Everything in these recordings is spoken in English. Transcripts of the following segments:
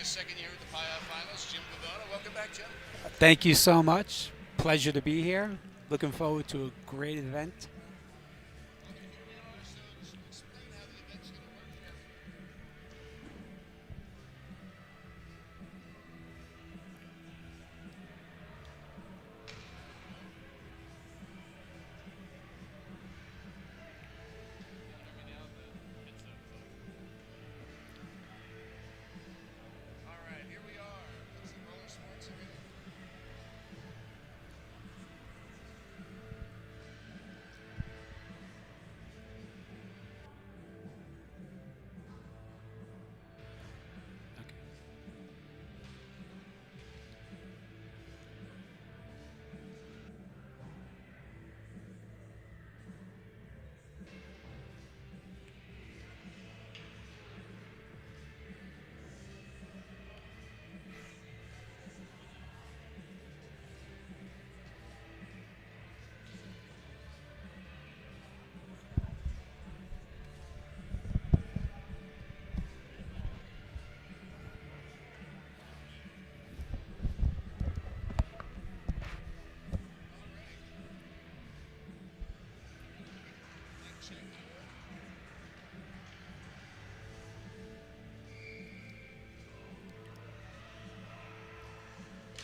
his second year at the PIHA Finals. Jim Vavona, welcome back, Jim. Thank you so much. Pleasure to be here. Looking forward to a great event. So explain how the event's going to work for everybody. All right, here we are. That's the roller sports event.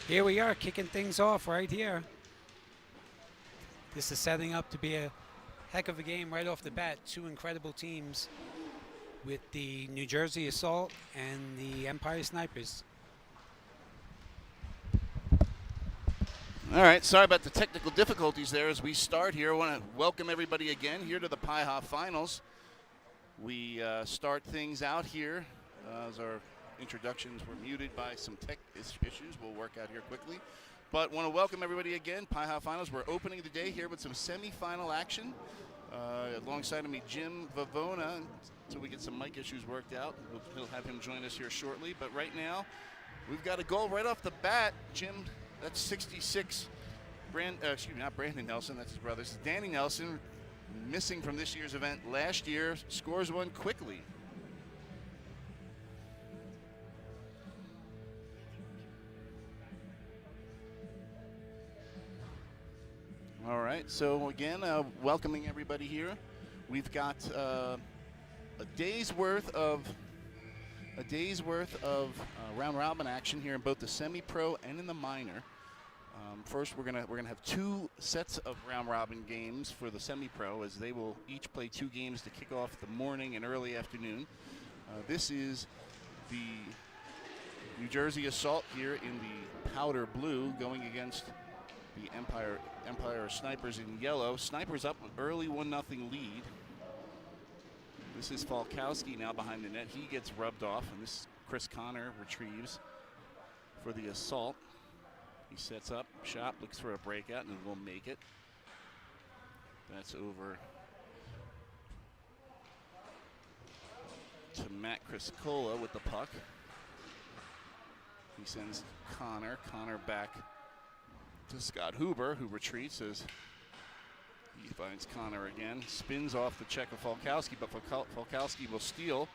Here we are, kicking things off right here. This is setting up to be a heck of a game right off the bat. Two incredible teams with the New Jersey Assault and the Empire Snipers. All right, sorry about the technical difficulties there as we start here. I want to welcome everybody again here to the PIHA Finals. We start things out here as our introductions were muted by some tech issues. We'll work out here quickly. But want to welcome everybody again. PIHA Finals, we're opening the day here with some semifinal action. Alongside of me, Jim Vavona, until we get some mic issues worked out. We'll have him join us here shortly. But right now, we've got a goal right off the bat. Jim, that's 66. Not Brandon Nelson, that's his brother. This is Danny Nelson, missing from this year's event last year, scores one quickly. All right, so again, welcoming everybody here. We've got a day's worth of round robin action here in both the semi-pro and in the minor. First, we're gonna have two sets of round robin games for the semi-pro, as they will each play two games to kick off the morning and early afternoon. This is the New Jersey Assault here in the powder blue going against the Empire Snipers in yellow. Snipers up with early 1-0 lead. This is Falkowski now behind the net. He gets rubbed off, and this Chris Connor retrieves for the Assault. He sets up, shot, looks for a breakout, and will make it. That's over to Matt Criscola with the puck. He sends Connor back to Scott Huber, who retreats as he finds Connor again. Spins off the check of Falkowski, but Falkowski will steal.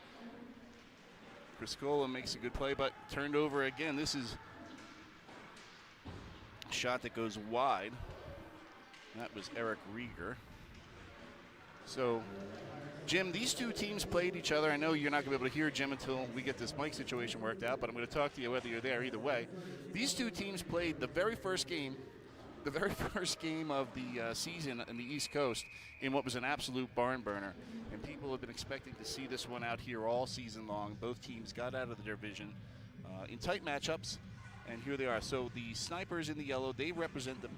Criscola makes a good play, but turned over again. This is a shot that goes wide. That was Eric Rieger. So, Jim, these two teams played each other. I know you're not going to be able to hear Jim until we get this mic situation worked out, but I'm going to talk to you whether you're there either way. These two teams played the very first game of the season in the East Coast in what was an absolute barn burner. And people have been expecting to see this one out here all season long. Both teams got out of the division in tight matchups, and here they are. So the Snipers in the yellow, they represent the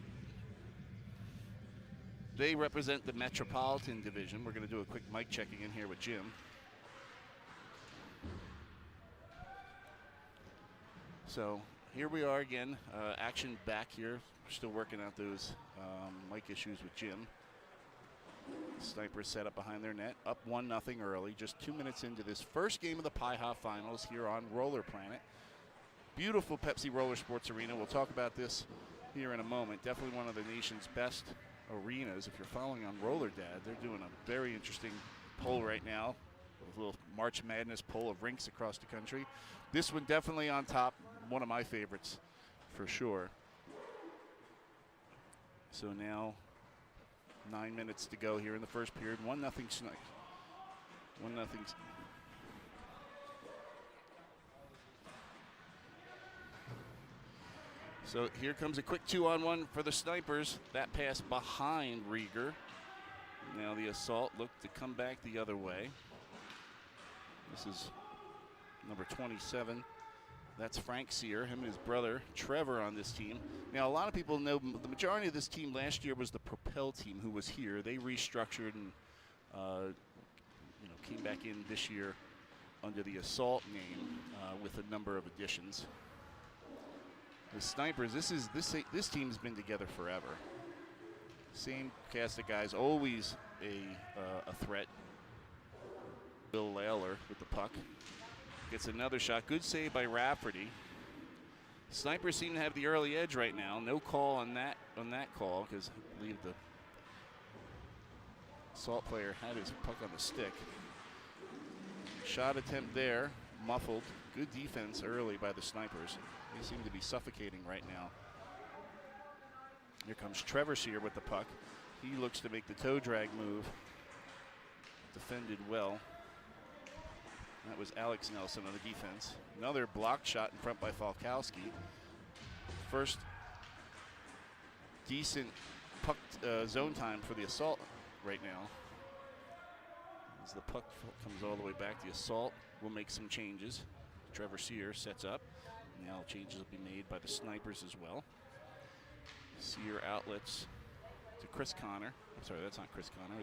Metropolitan Division. We're going to do a quick mic checking in here with Jim. So here we are again, action back here. We're still working out those mic issues with Jim. Snipers set up behind their net, up 1-0 early, just 2 minutes into this first game of the PIHA Finals here on Roller.planet. Beautiful Pepsi Roller Sports Arena. We'll talk about this here in a moment. Definitely one of the nation's best arenas. If you're following on Roller Dad, they're doing a very interesting poll right now little March Madness poll of rinks across the country. This one definitely on top, one of my favorites for sure. So now 9 minutes to go here in the first period. 1-0 Snipes. 1-0. So here comes a quick 2-on-1 for the Snipers. That pass behind Rieger. Now the Assault look to come back the other way. This is number 27. That's Frank Sear, him and his brother Trevor on this team. Now a lot of people know the majority of this team last year was the Propel team who was here. They restructured and came back in this year under the Assault name with a number of additions. The Snipers, this team's been together forever. Same cast of guys, always a threat. Bill Layler with the puck. Gets another shot. Good save by Rafferty. Snipers seem to have the early edge right now. No call on that call because I believe the Assault player had his puck on the stick. Shot attempt there, muffled. Good defense early by the Snipers. They seem to be suffocating right now. Here comes Trevor Sear with the puck. He looks to make the toe drag move. Defended well. That was Alex Nelson on the defense. Another blocked shot in front by Falkowski. First decent puck zone time for the Assault right now. As the puck comes all the way back, the Assault will make some changes. Trevor Sear sets up. Now changes will be made by the Snipers as well. Sear outlets to Chris Connor. I'm sorry, that's not Chris Connor.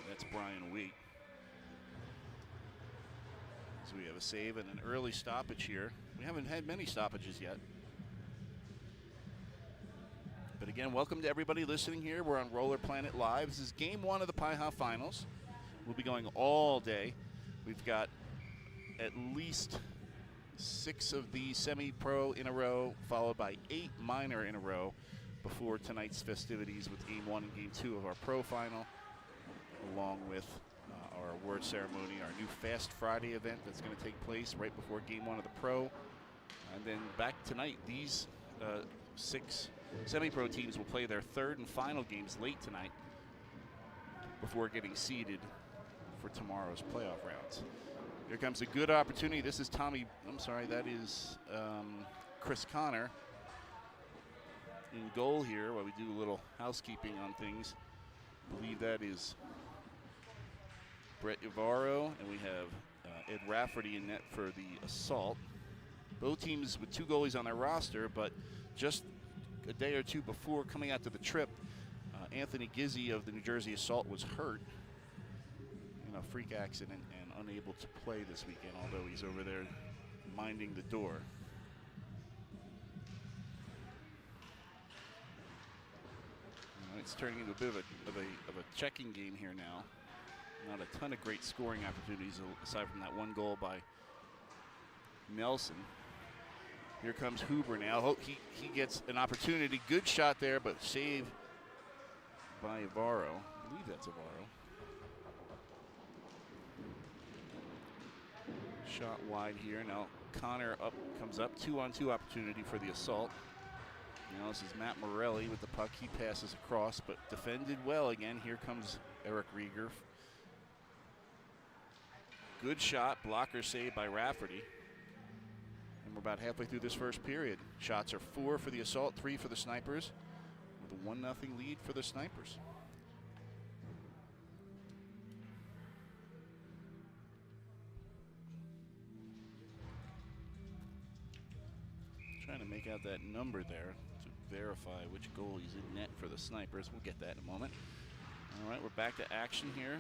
That's Brian Wheat. So we have a save and an early stoppage here. We haven't had many stoppages yet. But again, welcome to everybody listening here. We're on Roller.planet Live. This is game 1 of the PIHA Finals. We'll be going all day. We've got at least 6 of the semi-pro in a row, followed by 8 minor in a row before tonight's festivities with game 1 and game 2 of our pro final, along with our award ceremony, our new Fast Friday event that's going to take place right before game 1 of the pro. And then back tonight, these 6 semi-pro teams will play their 3rd and final games late tonight before getting seeded for tomorrow's playoff rounds. Here comes a good opportunity. This is that is Chris Connor in goal here while we do a little housekeeping on things. I believe that is Brett Ivaro, and we have Ed Rafferty in net for the Assault. Both teams with 2 goalies on their roster, but just a day or 2 before coming out to the trip, Anthony Gizzi of the New Jersey Assault was hurt in a freak accident and unable to play this weekend, although he's over there minding the door. It's turning into a bit of a checking game here now. Not a ton of great scoring opportunities aside from that 1 goal by Nelson. Here comes Huber now. He gets an opportunity. Good shot there, but save by Ivaro. I believe that's Ivaro. Shot wide here. Now Connor comes up. 2-on-2 opportunity for the Assault. Now this is Matt Morelli with the puck. He passes across, but defended well again. Here comes Eric Rieger. Good shot. Blocker save by Rafferty. And we're about halfway through this first period. Shots are 4 for the Assault, 3 for the Snipers, with a 1-0 lead for the Snipers. Trying to make out that number there to verify which goalie's in net for the Snipers. We'll get that in a moment. All right, we're back to action here.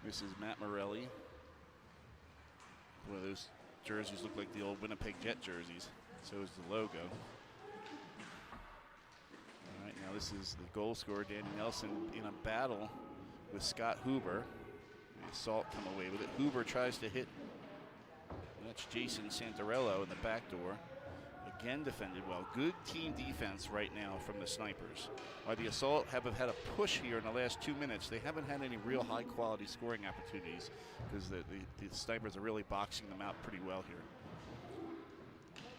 This is Matt Morelli. Boy, those jerseys look like the old Winnipeg Jet jerseys. So is the logo. All right, now this is the goal scorer, Danny Nelson, in a battle with Scott Huber. The Assault come away with it. Huber tries to hit. That's Jason Santarello in the back door. Again defended well. Good team defense right now from the Snipers. While the Assault have had a push here in the last 2 minutes, they haven't had any real high-quality scoring opportunities because the Snipers are really boxing them out pretty well here.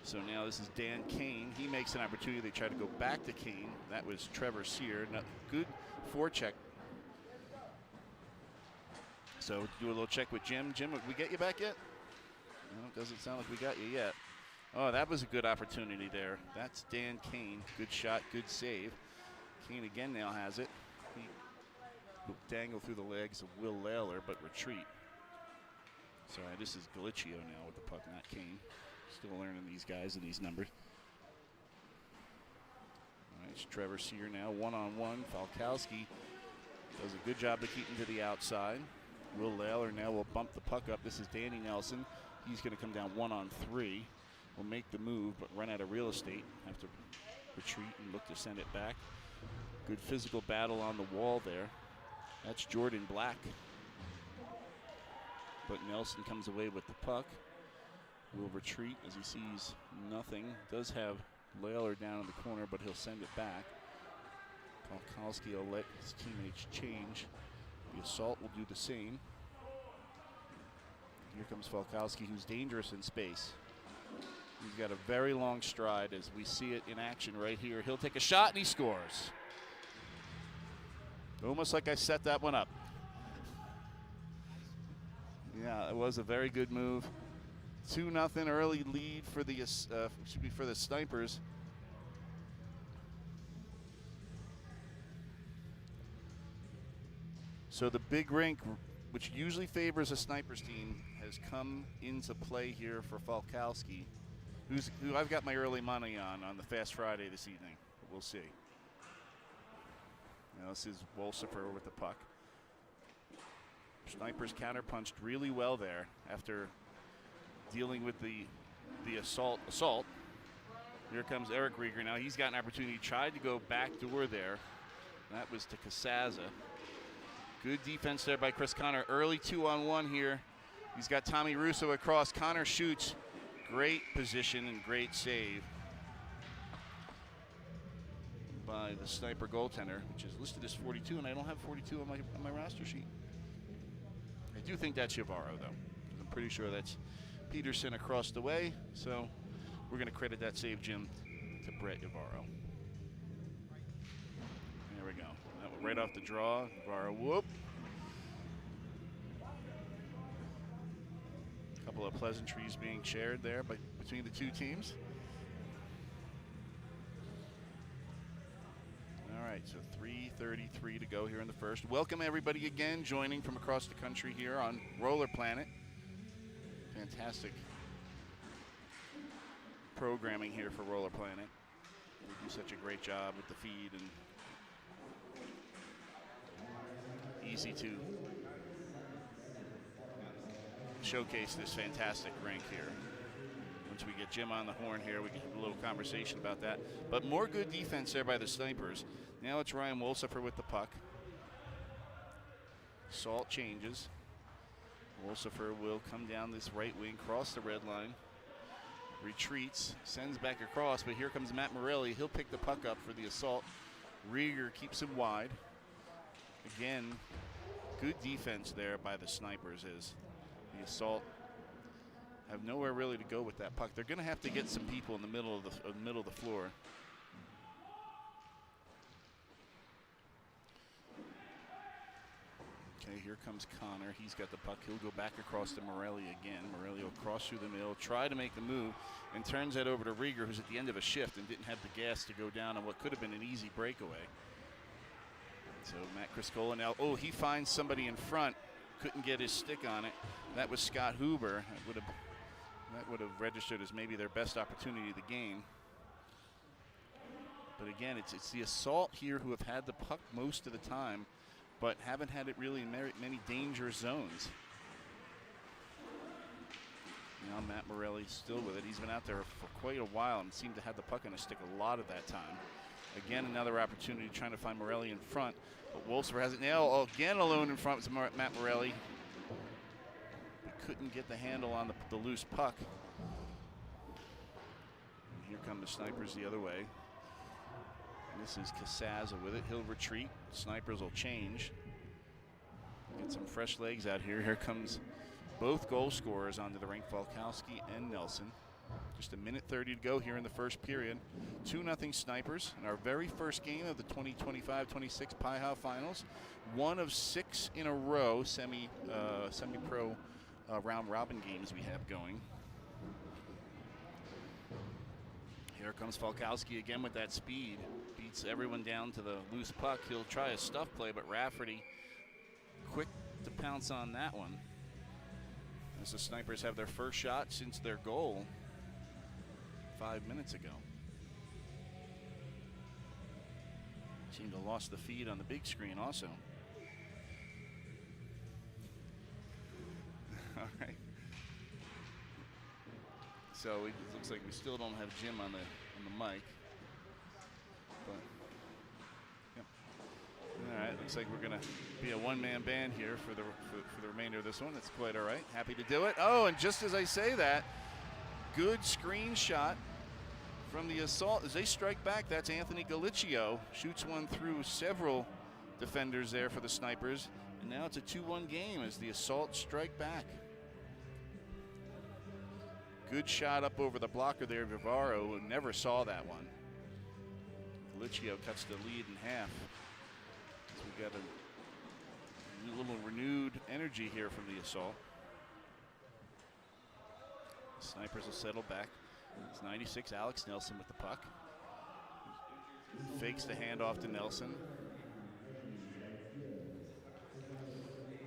So now this is Dan Kane. He makes an opportunity. They try to go back to Kane. That was Trevor Sear. Good forecheck. So do a little check with Jim. Jim, did we get you back yet? No, it doesn't sound like we got you yet. Oh, that was a good opportunity there. That's Dan Kane. Good shot, good save. Kane again now has it. He will dangle through the legs of Will Layler, but retreat. Sorry, this is Galicio now with the puck, not Kane. Still learning these guys and these numbers. All right, it's Trevor Sear now, one-on-one. Falkowski does a good job of keeping to the outside. Will Layler now will bump the puck up. This is Danny Nelson. He's going to come down 1-on-3. Will make the move, but run out of real estate. Have to retreat and look to send it back. Good physical battle on the wall there. That's Jordan Black. But Nelson comes away with the puck. Will retreat as he sees nothing. Does have Layler down in the corner, but he'll send it back. Falkowski will let his teammates change. The Assault will do the same. Here comes Falkowski, who's dangerous in space. He's got a very long stride as we see it in action right here. He'll take a shot and he scores. Almost like I set that one up. Yeah, it was a very good move. 2-0 early lead for the for the Snipers. So the big rink, which usually favors a Snipers team, has come into play here for Falkowski, who I've got my early money on the Fast Friday this evening. We'll see. Now this is Wolsifer with the puck. Snipers counterpunched really well there after dealing with the assault. Here comes Eric Rieger now. He's got an opportunity. Tried to go back door there. That was to Casaza. Good defense there by Chris Connor. Early 2-on-1 here. He's got Tommy Russo across. Connor shoots. Great position and great save by the Sniper goaltender, which is listed as 42, and I don't have 42 on my roster sheet. I do think that's Yavaro, though. I'm pretty sure that's Peterson across the way, so we're going to credit that save, Jim, to Brett Yavaro. There we go. That went right off the draw. Yavaro, whoop. A couple of pleasantries being shared there between the two teams. All right, so 3:33 to go here in the first. Welcome everybody again, joining from across the country here on Roller Planet. Fantastic programming here for Roller Planet. We do such a great job with the feed and easy to showcase this fantastic rink here. Once we get Jim on the horn here, we can have a little conversation about that. But more good defense there by the Snipers. Now it's Ryan Wolsifer with the puck. Salt changes. Wolsifer will come down this right wing, cross the red line, retreats, sends back across, but here comes Matt Morelli. He'll pick the puck up for the Assault. Rieger keeps him wide. Again, good defense there by the Snipers as the Assault have nowhere really to go with that puck. They're going to have to get some people in the middle of the floor. Okay, here comes Connor. He's got the puck. He'll go back across to Morelli again. Morelli will cross through the middle, try to make the move, and turns that over to Rieger, who's at the end of a shift and didn't have the gas to go down on what could have been an easy breakaway. So Matt Criscola now, he finds somebody in front. Couldn't get his stick on it. That was Scott Huber. That would have registered as maybe their best opportunity of the game. But again, it's the Assault here who have had the puck most of the time, but haven't had it really in many dangerous zones. Now Matt Morelli still with it. He's been out there for quite a while and seemed to have the puck on his stick a lot of that time. Again, another opportunity trying to find Morelli in front, but Wolsifer has it now. Again, alone in front to Matt Morelli. But couldn't get the handle on the loose puck. And here come the snipers the other way. And this is Casaza with it. He'll retreat. Snipers will change. Get some fresh legs out here. Here comes both goal scorers onto the rink, Falkowski and Nelson. Just a minute 30 to go here in the first period. 2-0 Snipers in our very first game of the 2025-26 PIHA Finals. One of 6 in a row semi-pro round robin games we have going. Here comes Falkowski again with that speed. Beats everyone down to the loose puck. He'll try a stuff play, but Rafferty quick to pounce on that one. As the Snipers have their first shot since their goal 5 minutes ago. Seemed to have lost the feed on the big screen also. All right. So it looks like we still don't have Jim on the mic. But yep. All right, looks like we're gonna be a one-man band here for the remainder of this one. That's quite all right. Happy to do it. Oh, and just as I say that, good screenshot from the Assault as they strike back. That's Anthony Galicchio. Shoots one through several defenders there for the Snipers. And now it's a 2-1 game as the Assault strike back. Good shot up over the blocker there, Vivaro, who never saw that one. Galicchio cuts the lead in half. So we got a little renewed energy here from the Assault. The Snipers will settle back. It's 96, Alex Nelson with the puck. Fakes the handoff to Nelson.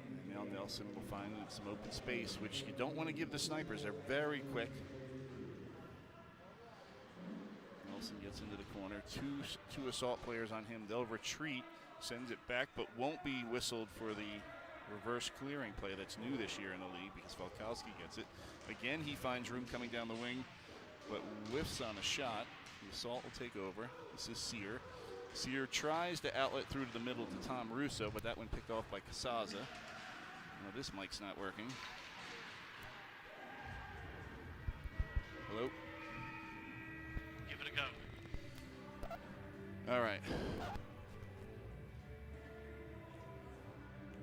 And now Nelson will find some open space, which you don't want to give the Snipers. They're very quick. Nelson gets into the corner. Two Assault players on him. They'll retreat, sends it back, but won't be whistled for the reverse clearing play that's new this year in the league because Falkowski gets it. Again, he finds room coming down the wing, but whiffs on a shot. The Assault will take over. This is Sear. Sear tries to outlet through to the middle to Tom Russo, but that one picked off by Casaza. Now this mic's not working. Hello? Give it a go. All right.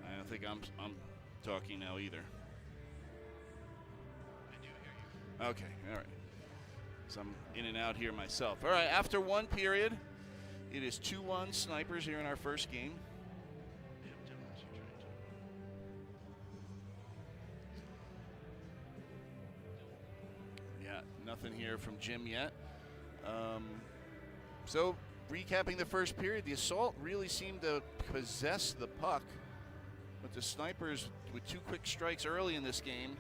I don't think I'm talking now either. I do hear you. Okay, all right. So I'm in and out here myself. All right, after one period, it is 2-1 Snipers here in our first game. Yeah, nothing here from Jim yet. So recapping the first period, the Assault really seemed to possess the puck, but the Snipers with 2 quick strikes early in this game.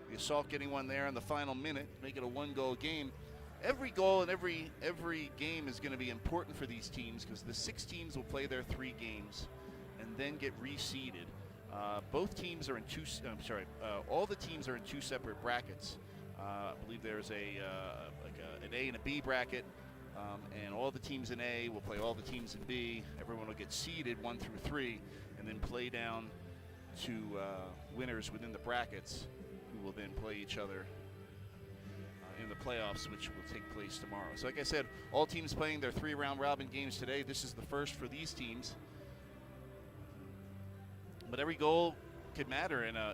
The Assault getting one there in the final minute, make it a 1-goal game. Every goal in every game is going to be important for these teams because the 6 teams will play their 3 games and then get reseeded. Both teams are in all the teams are in 2 separate brackets. I believe there's an A and a B bracket, and all the teams in A will play all the teams in B. Everyone will get seeded 1 through 3, and then play down to winners within the brackets, who will then play each other in the playoffs, which will take place tomorrow. So like I said, all teams playing their 3 round robin games today. This is the first for these teams. But every goal could matter in a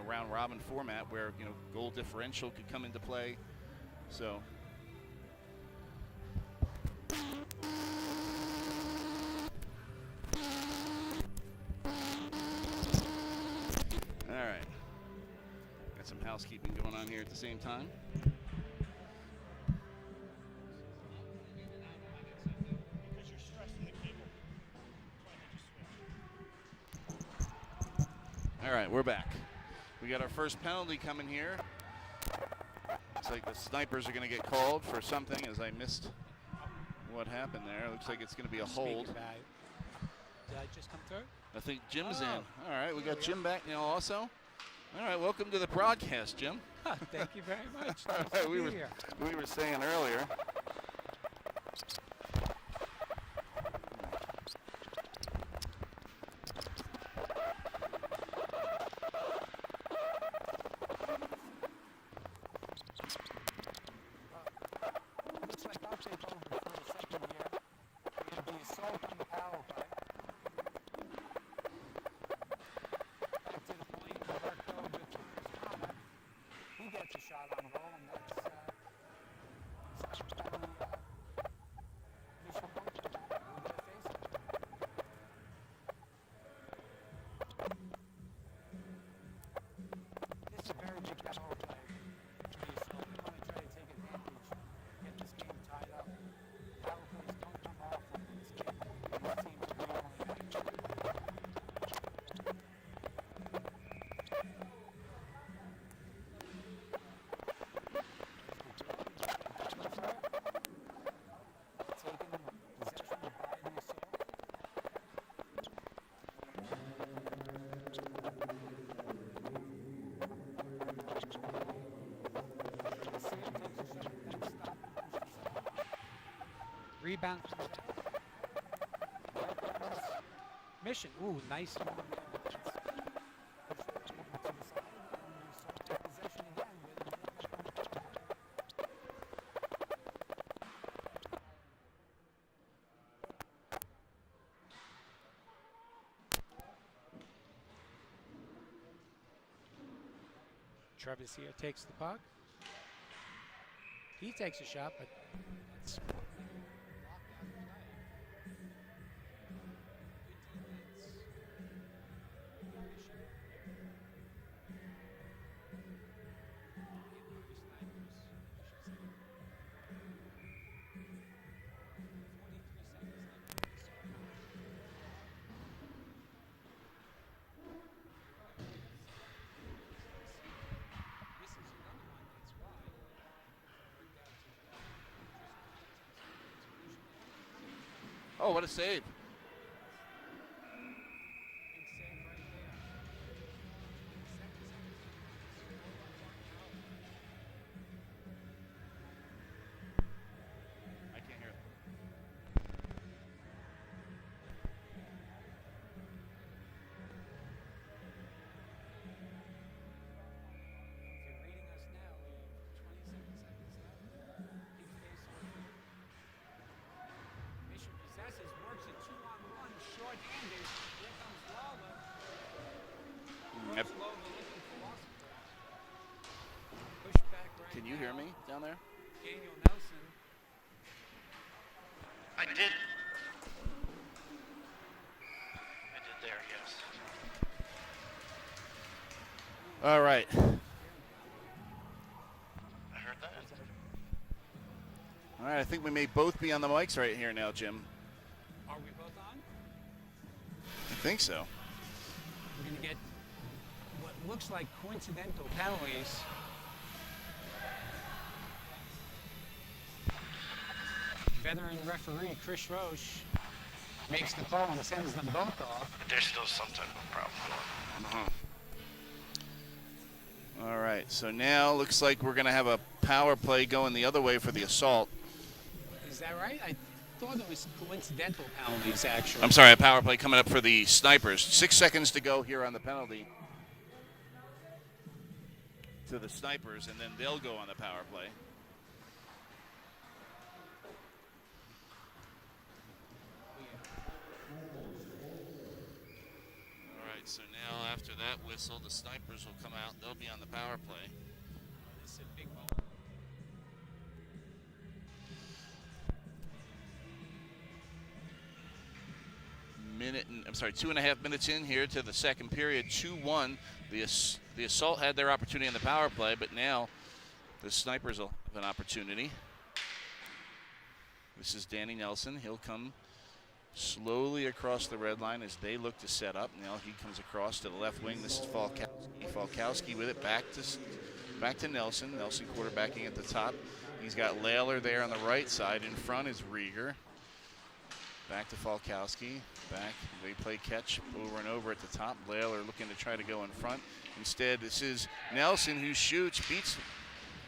round robin format where, you know, goal differential could come into play. So all right. Got some housekeeping going on here at the same time. All right, we're back. We got our first penalty coming here. Looks like the Snipers are going to get called for something, as I missed what happened there. Looks like it's going to be a hold. Did I just come through? I think Jim's in. All right, we got Jim back now also. All right, welcome to the broadcast, Jim. Thank you very much. All Nice right, to we be were here. saying earlier. take over for the second year. We have the assault on the power play. Back to the point, worked over to Chris Connor. He gets a shot on goal, and that's initial point. We're going to face it. This is a very big power play. We want to try to take advantage, get this game tied up. Power plays don't come often in this game. Both teams are really active. Rebound. Mission. Ooh, nice one. Travis here takes the puck. He takes a shot, but it's Oh, what a save. I can't hear it. if you're reading us now, we have 27 seconds left. Big face off. Mission possesses, works it 2-on-1, short-handed. Here comes Lawler. Yep. Lawler looking for Washington. Push back right Can you hear now. me down there? Daniel Nelson. I did. I did there, yes. All right. I heard that. All right, I think we may both be on the mics right here now, Jim. Are we both on? I think so. We're going to get what looks like coincidental penalties. Veteran referee Chris Roche makes the call and sends them both off. But there's still some type of problem. All right, so now looks like we're going to have a power play going the other way for the assault. Is that right? I thought it was coincidental penalties, actually. I'm sorry, a power play coming up for the Snipers. 6 seconds to go here on the penalty to the Snipers, and then they'll go on the power play. All right, so now after that whistle, the Snipers will come out. They'll be on the power play. This is a big moment. I'm sorry, 2.5 minutes in here to the second period, 2-1. The Assault had their opportunity in the power play, but now the Snipers will have an opportunity. This is Danny Nelson. He'll come slowly across the red line as they look to set up. Now he comes across to the left wing. This is Falkowski. Falkowski with it back to Nelson. Nelson quarterbacking at the top. He's got Layler there on the right side. In front is Rieger. Back to Falkowski. Back. They play catch over and over at the top. Layler looking to try to go in front. Instead, this is Nelson who shoots,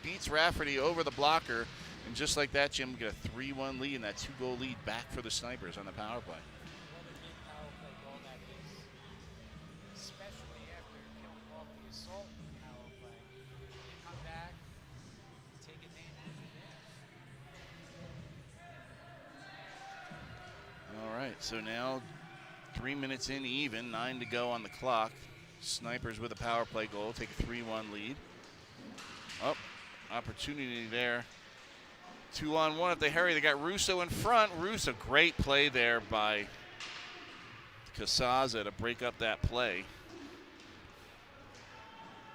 beats Rafferty over the blocker. And just like that, Jim, we get a 3-1 lead and that 2-goal lead back for the Snipers on the power play. What a big power play goal that is, especially after killing off the Assault power play. They come back, take advantage of that. right, so now 3 minutes in even, 9 to go on the clock. Snipers with a power play goal, take a 3-1 lead. Oh, opportunity there. 2-on-1 if they hurry. They got Russo in front. Russo, great play there by Casaza to break up that play.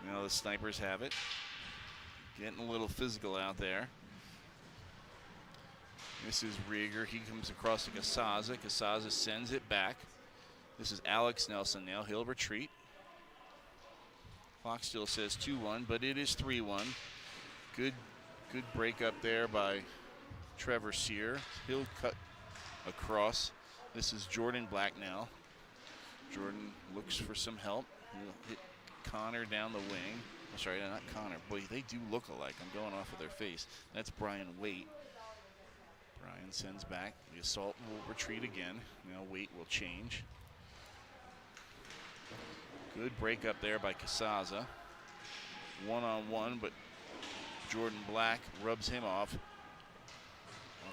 Now the Snipers have it. Getting a little physical out there. This is Rieger. He comes across to Casaza. Casaza sends it back. This is Alex Nelson now. He'll retreat. Clock still says 2-1, but it is 3-1. Good break up there by Trevor Sear. He'll cut across. This is Jordan Black now. Jordan looks for some help. He'll hit Connor down the wing. I'm sorry, not Connor. Boy, they do look alike. I'm going off of their face. That's Brian Waite. Brian sends back. The assault will retreat again. Now Waite will change. Good break up there by Casaza. 1-on-1, but Jordan Black rubs him off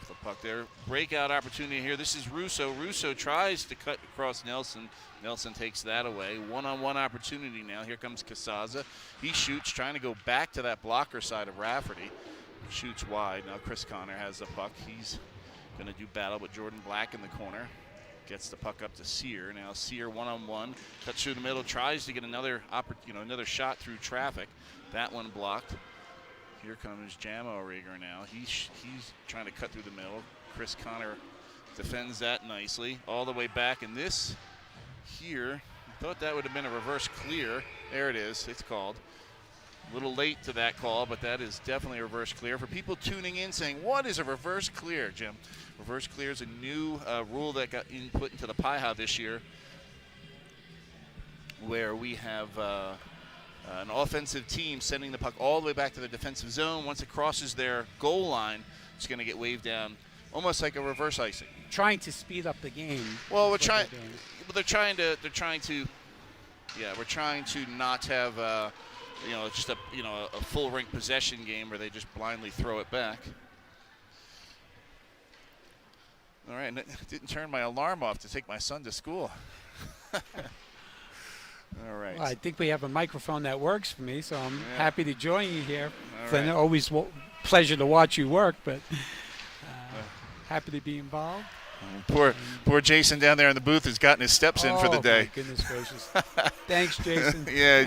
the puck there. Breakout opportunity here. This is Russo. Russo tries to cut across Nelson. Nelson takes that away. 1-on-1 opportunity now. Here comes Casaza. He shoots, trying to go back to that blocker side of Rafferty. Shoots wide. Now Chris Connor has the puck. He's going to do battle with Jordan Black in the corner. Gets the puck up to Sear. Now Sear 1-on-1. Cuts through the middle. Tries to get another shot through traffic. That one blocked. Here comes Jamo Rieger now. He's trying to cut through the middle. Chris Connor defends that nicely. All the way back. And this here, I thought that would have been a reverse clear. There it is. It's called. A little late to that call, but that is definitely a reverse clear. For people tuning in saying, what is a reverse clear, Jim? Reverse clear is a new rule that got put into the PIHA this year, where we have an offensive team sending the puck all the way back to the defensive zone. Once it crosses their goal line, it's going to get waved down, almost like a reverse icing. Trying to speed up the game. Well, we're trying to not have just a full rink possession game where they just blindly throw it back. All right, and didn't turn my alarm off to take my son to school. All right. Well, I think we have a microphone that works for me, so I'm happy to join you here. All right. Always pleasure to watch you work, but happy to be involved. Poor Jason down there in the booth has gotten his steps in for the day. My goodness gracious. Thanks, Jason. Yeah,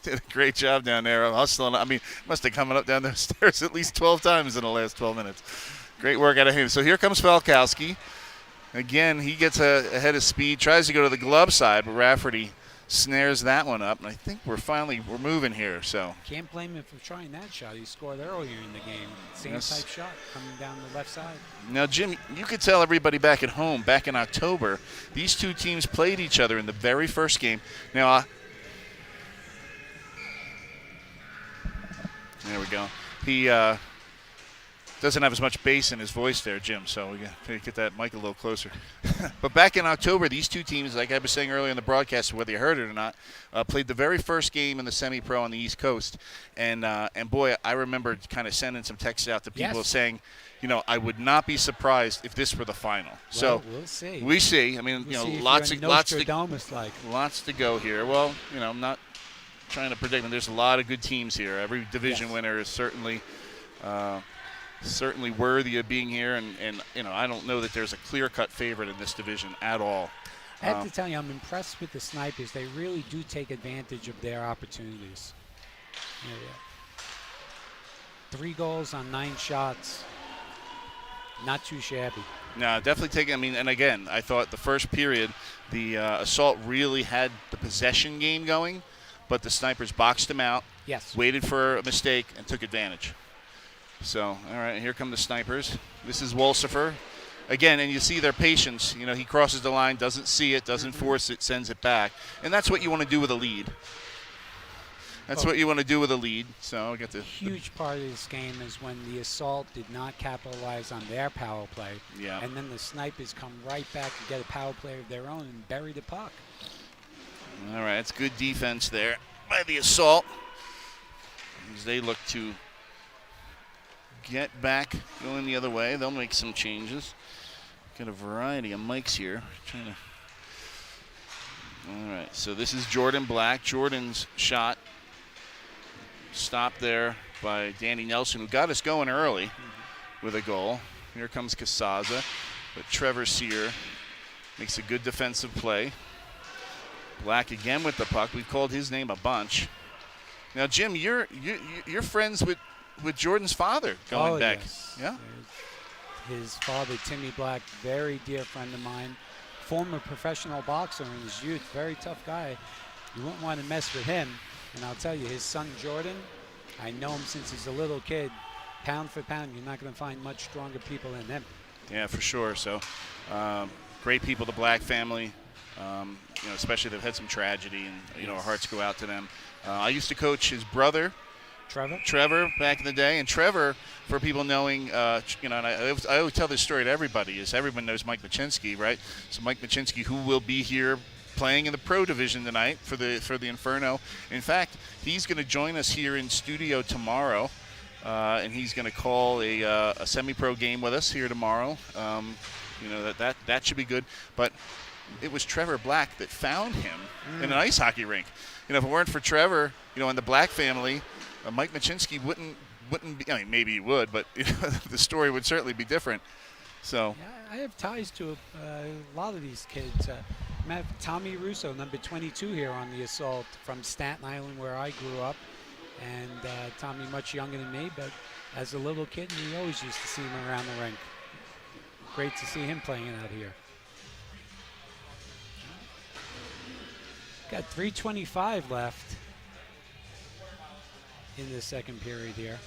did a great job down there. Hustling. I mean, must have come up down those stairs at least 12 times in the last 12 minutes. Great work out of him. So here comes Falkowski. Again, he gets ahead of speed, tries to go to the glove side, but Rafferty snares that one up. And I think we're moving here. So can't blame him for trying that shot. He scored earlier in the game. Same type shot coming down the left side. Now, Jim, you could tell everybody back at home, back in October, these two teams played each other in the very first game. Now, there we go. He doesn't have as much bass in his voice there, Jim, so we got to get that mic a little closer. But back in October, these two teams, like I was saying earlier in the broadcast, whether you heard it or not, played the very first game in the semi-pro on the East Coast. And boy, I remember kind of sending some texts out to people saying, I would not be surprised if this were the final. Well, so we'll see. We see. I mean, lots to go here. Well, I'm not trying to predict. And there's a lot of good teams here. Every division winner is certainly worthy of being here, and I don't know that there's a clear-cut favorite in this division at all. I have to tell you, I'm impressed with the Snipers. They really do take advantage of their opportunities. 3 goals on 9 shots. Not too shabby. No, definitely taking. And again, I thought the first period, the Assault really had the possession game going, but the Snipers boxed them out. Yes. Waited for a mistake and took advantage. So, all right, here come the Snipers. This is Wolsifer. Again, and you see their patience. He crosses the line, doesn't see it, doesn't force it, sends it back. And that's what you want to do with a lead. So, I got the huge part of this game is when the Assault did not capitalize on their power play. Yeah. And then the Snipers come right back to get a power play of their own and bury the puck. All right, it's good defense there by the Assault as they look to get back going the other way. They'll make some changes. Got a variety of mics here. All right, so this is Jordan Black. Jordan's shot stopped there by Danny Nelson, who got us going early with a goal. Here comes Casaza, but Trevor Sear makes a good defensive play. Black again with the puck. We've called his name a bunch. Now, Jim, you're friends with Jordan's father going back. Yes. Yeah. His father, Timmy Black, very dear friend of mine, former professional boxer in his youth, very tough guy. You wouldn't want to mess with him. And I'll tell you, his son Jordan, I know him since he's a little kid. Pound for pound, you're not going to find much stronger people than him. Yeah, for sure. So, great people, the Black family. Especially they've had some tragedy, and our hearts go out to them. I used to coach his brother, Trevor, back in the day. And Trevor, for people knowing, and I always tell this story to everybody, is everyone knows Mike Machinsky, right? So Mike Machinsky, who will be here playing in the pro division tonight for the Inferno. In fact, he's going to join us here in studio tomorrow, and he's going to call a semi-pro game with us here tomorrow. That should be good. But it was Trevor Black that found him in an ice hockey rink. If it weren't for Trevor, and the Black family, Mike Machinsky wouldn't be. I mean, maybe he would, but the story would certainly be different. So yeah, I have ties to a lot of these kids. I have Tommy Russo, number 22 here on the Assault from Staten Island, where I grew up. And Tommy, much younger than me, but as a little kid, we always used to see him around the rink. Great to see him playing out here. Got 3:25 left in the second period here.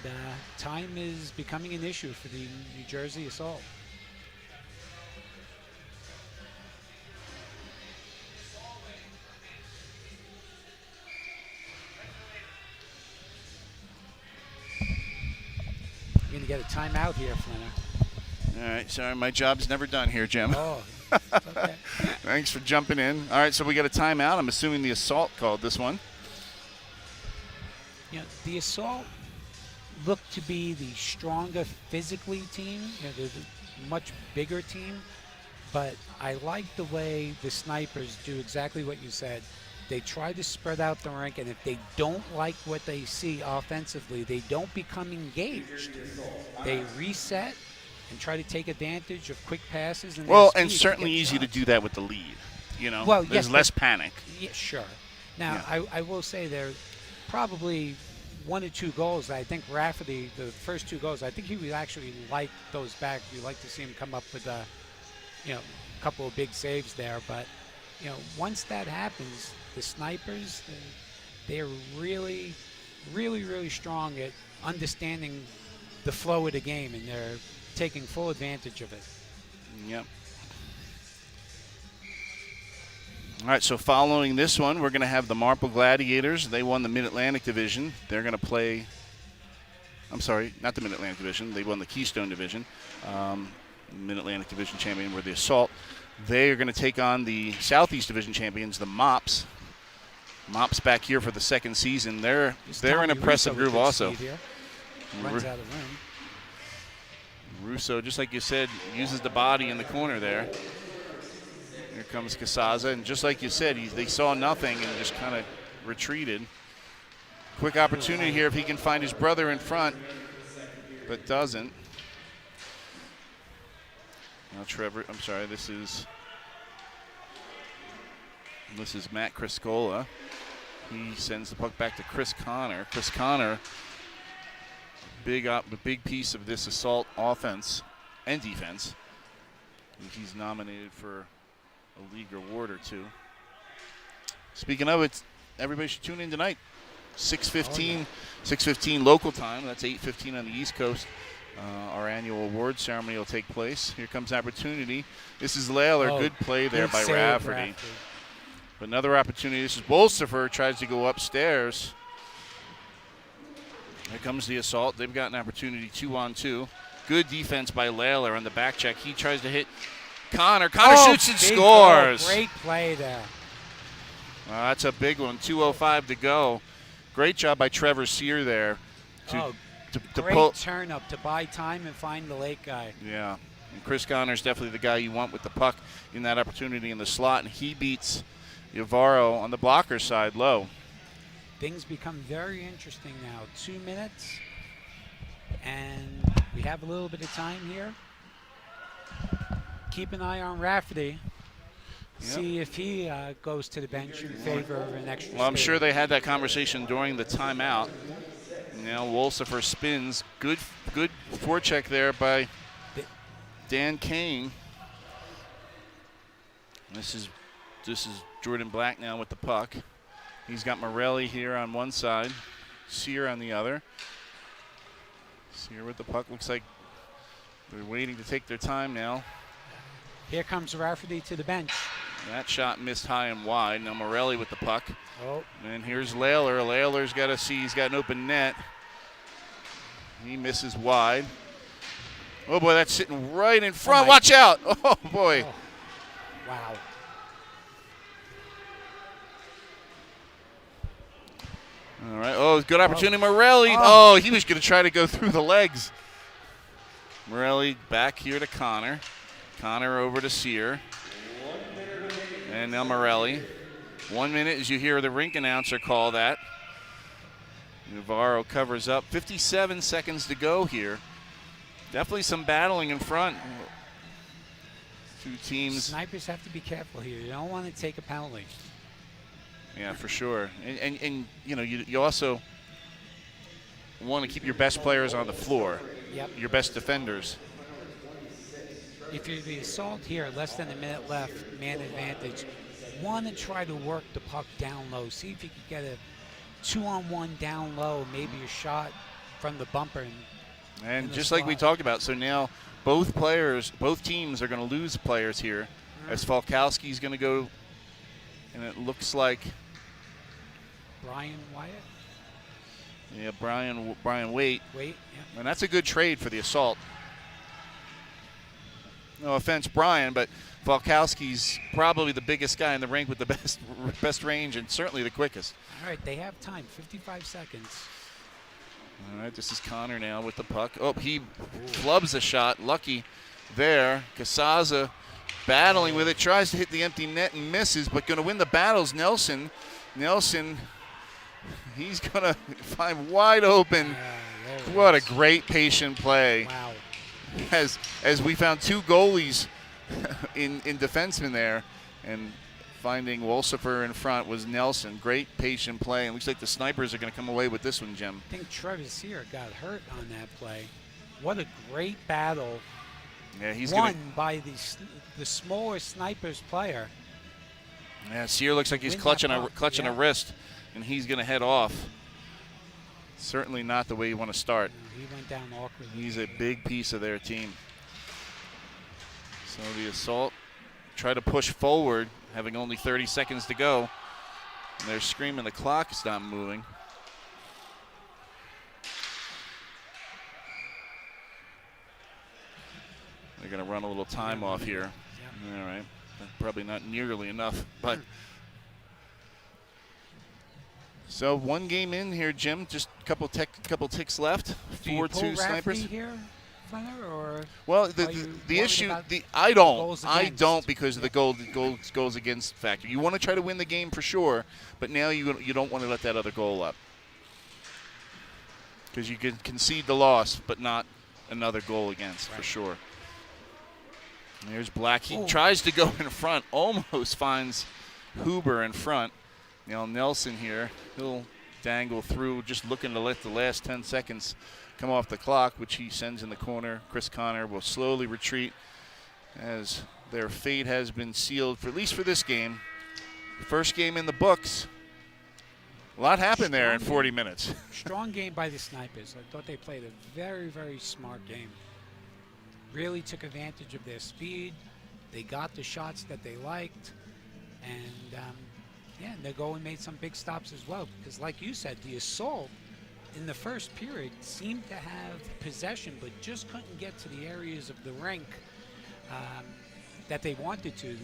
And time is becoming an issue for the New Jersey Assault. You're going to get a timeout here, Flinner. all right, sorry, my job's never done here, Jim. Oh, it's okay. Thanks for jumping in. All right, so we got a timeout. I'm assuming the Assault called this one. The Assault looked to be the stronger physically team. They're the much bigger team. But I like the way the Snipers do exactly what you said. They try to spread out the rink, and if they don't like what they see offensively, they don't become engaged. They reset and try to take advantage of quick passes. And certainly easy to do that with the lead. Well, there's less panic. Yeah, sure. Now, yeah. I will say there probably one or two goals. I think Rafferty, the first two goals, I think he would actually like those back. We'd like to see him come up with a couple of big saves there. But, once that happens, the Snipers, they're really, really, really strong at understanding the flow of the game, and they're taking full advantage of it. Yep. All right, so following this one, we're going to have the Marple Gladiators. They won the Mid-Atlantic Division. They're going to play – I'm sorry, not the Mid-Atlantic Division. They won the Keystone Division. Mid-Atlantic Division champion were the Assault. They are going to take on the Southeast Division champions, the Mops. Mops back here for the second season. They're an impressive group also. Runs out of room. Russo, just like you said, uses the body in the corner there. Here comes Casaza, and just like you said, they saw nothing and just kind of retreated. Quick opportunity here if he can find his brother in front, but doesn't. Now Trevor, I'm sorry, this is Matt Criscola. He sends the puck back to Chris Connor. Chris Connor, the big piece of this Assault offense and defense. He's nominated for a league award or two. Speaking of it, everybody should tune in tonight. 6:15 local time. That's 8:15 on the East Coast. Our annual award ceremony will take place. Here comes opportunity. This is Layler. Good play there by Rafferty. But another opportunity. This is Bolsifer, tries to go upstairs. Here comes the Assault. They've got an opportunity 2-on-2. Good defense by Layler on the back check. He tries to hit Connor. Connor shoots and scores. Goal. Great play there. That's a big one. 2:05 to go. Great job by Trevor Sear there. To to great pull turn up to buy time and find the late guy. Yeah. And Chris Connor's definitely the guy you want with the puck in that opportunity in the slot, and he beats Yavaro on the blocker side low. Things become very interesting now. 2 minutes, and we have a little bit of time here. Keep an eye on Rafferty. See if he goes to the bench in favor of an extra. Well, I'm sure they had that conversation during the timeout. Now Wolsifer spins. Good forecheck there by Dan Kane. This is Jordan Black now with the puck. He's got Morelli here on one side, Sear on the other. Sear with the puck. Looks like they're waiting to take their time now. Here comes Rafferty to the bench. That shot missed high and wide. Now Morelli with the puck. Oh. And here's Layler. Layler's got to see he's got an open net. He misses wide. Oh, boy, that's sitting right in front. Watch out. Oh, boy. Oh. Wow. All right. Oh, good opportunity. Morelli. Oh, he was going to try to go through the legs. Morelli back here to Connor. Connor over to Sear. And now Morelli. 1 minute as you hear the rink announcer call that. Navarro covers up. 57 seconds to go here. Definitely some battling in front. Two teams. Snipers have to be careful here. You don't want to take a penalty. Yeah, for sure. And you know, you also want to keep your best players on the floor. Yep. Your best defenders. If you're the assault here, less than a minute left, man advantage, want to try to work the puck down low. See if you can get a 2-on-1 down low, maybe a shot from the bumper. And just like we talked about, so now both teams are going to lose players here, as Falkowski's going to go, and it looks like Brian Wyatt. Yeah, Brian Waite. Waite, yeah. And that's a good trade for the assault. No offense, Brian, but Falkowski's probably the biggest guy in the rink with the best range and certainly the quickest. All right, they have time, 55 seconds. All right, this is Connor now with the puck. Oh, he flubs a shot. Lucky there. Casaza battling with it, tries to hit the empty net and misses, but going to win the battles. Nelson, he's going to find wide open. What a great patient play. Wow. As we found two goalies in defensemen there, and finding Wolsifer in front was Nelson. Great patient play, and looks like the Snipers are going to come away with this one, Jim. I think Travis Sear got hurt on that play. What a great battle. Yeah, he's won by the smaller Snipers player. Yeah, Sear looks like he's clutching a wrist, and he's going to head off. Certainly not the way you want to start. No, he went down awkwardly. He's a big piece of their team. So the assault try to push forward, having only 30 seconds to go. And they're screaming the clock is not moving. They're going to run a little time off here. Yep. All right. Probably not nearly enough, but. So one game in here, Jim. Just a couple ticks left. 4-2 Snipers. Here, Funner, or well, the issue, I don't because of the goals against factor. You want to try to win the game for sure, but now you don't want to let that other goal up because you can concede the loss, but not another goal against for sure. And there's Black. He tries to go in front, almost finds Huber in front. Now Nelson here, he'll dangle through, just looking to let the last 10 seconds come off the clock, which he sends in the corner. Chris Connor will slowly retreat as their fate has been sealed, for at least for this game. First game in the books. A lot happened there in 40 minutes. Strong game by the Snipers. I thought they played a very, very smart game. Really took advantage of their speed. They got the shots that they liked. And yeah, they go and made some big stops as well, because like you said, the assault in the first period seemed to have possession, but just couldn't get to the areas of the rink that they wanted to.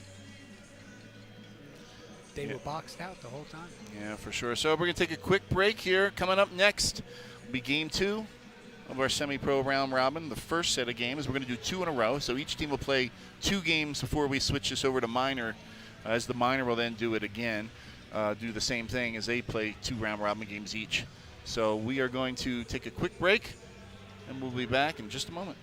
They were boxed out the whole time. Yeah, for sure. So we're going to take a quick break here. Coming up next will be game 2 of our semi-pro round robin. The first set of games, we're going to do 2 in a row. So each team will play 2 games before we switch this over to minor, as the minor will then do it again, do the same thing as they play 2 round robin games each. So we are going to take a quick break, and we'll be back in just a moment.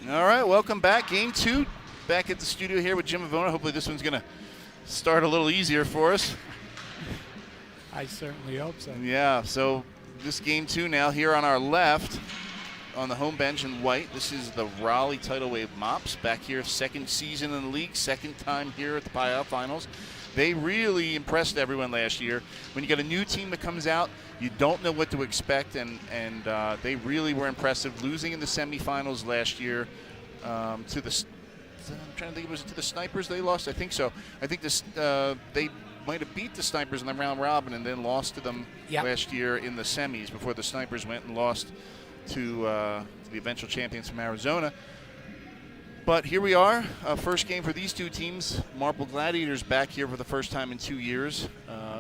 All right, welcome back. Game 2, back at the studio here with Jim Avona. Hopefully this one's going to start a little easier for us. I certainly hope so. Yeah, so this Game 2 now here on our left on the home bench in white. This is the Raleigh Tidal Wave Mops, back here, second season in the league, second time here at the PIHA Finals. They really impressed everyone last year. When you get a new team that comes out, you don't know what to expect, and they really were impressive, losing in the semifinals last year to the. I'm trying to think, was it to the Snipers they lost? I think so. I think this they might have beat the Snipers in the round robin and then lost to them last year in the semis before the Snipers went and lost to the eventual champions from Arizona. But here we are, first game for these two teams. Marple Gladiators back here for the first time in 2 years,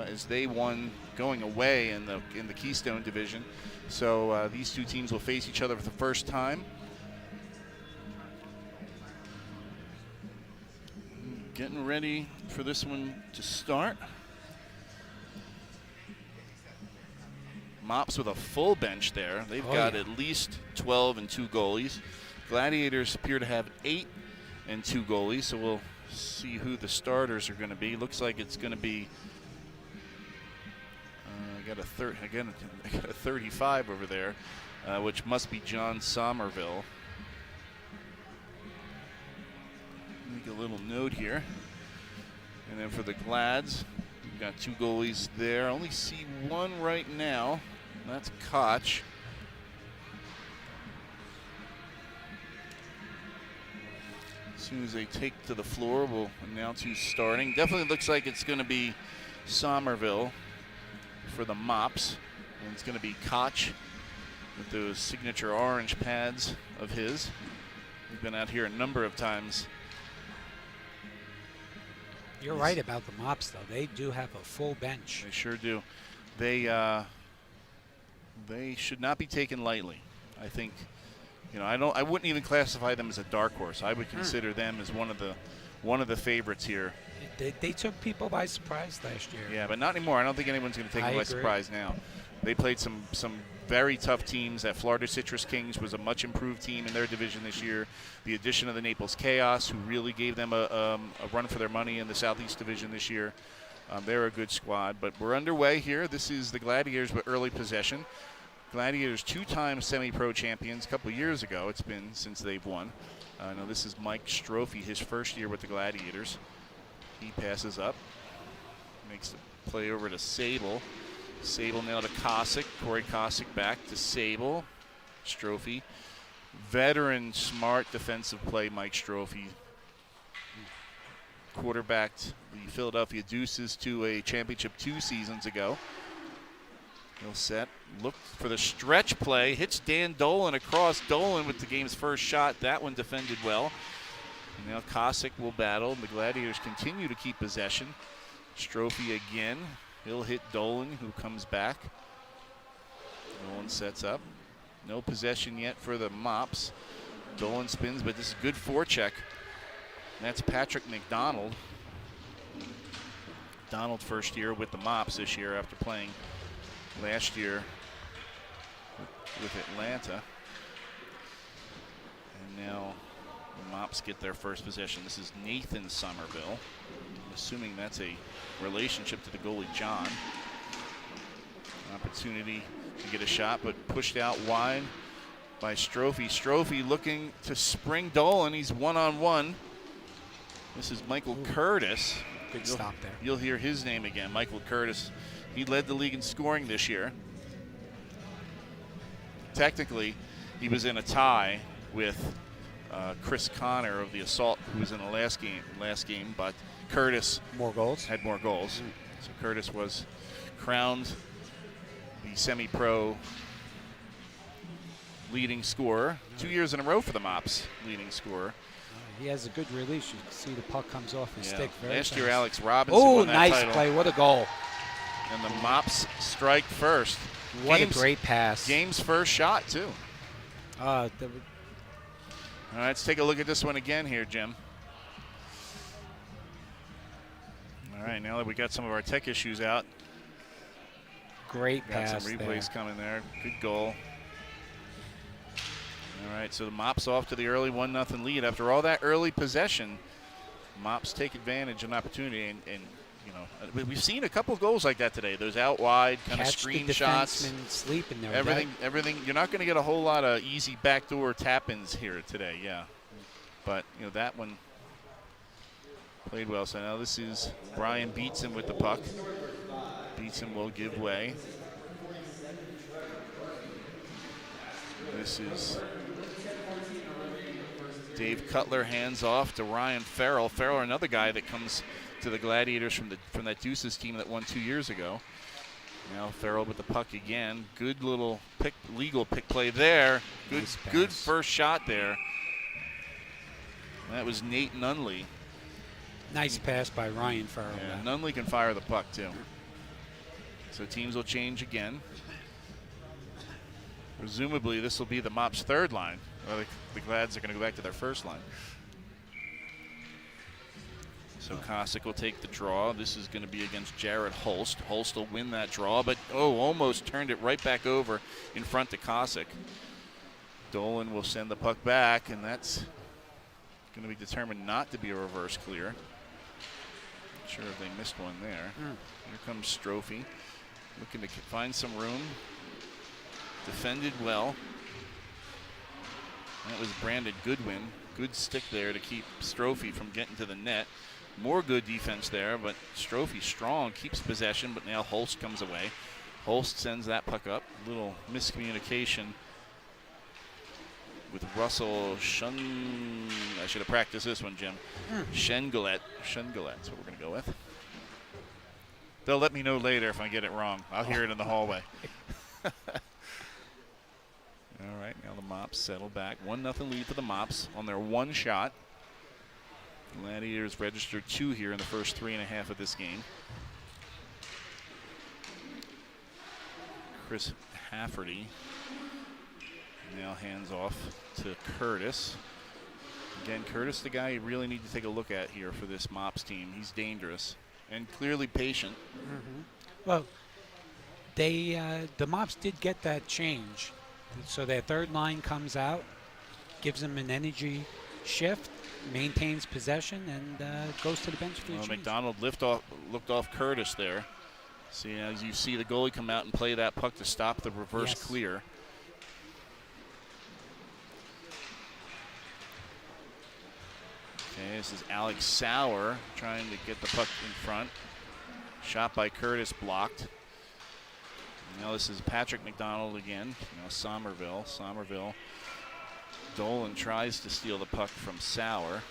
as they won going away in the Keystone division. So these two teams will face each other for the first time. Getting ready for this one to start. Mops with a full bench there. They've got at least 12 and 2 goalies. Gladiators appear to have 8 and 2 goalies, so we'll see who the starters are going to be. Looks like it's going to be. I got a 35 over there, which must be John Somerville. Make a little note here. And then for the Glads, we've got 2 goalies there. Only see one right now. That's Koch. As soon as they take to the floor, we'll announce who's starting. Definitely looks like it's going to be Somerville for the Mops. And it's going to be Koch with those signature orange pads of his. We've been out here a number of times. You're right about the Mops, though. They do have a full bench. They sure do. They should not be taken lightly. I think, I wouldn't even classify them as a dark horse. I would consider them as one of the favorites here. They took people by surprise last year. Yeah, but not anymore. I don't think anyone's going to take them by surprise now. They played some very tough teams. That Florida Citrus Kings was a much improved team in their division this year. The addition of the Naples Chaos, who really gave them a run for their money in the Southeast Division this year. They're a good squad. But we're underway here. This is the Gladiators with early possession. Gladiators 2-time semi-pro champions a couple years ago. It's been since they've won. Now this is Mike Strophy, his first year with the Gladiators. He passes up. Makes the play over to Sable. Sable now to Cossack. Corey Cossack back to Sable. Strophy. Veteran, smart defensive play, Mike Strophy. Quarterbacked the Philadelphia Deuces to a championship 2 seasons ago. He'll set. Look for the stretch play. Hits Dan Dolan across. Dolan with the game's first shot. That one defended well. And now Cossack will battle. The Gladiators continue to keep possession. Strophy again. He'll hit Dolan, who comes back. Dolan sets up. No possession yet for the Mops. Dolan spins, but this is good forecheck. That's Patrick McDonald. Donald first year with the Mops this year after playing last year with Atlanta. And now the Mops get their first possession. This is Nathan Somerville. I'm assuming that's a relationship to the goalie, John. Opportunity to get a shot, but pushed out wide by Strophy. Strophy looking to spring Dolan. He's one-on-one. This is Michael Curtis. Good stop there. You'll hear his name again, Michael Curtis. He led the league in scoring this year. Technically, he was in a tie with Chris Connor of the Assault, who was in the last game, but Curtis had more goals. So Curtis was crowned the semi-pro leading scorer, 2 years in a row for the Mops leading scorer. He has a good release. You can see the puck comes off his stick very Last fast. year, Alex Robinson won that nice title. play. What a goal. And the Mops strike first. What a great pass. Game's first shot, too. Uh, All right, let's take a look at this one again here, Jim. All right, now that we got some of our tech issues out. Great Got pass some replays there. coming there. Good goal. All All right, so the Mops off to the early 1-0 lead. After all that early possession, Mops take advantage of an opportunity, and you know, we've seen a couple of goals like that today. Those out wide kind of screen shots. Sleeping there. Everything. You're not going to get a whole lot of easy backdoor tap-ins here today, yeah. But you know that one played well. So now this is Brian Beatson with the puck. Beatson will give way. This is Dave Cutler, hands off to Ryan Farrell. Farrell, another guy that comes to the Gladiators from that Deuces team that won 2 years ago. Now Farrell with the puck again. Good little legal pick play there. Good first shot there. That was Nate Nunley. Nice pass by Ryan Farrell. Yeah, Nunley can fire the puck too. So teams will change again. Presumably this will be the Mops' third line. Well, the Glads are going to go back to their first line. So Kosick will take the draw. This is going to be against Jared Holst. Holst will win that draw, but almost turned it right back over in front to Kosick. Dolan will send the puck back, and that's going to be determined not to be a reverse clear. Not sure if they missed one there. Here comes Strophy, looking to find some room. Defended well. That was Brandon Goodwin. Good stick there to keep Strophy from getting to the net. More good defense there, but Strophy strong, keeps possession, but now Holst comes away. Holst sends that puck up. Little miscommunication with Russell I should have practiced this one, Jim. Schengelet. That's what we're going to go with. They'll let me know later if I get it wrong. I'll hear it in the hallway. All right, now the Mops settle back. 1-0 lead for the Mops on their one shot. Gladiators registered 2 here in the first 3.5 of this game. Chris Hafferty now hands off to Curtis. Again, Curtis, the guy you really need to take a look at here for this Mops team. He's dangerous and clearly patient. Well, the Mops did get that change. So their third line comes out, gives them an energy shift, maintains possession, and goes to the bench for the change. McDonald looked off Curtis there. See, as you see the goalie come out and play that puck to stop the reverse clear. Okay, this is Alex Sauer trying to get the puck in front. Shot by Curtis blocked. Now this is Patrick McDonald again. Now Somerville. Dolan tries to steal the puck from Sauer.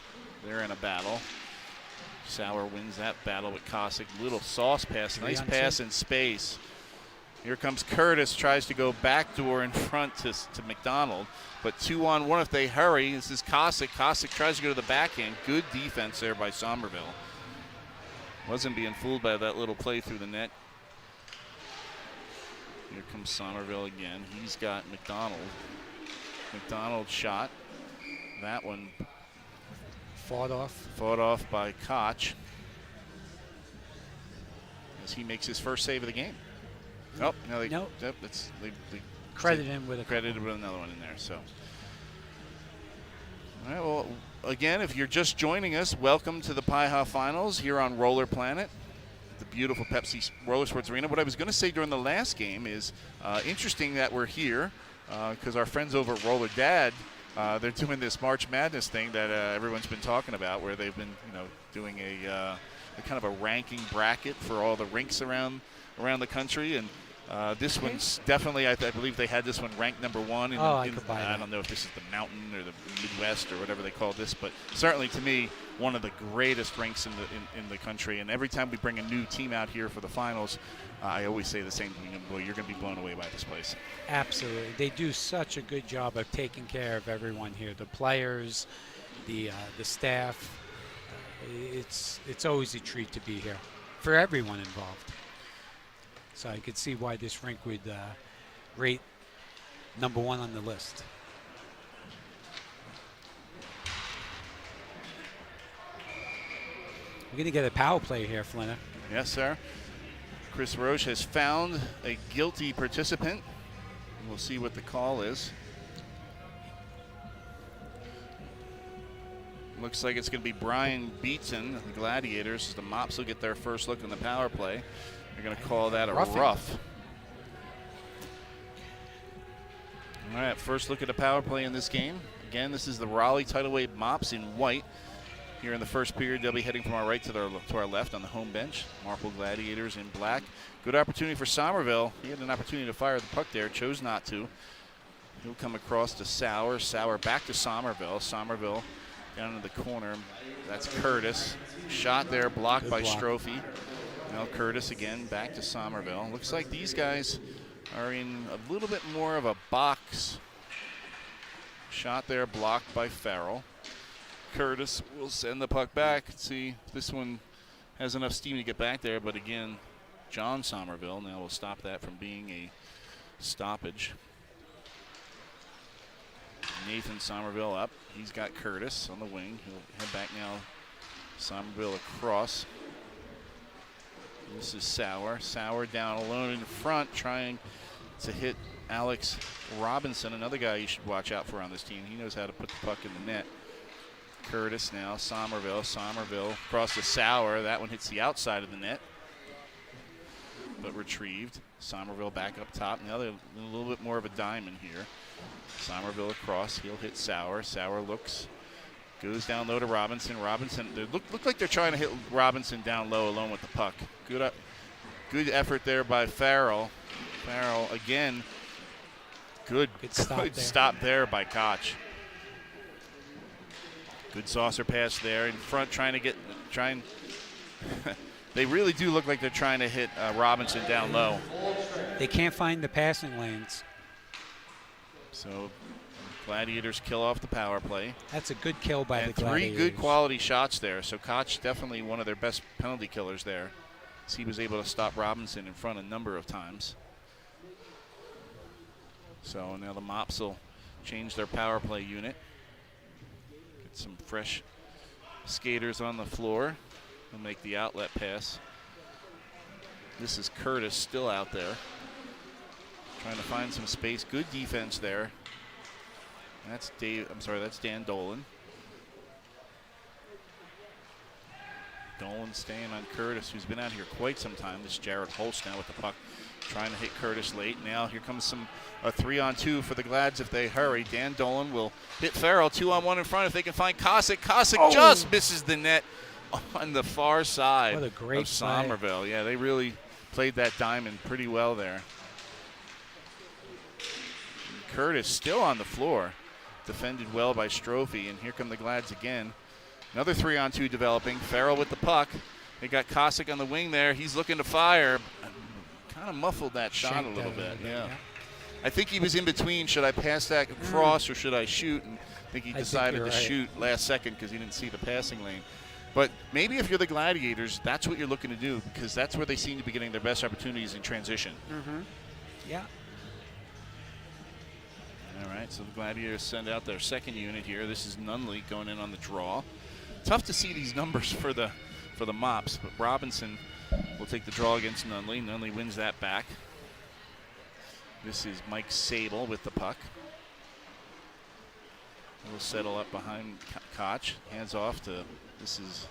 They're in a battle. Sauer wins that battle with Kosick. Little sauce pass. Nice pass in space. Here comes Curtis. Tries to go backdoor in front to McDonald. But 2-on-1 if they hurry. This is Kosick. Kosick tries to go to the backhand. Good defense there by Somerville. Wasn't being fooled by that little play through the net. Here comes Somerville again. He's got McDonald. McDonald shot. That one fought off by Koch as he makes his first save of the game. Oh, no, they credited him with another one in there. So, all right. Well, again, if you're just joining us, welcome to the PIHA Finals here on Roller Planet, the beautiful Pepsi Roller Sports Arena. What I was going to say during the last game is interesting that we're here because our friends over at Roller Dad, they're doing this March Madness thing that everyone's been talking about, where they've been, doing a kind of a ranking bracket for all the rinks around the country, and this one's definitely, I believe they had this one ranked number 1. I don't know if this is the Mountain or the Midwest or whatever they call this, but certainly to me, one of the greatest rinks in the country. And every time we bring a new team out here for the finals, I always say the same thing: boy, you're going to be blown away by this place. Absolutely, they do such a good job of taking care of everyone here. The players, the staff. It's always a treat to be here for everyone involved. So I could see why this rink would rate number 1 on the list. We're going to get a power play here, Flinner. Yes, sir. Chris Roche has found a guilty participant. We'll see what the call is. Looks like it's going to be Brian Beatson, the Gladiators. The Mops will get their first look in the power play. They're going to call that a rough. All right, first look at the power play in this game. Again, this is the Raleigh Tidal Wave Mops in white. Here in the first period, they'll be heading from our right to our left on the home bench. Marple Gladiators in black. Good opportunity for Somerville. He had an opportunity to fire the puck there, chose not to. He'll come across to Sauer. Sauer back to Somerville. Somerville down in the corner. That's Curtis. Shot there, blocked by Strophy. Now Curtis again, back to Somerville. Looks like these guys are in a little bit more of a box. Shot there, blocked by Farrell. Curtis will send the puck back. See, this one has enough steam to get back there, but again, John Somerville now will stop that from being a stoppage. Nathan Somerville up. He's got Curtis on the wing. He'll head back now. Somerville across. This is Sauer. Sauer down alone in front, trying to hit Alex Robinson, another guy you should watch out for on this team. He knows how to put the puck in the net. Curtis now, Somerville. Somerville across to Sauer. That one hits the outside of the net, but retrieved. Somerville back up top. Now they're a little bit more of a diamond here. Somerville across. He'll hit Sauer. Sauer looks, goes down low to Robinson. Robinson, they look like they're trying to hit Robinson down low alone with the puck. Good effort there by Farrell. Farrell again. Good stop there by Koch. Good saucer pass there in front, they really do look like they're trying to hit Robinson down low. They can't find the passing lanes. So Gladiators kill off the power play. That's a good kill by the Gladiators. 3 good quality shots there. So Koch definitely one of their best penalty killers there. So he was able to stop Robinson in front a number of times. So now the Mops will change their power play unit. Get some fresh skaters on the floor. They'll make the outlet pass. This is Curtis still out there, trying to find some space. Good defense there. That's Dan Dolan. Dolan staying on Curtis, who's been out here quite some time. This is Jared Holst now with the puck, trying to hit Curtis late. Now here comes a 3-on-2 for the Glads if they hurry. Dan Dolan will hit Farrell, 2-on-1 in front if they can find Cossack. Cossack just misses the net on the far side what a great of Somerville. Play. Yeah, they really played that diamond pretty well there. Curtis still on the floor, defended well by Strophy, and here come the Glads again. Another 3-on-2 developing. Farrell with the puck. They got Cossack on the wing there. He's looking to fire. Kind of muffled that shot a little bit. Yeah. I think he was in between. Should I pass that across or should I shoot? And I think he decided to shoot last second because he didn't see the passing lane. But maybe if you're the Gladiators, that's what you're looking to do, because that's where they seem to be getting their best opportunities in transition. Mm-hmm. Yeah. All right, so the Gladiators send out their second unit here. This is Nunley going in on the draw. Tough to see these numbers for the Mops, but Robinson will take the draw against Nunley. Nunley wins that back. This is Mike Sable with the puck. He'll settle up behind Koch. Hands off to, this is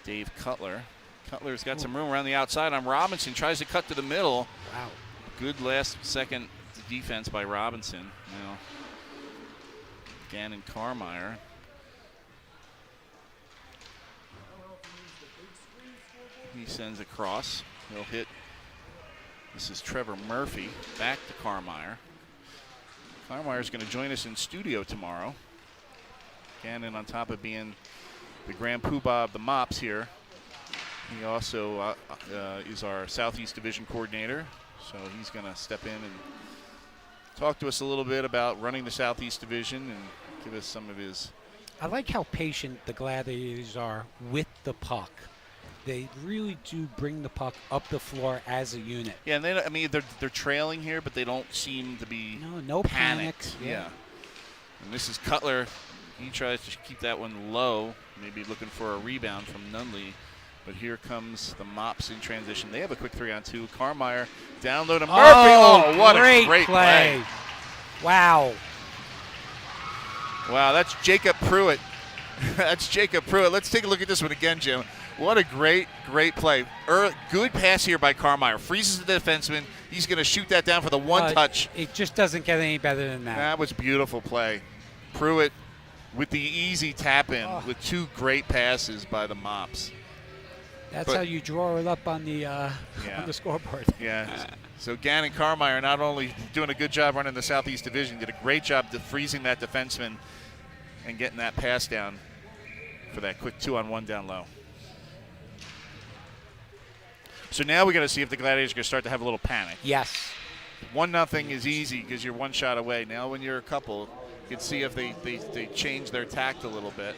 Dave Cutler. Cutler's got some room around the outside on Robinson. Tries to cut to the middle. Wow. Good last second defense by Robinson. Now, Gannon Carmeyer. He sends across. He'll hit. This is Trevor Murphy. Back to Carmeyer. Carmeyer's going to join us in studio tomorrow. Gannon, on top of being the grand poobah of the Mops here, he also is our Southeast Division coordinator. So he's going to step in and talk to us a little bit about running the Southeast Division and give us some of his. I like how patient the Gladiators are with the puck. They really do bring the puck up the floor as a unit. Yeah, and they're trailing here, but they don't seem to be no panicked. Panic. Yeah. And this is Cutler. He tries to keep that one low, maybe looking for a rebound from Nunley. But here comes the Mops in transition. They have a quick 3-on-2. Carmeyer down low to Murphy. Oh, what a great play. Wow. Wow, that's Jacob Pruitt That's Jacob Pruitt. Let's take a look at this one again, Jim. What a great play. Good pass here by Carmire. Freezes the defenseman. He's going to shoot that down for the one touch. It just doesn't get any better than that. That was beautiful play. Pruitt with the easy tap in with 2 great passes by the Mops. That's how you draw it up on the scoreboard. Yeah. So Gann and Carmire not only doing a good job running the Southeast Division, did a great job freezing that defenseman and getting that pass down for that quick 2-on-1 down low. So now we got to see if the Gladiators are going to start to have a little panic. Yes. 1-0 is easy because you're 1 shot away. Now when you're a couple, you can see if they change their tact a little bit.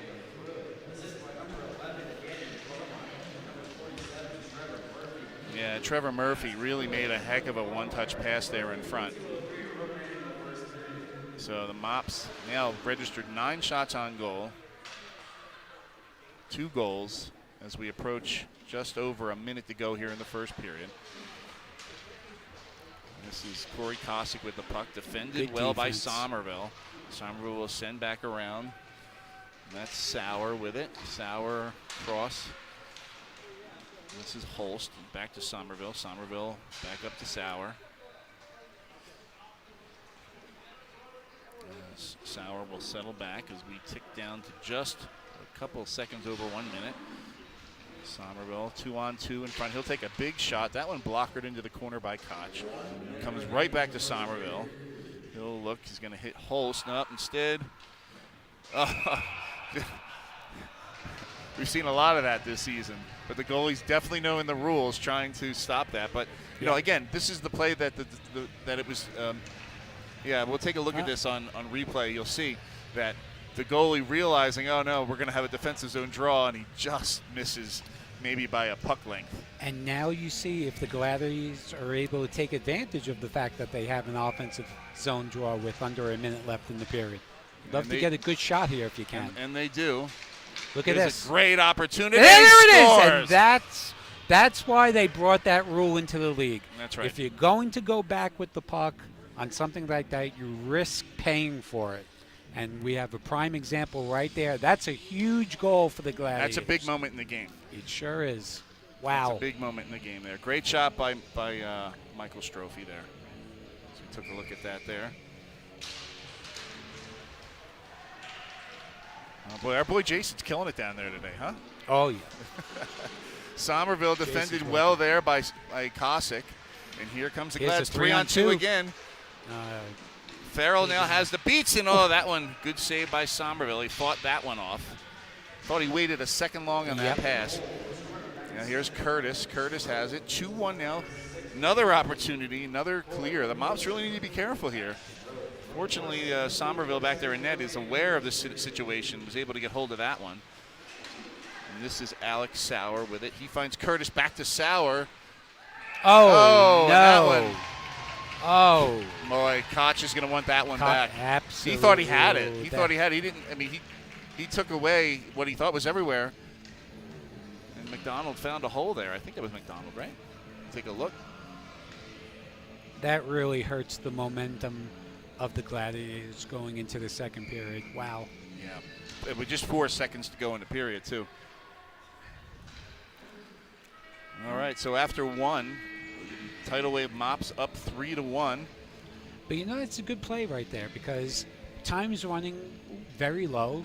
Yeah, Trevor Murphy really made a heck of a one-touch pass there in front. So the Mops now registered 9 shots on goal, 2 goals as we approach just over a minute to go here in the first period. This is Corey Kosick with the puck, defended well by Somerville. Somerville will send back around. And that's Sauer with it. Sauer cross. This is Holst, back to Somerville. Somerville back up to Sauer. Sauer will settle back as we tick down to just a couple of seconds over 1 minute. Somerville 2-on-2 in front. He'll take a big shot. That one blockered into the corner by Koch. Comes right back to Somerville. He'll look. He's going to hit Holst. Up instead. We've seen a lot of that this season, but the goalie's definitely knowing the rules, trying to stop that. But you know, again, this is the play that that it was. Yeah, we'll take a look at this on replay. You'll see that the goalie realizing, oh no, we're going to have a defensive zone draw, and he just misses maybe by a puck length. And now you see if the Gladiators are able to take advantage of the fact that they have an offensive zone draw with under a minute left in the period. Love to get a good shot here if you can. And they do. Look at this. A great opportunity. There it is. And that's why they brought that rule into the league. That's right. If you're going to go back with the puck on something like that, you risk paying for it. And we have a prime example right there. That's a huge goal for the Gladiators. That's a big moment in the game. It sure is. Wow. That's a big moment in the game there. Great shot by Michael Strophy there. So we took a look at that there. Oh boy, our boy Jason's killing it down there today, huh? Oh, yeah. Somerville defended well there by Kosick. And here comes the Glads. 3-on-2 again. Farrell now has the beats, and that one, good save by Somerville. He fought that one off. Thought he waited a second long on that pass. Now here's Curtis. Curtis has it. 2-1 now. Another opportunity, another clear. The Mops really need to be careful here. Fortunately, Somerville back there in net is aware of the situation, was able to get hold of that one. And this is Alex Sauer with it. He finds Curtis back to Sauer. Oh, no. That one. Oh. Boy, Koch is going to want that one back. Absolutely. He thought he had it. He thought he had it. He didn't. I mean, he took away what he thought was everywhere. And McDonald found a hole there. I think it was McDonald, right? Take a look. That really hurts the momentum of the Gladiators going into the second period. Wow. Yeah. With just 4 seconds to go in the period, too. All right, so after 1, Tidal Wave Mops up 3-1. But you know, it's a good play right there because time is running very low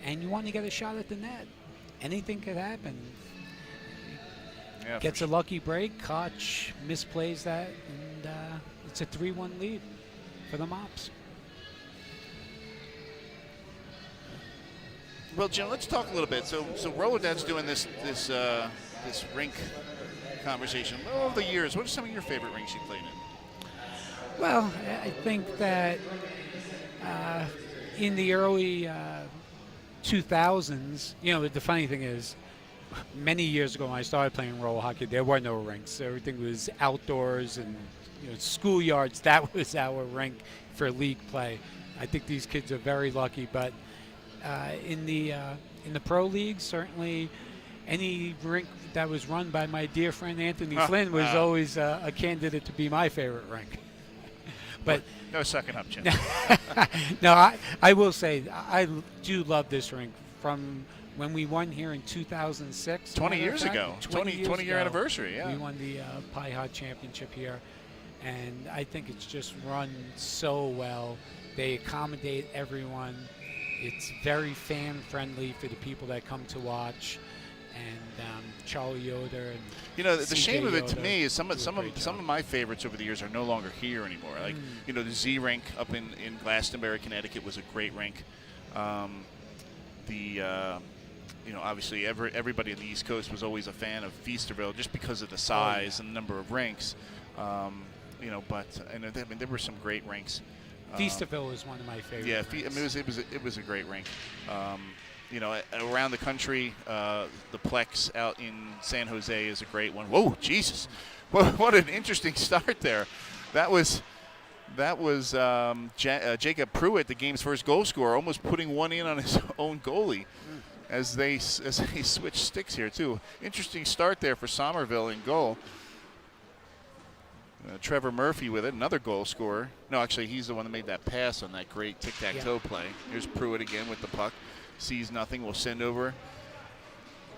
and you want to get a shot at the net. Anything could happen. Yeah, gets a lucky break. Koch misplays that, and it's a 3-1 lead for the Mops. Well, Jim, let's talk a little bit. So Rowadad's doing this rink conversation. Over the years, what are some of your favorite rinks you played in? Well, I think that in the early 2000s, you know, the funny thing is, many years ago when I started playing roller hockey, there were no rinks. Everything was outdoors and schoolyards. That was our rink for league play. I think these kids are very lucky, but in the pro league, certainly any rink that was run by my dear friend Anthony Flynn was always a candidate to be my favorite rink. But no sucking up, Jim. No, I will say I do love this rink from when we won here in 2006. 20 years ago. 20 year anniversary, yeah. We won the PIHA championship here, and I think it's just run so well. They accommodate everyone. It's very fan-friendly for the people that come to watch. And Charlie Yoder and the shame of it to me is some job. of my favorites over the years are no longer here anymore. Like the Z rink up in Glastonbury, Connecticut was a great rink. Obviously everybody on the East Coast was always a fan of Feasterville just because of the size and the number of rinks. There were some great rinks. Feasterville was one of my favorites. Yeah, it was a great rink. Around the country, the Plex out in San Jose is a great one. Whoa, Jesus! What an interesting start there. That was Jacob Pruitt, the game's first goal scorer, almost putting one in on his own goalie as they switch sticks here too. Interesting start there for Somerville in goal. Trevor Murphy with it, another goal scorer. No, actually, he's the one that made that pass on that great tic-tac-toe play. Here's Pruitt again with the puck. Sees nothing, will send over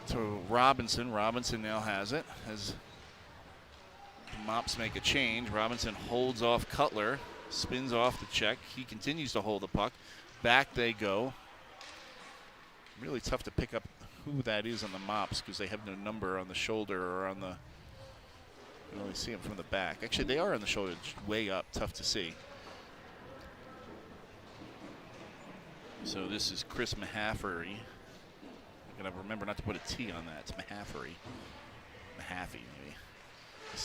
to Robinson. Robinson now has it as the Mops make a change. Robinson holds off Cutler, spins off the check. He continues to hold the puck. Back they go. Really tough to pick up who that is on the Mops because they have no number on the shoulder or on the, you can only see them from the back. Actually, they are on the shoulder, way up, tough to see. So this is Chris Mahaffey. I'm going to remember not to put a T on that. It's Mahaffey. Mahaffey, maybe. All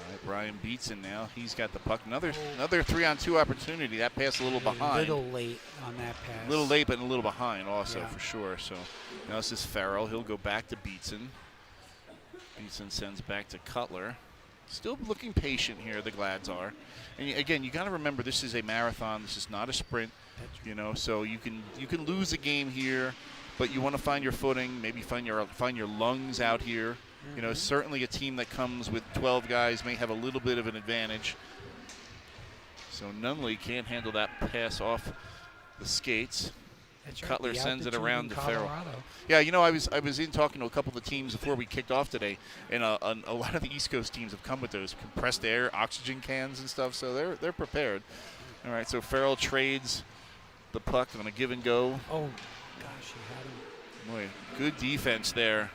right, Brian Beatson now. He's got the puck. Another 3-on-2 opportunity. That pass a little behind. A little late on that pass. A little late, but a little behind also, for sure. So now this is Farrell. He'll go back to Beatson. Beatson sends back to Cutler. Still looking patient here, the Glads are. And again, you got to remember this is a marathon. This is not a sprint. So you can lose a game here, but you want to find your footing, maybe find your lungs out here. Certainly a team that comes with 12 guys may have a little bit of an advantage. So Nunley can't handle that pass off the skates. Cutler sends it around to Farrell. Yeah, I was in talking to a couple of the teams before we kicked off today, and a lot of the East Coast teams have come with those compressed air, oxygen cans and stuff, so they're prepared. All right, so Farrell trades the puck on a give and go. Oh, gosh, he had him. Boy, good defense there.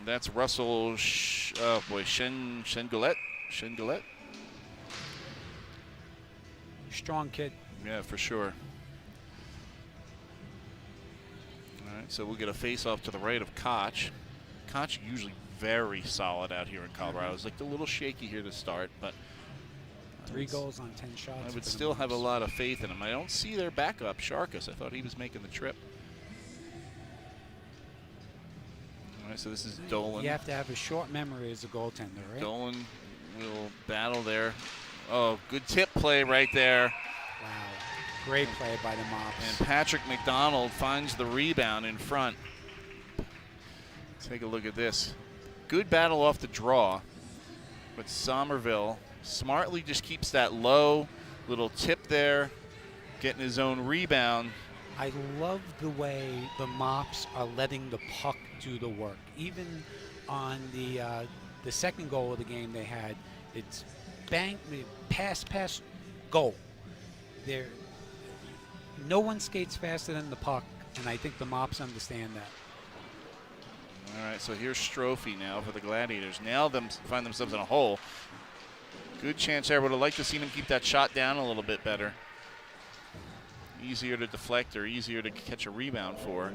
That's Russell, Shengalette. Strong kid. Yeah, for sure. All right, so we'll get a face-off to the right of Koch. Koch usually very solid out here in Colorado. It's like a little shaky here to start, but 3 goals on 10 shots. I would still have a lot of faith in him. I don't see their backup, Sharkus. I thought he was making the trip. All right, so this is Dolan. You have to have a short memory as a goaltender, right? Dolan will battle there. Oh, good tip play right there. Wow, great play by the Mops. And Patrick McDonald finds the rebound in front. Take a look at this. Good battle off the draw, but Somerville smartly just keeps that low, little tip there, getting his own rebound. I love the way the Mops are letting the puck do the work. Even on the second goal of the game they had, it's bang, pass, goal. No one skates faster than the puck, and I think the Mops understand that. All right, so here's Strophe now for the Gladiators. Now find themselves in a hole. Good chance there. Would have liked to see him keep that shot down a little bit better. Easier to deflect or easier to catch a rebound for.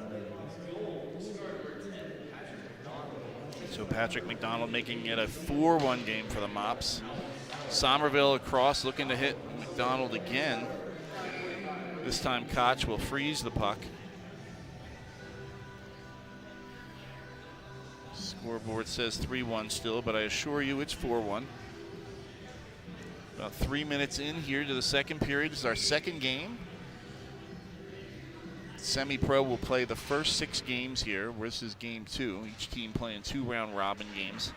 So Patrick McDonald making it a 4-1 game for the Mops. Somerville across looking to hit McDonald again. This time Koch will freeze the puck. Scoreboard says 3-1 still, but I assure you it's 4-1. About 3 minutes in here to the second period. This is our second game. Semi-Pro will play the first 6 games here. This is game 2. Each team playing 2 round robin games.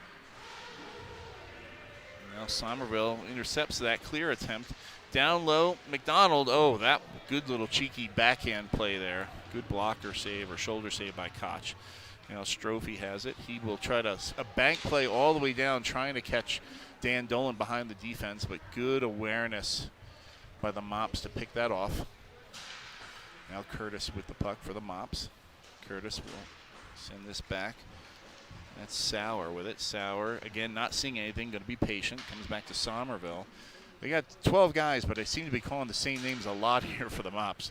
Now Somerville intercepts that clear attempt. Down low, McDonald. Oh, that good little cheeky backhand play there. Good blocker save or shoulder save by Koch. Now Strophe has it. He will try a bank play all the way down, trying to catch Dan Dolan behind the defense, but good awareness by the Mops to pick that off. Now Curtis with the puck for the Mops. Curtis will send this back. That's Sauer with it. Sauer, again, not seeing anything, going to be patient. Comes back to Somerville. They got 12 guys, but they seem to be calling the same names a lot here for the Mops.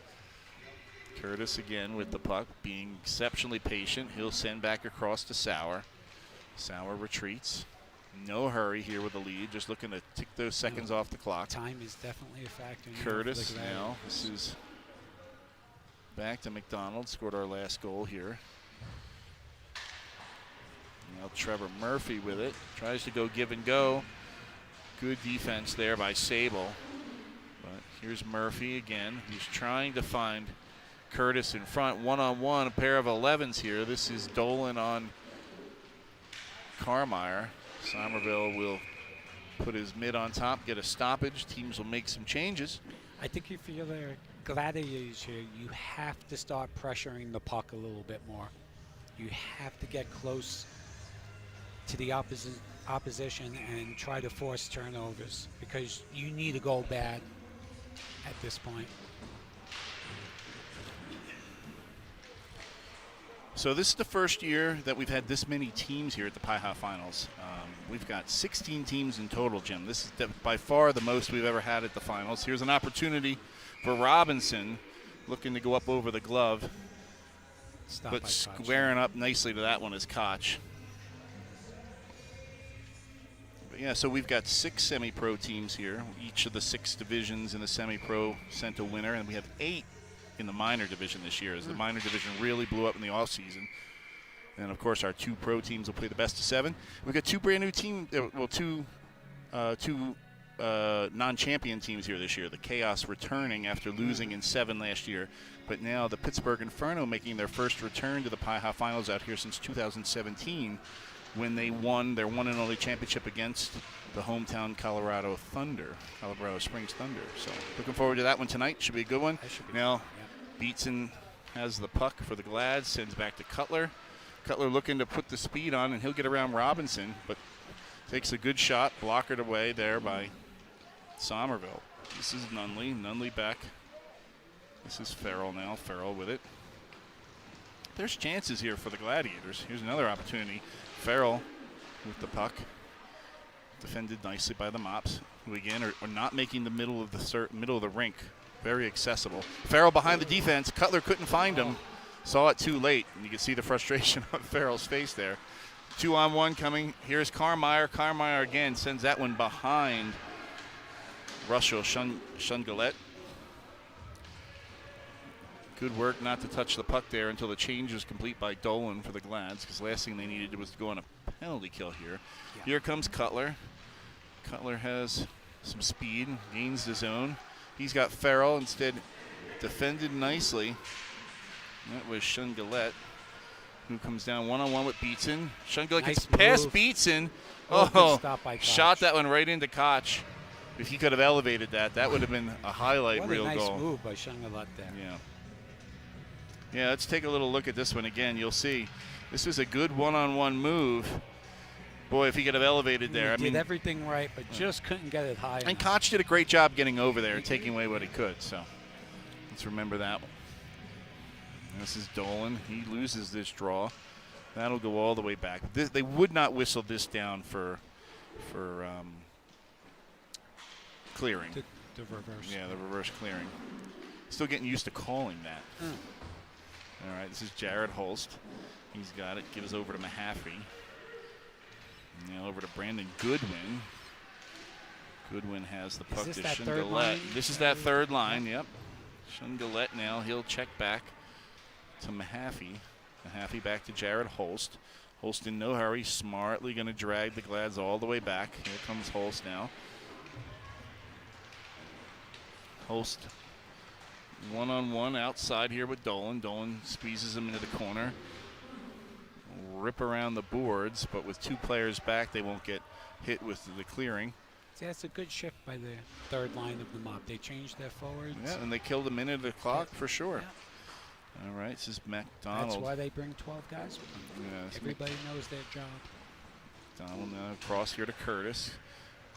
Curtis again with the puck, being exceptionally patient. He'll send back across to Sauer. Sauer retreats. No hurry here with the lead, just looking to tick those seconds off the clock. Time is definitely a factor. Curtis now. This is back to McDonald. Scored our last goal here. Now Trevor Murphy with it. Tries to go give and go. Good defense there by Sable. But here's Murphy again. He's trying to find Curtis in front. One-on-one, a pair of 11s here. This is Dolan on Carmeyer. Somerville will put his mid on top, get a stoppage. Teams will make some changes. I think if you're the Gladiators here, you have to start pressuring the puck a little bit more. You have to get close to the opposition and try to force turnovers, because you need a goal bad at this point. So this is the first year that we've had this many teams here at the PIHA Finals. We've got 16 teams in total, Jim. This is by far the most we've ever had at the finals. Here's an opportunity for Robinson, looking to go up over the glove, but squaring up nicely to that one is Koch. But yeah, so we've got 6 semi-pro teams here. Each of the 6 divisions in the semi-pro sent a winner, and we have 8 in the minor division this year, as the minor division really blew up in the offseason. And of course, our 2 pro teams will play the best of 7. We've got 2 brand new teams, two non-champion teams here this year. The Chaos returning after losing in 7 last year, but now the Pittsburgh Inferno making their first return to the PIHA Finals out here since 2017, when they won their one and only championship against the hometown Colorado Springs Thunder. So looking forward to that one tonight. Should be a good one. Now, Beatson has the puck for the Glads, sends back to Cutler. Cutler looking to put the speed on, and he'll get around Robinson, but takes a good shot, blockered away there by Somerville. This is Nunley. Nunley back. This is Farrell now. Farrell with it. There's chances here for the Gladiators. Here's another opportunity. Farrell with the puck. Defended nicely by the Mops, who again are not making the middle of the rink very accessible. Farrell behind the defense. Cutler couldn't find him. Saw it too late, and you can see the frustration on Farrell's face there. 2-on-1 coming. Here's Carmeyer. Carmeyer again sends that one behind Russell Shungalette. Good work not to touch the puck there until the change was complete by Dolan for the Glads, because last thing they needed was to go on a penalty kill here. Yeah. Here comes Cutler. Cutler has some speed, gains the zone. He's got Farrell instead, defended nicely. That was Shungalette, who comes down one-on-one with Beatson. Shungalette gets past Beatson. Shot that one right into Koch. If he could have elevated that, that would have been a highlight reel goal. What a nice move by Shungalette there. Yeah. Yeah, let's take a little look at this one again. You'll see this is a good one-on-one move. Boy, if he could have elevated there. He did everything right, but just couldn't get it high enough. And Koch did a great job getting over there and taking away what he could. So let's remember that one. This is Dolan. He loses this draw. That'll go all the way back. They would not whistle this down for clearing. The reverse. Yeah, the reverse clearing. Still getting used to calling that. All right, this is Jared Holst. He's got it. Gives over to Mahaffey. Now over to Brandon Goodwin. Goodwin has the puck to Shungalette. This is that third line, yep. Shungalette now. He'll check back to Mahaffey. Mahaffey back to Jared Holst. Holst in no hurry, smartly going to drag the Glads all the way back. Here comes Holst now. Holst one-on-one outside here with Dolan. Dolan squeezes him into the corner. Rip around the boards, but with 2 players back, they won't get hit with the clearing. See, that's a good shift by the third line of the Mop. They changed their forwards. Yeah, and they killed a minute of the clock for sure. Yeah. All right, this is McDonald. That's why they bring 12 guys with them. Yeah, Everybody knows their job. McDonald now across here to Curtis.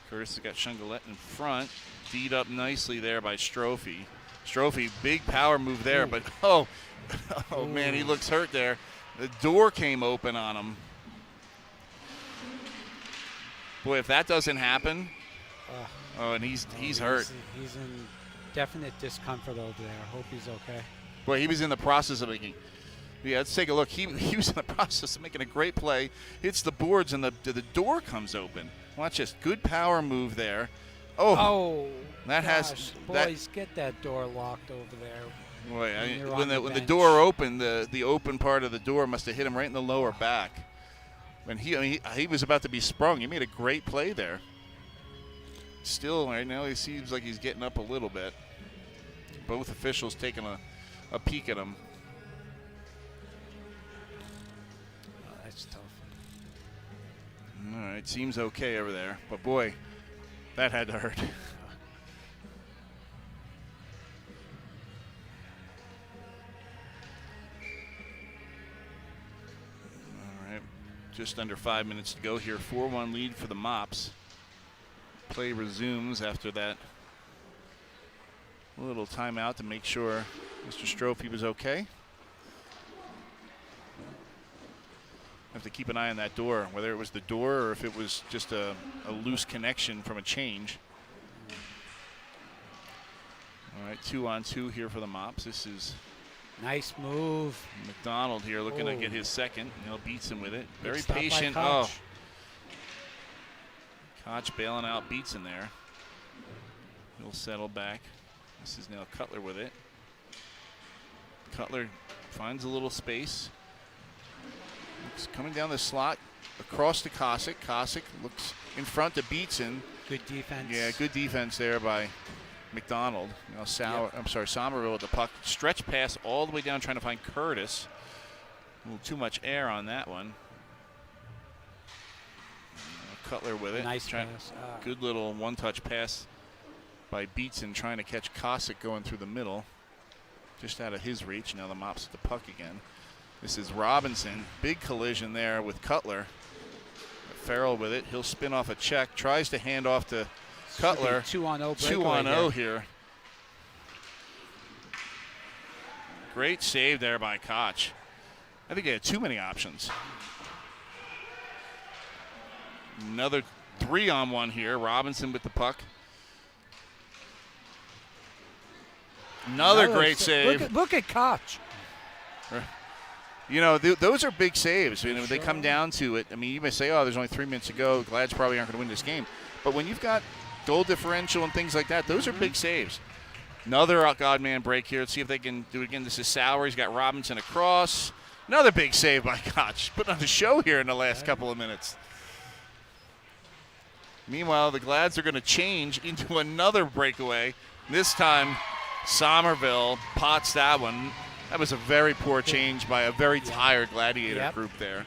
Curtis has got Shungalette in front. Beat up nicely there by Strophy. Strophy, big power move there, Ooh. but oh man, he looks hurt there. The door came open on him. Boy, if that doesn't happen, and he's hurt. He's in definite discomfort over there. I hope he's okay. Boy, he was in the process of making. Yeah, let's take a look. He was in the process of making a great play. Hits the boards and the door comes open. Watch this. Good power move there. Oh, that gosh, has boys, get that door locked over there. Boy, when when the door opened, the open part of the door must have hit him right in the lower back. When he was about to be sprung. He made a great play there. Still, right now, he seems like he's getting up a little bit. Both officials taking a peek at him. Oh, that's tough. All right, seems okay over there. But, boy, that had to hurt. All right, just under 5 minutes to go here. 4-1 lead for the Mops. Play resumes after that little timeout to make sure Mr. Strophy was okay. Have to keep an eye on that door, whether it was the door or if it was just a loose connection from a change. All right, 2-on-2 here for the Mops. This is nice move. McDonald here looking to get his second. He'll beats him with it. Very Stop by patient. Koch. Koch bailing out Beatson there. He'll settle back. This is now Cutler with it. Cutler finds a little space. Looks coming down the slot across to Cossack. Cossack looks in front to Beatson. Good defense. Yeah, good defense there by McDonald. Now Somerville with the puck. Stretch pass all the way down trying to find Curtis. A little too much air on that one. Cutler with it. Nice pass. Good little one-touch pass by Beatson trying to catch Cossack going through the middle. Just out of his reach. Now the Mops with the puck again. This is Robinson. Big collision there with Cutler. Farrell with it. He'll spin off a check. Tries to hand off to Cutler. 2-on-0 2-on-0 here. Great save there by Koch. I think they had too many options. Another 3-on-1 here. Robinson with the puck. Another great save. Look at Koch. You know, those are big saves. You know, they come down to it. I mean, you may say, oh, there's only 3 minutes to go. Glads probably aren't going to win this game. But when you've got goal differential and things like that, those are big saves. Another God-man break here. Let's see if they can do it again. This is Sauer. He's got Robinson across. Another big save by Koch. Put on the show here in the last couple of minutes. Meanwhile, the Glads are going to change into another breakaway. This time, Somerville pots that one. That was a very poor change by a very tired Gladiator group there.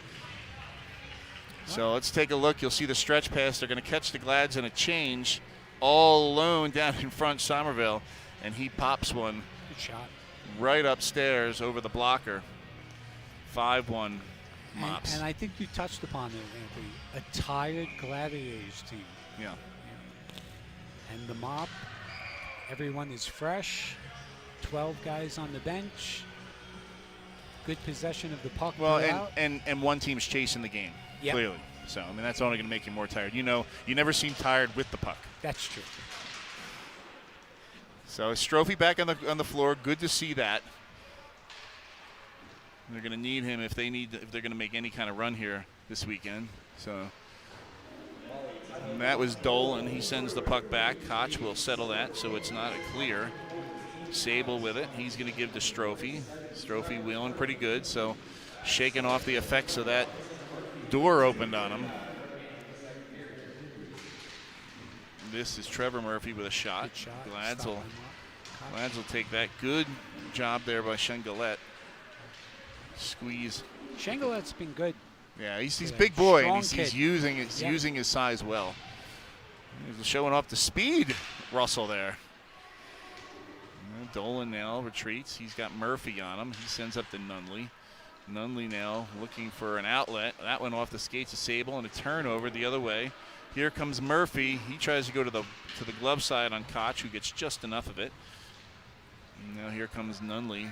So let's take a look. You'll see the stretch pass. They're going to catch the Glads in a change all alone down in front, Somerville. And he pops one right upstairs over the blocker. 5-1 Mops. And I think you touched upon it, Anthony. A tired Gladiators team. Yeah. And the Mop, everyone is fresh. 12 guys on the bench. Good possession of the puck. Well, and one team's chasing the game, clearly. So, I mean, that's only going to make you more tired. You know, you never seem tired with the puck. That's true. So, Strophy back on the floor. Good to see that. They're going to need him if they're going to make any kind of run here this weekend. So, and that was Dolan. He sends the puck back. Koch will settle that, so it's not a clear. Sable with it. He's going to give to Strophy. Strophy wheeling pretty good, so shaking off the effects of that door opened on him. This is Trevor Murphy with a shot. Glads will take that. Good job there by Shungalette. Squeeze. Shangalette's been good. Yeah, he's big boy, and he's kid. using his size well. He's showing off the speed, Russell there. Dolan now retreats. He's got Murphy on him. He sends up to Nunley. Nunley now looking for an outlet. That went off the skates of Sable and a turnover the other way. Here comes Murphy. He tries to go to the glove side on Koch, who gets just enough of it. And now here comes Nunley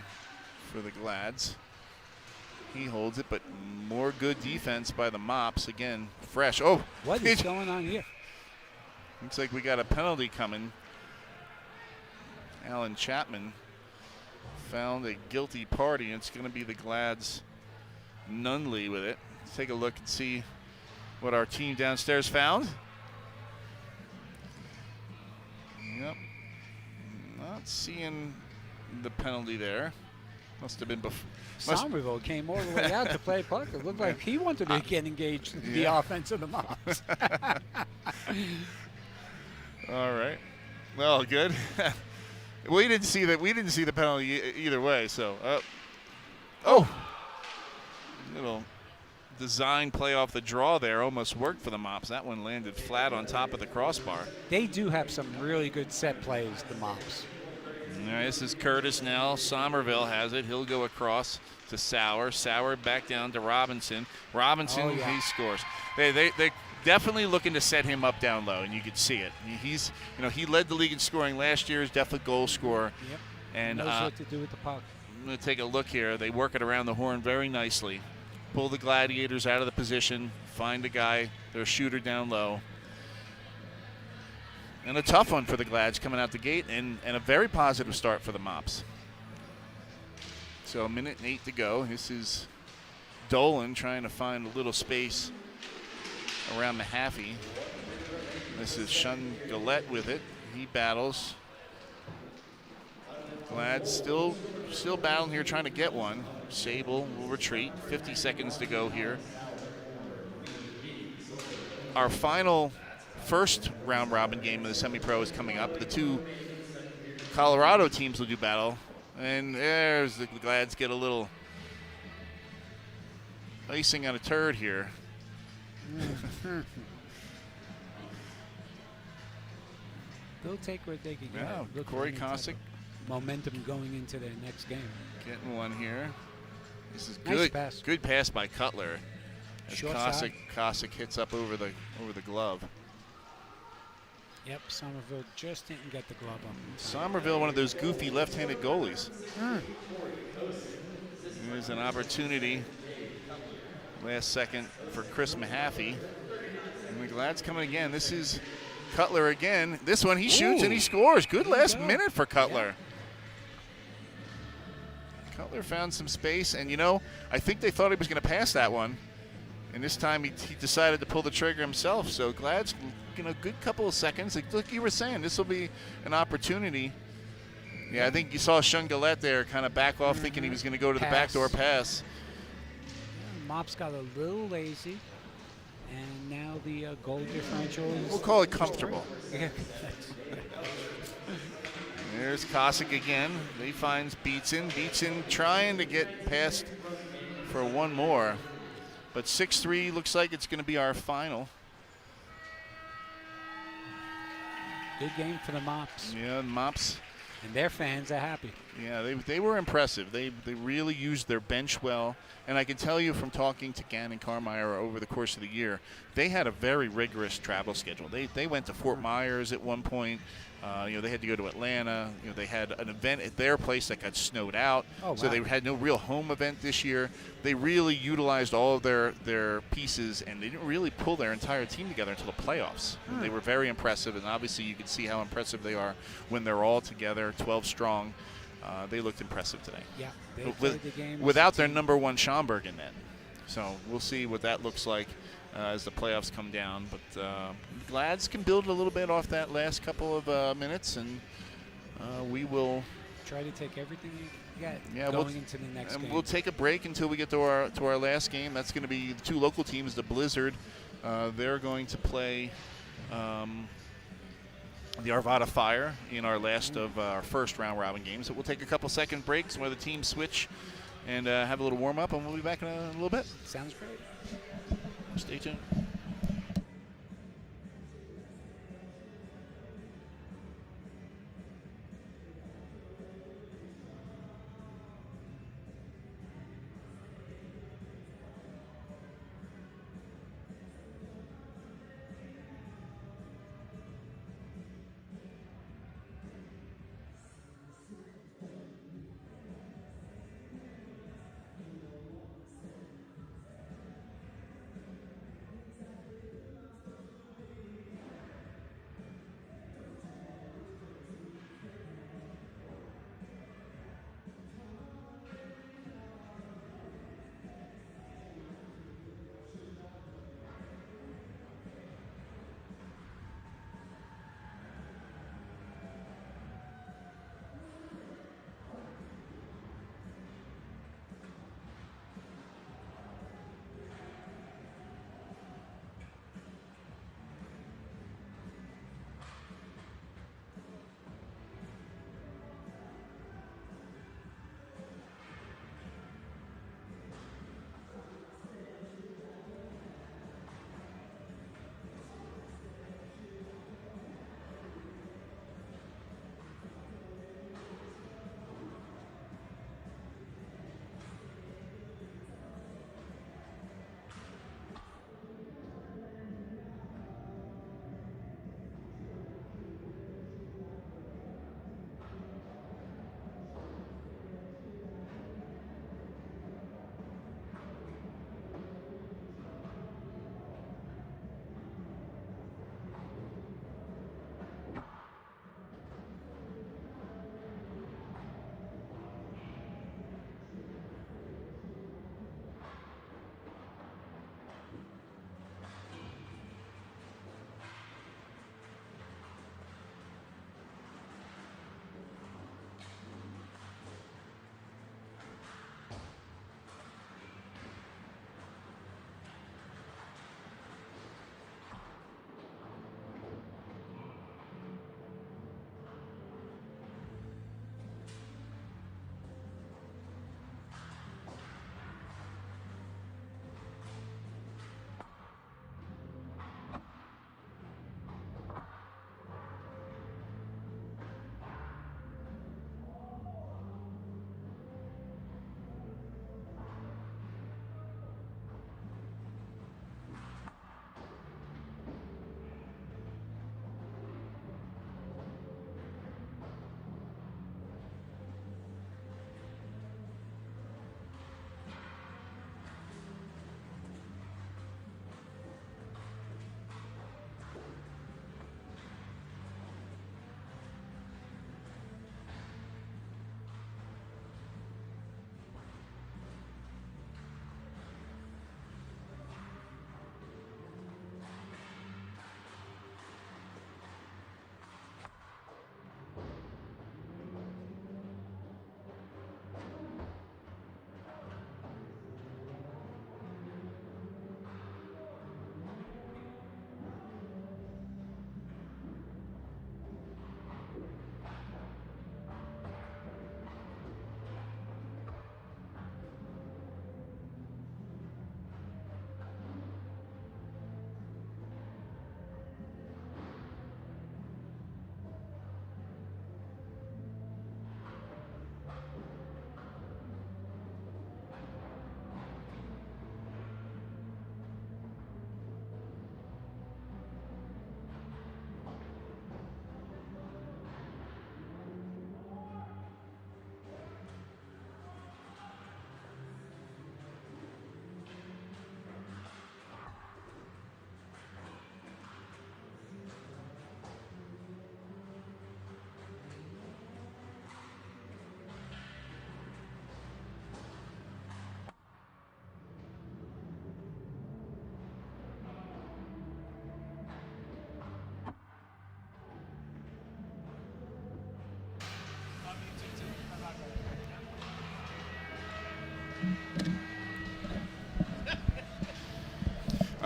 for the Glads. He holds it, but more good defense by the Mops. Again, fresh. Oh, what is going on here? Looks like we got a penalty coming. Alan Chapman found a guilty party, and it's going to be the Glads' Nunley with it. Let's take a look and see what our team downstairs found. Yep. Not seeing the penalty there. Must have been before. Somerville came all the way out to play puck. It looked like he wanted to get engaged in the offense of the Mops. All right. Well, good. We didn't see that. We didn't see the penalty either way. So, little design play off the draw there almost worked for the Mops. That one landed flat on top of the crossbar. They do have some really good set plays, the Mops. All right, this is Curtis now. Somerville has it. He'll go across to Sauer. Sauer back down to Robinson. Robinson, he scores. They definitely looking to set him up down low, and you can see it. He's, he led the league in scoring last year. He's definitely goal scorer. Yep. And knows what to do with the puck. I'm going to take a look here. They work it around the horn very nicely. Pull the Gladiators out of the position. Find a guy, their shooter down low. And a tough one for the Glads coming out the gate, and a very positive start for the Mops. So 1 minute and 8 to go. This is Dolan trying to find a little space around Mahaffey. This is Shun Gillette with it. He battles. Glads still battling here, trying to get one. Sable will retreat. 50 seconds to go here. Our final first round robin game of the semi-pro is coming up. The two Colorado teams will do battle. And there's the Glads get a little icing on a turd here. They'll take what they can get. Yeah, Corey Kosick. Momentum going into their next game. Getting one here. This is nice good. Pass. Good pass by Cutler. As Short Kosick hits up over the glove. Yep, Somerville just didn't get the glove on. Somerville, one of those goofy left-handed goalies. There's an opportunity. Last second for Chris Mahaffey. And the Glads coming again. This is Cutler again. This one he shoots and he scores. Good last minute for Cutler. Yeah. Cutler found some space, and I think they thought he was going to pass that one. And this time he decided to pull the trigger himself. So Glads, good couple of seconds. Like you were saying, this will be an opportunity. Yeah, I think you saw Shun Gillette there kind of back off thinking he was going to go to the backdoor pass. Mops got a little lazy, and now the goal differential is... We'll call it comfortable. There's Kosick again. He finds Beatson. Beatson trying to get past for one more. But 6-3 looks like it's going to be our final. Good game for the Mops. Yeah, the Mops. And their fans are happy. Yeah, they were impressive. They really used their bench well. And I can tell you from talking to Gannon Carmeyer over the course of the year, they had a very rigorous travel schedule. They went to Fort Myers at one point. They had to go to Atlanta. They had an event at their place that got snowed out. Oh, wow. So they had no real home event this year. They really utilized all of their pieces, and they didn't really pull their entire team together until the playoffs. They were very impressive, and obviously you can see how impressive they are when they're all together, 12 strong. They looked impressive today. Yeah, they played the game without their number one Schomburg in net. So we'll see what that looks like as the playoffs come down. But Glads can build a little bit off that last couple of minutes, and we will try to take everything you got going into the next game. We'll take a break until we get to our last game. That's going to be the two local teams, the Blizzard. They're going to play the Arvada Fire in our last of our first round robin games. So we'll take a couple second breaks where the teams switch and have a little warm up, and we'll be back in a little bit. Sounds great. Stay tuned.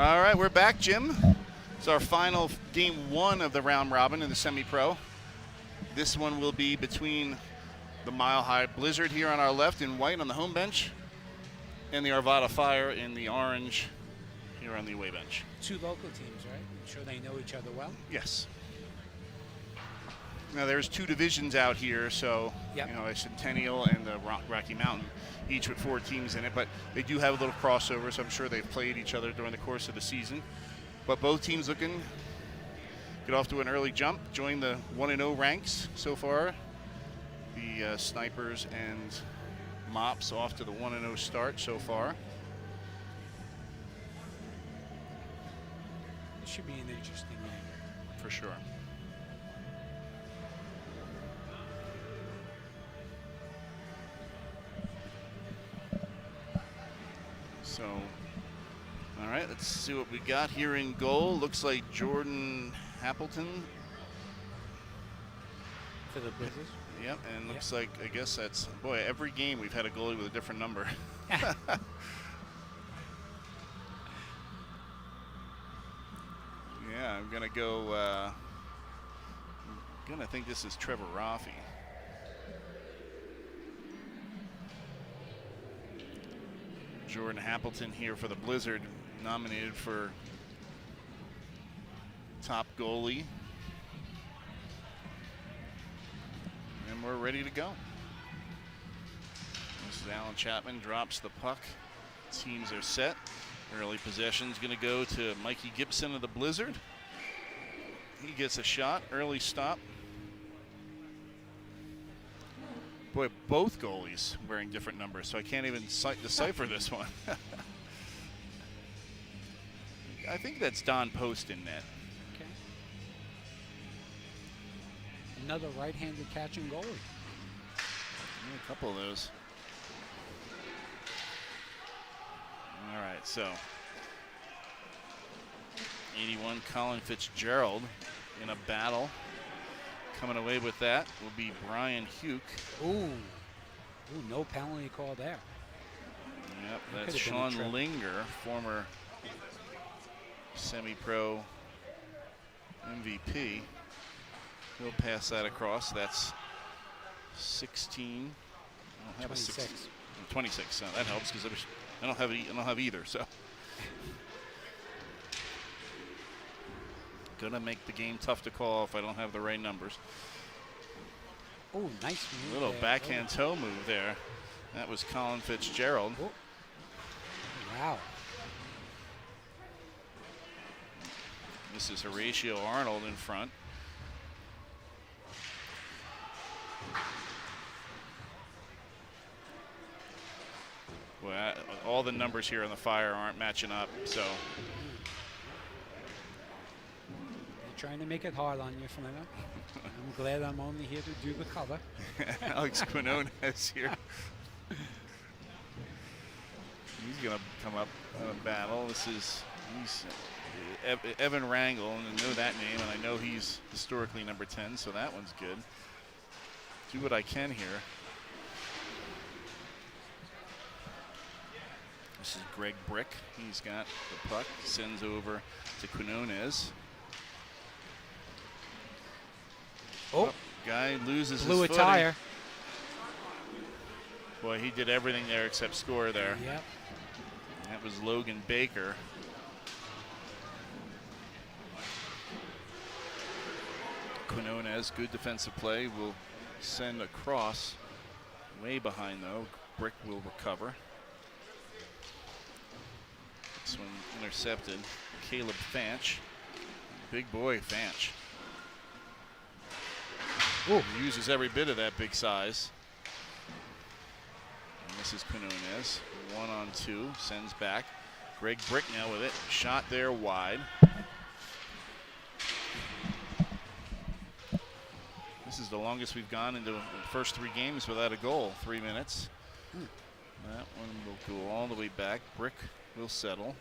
All right, we're back, Jim. It's our final game 1 of the round robin in the semi-pro. This one will be between the Mile High Blizzard here on our left in white on the home bench and the Arvada Fire in the orange here on the away bench. 2 local teams, right? I'm sure they know each other well. Yes. Now there's 2 divisions out here, so Yep. you know, a Centennial and the Rocky Mountain, each with 4 teams in it, but they do have a little crossover, so I'm sure they've played each other during the course of the season. But both teams looking to get off to an early jump, join the 1-0 ranks so far. The Snipers and Mops off to the 1-0 start so far. It should be an interesting game. For sure. So, all right, let's see what we got here in goal. Looks like Jordan Appleton. For the Blizzards. Yep, and looks like, I guess that's, boy, every game we've had a goalie with a different number. Yeah, I'm going to go, I'm going to think this is Trevor Raffy. Jordan Appleton here for the Blizzard, nominated for top goalie. And we're ready to go. This is Alan Chapman, drops the puck. Teams are set. Early possession's going to go to Mikey Gibson of the Blizzard. He gets a shot, early stop. Boy, both goalies wearing different numbers, so I can't even decipher this one. I think that's Don Post in net. Okay. Another right-handed catching goalie. Yeah, a couple of those. All right, so 81 Colin Fitzgerald in a battle. Coming away with that will be Brian Huke. Ooh, no penalty call there. Yep, that's Sean Linger, former semi-pro MVP. He'll pass that across. That's 16. I don't have 26. A 26. So that helps because I don't have either. So gonna make the game tough to call if I don't have the right numbers. Oh, nice move. Little there. backhand toe move there. That was Colin Fitzgerald. Oh. Wow. This is Horatio Arnold in front. Well, all the numbers here on the Fire aren't matching up, so. You're trying to make it hard on you, Fleming. I'm glad I'm only here to do the cover. Alex Quinones here. He's going to come up battle. He's Evan Rangel, and I know that name, and I know he's historically number 10, so that one's good. Do what I can here. This is Greg Brick. He's got the puck, sends over to Quinones. Oh, guy loses blew his a footing. tire. Boy, he did everything there except score there. Yep. That was Logan Baker. Quinones, good defensive play, will send across. Way behind though. Brick will recover. This one intercepted. Caleb Fanch. Big boy Fanch. Ooh. He uses every bit of that big size. And this is Quinones. 1-on-2. Sends back. Greg Brick now with it. Shot there wide. This is the longest we've gone into the first 3 games without a goal. 3 minutes. That one will go all the way back. Brick will settle.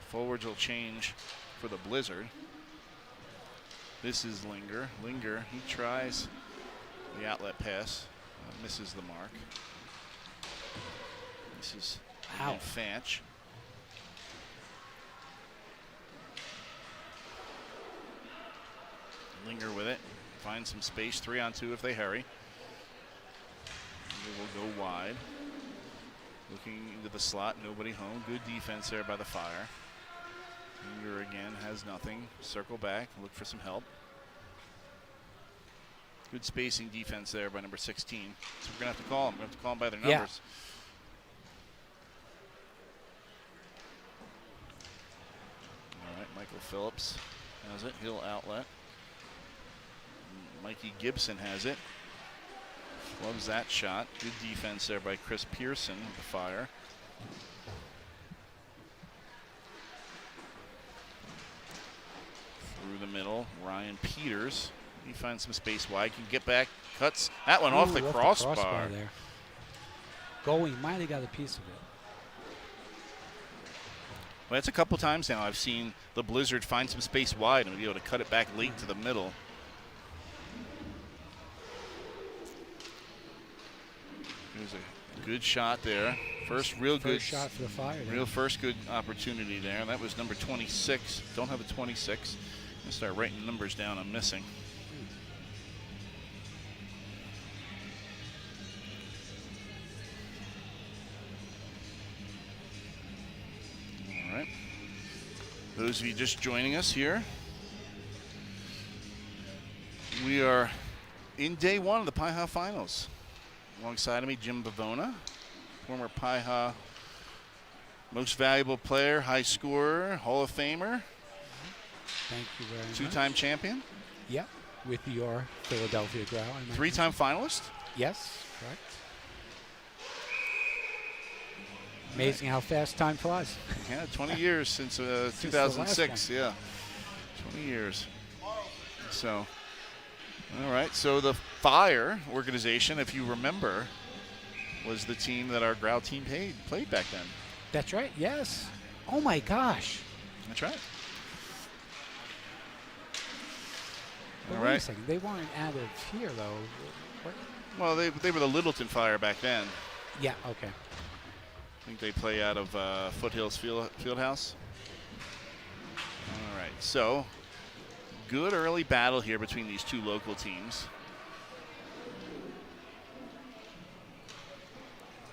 Forwards will change for the Blizzard. This is Linger. Linger, he tries the outlet pass. Misses the mark. This is Fanch. linger with it, find some space, 3-on-2 if they hurry. They will go wide. Looking into the slot, nobody home. Good defense there by the Fire. Linger again, has nothing. Circle back, look for some help. Good spacing defense there by number 16. So we're going to have to call them. We're going to have to call them by their numbers. All right, Michael Phillips has it. He'll outlet. Mikey Gibson has it. Loves that shot. Good defense there by Chris Pearson with the Fire. Through the middle, Ryan Peters. He finds some space wide. Can get back, cuts that one off the crossbar. There. Goalie might have got a piece of it. Well, that's a couple times now I've seen the Blizzard find some space wide and be able to cut it back late to the middle. There's a good shot there. First good shot for the Fire. First good opportunity there. And that was number 26. Don't have a 26. I'm start writing numbers down I'm missing. All right. Those of you just joining us here, we are in day one of the PIHA Finals. Alongside of me, Jim Bavona, former PIHA Most Valuable Player, high scorer, Hall of Famer. Thank you very much. Two-time champion. Yep, with your Philadelphia Growl. Three-time finalist. Yes, correct. Amazing how fast time flies. Yeah, 20 years since 2006. Yeah, 20 years. So, all right. So the Fire organization, if you remember, was the team that our Growl team played back then. That's right. Yes. Oh my gosh. That's right. But all wait right. a second. They weren't out of here though. What? Well, they were the Littleton Fire back then. Yeah. Okay. I think they play out of Foothills Fieldhouse. All right, so good early battle here between these two local teams.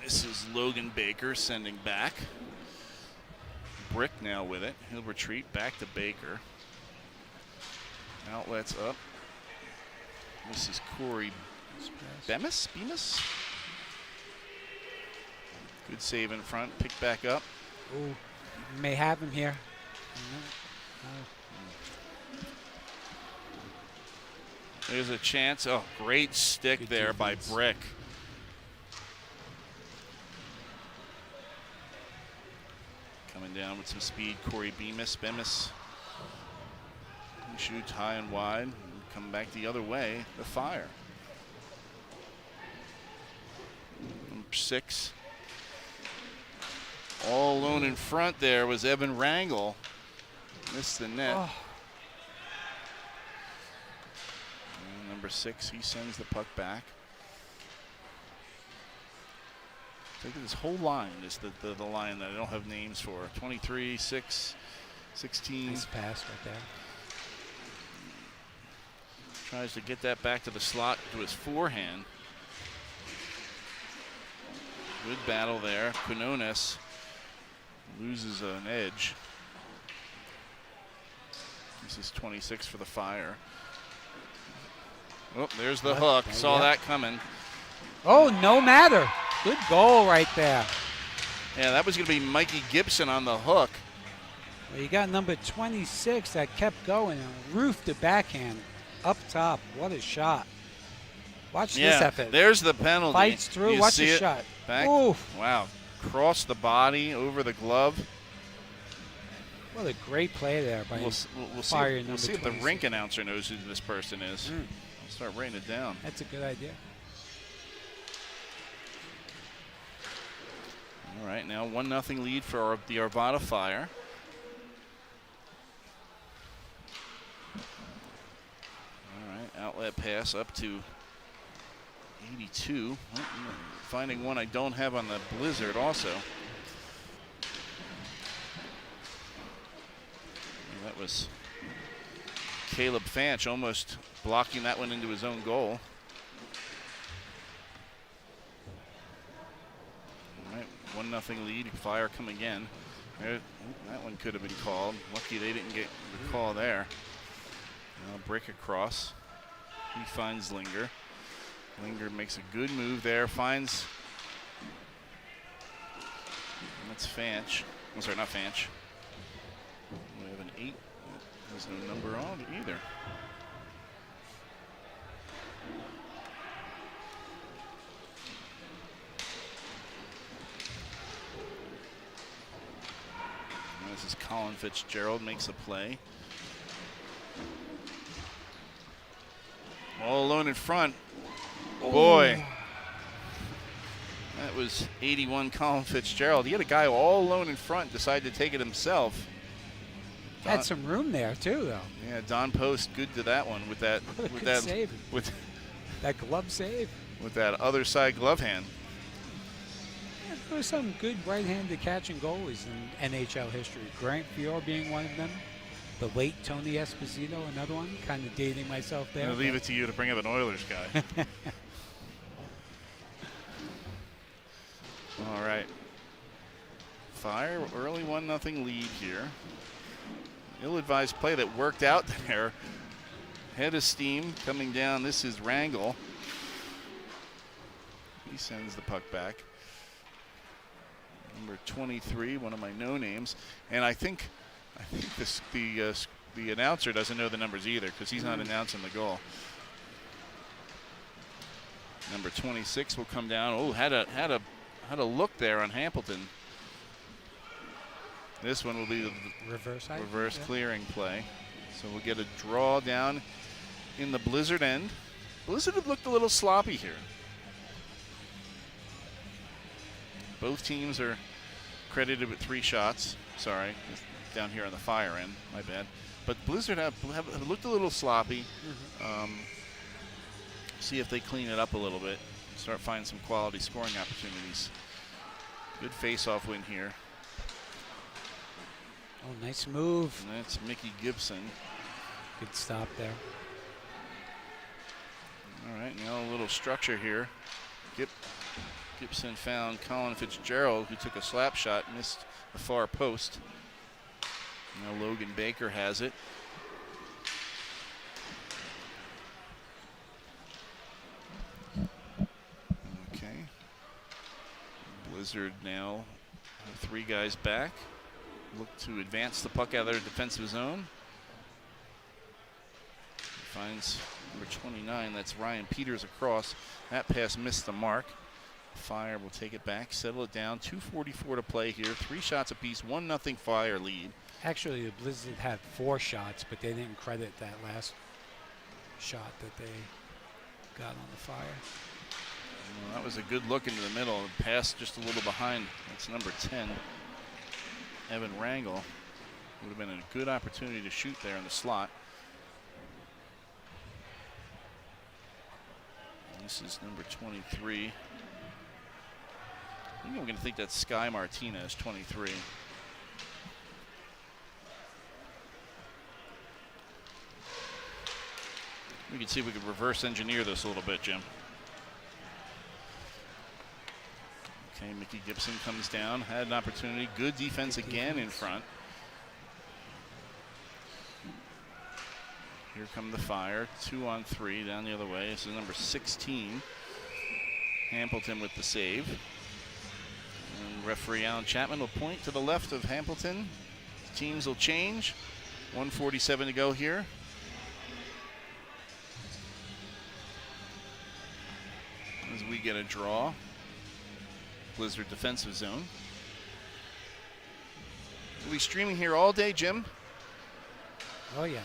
This is Logan Baker sending back. Brick now with it. He'll retreat back to Baker. Outlets up. This is Corey Bemis? Good save in front, pick back up. Ooh, may have him here. There's a chance. Oh, great stick Good there defense. by Brick. Coming down with some speed, Corey Bemis. Shoots high and wide. Come back the other way, the Fire. Number 6. All alone in front there was Evan Rangel. Missed the net. Oh. And number 6, he sends the puck back. Look at this whole line, is the line that I don't have names for. 23, 6, 16. Nice pass right there. Tries to get that back to the slot to his forehand. Good battle there. Quinones loses an edge. This is 26 for the Fire. Oh, there's the hook. Saw that coming. Oh, no matter. Good goal right there. Yeah, that was going to be Mikey Gibson on the hook. Well, you got number 26 that kept going and roofed the backhand up top. What a shot. Watch this effort. There's the penalty. Fights through. Watch the shot. Back. Oof. Wow. Cross the body over the glove. What a great play there by We'll Fire see, number if the 26. rink announcer knows who this person is. I'll start writing it down. That's a good idea. All right, now 1-0 lead for the Arvada Fire. All right, outlet pass up to 82. Oh, finding one I don't have on the Blizzard also. That was Caleb Fanch almost blocking that one into his own goal. All right, 1-0 lead. Fire come again. That one could have been called. Lucky they didn't get the call there. Now break across. He finds Linger. Linger makes a good move there. Finds. That's Fanch. I'm sorry, not Fanch. We have an 8. There's no number on it either. This is Colin Fitzgerald, makes a play. All alone in front. Boy. That was 81 Colin Fitzgerald. He had a guy all alone in front, decided to take it himself. Had some room there too, though. Yeah, Don Post, good to that one with that. What a with good that save. with That glove save. with that other side glove hand. Yeah, there were some good right-handed catching goalies in NHL history. Grant Fior being one of them. The late Tony Esposito, another one. Kind of dating myself there. I'll leave it to you to bring up an Oilers guy. All right. Fire, early 1-0 lead here. Ill-advised play that worked out there. Head of steam coming down. This is Rangel. He sends the puck back. Number 23, one of my no-names. And I think the announcer doesn't know the numbers either because he's not announcing the goal. Number 26 will come down. Oh, had a look there on Hampleton. This one will be the reverse clearing play. So we'll get a draw down in the Blizzard end. Blizzard have looked a little sloppy here. Both teams are credited with 3 shots. Sorry, down here on the Fire end, my bad. But Blizzard have looked a little sloppy. See if they clean it up a little bit. Start finding some quality scoring opportunities. Good face-off win here. Oh, nice move. And that's Mickey Gibson. Good stop there. All right, now a little structure here. Gibson found Colin Fitzgerald, who took a slap shot, missed the far post. Now Logan Baker has it. Okay. Blizzard now have 3 guys back. Look to advance the puck out of their defensive zone. Finds number 29, that's Ryan Peters across. That pass missed the mark. Fire will take it back, settle it down. 2:44 to play here. 3 shots apiece, 1-0 Fire lead. Actually, the Blizzard had 4 shots, but they didn't credit that last shot that they got on the Fire. Well, that was a good look into the middle. Pass just a little behind. That's number 10, Evan Rangel. Would have been a good opportunity to shoot there in the slot. This is number 23. I think I'm going to think that's Sky Martinez, 23. We can see if we could reverse engineer this a little bit, Jim. Okay, Mickey Gibson comes down, had an opportunity. Good defense again in front. Here come the Fire, 2-on-3 down the other way. This is number 16. Hampleton with the save. And referee Alan Chapman will point to the left of Hampleton. Teams will change. 1:47 to go here. As we get a draw. Blizzard defensive zone. We'll be streaming here all day, Jim. Oh, yeah.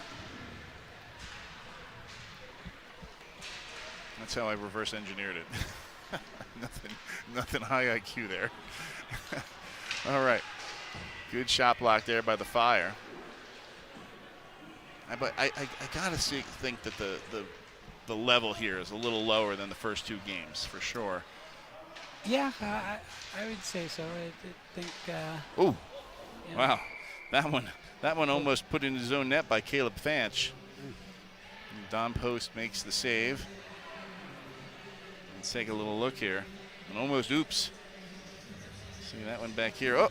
That's how I reverse engineered it. nothing high IQ there. All right. Good shot block there by the Fire. But I gotta think that the level here is a little lower than the first 2 games for sure. Yeah, I would say so. I think. Oh, wow! That one almost put in his own net by Caleb Fanch. Don Post makes the save. Let's take a little look here. And almost, oops. See that one back here. Oh,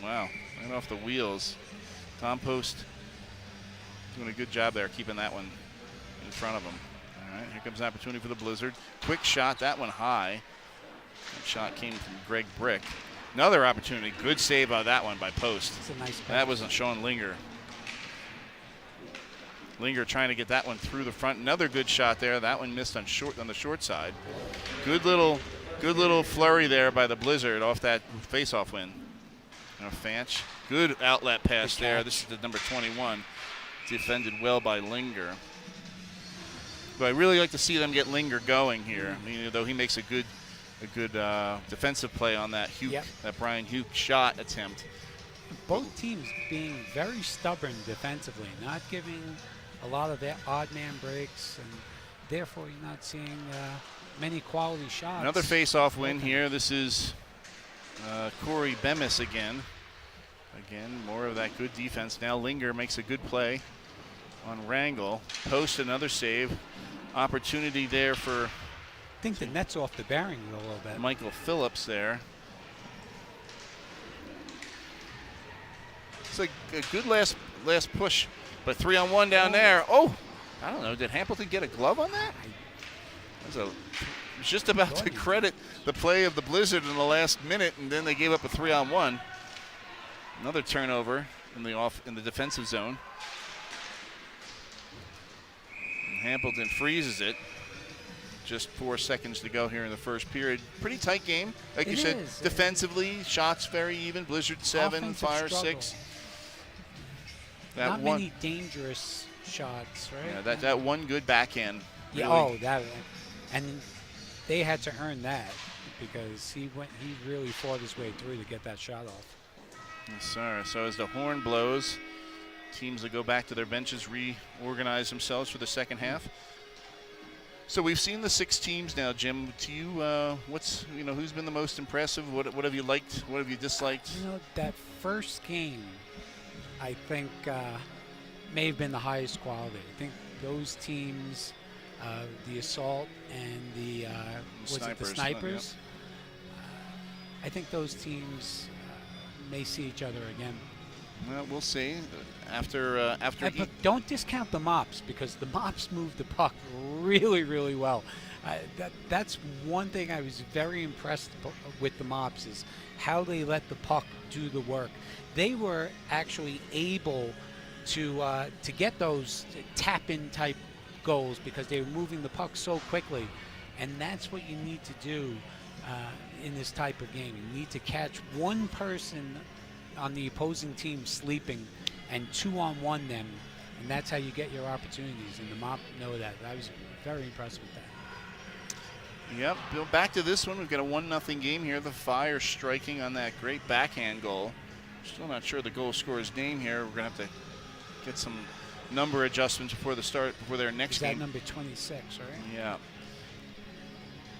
wow, right off the wheels. Don Post doing a good job there, keeping that one in front of him. All right, here comes an opportunity for the Blizzard. Quick shot, that one high. That shot came from Greg Brick. Another opportunity, good save on that one by Post. It's a nice pass. That wasn't Sean Linger. Linger trying to get that one through the front. Another good shot there. That one missed on the short side. Good little flurry there by the Blizzard off that face-off win. Now Fanch, good outlet pass there. This is the number 21. Defended well by Linger. But I really like to see them get Linger going here. I mean, though he makes a good defensive play on that that Brian Hugh shot attempt. Both teams being very stubborn defensively, not giving a lot of their odd man breaks, and therefore you're not seeing many quality shots. Another face-off win here. This is Corey Bemis again. Again, more of that good defense. Now Linger makes a good play on Rangel. Post another save. Opportunity there for, I think the net's off the bearing a little bit. Michael Phillips there. It's like a good last push, but 3-on-1 down there. Oh, I don't know. Did Hamilton get a glove on that? I was just about to credit the play of the Blizzard in the last minute, and then they gave up a 3-on-1. Another turnover in the defensive zone. And Hamilton freezes it. Just 4 seconds to go here in the first period. Pretty tight game. Like you said, defensively, shots very even. Blizzard 7, Fire 6. Not many dangerous shots, right? Yeah, that one good backhand. Yeah. Really. Oh, that, and they had to earn that because he really fought his way through to get that shot off. Yes, sir. So as the horn blows, teams will go back to their benches, reorganize themselves for the second half. So we've seen the 6 teams now, Jim. To you, who's been the most impressive? What have you liked? What have you disliked? That first game, I think, may have been the highest quality. I think those teams, the Assault and the Snipers, I think those teams may see each other again. Well, we'll see. After but don't discount the Mops, because the Mops move the puck really, really well. That's one thing I was very impressed with the Mops, is how they let the puck do the work. They were actually able to get those tap-in type goals because they were moving the puck so quickly, and that's what you need to do in this type of game. You need to catch one person on the opposing team sleeping and 2-on-1 them, and that's how you get your opportunities, and the Mop know that. I was very impressed with that. Yep, Bill, back to this one. We've got a 1-0 game here. The Fire striking on that great backhand goal. Still not sure the goal scorer's name here. We're going to have to get some number adjustments before their next game. Is that number 26, right? Yeah.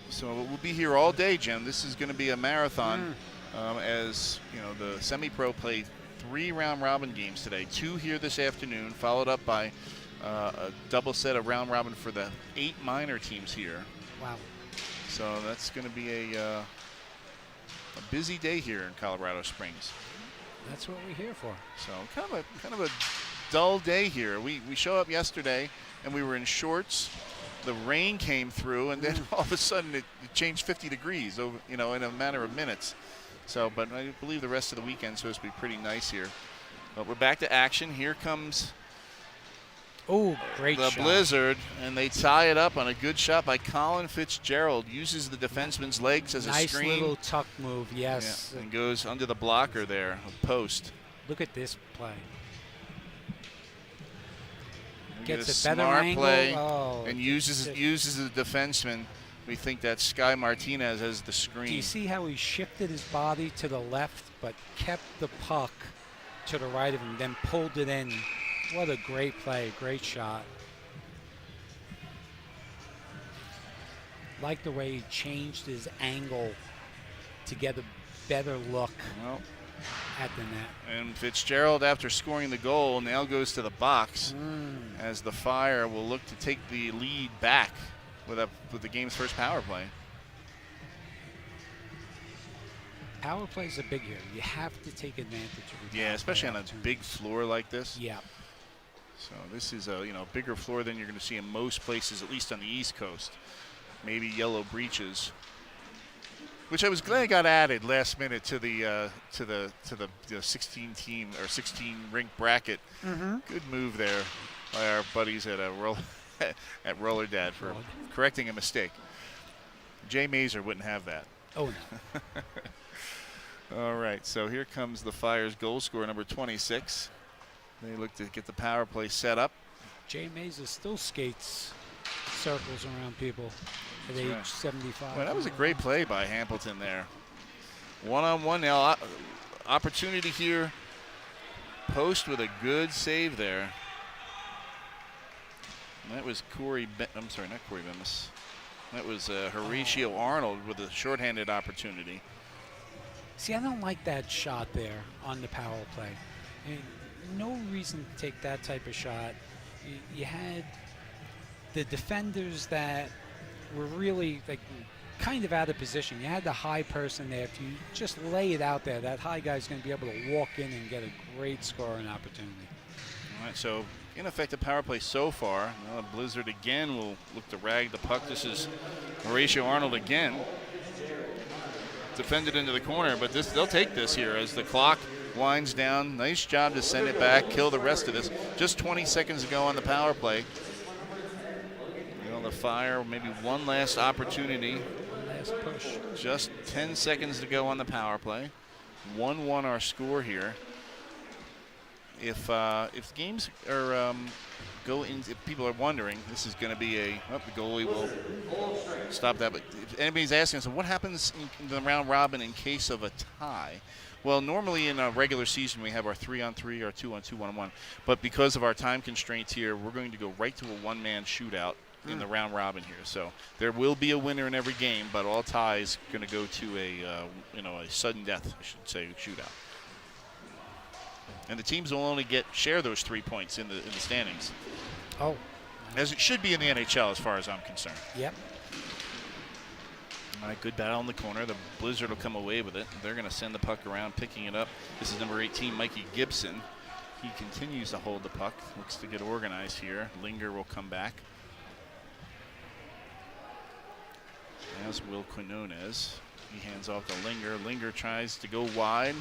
So we'll be here all day, Jim. This is going to be a marathon. As you know, the semi-pro played 3 round-robin games today. 2 here this afternoon, followed up by a double set of round-robin for the 8 minor teams here. Wow. So that's going to be a busy day here in Colorado Springs. That's what we're here for. So kind of a dull day here. We show up yesterday and we were in shorts. The rain came through, and then all of a sudden it changed 50 degrees over, in a matter of minutes. So, but I believe the rest of the weekend's supposed to be pretty nice here. But we're back to action. Here comes great the shot. Blizzard, and they tie it up on a good shot by Colin Fitzgerald. Uses the defenseman's legs as a screen. Nice little tuck move, yes. Yeah, and goes under the blocker there, a post. Look at this play. Gets a better smart angle. play Oh, and uses the defenseman. We think that's Sky Martinez as the screen. Do you see how he shifted his body to the left but kept the puck to the right of him, then pulled it in? What a great play, great shot. Like the way he changed his angle to get a better look. Well, at the net. And Fitzgerald, after scoring the goal, now goes to the box as the Fire will look to take the lead back with the game's first power play. Power plays are big here. You have to take advantage of the Yeah, especially on a big floor like this. Yeah. So this is a bigger floor than you're going to see in most places, at least on the East Coast. Maybe Yellow Breaches, which I was glad got added last minute to the 16 team or 16 rink bracket. Good move there by our buddies at at Roller for correcting a mistake. Jay Mazer wouldn't have that. Oh no. All right, so here comes the Fire's goal scorer, number 26. They look to get the power play set up. Jay Mazer still skates circles around people at age 75. Well, that was a great play by Hampleton there. One-on-one now. Opportunity here. Post with a good save there. And that was I'm sorry, not Corey Bemis. That was Horatio Arnold with a shorthanded opportunity. See, I don't like that shot there on the power play. I mean, no reason to take that type of shot. You had the defenders that were really kind of out of position. You had the high person there. If you just lay it out there, that high guy's going to be able to walk in and get a great scoring opportunity. All right, so ineffective power play so far. Now Blizzard again will look to rag the puck. This is Horatio Arnold again. Defended into the corner, but they'll take this here as the clock winds down. Nice job to send it back, kill the rest of this. Just 20 seconds to go on the power play. The Fire, maybe one last opportunity. Last push. Just 10 seconds to go on the power play. 1-1 our score here. If games are if people are wondering, this is going to be the goalie will stop that. But if anybody's asking, so what happens in the round robin in case of a tie? Well, normally in a regular season we have our 3-on-3, our 2-on-2, 1-on-1. But because of our time constraints here, we're going to go right to a one-man shootout in the round robin here. So there will be a winner in every game, but all ties going to go to a sudden death, I should say, shootout. And the teams will only share those 3 points in the standings. Oh. As it should be in the NHL as far as I'm concerned. Yep. All right, good battle in the corner. The Blizzard will come away with it. They're going to send the puck around, picking it up. This is number 18, Mikey Gibson. He continues to hold the puck. Looks to get organized here. Linger will come back. As will Quinones. He hands off to Linger. Linger tries to go wide.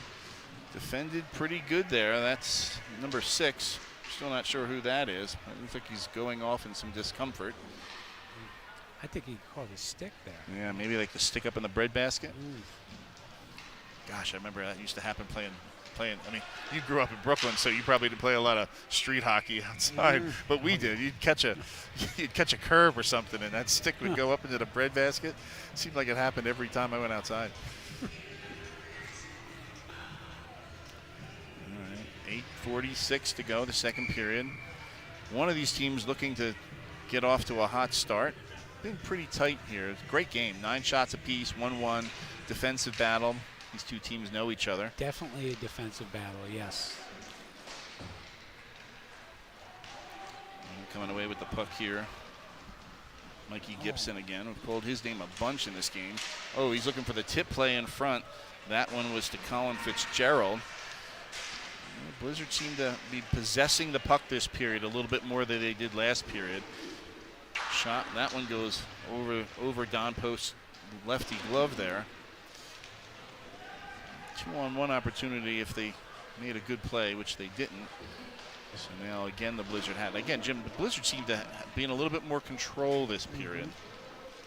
Defended pretty good there. That's number 6. Still not sure who that is. I looks like he's going off in some discomfort. I think he caught his stick there. Yeah, maybe like the stick up in the breadbasket. Gosh, I remember that used to happen playing. I mean, you grew up in Brooklyn, so you probably didn't play a lot of street hockey outside, but we did. You'd catch a curve or something, and that stick would go up into the breadbasket. It seemed like it happened every time I went outside. All right, 8:46 to go, the second period. One of these teams looking to get off to a hot start. Been pretty tight here. Great game. 9 shots apiece, 1-1. Defensive battle. These two teams know each other. Definitely a defensive battle, yes. And coming away with the puck here. Mikey Gibson again. We've called his name a bunch in this game. Oh, he's looking for the tip play in front. That one was to Colin Fitzgerald. Blizzard seemed to be possessing the puck this period a little bit more than they did last period. Shot, that one goes over Don Post's lefty glove there. 2-on-1 opportunity if they made a good play, which they didn't. So now again the Blizzard had. Again, Jim, the Blizzard seemed to be in a little bit more control this period.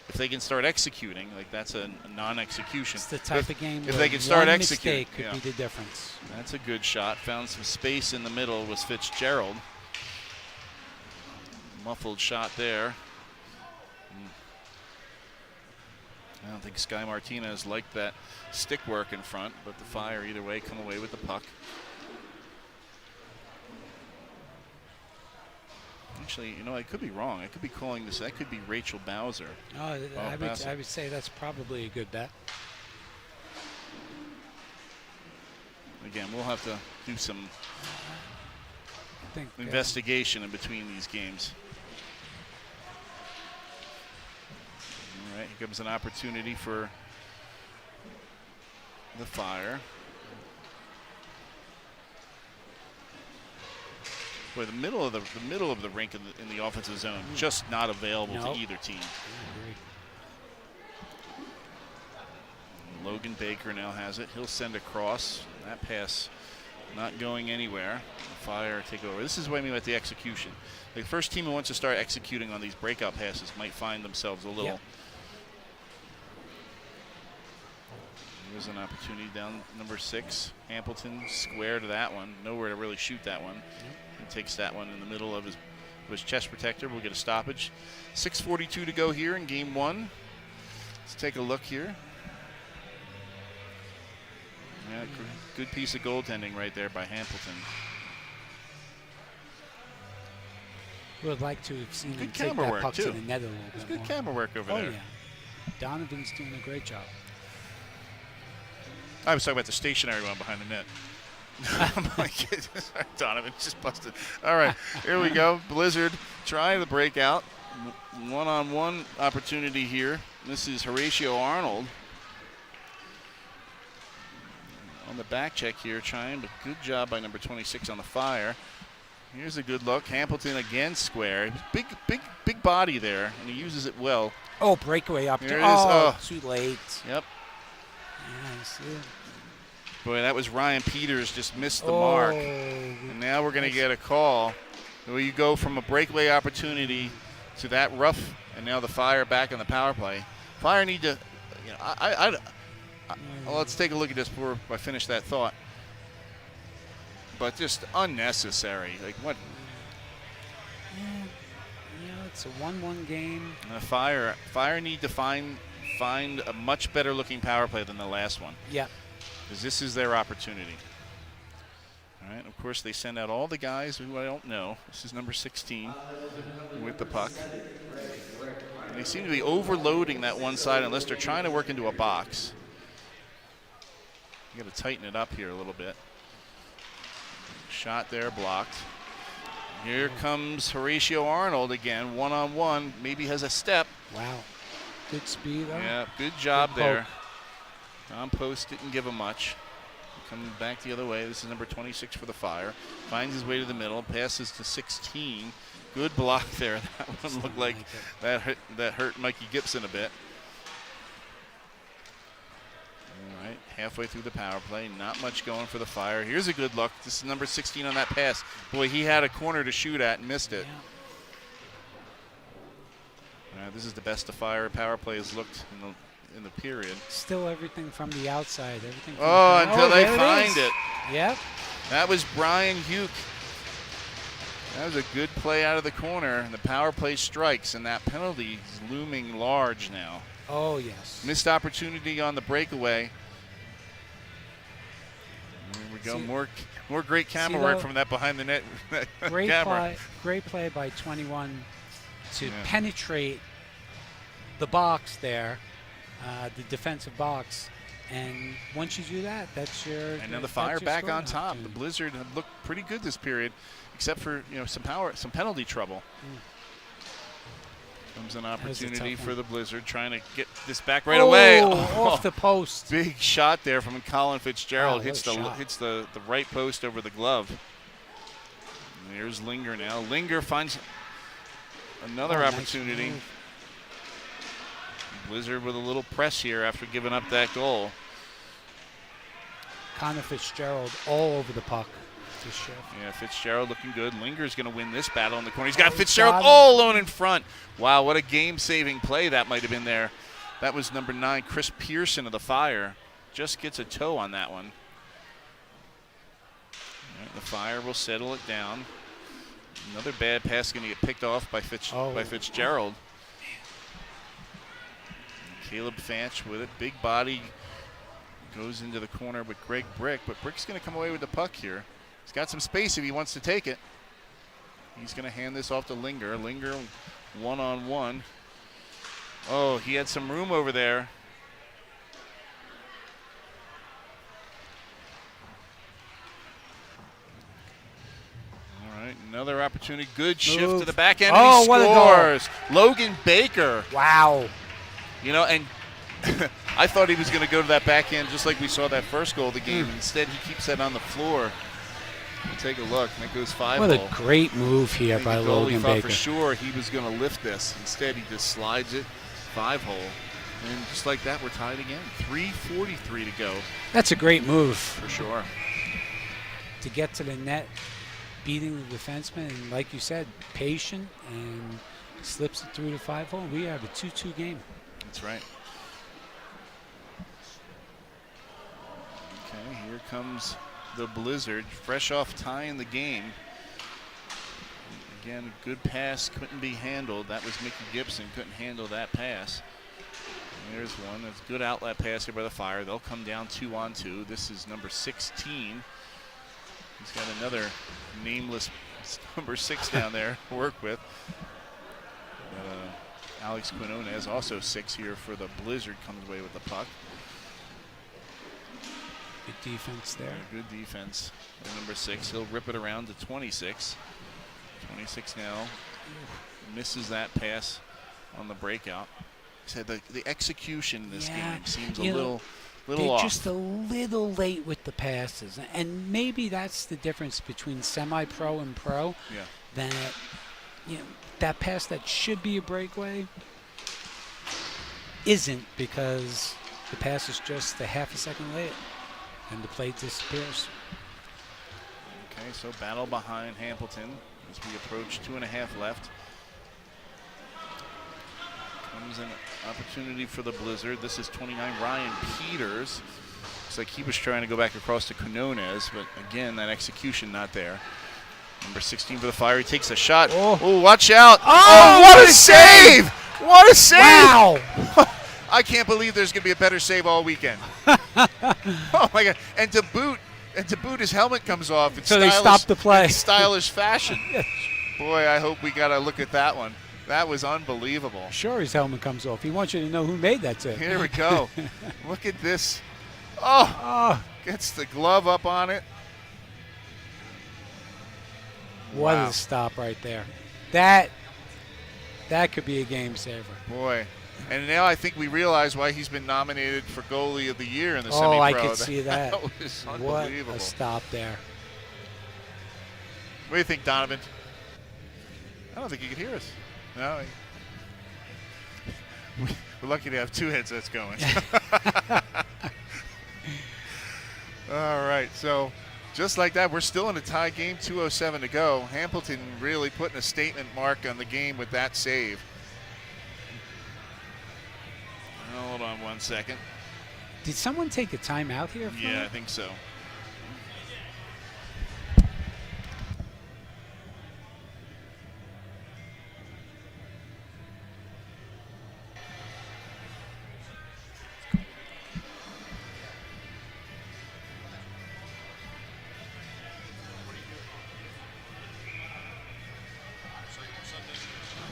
If they can start executing, like that's a non-execution. It's the type of game if where they can start one executing, mistake could be the difference. That's a good shot. Found some space in the middle was Fitzgerald. Muffled shot there. I don't think Sky Martinez liked that stick work in front, but the Fire either way come away with the puck. Actually, I could be wrong. I could be calling this. That could be Rachel Bowser. Oh, I would say that's probably a good bet. Again, we'll have to do some I think investigation in between these games. All right, here comes an opportunity for the Fire. Boy, the middle of the rink in the offensive zone just not available to either team. Logan Baker now has it. He'll send across. That pass not going anywhere. The Fire take over. This is what I mean about the execution. The first team who wants to start executing on these breakout passes might find themselves a little. Yep. There's an opportunity down number 6. Hampleton square to that one. Nowhere to really shoot that one. He takes that one in the middle of his chest protector. We'll get a stoppage. 6:42 to go here in game 1. Let's take a look here. Yeah, good piece of goaltending right there by Hampleton. Would like to have seen him Good take camera that work, puck too. to the net a little bit Good more. camera work over Oh there. yeah, Donovan's doing a great job. I was talking about the stationary one behind the net. My goodness, Donovan just busted. All right, here we go. Blizzard trying to break out. One-on-one opportunity here. This is Horatio Arnold. On the back check here, trying, but good job by number 26 on the Fire. Here's a good look. Hampleton again square. Big body there, and he uses it well. Oh, breakaway up Here there. it is. Oh, Oh. too late. Yep. Yeah, I see it. Boy, that was Ryan Peters, just missed the mark. And now we're going to get a call where you go from a breakaway opportunity to that rough, and now the Fire back on the power play. Fire need to, you know, well, let's take a look at this before I finish that thought. But just unnecessary. Like what? Yeah, it's a 1-1 game. Fire need to find a much better looking power play than the last one. Yeah. Because this is their opportunity. All right, of course, they send out all the guys who I don't know. This is number 16 with the puck. And they seem to be overloading that one side unless they're trying to work into a box. You got to tighten it up here a little bit. Shot there, blocked. Here comes Horatio Arnold again, one-on-one. Maybe has a step. Wow. Good speed. Yeah, good job Good there. Don Post didn't give him much. Coming back the other way. This is number 26 for the Fire. Finds his way to the middle. Passes to 16. Good block there. That one looked like that hurt Mikey Gibson a bit. All right, halfway through the power play. Not much going for the Fire. Here's a good look. This is number 16 on that pass. Boy, he had a corner to shoot at and missed it. This is the best the Fire power play has looked in the period. Still everything from the outside. Everything. From Until they there find it. it. Yep. That was Brian Huke. That was a good play out of the corner. And the power play strikes, and that penalty is looming large now. Oh, yes. Missed opportunity on the breakaway. There we go. More great camera work from that behind the net camera. Great play by 21 to penetrate the box there, the defensive box. And once you do that, that's your. And now the Fire back on top. The Blizzard have looked pretty good this period, except for some penalty trouble. Comes an opportunity for the Blizzard, trying to get this back right away. Off the post. Big shot there from Colin Fitzgerald. Wow, hits the right post over the glove. And there's Linger now. Linger finds another opportunity. Nice. Blizzard with a little press here after giving up that goal. Connor Fitzgerald all over the puck. Yeah, Fitzgerald looking good. Linger's going to win this battle in the corner. He's got Fitzgerald all alone in front. Wow, what a game-saving play that might have been there. That was number 9, Chris Pearson of the Fire. Just gets a toe on that one. Right, the Fire will settle it down. Another bad pass going to get picked off by Fitzgerald. Caleb Fanch with it. Big body goes into the corner with Greg Brick, but Brick's going to come away with the puck here. He's got some space if he wants to take it. He's going to hand this off to Linger. Linger one-on-one. Oh, he had some room over there. Another opportunity. Good shift Move. to the back end. Oh, and he what a goal. scores. Logan Baker. Wow. You know, and I thought he was going to go to that backhand just like we saw that first goal of the game. Instead, he keeps that on the floor. We'll take a look. That goes 5 What hole. a great move here by The goalie Logan thought Baker. for sure he was going to lift this. Instead, he just slides it 5 hole. And just like that, we're tied again. 3:43 to go. That's a great move. For sure. To get to the net, beating the defenseman, and like you said, patient, and slips it through the 5 hole. We have a 2-2 game. That's right. Okay, here comes the Blizzard, fresh off tying the game. Again, good pass, couldn't be handled. That was Mickey Gibson, couldn't handle that pass. And there's one. That's a good outlet pass here by the Fire. They'll come down 2-on-2. This is number 16. He's got another nameless number 6 down there to work with. Alex Quinones, also 6 here for the Blizzard, comes away with the puck. Good defense there. Good defense. And number 6, he'll rip it around to 26. 26 now. Misses that pass on the breakout. Said the execution in this game seems a little they're off. just a little late with the passes, and maybe that's the difference between semi-pro and pro. Yeah. That that pass that should be a breakaway isn't, because the pass is just a half a second late, and the play disappears. Okay, so battle behind Hamilton as we approach 2.5 left. Comes an opportunity for the Blizzard. This is 29, Ryan Peters. Looks like he was trying to go back across to Quinones, but again, that execution not there. Number 16 for the Fire. He takes a shot. Oh, watch out. Oh, what a save! What a save! Wow! I can't believe there's going to be a better save all weekend. Oh, my God. And to boot, his helmet comes off. So they stopped the play. In stylish fashion. Boy, I hope we got to look at that one. That was unbelievable. Sure, his helmet comes off. He wants you to know who made that save. Here we go. Look at this. Oh, gets the glove up on it. What Wow. a stop right there. That could be a game saver. Boy. And now I think we realize why he's been nominated for goalie of the year in the semi-pro. Oh, I could see that. That was What unbelievable. a stop there. What do you think, Donovan? I don't think he could hear us. No. We're lucky to have 2 headsets going. All right, so just like that, we're still in a tie game, 2:07 to go. Hamilton really putting a statement mark on the game with that save. Hold on 1 second. Did someone take a timeout here? Yeah, I think so.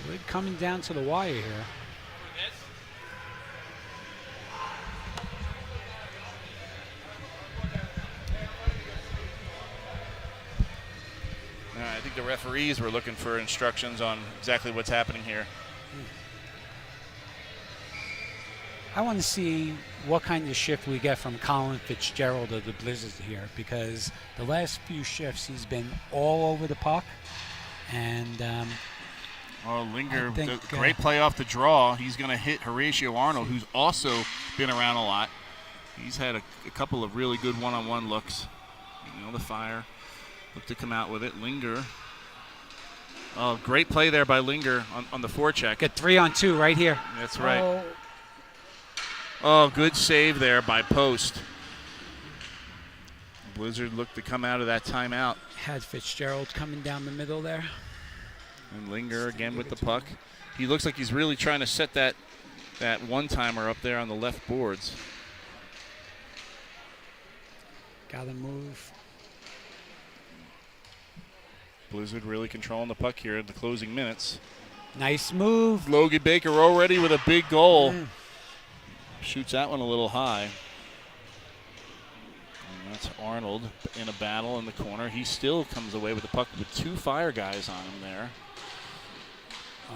We're coming down to the wire here. I think the referees were looking for instructions on exactly what's happening here. I want to see what kind of shift we get from Colin Fitzgerald of the Blizzards here, because the last few shifts he's been all over the puck. And Linger, I think, great play off the draw. He's going to hit Horatio Arnold, who's also been around a lot. He's had a couple of really good one-on-one looks. The Fire look to come out with it. Linger. Oh, great play there by Linger on the forecheck. Get 3-on-2 right here. That's right. Oh, good save there by Post. Blizzard looked to come out of that timeout. Had Fitzgerald coming down the middle there. And Linger again with the puck. He looks like he's really trying to set that one-timer up there on the left boards. Got to move. Blizzard really controlling the puck here in the closing minutes. Nice move. Logan Baker already with a big goal. Shoots that one a little high. That's Arnold in a battle in the corner. He still comes away with the puck with 2 fire guys on him there.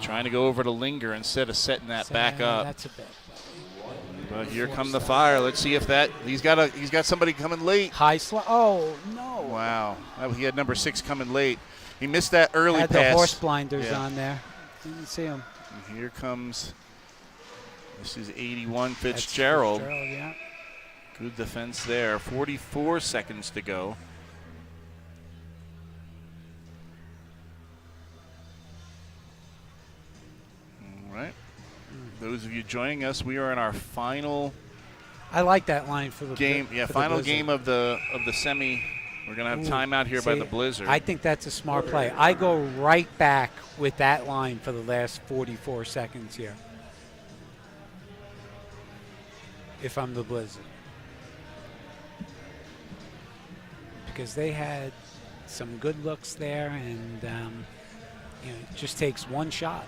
Trying to go over to Linger instead of setting that back up. That's a bit. But here come the fire. Let's see if that he's got somebody coming late. High slot. Oh no! Wow, he had number 6 coming late. He missed that early Had pass. the horse blinders on there. Didn't see him. And here comes. This is 81 Fitzgerald. Yeah. Good defense there. 44 seconds to go. All right. Those of you joining us, we are in our final I like that line for the game. Yeah, for final the game of the semi. We're gonna have timeout here by the Blizzard. I think that's a smart play. I go right back with that line for the last 44 seconds here. If I'm the Blizzard. Because they had some good looks there, and it just takes one shot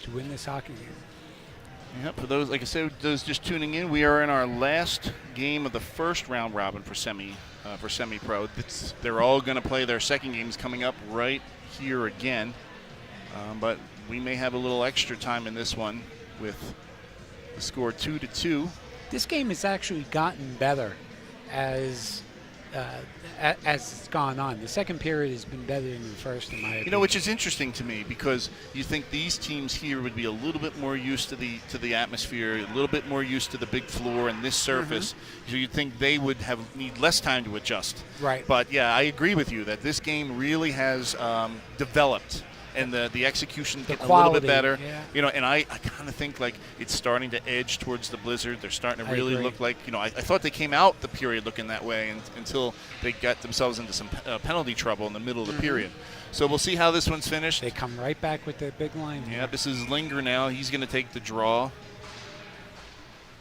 to win this hockey game. Yep, for those, like I said, those just tuning in, we are in our last game of the first round robin for semi-pro. They're all going to play their second games coming up right here again, but we may have a little extra time in this one with the score 2-2. This game has actually gotten better as it's gone on. The second period has been better than the first, in my opinion. Which is interesting to me because you think these teams here would be a little bit more used to the atmosphere, a little bit more used to the big floor and this surface. So you'd think they would need less time to adjust. Right. But yeah, I agree with you that this game really has developed. And the execution getting a little bit better, and I kind of think like it's starting to edge towards the Blizzard. They're starting to really look like, I thought they came out the period looking that way until they got themselves into some penalty trouble in the middle of the period. So we'll see how this one's finished. They come right back with their big line. Yeah, this is Linger now. He's going to take the draw,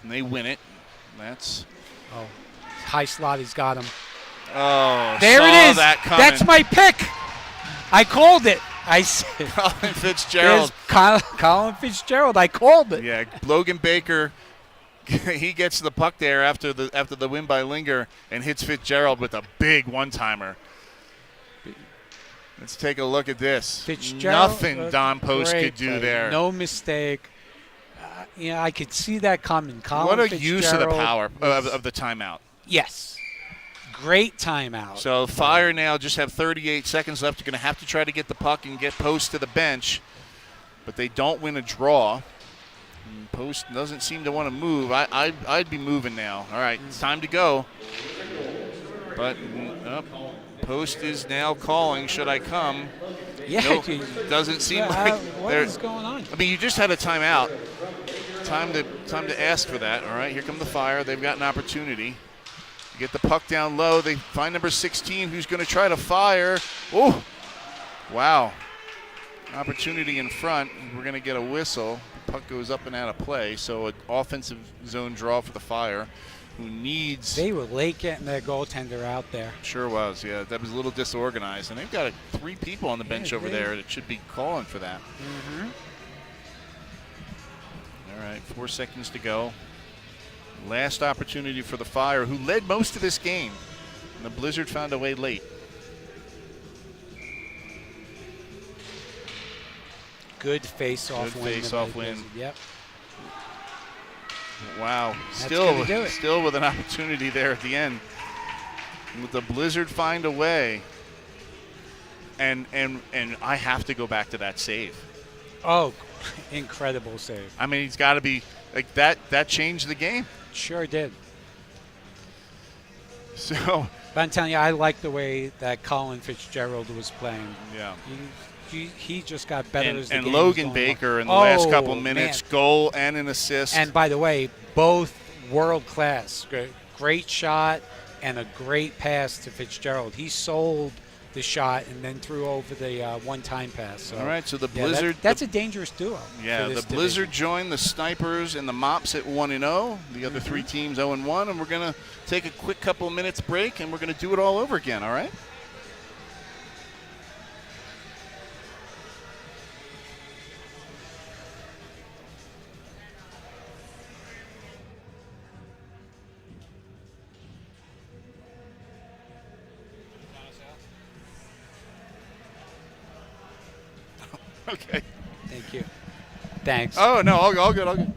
and they win it. That's high slot. He's got him. Oh, there it is. That's my pick. I called it. I said Colin Fitzgerald. Colin Fitzgerald. I called it. Yeah, Logan Baker. He gets the puck there after the win by Linger and hits Fitzgerald with a big one-timer. Let's take a look at this. Fitzgerald, nothing Don Post could do there. No mistake. I could see that coming. What a use of the power of the timeout. Yes. Great timeout. So Fire now just have 38 seconds left. You're going to have to try to get the puck and get Post to the bench, but they don't win a draw. And Post doesn't seem to want to move. I'd be moving now. All right, it's time to go. But Post is now calling. Should I come? Yeah. Nope, doesn't seem like what is going on? I mean, you just had a timeout. Time to ask for that. All right, here come the Fire. They've got an opportunity. Get the puck down low. They find number 16 who's going to try to fire. Oh, wow. Opportunity in front. We're going to get a whistle. The puck goes up and out of play. So an offensive zone draw for the Fire who needs. They were late getting their goaltender out there. Sure was, yeah. That was a little disorganized. And they've got 3 people on the bench over there that should be calling for that. All right, 4 seconds to go. Last opportunity for the Fire, who led most of this game. And the Blizzard found a way late. Good face-off win. Good face-off win. Yep. Wow. Still with an opportunity there at the end. With the Blizzard find a way. And I have to go back to that save. Oh, incredible save. I mean, he's got to be like that. That changed the game. Sure did. So, but I'm telling you, I like the way that Colin Fitzgerald was playing. Yeah. He just got better as the game and Logan was going Baker on. in the last couple minutes, goal and an assist. And by the way, both world class. Great shot and a great pass to Fitzgerald. He sold the shot and then threw over the one-time pass. So, all right, so the Blizzard. That's a dangerous duo. Yeah, the Blizzard joined the Snipers and the Mops at 1-0. The other 3 teams 0-1, and we're going to take a quick couple of minutes break, and we're going to do it all over again, all right? Okay. Thank you. Thanks. Oh, no, all good, all good.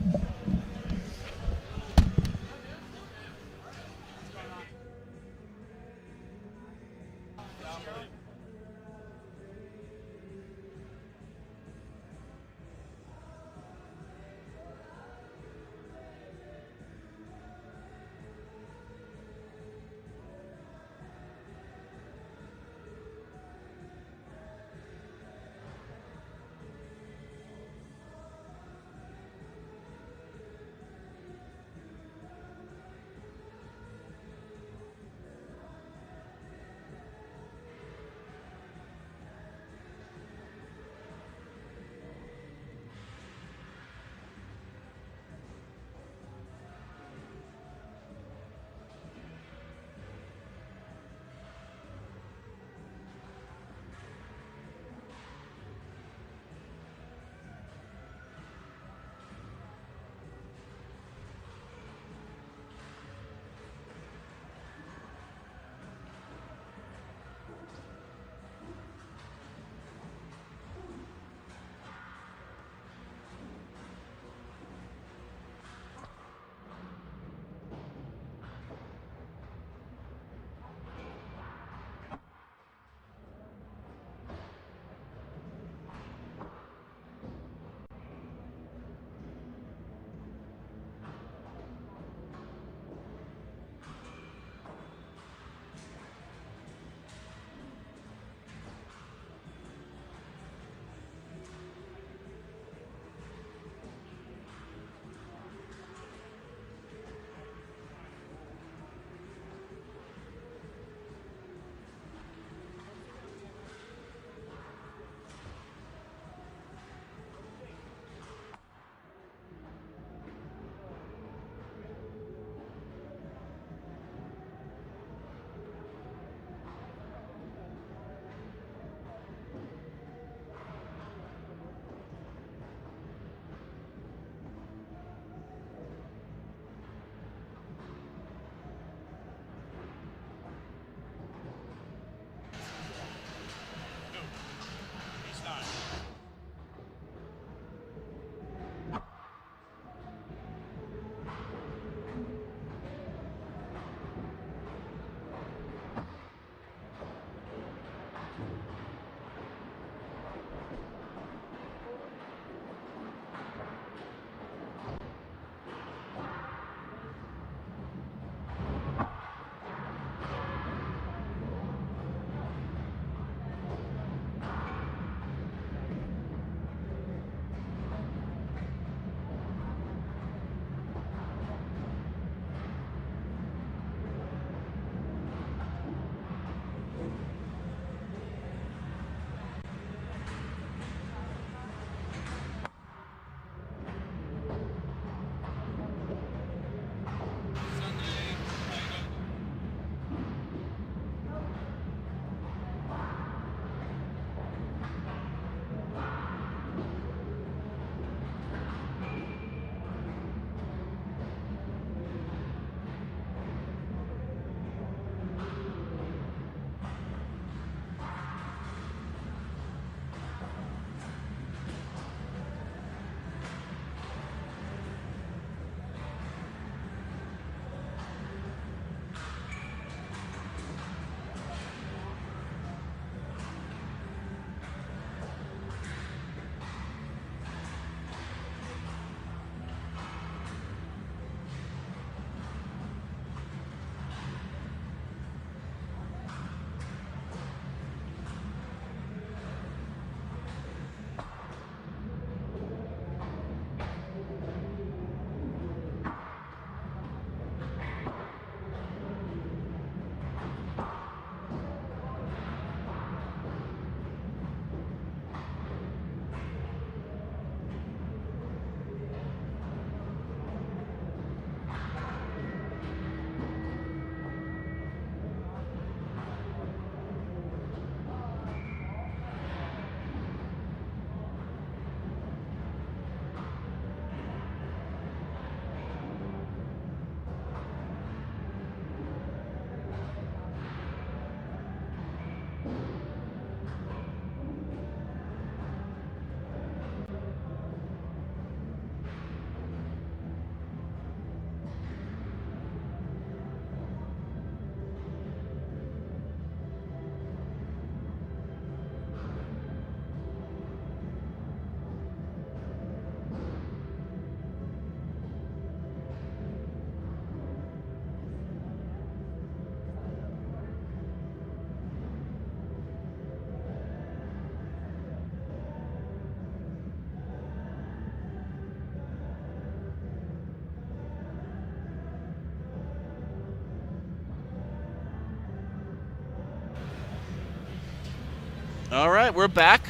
All right, we're back.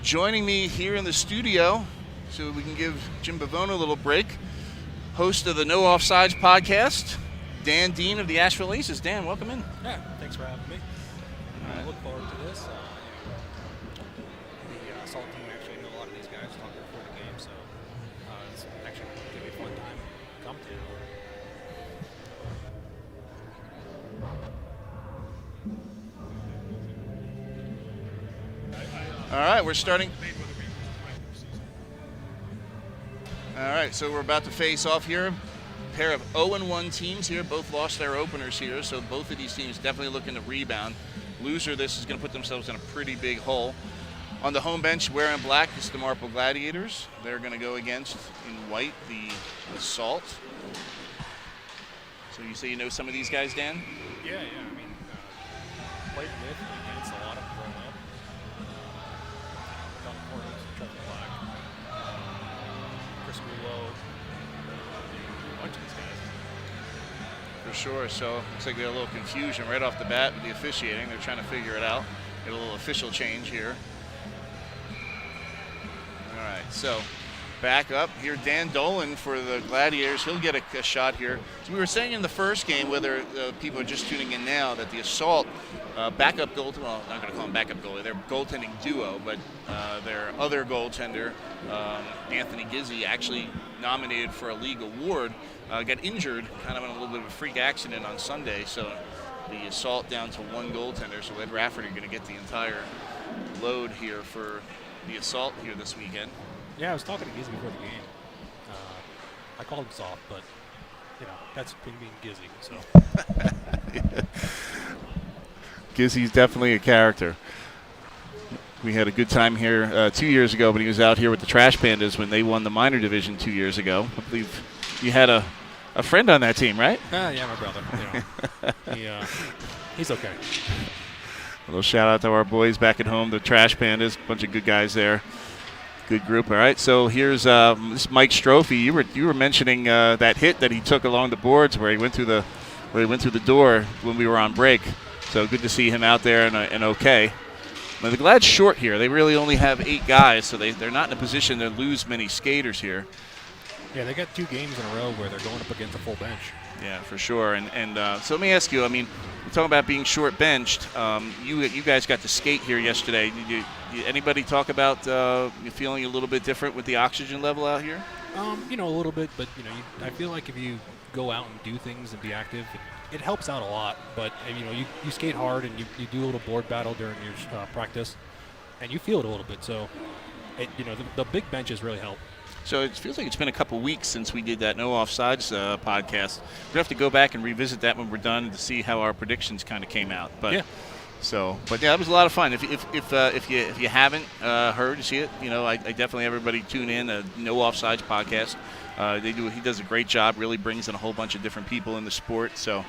Joining me here in the studio, so we can give Jim Bavona a little break, host of the No Offsides podcast, Dan Dean of the Asheville Aces. Dan, welcome in. Yeah, thanks for having me. I look forward to this. The assault team actually know a lot of these guys talked before the game, so it's actually going to be a fun time to come to. All right, we're starting. All right, so we're about to face off here. A pair of 0-1 teams here. Both lost their openers here, so both of these teams definitely looking to rebound. Loser, this is going to put themselves in a pretty big hole. On the home bench, wearing black, is the Marple Gladiators. They're going to go against, in white, the Assault. So you say you know some of these guys, Dan? Yeah. I mean, played with and against a lot of them growing up. Don Cordes, Trevor Black, Chris Gulo, a bunch of these guys. For sure. So looks like there's a little confusion right off the bat with the officiating. They're trying to figure it out. Get a little official change here. All right, so back up here, Dan Dolan for the Gladiators. He'll get a shot here. So we were saying in the first game, whether people are just tuning in now, that the Assault backup goaltender, well, I'm not going to call him backup goalie, they're goaltending duo, but their other goaltender, Anthony Gizzi, actually nominated for a league award, got injured kind of in a little bit of a freak accident on Sunday. So the Assault down to one goaltender. So Ed Rafferty going to get the entire load here for the Assault here this weekend. Yeah, I was talking to Gizzy before the game. I called him soft, but, that's being Gizzy, so. Gizzy's definitely a character. We had a good time here 2 years ago, but he was out here with the Trash Pandas when they won the minor division 2 years ago. I believe you had a friend on that team, right? Yeah, my brother. He's okay. A little shout out to our boys back at home, the Trash Pandas. Bunch of good guys there. Good group. All right, so here's this Mike Strophe. You were mentioning that hit that he took along the boards where he went through the door when we were on break. So good to see him out there and okay. Now the Glad's short here. They really only have 8 guys, so they're not in a position to lose many skaters here. Yeah, they got 2 games in a row where they're going up against a full bench. Yeah, for sure. And so let me ask you, I mean, we're talking about being short-benched. You guys got to skate here yesterday. Did anybody talk about you feeling a little bit different with the oxygen level out here? A little bit, but, I feel like if you go out and do things and be active, it helps out a lot. But, you skate hard and you do a little board battle during your practice, and you feel it a little bit. So, the big benches really help. So it feels like it's been a couple weeks since we did that No Offsides podcast. We're going to have to go back and revisit that when we're done to see how our predictions kind of came out. But yeah. But that was a lot of fun. If you haven't heard, you see it, I definitely everybody tune in. No Offsides podcast. He does a great job. Really brings in a whole bunch of different people in the sport. So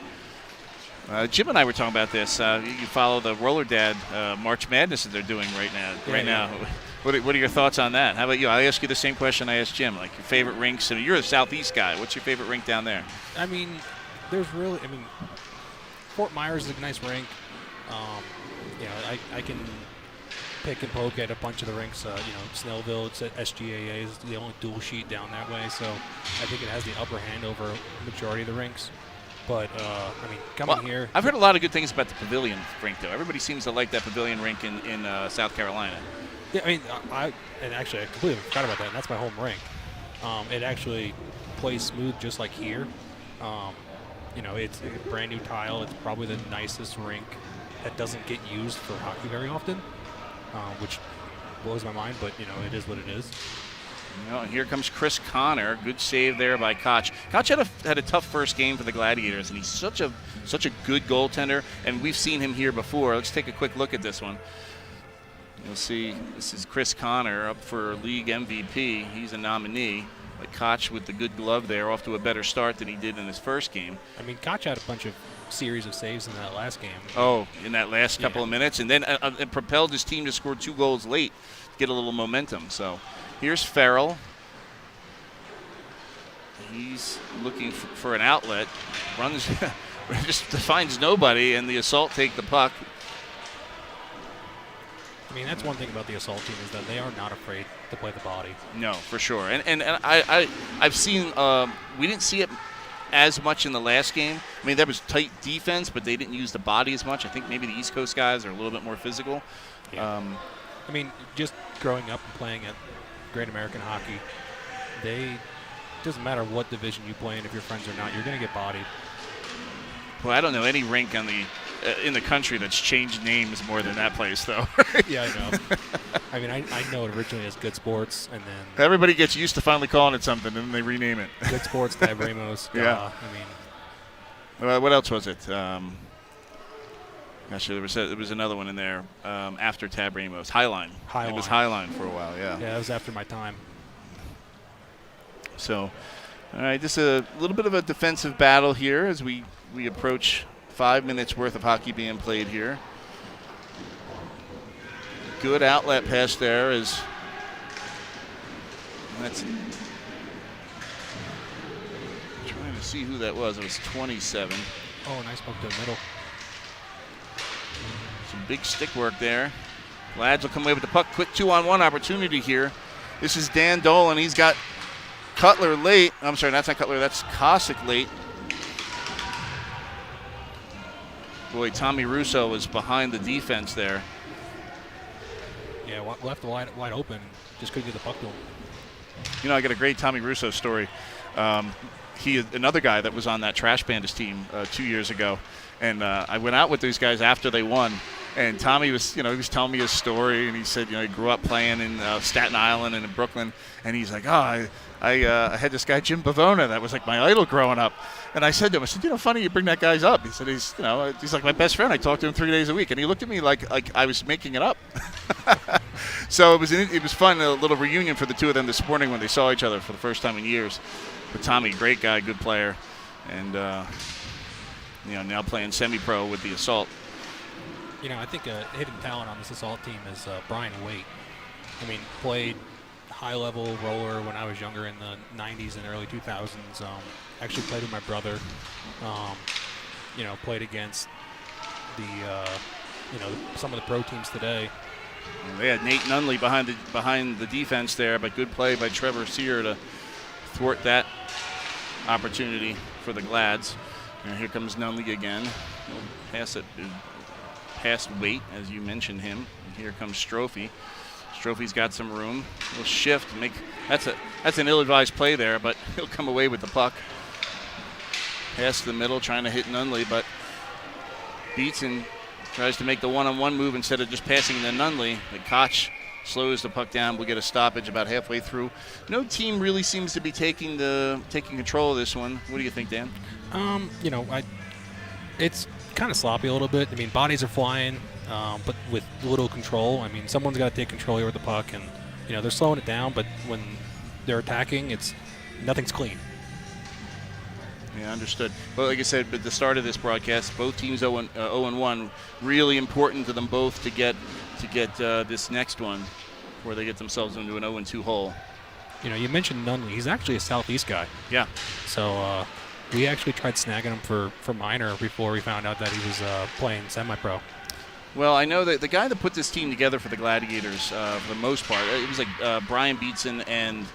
Jim and I were talking about this. You follow the Roller Dad March Madness that they're doing right now. What are your thoughts on that? How about you? I ask you the same question I asked Jim. Like your favorite rinks. So you're a Southeast guy. What's your favorite rink down there? I mean, Fort Myers is a nice rink. I can pick and poke at a bunch of the rinks. Snellville, it's at SGAA is the only dual sheet down that way, so I think it has the upper hand over the majority of the rinks. But here, I've heard a lot of good things about the Pavilion rink, though. Everybody seems to like that Pavilion rink in South Carolina. Yeah, I completely forgot about that. And that's my home rink. It actually plays smooth just like here. It's a brand new tile. It's probably the nicest rink that doesn't get used for hockey very often, which blows my mind, but, it is what it is. And here comes Chris Connor. Good save there by Koch. Koch had a tough first game for the Gladiators, and he's such a good goaltender, and we've seen him here before. Let's take a quick look at this one. You'll see this is Chris Connor up for league MVP. He's a nominee. But Koch with the good glove there, off to a better start than he did in his first game. Koch had a bunch of series of saves in that last game. Oh, in that last couple of minutes. And then it propelled his team to score 2 goals late, get a little momentum. So here's Farrell. He's looking for an outlet. Runs, just finds nobody, and the Assault take the puck. I mean, that's one thing about the assault team is that they are not afraid to play the body. No, for sure. And I've seen we didn't see it as much in the last game. I mean, there was tight defense, but they didn't use the body as much. I think maybe the East Coast guys are a little bit more physical. Yeah. I mean, just growing up and playing at Great American Hockey, doesn't matter what division you play in, if you're friends or not, you're going to get bodied. Well, I don't know any rink on the in the country that's changed names more than that place, though. Yeah, I know. I mean, I know it originally as Good Sports, and then everybody gets used to finally calling it something, and then they rename it. Good Sports, Tab Ramos. Yeah. I mean, what else was it? Actually, there was another one in there after Tab Ramos. Highline. It was Highline for a while. Yeah. Yeah, that was after my time. So, all right, just a little bit of a defensive battle here as we approach 5 minutes worth of hockey being played here. Good outlet pass there that's trying to see who that was. It was 27. Oh, nice poke to the middle. Some big stick work there. Lads will come away with the puck. Quick 2-on-1 opportunity here. This is Dan Dolan. He's got Cutler late. I'm sorry, that's not Cutler. That's Cossack late. Boy, Tommy Russo was behind the defense there. Yeah, left wide open. Just couldn't get the puck to him. You know, I got a great Tommy Russo story. He is another guy that was on that Trash Pandas team 2 years ago. And I went out with these guys after they won. And Tommy was, he was telling me his story. And he said, he grew up playing in Staten Island and in Brooklyn. And he's like, I had this guy, Jim Bavona, that was like my idol growing up. And I said to him, funny you bring that guy's up. He said, he's like my best friend. I talk to him 3 days a week. And he looked at me like I was making it up. So it was fun, a little reunion for the two of them this morning when they saw each other for the first time in years. But Tommy, great guy, good player. And, now playing semi-pro with the Assault. I think a hidden talent on this Assault team is Brian Waite. I mean, played high-level roller when I was younger in the 90s and early 2000s. Actually played with my brother. Played against some of the pro teams today. And they had Nate Nunley behind the defense there, but good play by Trevor Sear to thwart that opportunity for the Glads. And here comes Nunley again. Pass it past Waite, as you mentioned him. And here comes Strophe. Strophe's got some room. He'll shift. That's an ill-advised play there, but he'll come away with the puck. Pass to the middle, trying to hit Nunley, but beats and tries to make the one-on-one move instead of just passing to Nunley. But Koch slows the puck down. We'll get a stoppage about halfway through. No team really seems to be taking control of this one. What do you think, Dan? It's kind of sloppy a little bit. I mean, bodies are flying, but with little control. I mean, someone's got to take control here with the puck, and they're slowing it down. But when they're attacking, nothing's clean. Yeah, understood. Well, like I said at the start of this broadcast, both teams 0-1. Really important to them both to get this next one, where they get themselves into an 0-2 hole. You mentioned Nunley. He's actually a Southeast guy. Yeah. So we actually tried snagging him for minor before we found out that he was playing semi-pro. Well, I know that the guy that put this team together for the Gladiators, for the most part, it was like Brian Beatson and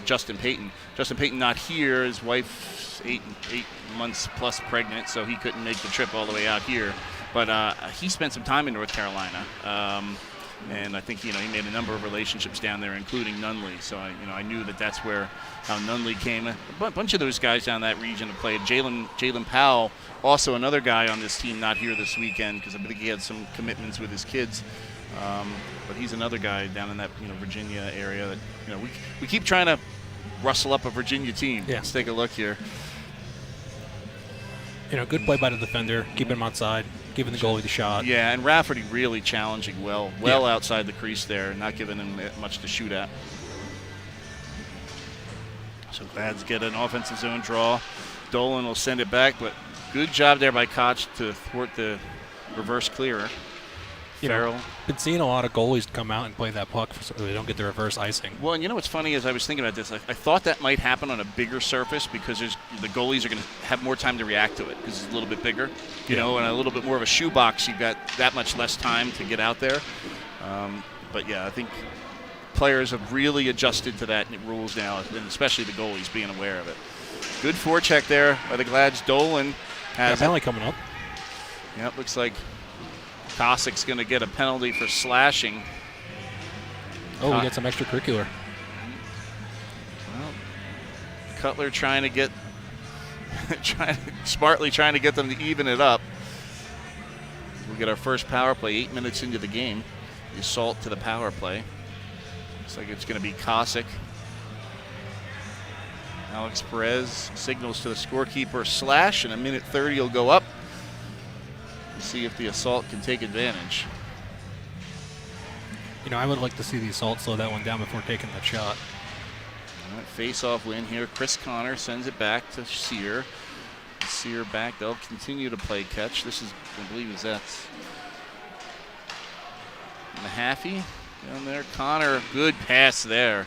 Justin Payton. Justin Payton not here. His wife's 8 months plus pregnant, so he couldn't make the trip all the way out here. But he spent some time in North Carolina, and I think he made a number of relationships down there, including Nunley. So I knew that's where how Nunley came. A bunch of those guys down that region have played. Jalen Powell, also another guy on this team, not here this weekend because I think he had some commitments with his kids. But he's another guy down in that Virginia area that we keep trying to rustle up a Virginia team. Yeah. Let's take a look here. Good play by the defender, keeping him outside, giving the goalie the shot. Yeah, and Rafferty really challenging well outside the crease there, not giving him much to shoot at. So Glads get an offensive zone draw. Dolan will send it back, but good job there by Koch to thwart the reverse clearer. Farrell. Been seeing a lot of goalies come out and play that puck so they don't get the reverse icing. Well, and what's funny is I was thinking about this. I thought that might happen on a bigger surface because the goalies are going to have more time to react to it because it's a little bit bigger, and a little bit more of a shoebox. You've got that much less time to get out there. But yeah, I think players have really adjusted to that rules now, and especially the goalies being aware of it. Good forecheck there by the Glads. Dolan has penalty coming up. Yep, looks like Kosik's going to get a penalty for slashing. Oh, we got some extracurricular. Well, Cutler trying to get, smartly trying to get them to even it up. We'll get our first power play 8 minutes into the game. The assault to the power play. Looks like it's going to be Kosik. Alex Perez signals to the scorekeeper slash, and a minute 30 will go up. We'll see if the assault can take advantage. You know, I would like to see the assault slow that one down before taking that shot. All right, face-off win here. Chris Connor sends it back to Sear. Sear back. They'll continue to play catch. This is, I believe, that's Mahaffey down there. Connor, good pass there.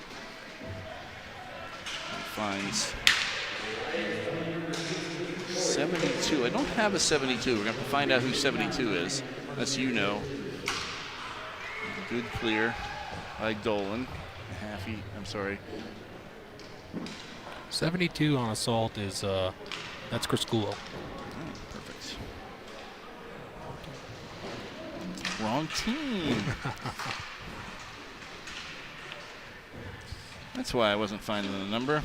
He finds 72. I don't have a 72. We're going to have to find out who 72 is, unless you know. Good clear by Dolan. Mahaffey, I'm sorry. 72 on assault is, that's Chris Kulo. Oh, perfect. Wrong team. That's why I wasn't finding the number.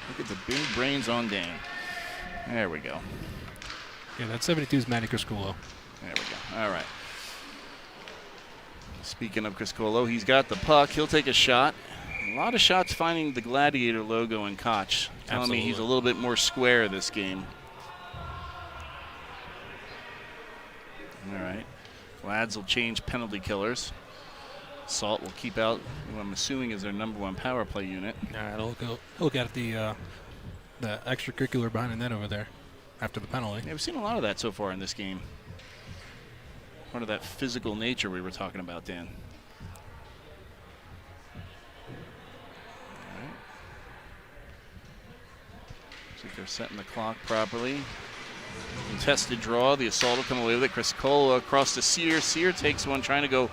Look at the big brains on Dan. There we go. Yeah, that 72 is Matty Chris Kulo. There we go. All right. Speaking of Criscolo, he's got the puck. He'll take a shot. A lot of shots finding the Gladiator logo in Koch. Telling me he's a little bit more square this game. All right. Glads will change penalty killers. Salt will keep out who I'm assuming is their #1 power play unit. All right, I'll look at the extracurricular behind the net over there after the penalty. Yeah, we've seen a lot of that so far in this game. Part of that physical nature we were talking about, Dan. All right. Looks like they're setting the clock properly. Contested draw. The assault will come away with it. Criscola across to Sear. Sear takes one, trying to go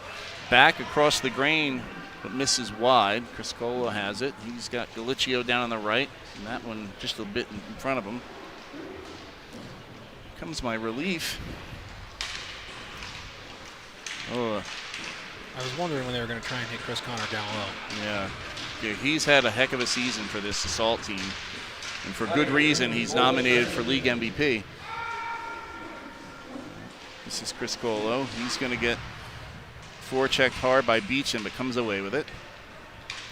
back across the grain, but misses wide. Criscola has it. He's got Galicchio down on the right, and that one just a bit in front of him. Comes my relief. Oh, I was wondering when they were going to try and hit Chris Connor down low. yeah, he's had a heck of a season for this assault team, and for good reason. He's nominated for league MVP. This is Chris Colo. He's going to get forechecked hard by Beecham, but comes away with it.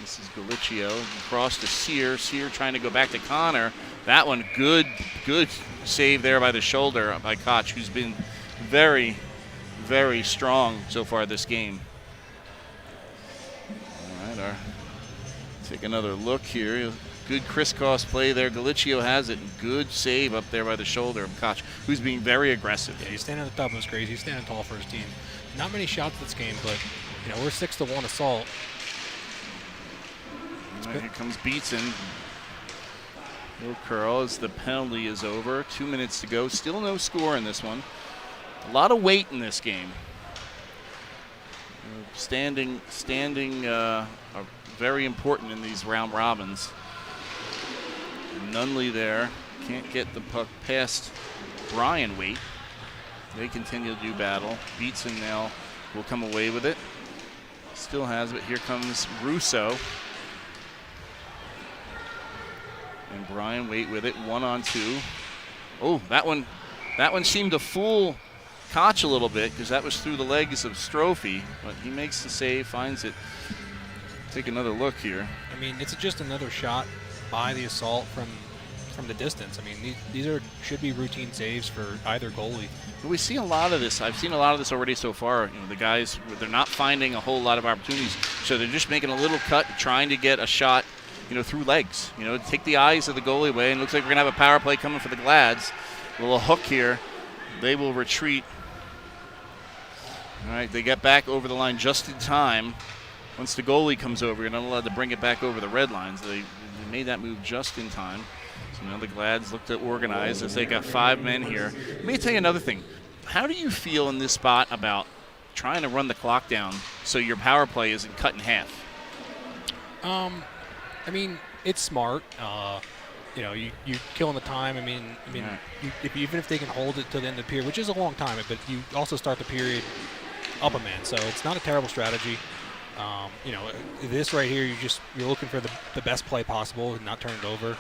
This is Galicchio across to Sear. Sear trying to go back to Connor. That one, good save there by the shoulder by Koch, who's been very, very strong so far this game. All right, take another look here. Good crisscross play there. Galicchio has it. Good save up there by the shoulder of Koch, who's being very aggressive. Yeah, he's standing at the top of his crazy. He's standing tall for his team. Not many shots this game, but you know, we're 6-1 assault. All right, here comes Beatson. He'll curl as the penalty is over. 2 minutes to go. Still no score in this one. A lot of weight in this game. Standing are very important in these round robins. Nunley there. Can't get the puck past Brian Waite. They continue to do battle. Beatson now will come away with it. Still has it. Here comes Russo. And Brian Waite with it. 1-on-2. Oh, that one seemed to fool Koch a little bit because that was through the legs of Strophy, but he makes the save, finds it. Take another look here. I mean, it's just another shot by the assault from the distance. I mean, these should be routine saves for either goalie. We see a lot of this. I've seen a lot of this already so far. You know, the guys, they're not finding a whole lot of opportunities, so they're just making a little cut, trying to get a shot, you know, through legs. You know, take the eyes of the goalie away, and it looks like we're gonna have a power play coming for the Glads. A little hook here. They will retreat. All right, they get back over the line just in time. Once the goalie comes over, you're not allowed to bring it back over the red lines. They made that move just in time. So now the Glads look to organize as they got 5 men here. Let me tell you another thing. How do you feel in this spot about trying to run the clock down so your power play isn't cut in half? I mean, it's smart. You're killing the time. I mean, even if they can hold it to the end of the period, which is a long time, but you also start the period up a man, so it's not a terrible strategy. This right here, you're looking for the best play possible and not turn it over.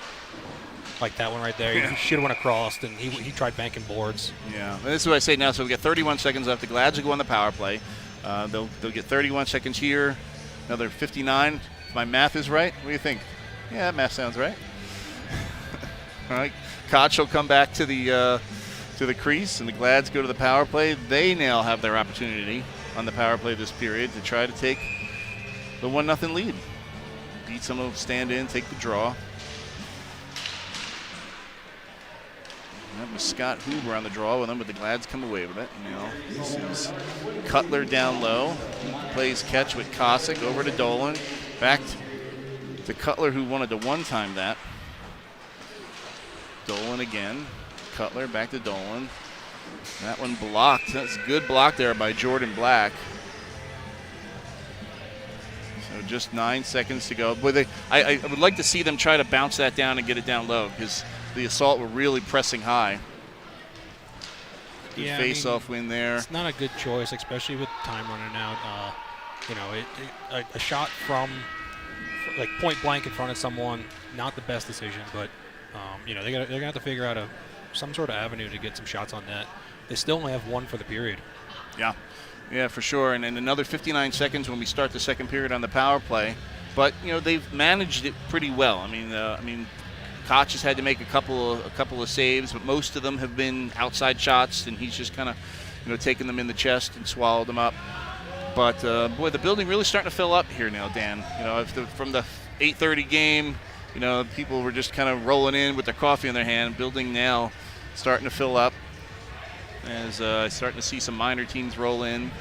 Like that one right there. Yeah. He should have went across, and he tried banking boards. Yeah, this is what I say now. So we got 31 seconds left. The Glads will go on the power play. They'll get 31 seconds here, another 59. If my math is right, what do you think? Yeah, that math sounds right. All right, Koch will come back to the crease, and the Glads go to the power play. They now have their opportunity on the power play this period to try to take the 1-0 lead. Beat someone, stand in, take the draw. That was Scott Huber on the draw with them, but the Glads come away with it. This is Cutler down low. Plays catch with Cossack over to Dolan. Back to Cutler, who wanted to one-time that. Dolan again. Cutler back to Dolan. That one blocked. That's a good block there by Jordan Black. So just 9 seconds to go. Boy, I would like to see them try to bounce that down and get it down low, because the Assault were really pressing high. Good face-off win there. It's not a good choice, especially with time running out. A shot from like point blank in front of someone, not the best decision, but they're gonna have to figure out some sort of avenue to get some shots on net. They still only have one for the period. Yeah, for sure. And another 59 seconds when we start the second period on the power play. But they've managed it pretty well. I mean, Koch has had to make a couple of saves, but most of them have been outside shots, and he's just kind of taken them in the chest and swallowed them up. But boy, the building really starting to fill up here now, Dan. From the 8:30 game, people were just kind of rolling in with their coffee in their hand. Building now starting to fill up as starting to see some minor teams roll in.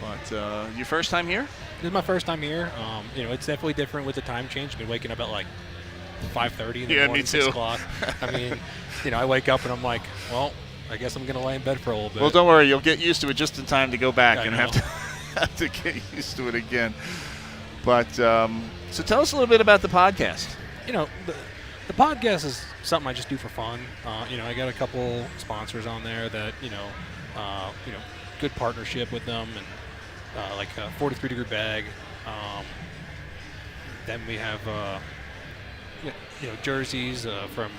But your first time here? This is my first time here. It's definitely different with the time change. I've been waking up at like 5:30 in the morning, me too. 6 o'clock. I mean, I wake up and I'm like, well, I guess I'm going to lay in bed for a little bit. Well, don't worry. You'll get used to it just in time to go back and know. have to get used to it again. But so tell us a little bit about the podcast. The podcast is something I just do for fun. I got a couple sponsors on there that, good partnership with them, and like a 43 Degree Bag. Then we have, jerseys from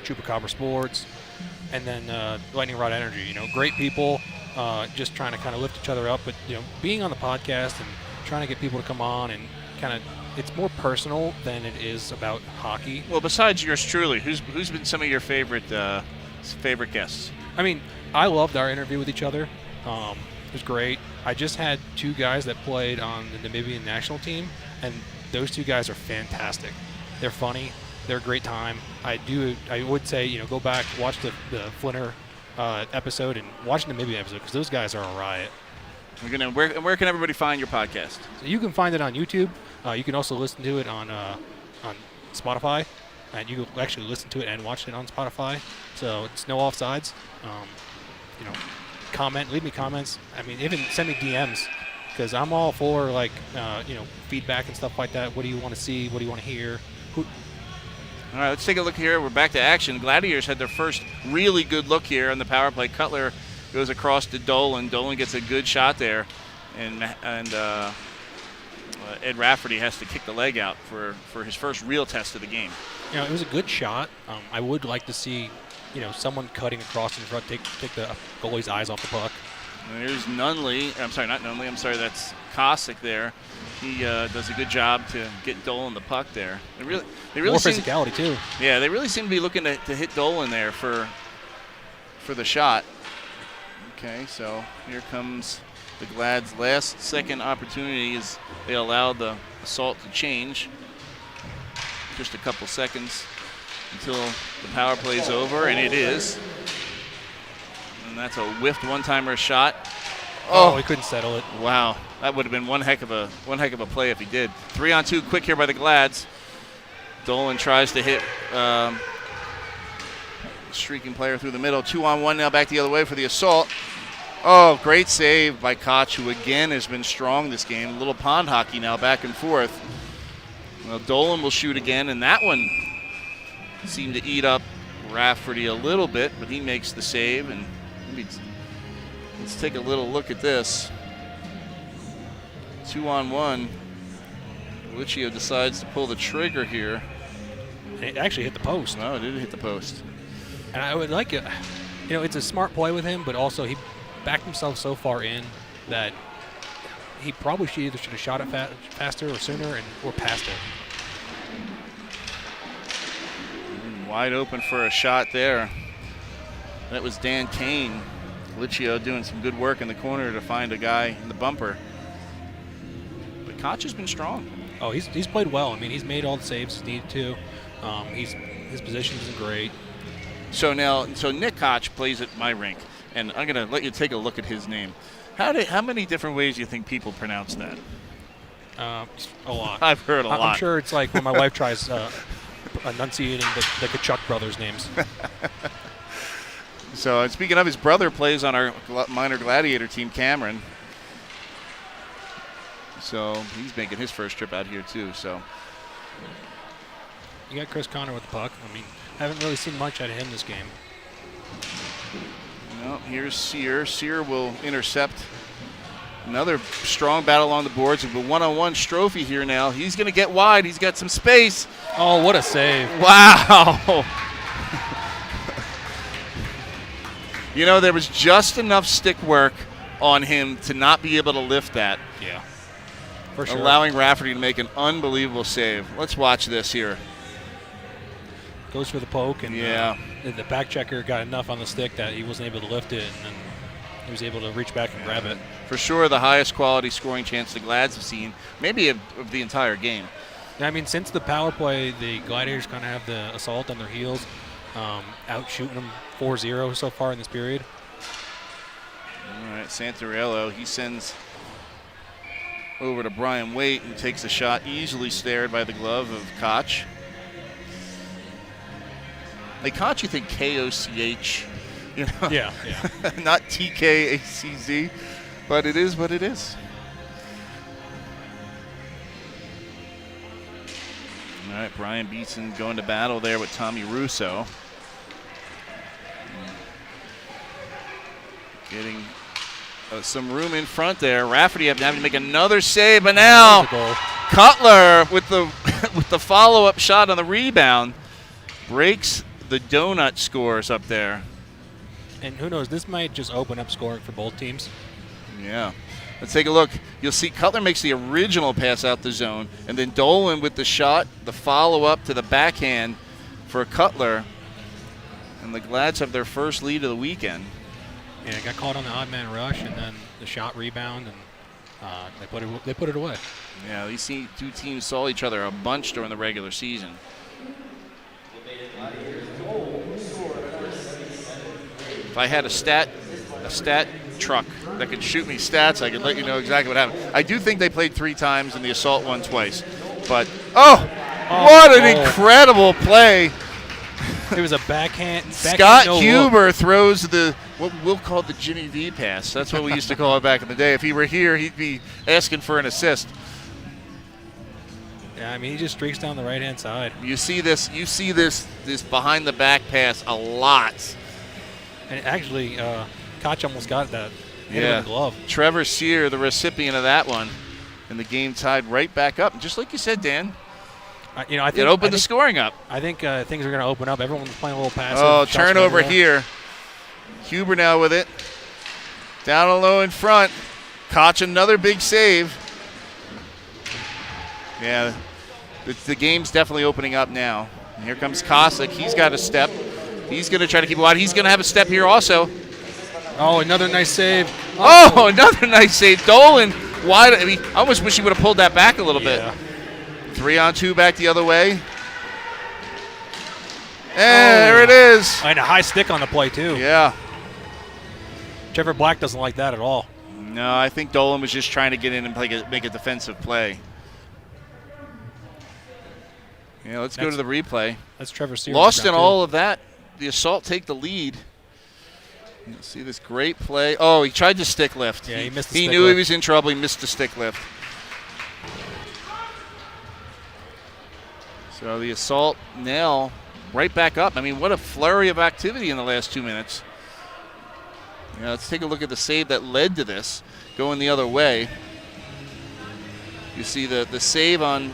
Chupacabra Sports, and then Lightning Rod Energy. Great people, just trying to kind of lift each other up. But, being on the podcast and trying to get people to come on and kind of, it's more personal than it is about hockey. Well, besides yours truly, who's been some of your favorite guests? I mean, I loved our interview with each other. It was great. I just had 2 guys that played on the Namibian national team, and those 2 guys are fantastic. They're funny. They're a great time. I would say, go back, watch the Flinter episode, and watch the Namibian episode, because those guys are a riot. Where can everybody find your podcast? So you can find it on YouTube. You can also listen to it on Spotify, and you can actually listen to it and watch it on Spotify. So it's no offsides. Leave me comments. I mean, even send me DMs, because I'm all for feedback and stuff like that. What do you want to see? What do you want to hear? All right, let's take a look here. We're back to action. Gladiators had their first really good look here on the power play. Cutler goes across to Dolan. Dolan gets a good shot there, and Ed Rafferty has to kick the leg out for his first real test of the game. It was a good shot. I would like to see, someone cutting across in front, take the goalie's eyes off the puck. And there's Nunley. I'm sorry, not Nunley. I'm sorry, that's Cossack there. He does a good job to get Dolan the puck there. They really More seem, physicality too. Yeah, they really seem to be looking to hit Dolan there for the shot. Okay, so here comes the Glad's last second opportunity as they allow the Assault to change. Just a couple seconds until the power play is over, and it is. And that's a whiffed one-timer shot. Oh, he couldn't settle it. Wow, that would have been one heck of a play if he did. 3-on-2 quick here by the Glads. Dolan tries to hit streaking player through the middle. 2-on-1 now back the other way for the Assault. Oh, great save by Koch, who again has been strong this game. A little pond hockey now, back and forth. Well, Dolan will shoot again, and that one seemed to eat up Rafferty a little bit, but he makes the save. And let's take a little look at this. 2-on-1. Licio decides to pull the trigger here. It actually hit the post. No, it didn't hit the post. And I would like it. You know, it's a smart play with him, but also he backed himself so far in that he probably should have shot it faster or sooner or passed it. Wide open for a shot there. That was Dan Kane. Licio doing some good work in the corner to find a guy in the bumper. But Koch has been strong. Oh, he's played well. I mean, he's made all the saves he's needed to. His position is great. So Nick Koch plays at my rink, and I'm going to let you take a look at his name. How many different ways do you think people pronounce that? A lot. I've heard a lot. I'm sure it's like when my wife tries enunciating the Kachuk brothers' names. So speaking of, his brother plays on our minor Gladiator team, Cameron. So he's making his first trip out here too. So you got Chris Connor with the puck. I mean, haven't really seen much out of him this game. Well, here's Sear. Sear will intercept. Another strong battle along the boards. With a one-on-one Strophe here now. He's going to get wide. He's got some space. Oh, what a save. Wow. You know, there was just enough stick work on him to not be able to lift that. Yeah, for sure. Allowing Rafferty to make an unbelievable save. Let's watch this here. Goes for the poke, and yeah, the back checker got enough on the stick that he wasn't able to lift it, and then he was able to reach back and grab it. For sure, the highest quality scoring chance the Glads have seen, maybe of the entire game. I mean, since the power play, the Gladiators kind of have the assault on their heels, out shooting them 4-0 so far in this period. All right, Santarello, he sends over to Brian Waite and takes a shot easily snared by the glove of Koch. Like Koch, you think K-O-C-H, you know? Yeah. Not T-K-A-C-Z, but it is what it is. All right, Brian Beeson going to battle there with Tommy Russo. Getting some room in front there. Rafferty having to make another save, but now Cutler with the with the follow-up shot on the rebound breaks the donut scores up there. And who knows, this might just open up scoring for both teams. Yeah. Let's take a look. You'll see Cutler makes the original pass out the zone, and then Dolan with the shot, the follow-up to the backhand for Cutler. And the Glads have their first lead of the weekend. Yeah, got caught on the odd man rush, and then the shot rebound, and they put it away. Yeah, these two teams saw each other a bunch during the regular season. If I had a stat truck that could shoot me stats, I could let you know exactly what happened. I do think they played 3 times and the assault won twice. But, what an incredible play. It was a backhand. Scott Huber throws what we'll call the Jimmy V pass. That's what we used to call it back in the day. If he were here, he'd be asking for an assist. Yeah, I mean, he just streaks down the right-hand side. You see this behind the back pass a lot. And actually, Koch almost got that. Hit him Yeah. with the glove. Trevor Sear, the recipient of that one, and the game tied right back up. And just like you said, Dan, I think it opened the scoring up. I think things are going to open up. Everyone's playing a little passive. Oh, shots turnover right here. Huber now with it. Down and low in front. Koch another big save. Yeah, the game's definitely opening up now. And here comes Kosick. He's got a step. He's going to try to keep it wide. He's going to have a step here also. Oh, another nice save. Oh, another nice save. Dolan wide. I mean, I almost wish he would have pulled that back a little bit. 3-on-2 back the other way. And there it is. And a high stick on the play, too. Yeah. Trevor Black doesn't like that at all. No, I think Dolan was just trying to get in and make a defensive play. Yeah, let's go to the replay. That's Trevor Sears. Lost in all of that. The Assault take the lead. You see this great play. Oh, he tried to stick lift. Yeah, he missed the He stick knew lift. he was in trouble. He missed the stick lift. So the assault now right back up. I mean, what a flurry of activity in the last 2 minutes. Yeah, let's take a look at the save that led to this, going the other way. You see the save on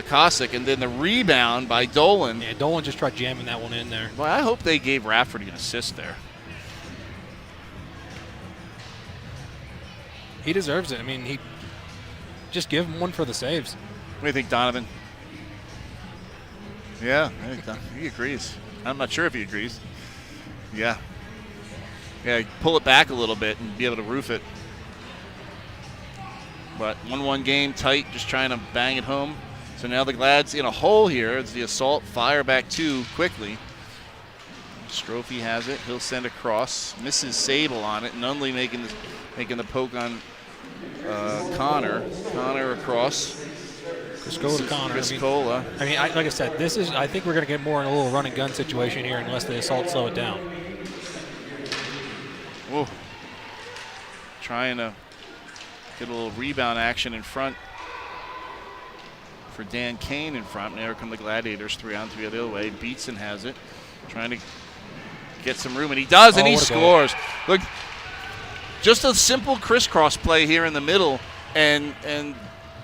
Cossack, and then the rebound by Dolan. Yeah, Dolan just tried jamming that one in there. Well, I hope they gave Rafferty an assist there. He deserves it. I mean, he just give him one for the saves. What do you think, Donovan? Yeah, I think he agrees. I'm not sure if he agrees. Yeah. Yeah, pull it back a little bit and be able to roof it. But 1-1 game, tight, just trying to bang it home. So now the Glad's in a hole here. It's the assault, fire back 2 quickly. Strophe has it. He'll send across. Misses Sable on it. Nunley making the poke on Connor. Connor across. Criscola to Connor. Criscola. I mean, like I said, I think we're going to get more in a little run and gun situation here unless the assault slow it down. Whoa. Trying to get a little rebound action in front for Dan Kane in front. Now here come the Gladiators, 3-on-3 the other way. Beatson has it. Trying to get some room, and he does, and he scores. Look, just a simple crisscross play here in the middle, and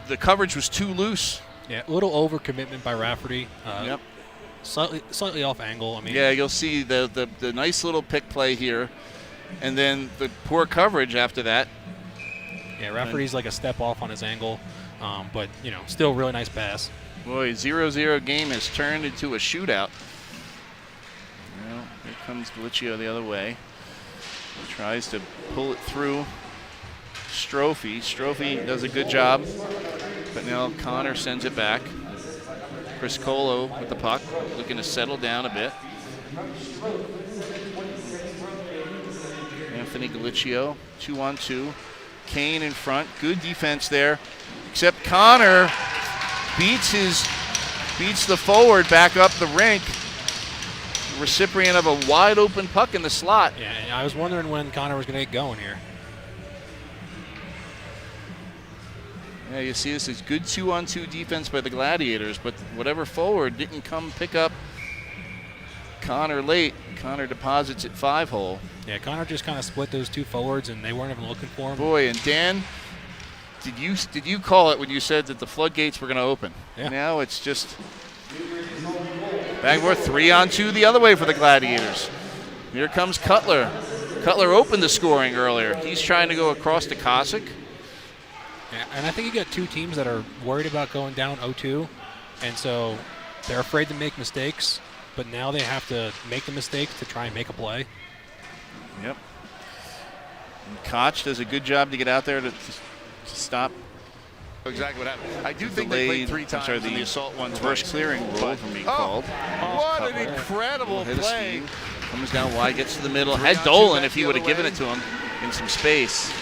the coverage was too loose. Yeah, a little overcommitment by Rafferty. Yep. Slightly off angle. I mean, yeah, you'll see the nice little pick play here, and then the poor coverage after that. Yeah, Rafferty's like a step off on his angle, but still really nice pass. Boy, 0-0 game has turned into a shootout. Well, here comes Galicio the other way. Tries to pull it through Strophe. Strophe does a good job, but now Connor sends it back. Criscolo with the puck, looking to settle down a bit. Anthony Galicio, 2-on-2. Kane in front, good defense there. Except Connor beats the forward back up the rink. Recipient of a wide open puck in the slot. Yeah, and I was wondering when Connor was going to get going here. Yeah, you see this is good 2-on-2 defense by the Gladiators, but whatever forward didn't come pick up Connor late. Connor deposits at 5-hole. Yeah, Connor just kind of split those two forwards, and they weren't even looking for him. Boy, and Dan, did you call it when you said that the floodgates were going to open? Yeah. Now it's just back and forth, 3-on-2 the other way for the Gladiators. Here comes Cutler. Cutler opened the scoring earlier. He's trying to go across to Cossack. Yeah, and I think you got two teams that are worried about going down 0-2, and so they're afraid to make mistakes, but now they have to make the mistake to try and make a play. Yep. And Koch does a good job to get out there to stop. Exactly what happened. I do think they played 3 times. I'm sorry, the assault one's reverse clearing rule from being called. What an incredible play. Comes down wide, gets to the middle. Had Dolan if he would have given it to him in some space.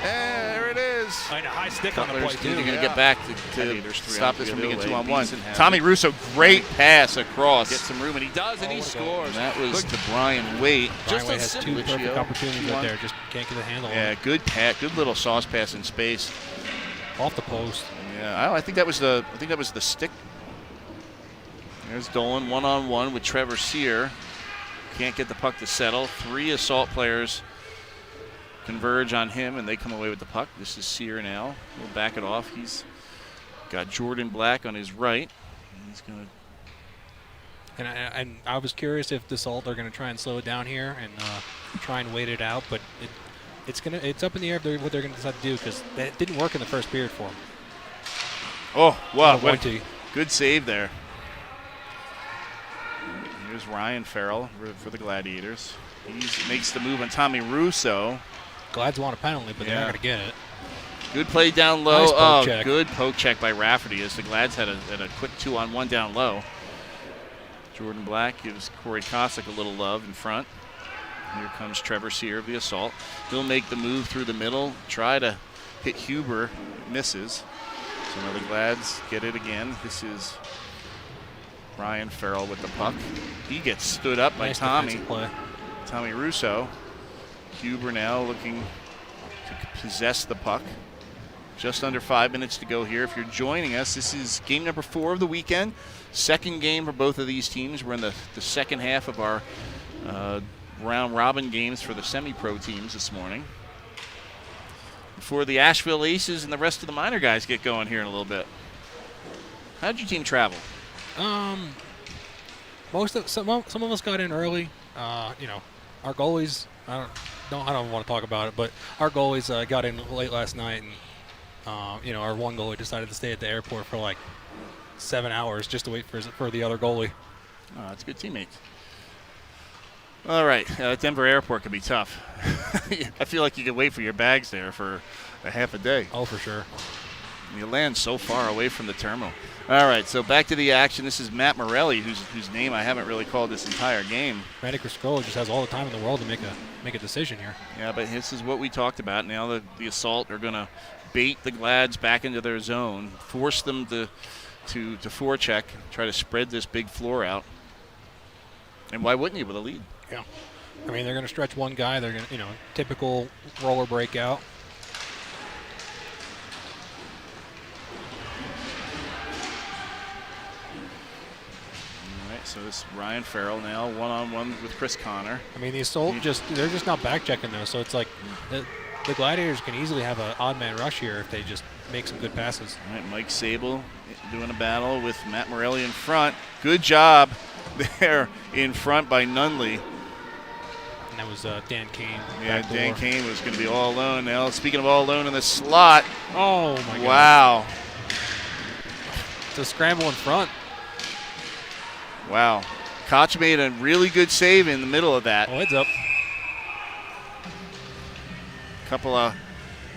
And there it is. Right, a high stick on the play, Cutler's too. either going to get back to stop this from being a 2-on-1. Beason has Tommy Russo, great pass across. Gets some room, and he does, and he scores. And that was to Brian Waite. Brian Waite Just has a two simple perfect opportunities right there, just can't get a handle on Yeah, it. good pass, good little sauce pass in space. Off the post. Yeah, I think that was the stick. There's Dolan 1-on-1 with Trevor Sear. Can't get the puck to settle. 3 assault players converge on him, and they come away with the puck. This is Sear now. We'll back it off. He's got Jordan Black on his right. He's going to. And I was curious if the assault are going to try and slow it down here and try and wait it out, but it's up in the air what they're going to decide to do, because that didn't work in the first period for them. Oh, wow. What Good save there. Here's Ryan Farrell for the Gladiators. He makes the move on Tommy Russo. Glads want a penalty, but they're not going to get it. Good play down low. Nice poke check. Good poke check by Rafferty as the Glads had a quick 2-on-1 down low. Jordan Black gives Corey Cossack a little love in front. Here comes Trevor Sear of the assault. He'll make the move through the middle, try to hit Huber, misses. So now the Glads get it again. This is Ryan Farrell with the puck. He gets stood up by Nice Tommy. defensive play. Tommy Russo. Huber now looking to possess the puck. Just under 5 minutes to go here. If you're joining us, this is game number 4 of the weekend. Second game for both of these teams. We're in the second half of our round robin games for the semi-pro teams this morning. Before the Asheville Aces and the rest of the minor guys get going here in a little bit. How'd your team travel? Some of us got in early. You know, our goalies. I don't want to talk about it, but our goalies got in late last night, and you know, our one goalie decided to stay at the airport for like 7 hours just to wait for the other goalie. Oh, that's good teammates. All right, Denver Airport could be tough. I feel like you could wait for your bags there for a half a day. Oh, for sure. You land so far away from the terminal. All right, so back to the action. This is Matt Morelli, whose name I haven't really called this entire game. Randy Criscola just has all the time in the world to make a decision here. Yeah, but this is what we talked about. Now the Assault are going to bait the Glads back into their zone, force them to forecheck, try to spread this big floor out. And why wouldn't you with a lead? Yeah. I mean, they're going to stretch one guy. They're going to, you know, typical roller breakout. So this is Ryan Farrell now, one-on-one with Chris Connor. I mean, the Assault they're just not back-checking, though. So it's like the Gladiators can easily have an odd-man rush here if they just make some good passes. All right, Mike Sable doing a battle with Matt Morelli in front. Good job there in front by Nunley. And that was Dan Kane. Yeah, Dan Kane was going to be all alone now. Speaking of all alone in the slot. Oh, my God. Wow. It's a scramble in front. Wow. Koch made a really good save in the middle of that. Oh, heads up. Couple of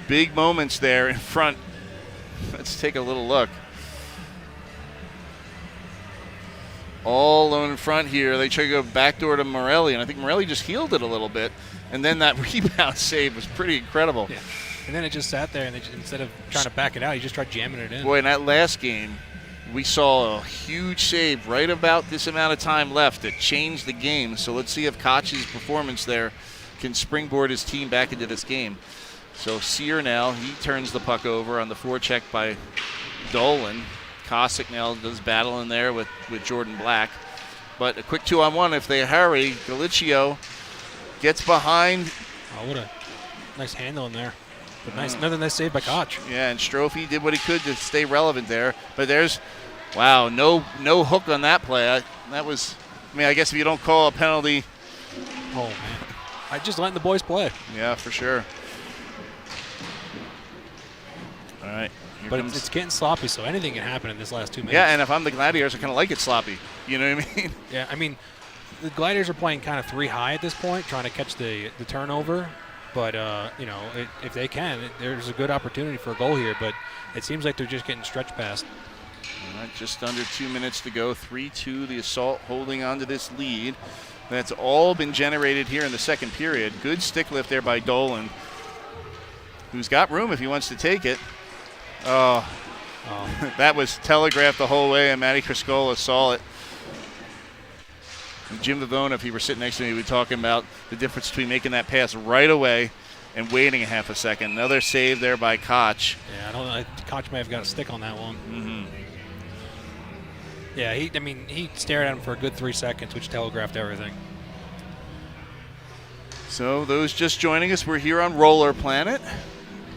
big moments there in front. Let's take a little look. All alone in front here. They try to go backdoor to Morelli, and I think Morelli just healed it a little bit. And then that rebound save was pretty incredible. Yeah. And then it just sat there, and instead of trying to back it out, he just tried jamming it in. Boy, in that last game, we saw a huge save right about this amount of time left that changed the game. So let's see if Koch's performance there can springboard his team back into this game. So Sear now, he turns the puck over on the forecheck by Dolan. Kosick now does battle in there with Jordan Black. But a quick 2-on-1 if they hurry. Galicio gets behind. Oh, what a nice handle in there. But another nice save by Koch. Yeah, and Strophe did what he could to stay relevant there. But there's, wow, no hook on that play. That was, I mean, I guess if you don't call a penalty. Oh, man. I just letting the boys play. Yeah, for sure. All right. But it's getting sloppy, so anything can happen in this last 2 minutes. Yeah, and if I'm the Gladiators, I kind of like it sloppy. You know what I mean? Yeah, I mean, the Gladiators are playing kind of 3 high at this point, trying to catch the turnover. But, you know, if they can, there's a good opportunity for a goal here. But it seems like they're just getting stretched past. All right, just under 2 minutes to go. 3-2, the Assault holding on to this lead. That's all been generated here in the second period. Good stick lift there by Dolan, who's got room if he wants to take it. Oh. That was telegraphed the whole way, and Matty Criscola saw it. And Jim Vivone, if he were sitting next to me, we'd be talking about the difference between making that pass right away and waiting a half a second. Another save there by Koch. Yeah, I don't know. Koch may have got a stick on that one. Mm-hmm. Yeah, he stared at him for a good 3 seconds, which telegraphed everything. So those just joining us, we're here on Roller Planet.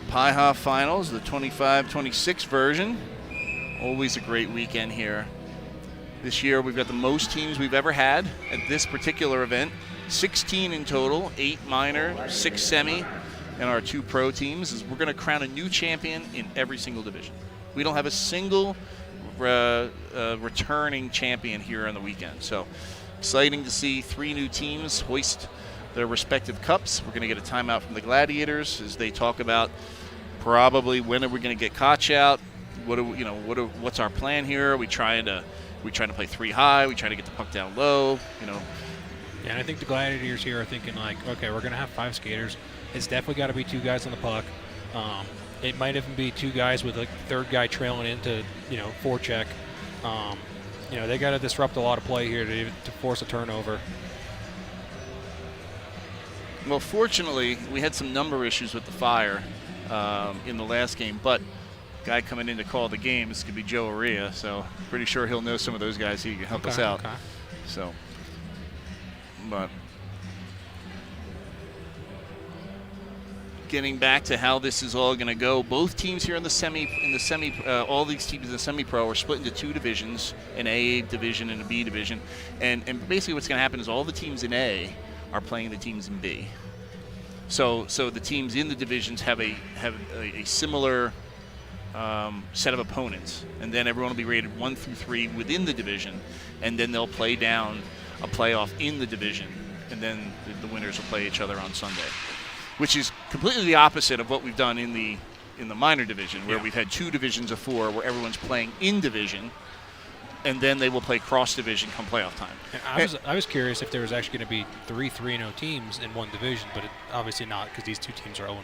PIHA Finals, the 25-26 version. Always a great weekend here. This year we've got the most teams we've ever had at this particular event. 16 in total, 8 minor, 6 semi, and our 2 pro teams. We're going to crown a new champion in every single division. We don't have a single returning champion here on the weekend. So exciting to see 3 new teams hoist their respective cups. We're going to get a timeout from the Gladiators as they talk about probably when are we going to get Koch out. What's our plan here? Are we trying to play 3 high? Are we trying to get the puck down low? Yeah, and I think the Gladiators here are thinking like, okay, we're going to have 5 skaters. It's definitely got to be 2 guys on the puck. It might even be 2 guys with a third guy trailing into, forecheck. They got to disrupt a lot of play here to force a turnover. Well, fortunately, we had some number issues with the Fire in the last game, but guy coming in to call the games could be Joe Aria, so pretty sure he'll know some of those guys. He can help us out. Okay. So, but getting back to how this is all going to go, both teams here in the semi, all these teams in the semi-pro are split into two divisions, an A division and a B division, and basically what's going to happen is all the teams in A are playing the teams in B. So the teams in the divisions have a similar set of opponents, and then everyone will be rated 1 through 3 within the division, and then they'll play down a playoff in the division, and then the winners will play each other on Sunday, which is completely the opposite of what we've done in the minor division, where we've had 2 divisions of 4 where everyone's playing in division, and then they will play cross division come playoff time. I was curious if there was actually going to be 3 3-0 teams in one division, but obviously not, because these 2 teams are 0-1.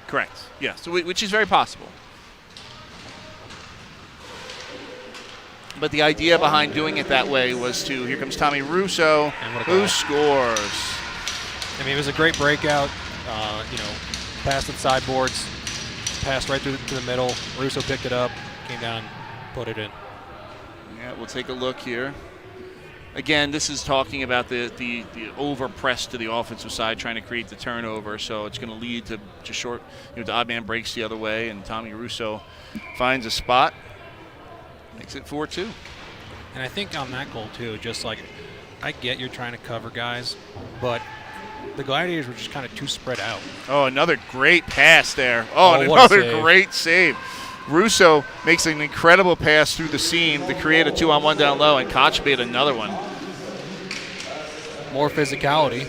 Correct. Yeah. So which is very possible. But the idea behind doing it that way was to, here comes Tommy Russo, who scores. I mean, it was a great breakout. Passed the sideboards, passed right through to the middle. Russo picked it up, came down, put it in. Yeah, we'll take a look here. Again, this is talking about the over press to the offensive side, trying to create the turnover. So it's going to lead to just short, the odd man breaks the other way, and Tommy Russo finds a spot, makes it 4-2. And I think on that goal too, just like, I get you're trying to cover guys, but the Gladiators were just kind of too spread out. Oh, another great pass there. Oh, and what a another great save. Russo makes an incredible pass through the seam to create a 2-on-1 down low, and Koch made another one. More physicality.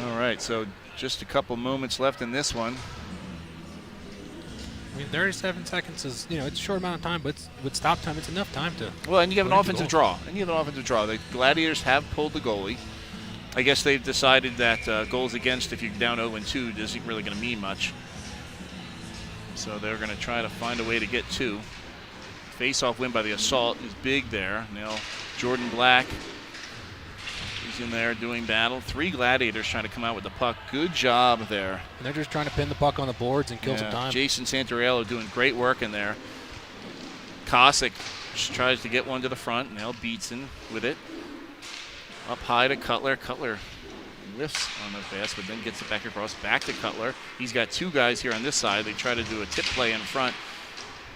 All right, so just a couple moments left in this one. I mean, 37 seconds is, it's a short amount of time, but with stop time, it's enough time to. Well, and you have an offensive draw. The Gladiators have pulled the goalie. I guess they've decided that goals against, if you're down 0-2, isn't really going to mean much. So they're going to try to find a way to get 2. Face-off win by the Assault is big there. Now, Jordan Black is in there doing battle. 3 Gladiators trying to come out with the puck. Good job there. And they're just trying to pin the puck on the boards and kill some time. Jason Santorello doing great work in there. Cossack just tries to get one to the front. Now Beatson with it. Up high to Cutler. Cutler lifts on the pass, but then gets it back across, back to Cutler. He's got 2 guys here on this side. They try to do a tip play in front.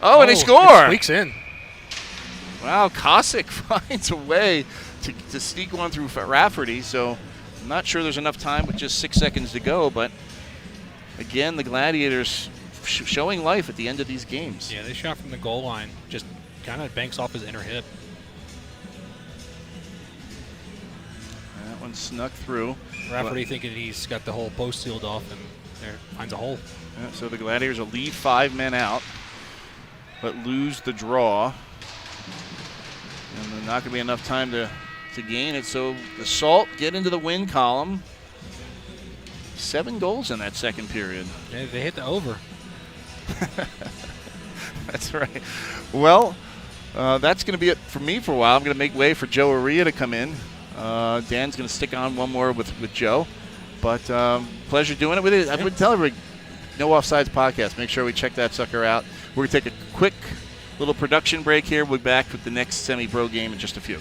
Oh, and they score! It squeaks in. Wow, Cossack finds a way to sneak one through Rafferty, so I'm not sure there's enough time with just 6 seconds to go, but again, the Gladiators showing life at the end of these games. Yeah, they shot from the goal line, just kind of banks off his inner hip. That one snuck through. Rafferty thinking he's got the whole post sealed off, and there finds a hole. Yeah, so the Gladiators will leave 5 men out, but lose the draw. And there's not going to be enough time to gain it. So the Salt get into the win column. 7 goals in that second period. Yeah, they hit the over. That's right. Well, that's going to be it for me for a while. I'm going to make way for Joe Aria to come in. Dan's going to stick on one more with Joe. But pleasure doing it with you. I would tell everybody, No Offsides Podcast. Make sure we check that sucker out. We're going to take a quick little production break here. We'll be back with the next semi-pro game in just a few.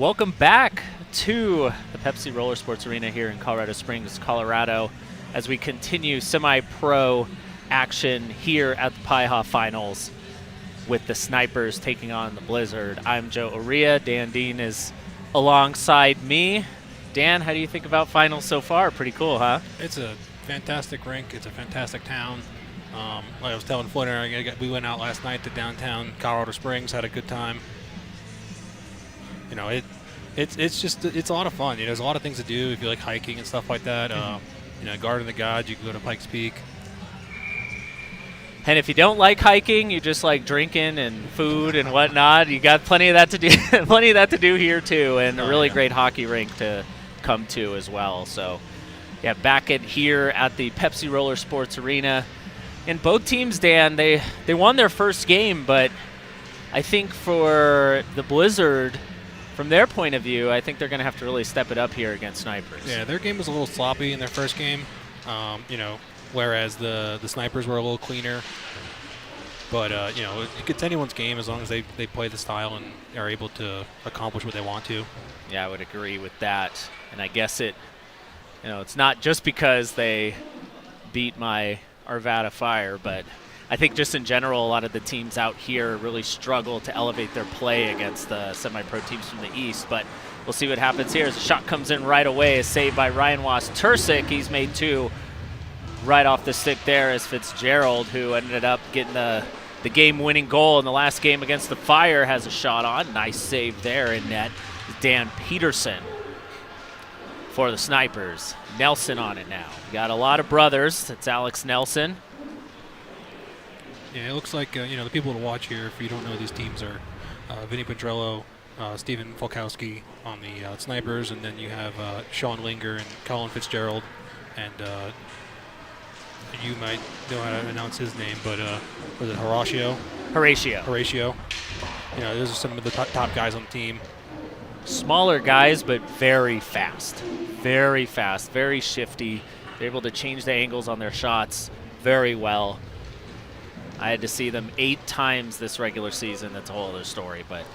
Welcome back to the Pepsi Roller Sports Arena here in Colorado Springs, Colorado, as we continue semi-pro action here at the PIHA Finals with the Snipers taking on the Blizzard. I'm Joe Oria. Dan Dean is alongside me. Dan, how do you think about finals so far? Pretty cool, huh? It's a fantastic rink. It's a fantastic town. Like I was telling Floyd, we went out last night to downtown Colorado Springs, had a good time. You know, it's a lot of fun. You know, there's a lot of things to do if you like hiking and stuff like that. You know, Garden of the Gods, you can go to Pikes Peak. And if you don't like hiking, you just like drinking and food and whatnot, you got plenty of that to do. Plenty of that to do here too, and a really great hockey rink to come to as well. So, yeah, back here at the Pepsi Roller Sports Arena, and both teams, Dan, they won their first game, but I think for the Blizzard, from their point of view, I think they're going to have to really step it up here against Snipers. Yeah, their game was a little sloppy in their first game, you know, whereas the Snipers were a little cleaner. But, you know, it's anyone's game as long as they play the style and are able to accomplish what they want to. Yeah, I would agree with that. And I guess it's not just because they beat my Arvada Fire, but I think just in general, a lot of the teams out here really struggle to elevate their play against the semi-pro teams from the East. But we'll see what happens here as the shot comes in right away. A save by Ryan Was-Tursick. He's made two right off the stick there as Fitzgerald, who ended up getting the game-winning goal in the last game against the Fire, has a shot on. Nice save there in net. Dan Peterson for the Snipers. Nelson on it now. We got a lot of brothers. It's Alex Nelson. Yeah, it looks like, you know, the people to watch here, if you don't know these teams, are Vinny Pedrello, Stephen Folkowski on the Snipers, and then you have Sean Linger and Colin Fitzgerald, and you might know how to announce his name, but was it Horatio? Horatio. You know, those are some of the top guys on the team. Smaller guys, but very fast. Very fast, very shifty. They're able to change the angles on their shots very well. I had to see them 8 times this regular season. That's a whole other story, but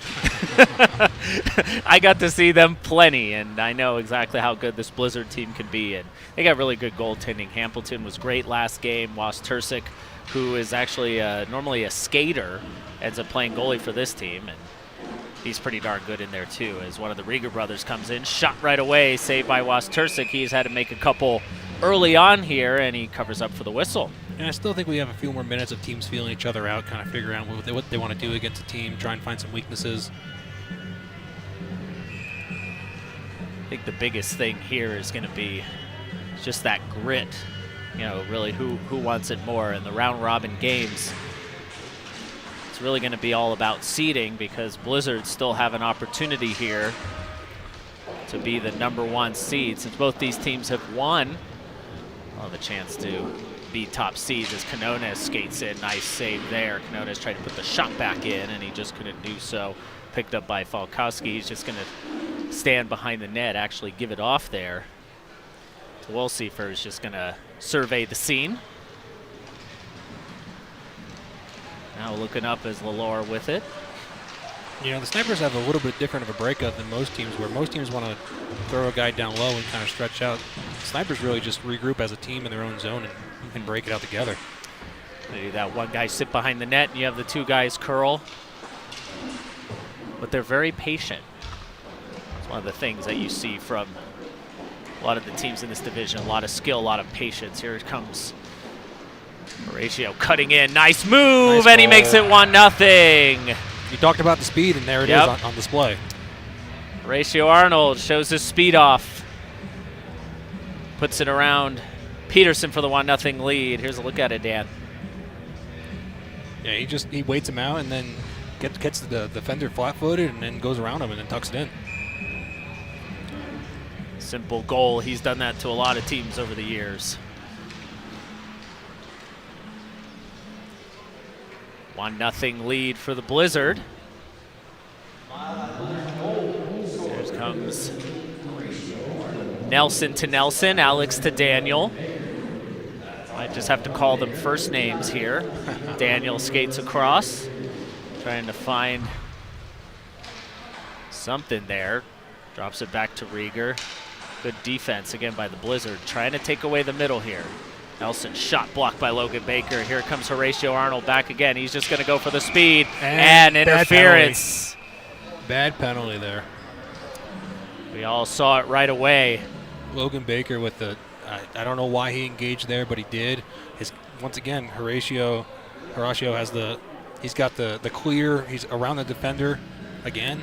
I got to see them plenty, and I know exactly how good this Blizzard team can be, and they got really good goaltending. Hampleton was great last game. Was-Tursick, who is actually normally a skater, ends up playing goalie for this team, and he's pretty darn good in there too, as one of the Rieger brothers comes in. Shot right away, saved by Was-Tursick. He's had to make a couple early on here, and he covers up for the whistle. And I still think we have a few more minutes of teams feeling each other out, kind of figuring out what they want to do against a team, try and find some weaknesses. I think the biggest thing here is going to be just that grit, you know, really who wants it more. In the round-robin games, it's really going to be all about seeding, because Blizzard still have an opportunity here to be the #1 seed. Since both these teams have won, they'll have a chance to be top seeds as Canones skates in. Nice save there. Canones tried to put the shot back in, and he just couldn't do so. Picked up by Falkowski. He's just going to stand behind the net, actually give it off there. Wolsiefer is just going to survey the scene. Now looking up as Lalore with it. You know, the Snipers have a little bit different of a breakup than most teams, where most teams want to throw a guy down low and kind of stretch out. The Snipers really just regroup as a team in their own zone and break it out together. They do that. One guy sit behind the net, and you have the 2 guys curl. But they're very patient. It's one of the things that you see from a lot of the teams in this division. A lot of skill, a lot of patience. Here it comes. Horatio cutting in. Nice move, nice and he ball. makes it 1-0. You talked about the speed, and there it is on display. Horatio Arnold shows his speed off. Puts it around Peterson for the 1-0 lead. Here's a look at it, Dan. Yeah, he waits him out and then gets the defender flat-footed and then goes around him and then tucks it in. Simple goal. He's done that to a lot of teams over the years. 1-0 lead for the Blizzard. Here comes Nelson to Nelson, Alex to Daniel. Might just have to call them first names here. Daniel skates across, trying to find something there. Drops it back to Rieger. Good defense again by the Blizzard, trying to take away the middle here. Nelson shot blocked by Logan Baker. Here comes Horatio Arnold back again. He's just going to go for the speed and interference. Bad penalty there. We all saw it right away. Logan Baker with the, I don't know why he engaged there, but he did. Once again, Horatio has he's got the clear, he's around the defender again.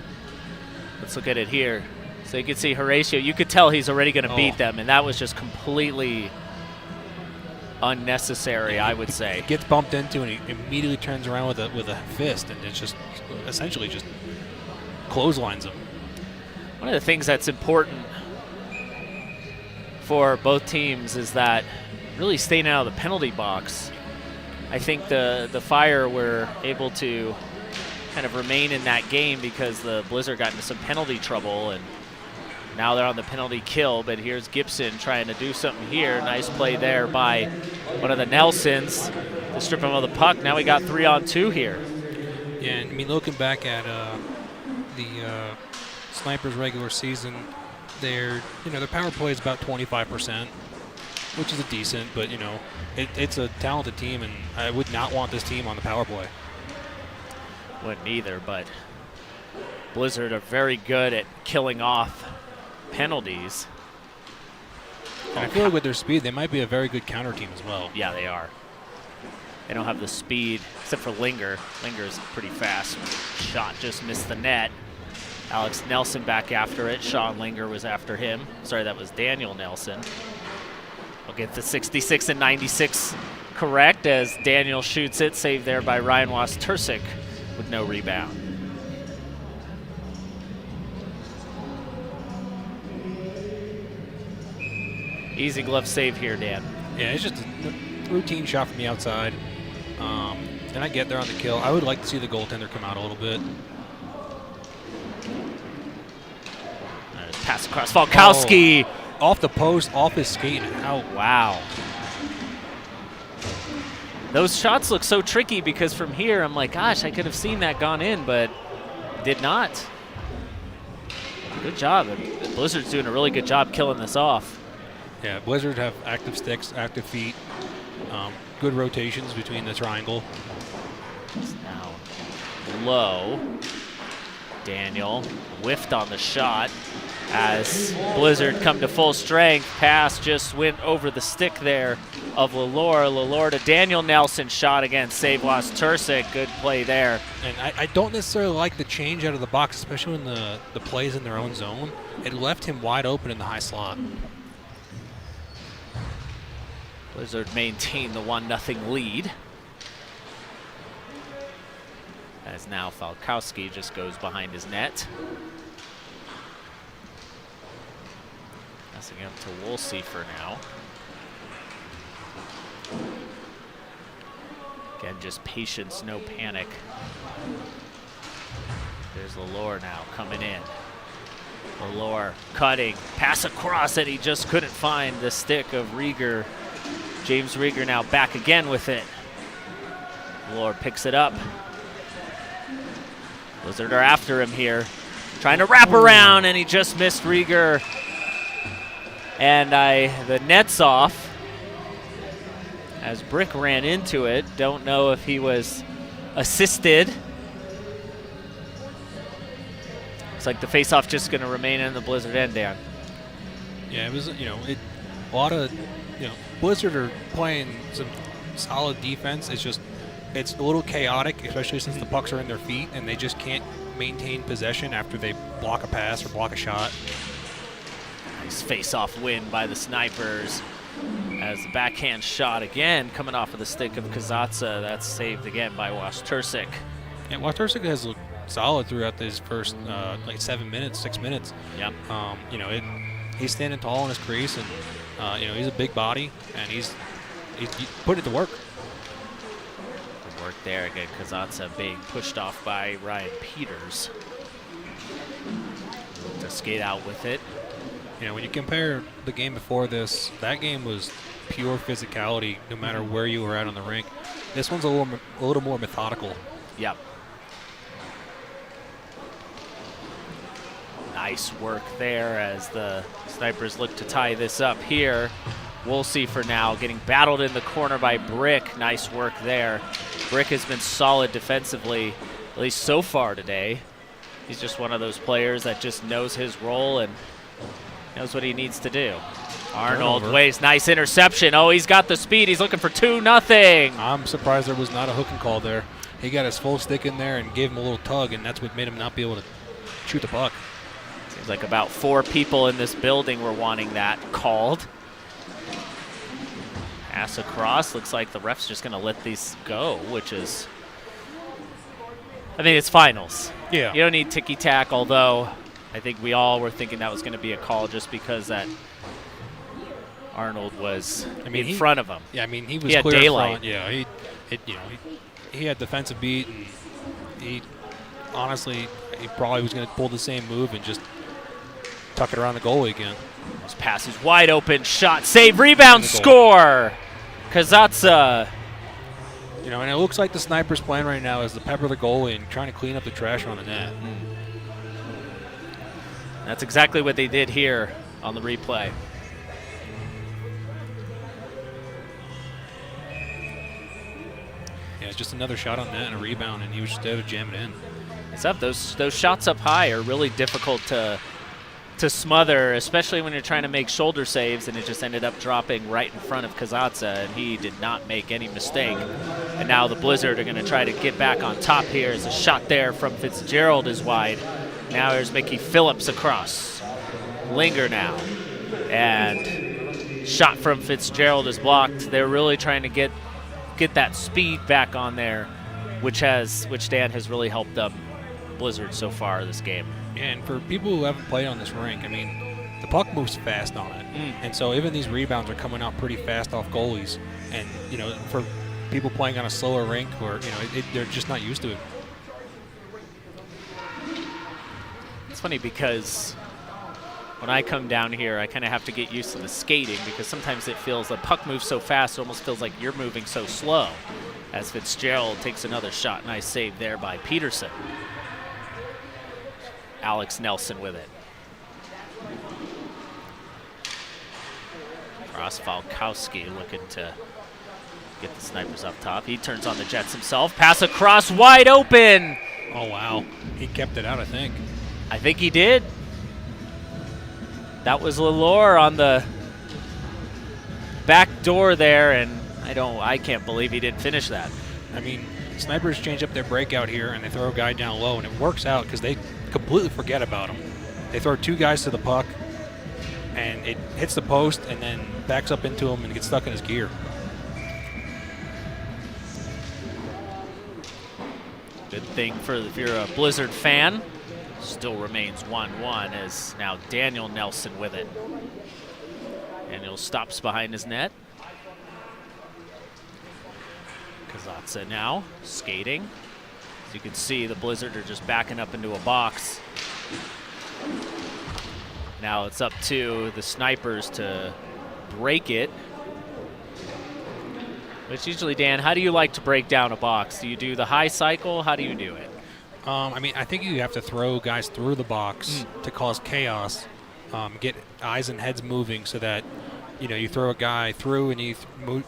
Let's look at it here. So you can see Horatio, you could tell he's already going to beat them, and that was just completely unnecessary, I would say. He gets bumped into and he immediately turns around with a fist, and it's just essentially just clotheslines him. One of the things that's important for both teams is that really staying out of the penalty box. I think the Fire were able to kind of remain in that game because the Blizzard got into some penalty trouble, and now they're on the penalty kill. But here's Gibson trying to do something here. Nice play there by one of the Nelsons to strip him of the puck. Now we got 3-on-2 here. Yeah, and I mean, looking back at the Snipers regular season, their power play is about 25%, which is a decent, but it's a talented team, and I would not want this team on the power play. Wouldn't either, but Blizzard are very good at killing off penalties. And I feel like with their speed, they might be a very good counter team as well. Yeah, they are. They don't have the speed, except for Linger. Linger's pretty fast. Shot just missed the net. Alex Nelson back after it. Sean Linger was after him. Sorry, that was Daniel Nelson. We'll get the 66 and 96 correct as Daniel shoots it. Saved there by Ryan Wastursik with no rebound. Easy glove save here, Dan. Yeah, it's just a routine shot from the outside. And I get there on the kill. I would like to see the goaltender come out a little bit. Pass across Falkowski. Oh, off the post, off his skate and out. Wow. Those shots look so tricky because from here I'm like, gosh, I could have seen that gone in, but did not. Good job. Blizzard's doing a really good job killing this off. Yeah, Blizzard have active sticks, active feet, good rotations between the triangle. It's now low. Daniel whiffed on the shot as Blizzard come to full strength. Pass just went over the stick there of Lalore. Lalore to Daniel Nelson. Shot again. Save Wastursik. Good play there. And I don't necessarily like the change out of the box, especially when the play's in their own zone. It left him wide open in the high slot. Blizzard maintain the 1-0 lead. As now Falkowski just goes behind his net. Passing up to Woolsey for now. Again, just patience, no panic. There's Lalore now coming in. Lalore cutting, pass across it. He just couldn't find the stick of Rieger. James Rieger now back again with it. Lalore picks it up. Blizzard are after him here. Trying to wrap around, and he just missed Rieger. And the net's off as Brick ran into it. Don't know if he was assisted. Looks like the faceoff just going to remain in the Blizzard end, Dan. Yeah, it was, a lot of, Blizzard are playing some solid defense. It's a little chaotic, especially since the pucks are in their feet and they just can't maintain possession after they block a pass or block a shot. Nice face-off win by the Snipers as the backhand shot again coming off of the stick of Kazatsa. That's saved again by Wastursik. Yeah, Wastursik has looked solid throughout his first 6 minutes. Yep. He's standing tall in his crease, and he's a big body, and he's put it to work. Good work there again. Kazatsa being pushed off by Ryan Peters. To skate out with it. When you compare the game before this, that game was pure physicality no matter where you were at on the rink. This one's a little more methodical. Yep. Nice work there as the Snipers look to tie this up here. Woolsey for now, getting battled in the corner by Brick. Nice work there. Brick has been solid defensively, at least so far today. He's just one of those players that just knows his role and knows what he needs to do. Arnold waits, nice interception. Oh, he's got the speed. He's looking for 2-0. I'm surprised there was not a hooking call there. He got his full stick in there and gave him a little tug, and that's what made him not be able to shoot the puck. Seems like about 4 people in this building were wanting that called. Pass across. Looks like the ref's just going to let these go, which is, I mean, it's finals. Yeah. You don't need ticky-tack, although I think we all were thinking that was going to be a call just because that Arnold was in front of him. Yeah, I mean, he was he had clear daylight. front. Yeah, he had defensive beat, and he honestly, he probably was going to pull the same move and just tuck it around the goalie again. This pass is wide open, shot, save, rebound, score! Kazatsa. You know, and it looks like the Snipers' plan right now is to pepper the goalie and trying to clean up the trash on the net. That's exactly what they did here on the replay. Yeah, it's just another shot on net and a rebound, and he was just there to jam it in. It's up. Those shots up high are really difficult to smother, especially when you're trying to make shoulder saves, and it just ended up dropping right in front of Kazatsa, and he did not make any mistake. And now the Blizzard are going to try to get back on top here as a shot there from Fitzgerald is wide. Now here's Mickey Phillips across. Linger now. And shot from Fitzgerald is blocked. They're really trying to get that speed back on there, which Dan has really helped them Blizzard so far this game. And for people who haven't played on this rink, I mean, the puck moves fast on it. And so even these rebounds are coming out pretty fast off goalies. And, you know, for people playing on a slower rink, or, you know, they're just not used to it. It's funny because when I come down here, I kind of have to get used to the skating because sometimes it feels the puck moves so fast, it almost feels like you're moving so slow. As Fitzgerald takes another shot. Nice save there by Peterson. Alex Nelson with it. Ross Falkowski looking to get the Snipers up top. He turns on the Jets himself. Pass across, wide open. Oh, wow. He kept it out, I think. I think he did. That was Lalore on the back door there, and I can't believe he didn't finish that. I mean, Snipers change up their breakout here, and they throw a guy down low, and it works out because they completely forget about him. They throw 2 guys to the puck, and it hits the post and then backs up into him and gets stuck in his gear. Good thing if you're a Blizzard fan. Still remains 1-1 as now Daniel Nelson with it. Daniel stops behind his net. Kazatsa now skating. As you can see, the Blizzard are just backing up into a box. Now it's up to the Snipers to break it. Which usually, Dan, how do you like to break down a box? Do you do the high cycle? How do you do it? I mean, I think you have to throw guys through the box to cause chaos, get eyes and heads moving so that, you know, you throw a guy through and you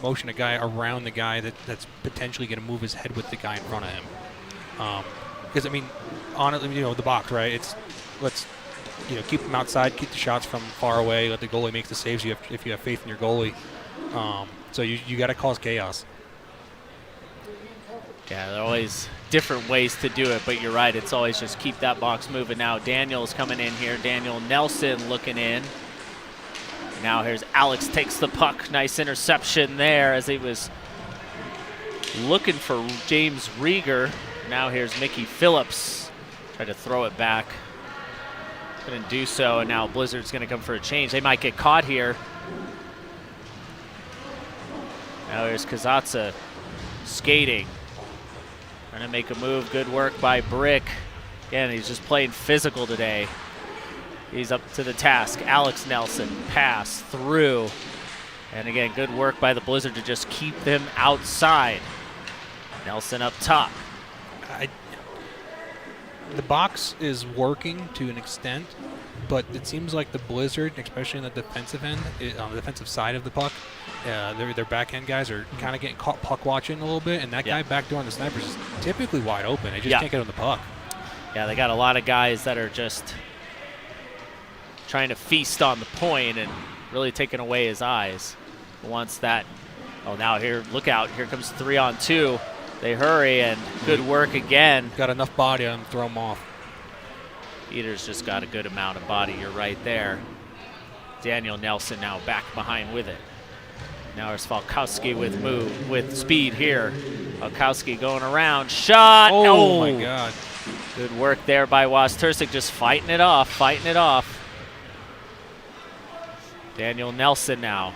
motion a guy around the guy that's potentially going to move his head with the guy in front of him. Because, I mean, honestly, you know, the box, right? Let's, you know, keep them outside, keep the shots from far away, let the goalie make the saves if you have faith in your goalie. So you got to cause chaos. Yeah, there are always different ways to do it, but you're right. It's always just keep that box moving. Now Daniel's coming in here. Daniel Nelson looking in. Now here's Alex takes the puck. Nice interception there as he was looking for James Rieger. Now here's Mickey Phillips. Try to throw it back. Couldn't do so, and now Blizzard's going to come for a change. They might get caught here. Now here's Kazatsa skating. Trying to make a move. Good work by Brick. Again, he's just playing physical today. He's up to the task. Alex Nelson, pass through. And again, good work by the Blizzard to just keep them outside. Nelson up top. The box is working to an extent, but it seems like the Blizzard, especially on the defensive end, on the defensive side of the puck, their backhand guys are kind of getting caught puck watching a little bit, and that guy back door on the snipers is typically wide open. They just can't get on the puck. Yeah, they got a lot of guys that are just trying to feast on the point and really taking away his eyes. Once that, now here, look out, here comes 3-on-2. They hurry, and good work again. Got enough body on him to throw him off. Peter's just got a good amount of body. You're right there. Daniel Nelson now back behind with it. Now there's Falkowski with speed here. Falkowski going around. Shot! Oh, my God. Good work there by Wastursik, just fighting it off, Daniel Nelson now.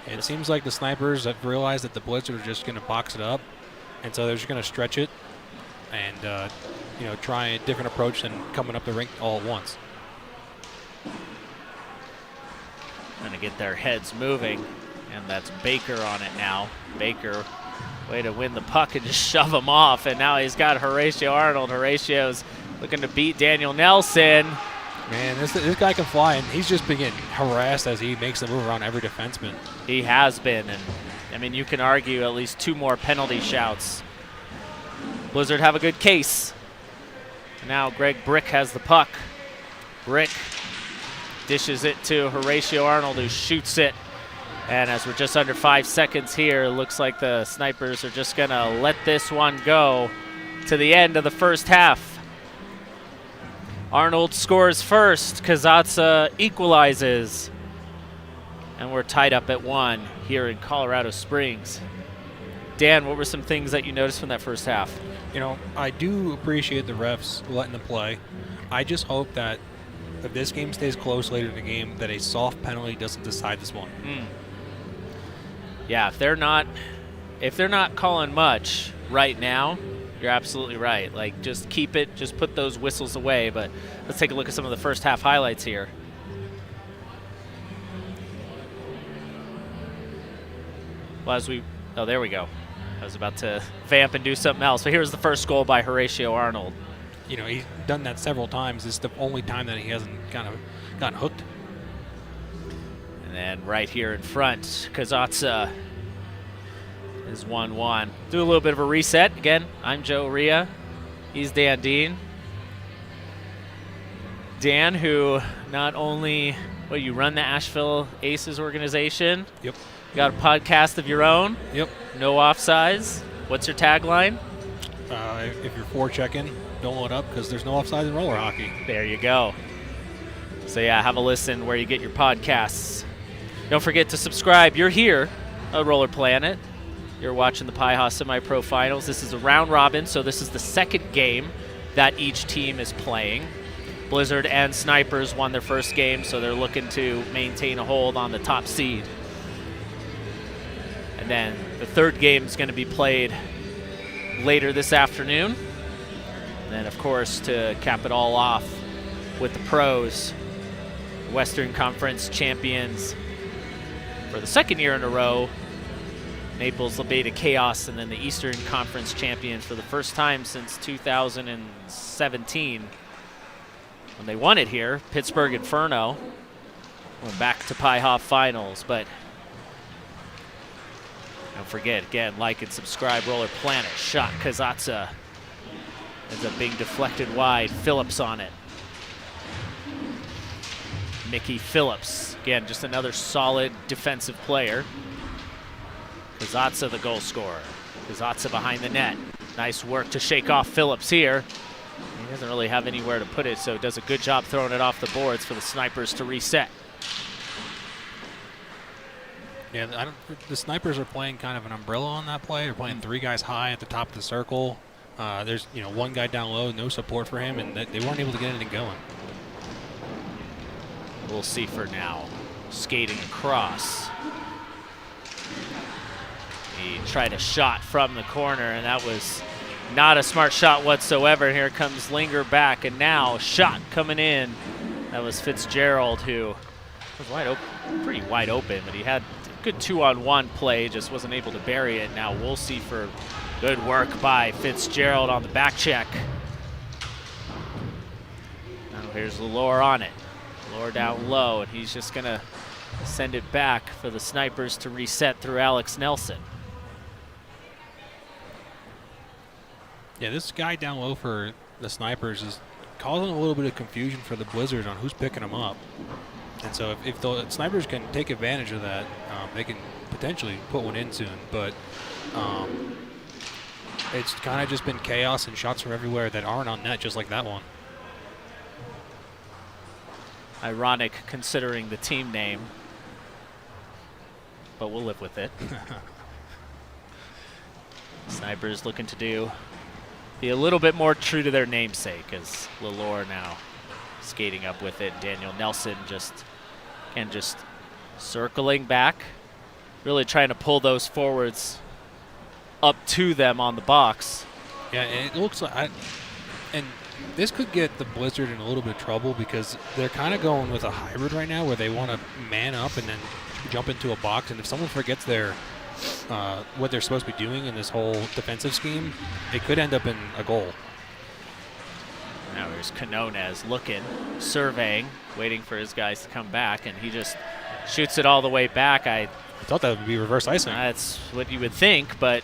It seems like the snipers have realized that the Blizzard are just going to box it up, and so they're just going to stretch it and try a different approach than coming up the rink all at once. Going to get their heads moving, and that's Baker on it now. Baker, way to win the puck and just shove him off, and now he's got Horatio Arnold. Horatio's looking to beat Daniel Nelson. Man, this guy can fly, and he's just been getting harassed as he makes the move around every defenseman. He has been, and I mean, you can argue at least 2 more penalty shouts. Blizzard have a good case. Now Greg Brick has the puck. Brick dishes it to Horatio Arnold, who shoots it. And as we're just under 5 seconds here, it looks like the snipers are just going to let this one go to the end of the first half. Arnold scores first. Kazatsa equalizes. And we're tied up at 1 here in Colorado Springs. Dan, what were some things that you noticed from that first half? I do appreciate the refs letting them play. I just hope that if this game stays close later in the game, that a soft penalty doesn't decide this one. Yeah, if they're not calling much right now, you're absolutely right. Like, just keep it, just put those whistles away. But let's take a look at some of the first half highlights here. Well, there we go. I was about to vamp and do something else. But here's the first goal by Horatio Arnold. He's done that several times. It's the only time that he hasn't kind of gotten hooked. And then right here in front, Kazatsa is 1-1. Do a little bit of a reset. Again, I'm Joe Ria. He's Dan Dean. Dan, who not only, you run the Asheville Aces organization. Yep. You got a podcast of your own. Yep. No offsides. What's your tagline? If you're forechecking, don't load up because there's no offsides in roller hockey. There you go. So yeah, have a listen where you get your podcasts. Don't forget to subscribe. You're here at Roller Planet. You're watching the PIHA Semi-Pro Finals. This is a round robin, so this is the second game that each team is playing. Blizzard and Snipers won their first game, so they're looking to maintain a hold on the top seed. And then the third game is going to be played later this afternoon. And then, of course, to cap it all off with the pros, Western Conference champions for the second year in a row, Naples, Lebeda Chaos, and then the Eastern Conference champions for the first time since 2017. When they won it here, Pittsburgh Inferno went back to PIHA Finals, but don't forget, again, like and subscribe, Roller Planet. Shot, Kazatsa. Ends up being deflected wide. Phillips on it. Mickey Phillips. Again, just another solid defensive player. Kazatsa, the goal scorer. Kazatsa behind the net. Nice work to shake off Phillips here. He doesn't really have anywhere to put it, so does a good job throwing it off the boards for the Snipers to reset. Yeah, the Snipers are playing kind of an umbrella on that play. They're playing 3 guys high at the top of the circle. There's 1 guy down low, no support for him, and they weren't able to get anything going. We'll see for now. Skating across. He tried a shot from the corner, and that was not a smart shot whatsoever. And here comes Linger back, and now shot coming in. That was Fitzgerald, who was wide open, pretty wide open, but he had good 2-on-1 play, just wasn't able to bury it. Now we'll see for good work by Fitzgerald on the back check. Now here's Lalore on it. Lure down low, and he's just going to send it back for the snipers to reset through Alex Nelson. Yeah, this guy down low for the snipers is causing a little bit of confusion for the Blizzard on who's picking them up. And so if the snipers can take advantage of that, they can potentially put one in soon. But it's kind of just been chaos and shots from everywhere that aren't on net, just like that one. Ironic considering the team name, but we'll live with it. Snipers looking to be a little bit more true to their namesake, as Lalore now skating up with it. Daniel Nelson just circling back, really trying to pull those forwards up to them on the box. Yeah, and it looks like and this could get the Blizzard in a little bit of trouble because they're kind of going with a hybrid right now where they want to man up and then jump into a box, and if someone forgets their what they're supposed to be doing in this whole defensive scheme, it could end up in a goal. Now here's Canones looking, surveying, waiting for his guys to come back, and he just shoots it all the way back. I thought that would be reverse icing. That's what you would think, but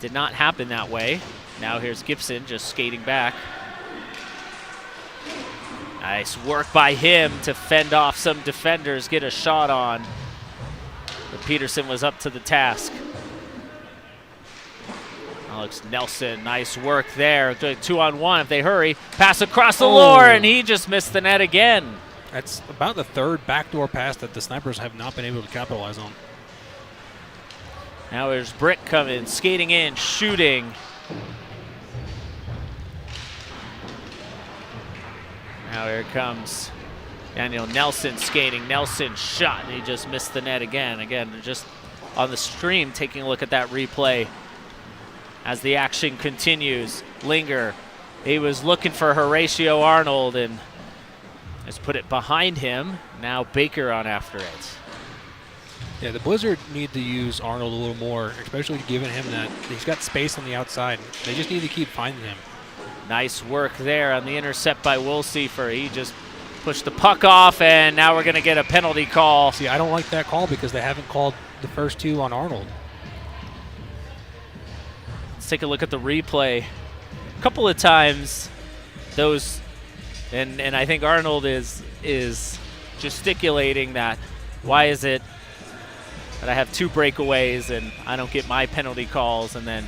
did not happen that way. Now here's Gibson just skating back. Nice work by him to fend off some defenders, get a shot on. But Peterson was up to the task. Alex Nelson, nice work there. 2-on-1 if they hurry. Pass across the Lure, and he just missed the net again. That's about the third backdoor pass that the snipers have not been able to capitalize on. Now there's Brick coming, skating in, shooting. Now here comes Daniel Nelson skating. Nelson shot, and he just missed the net again. Again, just on the stream, taking a look at that replay as the action continues. Linger, he was looking for Horatio Arnold and has put it behind him. Now Baker on after it. Yeah, the Blizzard need to use Arnold a little more, especially given him that he's got space on the outside. They just need to keep finding him. Nice work there on the intercept by Woolseyfer. He just pushed the puck off, and now we're going to get a penalty call. See, I don't like that call because they haven't called the first two on Arnold. Let's take a look at the replay. A couple of times, those, and I think Arnold is gesticulating that. Why is it that I have two breakaways and I don't get my penalty calls? And then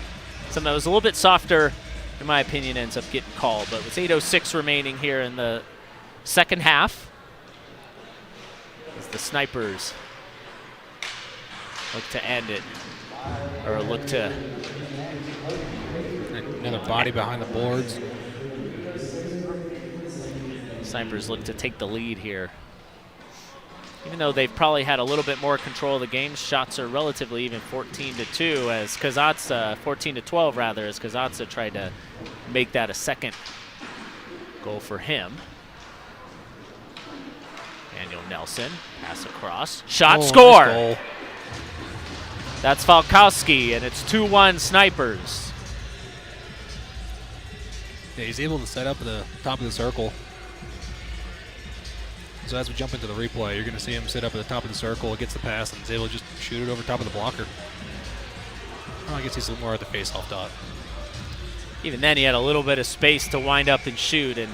something that was a little bit softer, in my opinion, ends up getting called. But with 8:06 remaining here in the second half, as the snipers look to end it, or look to... Another body behind the boards. Snipers look to take the lead here. Even though they've probably had a little bit more control of the game, shots are relatively even, 14-2, as Kazatsa, 14-12 rather, as Kazatsa tried to make that a second goal for him. Daniel Nelson, pass across, shot, score! Nice goal. That's Falkowski, and it's 2-1 Snipers. Yeah, he's able to set up at the top of the circle. So as we jump into the replay, you're going to see him sit up at the top of the circle, gets the pass, and is able to just shoot it over top of the blocker. Well, I guess he's a little more at the face-off dot. Even then, he had a little bit of space to wind up and shoot, and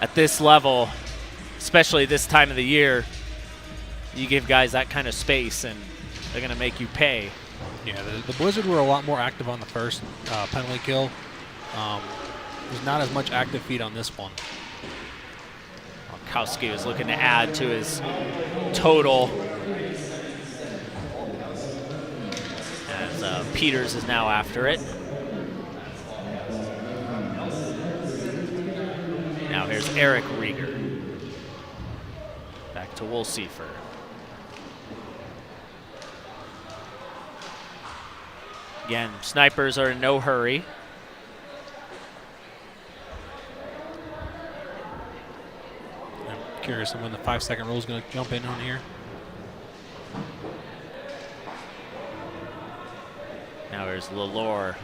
at this level, especially this time of the year, you give guys that kind of space, and they're going to make you pay. Yeah, the Blizzard were a lot more active on the first penalty kill. There's not as much active feed on this one. Kowski was looking to add to his total. As Peters is now after it. Now here's Eric Rieger. Back to Woolseyfer. Again, snipers are in no hurry. Curious when the 5-second rule is going to jump in on here. Now there's Lalore.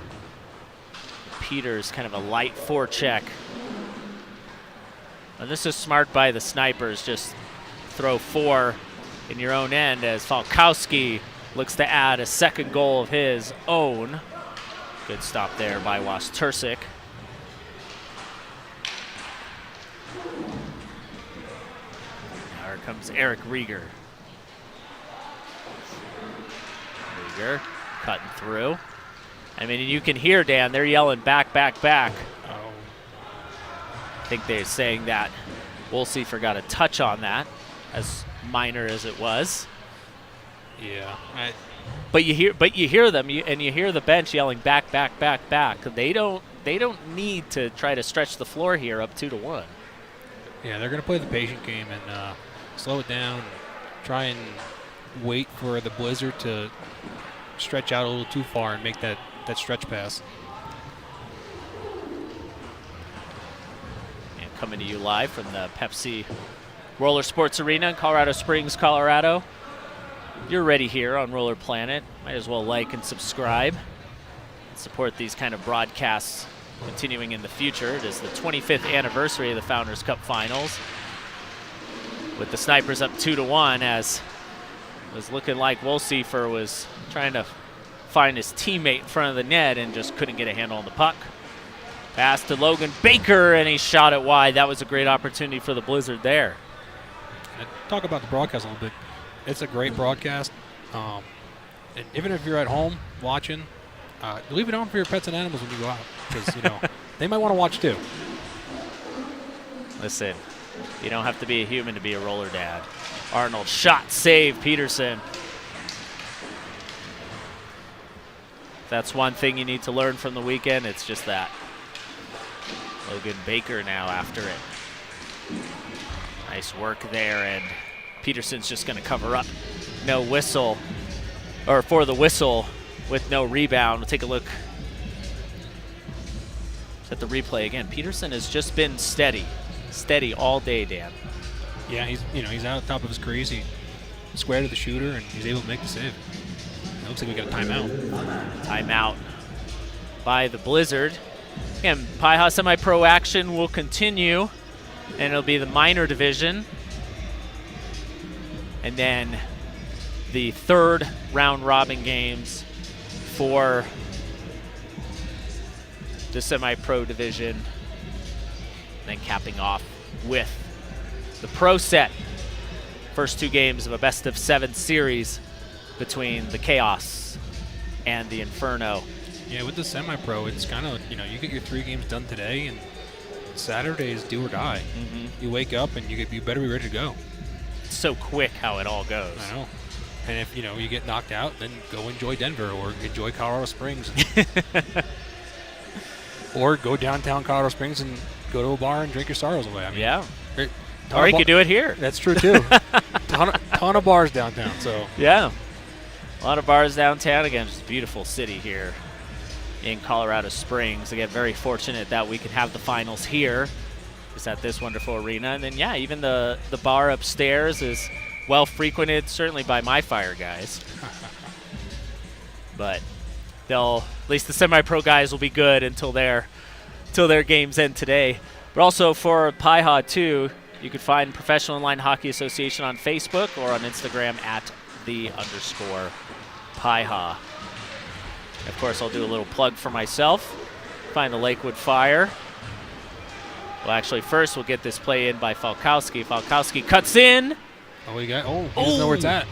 Peters, kind of a light forecheck. And this is smart by the snipers. Just throw 4 in your own end as Falkowski looks to add a second goal of his own. Good stop there by Wastursik. Now here comes Eric Rieger. Rieger cutting through. I mean, you can hear, Dan, they're yelling back, back, back. Oh. I think they're saying that Woolsey forgot a touch on that, as minor as it was. Yeah. But you hear them, and you hear the bench yelling back, back, back, back. They don't need to try to stretch the floor here up 2-1. Yeah, they're going to play the patient game and slow it down, try and wait for the blizzard to stretch out a little too far and make that stretch pass. And coming to you live from the Pepsi Roller Sports Arena in Colorado Springs, Colorado. You're ready here on Roller Planet. Might as well like and subscribe. Support these kind of broadcasts continuing in the future. It is the 25th anniversary of the Founders Cup Finals, with the Snipers up 2-1, as it was looking like Wolsiefer was trying to find his teammate in front of the net and just couldn't get a handle on the puck. Pass to Logan Baker, and he shot it wide. That was a great opportunity for the Blizzard there. And talk about the broadcast a little bit. It's a great broadcast. And even if you're at home watching, leave it on for your pets and animals when you go out, because they might want to watch too. Listen, you don't have to be a human to be a roller dad. Arnold shot, save, Peterson. That's one thing you need to learn from the weekend. It's just that. Logan Baker now after it. Nice work there, and Peterson's just going to cover up. No whistle, or for the whistle with no rebound. We'll take a look at the replay again. Peterson has just been steady all day, Dan. Yeah, he's out at the top of his crease. He squared to the shooter, and he's able to make the save. It looks like we got a timeout. Timeout by the Blizzard. And PIHA semi-pro action will continue, and it'll be the minor division. And then the third round-robin games for the semi-pro division. And then capping off with the pro set. First 2 games of a best-of-7 series between the Chaos and the Inferno. Yeah, with the semi-pro, it's kind of, you get your 3 games done today, and Saturday is do or die. Mm-hmm. You wake up, and you better be ready to go. It's so quick how it all goes. I know. And if, you get knocked out, then go enjoy Denver or enjoy Colorado Springs. Or go downtown Colorado Springs and go to a bar and drink your sorrows away. I mean, yeah. Or you could do it here. That's true, too. ton of bars downtown. So yeah. A lot of bars downtown. Again, just a beautiful city here in Colorado Springs. Again, very fortunate that we can have the finals here, just at this wonderful arena. And then, yeah, even the bar upstairs is well frequented, certainly by my Fire guys. But at least the semi-pro guys will be good until their games end today. But also for PIHA too, you can find Professional Inline Hockey Association on Facebook or on Instagram at @_PIHA. Of course, I'll do a little plug for myself. Find the Lakewood Fire. Well, actually, first we'll get this play in by Falkowski. Falkowski cuts in. He doesn't know where it's at.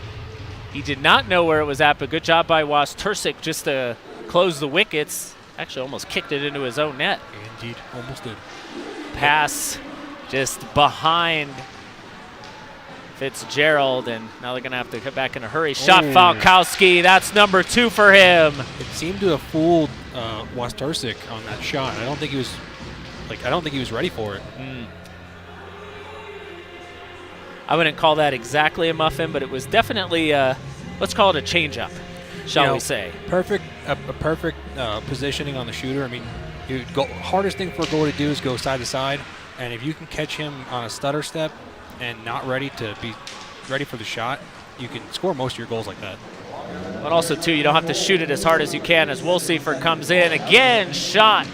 He did not know where it was at, but good job by Wastursik just to close the wickets. Actually, almost kicked it into his own net. Indeed, almost did. Pass just behind Fitzgerald, and now they're going to have to get back in a hurry. Shot Falkowski. That's number 2 for him. It seemed to have fooled Wastursik on that shot. I don't think he was ready for it. I wouldn't call that exactly a muffin, but it was definitely let's call it a change-up, shall we say? Perfect positioning on the shooter. I mean, hardest thing for a goalie to do is go side to side, and if you can catch him on a stutter step and not ready for the shot, you can score most of your goals like that. But also, too, you don't have to shoot it as hard as you can as Wolsiefer comes in. Again, shot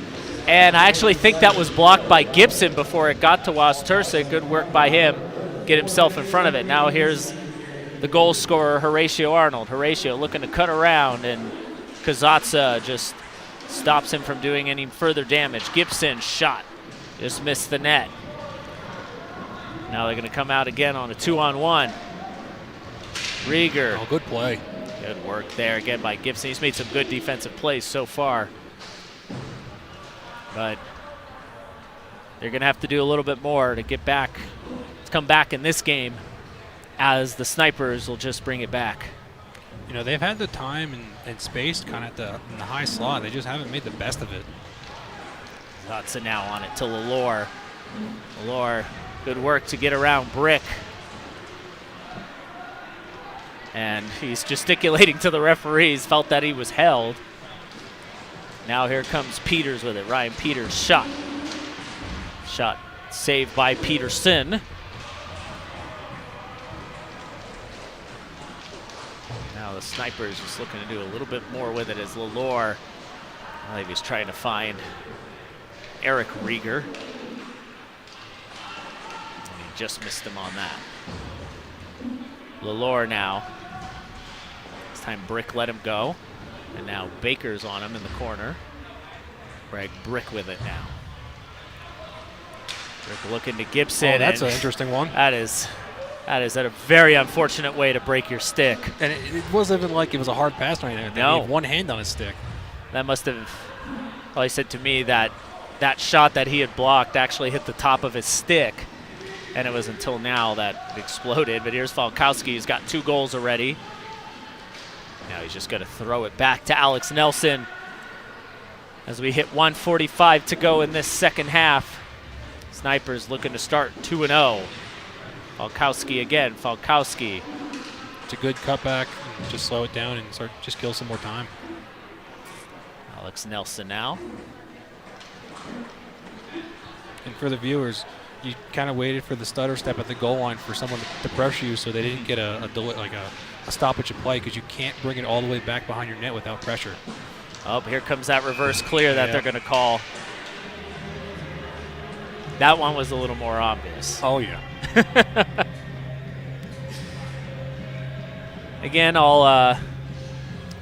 And I actually think that was blocked by Gibson before it got to Wastursa. Good work by him, get himself in front of it. Now here's the goal scorer, Horatio Arnold. Horatio looking to cut around, and Kazatsa just stops him from doing any further damage. Gibson's shot just missed the net. Now they're going to come out again on a 2-on-1. Rieger. Oh, good play. Good work there again by Gibson. He's made some good defensive plays so far. But they're going to have to do a little bit more to get back, to come back in this game, as the Snipers will just bring it back. You know, they've had the time and space kind of in the high slot. They just haven't made the best of it. Hudson now on it to Lalore. Lalore, good work to get around Brick. And he's gesticulating to the referees, felt that he was held. Now here comes Peters with it. Ryan Peters shot. Shot saved by Peterson. Now the Snipers just looking to do a little bit more with it as Lalore, I think he's trying to find Eric Rieger. And he just missed him on that. Lalore now. This time Brick let him go. And now Baker's on him in the corner. Greg Brick with it now. Brick looking to Gibson. Oh, that's an interesting one. That is a very unfortunate way to break your stick. And it wasn't even like it was a hard pass or anything. No. He had one hand on his stick. That must have, well, he said to me that that shot that he had blocked actually hit the top of his stick. And it was until now that it exploded. But here's Falkowski, who's got 2 goals already. Now he's just going to throw it back to Alex Nelson as we hit 1:45 to go in this second half. Snipers looking to start 2-0. Falkowski again. Falkowski. It's a good cutback. Just slow it down and just kill some more time. Alex Nelson now. And for the viewers, you kind of waited for the stutter step at the goal line for someone to pressure you so they didn't get a stoppage of play, because you can't bring it all the way back behind your net without pressure. Oh, here comes that reverse clear that they're going to call. That one was a little more obvious. Oh, yeah. Again, I'll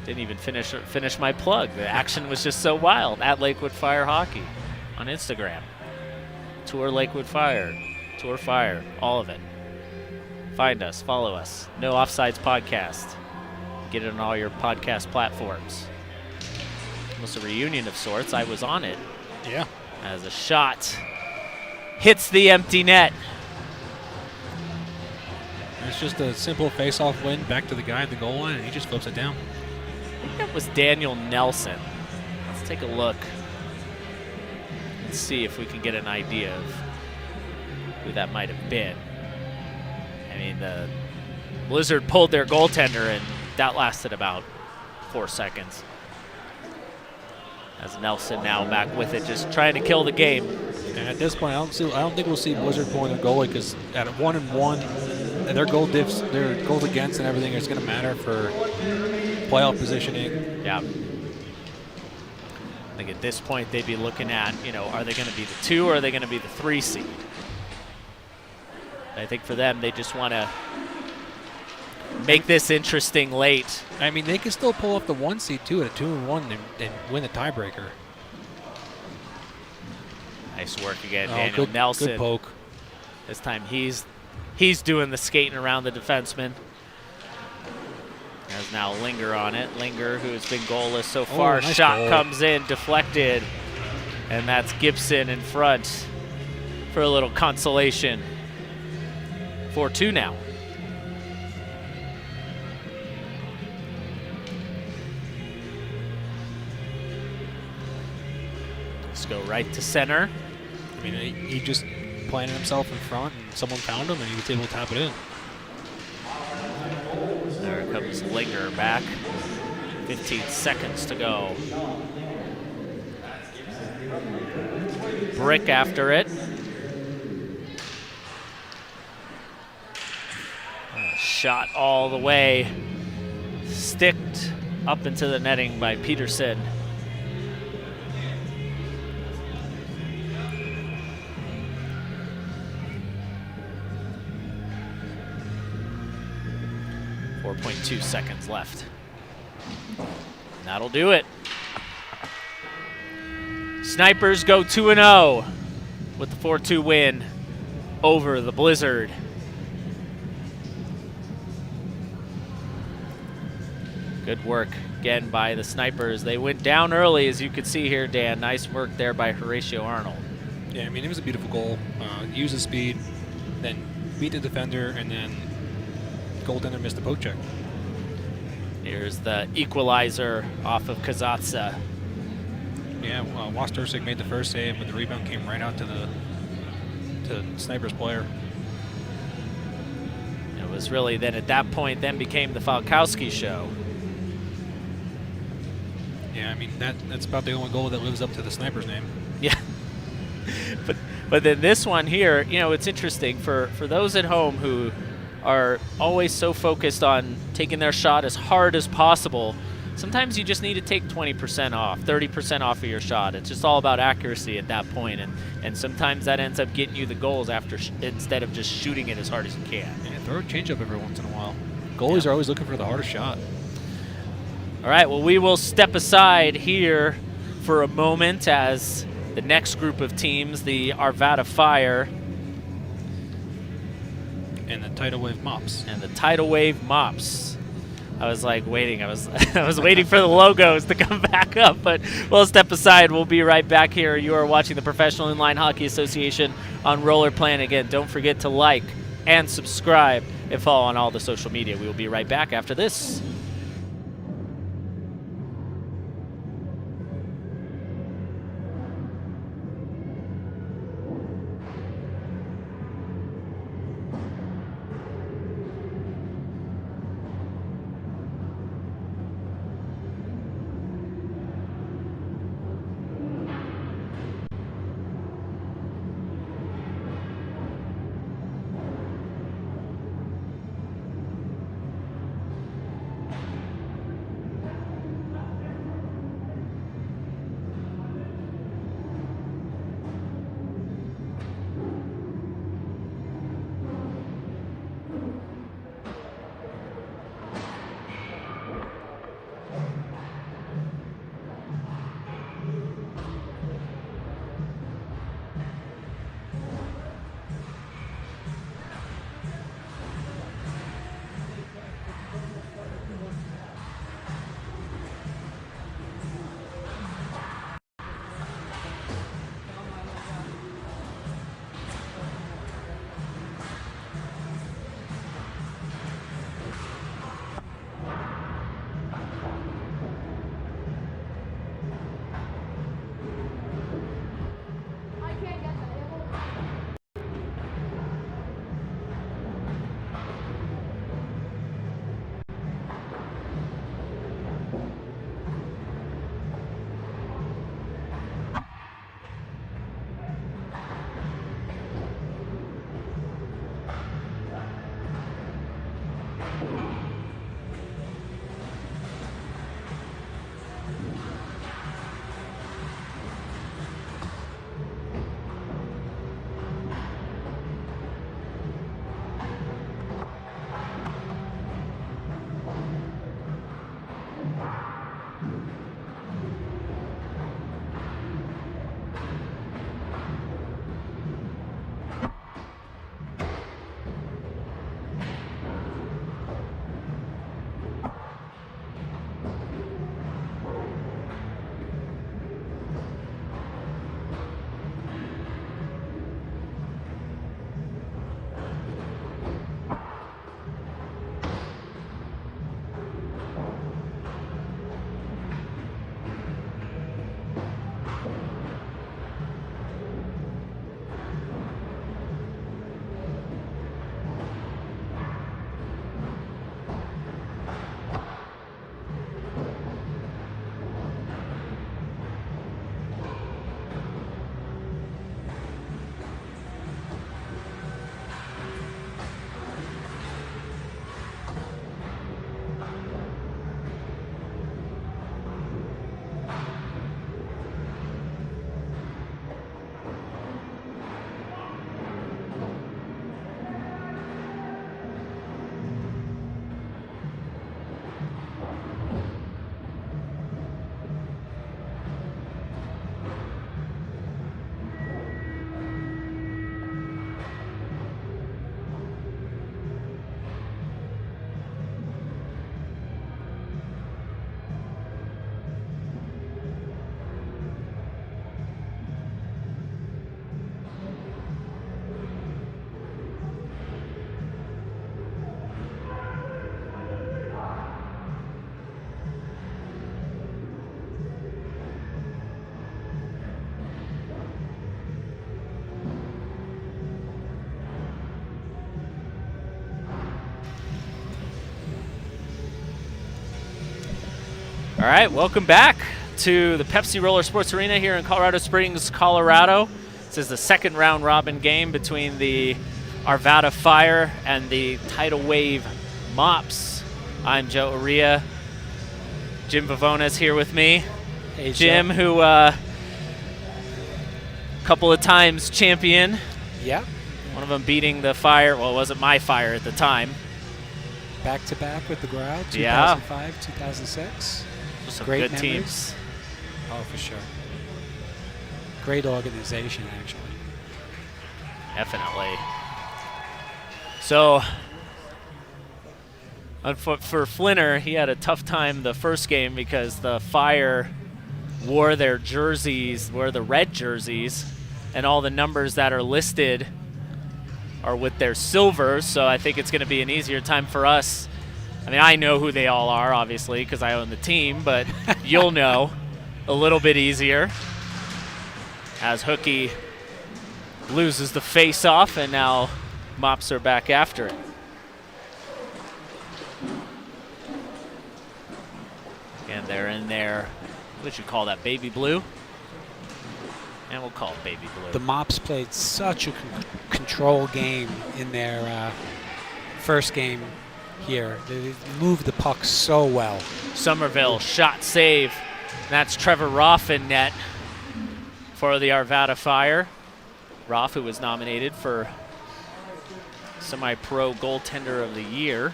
didn't even finish my plug. The action was just so wild at Lakewood Fire Hockey on Instagram. Tour Lakewood Fire, Tour Fire, all of it. Find us, follow us. No Offsides Podcast. Get it on all your podcast platforms. Almost a reunion of sorts. I was on it. Yeah. As a shot hits the empty net. It's just a simple face-off win back to the guy at the goal line, and he just flips it down. I think that was Daniel Nelson. Let's take a look and see if we can get an idea of who that might have been. I mean, the Blizzard pulled their goaltender, and that lasted about 4 seconds. As Nelson now back with it, just trying to kill the game. And at this point, I don't think we'll see Blizzard pulling their goalie, because at 1-1, their goal diffs, their goals against and everything is going to matter for playoff positioning. Yeah. I think at this point they'd be looking at, are they going to be the 2 or are they going to be the 3 seed? I think for them, they just want to make this interesting late. I mean, they can still pull off the 1 seed too at a 2-1 and win the tiebreaker. Nice work again, Oh, Daniel Nelson. Good poke. This time he's doing the skating around the defenseman. There's now Linger on it. Linger, who has been goalless so far. Nice Shot goal. comes in, deflected. And that's Gibson in front for a little consolation. 4-2 now. Let's go right to center. I mean, he just planted himself in front, and someone found him, and he was able to tap it in. There comes Linger back. 15 seconds to go. Brick after it. Shot all the way. Sticked up into the netting by Peterson. 4.2 seconds left. And that'll do it. Snipers go 2-0 with the 4-2 win over the Blizzard. Good work again by the Snipers. They went down early, as you could see here, Dan. Nice work there by Horatio Arnold. Yeah, I mean, it was a beautiful goal. Use the speed, then beat the defender, and then goaltender missed the poke check. Here's the equalizer off of Kazatsa. Yeah, Wastursik made the first save, but the rebound came right out to the Snipers player. It was really then at that point then became the Falkowski show. Yeah, I mean, that's about the only goal that lives up to the Snipers name. Yeah. But then this one here, you know, it's interesting for those at home who are always so focused on taking their shot as hard as possible. Sometimes you just need to take 20% off, 30% off of your shot. It's just all about accuracy at that point, and sometimes that ends up getting you the goals instead of just shooting it as hard as you can. And throw a changeup every once in a while. Goalies are always looking for the hardest shot. All right, well, we will step aside here for a moment as the next group of teams, the Arvada Fire and the Tidal Wave Mops. I was like waiting. I was waiting for the logos to come back up, but we'll step aside. We'll be right back here. You are watching the Professional Inline Hockey Association on Roller.planet. Again, don't forget to like and subscribe and follow on all the social media. We will be right back after this. All right, welcome back to the Pepsi Roller Sports Arena here in Colorado Springs, Colorado. This is the second round robin game between the Arvada Fire and the Tidal Wave Mops. I'm Joe Uria. Jim Vavona's here with me. Hey, Jim, Joe. who couple of times champion. Yep. One of them beating the Fire. Well, it wasn't my Fire at the time. Back to back with the Growl, Yeah. 2005, 2006. Some Great good memories. teams. Oh, for sure. Great organization, actually. Definitely. So, for Flinner, he had a tough time the first game because the Fire wore their jerseys, wore the red jerseys, and all the numbers that are listed are with their silver, so I think it's going to be an easier time for us. I mean, I know who they all are, obviously, because I own the team, but you'll know a little bit easier as Hookie loses the face-off, and now Mops are back after it. And they're in there. What would you call that, baby blue? And we'll call it baby blue. The Mops played such a control game in their first game here. They moved the puck so well. Somerville shot save. That's Trevor Roff in net for the Arvada Fire. Roff, who was nominated for Semi-Pro Goaltender of the Year.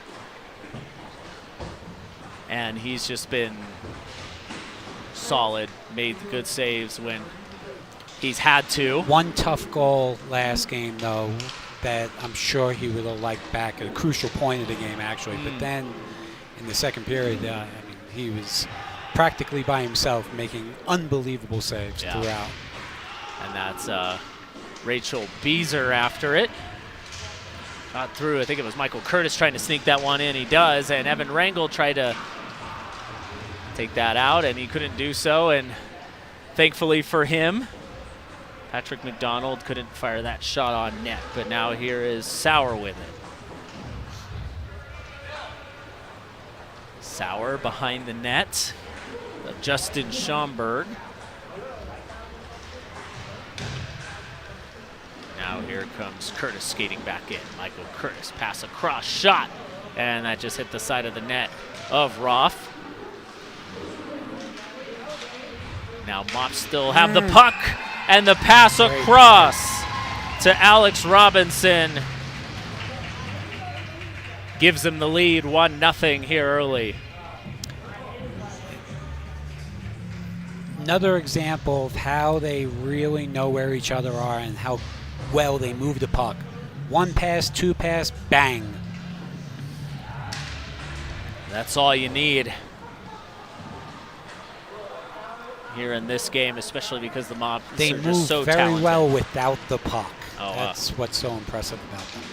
And he's just been solid, made good saves when he's had to. One tough goal last game, though, that I'm sure he would have liked back at a crucial point of the game, actually. But then in the second period, I mean, he was practically by himself making unbelievable saves throughout. And that's Rachel Beezer after it. Got through, I think it was Michael Curtis trying to sneak that one in. He does, and Evan Rangel tried to take that out, and he couldn't do so. And thankfully for him, Patrick McDonald couldn't fire that shot on net, but now here is Sauer with it. Sauer behind the net of Justin Schomburg. Now here comes Curtis skating back in. Michael Curtis, pass across, shot, and that just hit the side of the net of Roth. Now Mops still have the puck, and the pass across to Alex Robinson gives him the lead, 1-0 here early. Another example of how they really know where each other are and how well they move the puck. One pass, two pass, bang. That's all you need here in this game, especially because the Mops They are move just so very talented. well without the puck. Oh, That's what's so impressive about them.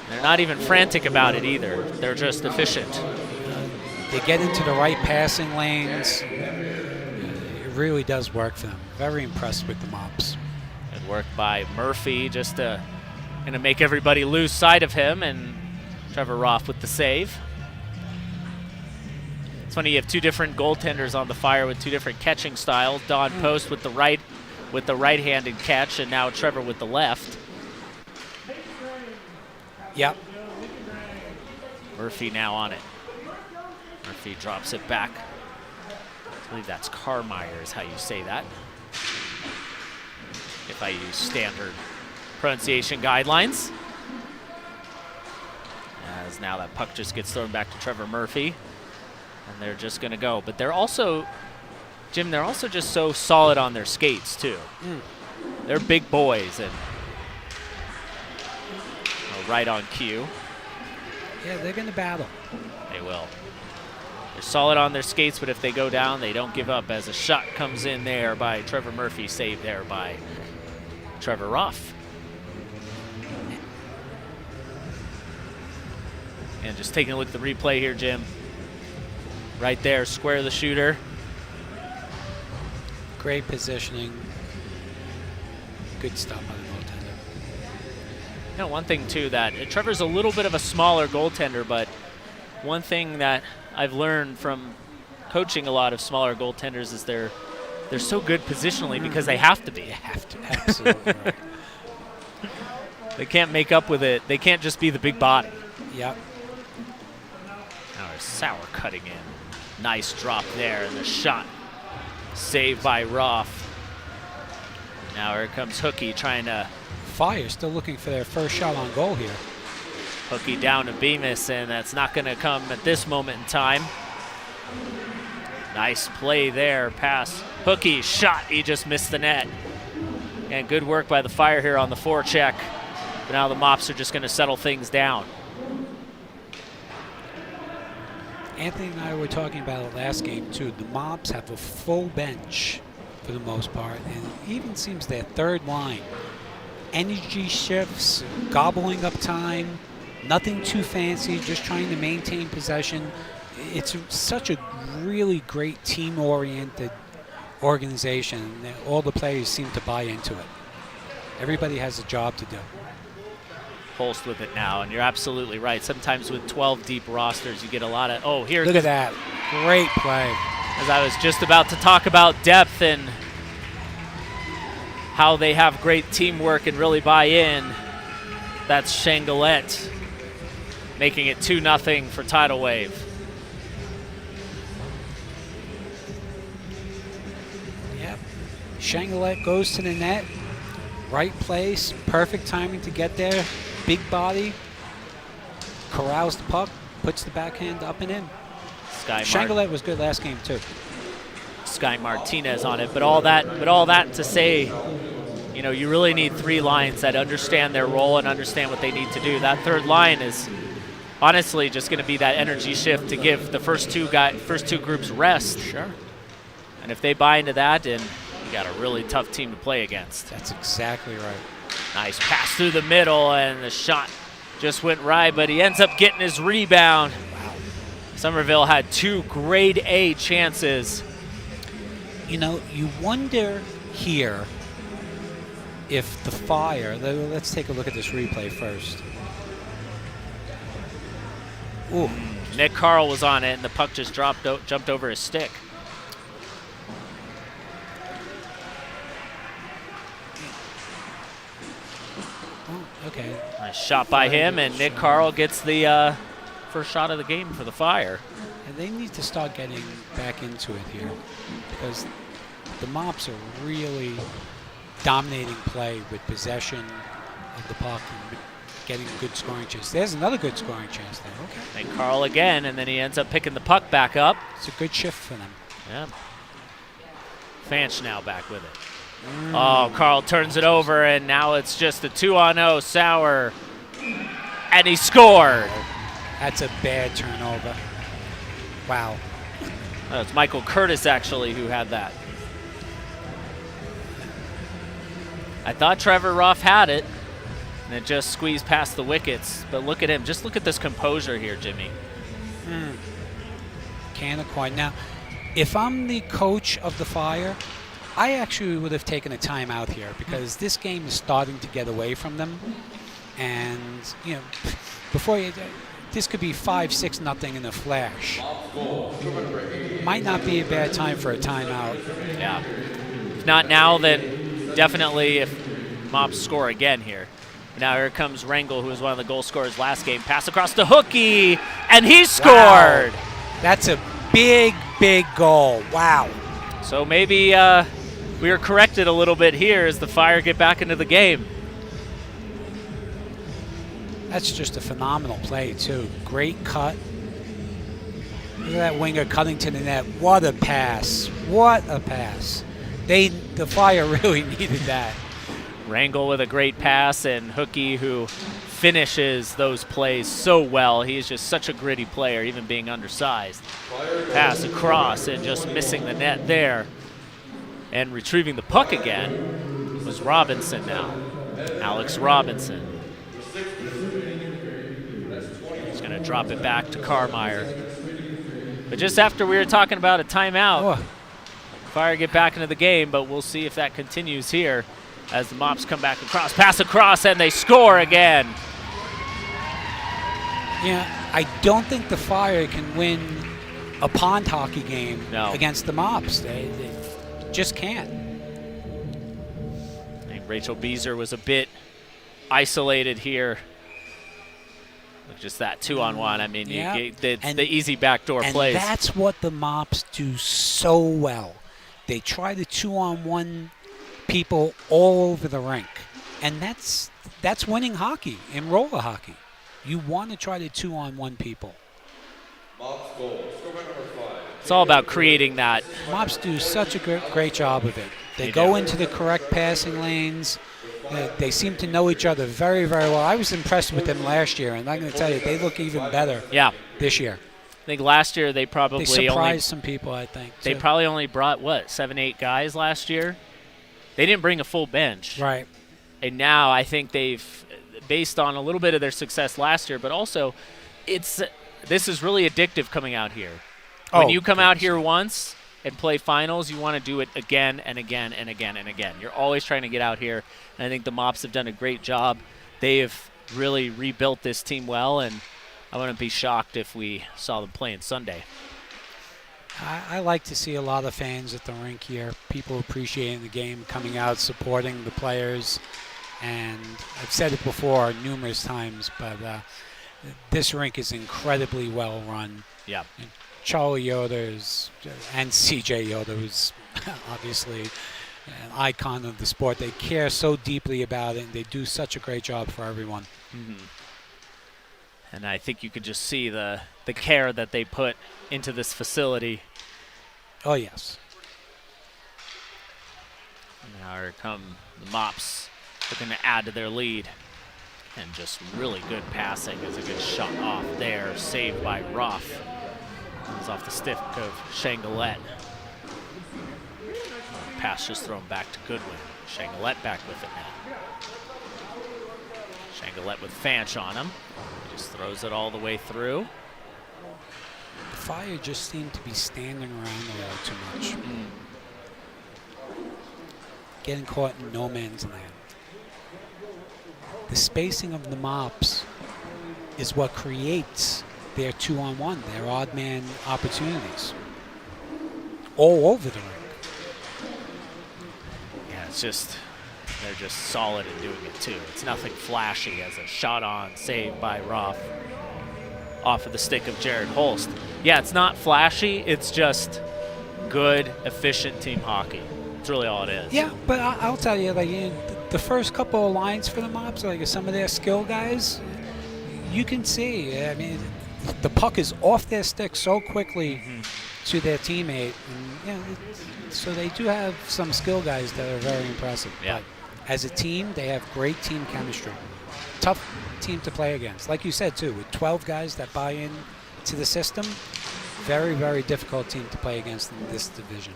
They're not even frantic about it either. They're just efficient. They get into the right passing lanes. It really does work for them. Very impressed with the Mops. Good work by Murphy just to make everybody lose sight of him, and Trevor Roth with the save. It's funny, you have two different goaltenders on the Fire with two different catching styles. Don Post with the right-handed catch, and now Trevor with the left. Yep. Murphy now on it. Murphy drops it back. I believe that's Carmeyer is how you say that, if I use standard pronunciation guidelines. As now that puck just gets thrown back to Trevor Murphy, and they're just going to go. But they're also, Jim, they're also just so solid on their skates, too. They're big boys, and right on cue. Yeah, they're going to battle. They will. They're solid on their skates, but if they go down, they don't give up, as a shot comes in there by Trevor Murphy, saved there by Trevor Ruff. And just taking a look at the replay here, Jim. Right there, square the shooter. Great positioning. Good stuff by the goaltender. You know, one thing, too, that Trevor's a little bit of a smaller goaltender, but one thing that I've learned from coaching a lot of smaller goaltenders is they're so good positionally because they have to be. You have to, absolutely right. They can't make up with it. They can't just be the big body. Yep. Now there's Sauer cutting in. Nice drop there, and the shot saved by Roth. Now here comes Hookie trying to. Fire still looking for their first shot on goal here. Hookie down to Bemis, and that's not going to come at this moment in time. Nice play there, pass. Hookie, shot, he just missed the net. And good work by the Fire here on the forecheck. But now the Mops are just going to settle things down. Anthony and I were talking about it last game too. The Mops have a full bench for the most part, and it even seems their third line. Energy shifts, gobbling up time, nothing too fancy, just trying to maintain possession. It's such a really great team-oriented organization. All the players seem to buy into it. Everybody has a job to do. Holst with it now, and you're absolutely right. Sometimes with 12 deep rosters, you get a lot of, oh, here. Look at that. Great play. As I was just about to talk about depth and how they have great teamwork and really buy in, that's Shangalette making it 2-0 for Tidal Wave. Yep. Shangalette goes to the net. Right place, perfect timing to get there. Big body, corrals the puck, puts the backhand up and in. Shangalette was good last game too. Sky Martinez on it, but all that to say, you know, you really need three lines that understand their role and understand what they need to do. That third line is honestly just going to be that energy shift to give the first two groups rest. Sure. And if they buy into that, then you got a really tough team to play against. That's exactly right. Nice pass through the middle, and the shot just went right, but he ends up getting his rebound. Wow. Somerville had 2 grade A chances. You know, you wonder here if the Fire, let's take a look at this replay first. Ooh. Nick Carl was on it, and the puck just jumped over his stick. Okay. Nice shot by him, and Nick Carl gets the first shot of the game for the Fire. And they need to start getting back into it here because the Mops are really dominating play with possession of the puck and getting good scoring chance. There's another good scoring chance there. Okay. Nick Carl again, and then he ends up picking the puck back up. It's a good shift for them. Yeah. Fanch now back with it. Oh, Carl turns it over, and now it's just a 2-on-0 Sauer, and he scored. That's a bad turnover. Wow. It's Michael Curtis, actually, who had that. I thought Trevor Ruff had it, and it just squeezed past the wickets. But look at him. Just look at this composure here, Jimmy. Can't quite. Now, if I'm the coach of the Fire, I actually would have taken a timeout here because this game is starting to get away from them. And, you know, this could be 5-6-0 in a flash. Might not be a bad time for a timeout. Yeah. If not now, then definitely if Mops score again here. Now here comes Rangel, who was one of the goal scorers last game. Pass across to Hookie, and he scored! Wow. That's a big, big goal. Wow. So maybe we were corrected a little bit here as the Fire get back into the game. That's just a phenomenal play, too. Great cut. Look at that winger cutting to the net. What a pass. What a pass. The Fire really needed that. Rangel with a great pass, and Hookie, who finishes those plays so well. He is just such a gritty player, even being undersized. Pass across and just missing the net there. And retrieving the puck again was Robinson now. Alex Robinson. He's going to drop it back to Carmeyer. But just after we were talking about a timeout, Fire get back into the game, but we'll see if that continues here as the Mops come back across. Pass across, and they score again. Yeah, I don't think the Fire can win a pond hockey game No. against the Mops. They just can't. I think Rachel Beezer was a bit isolated here. With just that 2-on-1. I mean, Yeah. it's the easy backdoor plays. And that's what the Mops do so well. They try the 2-on-1 people all over the rink. And that's winning hockey in roller hockey. You want to try the 2-on-1 people. Mops goal. Score by number 5. It's all about creating that. Mops do such a great job of it. They They go do. into the correct passing lanes. They seem to know each other very, very well. I was impressed with them last year, and I'm going to tell you, they look even better Yeah. this year. I think last year they probably They surprised only some people, I think. they too. probably only brought 7-8 guys last year. They didn't bring a full bench. Right. And now I think they've, based on a little bit of their success last year, but also this is really addictive coming out here. When Oh, you come out here once and play finals, you want to do it again and again and again and again. You're always trying to get out here, and I think the Mops have done a great job. They have really rebuilt this team well, and I wouldn't be shocked if we saw them playing Sunday. I like to see a lot of fans at the rink here, people appreciating the game, coming out, supporting the players. And I've said it before numerous times, but this rink is incredibly well run. Yeah. Charlie Yoder and CJ Yoder, who's obviously an icon of the sport. They care so deeply about it, and they do such a great job for everyone. Mm-hmm. And I think you could just see the care that they put into this facility. Oh, yes. Now here come the Mops, looking to add to their lead. And just really good passing. Is a good shot off there, saved by Ruff. Comes off the stick of Shangalette. Pass just thrown back to Goodwin. Shangalette back with it now. Shangalette with Fanch on him. He just throws it all the way through. The Fire just seem to be standing around a little too much. Getting caught in no man's land. The spacing of the Mops is what creates their 2-on-1, their odd man opportunities. All over the rink. Yeah, it's just, they're just solid in doing it too. It's nothing flashy as a shot on, saved by Ruff off of the stick of Jared Holst. Yeah, it's not flashy, it's just good, efficient team hockey. That's really all it is. Yeah, but I'll tell you, like the first couple of lines for the Mops, like some of their skill guys, you can see. I mean, the puck is off their stick so quickly to their teammate, and so they do have some skill guys that are very impressive. Yeah. But as a team, they have great team chemistry. Tough team to play against, like you said too, with 12 guys that buy in to the system. Very, very difficult team to play against in this division.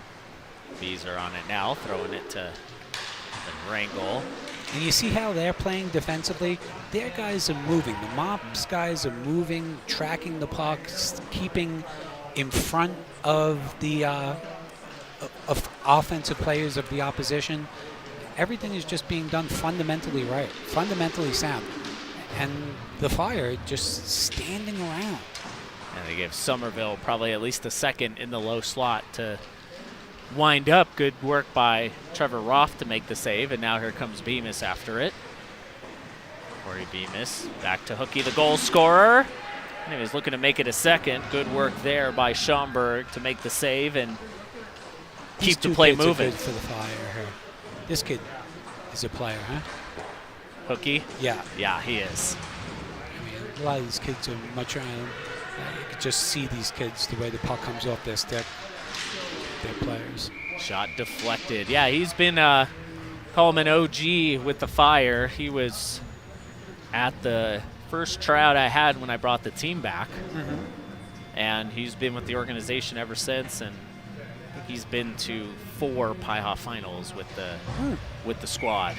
Bees are on it now, throwing it to the Rangel. And you see how they're playing defensively? Their guys are moving. The Mops guys are moving, tracking the pucks, keeping in front of the of offensive players of the opposition. Everything is just being done fundamentally right, fundamentally sound. And the Fire just standing around. And they give Somerville probably at least a second in the low slot to wind up. Good work by Trevor Roth to make the save, and now here comes Bemis after it. Corey Bemis back to Hookie, the goal scorer. And he was looking to make it a second. Good work there by Schomburg to make the save and These keep the two play kids are moving. good for the Fire here. This kid is a player, huh? Hookie? Yeah. Yeah, he is. I mean, a lot of these kids are much around. You can just see these kids, the way the puck comes off their stick. They're players. Shot deflected. Yeah, he's been, call him an OG with the Fire. He was at the first tryout I had when I brought the team back. And he's been with the organization ever since, and I think he's been to 4 PIHA finals with the squad.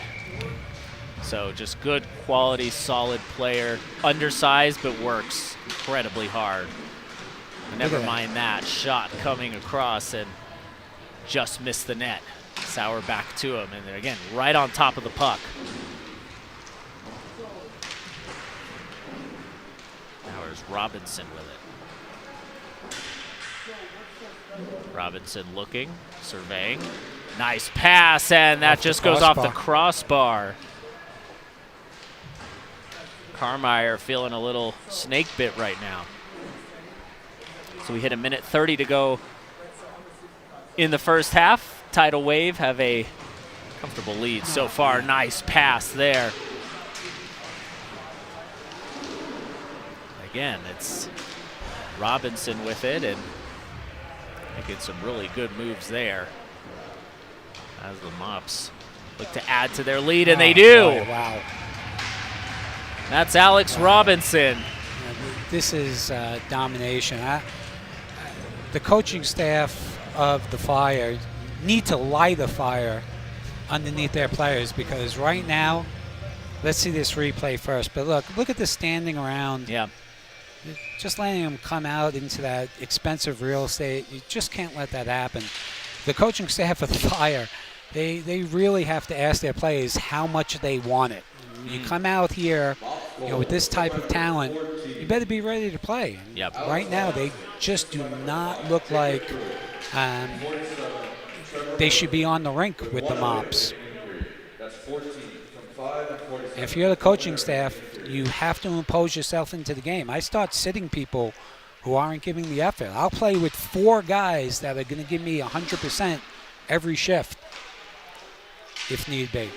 So just good quality, solid player, undersized but works incredibly hard. And never mind that shot coming across and just missed the net. Sauer back to him, and again right on top of the puck. Now there's Robinson with it. Robinson looking, surveying. Nice pass, and that just goes off the crossbar. Carmeyer feeling a little snake bit right now. So we hit a minute 30 to go in the first half. Tidal Wave have a comfortable lead so far. Nice pass there. Again, it's Robinson with it and making some really good moves there as the Mops look to add to their lead, and they do. Boy, wow. That's Alex Robinson. This is domination. The coaching staff of the Fire need to light a fire underneath their players, because right now, let's see this replay first, but look at the standing around. Yeah. Just letting them come out into that expensive real estate, you just can't let that happen. The coaching staff of the Fire, they really have to ask their players how much they want it. You come out here, with this type of talent, you better be ready to play. Yep. Right now, they just do not look like they should be on the rink with the Mops. And if you're the coaching staff, you have to impose yourself into the game. I start sitting people who aren't giving the effort. I'll play with 4 guys that are going to give me 100% every shift if need be.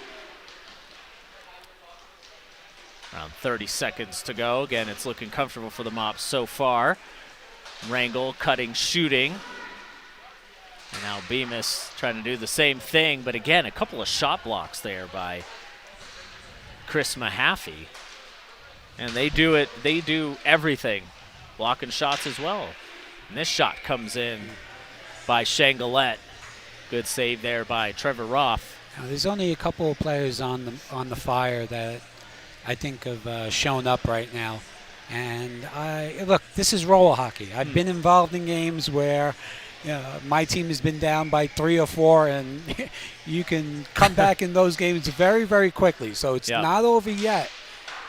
Around 30 seconds to go. Again, it's looking comfortable for the Mops so far. Rangel cutting, shooting. And now Bemis trying to do the same thing, but again, a couple of shot blocks there by Chris Mahaffey. And they do everything, blocking shots as well. And this shot comes in by Shangalette. Good save there by Trevor Roth. Now, there's only a couple of players on the Fire that I think have shown up right now. And look, this is roller hockey. I've been involved in games where my team has been down by 3 or 4, and you can come back in those games very, very quickly. So it's not over yet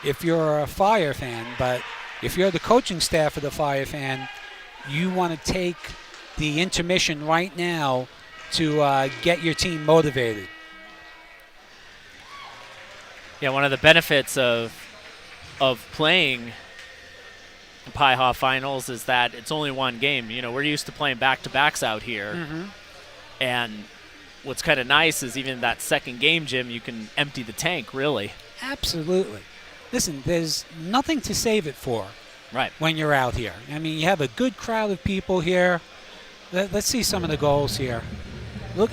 if you're a Fire fan, but if you're the coaching staff of the Fire fan, you want to take the intermission right now to get your team motivated. Yeah, one of the benefits of playing the PIHA Finals is that it's only one game. We're used to playing back-to-backs out here. Mm-hmm. And what's kind of nice is even that second game, Jim, you can empty the tank, really. Absolutely. Listen, there's nothing to save it for when you're out here. I mean, you have a good crowd of people here. Let's see some of the goals here. Look.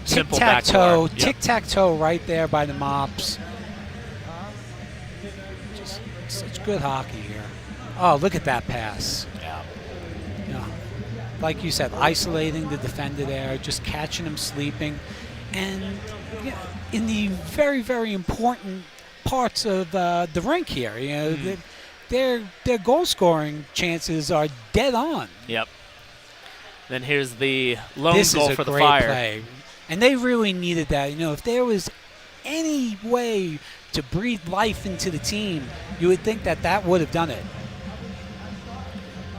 Tic-tac-toe. Yep. Tic-tac-toe right there by the Mops. Just such good hockey here. Oh, look at that pass. Yeah. Like you said, isolating the defender there, just catching him sleeping. And in the very, very important parts of the rink here, their goal scoring chances are dead on. Yep. Then here's the lone this goal is for a the great Fire. Play. And they really needed that. If there was any way to breathe life into the team, you would think that would have done it.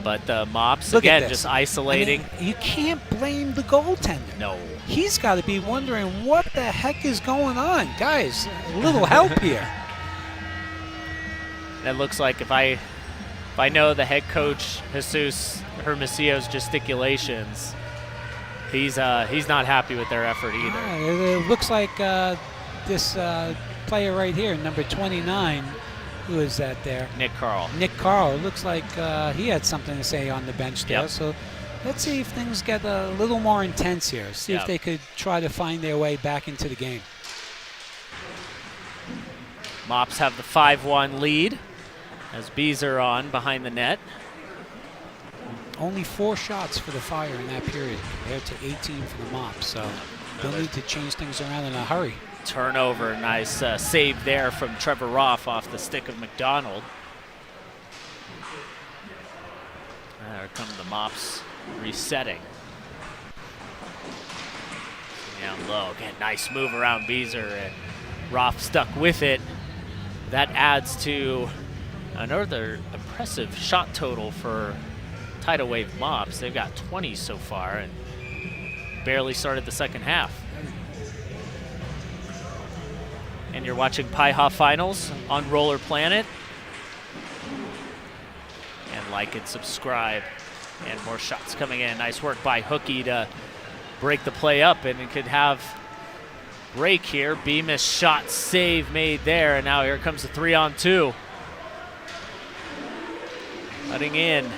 But the Mops, Look again, just isolating. I mean, you can't blame the goaltender. No. He's got to be wondering what the heck is going on. Guys, a little help here. It looks like if I know the head coach, Jesus Hermosillo's gesticulations, he's not happy with their effort either. It looks like this player right here, number 29, who is that there? Nick Carl. Nick Carl. It looks like he had something to say on the bench there. Yep. So let's see if things get a little more intense here. See if they could try to find their way back into the game. Mops have the 5-1 lead as Beezer on behind the net. Only 4 shots for the Fire in that period compared to 18 for the Mops. So they'll need to change things around in a hurry. Turnover, nice save there from Trevor Roth off the stick of McDonald. There come the Mops resetting. Down low, again, nice move around Beezer, and Roth stuck with it. That adds to another impressive shot total for tidal wave Mops. They've got 20 so far and barely started the second half. And you're watching PIHA Finals on Roller Planet. And like and subscribe. And more shots coming in. Nice work by Hookie to break the play up, and it could have break here. Bemis shot save made there, and now here comes the 3-on-2. Cutting in.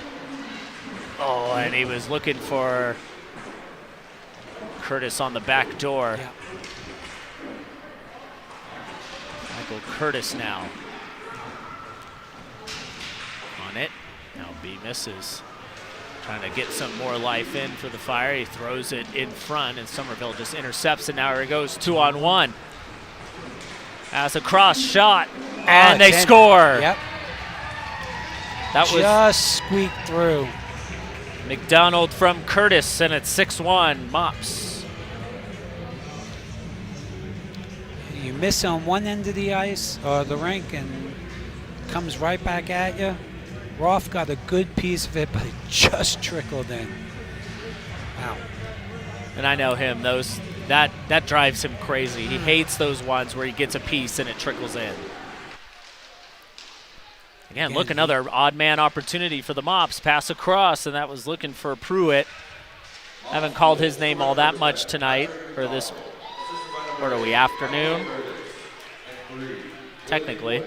Oh, and he was looking for Curtis on the back door. Yeah. Michael Curtis now on it. Now Bemis is trying to get some more life in for the Fire. He throws it in front, and Somerville just intercepts it. Now here it goes, 2-on-1. That's a cross shot, and they score. Yep. That was just squeaked through. McDonald from Curtis, and it's 6-1 Mops. You miss on one end of the ice or the rink, and comes right back at you. Roth got a good piece of it, but it just trickled in. Wow. And I know him. That drives him crazy. He hates those ones where he gets a piece and it trickles in. Again, look, another odd man opportunity for the Mops. Pass across, and that was looking for Pruitt. I haven't called his name all that much tonight, or this, what are we, afternoon? Technically.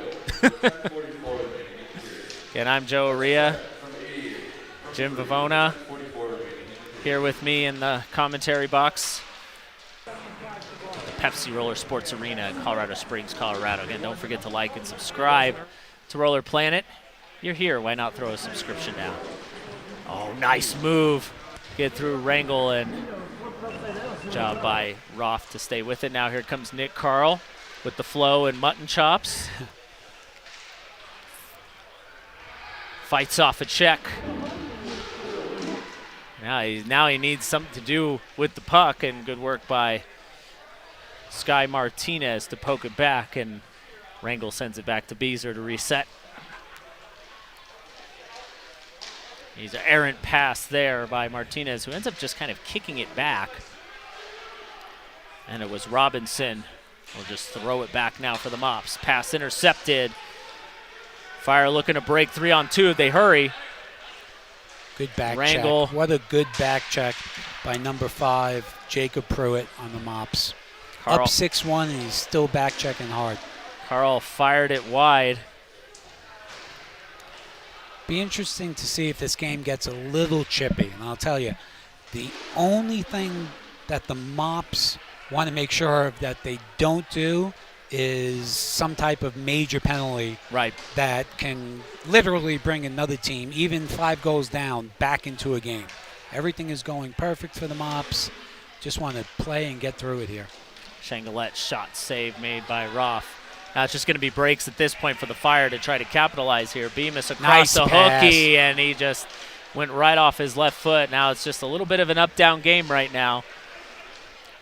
And I'm Joe Aria, Jim Vivona, here with me in the commentary box. The Pepsi Roller Sports Arena in Colorado Springs, Colorado. Again, don't forget to like and subscribe to Roller Planet. You're here, why not throw a subscription down? Oh, nice move. Get through Wrangle, and job by Roth to stay with it. Now here comes Nick Carl with the flow and mutton chops. Fights off a check. Now he needs something to do with the puck, and good work by Sky Martinez to poke it back, and Wrangle sends it back to Beezer to reset. He's an errant pass there by Martinez, who ends up just kind of kicking it back. And it was Robinson. We'll just throw it back now for the Mops. Pass intercepted. Fire looking to break 3-on-2 if they hurry. Good back Wrangle. check. What a good back check by number 5, Jacob Pruitt on the Mops. Carl. Up 6-1, and he's still back checking hard. Carl fired it wide. Be interesting to see if this game gets a little chippy. And I'll tell you, the only thing that the Mops want to make sure that they don't do is some type of major penalty that can literally bring another team, even 5 goals down, back into a game. Everything is going perfect for the Mops. Just want to play and get through it here. Shangalette shot save made by Roth. Now it's just going to be breaks at this point for the Fire to try to capitalize here. Bemis across the hooky, and he just went right off his left foot. Now it's just a little bit of an up-down game right now.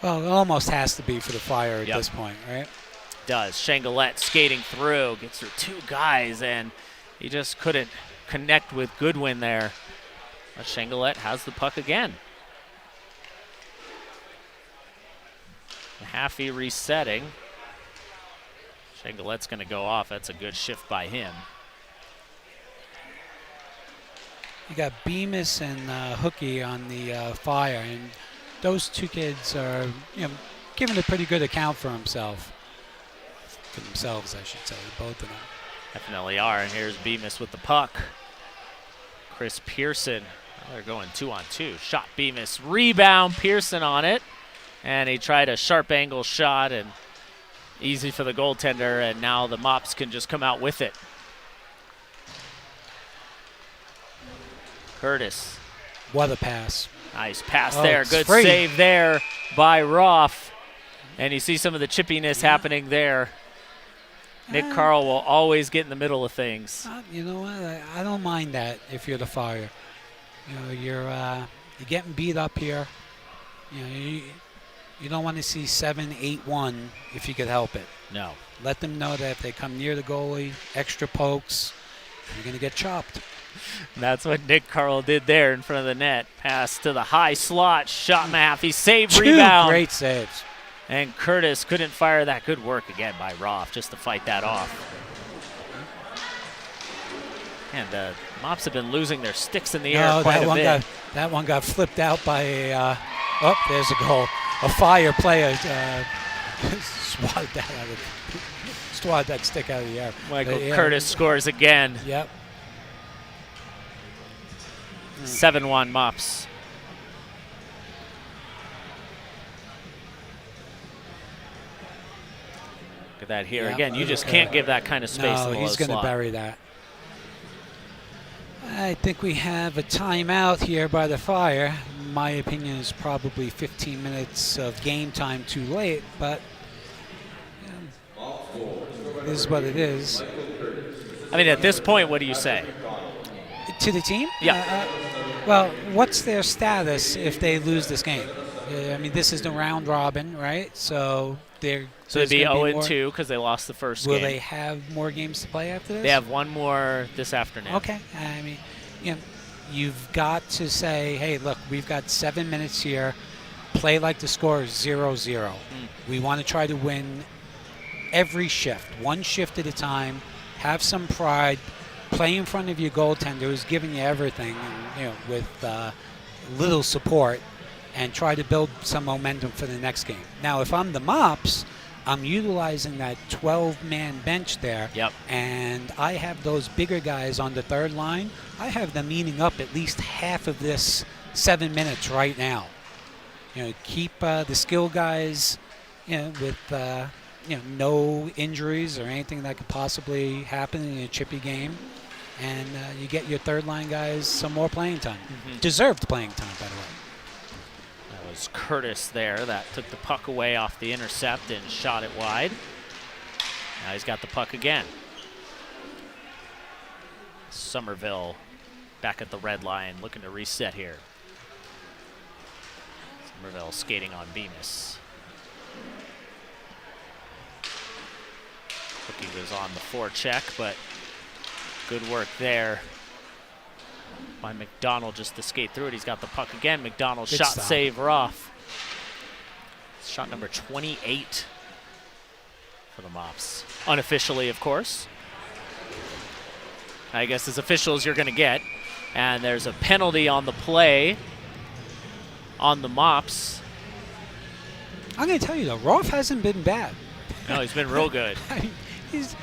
Well, it almost has to be for the Fire at this point, right? Does. Shangalette skating through, gets through 2 guys, and he just couldn't connect with Goodwin there. But Shangalette has the puck again. Haffey resetting. Shangalette's going to go off. That's a good shift by him. You got Bemis and Hookie on the Fire, and those 2 kids are, giving a pretty good account for themselves, I should say, both of them. Definitely are, and here's Bemis with the puck. Chris Pearson, they're going 2-on-2. Shot Bemis, rebound, Pearson on it, and he tried a sharp angle shot, and easy for the goaltender, and now the Mops can just come out with it. Curtis. What a pass. Nice pass there. Good free. save there by Roth. And you see some of the chippiness happening there. Nick Carl will always get in the middle of things. You know what? I don't mind that if you're the Fire. You're getting beat up here. You don't want to see 7-8-1 if you could help it. No. Let them know that if they come near the goalie, extra pokes, you're going to get chopped. That's what Nick Carl did there in front of the net. Pass to the high slot. Shot Maffey. Save, rebound. Great saves. And Curtis couldn't fire that. Good work again by Roth just to fight that off. And the Mops have been losing their sticks in the air quite a bit. That one got flipped out by a, oh, there's a goal. A Fire player swatted that stick out of the air. Michael Curtis scores again. Yep. 7-1 Mops. Look at that here. Yep. Again, you just can't give that kind of space in the low he's going to slot. bury that. I think we have a timeout here by the Fire. My opinion is probably 15 minutes of game time too late, but it is what it is. I mean, at this point, what do you say? To the team? Yeah. Well, what's their status if they lose this game? I mean, this is the round robin, right? So they'd be 0-2 because they lost the first game. Will they have more games to play after this? They have one more this afternoon. Okay. I mean, you've got to say, hey, look, we've got 7 minutes here. Play like the score is 0-0. We want to try to win every shift, one shift at a time. Have some pride. Play in front of your goaltender who's giving you everything, and, with little support, and try to build some momentum for the next game. Now, if I'm the Mops, I'm utilizing that 12-man bench there, and I have those bigger guys on the third line. I have them eating up at least half of this 7 minutes right now. Keep the skill guys, with no injuries or anything that could possibly happen in a chippy game, and you get your third line guys some more playing time. Deserved playing time, by the way. That was Curtis there that took the puck away off the intercept and shot it wide. Now he's got the puck again. Somerville back at the red line, looking to reset here. Somerville skating on Bemis. Cookie was on the forecheck, but good work there by McDonald just to skate through it. He's got the puck again. McDonald Good shot stop. Save Roth. Shot number 28 for the Mops. Unofficially, of course. I guess as official as you're going to get. And there's a penalty on the play on the Mops. I'm going to tell you, though, Roth hasn't been bad. No, he's been real good. I mean, he's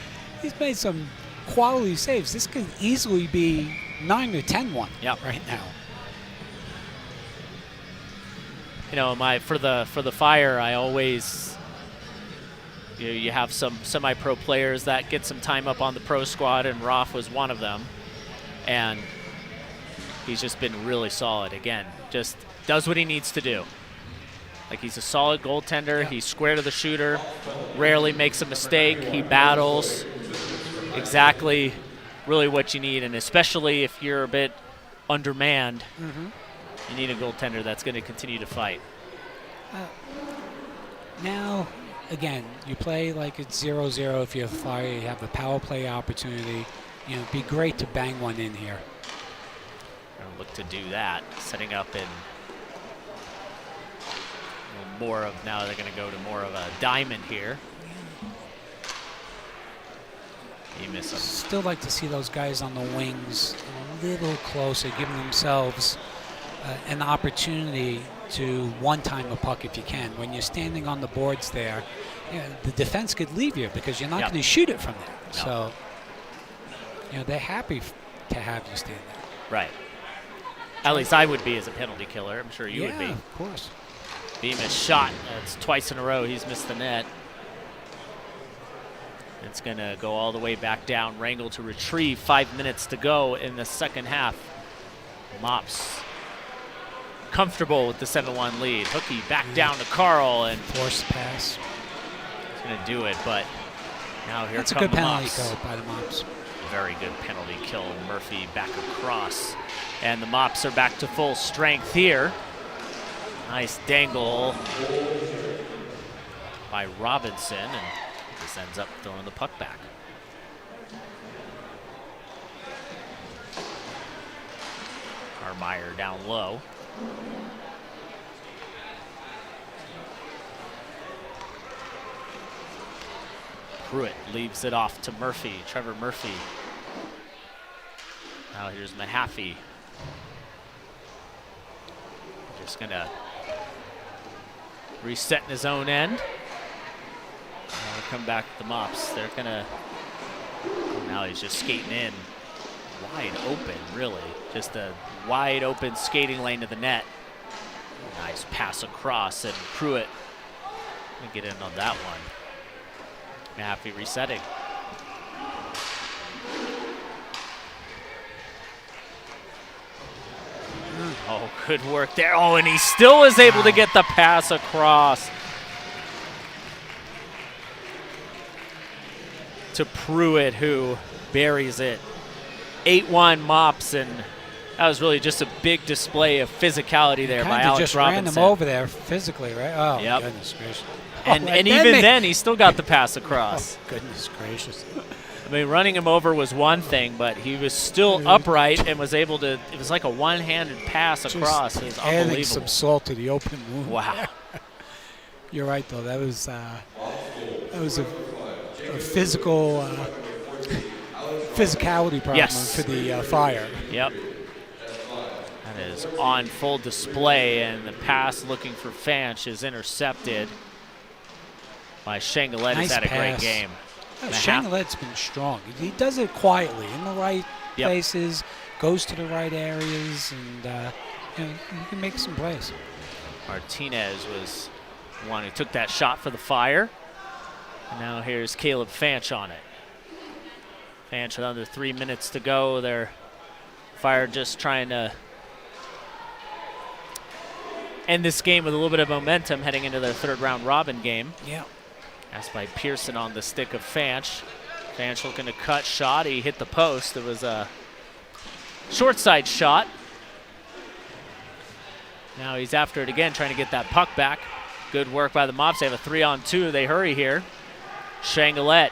made some quality saves. This could easily be 9 or 10-1 right now. For the Fire, I always you have some semi-pro players that get some time up on the pro squad, and Roth was one of them, and he's just been really solid. Again, just does what he needs to do. Like, he's a solid goaltender. He's square to the shooter. Rarely makes a mistake. He battles. Exactly really what you need. And especially if you're a bit undermanned, you need a goaltender that's going to continue to fight. Now, again, you play like it's 0-0 if you're Fire. You have a power play opportunity. It'd be great to bang one in here. Gonna look to do that. Setting up in more of, now they're going to go to more of a diamond here. You miss them. Still like to see those guys on the wings a little closer, giving themselves an opportunity to one-time a puck if you can. When you're standing on the boards there, the defense could leave you because you're not going to shoot it from there. No. So, they're happy to have you stand there. Right. At least I would be as a penalty killer. I'm sure you would be. Yeah, of course. Bemis shot. That's twice in a row he's missed the net. It's going to go all the way back down. Rangel to retrieve. 5 minutes to go in the second half. Mops comfortable with the 7-1 lead. Hookie back down to Carl, and forced pass. He's going to do it, but now here That's come a good the penalty Mops. kill by the Mops. Very good penalty kill. Murphy back across. And the Mops are back to full strength here. Nice dangle by Robinson, and this ends up throwing the puck back. Armeyer down low. Pruitt leaves it off to Murphy, Trevor Murphy. Now here's Mahaffey. Just gonna reset in his own end. Now we'll come back to the Mops. They're gonna, now he's just skating in. Wide open, really. Just a wide open skating lane to the net. Nice pass across, and Pruitt gonna get in on that one. Mahaffey resetting. Oh, good work there. Oh, and he still was able to get the pass across to Pruitt, who buries it. 8-1 Mops, and that was really just a big display of physicality there by Alex just Robinson. Ran them over there physically, right? Oh, yep. Goodness gracious. And even then, he still got the pass across. Oh, goodness gracious. I mean, running him over was one thing, but he was still upright and was able to, it was like a one-handed pass across. It was adding unbelievable. some salt to the open wound. Wow. You're right, though. That was a physical physicality problem for the Fire. Yep. That is on full display, and the pass looking for Fanch is intercepted by Shangalet. Nice has had a pass. great game. Shangalet's been strong. He does it quietly in the right places, goes to the right areas, and you can make some plays. Martinez was one who took that shot for the Fire. And now here's Caleb Fanch on it. Fanch with under 3 minutes to go. Their Fire just trying to end this game with a little bit of momentum heading into their third round robin game. Yeah. Passed by Pearson on the stick of Fanch. Fanch looking to cut shot. He hit the post. It was a short side shot. Now he's after it again, trying to get that puck back. Good work by the Mops. They have a 3-on-2. They hurry here. Shangalet.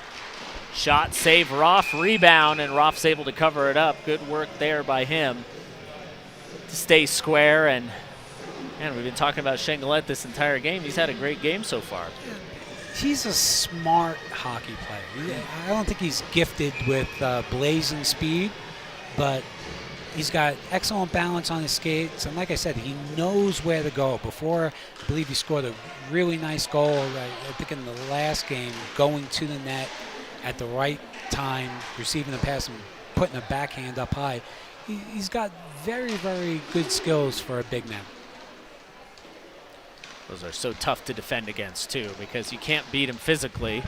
Shot, save, Roth, rebound, and Roth's able to cover it up. Good work there by him to stay square. And man, we've been talking about Shangalet this entire game. He's had a great game so far. He's a smart hockey player. I don't think he's gifted with blazing speed, but he's got excellent balance on his skates. And like I said, he knows where to go. Before, I believe he scored a really nice goal, I think in the last game, going to the net at the right time, receiving the pass and putting a backhand up high. He's got very, very good skills for a big man. Those are so tough to defend against, too, because you can't beat him physically.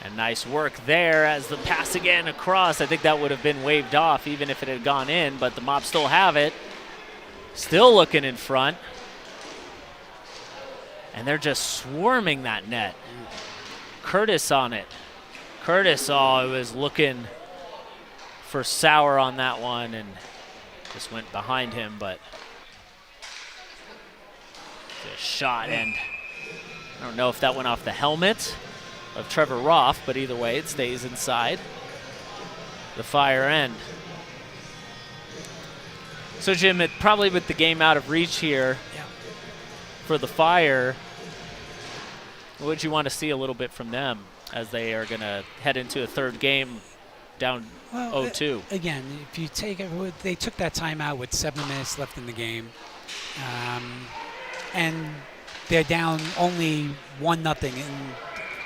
And nice work there as the pass again across. I think that would have been waved off even if it had gone in, but the Mops still have it. Still looking in front. And they're just swarming that net. Curtis on it. Curtis, it was looking for Sauer on that one and just went behind him, but a shot, and I don't know if that went off the helmet of Trevor Roth, but either way, it stays inside the Fire end. So, Jim, probably with the game out of reach here for the Fire, what would you want to see a little bit from them as they are going to head into a third game down 0-2? Again, if you take it, they took that timeout with 7 minutes left in the game. And they're down only 1-0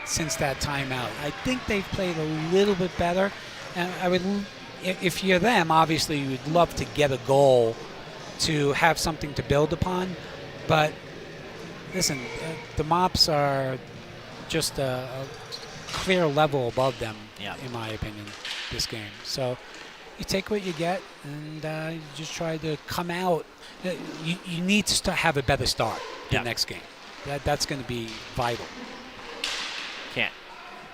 since that timeout. I think they've played a little bit better. And I would, if you're them, obviously you would love to get a goal to have something to build upon. But listen, the Mops are just a clear level above them, in my opinion, this game. So you take what you get, and you just try to come out. You need to have a better start the next game. That's going to be vital. Can't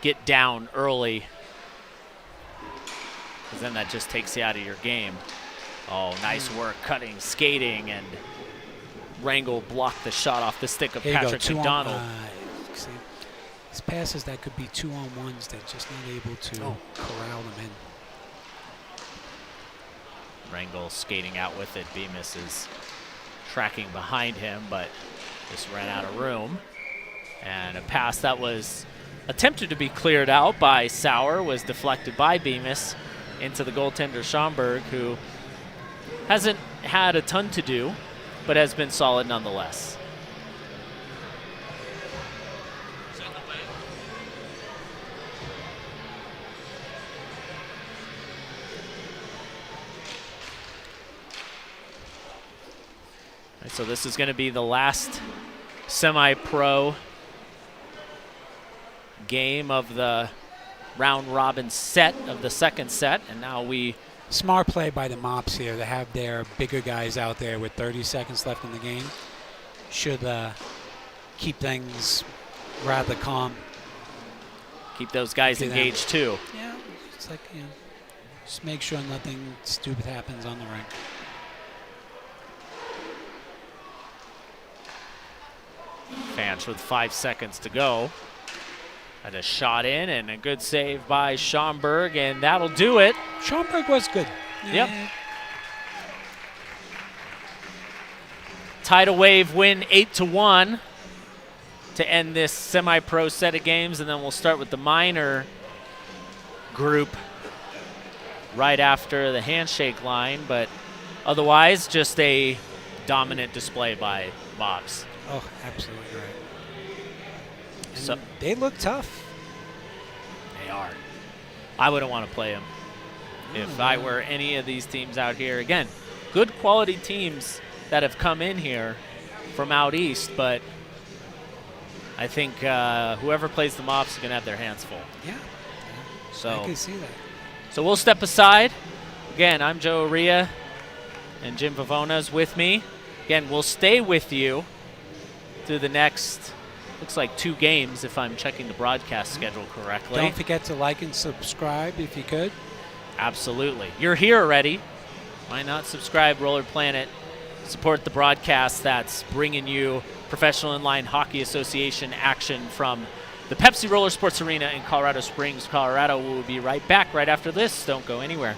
get down early, because then that just takes you out of your game. Oh, nice work cutting, skating, and Rangel blocked the shot off the stick of Patrick McDonald. See, these passes that could be 2-on-1s, they're just not able to corral them in. Rangel skating out with it. Bemis is tracking behind him, but just ran out of room. And a pass that was attempted to be cleared out by Sauer was deflected by Bemis into the goaltender Schomburg, who hasn't had a ton to do, but has been solid nonetheless. All right, so this is going to be the last semi-pro game of the round robin set of the second set, and now we Smart play by the Mops here to have their bigger guys out there with 30 seconds left in the game. Should keep things rather calm. keep those guys engaged too. Yeah, it's like, just make sure nothing stupid happens on the rink. Fanch with 5 seconds to go. And a shot in and a good save by Schomburg, and that'll do it. Schomburg was good. Yep. Tidal Wave win 8-1 to end this semi-pro set of games, and then we'll start with the minor group right after the handshake line, but otherwise just a dominant display by Mops. Oh, absolutely right. And So they look tough. they are. I wouldn't want to play them if I were any of these teams out here. Again, good quality teams that have come in here from out east, but I think whoever plays the Mops is going to have their hands full. Yeah. So I can see that. So we'll step aside. Again, I'm Joe Aria, and Jim Vavona's with me. Again, we'll stay with you through the next, looks like 2 games if I'm checking the broadcast schedule correctly. Don't forget to like and subscribe if you could. Absolutely. You're here already. Why not subscribe, Roller Planet? Support the broadcast that's bringing you Professional Inline Hockey Association action from the Pepsi Roller Sports Arena in Colorado Springs, Colorado. We'll be right back right after this. Don't go anywhere.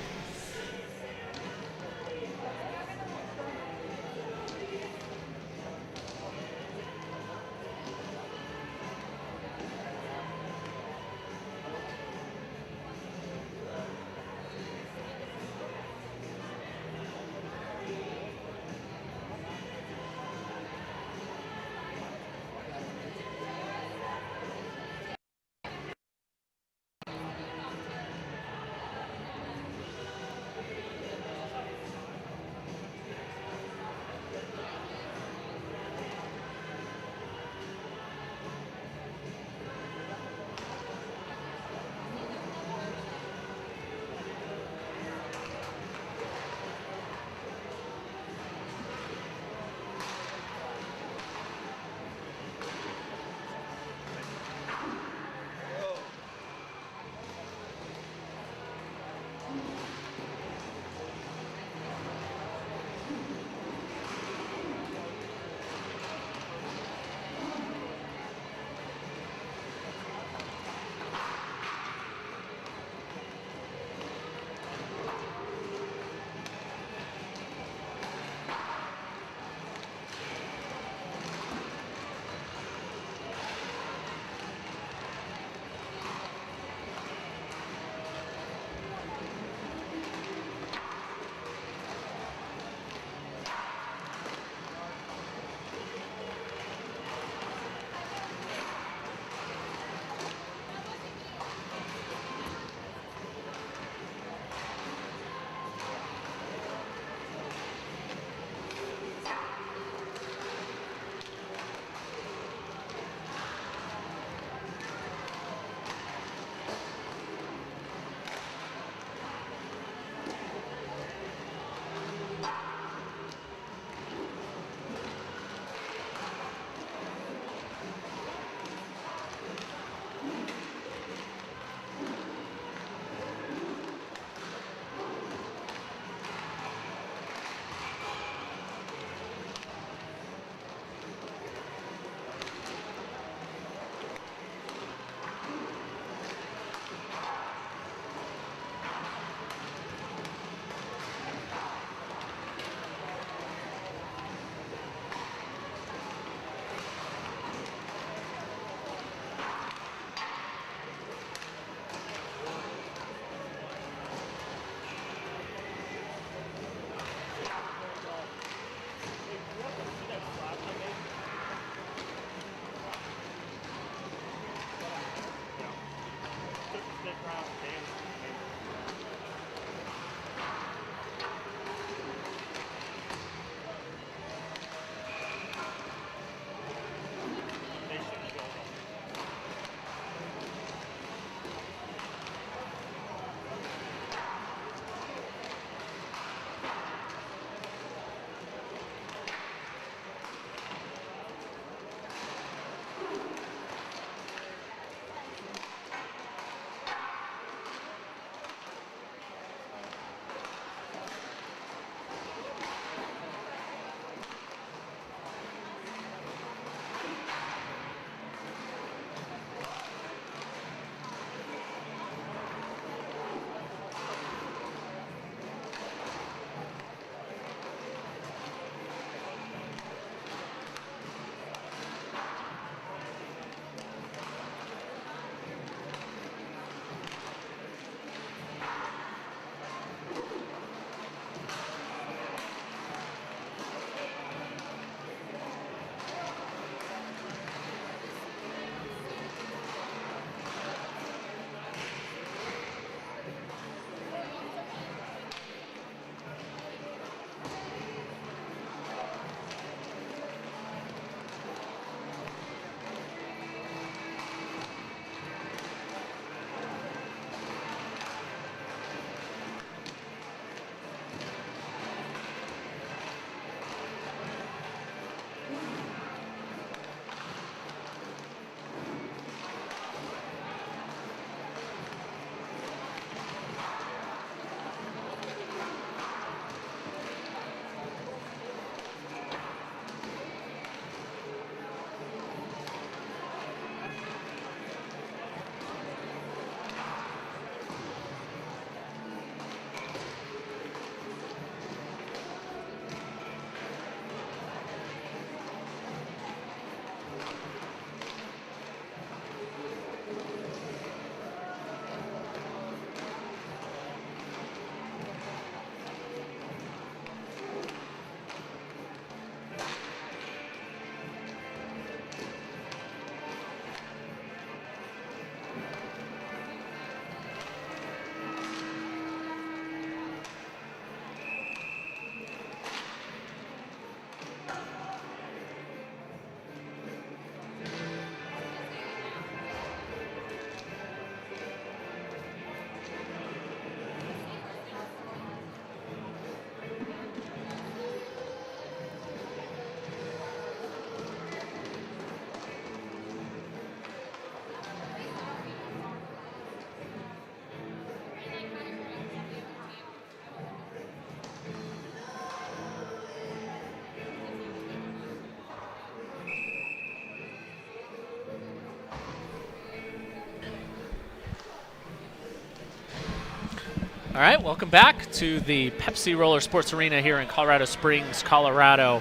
All right, welcome back to the Pepsi Roller Sports Arena here in Colorado Springs, Colorado.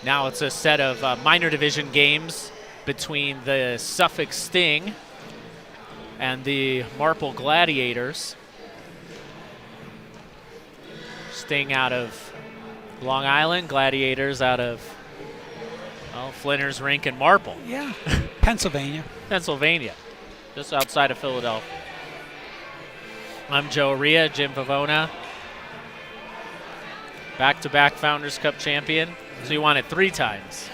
Now it's a set of minor division games between the Suffolk Sting and the Marple Gladiators. Sting out of Long Island, Gladiators out of Flinders Rink and Marple. Yeah, Pennsylvania. Pennsylvania, just outside of Philadelphia. I'm Joe Ria, Jim Vavona. Back-to-back Founders Cup champion. So you won it 3 times.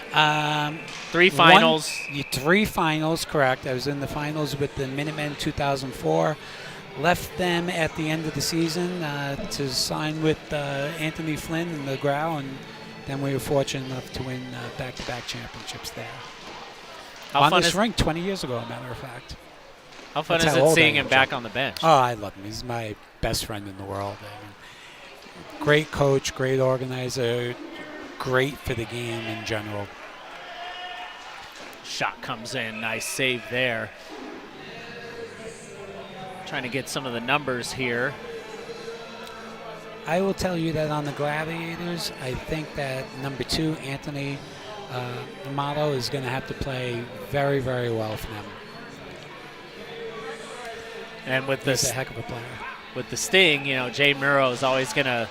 3 finals. 3 finals, correct. I was in the finals with the Minutemen 2004. Left them at the end of the season to sign with Anthony Flynn and the Grau, and then we were fortunate enough to win back-to-back championships there. On this rink 20 years ago, a matter of fact. How fun is it seeing him back on the bench? Oh, I love him. He's my best friend in the world. I mean, great coach, great organizer, great for the game in general. Shot comes in. Nice save there. Trying to get some of the numbers here. I will tell you that on the Gladiators, I think that number 2, Anthony Amato, is going to have to play very, very well for them. And with He's a heck of a player. With the Sting, you know, Jay Murrow is always going to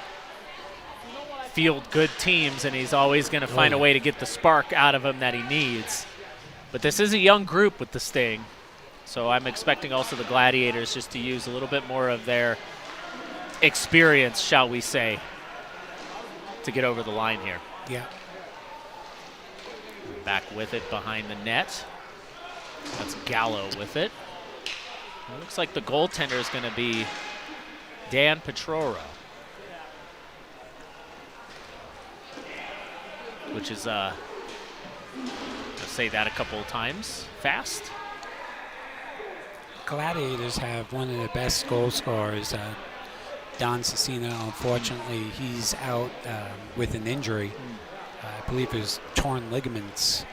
field good teams, and he's always going to find a way to get the spark out of him that he needs. But this is a young group with the Sting, so I'm expecting also the Gladiators just to use a little bit more of their experience, shall we say, to get over the line here. Yeah. Back with it behind the net. That's Gallo with it. It looks like the goaltender is going to be Dan Petroro, which is, I'll say that a couple of times fast. Gladiators have one of the best goal scorers, Don Cecino. Unfortunately, he's out with an injury. I believe his torn ligaments.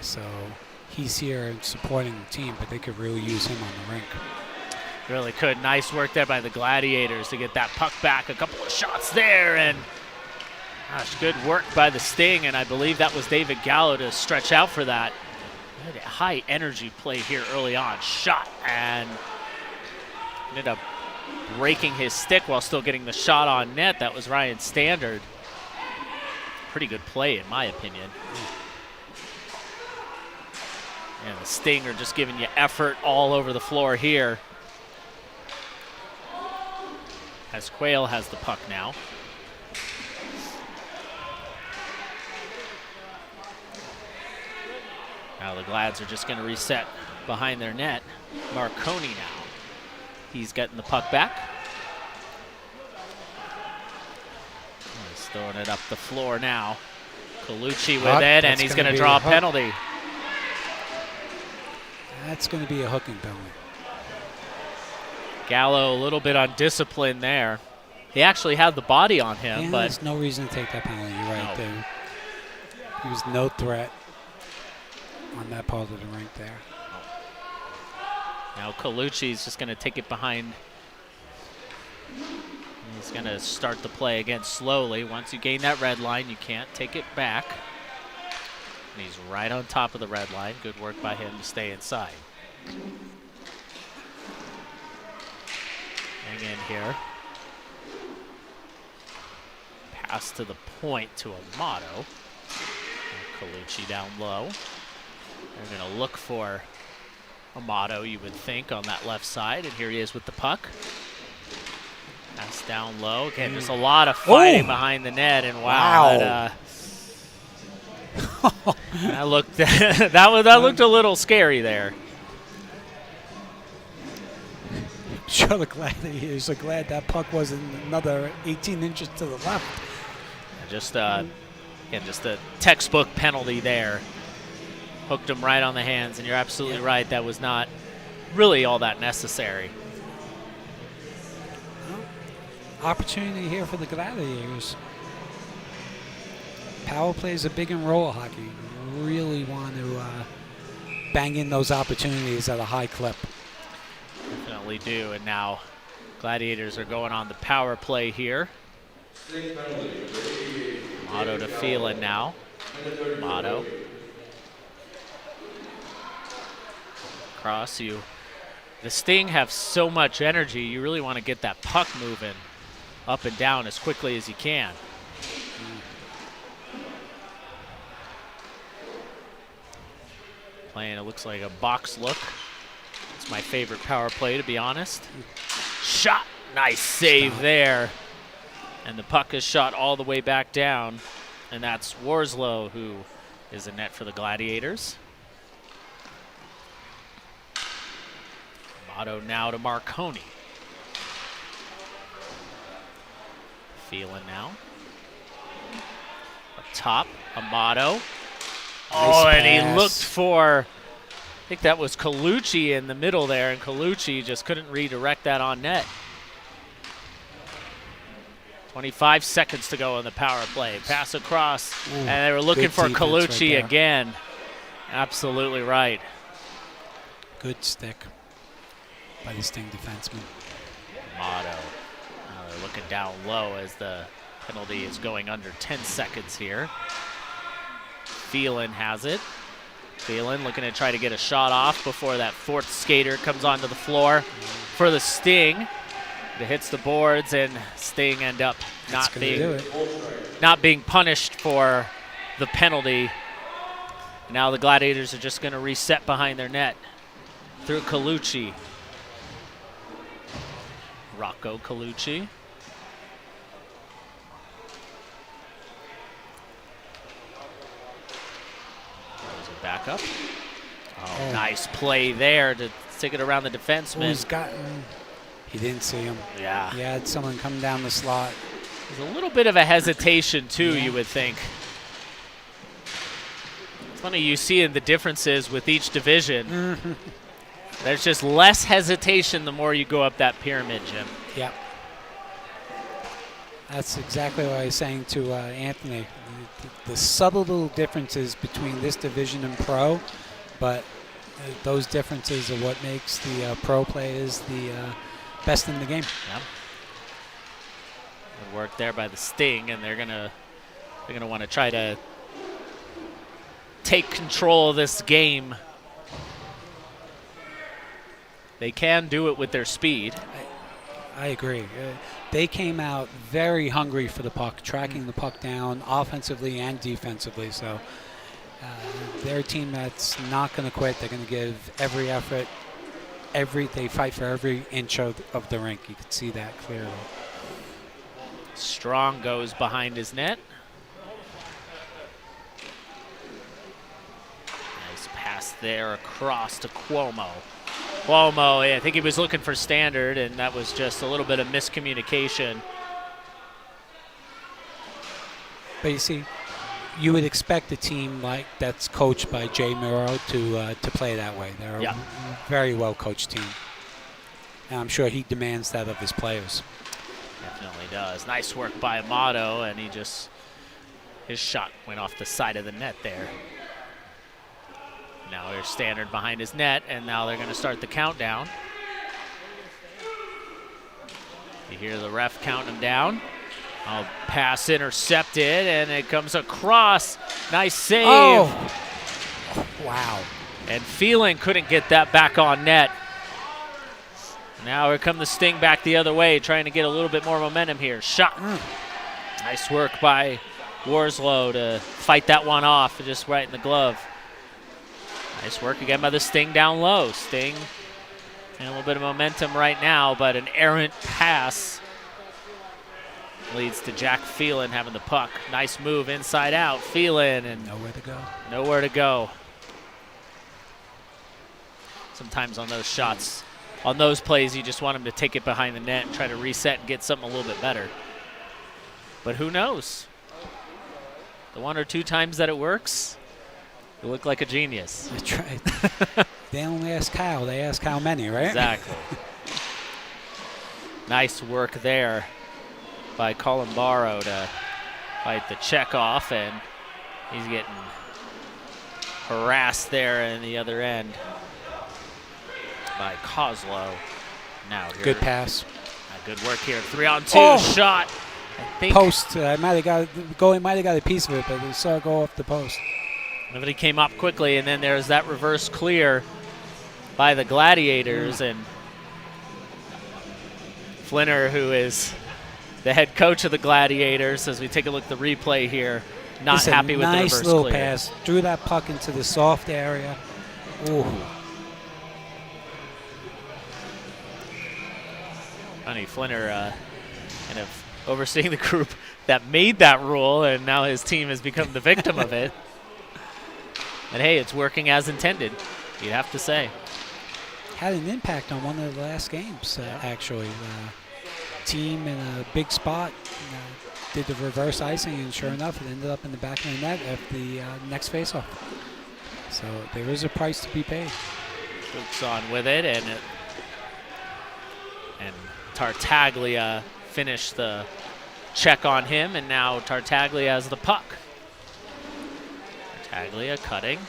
So he's here supporting the team, but they could really use him on the rink. Really could. Nice work there by the Gladiators to get that puck back. A couple of shots there, and gosh, good work by the Sting, and I believe that was David Gallo to stretch out for that. Good high energy play here early on. Shot, and ended up breaking his stick while still getting the shot on net. That was Ryan Standard. Pretty good play, in my opinion. And the Sting are just giving you effort all over the floor here. As Quayle has the puck now. Now the Glads are just going to reset behind their net. Marconi now. He's getting the puck back. He's throwing it up the floor now. Colucci with it, and he's going to draw a penalty. That's going to be a hooking penalty. Gallo a little bit undisciplined there. He actually had the body on him, Yeah, but there's no reason to take that penalty. You're right there. He was no threat on that part of the rink there. Now Colucci's just going to take it behind. He's going to start the play again slowly. Once you gain that red line, you can't take it back. And he's right on top of the red line. Good work by him to stay inside. Hang in here. Pass to the point to Amato. Colucci down low. They're going to look for Amato, you would think, on that left side. And here he is with the puck. Pass down low. Again, there's a lot of fighting behind the net. And wow. That looked that looked a little scary there. Sure, the Gladiators are glad that puck wasn't another 18 inches to the left. Just a textbook penalty there. Hooked him right on the hands, and you're absolutely right. That was not really all that necessary. Well, opportunity here for the Gladiators. Power plays are big in roller hockey. You really want to bang in those opportunities at a high clip. Definitely do. And now Gladiators are going on the power play here. Motto to Phelan now. Motto. Cross you. The Sting have so much energy, you really want to get that puck moving up and down as quickly as you can. Playing, it looks like a box look. It's my favorite power play, to be honest. Shot, nice save there. And the puck is shot all the way back down. And that's Worslow, who is a net for the Gladiators. Motto now to Marconi. Phelan now. Up top, Amato. Oh, Nice and he pass. looked for, I think that was Colucci in the middle there, and Colucci just couldn't redirect that on net. 25 seconds to go on the power play. Pass across, and they were looking good for defense Colucci right there. again. Absolutely right. Good stick by the Sting defenseman. Motto. Now they're looking down low as the penalty is going under 10 seconds here. Phelan has it. Phelan looking to try to get a shot off before that fourth skater comes onto the floor for the Sting. It hits the boards, and Sting end up That's gonna do it. not being punished for the penalty. Now the Gladiators are just going to reset behind their net through Colucci. Rocco Colucci. Throws it back up. Oh, nice play there to stick it around the defenseman. Who's gotten? He didn't see him. Yeah. He had someone come down the slot. There's a little bit of a hesitation, too, Yeah. you would think. It's funny, you see in the differences with each division. There's just less hesitation the more you go up that pyramid, Jim. Yep. That's exactly what I was saying to Anthony. The subtle little differences between this division and pro, but those differences are what makes the pro players the best in the game. Yep. Good work there by the Sting, and they're gonna want to try to take control of this game. They can do it with their speed. I agree. They came out very hungry for the puck, tracking the puck down offensively and defensively. So they're a team that's not going to quit. They're going to give every effort. They fight for every inch of the rink. You can see that clearly. Strong goes behind his net. Nice pass there across to Cuomo. Cuomo, I think he was looking for standard, and that was just a little bit of miscommunication. But you see, you would expect a team like that's coached by Jay Miro to play that way. They're Yeah. a very well coached team, and I'm sure he demands that of his players. Definitely does. Nice work by Amato, and his shot went off the side of the net there. Now there's standard behind his net, and now they're going to start the countdown. You hear the ref counting him down. Pass intercepted, and it comes across. Nice save. Oh, wow. And Phelan couldn't get that back on net. Now here come the Sting back the other way, trying to get a little bit more momentum here. Shot. Nice work by Worslow to fight that one off, just right in the glove. Nice work again by the Sting down low. Sting in a little bit of momentum right now, but an errant pass leads to Jack Phelan having the puck. Nice move inside out. Phelan and Nowhere to go. nowhere to go. Sometimes on those shots, on those plays, you just want him to take it behind the net and try to reset and get something a little bit better. But who knows? The one or two times that it works, you look like a genius. That's right. They don't ask how, they ask how many, right? Exactly. Nice work there by Columbaro to fight the check off, and he's getting harassed there in the other end by Kozlow. Now here, Good pass. Good work here. 3-on-2 Oh. shot. I think Post. Goalie might have got a piece of it, but we saw it go off the post. nobody came up quickly, and then there's that reverse clear by the Gladiators, and Flinner, who is the head coach of the Gladiators, as we take a look at the replay here, not It's a happy with the nice reverse little clear. pass. Threw that puck into the soft area. Ooh. Funny, Flinner kind of overseeing the group that made that rule, and now his team has become the victim of it. And hey, it's working as intended, you'd have to say. Had an impact on one of the last games, actually. Team in a big spot did the reverse icing, and sure enough, it ended up in the back of the net at the next faceoff. So there is a price to be paid. Fuchs on with it, and Tartaglia finished the check on him, and now Tartaglia has the puck. Tartaglia cutting.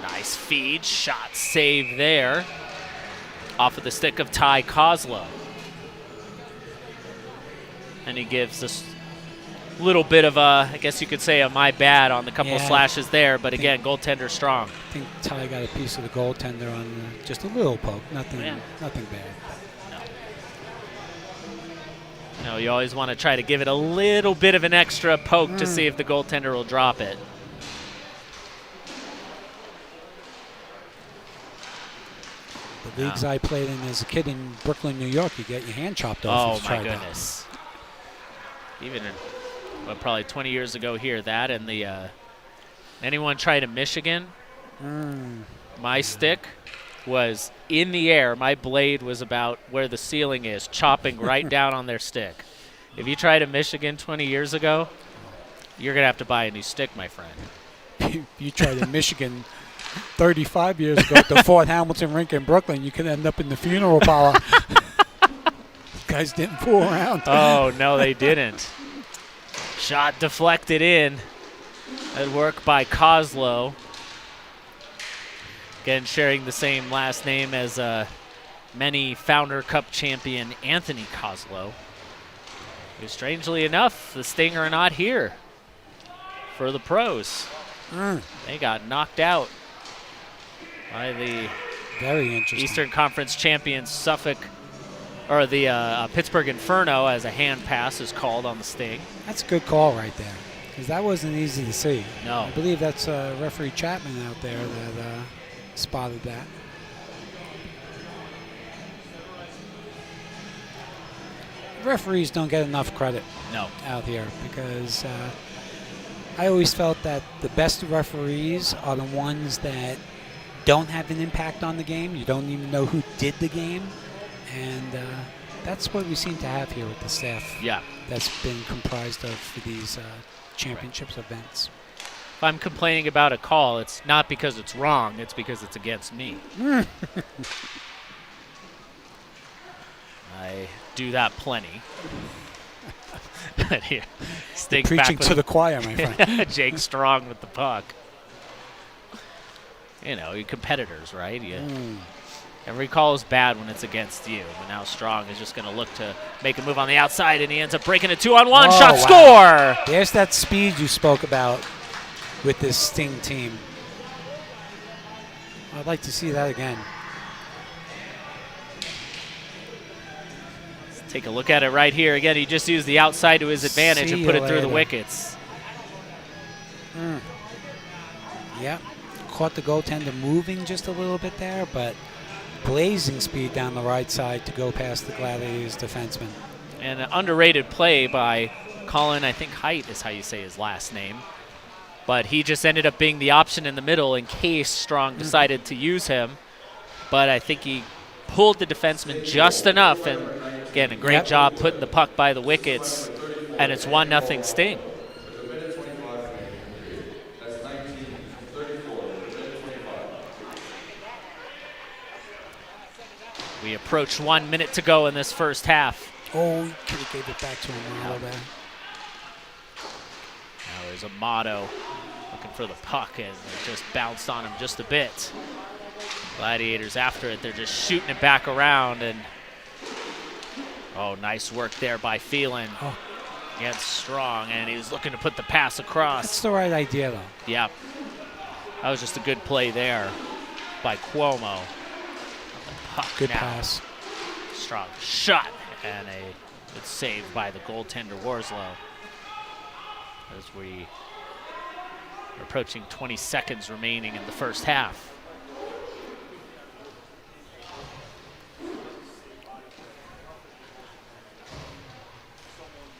Nice feed, shot save there. Off of the stick of Ty Kozlow. And he gives this little bit of a, I guess you could say, a my bad on the couple of slashes there, but again, goaltender strong. I think Ty got a piece of the goaltender on just a little poke, nothing bad. No, you always want to try to give it a little bit of an extra poke to see if the goaltender will drop it. The leagues I played in as a kid in Brooklyn, New York, you get your hand chopped off. Oh, my goodness. Even in, probably 20 years ago here, that and the, anyone tried in Michigan, my stick was in the air. My blade was about where the ceiling is, chopping right down on their stick. If you tried in Michigan 20 years ago, you're going to have to buy a new stick, my friend. You tried in Michigan 35 years ago at the Fort Hamilton rink in Brooklyn, you could end up in the funeral parlor. Guys didn't fool around. Oh, no, they didn't. Shot deflected in. Good work by Kozlow. Again, sharing the same last name as many Founder Cup champion Anthony Kozlow. Who, strangely enough, the Sting are not here for the pros. They got knocked out by the very interesting Eastern Conference champions Suffolk, or the Pittsburgh Inferno, as a hand pass is called on the Sting. That's a good call right there, because that wasn't easy to see. No. I believe that's referee Chapman out there that spotted that. Referees don't get enough credit out here, because I always felt that the best referees are the ones that don't have an impact on the game. You don't even know who did the game. And that's what we seem to have here with the staff that's been comprised of for these championships events. If I'm complaining about a call, it's not because it's wrong, it's because it's against me. I do that plenty. But here, Sting's preaching back with to the choir, my friend. Jake Strong with the puck. You know, you're competitors, right? Every call is bad when it's against you. But now Strong is just going to look to make a move on the outside, and he ends up breaking a 2-on-1 shot. Score! There's that speed you spoke about with this Sting team. I'd like to see that again. Let's take a look at it right here. Again, he just used the outside to his advantage and put it through the wickets. Yep. Caught the goaltender moving just a little bit there, but blazing speed down the right side to go past the Gladiators defenseman. And an underrated play by Colin, I think Height is how you say his last name. But he just ended up being the option in the middle in case Strong decided to use him. But I think he pulled the defenseman just enough, and again, a great job putting the puck by the wickets, and it's 1-0 Sting. We approach 1 minute to go in this first half. Oh, he could have gave it back to him a little bit. Now there's Amato looking for the puck, and it just bounced on him just a bit. Gladiators after it, they're just shooting it back around, and Oh, nice work there by Phelan. Oh. Against Strong, and he was looking to put the pass across. That's the right idea, though. Yeah. That was just a good play there by Cuomo. Puck Good now. pass. Strong shot, and a good save by the goaltender Worslow. As we are approaching 20 seconds remaining in the first half.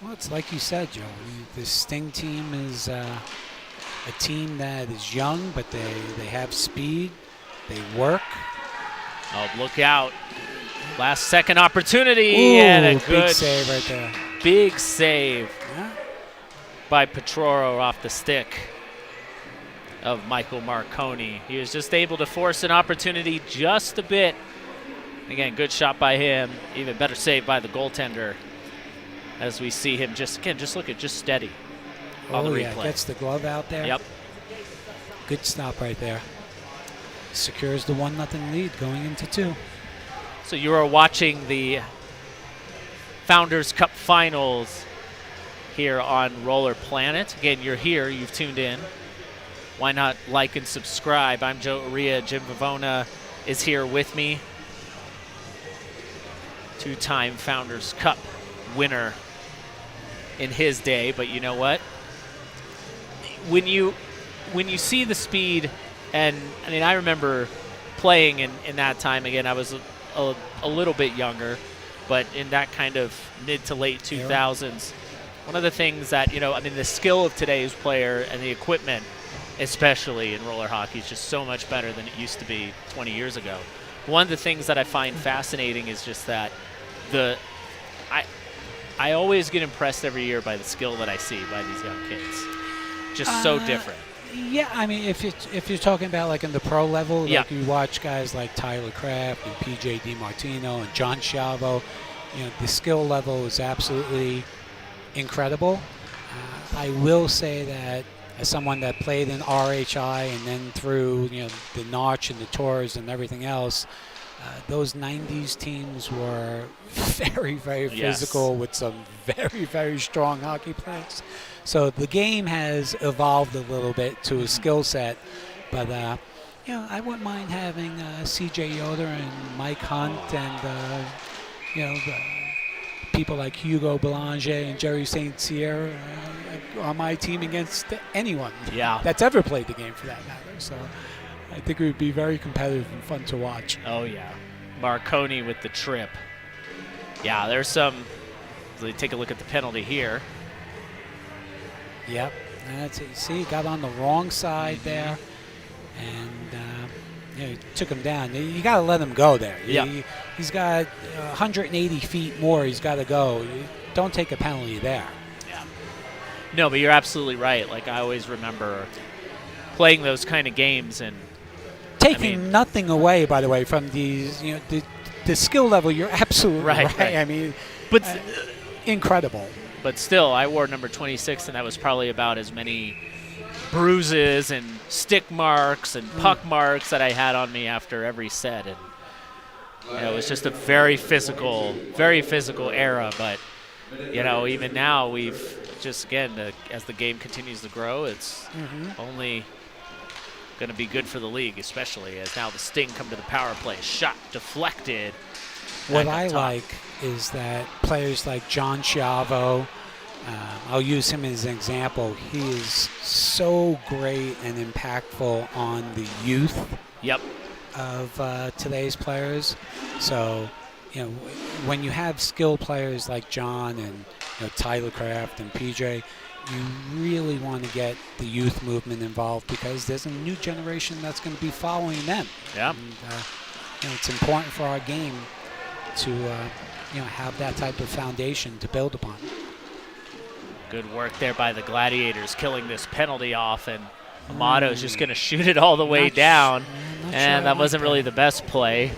Well, it's like you said, Joe. The Sting team is a team that is young, but they have speed. They work. Oh, look out. Last second opportunity. Ooh, and a big good save right there. Big save Yeah. by Petroro off the stick of Michael Marconi. He was just able to force an opportunity just a bit. Again, good shot by him. Even better save by the goaltender. As we see him just look at just steady on the Oh, yeah, replay. gets the glove out there. Yep. Good stop right there. Secures the 1-0 lead going into 2. So you are watching the Founders Cup Finals here on Roller Planet. Again, you're here, you've tuned in. Why not like and subscribe? I'm Joe Uria. Jim Vivona is here with me. 2-time Founders Cup winner in his day, but you know what? When you see the speed, and I mean, I remember playing in that time. Again, I was a little bit younger, but in that kind of mid to late 2000s, one of the things that, I mean, the skill of today's player and the equipment, especially in roller hockey, is just so much better than it used to be 20 years ago. One of the things that I find fascinating is just that I always get impressed every year by the skill that I see by these young kids. Just so different. Yeah, I mean, if you're talking about like in the pro level, Yeah. like you watch guys like Tyler Kraft and PJ DiMartino and John Schiavo, the skill level is absolutely incredible. I will say that as someone that played in RHI and then through the Notch and the Tours and everything else, those 90s teams were very, very physical with some very, very strong hockey players. So the game has evolved a little bit to a skill set, but I wouldn't mind having C.J. Yoder and Mike Hunt and people like Hugo Belanger and Jerry St. Cyr on my team against anyone that's ever played the game, for that matter. So I think it would be very competitive and fun to watch. Oh, yeah. Marconi with the trip. Yeah, there's some. Let's take a look at the penalty here. Yep. That's it. See, he got on the wrong side there, and he took him down. You got to let him go there. Yeah. He's got 180 feet more he's got to go. You don't take a penalty there. Yeah. No, but you're absolutely right. Like, I always remember playing those kind of games and taking nothing away, by the way, from these, the skill level. You're absolutely right. I mean, but incredible. But still, I wore number 26, and that was probably about as many bruises and stick marks and puck marks that I had on me after every set. And it was just a very physical era. But even now, we've just as the game continues to grow, it's only going to be good for the league, especially as now the Sting come to the power play. Shot deflected. What I like is that players like John Schiavo, I'll use him as an example. He is so great and impactful on the youth of today's players. So, when you have skilled players like John and Tyler Kraft and PJ, you really want to get the youth movement involved, because there's a new generation that's going to be following them. Yeah. And, it's important for our game to have that type of foundation to build upon. Good work there by the Gladiators, killing this penalty off, and Amato's just going to shoot it all the way down, and that wasn't really the best play.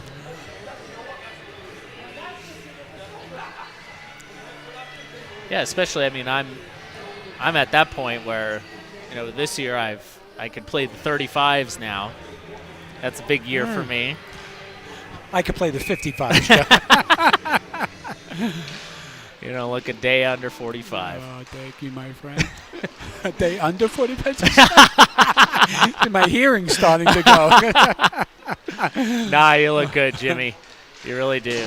Yeah, especially, I mean, I'm at that point where, this year I could play the 35s now. That's a big year for me. I could play the 55s. You don't look a day under 45. Oh, thank you, my friend. A day under 45? My hearing's starting to go. Nah, you look good, Jimmy. You really do.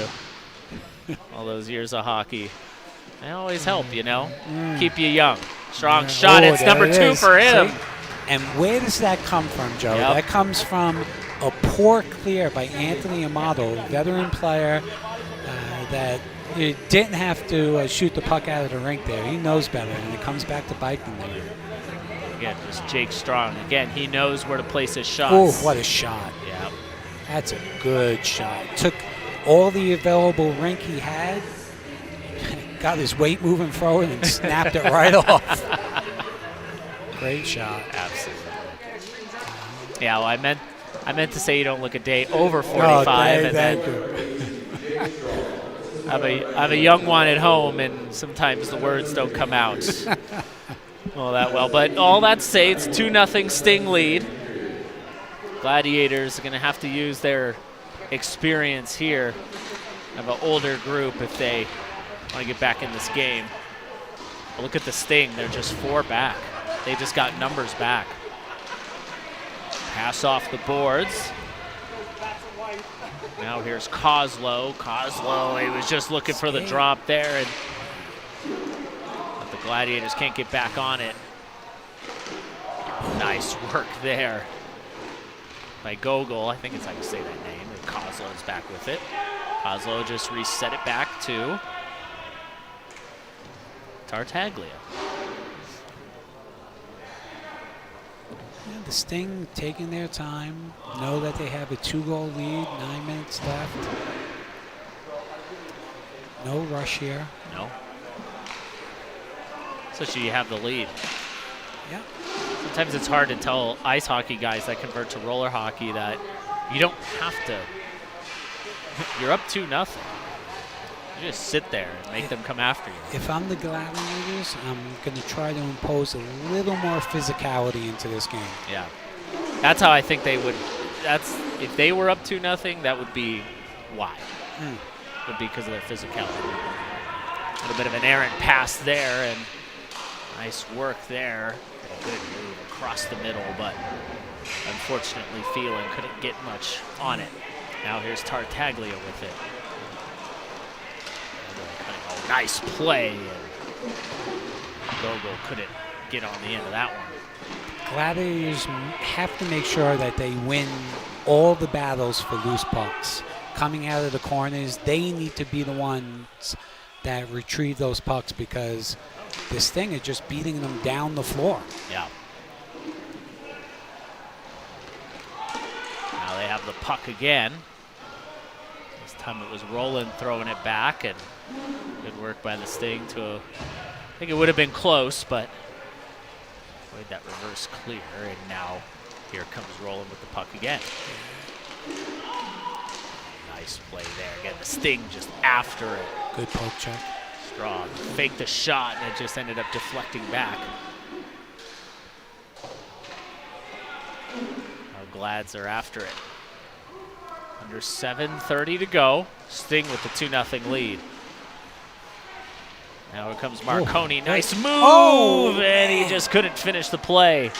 All those years of hockey. They always help, you know? Keep you young. Strong shot. It's number 2 for him. See? And where does that come from, Joe? Yep. That comes from a poor clear by Anthony Amato, veteran player that you didn't have to shoot the puck out of the rink there. He knows better, and it comes back to bite them there. Again, just Jake Strong. Again, he knows where to place his shots. Oh, what a shot. Yeah. That's a good shot. Took all the available rink he had, got his weight moving forward, and snapped it right off. Great shot. Absolutely. Yeah, well, I meant to say you don't look a day over 45. Oh, and thank then you. I have a young one at home, and sometimes the words don't come out all that well. But all that to say, it's 2-0 Sting lead. Gladiators are going to have to use their experience here of an older group if they want to get back in this game. But look at the Sting. They're just 4 back. They just got numbers back. Pass off the boards. Now here's Kozlow. Kozlow, he was just looking for the drop there, but the Gladiators can't get back on it. Nice work there by Gogol. I think it's how you say that name. And Kozlow's back with it. Kozlow just reset it back to Tartaglia. Yeah, the Sting taking their time, know that they have a 2-goal lead, 9 minutes left. No rush here. No. Especially you have the lead. Yeah. Sometimes it's hard to tell ice hockey guys that convert to roller hockey that you don't have to. You're up 2-0. You just sit there and make them come after you. If I'm the Gladiators, I'm going to try to impose a little more physicality into this game. Yeah. That's how I think they would. That's if they were up 2-0, that would be why. Would be because of their physicality. A little bit of an errant pass there, and nice work there. A good move across the middle, but unfortunately Phelan couldn't get much on it. Now here's Tartaglia with it. Oh, nice play, and Gogo couldn't get on the end of that one. Gladiators have to make sure that they win all the battles for loose pucks. Coming out of the corners, they need to be the ones that retrieve those pucks because this thing is just beating them down the floor. Yeah. Now they have the puck again. This time it was Roland throwing it back, and good work by the Sting to, I think it would have been close, but avoid that reverse clear, and now here comes Roland with the puck again. Nice play there. Again, the Sting just after it. Good poke check. Strong. Faked the shot, and it just ended up deflecting back. Our Glads are after it. Under 7:30 to go. Sting with the 2-0 lead. Now here comes Marconi. Nice move, and he just couldn't finish the play.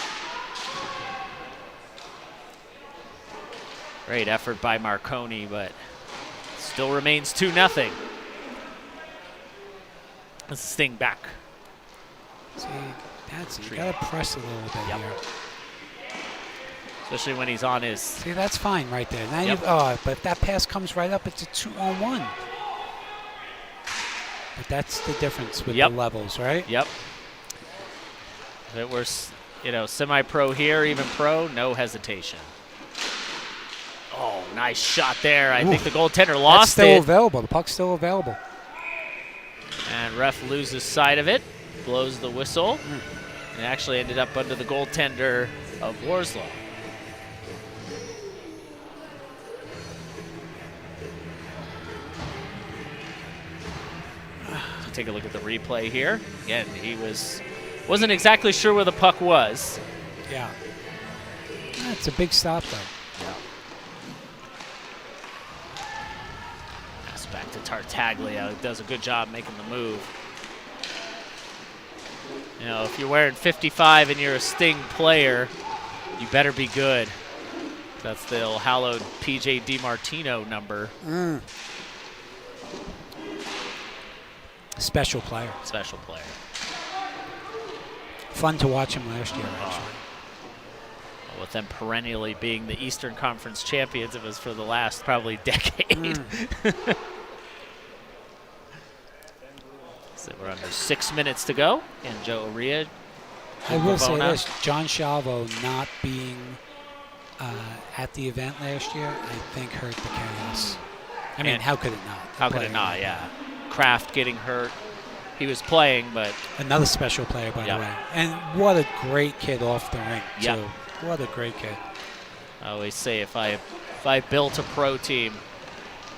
Great effort by Marconi, but still remains 2-0. Let's Sting back. See, you gotta press a little bit here. Especially when he's on his. See, that's fine right there. Now but if that pass comes right up, it's a 2-on-1. But that's the difference with the levels, right? Yep. If it were, semi-pro here, even pro, no hesitation. Oh, nice shot there. I think the goaltender lost it. It's still available. The puck's still available. And ref loses sight of it, blows the whistle, and actually ended up under the goaltender of Warslaw. So take a look at the replay here. Again, he wasn't exactly sure where the puck was. Yeah. That's a big stop, though. Yeah. Nice Back to Tartaglia, who does a good job making the move. You know, if you're wearing 55 and you're a Sting player, you better be good. That's the old hallowed PJ DiMartino number. Special player. Special player. Fun to watch him last year, actually. With them perennially being the Eastern Conference champions, it was for the last probably decade. So we're under 6 minutes to go, and Joe Oria. I will say this, John Shalvo not being at the event last year, I think hurt the Chaos. I mean, how could it not? How could it not, yeah. Kraft getting hurt. He was playing, but... Another special player, by the way. And what a great kid off the ring, too. What a great kid. I always say if I built a pro team,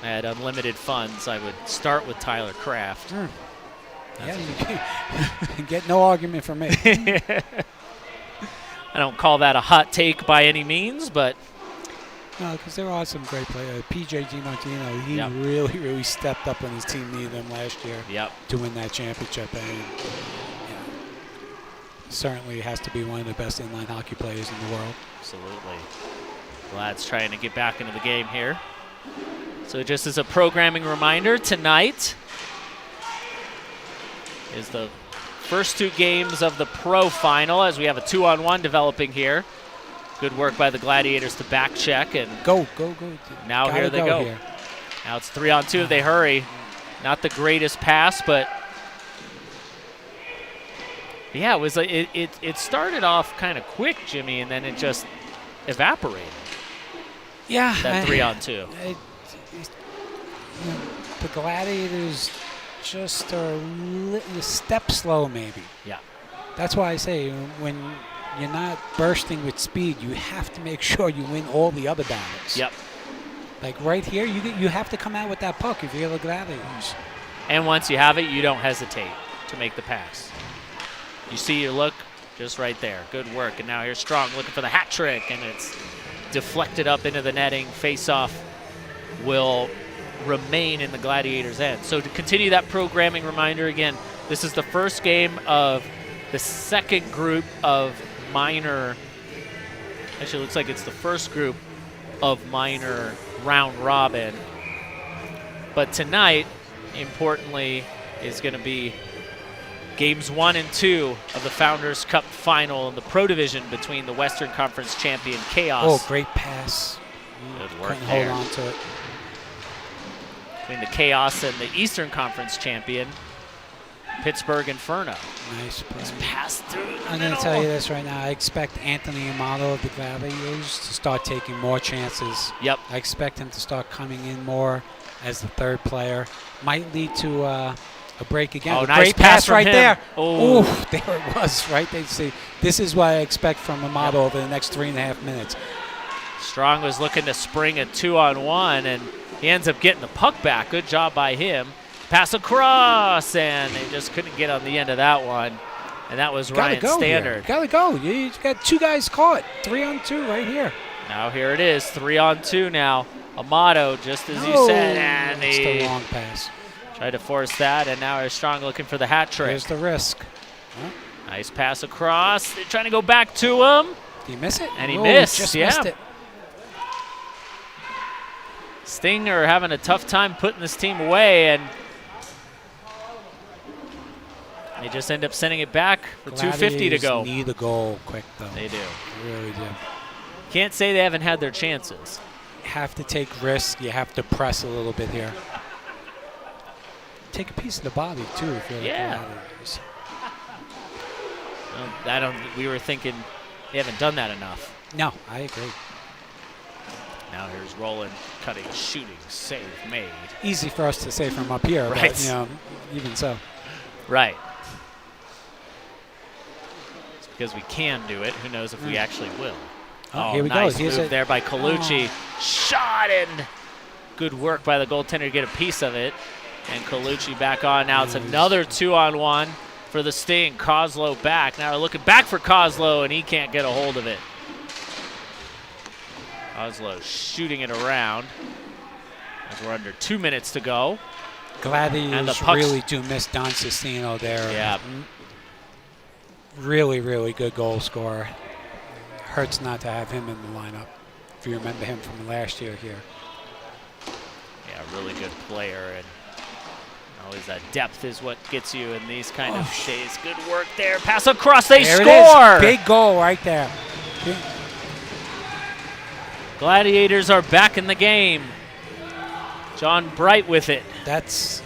I had unlimited funds, I would start with Tyler Kraft. Yeah, you get no argument from me. I don't call that a hot take by any means, but... No, because there are some great players. PJ DiMartino, he really, really stepped up when his team needed him last year to win that championship. And certainly has to be one of the best inline hockey players in the world. Absolutely. Vlad's trying to get back into the game here. So just as a programming reminder, tonight is the first 2 games of the pro final as we have a 2-on-1 developing here. Good work by the Gladiators to back check and go. Now here they go. Here. Now it's 3-on-2 if they hurry. Not the greatest pass, but yeah, it was it started off kind of quick, Jimmy, and then it just evaporated. Yeah, that 3-on-2. The Gladiators just are a step slow, maybe. Yeah. That's why I say when you're not bursting with speed, you have to make sure you win all the other battles. Yep. Like right here, you have to come out with that puck if you're the Gladiators. And once you have it, you don't hesitate to make the pass. You see your look just right there. Good work. And now here's Strong looking for the hat trick, and it's deflected up into the netting. Face-off will remain in the Gladiators' end. So to continue that programming reminder again, this is the first game of the second group of minor, actually it looks like it's the first group of minor round robin. But tonight, importantly, is going to be games 1 and 2 of the Founders Cup Final in the Pro Division between the Western Conference champion Chaos. Oh, great pass. Good work Couldn't there. hold on to it. Between the Chaos and the Eastern Conference champion, Pittsburgh Inferno. Nice play. It's passed through the I'm going to tell you this right now. I expect Anthony Amato of the Gladiators to start taking more chances. Yep. I expect him to start coming in more as the third player. Might lead to a break again. Oh, A nice great pass pass from right him. there. Oh. Oof, there it was, right? They see. This is what I expect from Amato over the next 3.5 minutes. Strong was looking to spring a 2-on-1, and he ends up getting the puck back. Good job by him. Pass across, and they just couldn't get on the end of that one. And that was Ryan Standard. Gotta go. You got 2 guys caught. 3-on-2 right here. Now here it is, 3-on-2 now. Amato, just as you said, and it's he the wrong pass. tried to force that, and now here's Strong looking for the hat trick. Here's the risk. Nice pass across. They're trying to go back to him. Did he miss it? And he missed, Just yeah. missed it. Sting are having a tough time putting this team away, and they just end up sending it back for 2:50 to go. Need a goal quick, though. They do. They really do. Can't say they haven't had their chances. You have to take risks. You have to press a little bit here. Take a piece of the body, too, if you're Yeah. We were thinking they haven't done that enough. No, I agree. Now here's Roland cutting, shooting, save made. Easy for us to say from up here, Right. but, even so. Right. It's because we can do it. Who knows if we actually will. Oh, here we nice go. Here's move there by Colucci. Shot, and good work by the goaltender to get a piece of it. And Colucci back on. Now it's another 2-on-1 for the Sting. Kozlow back. Now they're looking back for Kozlow, and he can't get a hold of it. Kozlow shooting it around. As we're under 2 minutes to go. Gladiators really do miss Don Cestino there. Yeah. Really, really good goal scorer. Hurts not to have him in the lineup, if you remember him from last year here. Yeah, really good player, and always that depth is what gets you in these kind of days. Good work there. Pass across, they there score! It is. Big goal right there. Gladiators are back in the game. John Bright with it. That's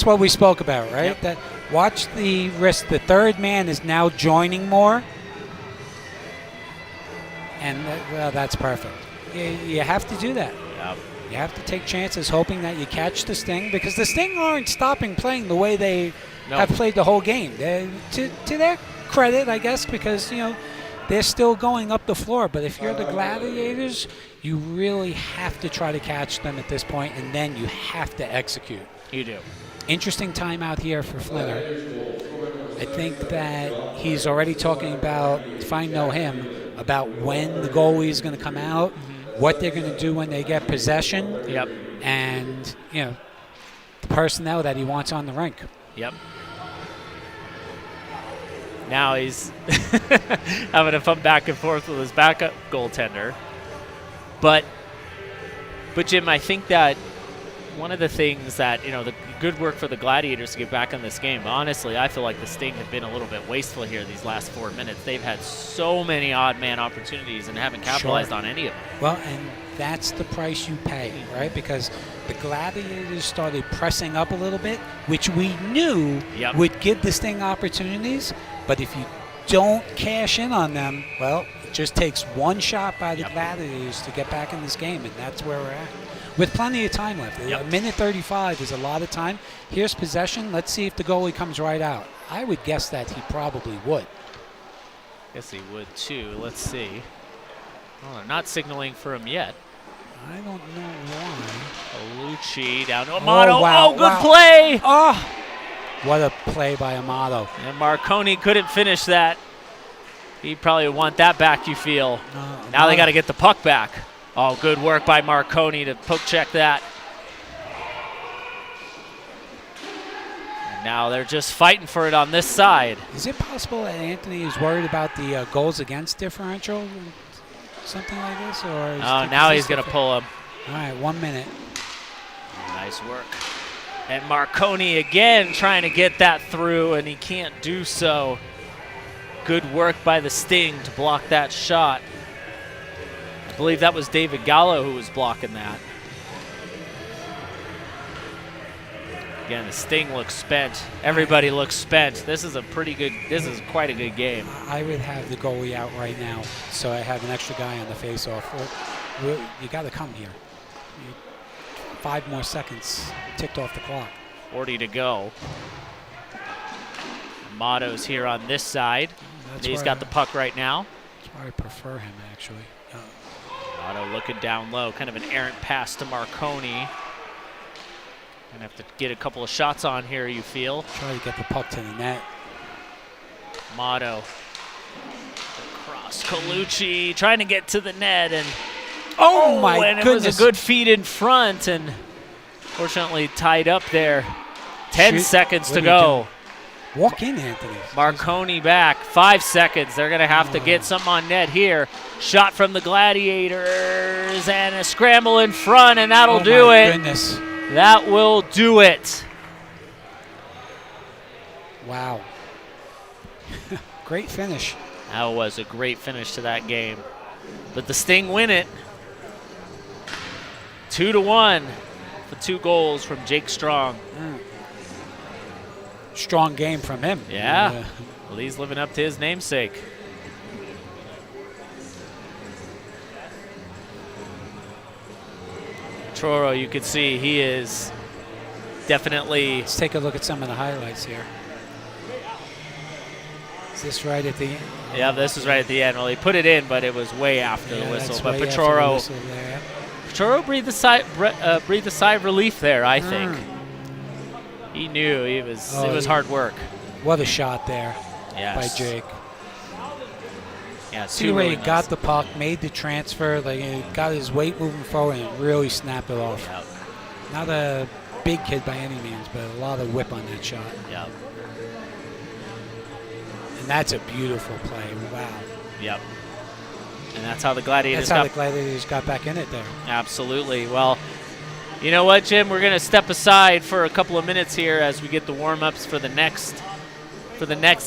what we spoke about, right? Yep. That watch the wrist. The third man is now joining more, and that's perfect. You have to do that. Yep. You have to take chances, hoping that you catch the Sting, because the Sting aren't stopping playing the way they have played the whole game. To their credit, I guess, because they're still going up the floor. But if you're the Gladiators, you really have to try to catch them at this point, and then you have to execute. You do. Interesting timeout here for Flinner. I think that he's already talking about, if I know him, about when the goalie is going to come out, what they're going to do when they get possession, and the personnel that he wants on the rink. Yep. Now he's having a fun back and forth with his backup goaltender. But Jim, I think that one of the things that, the good work for the Gladiators to get back in this game. Honestly, I feel like the Sting have been a little bit wasteful here these last 4 minutes. They've had so many odd man opportunities and haven't capitalized on any of them. Well, and that's the price you pay, right? Because the Gladiators started pressing up a little bit, which we knew would give the Sting opportunities. But if you don't cash in on them, well, it just takes one shot by the Gladiators to get back in this game, and that's where we're at. With plenty of time left. A minute 35 is a lot of time. Here's possession. Let's see if the goalie comes right out. I would guess that he probably would. Guess he would too. Let's see. Oh, they're not signaling for him yet. I don't know why. Lucci down to Amato. Oh, wow, good play! Oh, what a play by Amato. And Marconi couldn't finish that. He probably would want that back, you feel. Now they got to get the puck back. Oh, good work by Marconi to poke check that. And now they're just fighting for it on this side. Is it possible that Anthony is worried about the goals against differential? Something like this? Or now he's going to pull him. All right, 1 minute. Nice work. And Marconi again trying to get that through, and he can't do so. Good work by the Sting to block that shot. I believe that was David Gallo who was blocking that. Again, the Sting looks spent. Everybody looks spent. This is quite a good game. I would have the goalie out right now, so I have an extra guy on the face-off. You got to come here. 5 more seconds ticked off the clock. 40 to go. Amato's here on this side. He's got the puck right now. That's why I prefer him, actually. Amato looking down low, kind of an errant pass to Marconi. Gonna have to get a couple of shots on here, you feel. Try to get the puck to the net. Amato. Across Colucci, trying to get to the net, and my goodness. It was a good feed in front, and fortunately tied up there. 10 seconds to go. Walk in, Anthony. Marconi back. 5 seconds. They're going to have to get something on net here. Shot from the Gladiators, and a scramble in front, and that'll do it. Goodness. That will do it. Wow. Great finish. That was a great finish to that game. But the Sting win it. 2-1 for 2 goals from Jake Strong. Strong game from him. Yeah. Well, he's living up to his namesake. Troro, you can see he is definitely. Let's take a look at some of the highlights here. Is this right at the end? Yeah, this is right at the end. Well, he put it in, but it was way after the whistle. But Petroro breathed a sigh of relief there, I think. He knew it was hard work. What a shot there by Jake. Yeah, see where he got the puck, made the transfer, like he got his weight moving forward, and really snapped it off. Yep. Not a big kid by any means, but a lot of whip on that shot. Yep. And that's a beautiful play. Wow. Yep. And that's how the Gladiators That's how the Gladiators got back in it there. Absolutely. Well, you know what, Jim? We're going to step aside for a couple of minutes here as we get the warm-ups for the next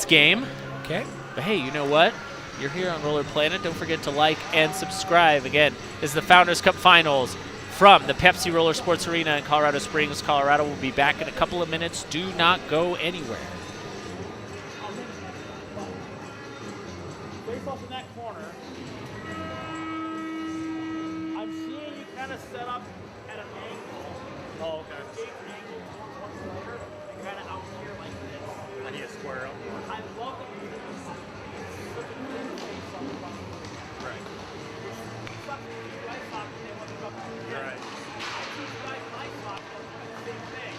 game. Okay. But hey, you know what? You're here on Roller.planet. Don't forget to like and subscribe. Again, this is the Founders Cup Finals from the Pepsi Roller Sports Arena in Colorado Springs, Colorado. We'll be back in a couple of minutes. Do not go anywhere. Face off in that corner. I'm seeing you kind of set up at an angle. Oh, okay. Escape angle towards one player and kind of out here like this. I need to square up more. I love that you're doing this. Right. You guys thought they wanted to go up here. Right. I see you guys in my spot doing the same thing.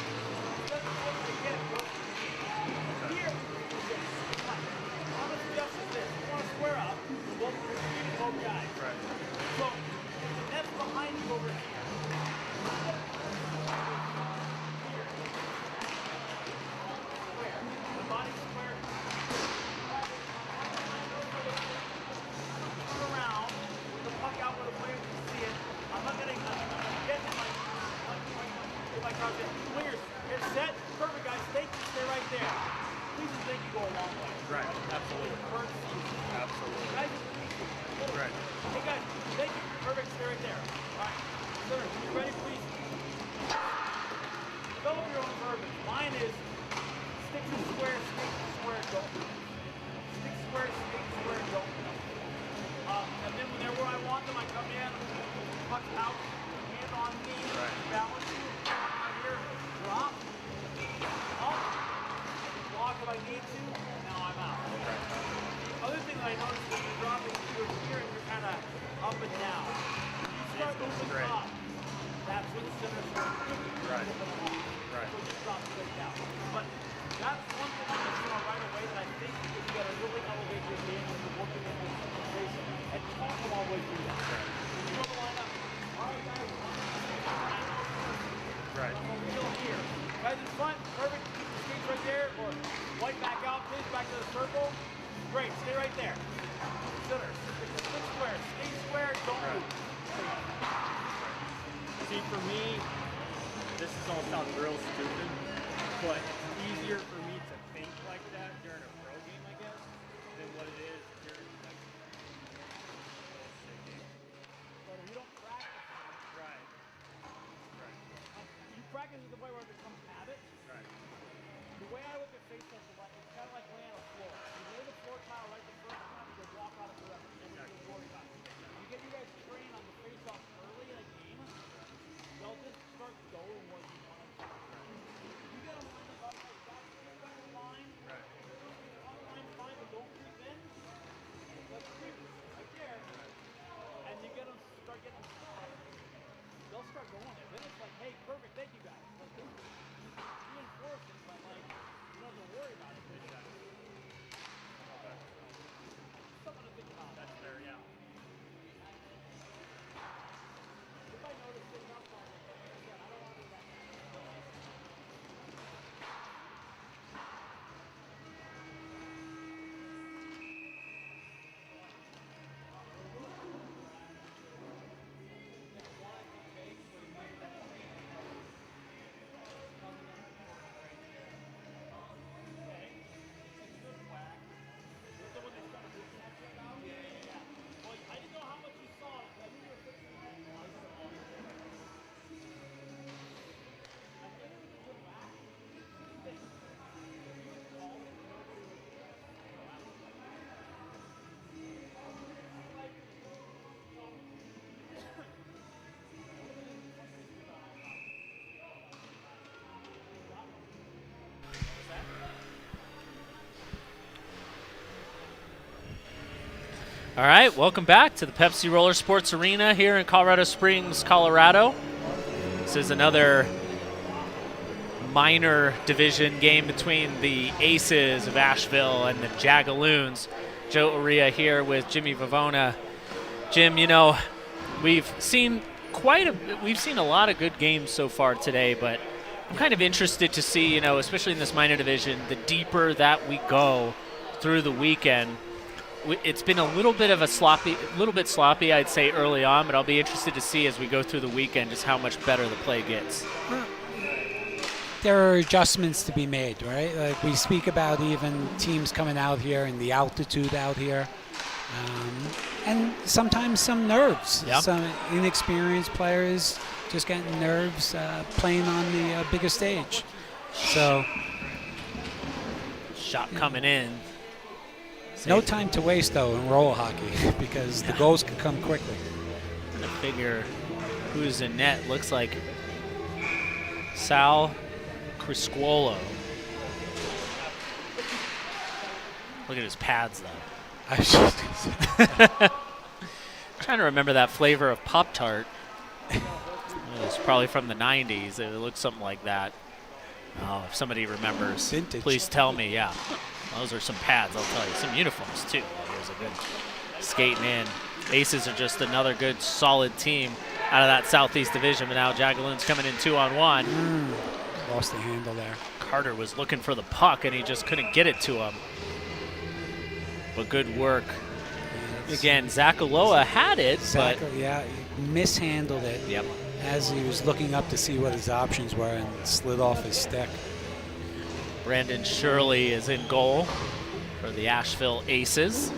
That's what they get. Here. On the steps is this. You want to square up. Both guys. Right. So the net's behind you over here. Square. The body's square. Turn around. The puck out where the player can see it. I'm not getting my cross in. Wingers, get set. Perfect, guys. Thank you. Stay right there. Please and thank you go a long way. Right. Absolutely. Absolutely. Guys, right. Hey guys, thank you. Perfect. Stay right there. All right. Sir, you ready, please? Develop your own verbiage. Mine is stick to square, skate to square, don't move. Stick square, skate square, don't move. And then whenever I want them, I come in, puck out, hand on me, balance you, right here, drop, up, block if I need to, and now I'm out. The other thing that I noticed is you're dropping you're here and you're kind of up and down. You start moving up, that's when the center starts moving. Right. Right. So just drop straight down. But that's one thing I'm going to right away that I think is you got to really elevate your game when you're working in this situation and talk them all the way through that. Right. You know the lineup. All right, guys. Right. Still here. Guys in front, perfect. Keep the skates right there, or white back out, please, back to the circle. Great, stay right there. Center, stick square, skate square, don't move. See, for me, this is all sounds real stupid, but it's easier for me to think like that during a pro game, I guess, than what it is during like but if you don't practice it, right. You practice it the way where it becomes habit. Right. The way I look at face-off is like it's kind of like laying on the floor. You lay the floor tile right the first time, you walk out of the rest. You worry about it. You get you guys trained on the face-off early in a game, they'll just start going where you want them to. You get them lined up like that, the line. Right. On the line, fine, but don't creep in. Let's creep right there. And you get them start getting them stopped. They'll start going there. Then it's like, hey, perfect, thank you guys. Let's do it. Reinforce it, but like, you don't have to worry about it. Something to think about. That's fair, yeah. If I notice things outside, I don't want to do that. All right, welcome back to the Pepsi Roller Sports Arena here in Colorado Springs, Colorado. This is another minor division game between the Aces of Asheville and the Jagaloons. Joe Uria here with Jimmy Vavona. Jim, you know, we've seen we've seen a lot of good games so far today, but I'm kind of interested to see, especially in this minor division, the deeper that we go through the weekend. It's been a little bit sloppy, I'd say, early on, but I'll be interested to see as we go through the weekend just how much better the play gets. There are adjustments to be made, right? Like we speak about even teams coming out here and the altitude out here. And sometimes some nerves. Yep. Some inexperienced players just getting nerves playing on the bigger stage. So shot coming in. No time to waste, though, in roller hockey because the goals can come quickly. And to figure who's in net, looks like Sal Criscuolo. Look at his pads, though. Trying to remember that flavor of Pop-Tart. It was probably from the 90s. It looked something like that. Oh, if somebody remembers, Vintage. Please tell me. Yeah, those are some pads, I'll tell you. Some uniforms, too. There's a good skating in. Aces are just another good, solid team out of that Southeast Division. But now Jagaloons coming in 2-on-1. Lost the handle there. Carter was looking for the puck, and he just couldn't get it to him. But good work. Again, Zakaloa had it, but yeah, he mishandled it. Yep. As he was looking up to see what his options were and slid off his stick. Brandon Shirley is in goal for the Asheville Aces.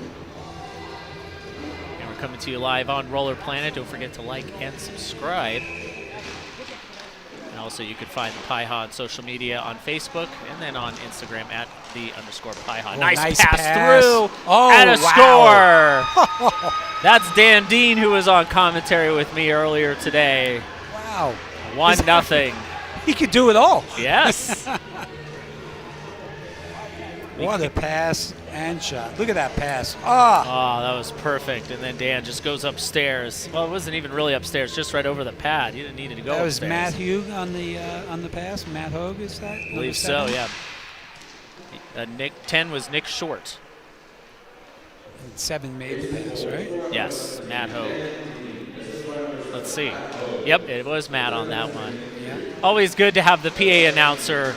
And we're coming to you live on Roller Planet. Don't forget to like and subscribe. And also you can find the PIHA on social media on Facebook and then on Instagram at @the_PIHA. Oh, nice pass through oh, and a wow. score. That's Dan Dean, who was on commentary with me earlier today. Wow. 1-0. He could do it all. Yes. What a pass and shot. Look at that pass. Ah. Oh, that was perfect. And then Dan just goes upstairs. Well, it wasn't even really upstairs, just right over the pad. He didn't need to go That was upstairs. Matt Hugh on the pass. Matt Hogue, is that? I believe so, yeah. 10 was Nick Short. And 7 made the pass, right? Yes, Matt Hogue. Let's see. Yep, it was Matt on that one. Yeah. Always good to have the PA announcer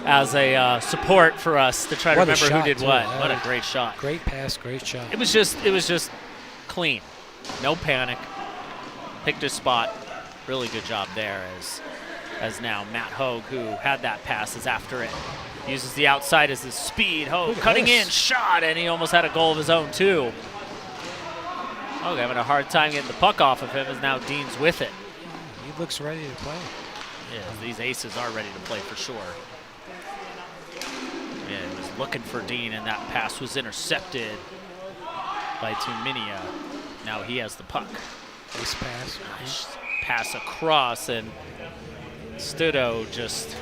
as a support for us to try to What a remember who shot, did too. what. Yeah. What a great shot. Great pass, great shot. It was just clean. No panic. Picked his spot. Really good job there as now Matt Hogue, who had that pass, is after it. Uses the outside as his speed. Hogue cutting in, shot, and he almost had a goal of his own too. Hogue having a hard time getting the puck off of him as now Dean's with it. He looks ready to play. Yeah, these Aces are ready to play for sure. Yeah, he was looking for Dean, and that pass was intercepted by Tuminia. Now he has the puck. Nice pass. Nice pass across, and Studo just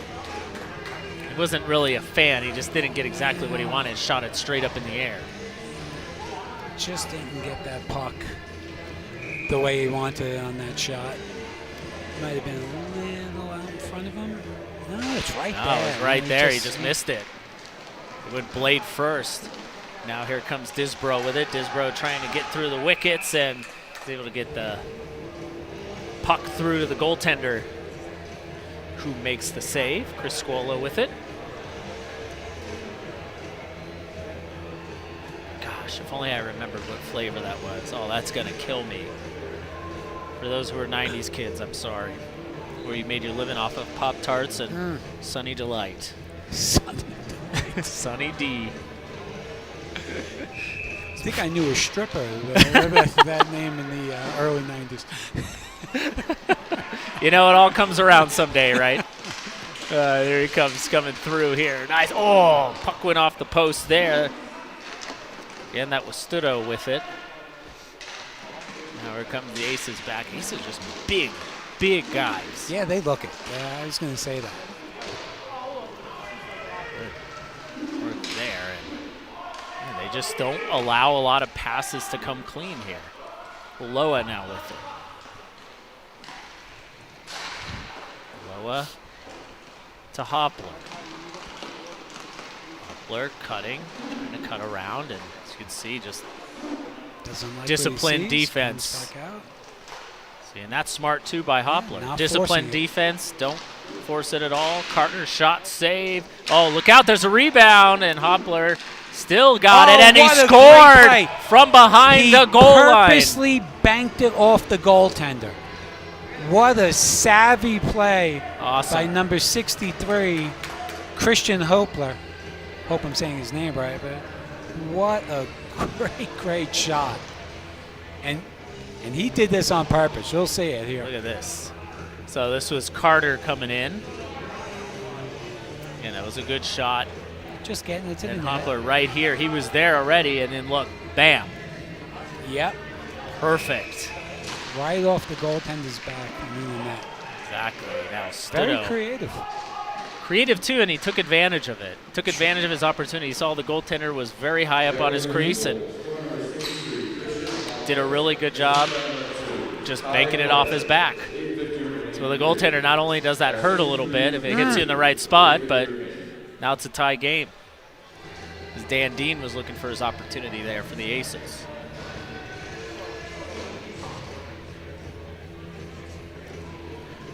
wasn't really a fan. He just didn't get exactly what he wanted. Shot it straight up in the air. Just didn't get that puck the way he wanted on that shot. Might have been a little out in front of him. No, it's right there. Oh, it was right there. He just missed it. It went blade first. Now here comes Disbro with it. Disbro trying to get through the wickets and is able to get the puck through to the goaltender, who makes the save. Chris Scuolo with it. Gosh, if only I remembered what flavor that was. Oh, that's going to kill me. For those who are 90s kids, I'm sorry. Where you made your living off of Pop-Tarts and Sunny Delight. Sunny Delight. Sunny D. I think I knew a stripper with that name in the early 90s. You know, it all comes around someday, right? There he comes, coming through here. Nice. Oh, puck went off the post there. Again, that was Studo with it. Now here comes the Aces back. Aces just big, big guys. Yeah, they look it. Yeah, I was going to say that. Good work there. And they just don't allow a lot of passes to come clean here. Loa now with it. Loa to Hopler. Hopler cutting, trying to cut around, and as you can see, just doesn't like disciplined what he sees, defense. comes back out. So And that's smart, too, by Hoppler. not Disciplined forcing it. defense. Don't force it at all. Carter's shot save. Oh, look out. There's a rebound, and Hoppler still got it, and he what a great scored play. from behind He the goal line. purposely banked it off the goaltender. What a savvy play Awesome. by number 63, Christian Hopler. Hope I'm saying his name right, but what a great shot. And he did this on purpose. You'll see it here. Look at this. So this was Carter coming in. And that was a good shot. Just getting it to the And net. Hoppler right here. He was there already, and then look, bam. Yep. Perfect. Right off the goaltender's back and in the net. Exactly. Now Very Studo. creative. Creative, too, and he took advantage of it. Took advantage of his opportunity. He saw the goaltender was very high up on his crease and did a really good job just banking it off his back. So the goaltender, not only does that hurt a little bit if it hits you in the right spot, but now it's a tie game. As Dan Dean was looking for his opportunity there for the Aces.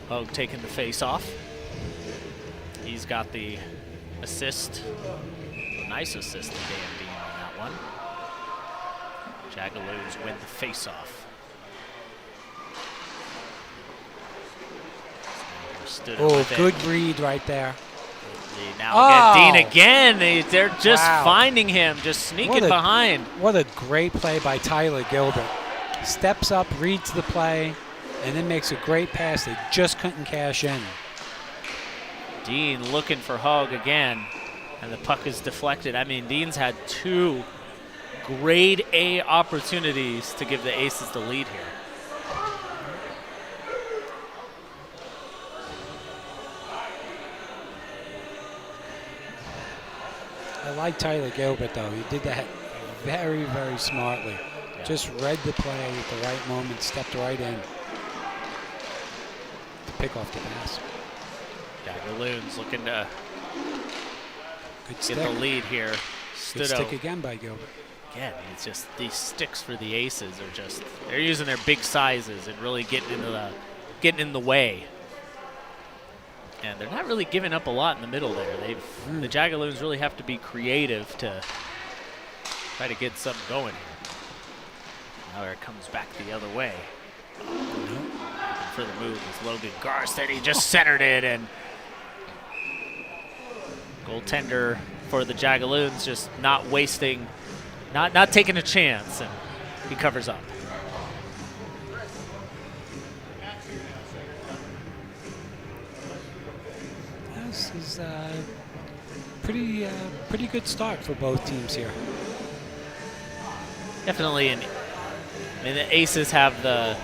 Hogue taking the face off. He's got the assist. A nice assist to Dan Dean on that one. Jagaloons win the face-off. Oh, good read right there. Now again, Dean again. They're just Wow. finding him, just sneaking behind. What a great play by Tyler Gilbert. Steps up, reads the play, and then makes a great pass. They just couldn't cash in. Dean looking for Hogue again, and the puck is deflected. I mean, Dean's had 2 grade A opportunities to give the Aces the lead here. I like Tyler Gilbert, though. He did that very, very smartly. Yeah. Just read the play at the right moment, stepped right in to pick off the pass. Jagaloons looking to Good get stick. the lead here. Good stick Studo, again by Gilbert. again, it's just these sticks for the Aces are just, they're using their big sizes and really getting in the way. And they're not really giving up a lot in the middle there. The Jagaloons really have to be creative to try to get something going here. Now it comes back the other way. Looking for the move is Logan Garst, he just centered it, and goaltender for the Jagaloons just not wasting, not taking a chance, and he covers up. This is pretty good start for both teams here. Definitely, I mean, the Aces have the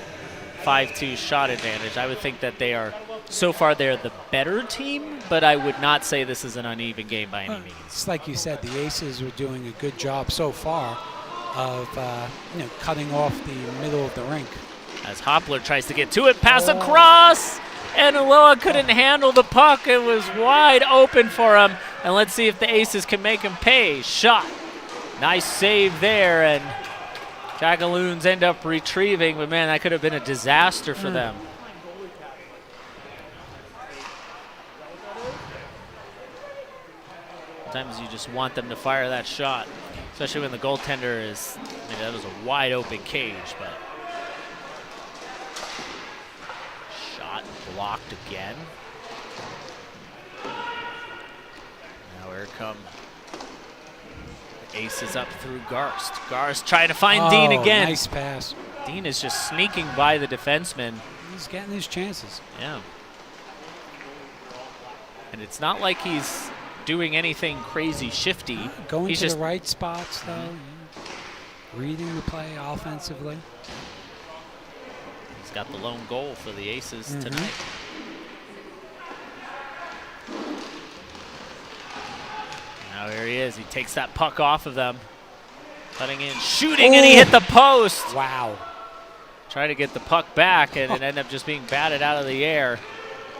5-2 shot advantage. I would think that they are, so far they're the better team, but I would not say this is an uneven game by any means. It's like you said, the Aces were doing a good job so far of cutting off the middle of the rink. As Hoppler tries to get to it, pass across, and Ulloa couldn't handle the puck. It was wide open for him, and let's see if the Aces can make him pay. Shot. Nice save there, and Jagaloons end up retrieving, but man, that could have been a disaster for them. Sometimes you just want them to fire that shot, especially when the goaltender is, I mean, that was a wide open cage, but shot blocked again. Now here come Aces up through Garst. Garst trying to find Dean again. Nice pass. Dean is just sneaking by the defenseman. He's getting his chances. Yeah. And it's not like he's doing anything crazy shifty. Going he's to just the right spots, though. Reading the play offensively. He's got the lone goal for the Aces tonight. Now here he is. He takes that puck off of them. Cutting in, shooting, and he hit the post. Wow. Try to get the puck back, and it ended up just being batted out of the air.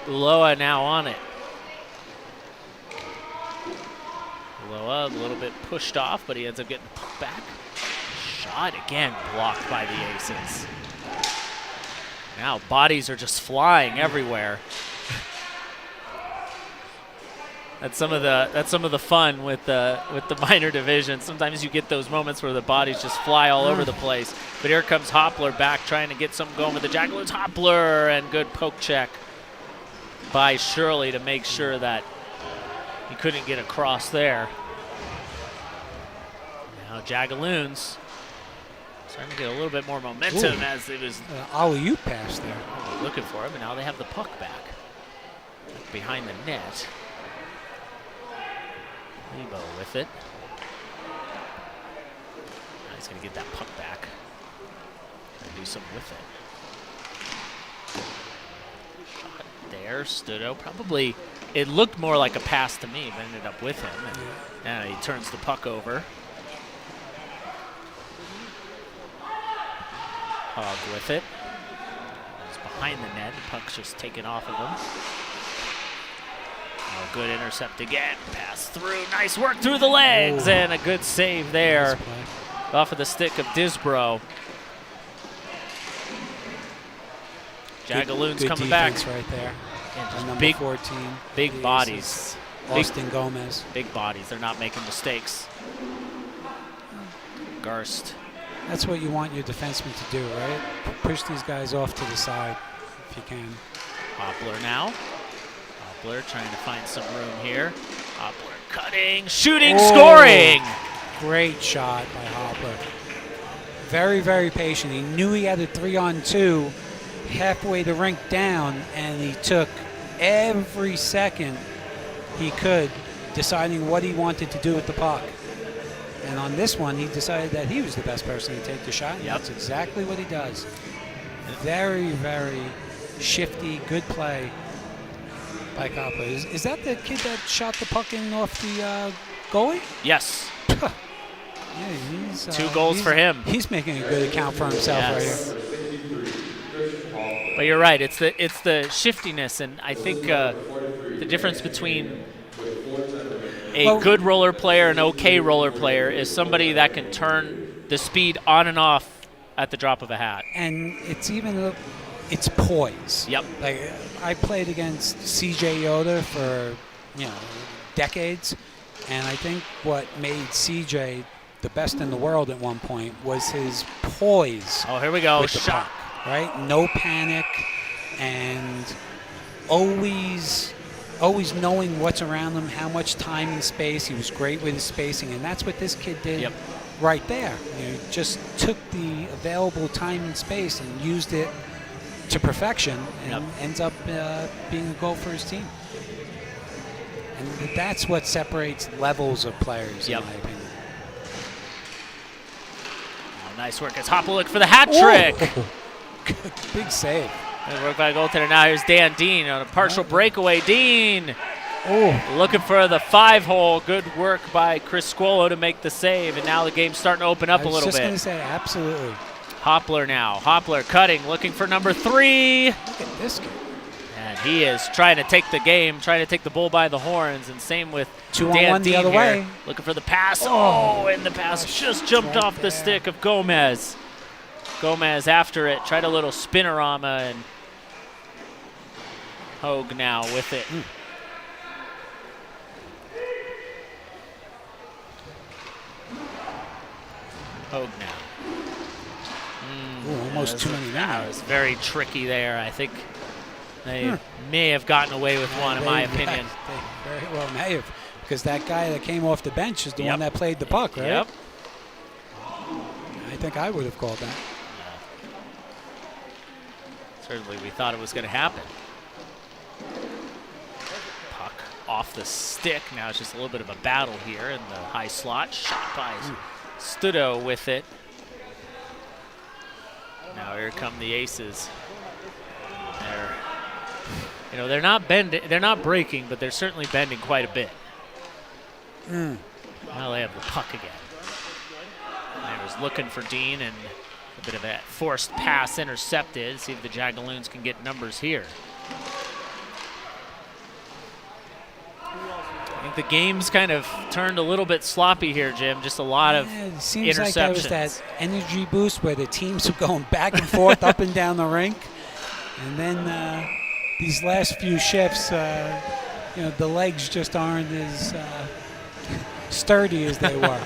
Ulloa now on it. Ulloa a little bit pushed off, but he ends up getting the puck back. Shot again blocked by the Aces. Now bodies are just flying everywhere. That's some of the fun with the minor division. Sometimes you get those moments where the bodies just fly all over the place. But here comes Hoppler back trying to get something going with the Jagaloons. Hoppler, and good poke check by Shirley to make sure that he couldn't get across there. Now Jagaloons starting to get a little bit more momentum as it was alley-oop pass there. looking for him, and now they have the puck back behind the net. Lebo with it. Now he's going to get that puck back and do something with it. Shot there, Studo. Probably, it looked more like a pass to me, but ended up with him. And he turns the puck over. Hog with it. He's behind the net. The puck's just taken off of him. Oh, good intercept again. Pass through. Nice work through the legs. And a good save there. Nice off of the stick of Disbro. Jagaloons good coming back. Right there. And just number big, 14. big bodies. Austin Gomez. Big bodies. They're not making mistakes. Garst. That's what you want your defenseman to do, right? Push these guys off to the side if you can. Hoppler now. Hoppler trying to find some room here. Hoppler cutting, shooting, scoring! Great shot by Hoppler. Very, very patient. He knew he had a 3-on-2 halfway the rink down, and he took every second he could deciding what he wanted to do with the puck. And on this one, he decided that he was the best person to take the shot. And that's exactly what he does. Very, very shifty, good play by Hoppler. Is that the kid that shot the puck in off the goalie? Yes. Yeah, he's, 2 goals for him. He's making a good account for himself right here. But you're right. It's the shiftiness, and I think the difference between a good roller player and okay roller player is somebody that can turn the speed on and off at the drop of a hat. And it's poise. Yep. Like I played against CJ Yoder for decades, and I think what made CJ the best in the world at one point was his poise. Oh, here we go. With the Shot. puck, right? No panic, and always knowing what's around him, how much time and space. He was great with his spacing, and that's what this kid did right there. He just took the available time and space and used it to perfection, and ends up being a goal for his team. And that's what separates levels of players, in my opinion. Oh, nice work. It's Hoppler for the hat trick. Big save. Good work by the goaltender. Now here's Dan Dean on a partial breakaway. Dean looking for the 5-hole. Good work by Chris Squolo to make the save, and now the game's starting to open up a little bit. I was just going to say, absolutely. Hoppler now. Hoppler cutting, looking for number 3. Look at this guy. And he is trying to take the game, trying to take the bull by the horns, and same with 2-on-1 the other way. Looking for the pass. And the pass just jumped off the stick of Gomez. Gomez after it, tried a little spinorama, and Hogue now with it. Hogue now. Almost too many men. That was very tricky there. I think they may have gotten away with one, in my opinion. They very well may have, because that guy that came off the bench is the one that played the puck, right? Yep. I think I would have called that. Certainly, we thought it was going to happen. Puck off the stick. Now it's just a little bit of a battle here in the high slot. Shot by Studo with it. Now here come the Aces. They're not bending, they're not breaking, but they're certainly bending quite a bit. Now they have the puck again. They was looking for Dean, and a bit of a forced pass intercepted. See if the Jagaloons can get numbers here. I think the game's kind of turned a little bit sloppy here, Jim. Just a lot of it seems interceptions. like there was that energy boost where the teams were going back and forth up and down the rink. And then these last few shifts, the legs just aren't as sturdy as they were,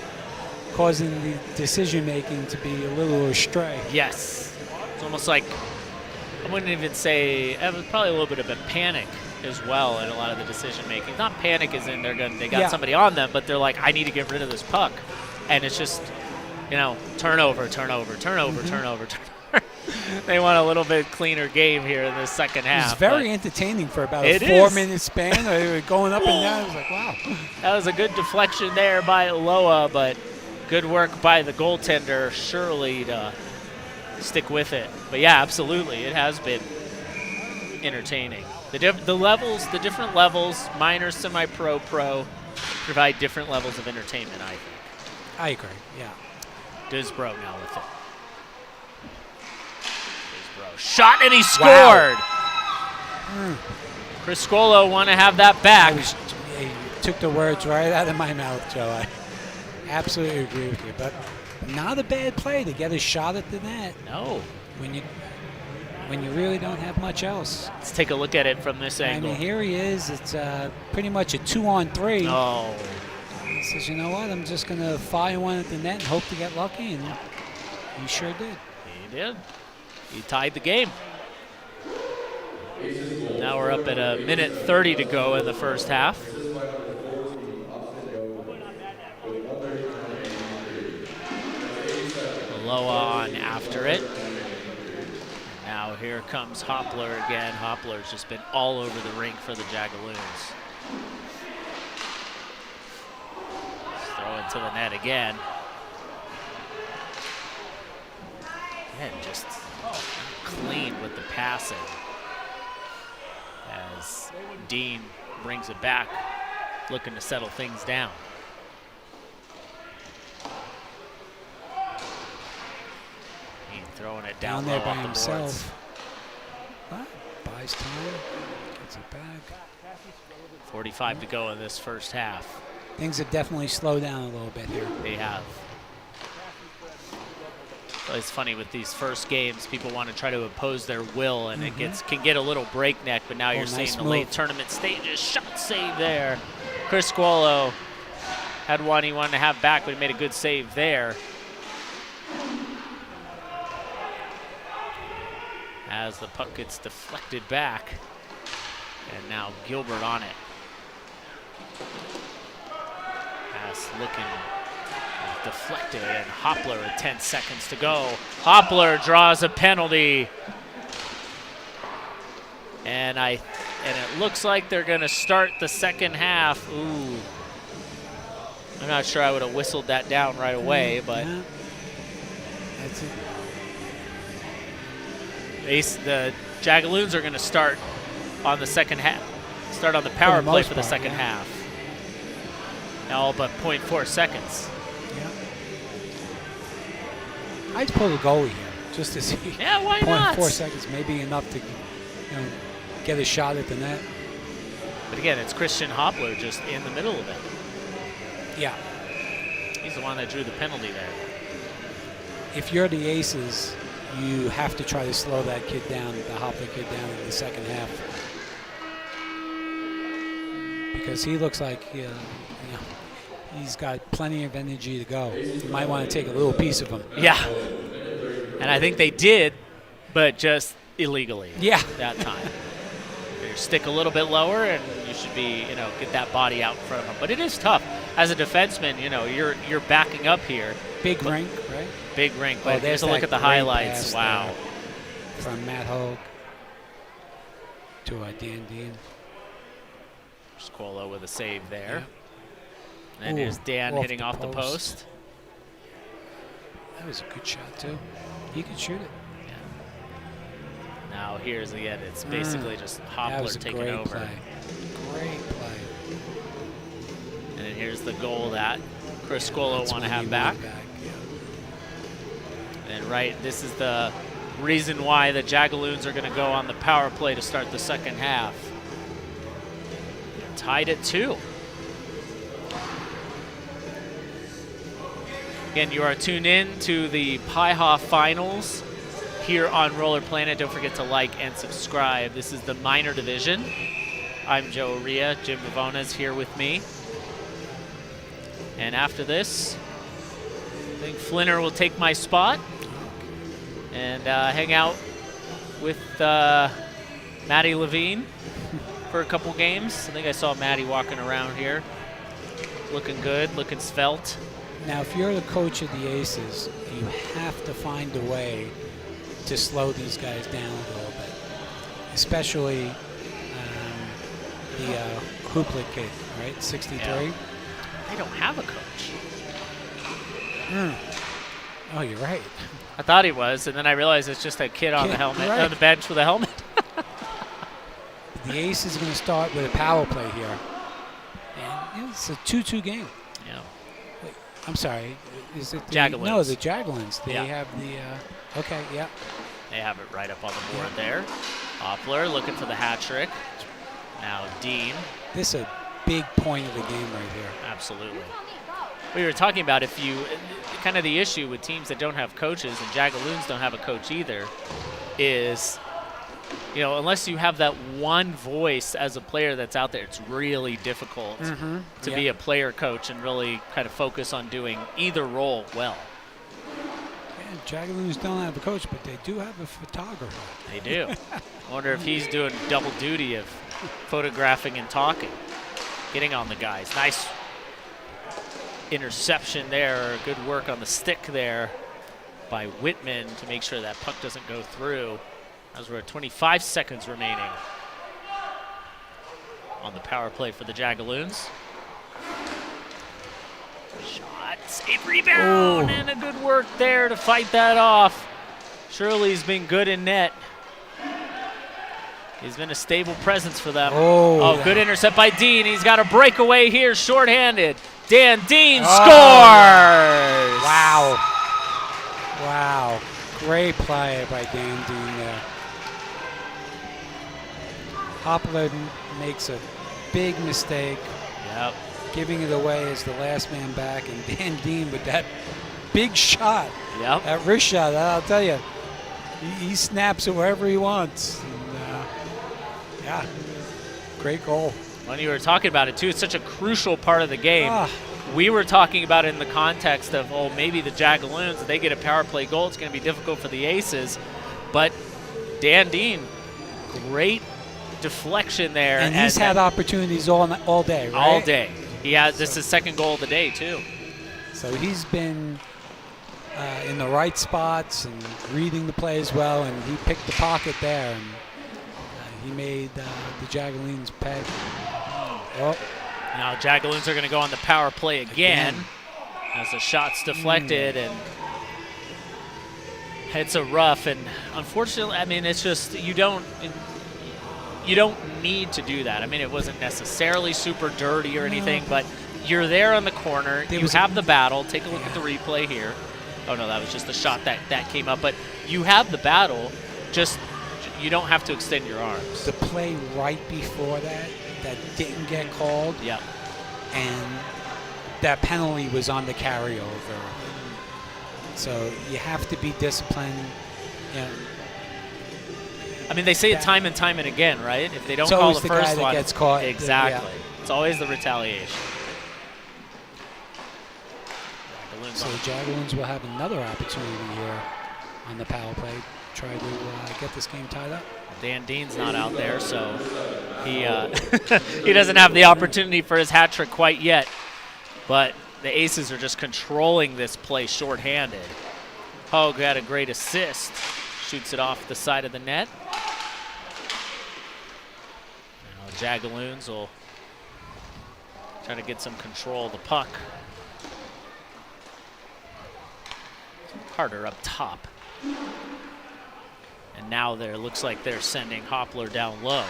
causing the decision-making to be a little astray. Yes. It's almost like, I wouldn't even say, it was probably a little bit of a panic as well in a lot of the decision-making. Not panic as in they got somebody on them, but they're like, I need to get rid of this puck. And it's just, turnover. They want a little bit cleaner game here in the second half. It was very entertaining for about a 4-minute span. They were going up and down. It was like, wow. That was a good deflection there by Loa, but good work by the goaltender, Shirley, to stick with it. But yeah, absolutely, it has been entertaining. The different levels, minor, semi-pro, pro, provide different levels of entertainment, I think. I agree, yeah. Disbro now with it. Disbro shot, and he scored! Wow. Chris Scolo want to have that back. You took the words right out of my mouth, Joe. I absolutely agree with you. But not a bad play to get a shot at the net. No. When you really don't have much else. Let's take a look at it from this angle. I mean, here he is. It's pretty much a 2-on-3. Oh. He says, you know what? I'm just going to fire one at the net and hope to get lucky. And he sure did. He did. He tied the game. Now we're up at a minute 30 to go in the first half. Loa on after it. Now here comes Hoppler again. Hoppler's just been all over the rink for the Jagaloons. Throw it to the net again. And just clean with the passing as Dean brings it back, looking to settle things down. Dean throwing it down there low by off the himself. What? Buys time, gets it back. 45 to go in this first half. Things have definitely slowed down a little bit here. They have. Well, it's funny with these first games, people want to try to impose their will, and it can get a little breakneck, but now you're seeing the late tournament stages. Shot save there. Chris Squalo had one he wanted to have back, but he made a good save there. As the puck gets deflected back, and now Gilbert on it. Pass looking deflected, and Hoppler with 10 seconds to go. Hoppler draws a penalty. And it looks like they're gonna start the second half. Ooh. I'm not sure I would have whistled that down right away, but Yeah. That's it. The Jagaloons are gonna start on the second half. Start on the power play most for the part, second yeah. half. All but 0.4 seconds. Yeah. I'd pull the goalie here just to see. Yeah, why not? 0.4 seconds, maybe enough to get a shot at the net. But again, it's Christian Hoppler just in the middle of it. Yeah. He's the one that drew the penalty there. If you're the Aces, you have to try to slow that kid down, the Hoppler kid down in the second half. Because he looks like he's got plenty of energy to go. You might want to take a little piece of him. Yeah. And I think they did, but just illegally. Yeah. That time. You stick a little bit lower, and you should be, get that body out in front of him. But it is tough as a defenseman. You're backing up here. Big rink, right? Big rink. But there's here's a look at the great highlights. pass Wow. there from Matt Hogue to Dan Dean. Squalo with a save there. Yeah. And Ooh, here's Dan hitting off the post. post. That was a good shot, too. He could shoot it. Now here's again, it's basically just That was Hoppler a taking great over. play. Great play. And then here's the goal that Chris Squalo That's want to when have you back. want yeah. And this is the reason why the Jagaloons are going to go on the power play to start the second half. They're tied at 2. Again, you are tuned in to the PIHA Finals here on Roller Planet. Don't forget to like and subscribe. This is the minor division. I'm Joe Aria. Jim Vavona's here with me. And after this, I think Flinner will take my spot and hang out with Maddie Levine for a couple games. I think I saw Maddie walking around here. Looking good, looking svelte. Now, if you're the coach of the Aces, you have to find a way to slow these guys down a little bit, especially the Hooplet kid, right? 63. Yeah. They don't have a coach. Oh, you're right. I thought he was, and then I realized it's just a kid on the helmet, right. on the bench with a helmet. The Ace is going to start with a power play here. And it's a 2-2 game. Yeah. Wait, I'm sorry. Is it the Jagaloons. No, the Jagaloons. They Yeah. have the okay, yeah. They have it right up on the board there. Hoppler looking for the hat trick. Now Dean. This is a big point of the game right here. Absolutely. We were talking about if you, kind of the issue with teams that don't have coaches, and Jagaloons don't have a coach either, is, you know, unless you have that one voice as a player that's out there, it's really difficult to be a player coach and really kind of focus on doing either role well. Yeah, Jagaloons don't have a coach, but they do have a photographer. They do. I wonder if he's doing double duty of photographing and talking, getting on the guys. Nice interception there. Good work on the stick there by Whitman to make sure that puck doesn't go through. As we're at 25 seconds remaining on the power play for the Jagaloons. Shot, save, rebound, and a good work there to fight that off. Shirley's been good in net. He's been a stable presence for them. Oh, good intercept by Dean. He's got a breakaway here, shorthanded. Dan Dean scores! Wow. Wow. Great play by Dan Dean there. Hoppler makes a big mistake. Yep. Giving it away as the last man back, and Dan Dean with that big shot. Yep. That wrist shot, I'll tell you. He snaps it wherever he wants. And, yeah, great goal. When you were talking about it, too, it's such a crucial part of the game. Ah. We were talking about it in the context of, oh, maybe the Jagaloons, if they get a power play goal, it's going to be difficult for the Aces. But Dan Dean, great deflection there. And he's had opportunities all day, right? All day. He has, this is his second goal of the day, too. So he's been in the right spots and reading the play as well, and he picked the pocket there, and he made the Jagaloons pay. Oh. Now Jagaloons are going to go on the power play again. As the shot's deflected, and it's a rough. And unfortunately, I mean, it's just you don't need to do that. I mean, it wasn't necessarily super dirty or anything, but you're there on the corner. You have the battle. Take a look at the replay here. Oh no, that was just the shot that came up. But you have the battle. Just you don't have to extend your arms. The play right before that didn't get called. Yeah. And that penalty was on the carryover. So you have to be disciplined. You know, I mean, they say it time and time and again, right? If they don't it's call always the the first guy that one, gets caught. exactly. Yeah. It's always the retaliation. So the Jagaloons will have another opportunity here on the power play. Try to get this game tied up. Dan Dean's not out there, so he he doesn't have the opportunity for his hat trick quite yet. But the Aces are just controlling this play shorthanded. Hogue had a great assist. Shoots it off the side of the net. Now the Jagaloons will try to get some control of the puck. Carter up top. And now there looks like they're sending Hoppler down low.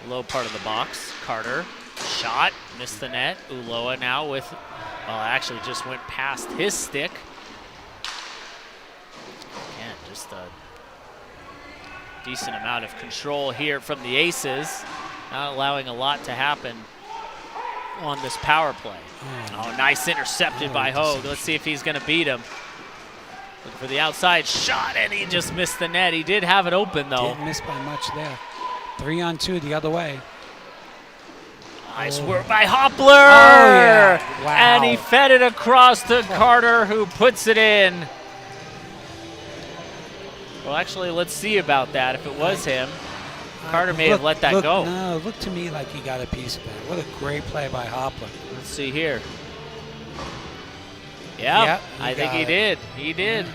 Low part of the box. Carter, shot, missed the net. Ulloa now with, well, actually just went past his stick. Again, just a decent amount of control here from the Aces. Not allowing a lot to happen on this power play. Oh, nice intercepted by Hogue. Let's see if he's going to beat him. Looking for the outside shot, and he just missed the net. He did have it open, though. Didn't miss by much there. 3-on-2 the other way. Nice work by Hoppler. Oh, yeah. Wow. And he fed it across to Carter, who puts it in. Well, actually, let's see about that. If it was him, Carter may have let that go. No, looked to me like he got a piece of that. What a great play by Hoppler. Let's see here. Yep, I think he did. He did.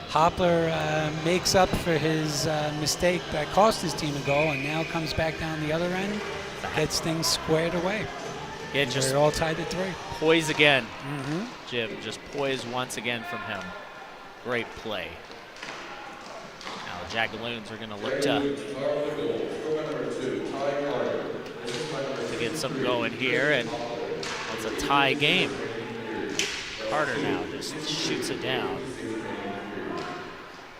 Hoppler makes up for his mistake that cost his team a goal, and now comes back down the other end, gets things squared away. Yeah, just they're all tied at 3. Poise again. Jim, just poise once again from him. Great play. Now the Jagaloons are going to look to get some going here, and it's a tie game. Carter now just shoots it down.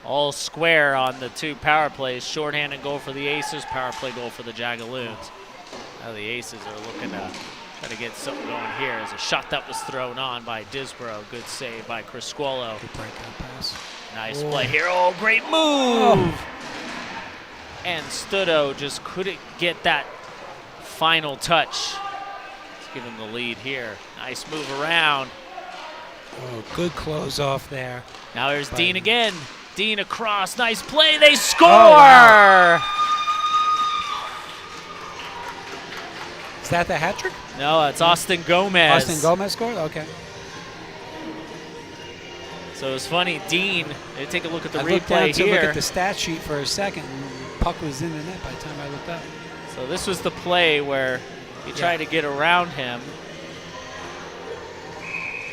All square on the 2 power plays. Shorthanded goal for the Aces, power play goal for the Jagaloons. Now the Aces are looking to try to get something going here. As a shot that was thrown on by Disborough. Good save by Chris Squallow. Good breakout pass. Nice play here. Oh, great move! And Studo just couldn't get that final touch. Let's give him the lead here. Nice move around. Oh, good close off there. Now there's Dean again. Dean across. Nice play. They score! Oh, wow. Is that the hat trick? No, it's Austin Gomez. Austin Gomez scored? Okay. So it was funny. Dean, they take a look at the I looked replay down to here. look at the stat sheet for a second, and puck was in the net by the time I looked up. So this was the play where he tried to get around him.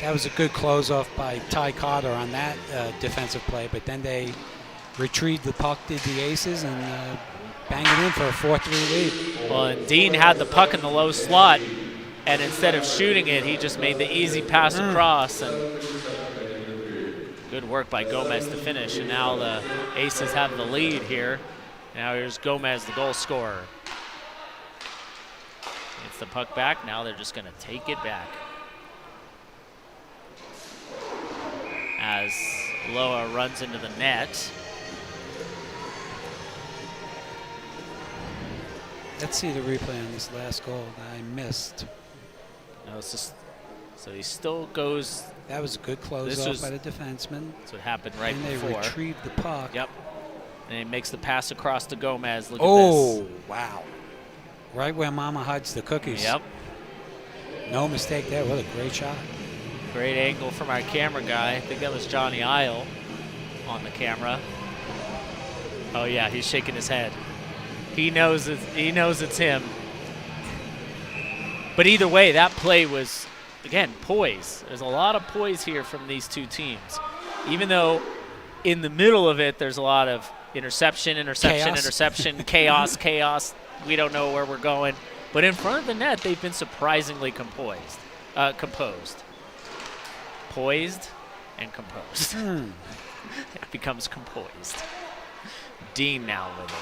That was a good close off by Ty Carter on that defensive play, but then they retrieved the puck, did the Aces, and banged it in for a 4-3 lead. Well, and Dean had the puck in the low slot, and instead of shooting it, he just made the easy pass across. And good work by Gomez to finish, and now the Aces have the lead here. Now here's Gomez, the goal scorer. Gets the puck back. Now they're just going to take it back. As Loa runs into the net. Let's see the replay on this last goal that I missed. No, it's just, so he still goes. That was a good close off by the defenseman. That's what happened right and before. They retrieved the puck. Yep. And he makes the pass across to Gomez. Look at this. Oh, wow. Right where Mama hides the cookies. Yep. No mistake there. What a great shot. Great angle from our camera guy. I think that was Johnny Isle on the camera. Oh yeah, he's shaking his head. He knows it's him. But either way, that play was, again, poise. There's a lot of poise here from these two teams. Even though in the middle of it, there's a lot of interception, chaos. We don't know where we're going. But in front of the net, they've been surprisingly composed. Poised and composed. It becomes composed. Dean now with it.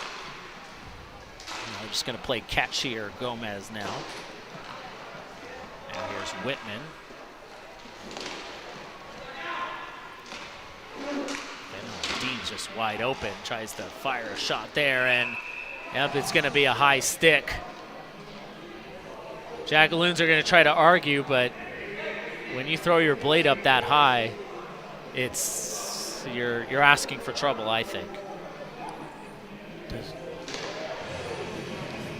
We're just going to play catch here. Gomez now. And here's Whitman. And Dean's just wide open. Tries to fire a shot there. And yep, it's going to be a high stick. Jagaloons are going to try to argue, but when you throw your blade up that high, it's you're asking for trouble, I think. Let's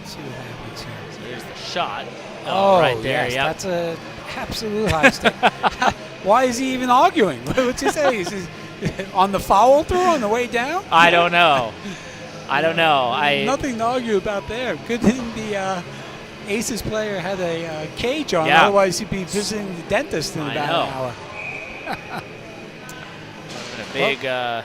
see what happens here. So here's the shot. Oh, right there. Yes, yep. That's a absolute high stick. Why is he even arguing? What's he say? Is he on the foul throw on the way down? I don't know. Nothing to argue about there. Good thing the Aces player had a cage on, yeah. Otherwise he'd be visiting the dentist in about an hour. A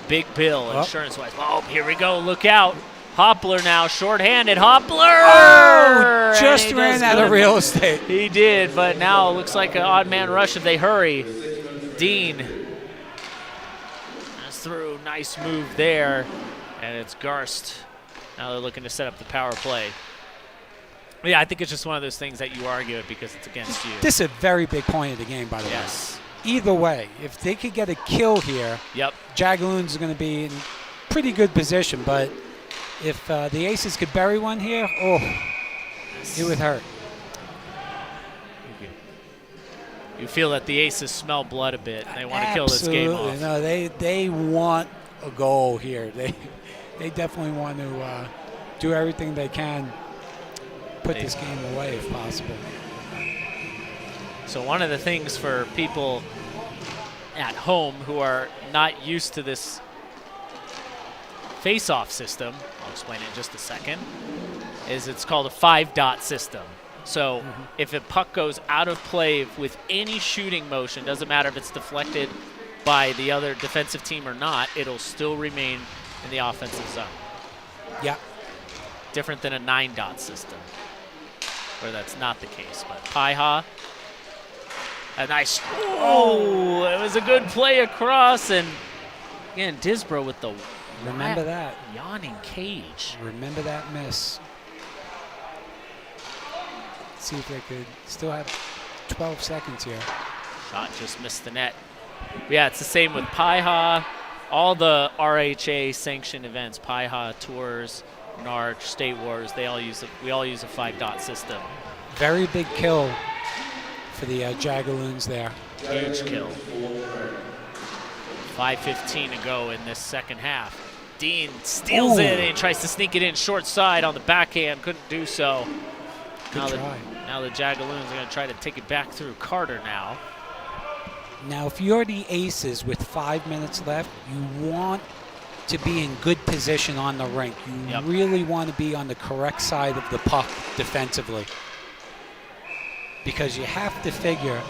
big bill insurance-wise. Oh, here we go. Look out. Hoppler now, shorthanded. Hoppler! Oh, just ran out of real estate. He did, but now it looks like an odd man rush if they hurry. Dean. That's through. Nice move there. And it's Garst. Now they're looking to set up the power play. Yeah, I think it's just one of those things that you argue it because it's against you. This is a very big point of the game, by the way. Yes. either way, if they could get a kill here, Yep. Jagaloons is going to be in pretty good position. But if the Aces could bury one here, it would hurt. You feel that the Aces smell blood a bit. And they want to kill this game off. Absolutely. No, they want a goal here. They definitely want to do everything they can, put this game away if possible. So one of the things for people at home who are not used to this face-off system, I'll explain in just a second, is it's called a 5-dot system. So if a puck goes out of play with any shooting motion, doesn't matter if it's deflected by the other defensive team or not, it'll still remain in the offensive zone. Yeah. Different than a 9-dot system, where that's not the case. But PIHA, a nice, it was a good play across, and again, Disbro with the Remember that. yawning cage. Remember that miss. See if they could still have 12 seconds here. Shot just missed the net. Yeah, it's the same with PIHA. All the RHA sanctioned events, PIHA tours, NARC, State Wars, we all use a 5-dot system. Very big kill for the Jagaloons there. Huge kill. 5:15 to go in this second half. Dean steals it and tries to sneak it in short side on the backhand. Couldn't do so. Good try. Now the Jagaloons are going to try to take it back through Carter now. Now, if you're the Aces with 5 minutes left, you want to be in good position on the rink. You really want to be on the correct side of the puck defensively, because you have to figure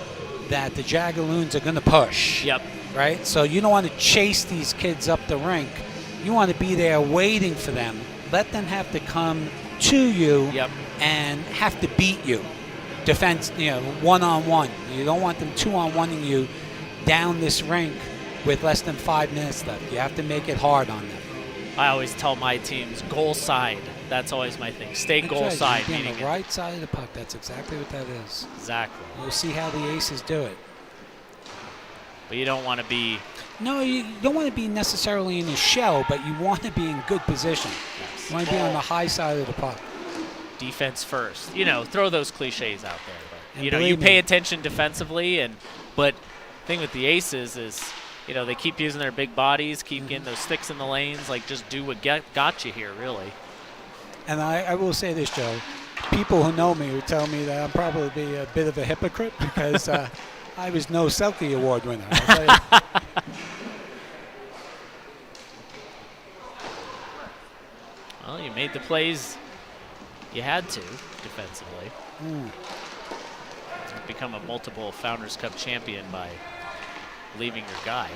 that the Jagaloons are going to push. Yep. Right? So you don't want to chase these kids up the rink. You want to be there waiting for them. Let them have to come to you and have to beat you. Defense, one-on-one. You don't want them two-on-one-ing you down this rink with less than 5 minutes left. You have to make it hard on them. I always tell my teams, goal side. That's always my thing. Stay That's goal right. side. Be on the right side of the puck. That's exactly what that is. Exactly. We'll see how the Aces do it. But you don't want to be... No, you don't want to be necessarily in a shell, but you want to be in good position. Yes. You want to be on the high side of the puck. Defense first. Throw those cliches out there. But, And you believe pay me. attention defensively, but the thing with the Aces is, they keep using their big bodies, keep getting those sticks in the lanes. Like, just do what got you here, really. And I will say this, Joe. People who know me would tell me that I'm probably a bit of a hypocrite because I was no Selkie Award winner. I'll tell you. Well, you made the plays you had to defensively. You've become a multiple Founders Cup champion by leaving your guy.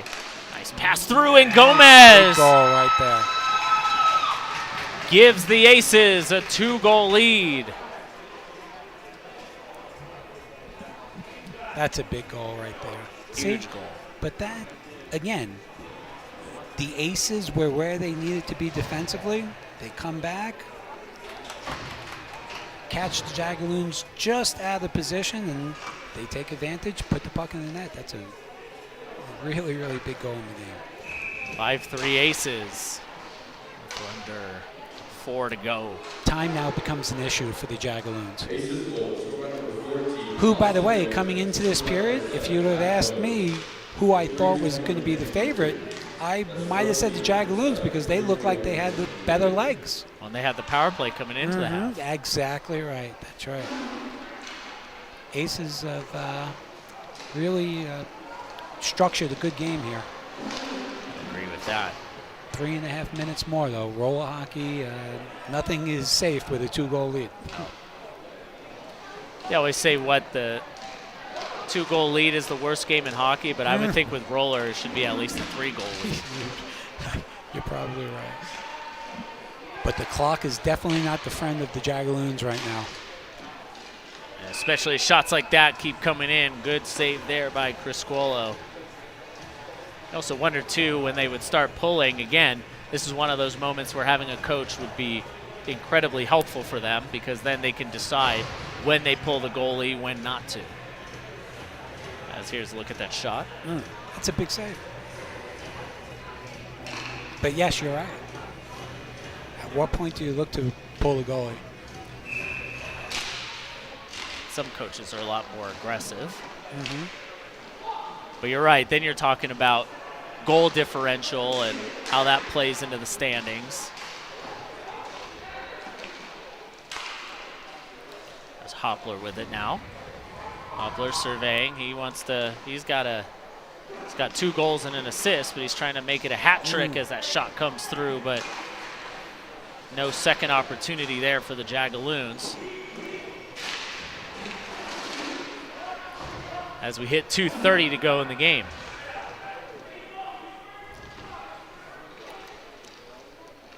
Nice pass through, and Gomez Good goal right there. gives the Aces a 2-goal lead. That's a big goal right there. Huge See? goal. But that, again, the Aces were where they needed to be defensively. They come back, catch the Jagaloons just out of position, and they take advantage, put the puck in the net. That's a really, really big goal in the game. 5-3 Aces. With under 4 to go. Time now becomes an issue for the Jagaloons. Who, by the way, coming into this period, if you would have asked me who I thought was going to be the favorite, I might have said the Jagaloons because they looked like they had the better legs. When they had the power play coming into the half. Exactly right. That's right. Aces have really structured a good game here. I agree with that. 3.5 minutes more, though. Roller hockey, nothing is safe with a 2-goal lead. They always say the 2-goal lead is the worst game in hockey, but I would think with roller it should be at least a 3-goal lead. You're probably right. But the clock is definitely not the friend of the Jagaloons right now. And especially shots like that keep coming in. Good save there by Chris Squolo. I also wonder, too, when they would start pulling, again, this is one of those moments where having a coach would be incredibly helpful for them because then they can decide when they pull the goalie, when not to. As here's a look at that shot. That's a big save. But yes, you're right. At what point do you look to pull the goalie? Some coaches are a lot more aggressive. But you're right. Then you're talking about goal differential and how that plays into the standings. There's Hoppler with it now. Hoppler surveying. He's got 2 goals and an assist, but he's trying to make it a hat trick as that shot comes through, but no second opportunity there for the Jagaloons. As we hit 2:30 to go in the game.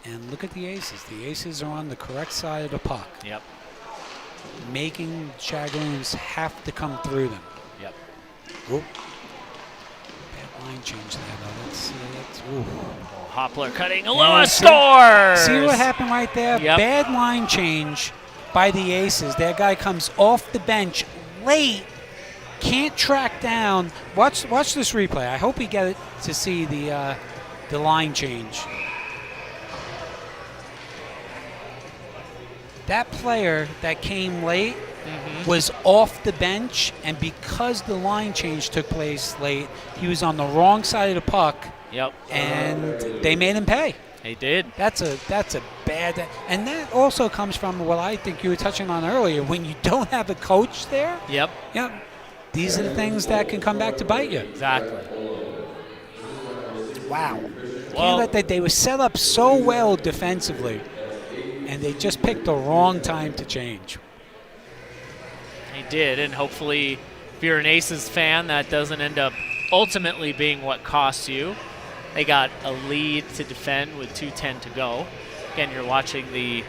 And look at the Aces. The Aces are on the correct side of the puck. Yep. Making Jagaloons have to come through them. Yep. Oop. Bad line change there, though. That's ooh. Hoppler cutting. Aloha scores! See what happened right there? Yep. Bad line change by the Aces. That guy comes off the bench late, can't track down. Watch this replay. I hope we get it to see the line change. That player that came late was off the bench, and because the line change took place late, he was on the wrong side of the puck. Yep. And they made him pay. They did. That's a bad, and that also comes from what I think you were touching on earlier. When you don't have a coach there. Yep. Yep. These are the things that can come back to bite you. Exactly. Wow. Well, They were set up so well defensively, and they just picked the wrong time to change. they did, and hopefully, if you're an Aces fan, that doesn't end up ultimately being what costs you. They got a lead to defend with 2:10 to go. Again, you're watching the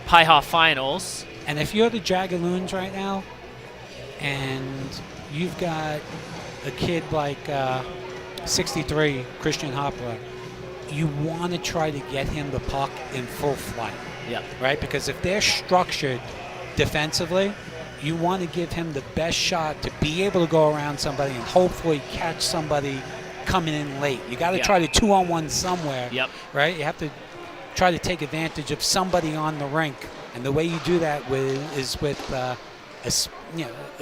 PIHA Finals. And if you're the Jagaloons right now, and you've got a kid like 63, Christian Hoppler, you want to try to get him the puck in full flight. Yep. Right? Because if they're structured defensively, you want to give him the best shot to be able to go around somebody and hopefully catch somebody coming in late. You got to try to 2-on-1 somewhere. Yep. Right? You have to try to take advantage of somebody on the rink. And the way you do that is with a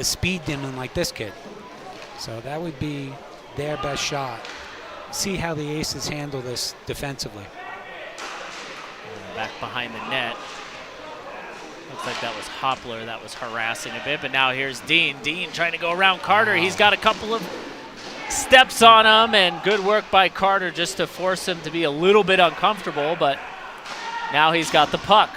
speed demon like this kid. So that would be their best shot. See how the Aces handle this defensively. Back behind the net. Looks like that was Hoppler that was harassing a bit, but now here's Dean. Dean trying to go around Carter. He's got a couple of steps on him, and good work by Carter just to force him to be a little bit uncomfortable, but now he's got the puck.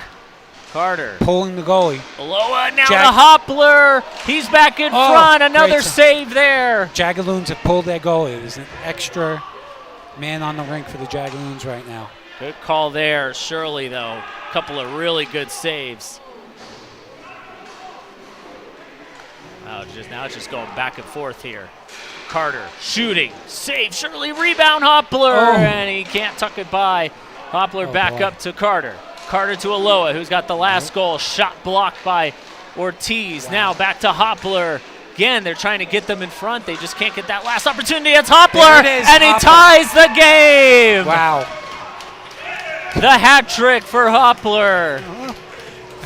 Carter. Pulling the goalie. Aloha now to Hoppler. He's back in front. Another save there. Jagaloons have pulled their goalie. There's an extra man on the rink for the Jagaloons right now. Good call there. Shirley, though. A couple of really good saves. Now it's just going back and forth here. Carter shooting. Save. Shirley rebound Hoppler. And he can't tuck it by. Hoppler back up to Carter. Carter to Aloha, who's got the last goal. Shot blocked by Ortiz. Now back to Hoppler. Again, they're trying to get them in front. They just can't get that last opportunity. It's Hoppler, and he ties the game. Wow. The hat trick for Hoppler.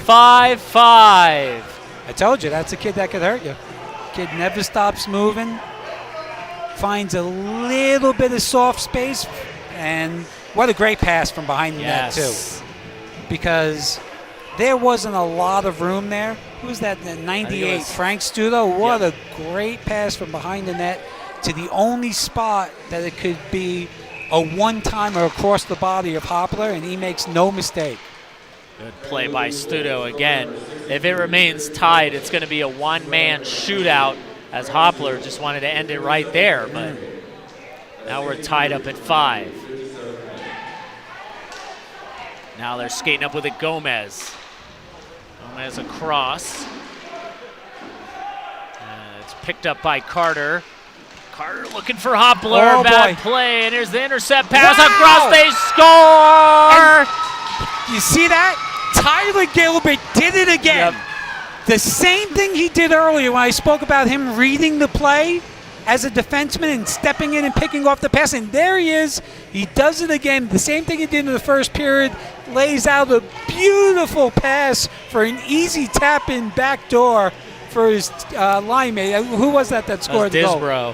5-5. I told you, that's a kid that could hurt you. Kid never stops moving. Finds a little bit of soft space. And what a great pass from behind the net, too. Because there wasn't a lot of room there. Who was that? 98, Frank Studo. What a great pass from behind the net to the only spot that it could be a one-timer across the body of Hoppler, and he makes no mistake. Good play by Studo again. If it remains tied, it's going to be a one-man shootout, as Hoppler just wanted to end it right there. But now we're tied up at 5. Now they're skating up with it, Gomez. Gomez across. It's picked up by Carter. Carter looking for Hoppler. Bad play, and here's the intercept pass across. They score! And you see that? Tyler Gilbert did it again. The same thing he did earlier when I spoke about him reading the play. as a defenseman and stepping in and picking off the pass. And there he is. He does it again. The same thing he did in the first period. Lays out a beautiful pass for an easy tap-in back door for his line mate. Who was that scored the goal? Disbro.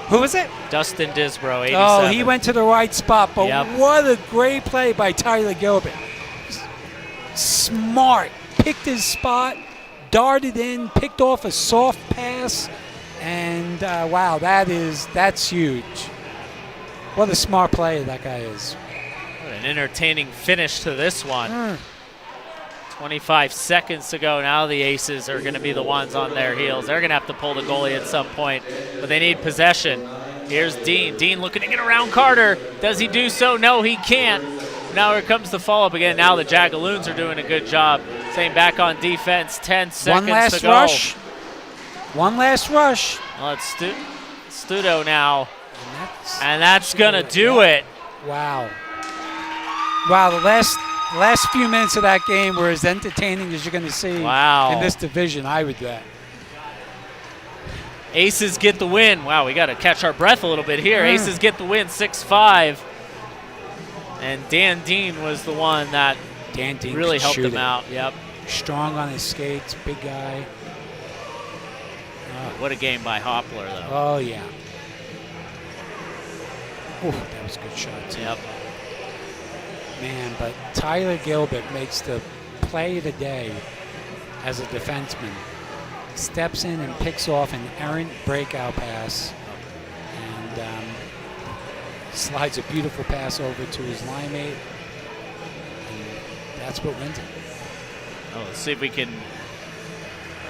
Who was it? Dustin Disbro, 87. Oh, he went to the right spot. But Yep. what a great play by Tyler Gilbert. Smart. Picked his spot, darted in, picked off a soft pass. And, wow, that's huge. What a smart player that guy is. What an entertaining finish to this one. 25 seconds to go. Now the Aces are going to be the ones on their heels. They're going to have to pull the goalie at some point, but they need possession. Here's Dean. Dean looking to get around Carter. Does he do so? No, he can't. Now here comes the follow-up again. Now the Jagaloons are doing a good job. Staying back on defense. 10 seconds to go. One last rush. Well, it's Studo now. And that's going to do it. Wow. Wow, the last few minutes of that game were as entertaining as you're going to see in this division, I would bet. Aces get the win. Wow, we got to catch our breath a little bit here. Aces get the win, 6-5. And Dan Dean was the one that really helped them out. Yep. Strong on his skates, big guy. What a game by Hoppler, though. Oh, yeah. Ooh, that was a good shot, too. Yep. Man, but Tyler Gilbert makes the play of the day as a defenseman. Steps in and picks off an errant breakout pass. And slides a beautiful pass over to his line mate. And that's what wins it. Oh, let's see if we can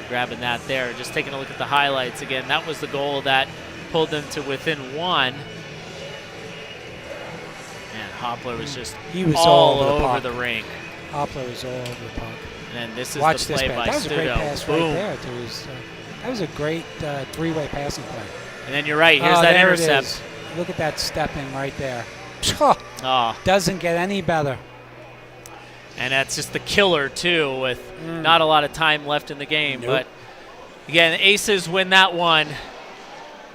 grabbing that there. Just taking a look at the highlights again. That was the goal that pulled them to within one. And Hoppler was just all over the rink. Hoppler was all over the puck. And then this is Watch the play by Studo. That was a great pass right there. That was a great three-way passing play. And then you're right. Here's that intercept. Look at that step in right there. Oh. Doesn't get any better. And that's just the killer, too, with not a lot of time left in the game. Nope. But, again, the Aces win that one.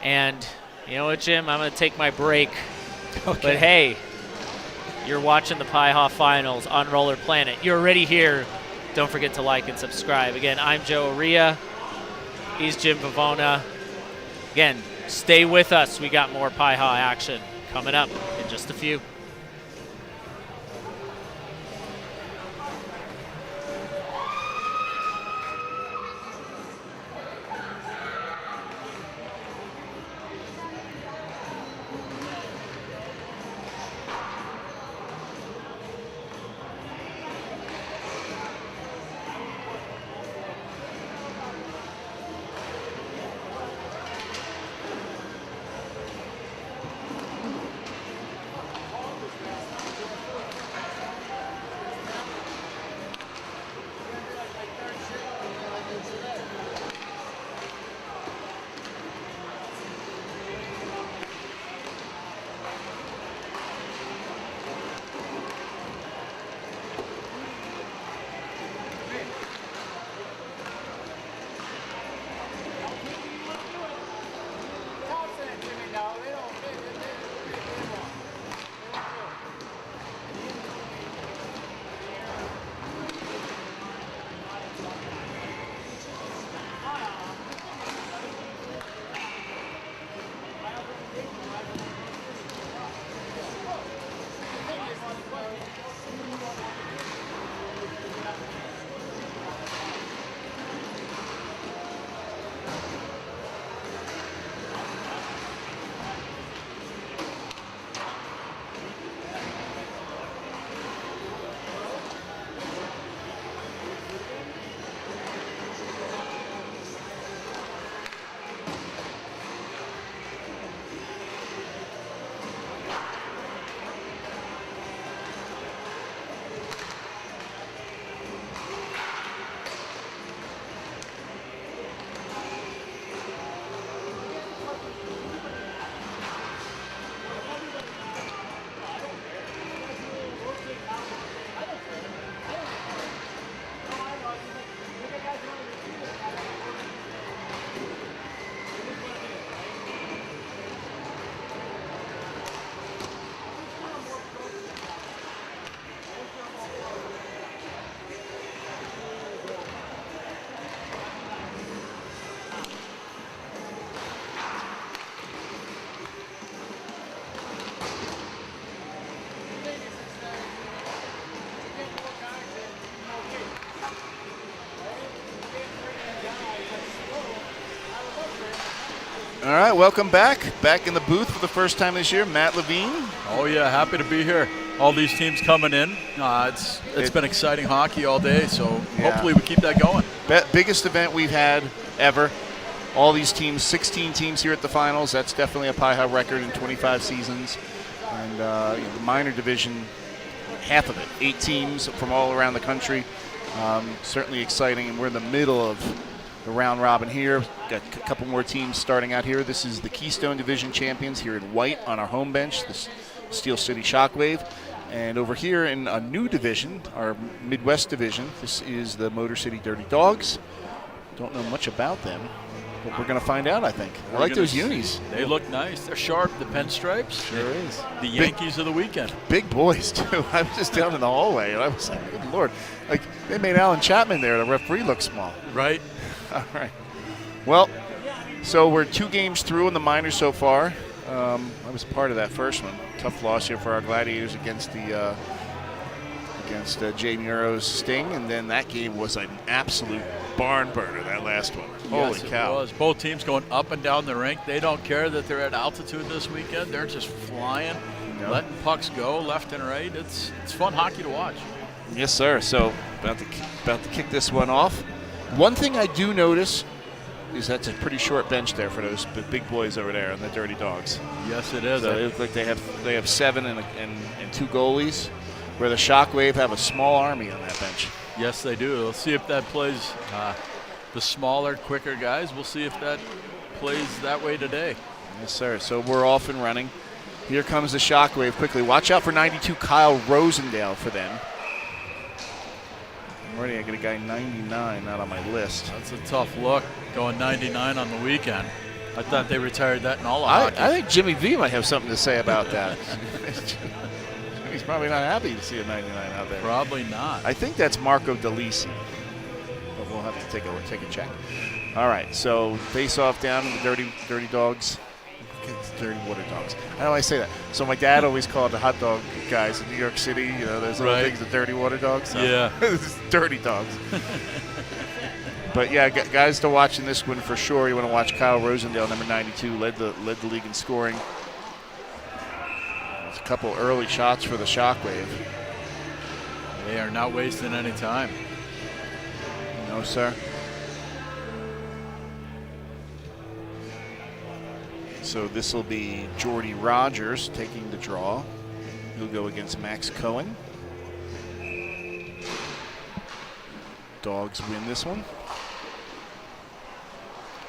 And you know what, Jim? I'm going to take my break. Okay. But, hey, you're watching the PIHA Finals on Roller Planet. You're already here. Don't forget to like and subscribe. Again, I'm Joe Aria. He's Jim Pavona. Again, stay with us. We got more PIHA action coming up in just a few. All right, welcome back. Back in the booth for the first time this year, Matt Levine. Oh yeah, happy to be here. All these teams coming in. It's been exciting hockey all day, so hopefully we keep that going. Biggest event we've had ever. All these teams, 16 teams here at the finals. That's definitely a PIHA record in 25 seasons. And the minor division, half of it, 8 teams from all around the country. Certainly exciting, and we're in the middle of the round robin here. Got a couple more teams starting out here. This is the Keystone Division champions here in white on our home bench, the Steel City Shockwave. And over here in a new division, our Midwest division, this is the Motor City Dirty Dogs. Don't know much about them, but we're going to find out, I think. I like those unis. They look nice. They're sharp, the pinstripes. Sure is. The Yankees of the weekend. Big boys, too. I was just down in the hallway, and I was like, good Lord. Like, they made Alan Chapman there. The referee looked small. Right. All right. Well, so we're 2 games through in the minors so far. I was part of that first one. Tough loss here for our Gladiators against Jay Muro's Sting, and then that game was an absolute barn burner, that last one. Holy cow. It was. Both teams going up and down the rink. They don't care that they're at altitude this weekend. They're just flying, letting pucks go left and right. It's fun hockey to watch. Yes, sir. So about to kick this one off. One thing I do notice is that's a pretty short bench there for those big boys over there and the Dirty Dogs. Yes, it is. So they look like they have 7 and 2 goalies, where the Shockwave have a small army on that bench. Yes, they do. Let's see if that plays the smaller, quicker guys. We'll see if that plays that way today. Yes, sir. So we're off and running. Here comes the Shockwave quickly. Watch out for 92 Kyle Rosendale for them. Already I got a guy 99 not on my list. That's a tough look, going 99 on the weekend. I thought they retired that in all of hockey. I think Jimmy V might have something to say about that. He's probably not happy to see a 99 out there. Probably not. I think that's Marco Delisi, but we'll have to take a check. All right, so face off down in the Dirty Dogs. Dirty Water Dogs. How do I say that? So my dad always called the hot dog guys in New York City, those little things, the Dirty Water Dogs. So yeah. Dirty Dogs. But yeah, guys to watch in this one for sure. You want to watch Kyle Rosendale, number 92, led the league in scoring. There's a couple early shots for the Shockwave. They are not wasting any time. No, sir. So this will be Jordy Rogers taking the draw. He'll go against Max Cohen. Dogs win this one.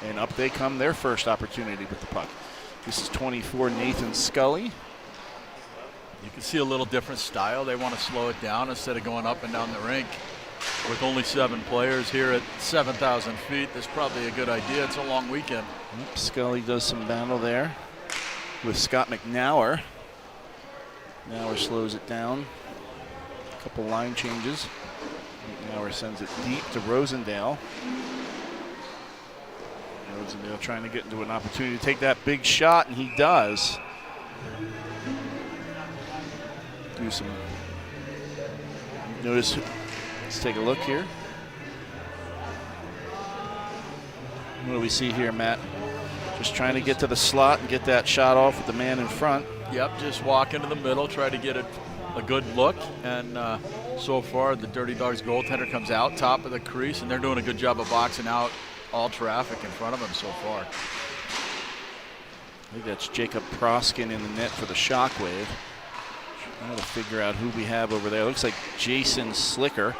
And up they come, their first opportunity with the puck. This is 24, Nathan Scully. You can see a little different style. They want to slow it down instead of going up and down the rink. With only 7 players here at 7,000 feet, that's probably a good idea. It's a long weekend. Scully does some battle there with Scott McNauer. McNauer slows it down. A couple line changes. McNauer sends it deep to Rosendale. Rosendale trying to get into an opportunity to take that big shot, and he does. Do some. Notice. Let's take a look here. What do we see here, Matt? Just trying to get to the slot and get that shot off with the man in front. Yep, just walk into the middle, try to get a good look. And so far, the Dirty Dogs goaltender comes out top of the crease, and they're doing a good job of boxing out all traffic in front of him so far. I think that's Jacob Proskin in the net for the Shockwave. Trying to figure out who we have over there. Looks like Jason Slicker,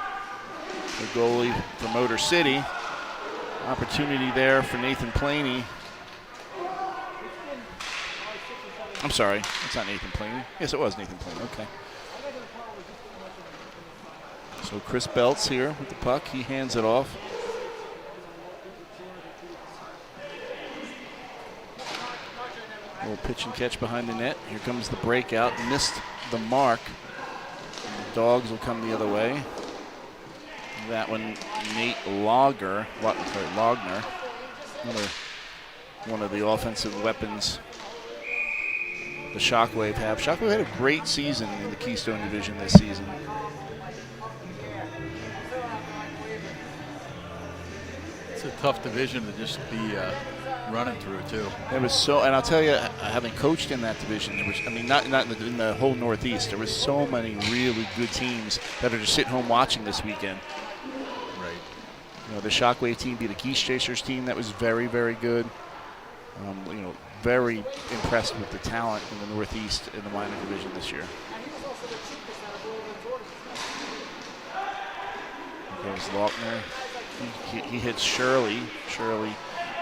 the goalie for Motor City. Opportunity there for Nathan Planey. I'm sorry, it's not Nathan Planey. Yes, it was Nathan Planey. Okay. So Chris Belts here with the puck. He hands it off. A little pitch and catch behind the net. Here comes the breakout. Missed the mark. The Dogs will come the other way. That one, Nate Logner, another one of the offensive weapons the Shockwave have. Shockwave had a great season in the Keystone Division this season. It's a tough division to just be running through too. There was so, and I'll tell you, having coached in that division, there was, I mean, not in the whole Northeast, there was so many really good teams that are just sitting home watching this weekend. Right. You know, the Shockwave team beat a Geese Chasers team that was very, very good. You know, very impressed with the talent in the Northeast in the minor division this year. There goes Lautner. He hits Shirley. Shirley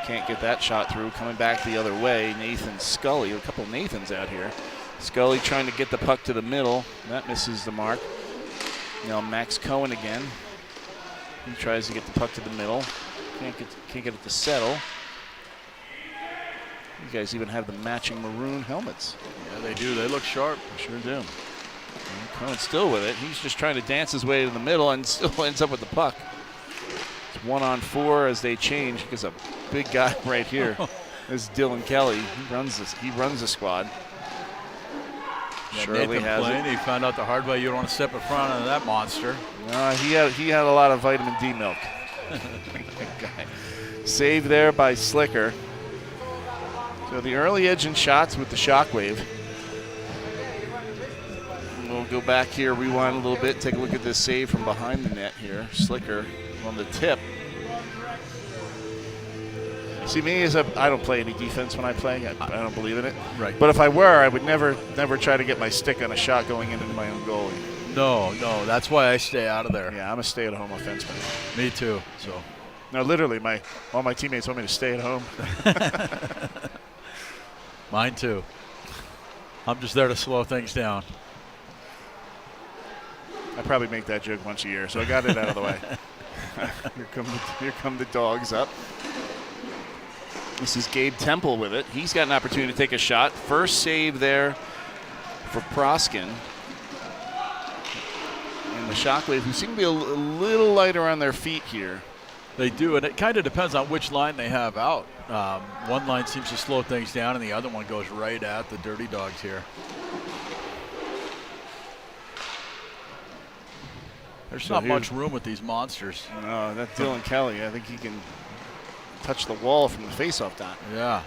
can't get that shot through. Coming back the other way, Nathan Scully. A couple of Nathans out here. Scully trying to get the puck to the middle. That misses the mark. Now Max Cohen again. He tries to get the puck to the middle. Can't get it to settle. You guys even have the matching maroon helmets. Yeah, they do. They look sharp. They sure do. And Cohen's still with it. He's just trying to dance his way to the middle and still ends up with the puck. It's 1-on-4 as they change. Because a big guy right here. This is Dylan Kelly. He runs the squad. Yeah, Shirley Nathan has Plain, it. he found out the hard way. You don't want to step in front of that monster. He had a lot of vitamin D milk. Save there by Slicker. So the early edging shots with the Shockwave. We'll go back here, rewind a little bit, take a look at this save from behind the net here. Slicker on the tip. See, me as I don't play any defense when I play. I don't believe in it. Right. But if I were, I would never try to get my stick on a shot going into my own goalie. No, that's why I stay out of there. Yeah, I'm a stay-at-home offenseman. Me too. So. No, literally, all my teammates want me to stay at home. Mine too. I'm just there to slow things down. I probably make that joke once a year, so I got it out of the way. Here come the dogs up. This is Gabe Temple with it. He's got an opportunity to take a shot. First save there for Proskin. And the Shockwave, who seem to be a little lighter on their feet here. They do, and it kind of depends on which line they have out. One line seems to slow things down, and the other one goes right at the Dirty Dogs here. There's not much room with these monsters. No, that Dylan Kelly, I think he can touch the wall from the faceoff dot. Yeah.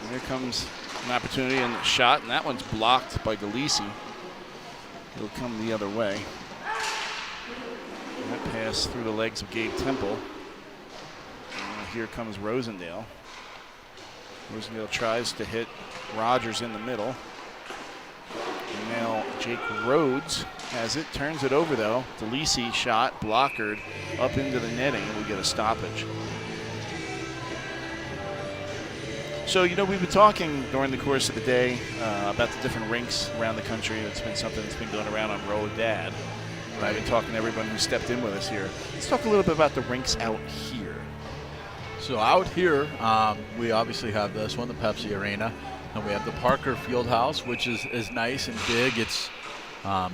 Here comes an opportunity and a shot, and that one's blocked by Galisi. He'll come the other way. And that pass through the legs of Gabe Temple. And here comes Rosendale. Rosendale tries to hit Rogers in the middle. And now Jake Rhodes has it, turns it over though. DeLisi shot, blockered up into the netting, and we get a stoppage. So, you know, we've been talking during the course of the day about the different rinks around the country. It's been something that's been going around on Roll Dad. Right. I've been talking to everyone who stepped in with us here. Let's talk a little bit about the rinks out here. So out here, we obviously have this one, the Pepsi Arena. And we have the Parker Fieldhouse, which is nice and big. It's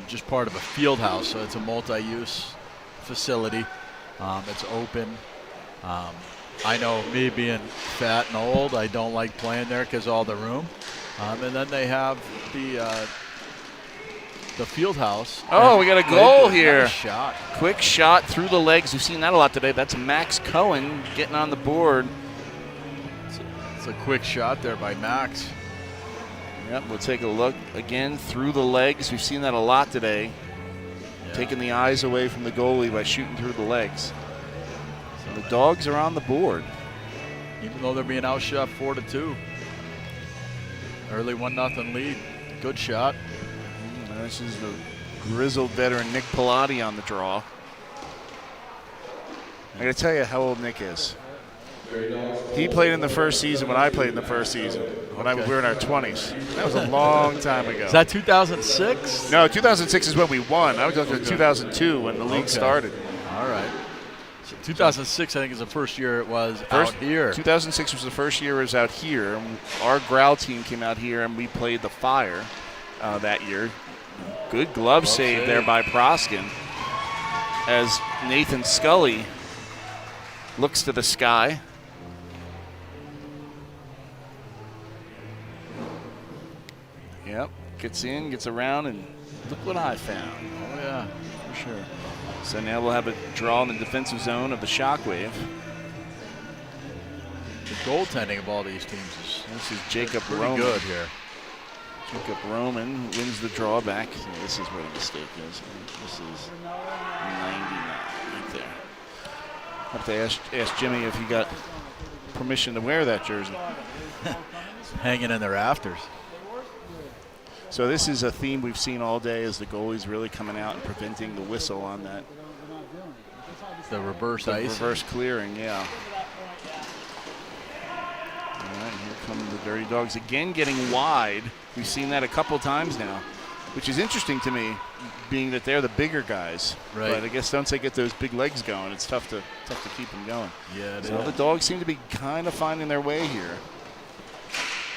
just part of a field house, so it's a multi-use facility. It's open. I know me being fat and old, I don't like playing there because of all the room. And then they have the field house. Oh, we got a goal here. Nice shot. Quick shot through the legs. We've seen that a lot today. That's Max Cohen getting on the board. It's a quick shot there by Max. Yep, we'll take a look again through the legs. We've seen that a lot today. Yeah. Taking the eyes away from the goalie by shooting through the legs. So the Dogs are on the board. Even though they're being outshot 4-2. Early 1-0 lead. Good shot. This is the grizzled veteran Nick Pilati on the draw. I gotta tell you how old Nick is. He played in the first season when I played in the first season. When we were in our 20s. That was a long time ago. Is that 2006? No, 2006 is when we won. I was talking about 2002 when the league started. All right. So 2006, I think, is the first year it was out here. 2006 was the first year it was out here. Our Growl team came out here and we played the Fire that year. Good glove save there by Proskin as Nathan Scully looks to the sky. Yep, gets in, gets around, and look what I found. Oh, yeah, for sure. So now we'll have a draw in the defensive zone of the Shockwave. The goaltending of all these teams is This is Jacob pretty Roman. good here. Jacob Roman wins the drawback. So this is where the mistake is. This is 99 right there. Have to ask Jimmy if he got permission to wear that jersey. Hanging in the rafters. So this is a theme we've seen all day, as the goalie's really coming out and preventing the whistle on that. The reverse The ice. reverse clearing, yeah. All right, here come the Dirty Dogs again, getting wide. We've seen that a couple times now, which is interesting to me, being that they're the bigger guys. Right. But I guess once they get those big legs going, it's tough to keep them going. Yeah, it So is. the Dogs seem to be kind of finding their way here.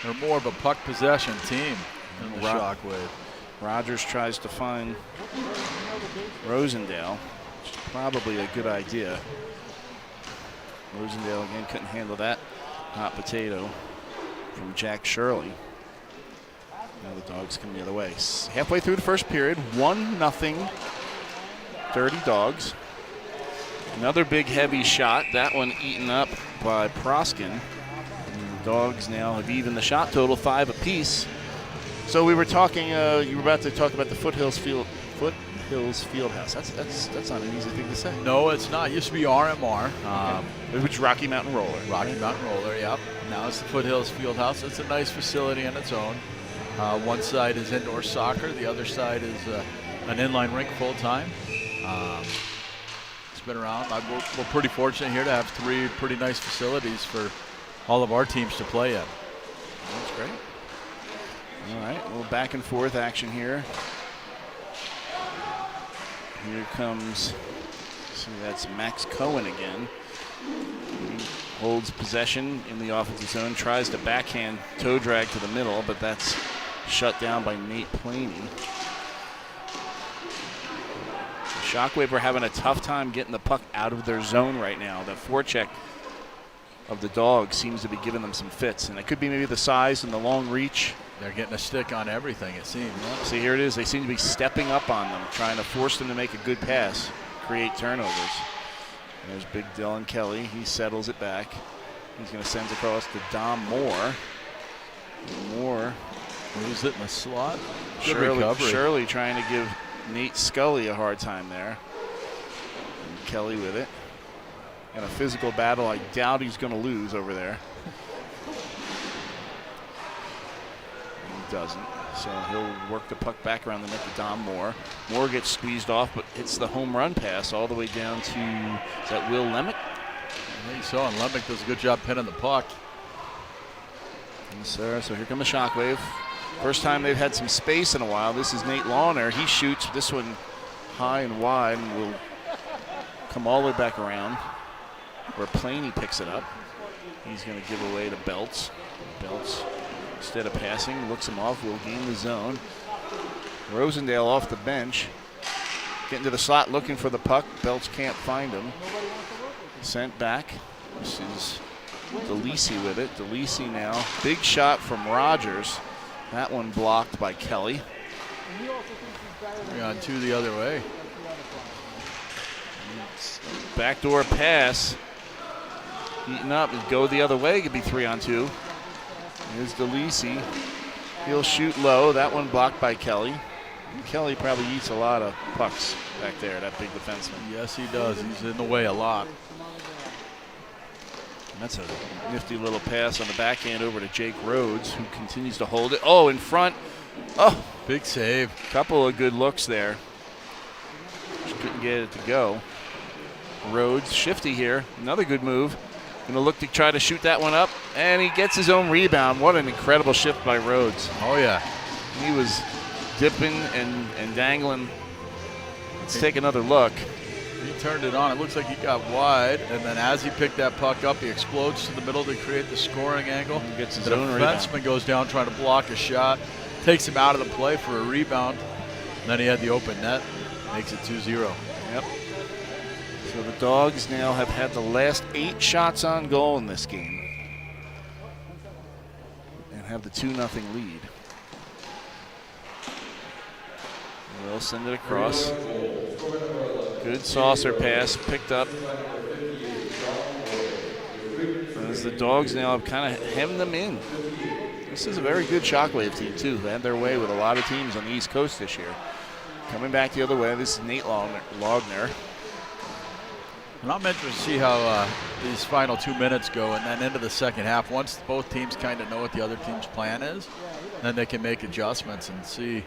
They're more of a puck possession team than the Ro- Shockwave. Rogers tries to find Rosendale, which is probably a good idea. Rosendale again couldn't handle that hot potato from Jack Shirley. Now the Dogs come the other way. Halfway through the first period, 1-0 Dirty Dogs. Another big heavy shot, that one eaten up by Proskin. And the Dogs now have evened the shot total, 5 apiece. So we were talking, you were about to talk about the Foothills Fieldhouse. That's not an easy thing to say. No, it's not. It used to be RMR. Which Rocky Mountain Roller. Rocky Mountain Roller, yep. Now it's the Foothills Fieldhouse. It's a nice facility on its own. One side is indoor soccer. The other side is an inline rink full-time. It's been around. We're pretty fortunate here to have 3 pretty nice facilities for all of our teams to play in. That's great. All right, a little back and forth action here. Here comes, see, that's Max Cohen again. He holds possession in the offensive zone, tries to backhand toe drag to the middle, but that's shut down by Nate Planey. The Shockwave are having a tough time getting the puck out of their zone right now. The forecheck of the Dogs seems to be giving them some fits, and it could be maybe the size and the long reach. They're getting a stick on everything, it seems. See, here it is. They seem to be stepping up on them, trying to force them to make a good pass, create turnovers. There's big Dylan Kelly. He settles it back. He's going to send it across to Dom Moore. Moore moves it in the slot. Good recovery. Shirley trying to give Nate Scully a hard time there. And Kelly with it. And a physical battle I doubt he's going to lose over there. Doesn't, so he'll work the puck back around the net to Dom Moore. Moore gets squeezed off, but hits the home run pass all the way down to, is that Will Lemick? I think so, and Lemick does a good job pinning the puck. Yes, sir. So here come the Shockwave. First time they've had some space in a while. This is Nate Lawner. He shoots this one high and wide and will come all the way back around where Planey picks it up. He's going to give away to Belts. Belts, instead of passing, looks him off, will gain the zone. Rosendale off the bench, getting to the slot looking for the puck. Belts can't find him. Sent back. This is DeLisi with it. DeLisi now. Big shot from Rogers. That one blocked by Kelly. We're on 2 the other way. Backdoor pass. Eaten up and go the other way. Could be 3-on-2. Here's DeLisi. He'll shoot low. That one blocked by Kelly. Kelly probably eats a lot of pucks back there, that big defenseman. Yes, he does. He's in the way a lot. And that's a nifty little pass on the backhand over to Jake Rhodes, who continues to hold it. Oh, in front. Oh, big save. Couple of good looks there. Just couldn't get it to go. Rhodes, shifty here. Another good move. Going to look to try to shoot that one up, and he gets his own rebound. What an incredible shift by Rhodes. Oh, yeah. He was dipping and dangling. Let's take another look. He turned it on. It looks like he got wide, and then as he picked that puck up, he explodes to the middle to create the scoring angle. He gets his the own rebound. defenseman goes down trying to block a shot, takes him out of the play for a rebound. And then he had the open net, makes it 2-0. Yep. So the Dogs now have had the last 8 shots on goal in this game and have the 2-0 lead. They'll send it across. Good saucer pass picked up as the Dogs now have kind of hemmed them in. This is a very good Shockwave team, too. They had their way with a lot of teams on the East Coast this year. Coming back the other way, this is Nate Logner. And I'm interested to see how these final 2 minutes go and then into the second half. Once both teams kind of know what the other team's plan is, then they can make adjustments and see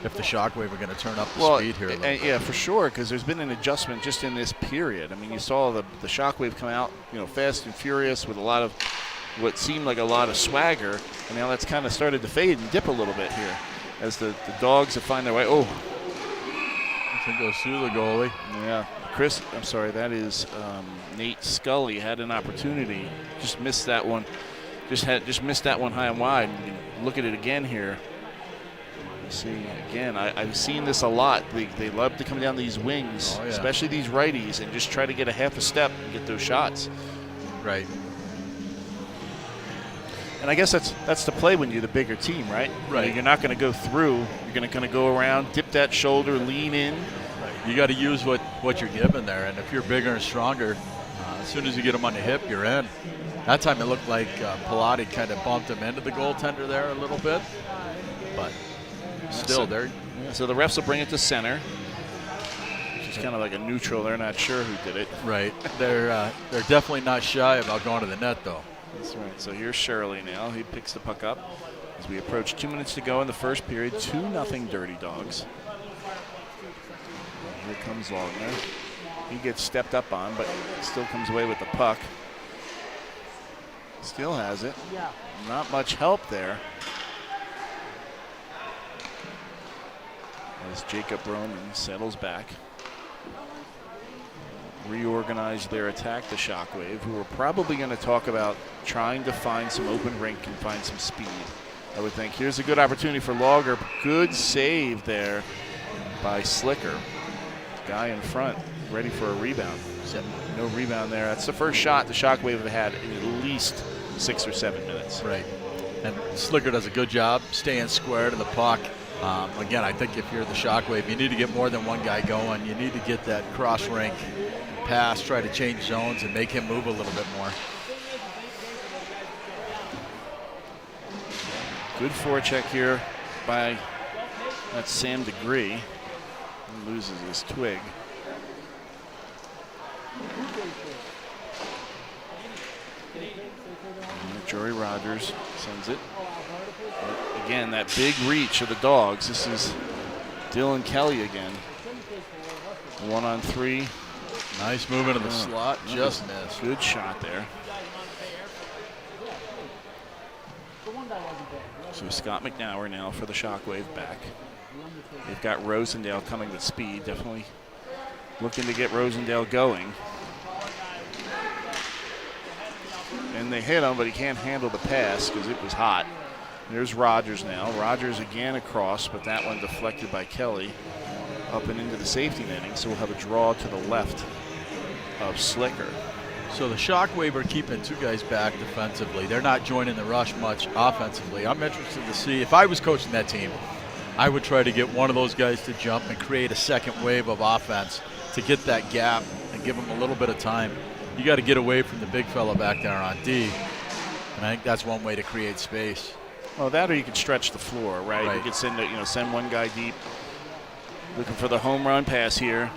if the Shockwave are going to turn up the speed here a little bit. Yeah, for sure, because there's been an adjustment just in this period. I mean, you saw the Shockwave come out, fast and furious with a lot of what seemed like a lot of swagger, and now that's kind of started to fade and dip a little bit here as the Dogs have found their way. Oh. I think goes through the goalie. Yeah. I'm sorry, that is Nate Scully had an opportunity, just missed that one. Just missed that one high and wide. You can look at it again here. See, again, I've seen this a lot. They love to come down these wings, especially these righties, and just try to get a half a step and get those shots. Right. And I guess that's the play when you're the bigger team, right? Right. You're not going to go through. You're going to kind of go around, dip that shoulder, lean in. You got to use what you're given there, and if you're bigger and stronger, as soon as you get them on the hip, you're in. That time it looked like Pilati kind of bumped him into the goaltender there a little bit, but still there. So the refs will bring it to center, which is kind of like a neutral. They're not sure who did it. Right. They're definitely not shy about going to the net, though. That's right. So here's Shirley now. He picks the puck up as we approach 2 minutes to go in the first period. 2-0 Dirty Dogs. Here comes Logner. He gets stepped up on, but still comes away with the puck. Still has it. Not much help there. As Jacob Roman settles back. Reorganize their attack, the Shockwave, who are probably going to talk about trying to find some open rink and find some speed, I would think. Here's a good opportunity for Logger. Good save there by Slicker. Guy in front, ready for a rebound. No rebound there. That's the first shot the Shockwave have had in at least 6 or 7 minutes. Right. And Slicker does a good job staying square to the puck. Again, I think if you're the Shockwave, you need to get more than one guy going. You need to get that cross-rink pass, try to change zones and make him move a little bit more. Good forecheck here by that's Sam Degree. He loses his twig. And Jory Rogers sends it. But again, that big reach of the Dogs. This is Dylan Kelly again. 1-on-3. Nice move into the slot, just missed. Good shot there. So Scott McNauer now for the Shockwave back. They've got Rosendale coming with speed. Definitely looking to get Rosendale going. And they hit him, but he can't handle the pass because it was hot. There's Rogers now. Rogers again across, but that one deflected by Kelly up and into the safety netting. So we'll have a draw to the left of Slicker. So the Shockwave are keeping two guys back defensively. They're not joining the rush much offensively. I'm interested to see, if I was coaching that team, I would try to get one of those guys to jump and create a second wave of offense to get that gap and give them a little bit of time. You got to get away from the big fella back there on D, and I think that's one way to create space. Well, that or you could stretch the floor, right? You could send one guy deep. Looking for the home run pass here.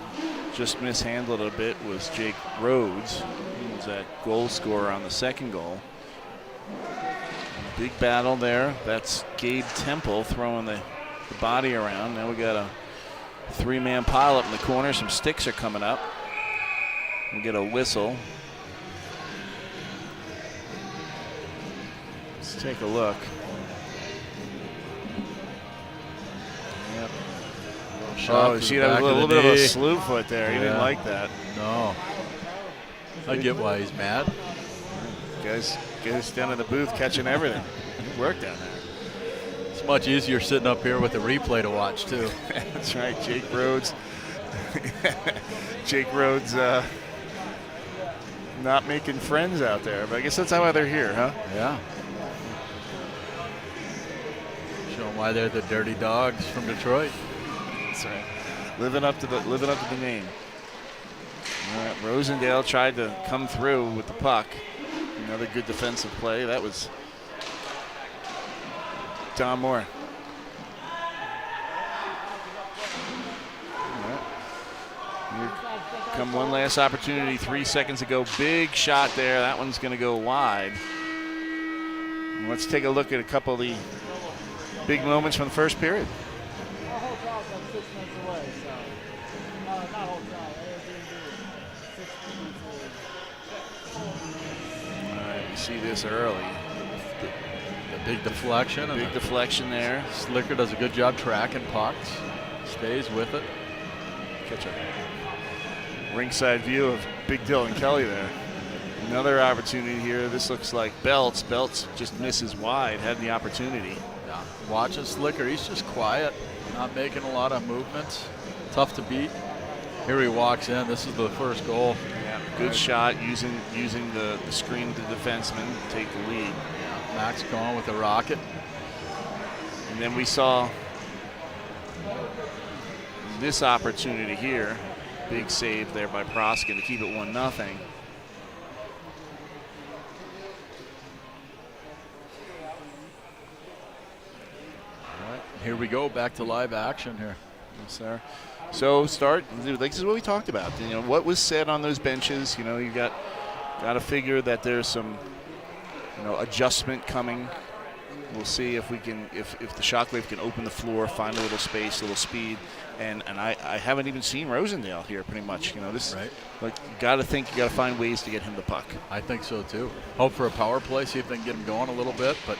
Just mishandled a bit was Jake Rhodes. He was that goal scorer on the second goal. Big battle there. That's Gabe Temple throwing the body around. Now we got a three-man pile up in the corner. Some sticks are coming up. We get a whistle. Let's take a look. Yep. Oh, see, that was a little bit of a slew foot there. He didn't like that. No. I get why he's mad. Guys down in the booth catching everything. It worked down there. It's much easier sitting up here with the replay to watch, too. That's right, Jake Rhodes. Jake Rhodes not making friends out there, but I guess that's how they're here, huh? Yeah. Show them why they're the Dirty Dogs from Detroit. That's right. Living up to the name. All right, Rosendale tried to come through with the puck. Another good defensive play. That was Tom Moore. All right. Here come one last opportunity 3 seconds ago. Big shot there. That one's going to go wide. And let's take a look at a couple of the big moments from the first period. Our hotel's like 6 minutes away, so not hotel, Airbnb. All right, we see this early. The big deflection. Big deflection there. Slicker does a good job tracking pucks. Stays with it. Catch a ringside view of Big Dylan Kelly there. Another opportunity here. This looks like Belts. Belts just misses wide. Had the opportunity. Yeah. Watching Slicker. He's just quiet. Not making a lot of movements. Tough to beat. Here he walks in. This is the first goal. Yeah. Good shot using the screen of the defenseman to take the lead. Yeah. Max going with the rocket. And then we saw this opportunity here. Big save there by Proskin to keep it 1-0. All right, here we go, back to live action here. Yes, sir. So this is what we talked about. You know, what was said on those benches. You know, you got to figure that there's some, adjustment coming. We'll see if we can, if the Shockwave can open the floor, find a little space, a little speed, and I haven't even seen Rosendale here pretty much. This right. Like you got to find ways to get him the puck. I think so too. Hope for a power play, see if they can get him going a little bit, but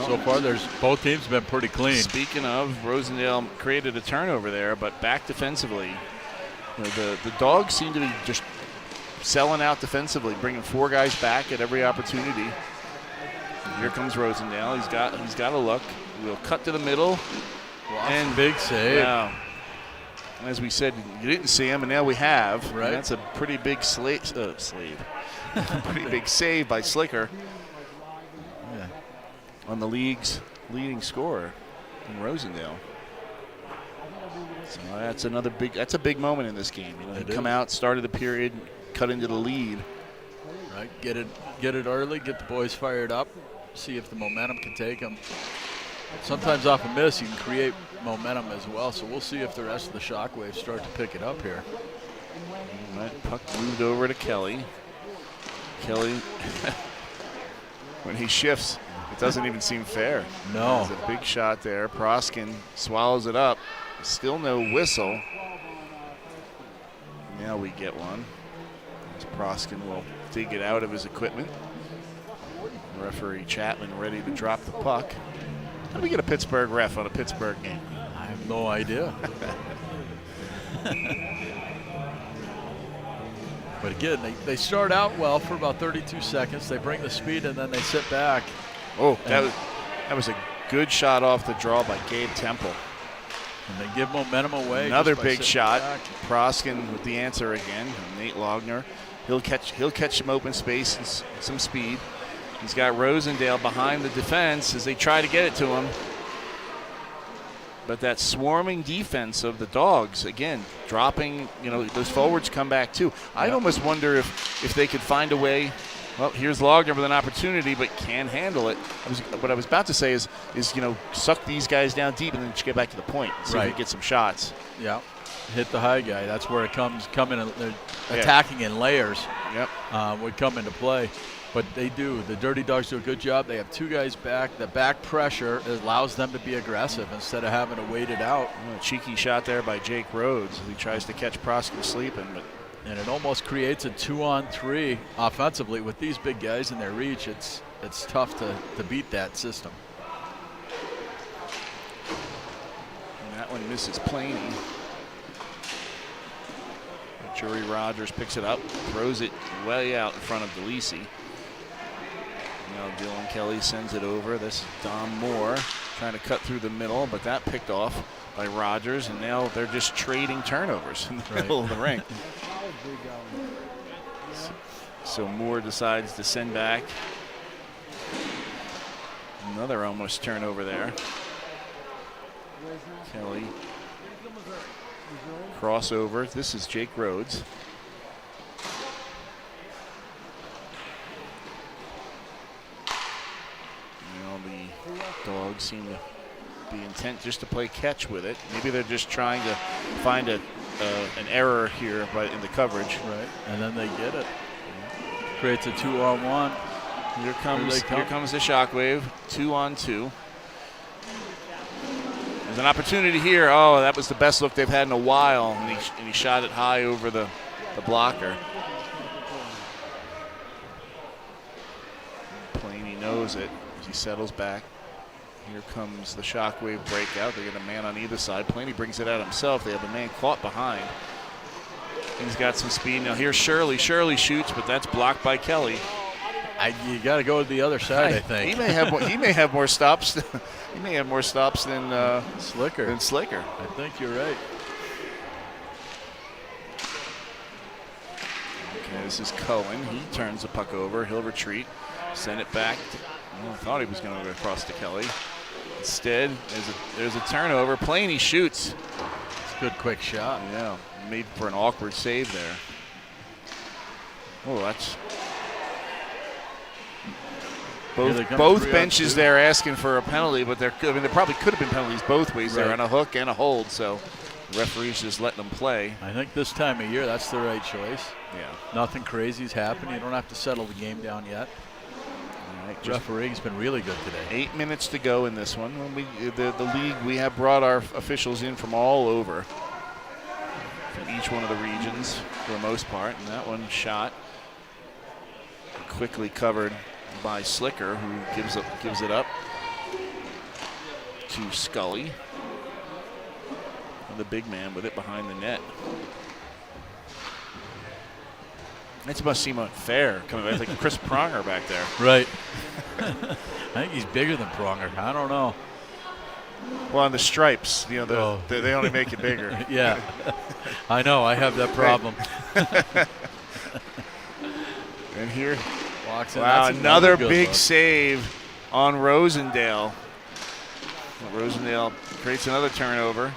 so far both teams have been pretty clean. Speaking of, Rosendale created a turnover there, but back defensively, the Dogs seem to be just selling out defensively, bringing 4 guys back at every opportunity. Here comes Rosendale. He's got a look. We'll cut to the middle. And big save. Yeah. As we said, you didn't see him, and now we have. Right. And that's a pretty big pretty big save by Slicker. Yeah. On the league's leading scorer in Rosendale. So that's a big moment in this game. Come out, started the period, cut into the lead. Right. Get it early, get the boys fired up. See if the momentum can take them. Sometimes off a miss, you can create momentum as well. So we'll see if the rest of the Shockwaves start to pick it up here. All right, puck moved over to Kelly. Kelly, when he shifts, it doesn't even seem fair. No. There's a big shot there. Proskin swallows it up. Still no whistle. Now we get one. Proskin will dig it out of his equipment. Referee Chapman ready to drop the puck. How do we get a Pittsburgh ref on a Pittsburgh game? I have no idea. But again, they start out well for about 32 seconds. They bring the speed and then they sit back. Oh, that was a good shot off the draw by Gabe Temple. And they give momentum away. Another big shot. Proskin with the answer again. Nate Logner. He'll catch some open space and some speed. He's got Rosendale behind the defense as they try to get it to him. But that swarming defense of the Dogs, again, dropping, those forwards come back too. I'd almost wonder if they could find a way. Well, here's Logner with an opportunity, but can't handle it. What I was about to say is suck these guys down deep and then just get back to the point and see if they get some shots. Yeah, hit the high guy. That's where it coming in. They're attacking in layers. Yep, would come into play. But they do. The Dirty Dogs do a good job. They have 2 guys back. The back pressure allows them to be aggressive instead of having to wait it out. A cheeky shot there by Jake Rhodes. He tries to catch Proskin sleeping, and it almost creates a 2-on-3 offensively with these big guys in their reach. It's tough to beat that system. And that one misses Planey. Joey Rogers picks it up, throws it way out in front of DeLisi. Now Dylan Kelly sends it over. This is Dom Moore trying to cut through the middle, but that picked off by Rogers, and now they're just trading turnovers in the middle of the rink. So Moore decides to send back. Another almost turnover there. Kelly. Crossover. This is Jake Rhodes. Dogs seem to be intent just to play catch with it. Maybe they're just trying to find an error here in the coverage. Right, and then they get it. Creates a 2-on-1. Here comes the Shockwave, 2-on-2. There's an opportunity here. Oh, that was the best look they've had in a while, and he shot it high over the blocker. Planey knows it as he settles back. Here comes the Shockwave breakout. They get a man on either side. Planey brings it out himself. They have a man caught behind. He's got some speed. Now here's Shirley. Shirley shoots, but that's blocked by Kelly. You got to go to the other side, I think. He may have more stops. He may have more stops than Slicker. I think you're right. Okay, this is Cohen. He turns the puck over. He'll retreat. Send it back. I thought he was going to go across to Kelly. Instead, there's a turnover. Planey shoots. It's a good quick shot. Yeah, made for an awkward save there. Oh, that's both benches there asking for a penalty, but there probably could have been penalties both ways there on a hook and a hold. So the referee's just letting them play. I think this time of year that's the right choice. Yeah. Nothing crazy's happened. You don't have to settle the game down yet. The refereeing's been really good today. 8 minutes to go in this one. When the league, we have brought our officials in from all over, from each one of the regions for the most part. And that one shot quickly covered by Slicker, who gives it up to Scully. And the big man with it behind the net. It must seem unfair coming back like Chris Pronger back there. Right. I think he's bigger than Pronger. I don't know. Well, on the stripes, they only make it bigger. Yeah. I know. I have that problem. And here, walks in. Wow, That's another big look. save on Rosendale. Rosendale creates another turnover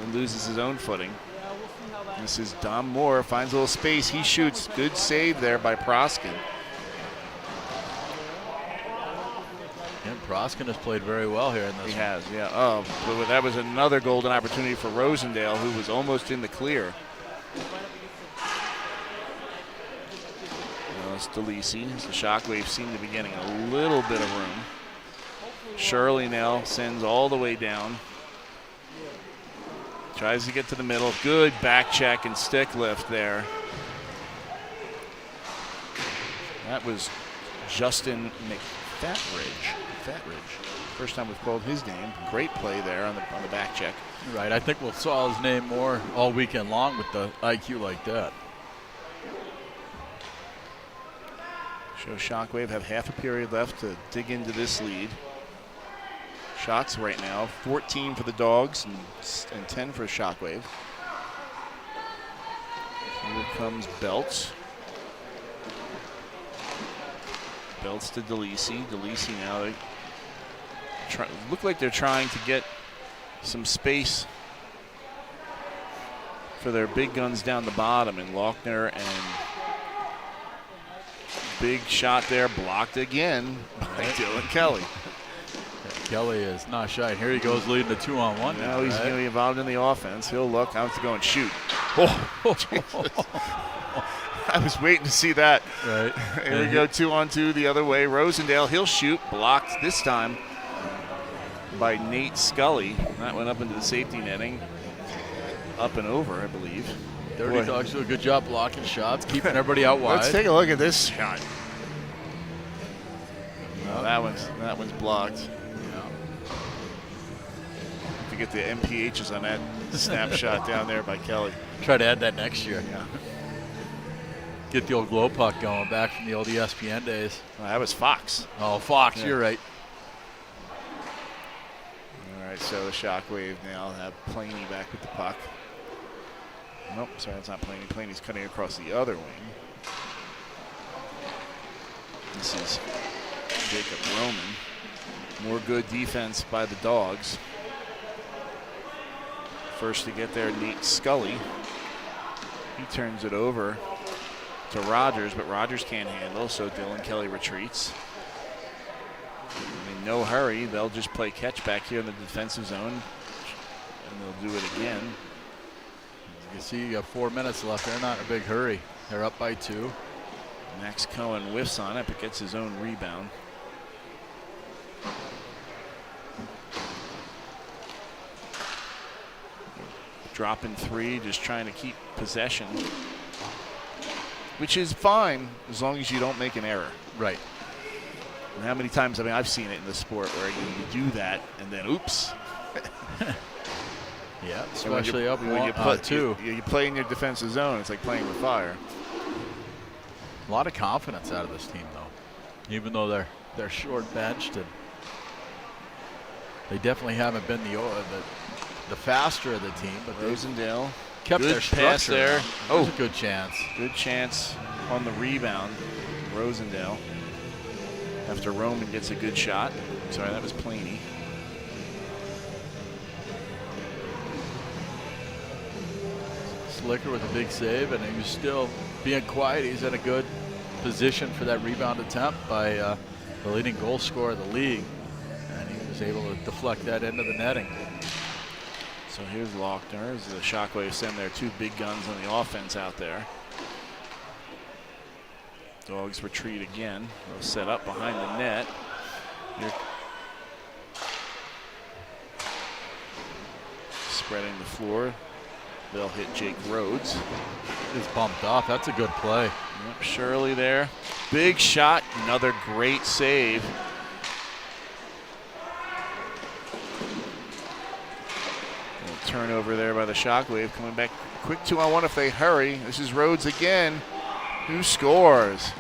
and loses his own footing. This is Dom Moore, finds a little space. He shoots. Good save there by Proskin. And Proskin has played very well here in this. He has, yeah. Oh, but that was another golden opportunity for Rosendale, who was almost in the clear. Well, it's DeLisi. The Shockwave seem to be getting a little bit of room. Shirley now sends all the way down. Tries to get to the middle. Good back check and stick lift there. That was Justin McFatridge. First time we've called his name. Great play there on the back check. Right. I think we'll saw his name more all weekend long with the IQ like that. So Shockwave have half a period left to dig into this lead. Shots right now, 14 for the Dogs and 10 for Shockwave. Here comes Belts. Belts to DeLisi. DeLisi now, they look like they're trying to get some space for their big guns down the bottom, and Lochner and big shot there, blocked again by Dylan Kelly. Kelly is not shy. Here he goes leading the 2-on-1 now. He's going to be involved in the offense. He'll look out to go and shoot. Oh, I was waiting to see that. Right. Here we go, 2-on-2 the other way. Rosendale, he'll shoot. Blocked this time by Nate Scully. That went up into the safety netting. Up and over, I believe. Dirty Dogs do a good job blocking shots, keeping everybody out wide. Let's take a look at this shot. No, that one's blocked. To get the MPHs on that snapshot down there by Kelly. Try to add that next year. Yeah. Get the old glow puck going back from the old ESPN days. Well, that was Fox. Oh, Fox, yeah. You're right. All right, so the Shockwave now have Planey back with the puck. Nope, sorry, it's not Planey. Planey's cutting across the other wing. This is Jacob Roman. More good defense by the Dogs. First to get there, Nate Scully. He turns it over to Rogers, but Rogers can't handle, so Dylan Kelly retreats. And no hurry. They'll just play catch back here in the defensive zone, and they'll do it again. You see, you got 4 minutes left. They're not in a big hurry. They're up by 2. Max Cohen whiffs on it, but gets his own rebound. Dropping 3, just trying to keep possession, which is fine as long as you don't make an error. Right. And how many times, I mean, I've seen it in the sport where you do that and then oops. Yeah, especially up when you 2. You play in your defensive zone, it's like playing with fire. A lot of confidence out of this team, though, even though they're short benched, and they definitely haven't been the faster of the team. But Rosendale kept good their pass structure there. Oh, a good chance. Good chance on the rebound, Rosendale. After Roman gets a good shot. Sorry, that was Planey. Slicker with a big save, and he was still being quiet. He's in a good position for that rebound attempt by the leading goal scorer of the league, and he was able to deflect that into the netting. So here's Lochner as the Shockwaves send their 2 big guns on the offense out there. Dogs retreat again. They'll set up behind the net. Here. Spreading the floor. They'll hit Jake Rhodes. He's bumped off. That's a good play. Yep, Shirley there. Big shot. Another great save. Turnover there by the Shockwave. Coming back quick 2-on-1 if they hurry. This is Rhodes again. Who scores?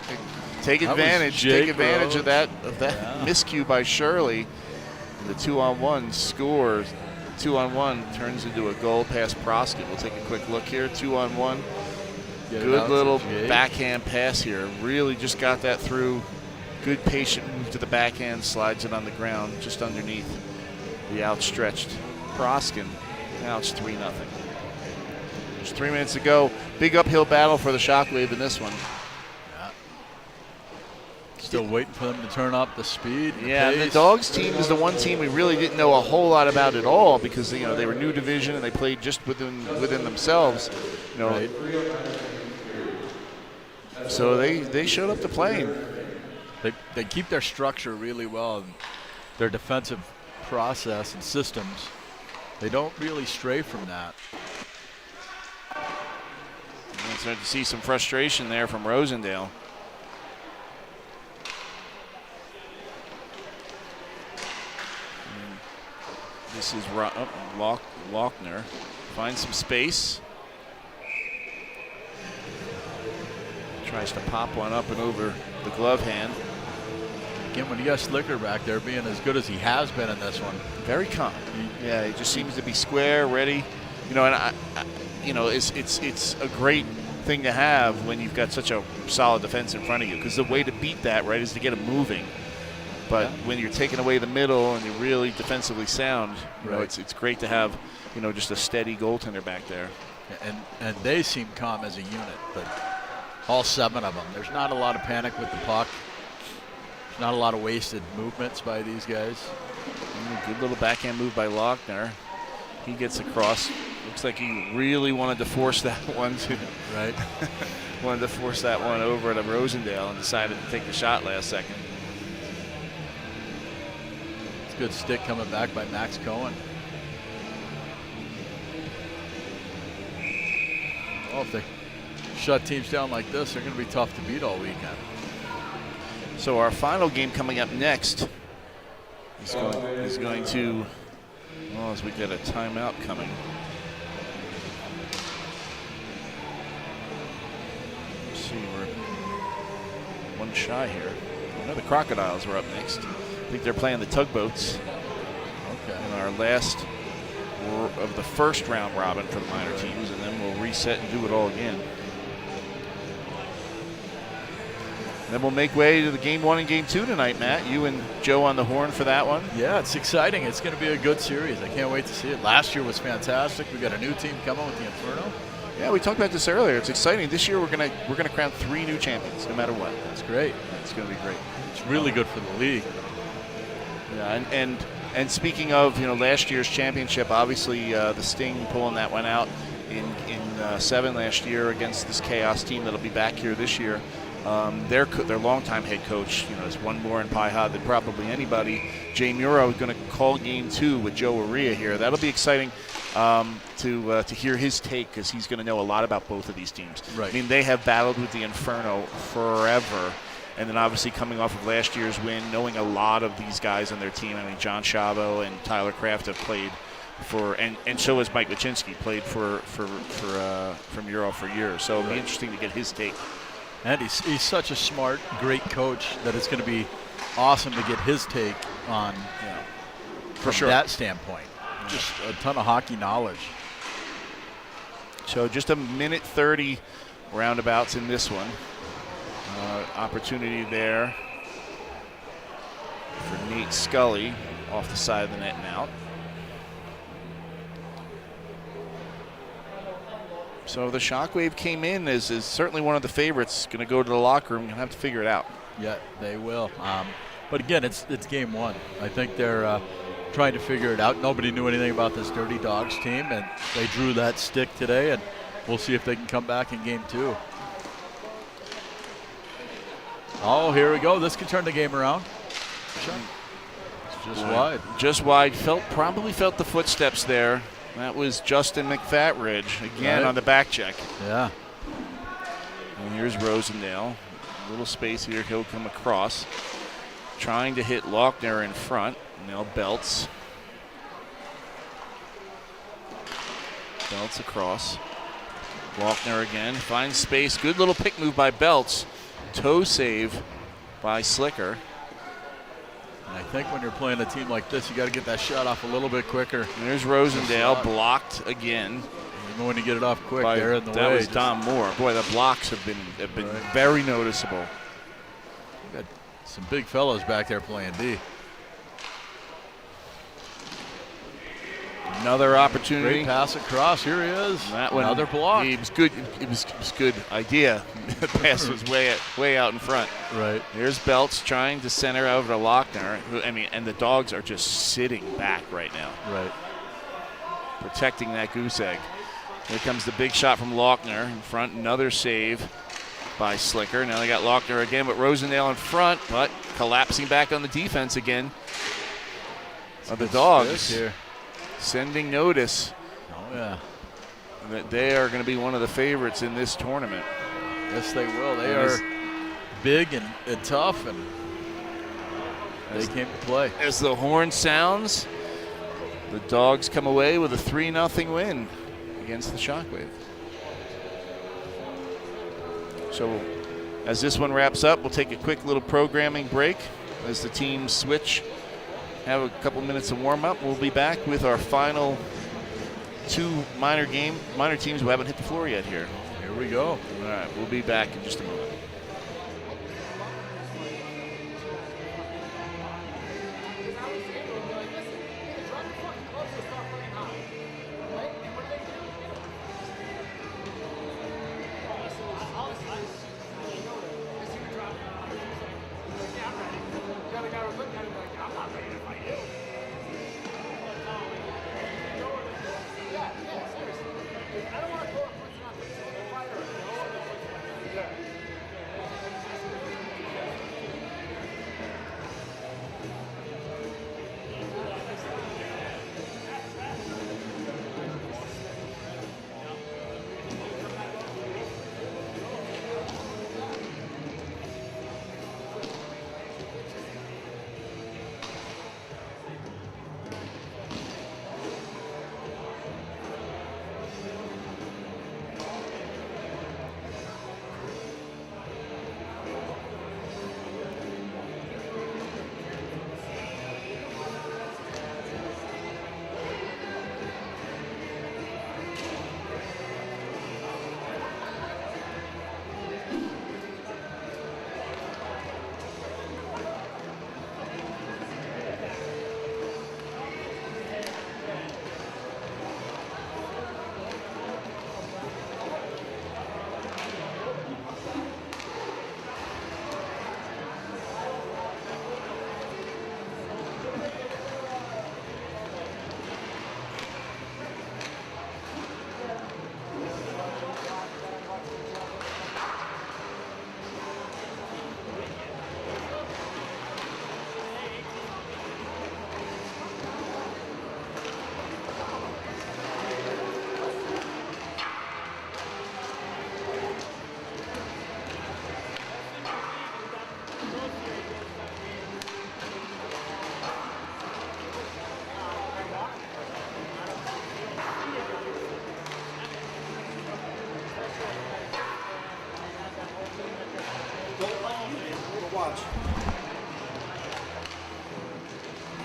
Take advantage of that miscue by Shirley. And the 2-on-1 scores. 2-on-1 turns into a goal past Proscott. We'll take a quick look here. 2-on-1. Good little backhand pass here. Really just got that through. Good patient move to the backhand. Slides it on the ground just underneath the outstretched Proskin. Now it's 3-0. There's 3 minutes to go. Big uphill battle for the Shockwave in this one. Yeah. Still waiting for them to turn up the speed. And the Dogs team is the one team we really didn't know a whole lot about at all because they were new division and they played just within themselves. Right. So they showed up to play. They keep their structure really well, and their defensive process and systems. They don't really stray from that. I'm starting to see some frustration there from Rosendale. And this is Lochner. Finds some space. Tries to pop one up and over the glove hand. Again, when you got Slicker back there being as good as he has been in this one. Very calm. Yeah, he just seems to be square, ready. And it's a great thing to have when you've got such a solid defense in front of you, because the way to beat that, right, is to get him moving. But when you're taking away the middle and you're really defensively sound, it's great to have, just a steady goaltender back there. And they seem calm as a unit, but all 7 of them. There's not a lot of panic with the puck. There's not a lot of wasted movements by these guys. Good little backhand move by Lochner. He gets across. Looks like he really wanted to force that one to wanted to force that one over to Rosendale and decided to take the shot last second. It's a good stick coming back by Max Cohen. Oh, if they shut teams down like this, they're going to be tough to beat all weekend. So our final game coming up next is going to, as we get a timeout coming. Let's see, we're one shy here. I know the Crocodiles are up next. I think they're playing the Tugboats. Okay. In our last of the first round robin for the minor teams, and then we'll reset and do it all again. Then we'll make way to the game 1 and game 2 tonight, Matt. You and Joe on the horn for that one. Yeah, it's exciting. It's going to be a good series. I can't wait to see it. Last year was fantastic. We got a new team coming with the Inferno. Yeah, we talked about this earlier. It's exciting. This year we're gonna crown 3 new champions, no matter what. That's great. It's going to be great. It's really good for the league. Yeah, and speaking of, last year's championship, obviously the Sting pulling that one out in 7 last year against this Chaos team that'll be back here this year. Their longtime head coach, has won more in PIHA than probably anybody. Jay Muro is going to call game 2 with Joe Aria here. That'll be exciting to hear his take, because he's going to know a lot about both of these teams. Right. I mean, they have battled with the Inferno forever. And then obviously coming off of last year's win, knowing a lot of these guys on their team. I mean, John Chavo and Tyler Kraft have played for, and so has Mike Lachinsky, played for Muro for years. So it'll be interesting to get his take. And he's such a smart, great coach that it's going to be awesome to get his take on, from that standpoint. Just a ton of hockey knowledge. So just a minute 30 roundabouts in this one. Opportunity there for Nate Scully off the side of the net and out. So the Shockwave came in as certainly one of the favorites. Going to go to the locker room and have to figure it out. Yeah, they will. But again, it's game 1. I think they're trying to figure it out. Nobody knew anything about this Dirty Dogs team, and they drew that stick today, and we'll see if they can come back in game 2. Oh, here we go. This could turn the game around. It's just wide. Just wide. Probably felt the footsteps there. That was Justin McFatridge again on the back check. Yeah. And here's Rosendale. A little space here. He'll come across. Trying to hit Lochner in front. Now Belts. Belts across. Lochner again. Finds space. Good little pick move by Belts. Toe save by Slicker. And I think when you're playing a team like this, you got to get that shot off a little bit quicker. And there's Rosendale blocked again. Even when you get it off quick, they're in the way. That was Dom Moore. Boy, the blocks have been very noticeable. Got some big fellows back there playing D. Another opportunity. Great pass across. Here he is. That one, another block. It was good. It was good idea. The pass was way out in front. Right. Here's Belts trying to center over to Lochner. And the Dogs are just sitting back right now. Right. Protecting that goose egg. Here comes the big shot from Lochner in front. Another save by Slicker. Now they got Lochner again, but Rosendale in front, but collapsing back on the defense again. Of the Dogs. Here. Sending notice. Oh, yeah. That they are going to be one of the favorites in this tournament. Yes, they will. They are big and tough, and they came to play. As the horn sounds, the Dogs come away with a 3-0 win against the Shockwave. So as this one wraps up, we'll take a quick little programming break as the teams switch. Have a couple minutes of warm-up. We'll be back with our final 2 minor teams who haven't hit the floor yet here. Here we go. All right, we'll be back in just a moment.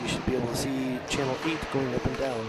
you should be able to see channel 8 going up and down.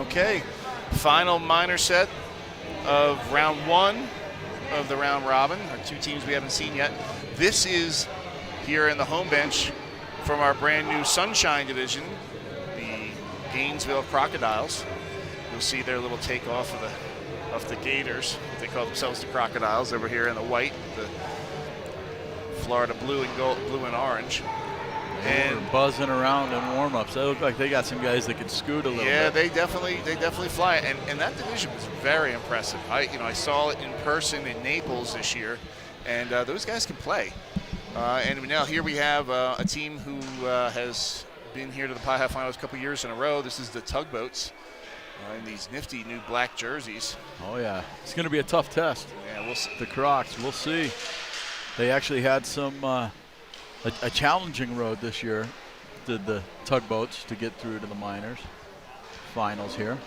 Okay, final minor set of round 1 of the round robin. Our 2 teams we haven't seen yet. This is here in the home bench from our brand new Sunshine division, the Gainesville Crocodiles. You'll see their little takeoff of the Gators. They call themselves the Crocodiles over here in the white, the Florida blue and gold, blue and orange. And buzzing around in warm-ups. They look like they got some guys that can scoot a little bit. Yeah, they definitely fly. And that division was very impressive. I saw it in person in Naples this year, and those guys can play. And now here we have a team who has been here to the PIHA Finals a couple years in a row. This is the Tugboats in these nifty new black jerseys. Oh yeah, it's going to be a tough test. Yeah, we'll see. The Crocs, we'll see. They actually had some a challenging road this year, did the Tugboats, to get through to the minors finals here.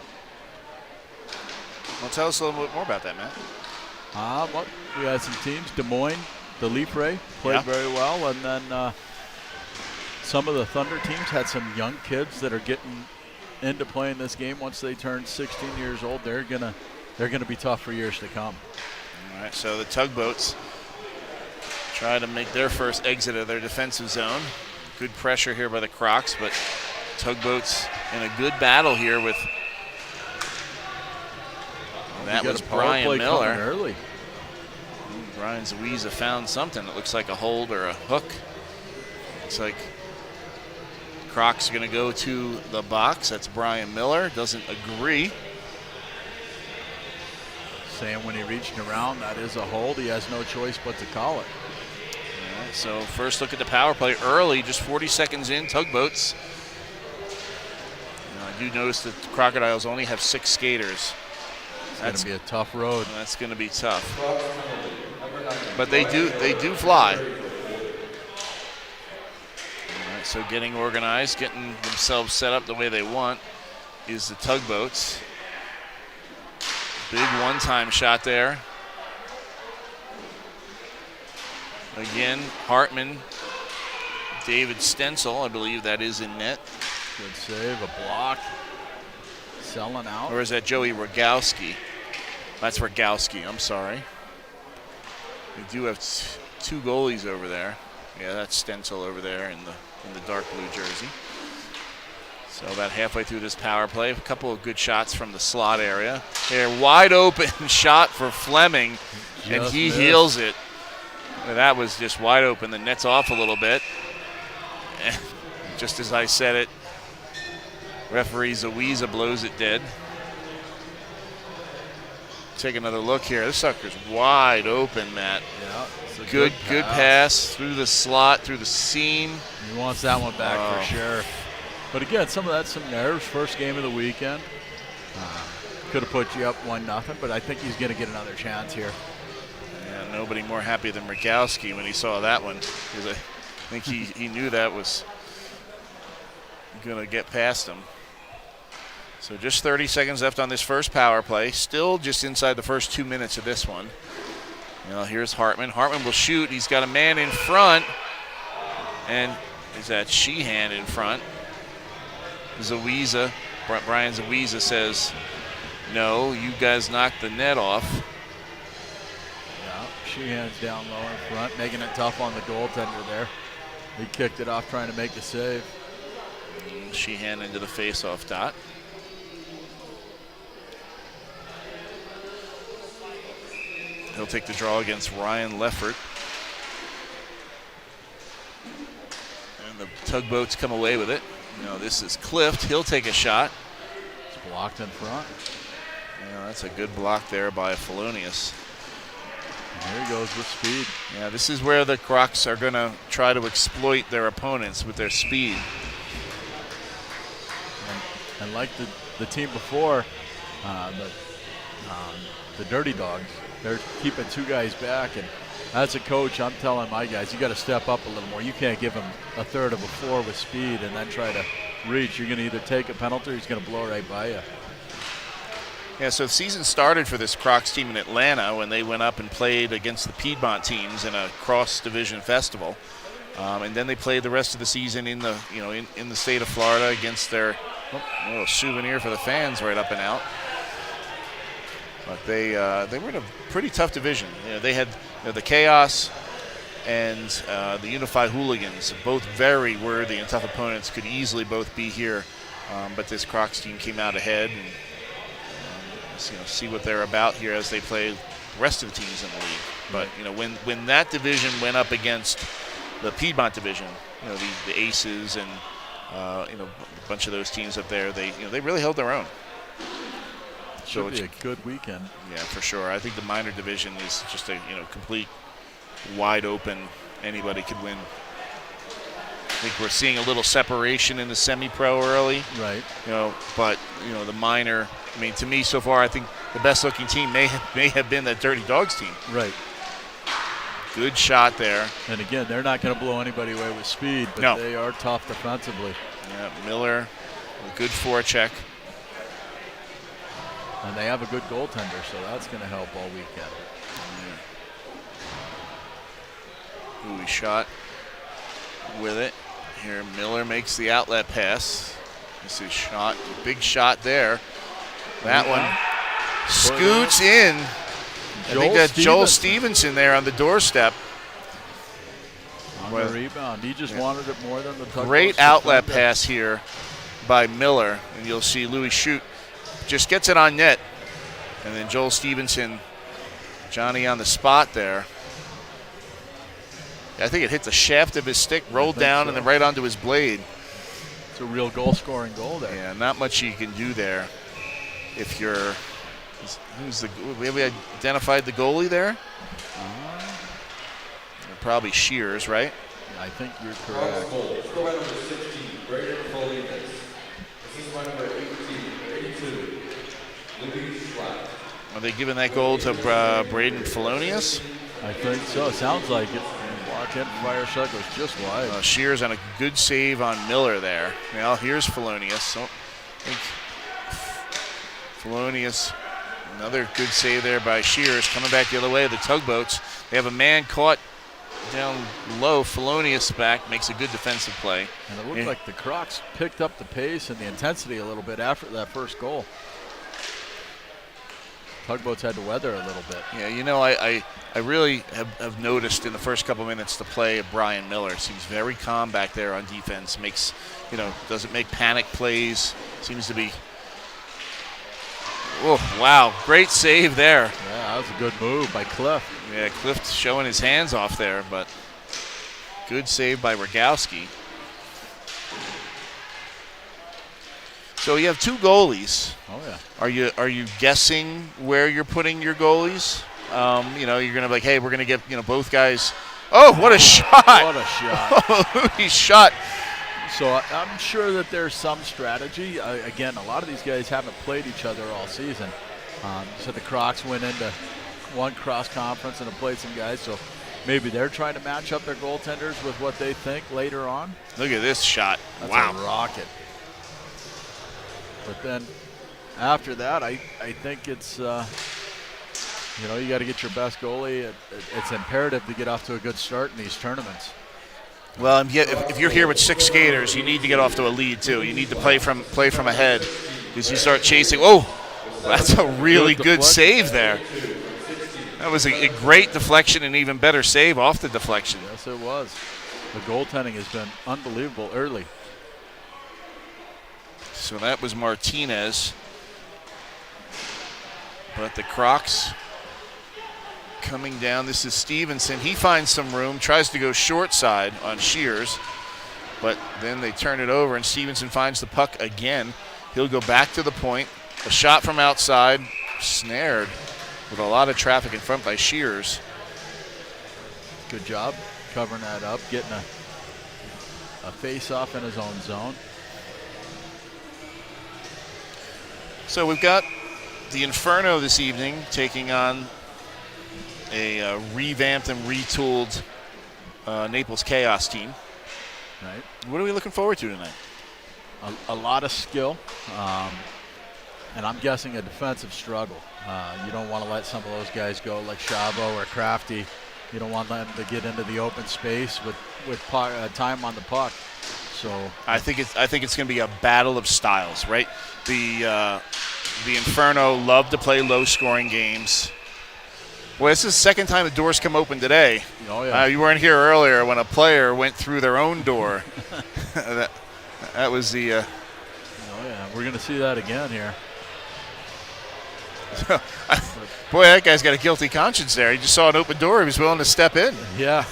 Well, tell us a little bit more about that, Matt. Well, we had some teams. Des Moines, the Leaf Ray played very well, and then some of the Thunder teams had some young kids that are getting into playing this game. Once they turn 16 years old, they're gonna be tough for years to come. All right, so the Tugboats try to make their first exit of their defensive zone. Good pressure here by the Crocs, but Tugboats in a good battle here with. That was Brian Miller. Early. Brian Zuiza found something. It looks like a hold or a hook. Looks like Crocs are going to go to the box. That's Brian Miller. Doesn't agree. Saying when he reached around, that is a hold. He has no choice but to call it. All right, so first look at the power play early, just 40 seconds in. Tugboats. Now, I do notice that the Crocodiles only have 6 skaters. That's going to be a tough road. That's going to be tough. But they do fly. All right, so getting organized, getting themselves set up the way they want is the Tugboats. Big one-time shot there. Again, Hartman, David Stencil, I believe that is in net. Good save, a block. Selling out. Or is that Joey Rogowski? That's Rogowski, I'm sorry. We do have 2 goalies over there. Yeah, that's Stencil over there in the dark blue jersey. So about halfway through this power play, a couple of good shots from the slot area. Here, wide open shot for Fleming, and he heals it. And that was just wide open. The net's off a little bit. And just as I said it, referee Zawiza blows it dead. Take another look here. This sucker's wide open, Matt. Yeah, it's a good pass through the slot, through the seam. He wants that one back for sure. But again, some of that's some nerves. First game of the weekend. Could have put you up 1-0, but I think he's going to get another chance here. Yeah, nobody more happy than Murkowski when he saw that one. Because I think he knew that was going to get past him. So just 30 seconds left on this first power play. Still just inside the first 2 minutes of this one. Here's Hartman. Hartman will shoot. He's got a man in front. And is that Sheehan in front? Zawiza, Brian Zawiza says, no, you guys knocked the net off. Yeah, Sheehan's down low in front, making it tough on the goaltender there. He kicked it off trying to make the save. Sheehan into the face-off dot. He'll take the draw against Ryan Leffert. And the tugboats come away with it. This is Clift. He'll take a shot. It's blocked in front. Yeah, that's a good block there by Felonius. There he goes with speed. Yeah, this is where the Crocs are going to try to exploit their opponents with their speed. And like the team before, the Dirty Dogs, they're keeping two guys back. And as a coach, I'm telling my guys, you got to step up a little more. You can't give them a third of a floor with speed and then try to reach. You're going to either take a penalty or he's going to blow right by you. Yeah, so the season started for this Crocs team in Atlanta when they went up and played against the Piedmont teams in a cross-division festival. And then they played the rest of the season in the in the state of Florida against their little souvenir for the fans right up and out. But they were in a pretty tough division. They had the Chaos and the Unified Hooligans, both very worthy and tough opponents, could easily both be here. But this Crocs team came out ahead, and see what they're about here as they play the rest of the teams in the league. But when that division went up against the Piedmont division, the Aces and a bunch of those teams up there, they really held their own. Should be a good weekend. Yeah, for sure. I think the minor division is just a complete wide open. Anybody could win. I think we're seeing a little separation in the semi-pro early. Right. But the minor. I mean, to me so far, I think the best looking team may have been that Dirty Dogs team. Right. Good shot there. And again, they're not going to blow anybody away with speed, but they are tough defensively. Yeah, Miller, a good forecheck. And they have a good goaltender, so that's going to help all weekend. Ooh, he shot with it. Here, Miller makes the outlet pass. This is shot, big shot there. That one scoots in. I think that's Joel Stevenson there on the doorstep. On the rebound. He just wanted it more than the tugboat. Great outlet pass here by Miller. And you'll see Louis shoot. Just gets it on net. And then Joel Stevenson, Johnny on the spot there. I think it hit the shaft of his stick, rolled down, and then right onto his blade. It's a real goal-scoring goal there. Yeah, not much you can do there. If you're, have we identified the goalie there? Probably Shears, right? I think you're correct. Score by number 16, Braden Foley. Assist by number 82, Louis Schlatt. Are they giving that goal to Braden Felonius? I think so. It sounds like it. Walk in, fire shot goes just wide. Shears on a good save on Miller there. Now here's Felonius. So I think Felonius, another good save there by Shears. Coming back the other way, the tugboats. They have a man caught down low. Felonius back, makes a good defensive play. And it looked like the Crocs picked up the pace and the intensity a little bit after that first goal. Tugboats had to weather a little bit. Yeah, you know, I really have noticed in the first couple minutes the play of Brian Miller. Seems very calm back there on defense. Makes, doesn't make panic plays. Seems to be. Oh, wow. Great save there. Yeah, that was a good move by Cliff. Yeah, Cliff showing his hands off there, but good save by Rogowski. So you have two goalies. Oh, yeah. Are you guessing where you're putting your goalies? You're going to be like, hey, we're going to get, both guys. Oh, what a shot. What a shot. He shot. So I'm sure that there's some strategy. Again, a lot of these guys haven't played each other all season. So the Crocs went into one cross conference and have played some guys. So maybe they're trying to match up their goaltenders with what they think later on. Look at this shot. That's wow. a rocket. But then after that, I think it's, you got to get your best goalie. It's imperative to get off to a good start in these tournaments. Well, if you're here with 6 skaters, you need to get off to a lead too. You need to play from ahead, because you start chasing. Oh, that's a really good save there. That was a great deflection and even better save off the deflection. Yes, it was. The goaltending has been unbelievable early. So that was Martinez. But the Crocs coming down. This is Stevenson. He finds some room, tries to go short side on Shears, but then they turn it over, and Stevenson finds the puck again. He'll go back to the point. A shot from outside, snared with a lot of traffic in front by Shears. Good job covering that up, getting a face-off in his own zone. So we've got the Inferno this evening taking on a revamped and retooled Naples Chaos team. Right. What are we looking forward to tonight? A lot of skill, and I'm guessing a defensive struggle. You don't want to let some of those guys go like Chavo or Crafty. You don't want them to get into the open space with time on the puck. So I think it's going to be a battle of styles, right? The Inferno love to play low-scoring games. Well, this is the second time the doors come open today. Oh, yeah. You weren't here earlier when a player went through their own door. that was the. Oh yeah, we're going to see that again here. Boy, that guy's got a guilty conscience there. He just saw an open door. He was willing to step in. Yeah.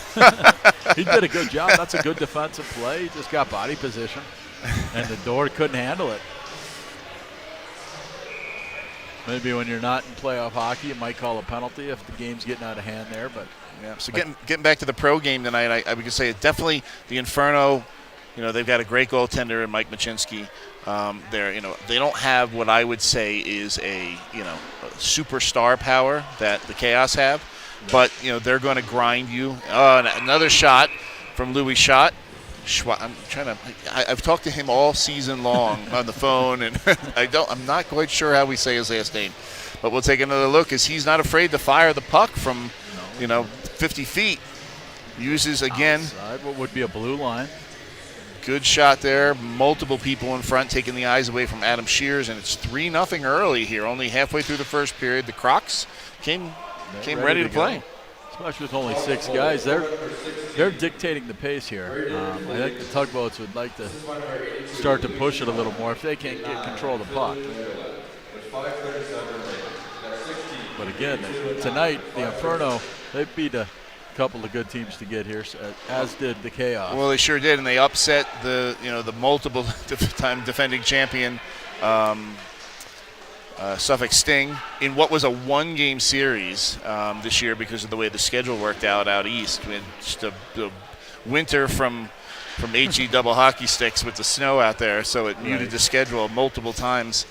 He did a good job. That's a good defensive play. He just got body position, and the door couldn't handle it. Maybe when you're not in playoff hockey, you might call a penalty if the game's getting out of hand there. But yeah. So getting back to the pro game tonight, I would say definitely the Inferno. They've got a great goaltender in Mike Machinsky. They don't have what I would say is a superstar power that the Chaos have, but they're going to grind you. Another shot from Louis Schott. I've talked to him all season long on the phone, and I'm not quite sure how we say his last name, but we'll take another look as he's not afraid to fire the puck from 50 feet. Uses again. Outside, what would be a blue line. Good shot there. Multiple people in front taking the eyes away from Adam Shears, and it's 3-0 early here. Only halfway through the first period. The Crocs came ready to play. Especially with only 6 guys. They're dictating the pace here. I think the Tugboats would like to start to push it a little more if they can't get control of the puck. But again, tonight, the Inferno, they beat a couple of good teams to get here, as did the Chaos. Well, they sure did, and they upset the multiple time defending champion Suffolk Sting in what was a 1-game series this year because of the way the schedule worked out east. We had just a winter from HE double hockey sticks with the snow out there, so it muted the schedule multiple times.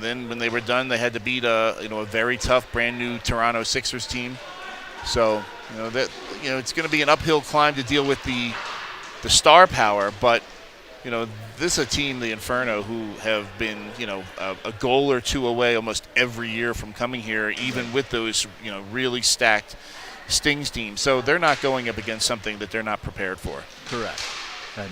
Then when they were done, they had to beat a very tough brand new Toronto Sixers team. So it's going to be an uphill climb to deal with the star power, but this is a team, the Inferno, who have been a goal or two away almost every year from coming here, even with those really stacked Stings teams. So they're not going up against something that they're not prepared for. Correct. And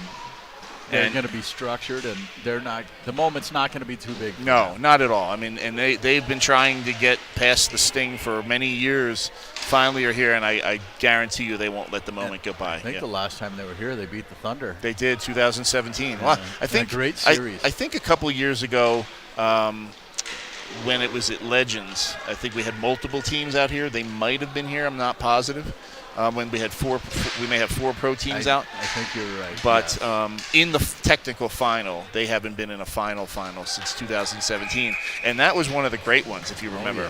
They're going to be structured, and they're not. The moment's not going to be too big. No, not at all. I mean, and they've been trying to get past the sting for many years. Finally, are here, and I guarantee you they won't let the moment go by. I think the last time they were here, they beat the Thunder. They did, 2017. Yeah, Well, I think a great series. I think a couple of years ago, when it was at Legends, I think we had multiple teams out here. They might have been here. I'm not positive. When we had we may have 4 pro teams out. I think you're right. But in the technical final, they haven't been in a final since 2017, and that was one of the great ones, if you remember.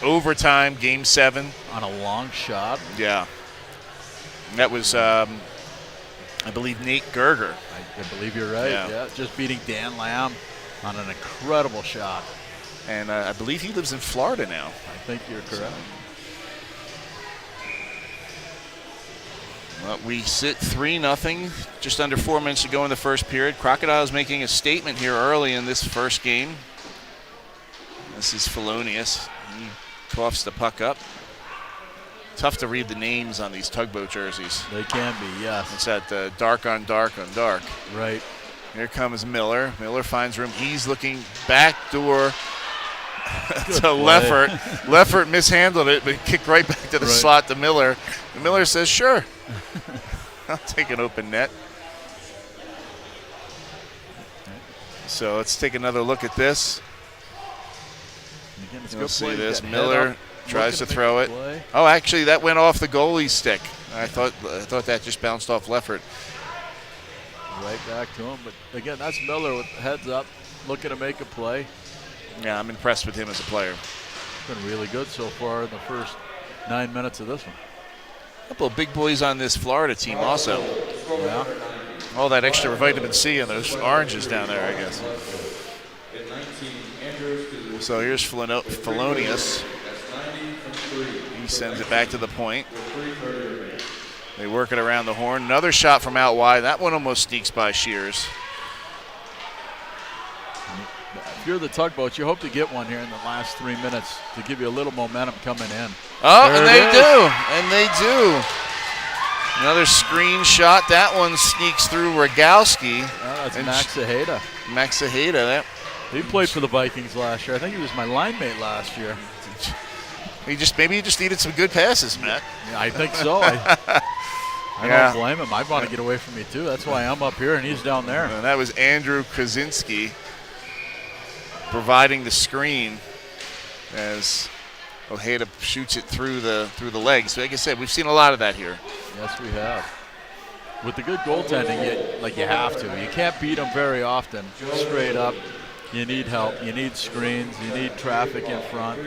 Overtime, Game 7 on a long shot. Yeah, that was, I believe, Nate Gerger. I believe you're right. Yeah, just beating Dan Lamb on an incredible shot. And I believe he lives in Florida now. I think you're correct. Well, we sit 3-0, just under 4 minutes to go in the first period. Crocodiles making a statement here early in this first game. This is Felonius. He coughs the puck up. Tough to read the names on these tugboat jerseys. They can be, yes. It's that dark on dark on dark. Right. Here comes Miller. Miller finds room. He's looking back door to Leffert. Leffert mishandled it, but kicked right back to the slot to Miller. And Miller says, sure. I'll take an open net. So let's take another look at this. You'll see this. Miller tries to throw it. Oh, actually, that went off the goalie's stick. I thought that just bounced off Leffert. Right back to him. But, again, that's Miller with heads up, looking to make a play. Yeah, I'm impressed with him as a player. Been really good so far in the first 9 minutes of this one. A couple of big boys on this Florida team also. Yeah. All that extra vitamin C in those oranges down there, I guess. So here's Felonius. He sends it back to the point. They work it around the horn. Another shot from out wide. That one almost sneaks by Shears. If you're the tugboats, you hope to get one here in the last 3 minutes to give you a little momentum coming in. Oh, and they do. Another screen shot. That one sneaks through Rogalski. That's Max Zaheda. Max Zaheda. He played for the Vikings last year. I think he was my line mate last year. Maybe he just needed some good passes, Matt. Yeah, I think so. I don't blame him. I want to get away from me too. That's why I'm up here and he's down there. And that was Andrew Krasinski providing the screen as Ojeda shoots it through the legs. So like I said, we've seen a lot of that here. Yes, we have. With the good goaltending, you have to. You can't beat them very often. Straight up, you need help. You need screens. You need traffic in front.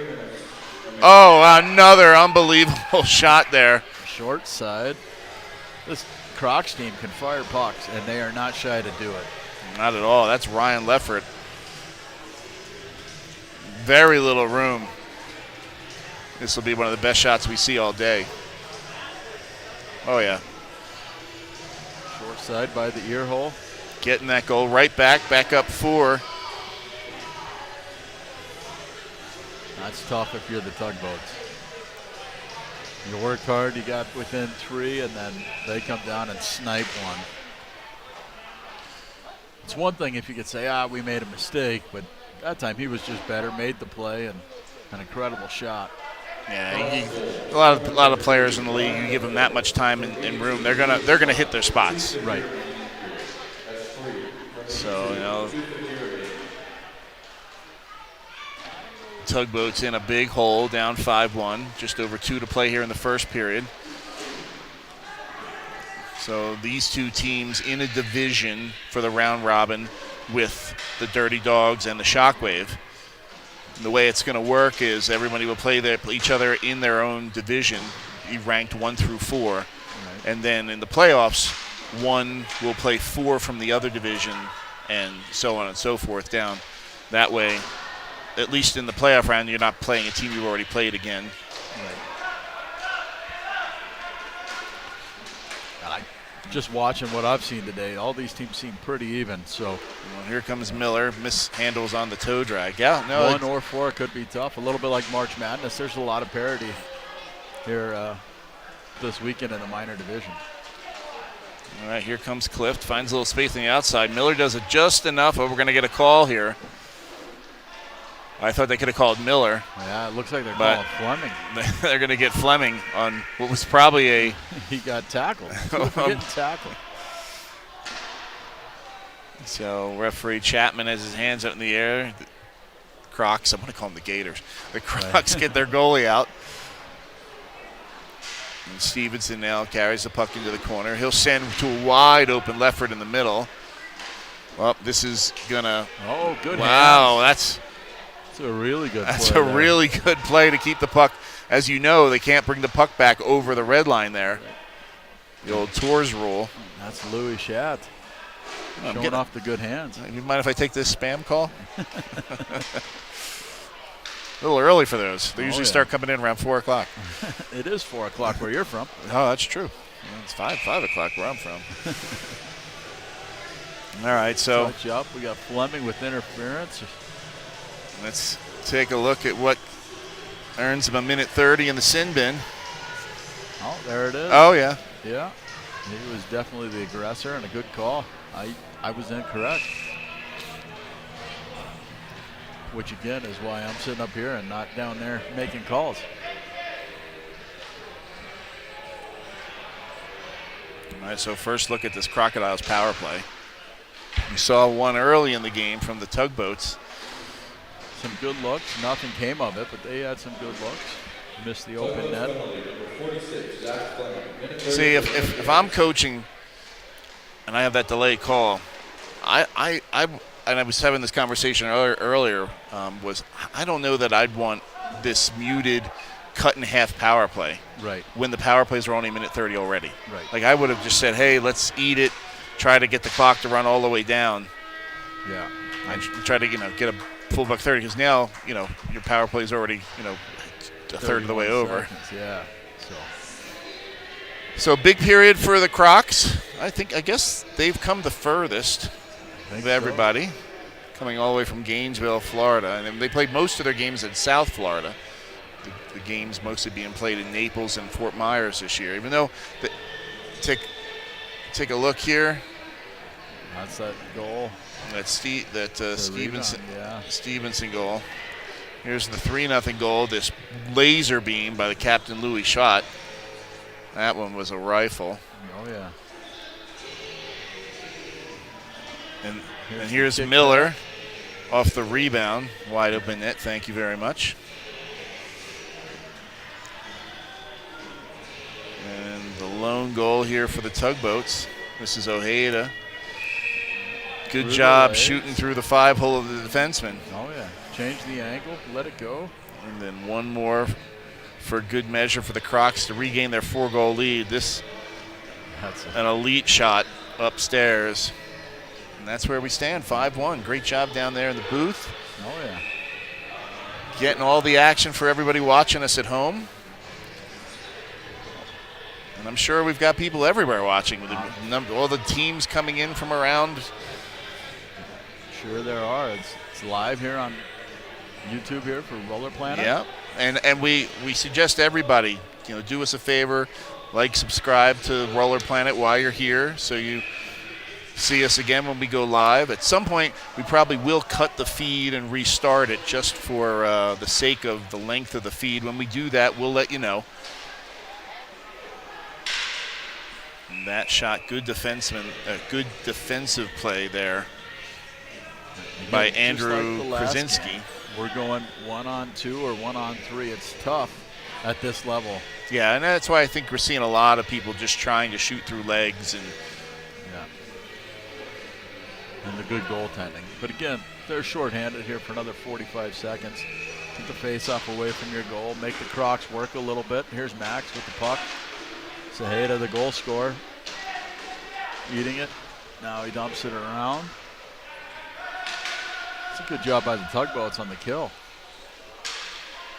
Oh, another unbelievable shot there. Short side. This Crocs team can fire pucks, and they are not shy to do it. Not at all. That's Ryan Leffert. Very little room. This will be one of the best shots we see all day. Oh, yeah. Short side by the ear hole. Getting that goal right back up 4. That's tough if you're the tugboats. You work hard, you got within 3, and then they come down and snipe one. It's one thing if you could say, we made a mistake, but that time he was just better, made the play, and an incredible shot. Yeah, a lot of players in the league, you give them that much time and room, they're gonna hit their spots. Right. So Tugboats in a big hole, down 5-1, just over 2 to play here in the first period. So these two teams in a division for the round robin with the Dirty Dogs and the Shockwave. And the way it's going to work is everybody will play each other in their own division, ranked 1 through 4. Right. And then in the playoffs, one will play 4 from the other division and so on and so forth down. That way, at least in the playoff round, you're not playing a team you've already played again. Right. Just watching what I've seen today, all these teams seem pretty even. So here comes Miller, mishandles on the toe drag. Yeah, 1 or 4 could be tough. A little bit like March Madness. There's a lot of parity here this weekend in the minor division. All right, here comes Clift. Finds a little space on the outside. Miller does it just enough, but we're going to get a call here. I thought they could have called Miller. Yeah, it looks like they're calling Fleming. They're going to get Fleming on what was probably a... He got tackled. Getting tackled. So referee Chapman has his hands up in the air. The Crocs, I'm going to call them the Gators. The Crocs get their goalie out. And Stevenson now carries the puck into the corner. He'll send to a wide open Leffert in the middle. Well, this is going to... Oh, good Wow, hands. That's a really good play. That's a really good play to keep the puck. As you know, they can't bring the puck back over the red line there. The old Tours rule. That's Louis Schatt. Showing off the good hands. You mind if I take this spam call? A little early for those. They usually start coming in around 4 o'clock. It is 4 o'clock where you're from. Oh, that's true. It's 5 o'clock where I'm from. All right, so touch up. We got Fleming with interference. Let's take a look at what earns him a minute 30 in the sin bin. Oh, there it is. Oh, yeah. Yeah. He was definitely the aggressor and a good call. I was incorrect. Which, again, is why I'm sitting up here and not down there making calls. All right, so first look at this Crocodiles power play. We saw one early in the game from the tugboats. Some good looks. Nothing came of it, but they had some good looks. Missed the open net. See, if I'm coaching and I have that delayed call, I was having this conversation earlier, was I don't know that I'd want this muted cut-in-half power play. Right. When the power plays are only a minute 30 already. Right. Like I would have just said, hey, let's eat it, try to get the clock to run all the way down. Yeah. And try to, get a full buck 30 because now, your power play is already, a third of the way over. Seconds, yeah. So big period for the Crocs. I guess they've come the furthest of everybody, coming all the way from Gainesville, Florida. And they played most of their games in South Florida. The games mostly being played in Naples and Fort Myers this year. Even though, take a look here. That's that goal. Stevenson, rebound, Stevenson goal. Here's the 3-0 goal. This laser beam by the captain Louis Schott. That one was a rifle. Oh yeah. And here's Miller off the rebound, wide open net. Thank you very much. And the lone goal here for the tugboats. This is Ojeda. Good job shooting through the 5-hole of the defenseman. Oh, yeah. Change the angle, let it go. And then one more for good measure for the Crocs to regain their 4-goal lead. That's an elite shot upstairs. And that's where we stand, 5-1. Great job down there in the booth. Oh, yeah. Getting all the action for everybody watching us at home. And I'm sure we've got people everywhere watching with all the teams coming in from around. Sure there are. It's live here on YouTube here for Roller Planet. Yeah, and we suggest everybody, do us a favor, subscribe to Roller Planet while you're here so you see us again when we go live. At some point, we probably will cut the feed and restart it just for the sake of the length of the feed. When we do that, we'll let you know. And that shot, good defensive play there by Andrew Krasinski. We're going 1-on-2 or 1-on-3. It's tough at this level. Yeah, and that's why I think we're seeing a lot of people just trying to shoot through legs and the good goaltending. But again, they're shorthanded here for another 45 seconds. Get the face-off away from your goal. Make the Crocs work a little bit. Here's Max with the puck. Saheda, the goal scorer, eating it. Now he dumps it around. It's a good job by the tugboats on the kill.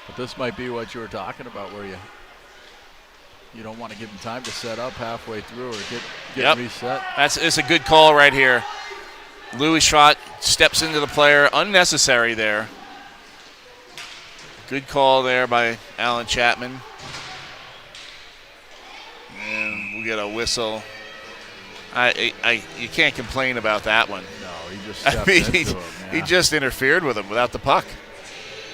But this might be what you were talking about, where you don't want to give them time to set up halfway through or get reset. It's a good call right here. Louis Schott steps into the player, unnecessary there. Good call there by Alan Chapman. And we'll get a whistle You can't complain about that one. No, he just stepped into him. Yeah. He just interfered with him without the puck.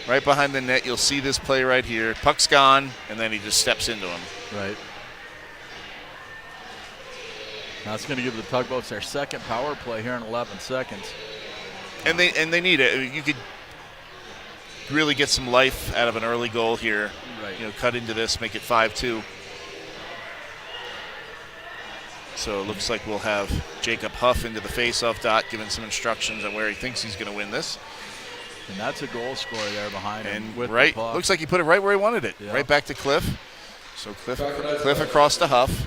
Right behind the net, you'll see this play right here. Puck's gone, and then he just steps into him. Right. That's going to give the Tugboats their second power play here in 11 seconds. And they need it. You could really get some life out of an early goal here. Right. You know, cut into this, make it 5-2. So it looks like we'll have Jacob Huff into the faceoff dot, giving some instructions on where he thinks he's going to win this. And that's a goal scorer there behind him. And with right, the puck. looks like he put it right where he wanted it. Yeah. Right back to Cliff. So Cliff across to Huff.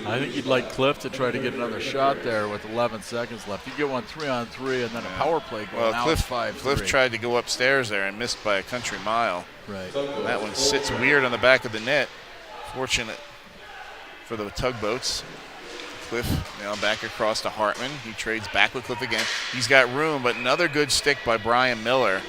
I think you'd like Cliff to try to get another shot there with 11 seconds left. You get one 3-on-3 and then a power play goal. Well, now Cliff, it's 5-3. Cliff tried to go upstairs there and missed by a country mile. Right. And that one sits weird on the back of the net. Fortunate for the Tugboats. Cliff now back across to Hartman. He trades back with Cliff again. He's got room, but another good stick by Brian Miller.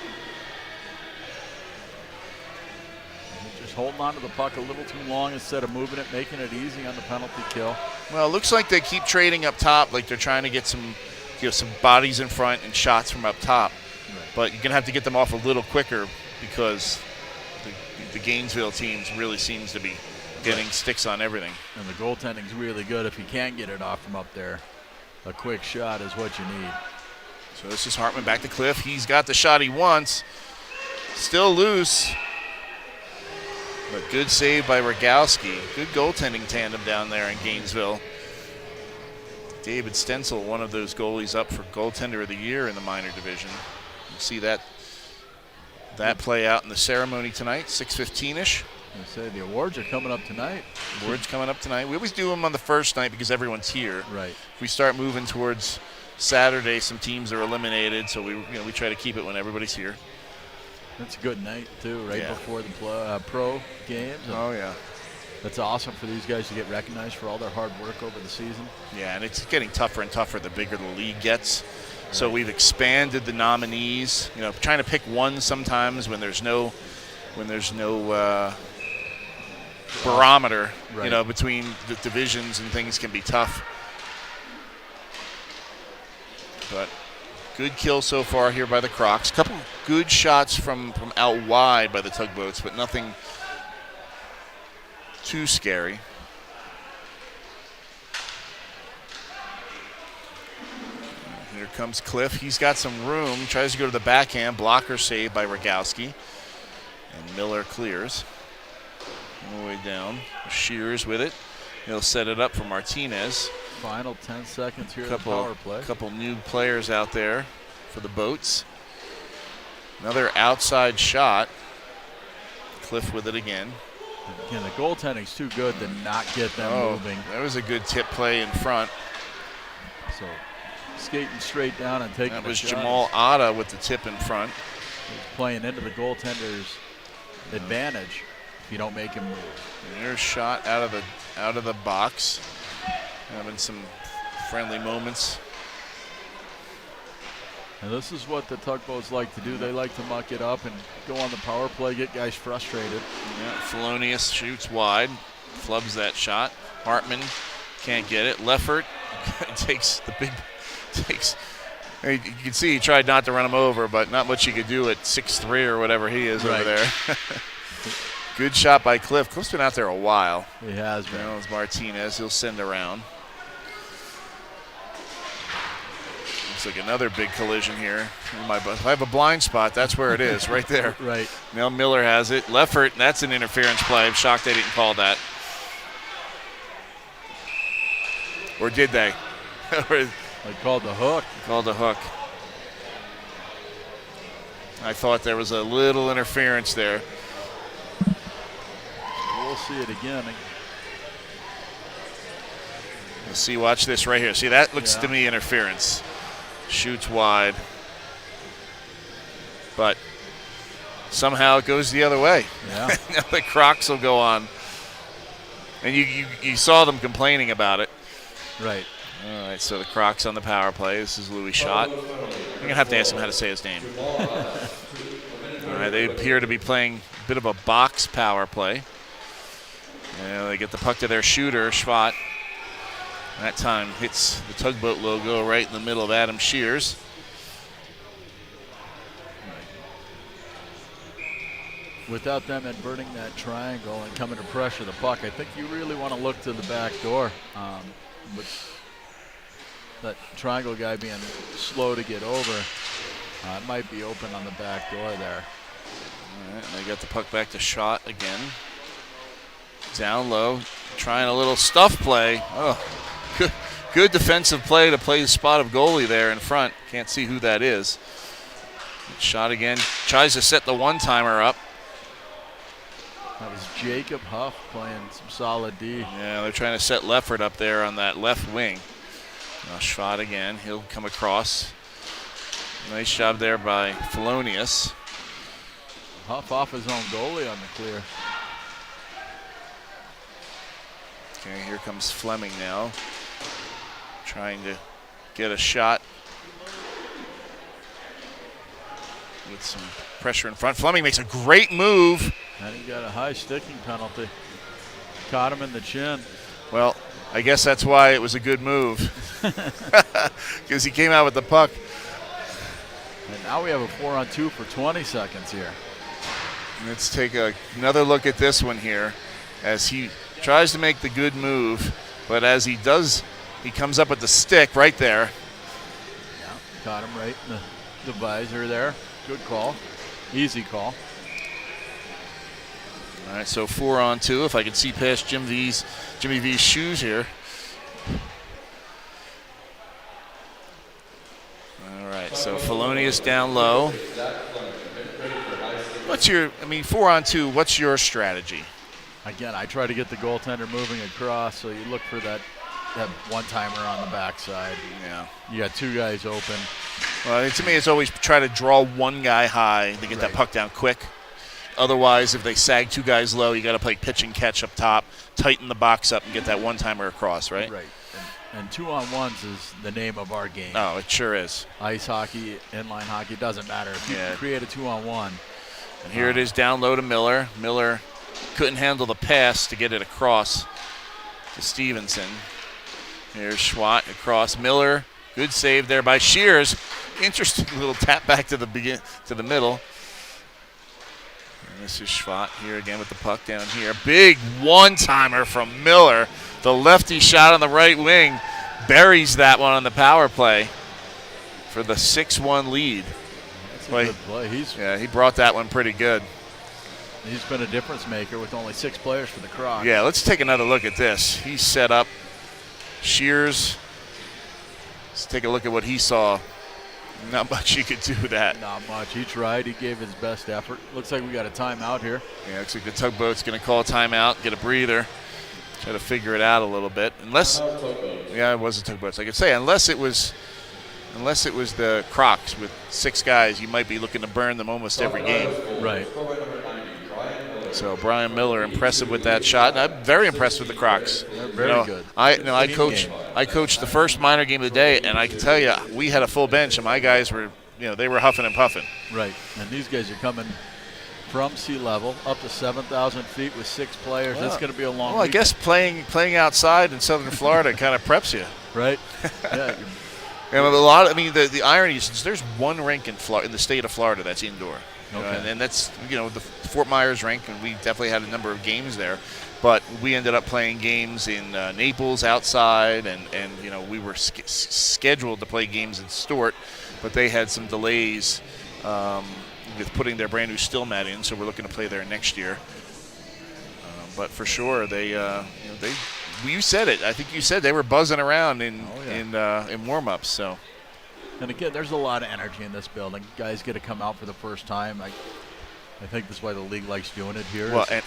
Just holding on to the puck a little too long instead of moving it, making it easy on the penalty kill. Well, it looks like they keep trading up top, like they're trying to get some bodies in front and shots from up top. Right. But you're going to have to get them off a little quicker because the Gainesville teams really seems to be getting sticks on everything. And the goaltending's really good. If you can't get it off from up there, a quick shot is what you need. So this is Hartman back to Cliff. He's got the shot he wants. Still loose. But good save by Rogalski. Good goaltending tandem down there in Gainesville. David Stenzel, one of those goalies up for goaltender of the year in the minor division. You'll see that play out in the ceremony tonight, 6:15-ish. I say the awards are coming up tonight. Awards coming up tonight. We always do them on the first night because everyone's here. Right. If we start moving towards Saturday, some teams are eliminated, so we try to keep it when everybody's here. That's a good night too, right Yeah. before the pro games. Oh yeah. That's awesome for these guys to get recognized for all their hard work over the season. Yeah, and it's getting tougher and tougher the bigger the league gets. So we've expanded the nominees. You know, trying to pick one sometimes when there's no barometer, Right. you know, between the divisions and things can be tough. But good kill so far here by the Crocs. Couple good shots from out wide by the Tugboats, but nothing too scary. Here comes Cliff. He's got some room. Tries to go to the backhand. Blocker save by Rogalski. And Miller clears. All the way down. Shears with it. He'll set it up for Martinez. Final 10 seconds here in the power play. Couple new players out there for the Boats. Another outside shot. Cliff with it again. Again, the goaltending's too good to not get them moving. That was a good tip play in front. So skating straight down and taking That the was shot. Jamal Otta with the tip in front. He's playing into the goaltender's advantage if you don't make him move. And there's a shot out of the box. Having some friendly moments. And this is what the Tugboats like to do. They like to muck it up and go on the power play, get guys frustrated. Yeah, Felonius shoots wide, flubs that shot. Hartman can't get it. Leffert takes. You can see he tried not to run him over, but not much he could do at 6'3" or whatever he is over there. Good shot by Cliff. Cliff's been out there a while. He has been. You know, it's Martinez. He'll send around. Looks like another big collision here. If I have a blind spot, that's where it is, right there. Right. Now Miller has it. Leffert, that's an interference play. I'm shocked they didn't call that. Or did they? They called the hook. Called the hook. I thought there was a little interference there. We'll see it again. Let's see, watch this right here. See, that looks to me interference. Shoots wide. But somehow it goes the other way. Yeah. Now the Crocs will go on. And you saw them complaining about it. Right. All right, so the Crocs on the power play. This is Louis Schott. I'm going to have to ask him how to say his name. All right, they appear to be playing a bit of a box power play. And they get the puck to their shooter, Schwat. That time hits the tugboat logo right in the middle of Adam Shears. Without them inverting that triangle and coming to pressure the puck, I think you really want to look to the back door. With that triangle guy being slow to get over, it might be open on the back door there. All right, and they got the puck back to Schott again. Down low, trying a little stuff play. Oh, good defensive play to play the spot of goalie there in front. Can't see who that is. Schott again, tries to set the one-timer up. That was Jacob Huff playing some solid D. Yeah, they're trying to set Leffert up there on that left wing. Now Schott again, he'll come across. Nice job there by Felonius. Huff off his own goalie on the clear. Okay, here comes Fleming now. Trying to get a shot. With some pressure in front. Fleming makes a great move. And he got a high sticking penalty. Caught him in the chin. Well, I guess that's why it was a good move. Because he came out with the puck. And now we have a 4-on-2 for 20 seconds here. Let's take another look at this one here as he tries to make the good move, but as he does, he comes up with the stick right there. Yeah, caught him right in the visor there. Good call. Easy call. All right, so 4-on-2. If I can see past Jimmy V's shoes here. All right, so Felonius down low. What's your, 4-on-2, what's your strategy? Again, I try to get the goaltender moving across, so you look for that one-timer on the backside. Yeah. You got two guys open. Well, to me, it's always try to draw one guy high to get that puck down quick. Otherwise, if they sag two guys low, you got to play pitch and catch up top, tighten the box up, and get that one-timer across, right? Right. And 2-on-1s is the name of our game. Oh, it sure is. Ice hockey, inline hockey, doesn't matter. If you can create a 2-on-1. And here it is down low to Miller. Miller couldn't handle the pass to get it across to Stevenson. Here's Schwat across. Miller, good save there by Shears. Interesting little tap back to the middle. And this is Schwat here again with the puck down here. Big one-timer from Miller. The lefty shot on the right wing buries that one on the power play for the 6-1 lead. That's a good play. He brought that one pretty good. He's been a difference maker with only 6 players for the Crocs. Yeah, let's take another look at this. He's set up. Shears. Let's take a look at what he saw. Not much he could do with that. Not much. He tried. He gave his best effort. Looks like we got a timeout here. Yeah, looks like the tugboat's going to call a timeout, get a breather, try to figure it out a little bit. Unless, yeah, it was a tugboat. So I could say unless it was the Crocs with 6 guys, you might be looking to burn them almost every game. Right. So Brian Miller, impressive with that shot. And I'm very impressed with the Crocs. They're very good. I coached the first minor game of the day, and I can tell you, we had a full bench, and my guys were, they were huffing and puffing. Right, and these guys are coming from sea level up to 7,000 feet with 6 players. That's going to be a long. Well, I guess playing outside in Southern Florida kind of preps you. Right. Yeah. The irony is there's one rink in the state of Florida that's indoor. Okay. And that's, the Fort Myers rink, and we definitely had a number of games there. But we ended up playing games in Naples outside, and we were scheduled to play games in Stewart, but they had some delays with putting their brand new still mat in, so we're looking to play there next year. But for sure, you said it. I think you said they were buzzing around in warm-ups. So. And again, there's a lot of energy in this building. Guys get to come out for the first time. I think that's why the league likes doing it here. Well, and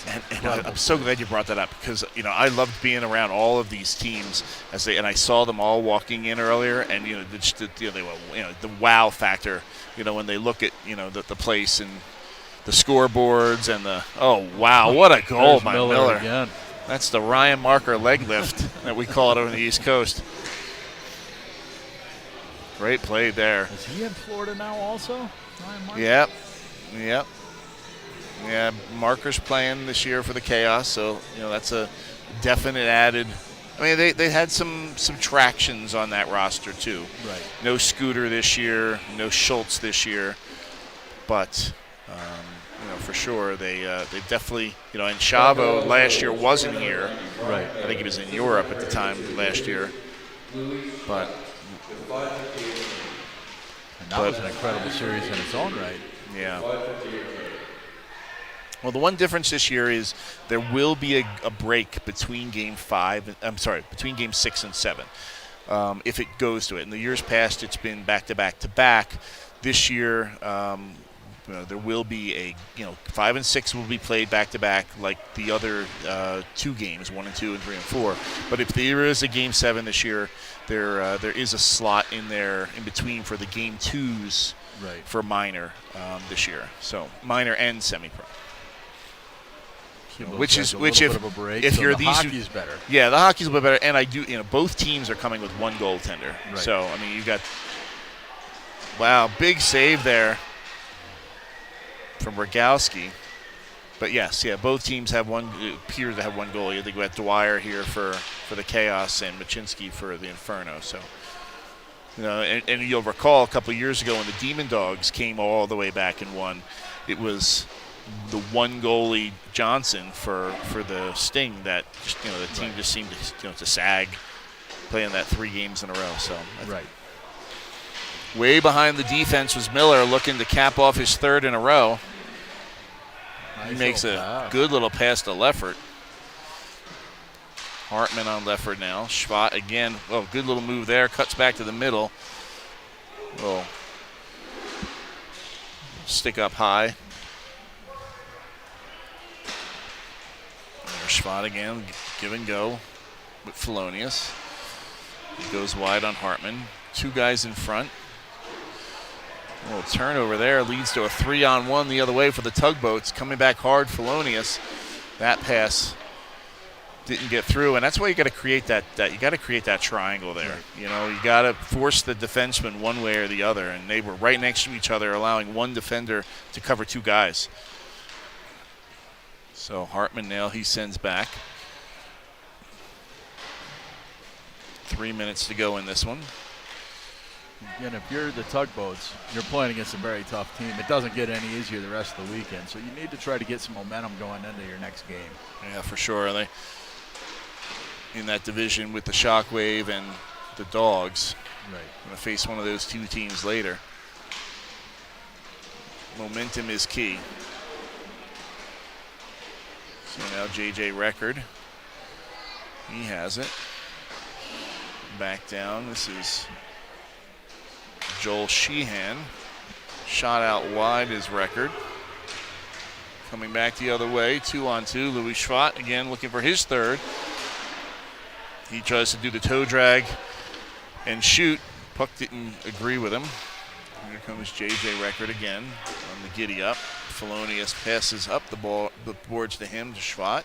I'm so glad you brought that up because I loved being around all of these teams and I saw them all walking in earlier, and the wow factor. When they look at the place and the scoreboards and what a goal by Miller. Again. That's the Ryan Marker leg lift that we call it on the East Coast. Great play there. Is he in Florida now also? Ryan Marker? Yep. Yeah, Marker's playing this year for the Chaos, so that's a definite added I mean, they had some subtractions on that roster too. Right. No Scooter this year, no Schultz this year, but for sure they definitely and Chavo last year wasn't here. Right. I think he was in Europe at the time last year, but that was an incredible series in its own right. Yeah. Well, the one difference this year is there will be a break between Game 6 and 7, if it goes to it. In the years past, it's been back-to-back-to-back. This year, there will be 5 and 6 will be played back-to-back like the other 2 games, 1 and 2 and 3 and 4. But if there is a Game 7 this year, there is a slot in there in between for the Game 2s for minor this year. So minor and semi-pro. Which if you're the hockey's better. Yeah, the hockey's a bit better, and I do. Both teams are coming with 1 goaltender. Right. So I mean, you got big save there from Rogowski. But yes, both teams appear to have 1 goalie. I think we had Dwyer here for the Chaos and Machinsky for the Inferno. So and you'll recall a couple of years ago when the Demon Dogs came all the way back and won, it was the 1 goalie Johnson for the Sting that the team just seemed to sag playing that 3 games in a row. So way behind the defense was Miller looking to cap off his 3rd in a row. He makes a good little pass to Leffert. Hartman on Leffert now. Schwat again. Oh, good little move there. Cuts back to the middle. Little stick up high. Schwat again, give and go with Felonius. He goes wide on Hartman. 2 guys in front. A little turnover there leads to a 3-on-1 the other way for the Tugboats. Coming back hard, Felonius. That pass didn't get through, and that's why you got to create that. You got to create that triangle there. Right. You got to force the defenseman one way or the other, and they were right next to each other, allowing 1 defender to cover 2 guys. So Hartman now he sends back. 3 minutes to go in this one. Again, if you're the Tugboats, you're playing against a very tough team. It doesn't get any easier the rest of the weekend, so you need to try to get some momentum going into your next game. Yeah, for sure. They in that division with the Shockwave and the Dogs. Right. Going to face one of those 2 teams later. Momentum is key. So now J.J. Record. He has it. Back down. This is Joel Sheehan. Shot out wide is Record. Coming back the other way. 2-on-2. Louis Schwat again looking for his 3rd. He tries to do the toe drag and shoot. Puck didn't agree with him. Here comes J.J. Record again on the giddy up. Felonius passes up the boards to him, to Schwat.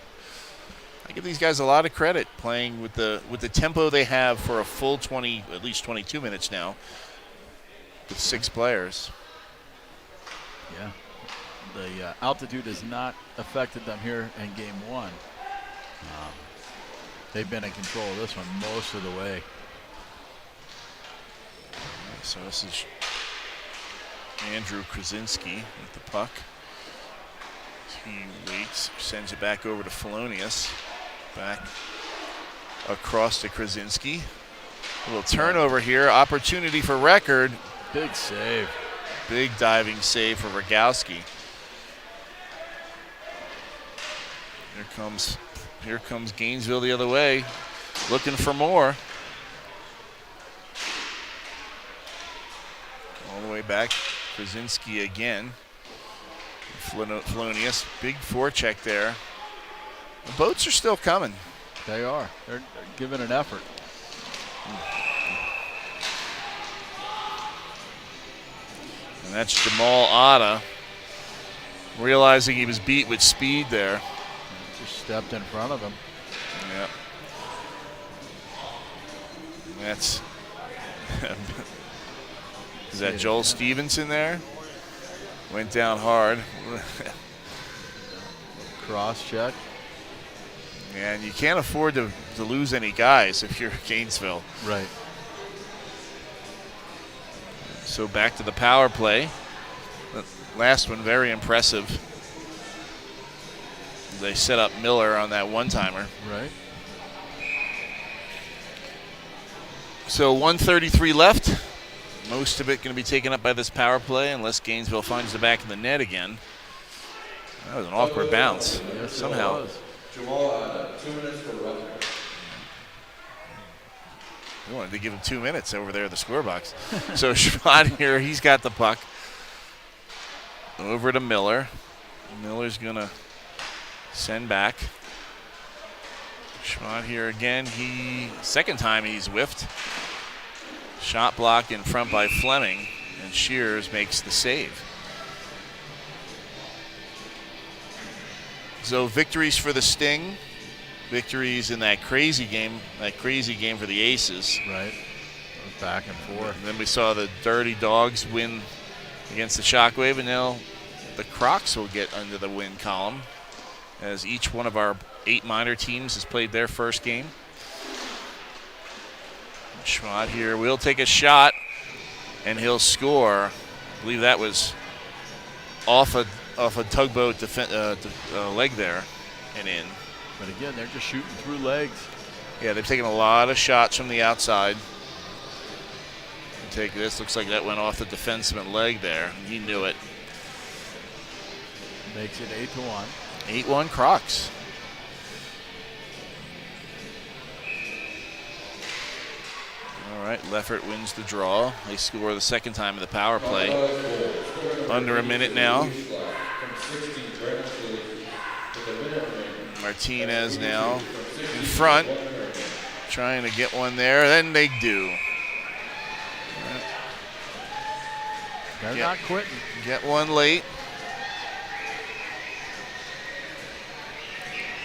I give these guys a lot of credit playing with the tempo they have for a full at least 22 minutes now with 6 players. Yeah. The altitude has not affected them here in Game 1. They've been in control of this one most of the way. So this is Andrew Krasinski with the puck. He waits, sends it back over to Felonius. Back across to Krasinski. A little turnover here. Opportunity for Record. Big save. Big diving save for Rogowski. Here comes Gainesville the other way, looking for more. All the way back, Krasinski again. Felonius, big forecheck there. The boats are still coming. They are. They're giving an effort. And that's Jamal Otta, realizing he was beat with speed there. Just stepped in front of him. Yep. That's is that Joel Stevenson there? Went down hard. Cross check. And you can't afford to lose any guys if you're Gainesville. Right. So back to the power play. The last one, very impressive. They set up Miller on that one-timer. Right. So 1:33 left. Most of it going to be taken up by this power play unless Gainesville finds the back of the net again. That was an awkward bounce. Yes, somehow. Jamal had 2 minutes for roughing. We wanted to give him 2 minutes over there at the score box. So Schmott here, he's got the puck. Over to Miller. Miller's going to send back. Schmott here again. Second time he's whiffed. Shot blocked in front by Fleming, and Shears makes the save. So victories for the Sting. Victories in that crazy game for the Aces. Right. Back and forth. And then we saw the Dirty Dogs win against the Shockwave, and now the Crocs will get under the win column as each one of our 8 minor teams has played their first game. Schmott here will take a shot, and he'll score. I believe that was off a tugboat leg there and in. But again, they're just shooting through legs. Yeah, they've taken a lot of shots from the outside. Take this. Looks like that went off the defenseman leg there. And he knew it. Makes it 8-1. 8-1 Crocs. All right, Leffert wins the draw. They score the second time of the power play. Under a minute now. Martinez now in front, trying to get one there. Then they do. They're not quitting. Get one late.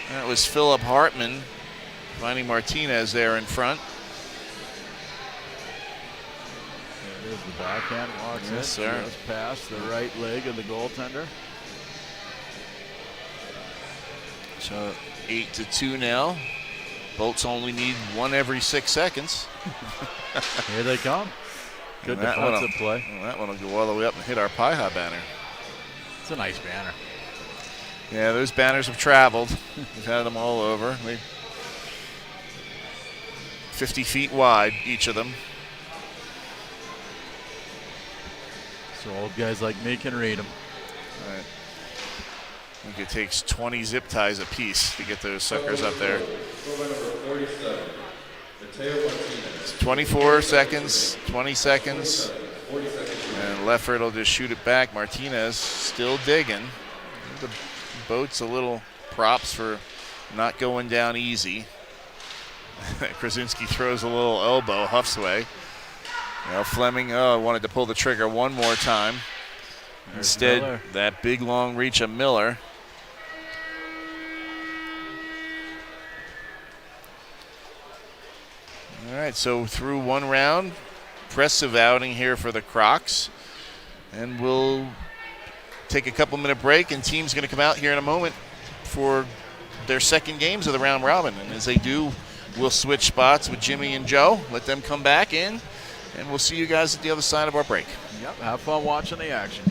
That was Philip Hartman finding Martinez there in front. There it is, the backhand walks Yes, sir. Just past the right leg of the goaltender. So 8-2 now. Bolts only need one every 6 seconds. Here they come. Good defensive play. Well, that one will go all the way up and hit our PIHA banner. It's a nice banner. Yeah, those banners have traveled. We've had them all over. They 50 feet wide, each of them. So old guys like me can read them. All right. I think it takes 20 zip ties apiece to get those suckers up there. It's 24 seconds, 20 seconds. And Leffert will just shoot it back. Martinez still digging. The boat's a little props for not going down easy. Krasinski throws a little elbow Huff's way. Now Fleming wanted to pull the trigger one more time. Instead, Miller. that big long reach of Miller. All right, so through one round, impressive outing here for the Crocs. And we'll take a couple-minute break, and team's going to come out here in a moment for their second games of the round robin. And as they do, we'll switch spots with Jimmy and Joe, let them come back in, and we'll see you guys at the other side of our break. Yep, have fun watching the action.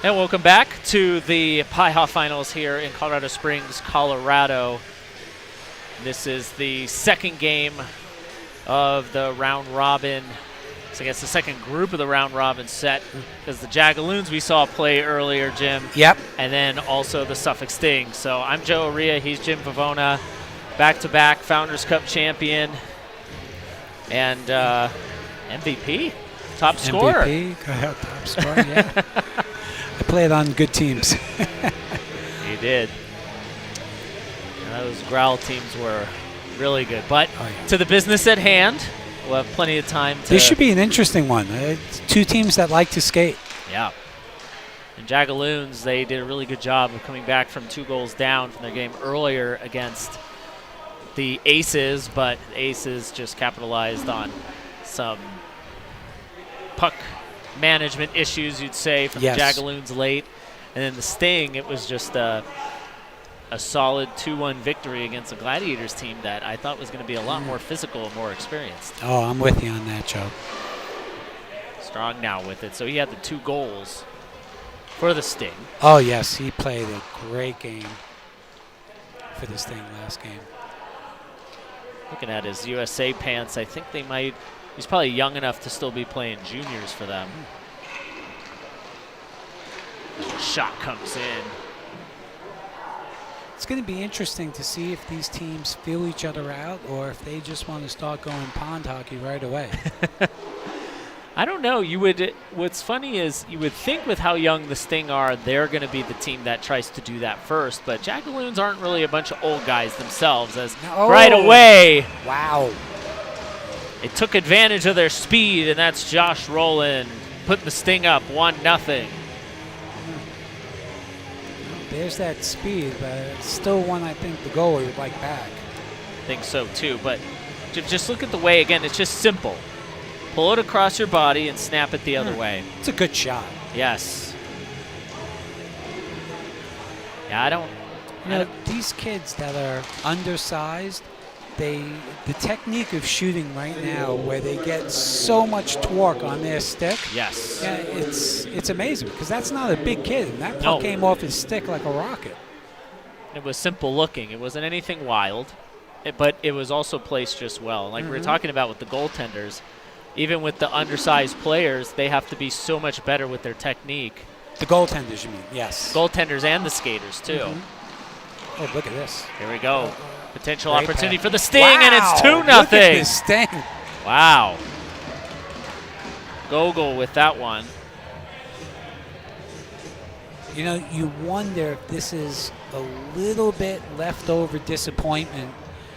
And welcome back to the PIHA Finals here in Colorado Springs, Colorado. This is the second game of the round robin. So I guess the second group of the round robin set, because the Jagaloons we saw play earlier, Jim. Yep. And then also the Suffolk Sting. So I'm Joe Aria, he's Jim Pavona, back-to-back Founders Cup champion and MVP, top scorer. MVP, top scorer, yeah. I played on good teams. He did. Those Growl teams were really good. But to the business at hand, we'll have plenty of time to... This should be an interesting one. Two teams that like to skate. Yeah. And Jagaloons, they did a really good job of coming back from 2 goals down from their game earlier against the Aces, but the Aces just capitalized on some puck management issues, you'd say, from the Jagaloons late. And then the Sting, it was just a solid 2-1 victory against the Gladiators team that I thought was going to be a lot more physical and more experienced. Oh, I'm with you on that, Joe. Strong now with it. So he had the 2 goals for the Sting. Oh, yes, he played a great game for the Sting last game. Looking at his USA pants, I think they might... He's probably young enough to still be playing juniors for them. Shot comes in. It's going to be interesting to see if these teams feel each other out or if they just want to start going pond hockey right away. I don't know. What's funny is you would think with how young the Sting are, they're going to be the team that tries to do that first. But Jagaloons aren't really a bunch of old guys themselves. As right away, wow, it took advantage of their speed, and that's Josh Rowland putting the Sting up 1-0. There's that speed, but it's still one I think the goalie would like back. I think so too. But just look at the way, again, it's just simple. Pull it across your body and snap it the other way. It's a good shot. Yes. Yeah, these kids that are undersized, the technique of shooting right now where they get so much torque on their stick. Yes. Yeah, it's amazing because that's not a big kid. And that puck came off his stick like a rocket. It was simple looking. It wasn't anything wild, but it was also placed just well. Like we were talking about with the goaltenders, even with the undersized players, they have to be so much better with their technique. The goaltenders, you mean? Yes. Goaltenders and the skaters, too. Oh, look at this. Here we go. Potential Great opportunity pass. for the Sting, wow. And it's 2-0. Look at this Sting. Wow. Gogol with that one. You know, you wonder if this is a little bit leftover disappointment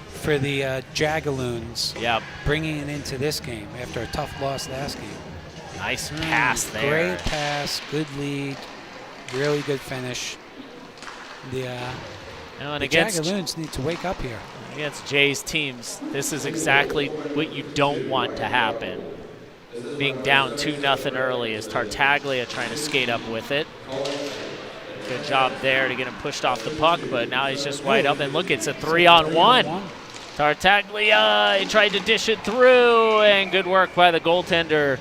for the Jagaloons. Yep. Bringing it into this game after a tough loss last game. Nice pass there. Great pass, good lead, really good finish. The Jagaloons need to wake up here. Against Jay's teams, this is exactly what you don't want to happen. Being down 2-0 early is Tartaglia trying to skate up with it. Good job there to get him pushed off the puck, but now he's just wide up. And look, it's a 3-on-1. Tartaglia, he tried to dish it through, and good work by the goaltender.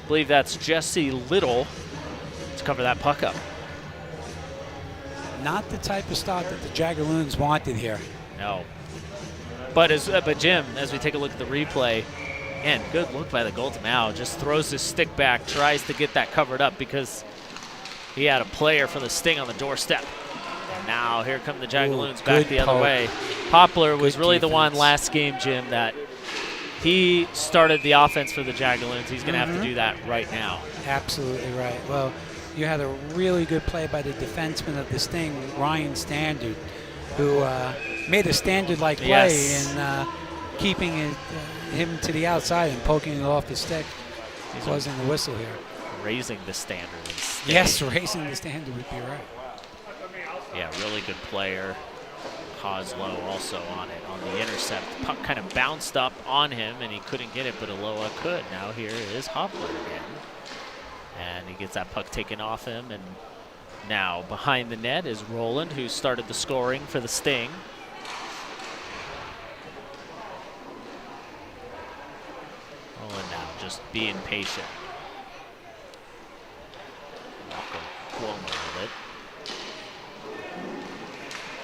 I believe that's Jesse Little to cover that puck up. Not the type of start that the Jagaloons wanted here. No. But Jim, as we take a look at the replay, and good look by the goaltender now, just throws his stick back, tries to get that covered up because he had a player from the Sting on the doorstep. And now here come the Jagaloons back the other way. Poplar was really the one last game, Jim, that he started the offense for the Jagaloons. He's going to have to do that right now. Absolutely right. Well, you had a really good play by the defenseman of the Sting, Ryan Standard, who made a Standard-like play in keeping him to the outside and poking it off the stick, causing the whistle here. Raising the standard. Yes, raising the standard would be right. Yeah, really good player. Kozlow also on it on the intercept. Puck kind of bounced up on him, and he couldn't get it, but Aloha could. Now here is Hopler again. And he gets that puck taken off him, and now behind the net is Rowland, who started the scoring for the Sting. Rowland now just being patient. Cuomo with it.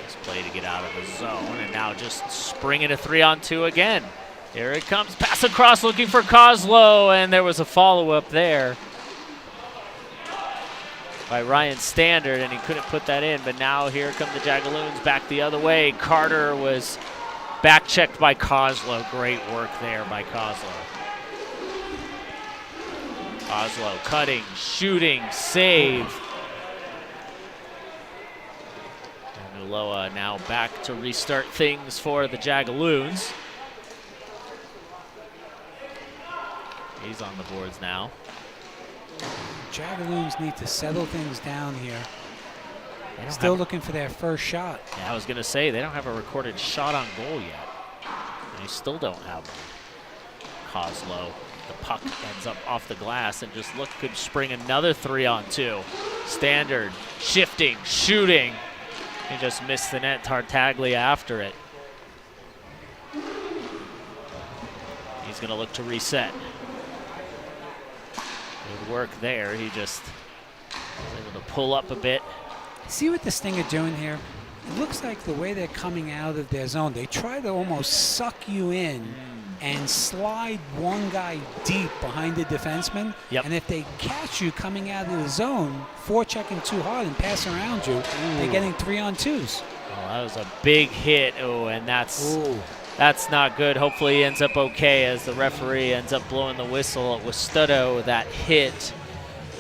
Nice play to get out of the zone, and now just springing a 3-on-2 again. Here it comes, pass across looking for Kozlow, and there was a follow-up there by Ryan Standard, and he couldn't put that in, but now here come the Jagaloons back the other way. Carter was back-checked by Kozlow. Great work there by Kozlow. Kozlow cutting, shooting, save. And Ulloa now back to restart things for the Jagaloons. He's on the boards now. Jagaloons need to settle things down here. Still looking for their first shot. Yeah, I was going to say, they don't have a recorded shot on goal yet. They still don't have one. Kozlow, the puck ends up off the glass and just could spring another 3-on-2. Standard, shifting, shooting. He just missed the net. Tartaglia after it. He's going to look to reset. Good work there. He just was able to pull up a bit. See what the Sting are doing here? It looks like the way they're coming out of their zone, they try to almost suck you in and slide one guy deep behind the defenseman. Yep. And if they catch you coming out of the zone, forechecking too hard and passing around you, they're getting 3-on-2s. Oh, that was a big hit. Oh, and that's not good. Hopefully he ends up okay as the referee ends up blowing the whistle. It was Studdo that hit.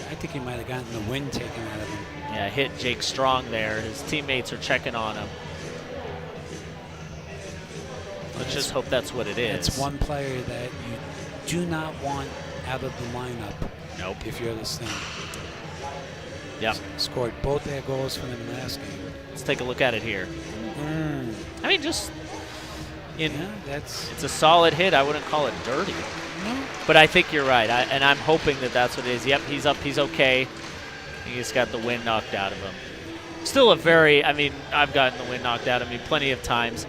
I think he might have gotten the wind taken out of him. Yeah, hit Jake Strong there. His teammates are checking on him. Let's just hope that's what it is. It's one player that you do not want out of the lineup. Nope. If you're the Sting. Yep. Scored both their goals for them last game. Let's take a look at it here. I mean, just it's a solid hit. I wouldn't call it dirty. No. But I think you're right, and I'm hoping that that's what it is. Yep, he's up. He's okay. He just got the wind knocked out of him. Still I've gotten the wind knocked out of me plenty of times.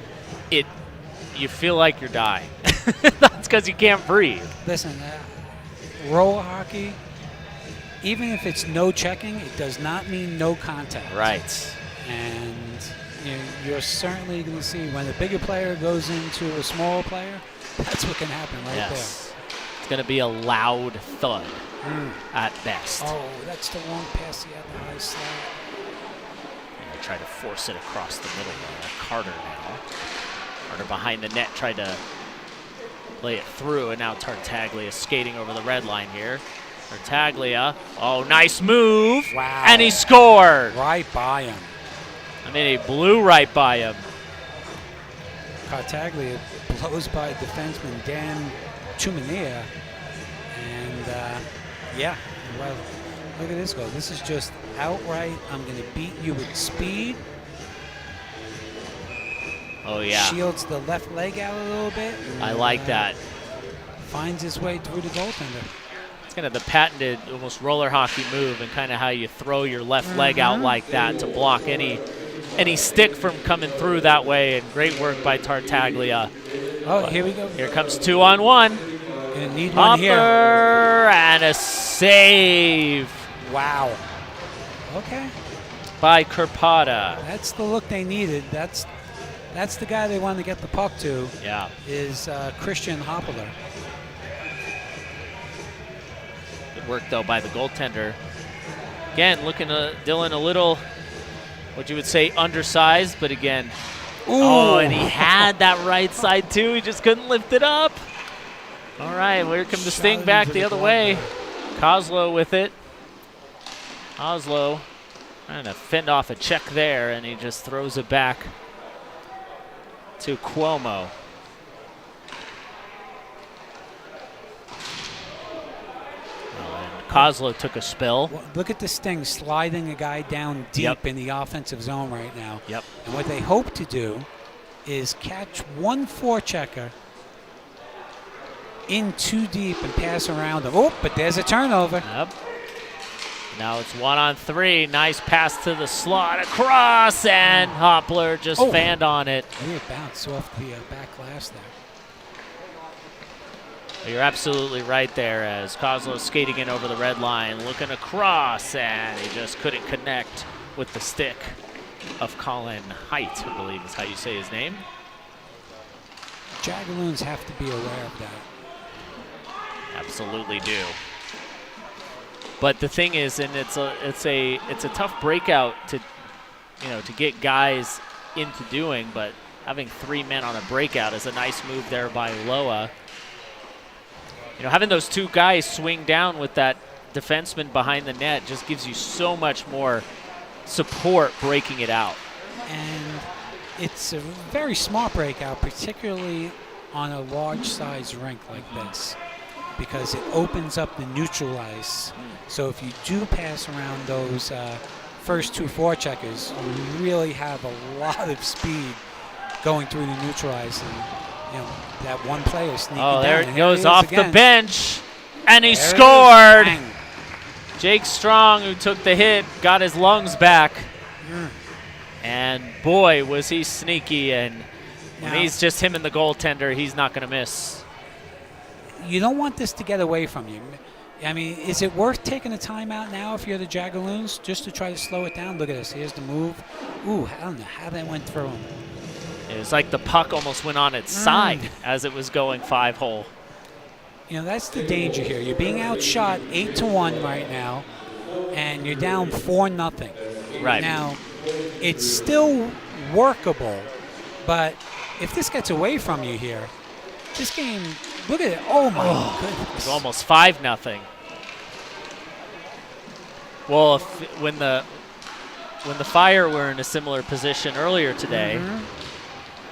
You feel like you're dying. That's because you can't breathe. Listen, roller hockey, even if it's no checking, it does not mean no contact. Right. And you're certainly going to see when a bigger player goes into a smaller player, that's what can happen right there. It's going to be a loud thud at best. Oh, that's the long pass he had the high slide. And they tried to force it across the middle there. Carter now. Carter behind the net tried to play it through, and now Tartaglia skating over the red line here. Tartaglia, nice move. Wow. And he scored. Right by him. I mean, he blew right by him. Tartaglia blows by defenseman Dan Tumania. And, well, look at this goal. This is just outright, I'm going to beat you with speed. Oh, yeah. Shields the left leg out a little bit. I like that. Finds his way through the goaltender. It's kind of the patented almost roller hockey move, and kind of how you throw your left leg out like that to block any stick from coming through that way, and great work by Tartaglia. Oh, here we go. Here comes 2-on-1. Gonna need one here. And a save. Wow. Okay. By Kurpada. That's the look they needed. That's the guy they wanted to get the puck to. Yeah. Is Christian Hoppler. Good work, though, by the goaltender. Again, looking Dylan a little, what you would say, undersized, but again. Ooh. Oh, and he had that right side, too. He just couldn't lift it up. All right, well, here comes the Sting back the other way. Kozlow with it. Kozlow trying to fend off a check there, and he just throws it back to Cuomo. And Kozlow took a spill. Well, look at the Sting sliding a guy down deep in the offensive zone right now. Yep. And what they hope to do is catch one forechecker in too deep and pass around him. Oh, but there's a turnover. Yep. Now it's 1-on-3. Nice pass to the slot across, and Hoppler just fanned on it. Maybe it bounced off the back glass there. You're absolutely right there as Kozlow skating in over the red line, looking across, and he just couldn't connect with the stick of Colin Height, I believe is how you say his name. Jagaloons have to be aware of that. Absolutely do. But the thing is, and it's a tough breakout to get guys into doing, but having 3 men on a breakout is a nice move there by Loa. Having those 2 guys swing down with that defenseman behind the net just gives you so much more support breaking it out. And it's a very smart breakout, particularly on a large size rink like this, because it opens up the neutral ice. So if you do pass around those first 2 forecheckers, you really have a lot of speed going through the neutral ice. And, that one player sneaking down. Oh, there it goes off the again. bench, and he There scored. Jake Strong, who took the hit, got his lungs back. And boy, was he sneaky. And when he's just him and the goaltender, he's not going to miss. You don't want this to get away from you. I mean, is it worth taking a timeout now if you're the Jagaloons just to try to slow it down? Look at this. Here's the move. Ooh, I don't know how that went through him. It was like the puck almost went on its side as it was going 5-hole. That's the danger here. You're being outshot 8-1 right now, and you're down 4-0. Right. Now, it's still workable, but if this gets away from you here, this game, look at it. Oh, my goodness. It's almost 5-0. Well, when the Fire were in a similar position earlier today,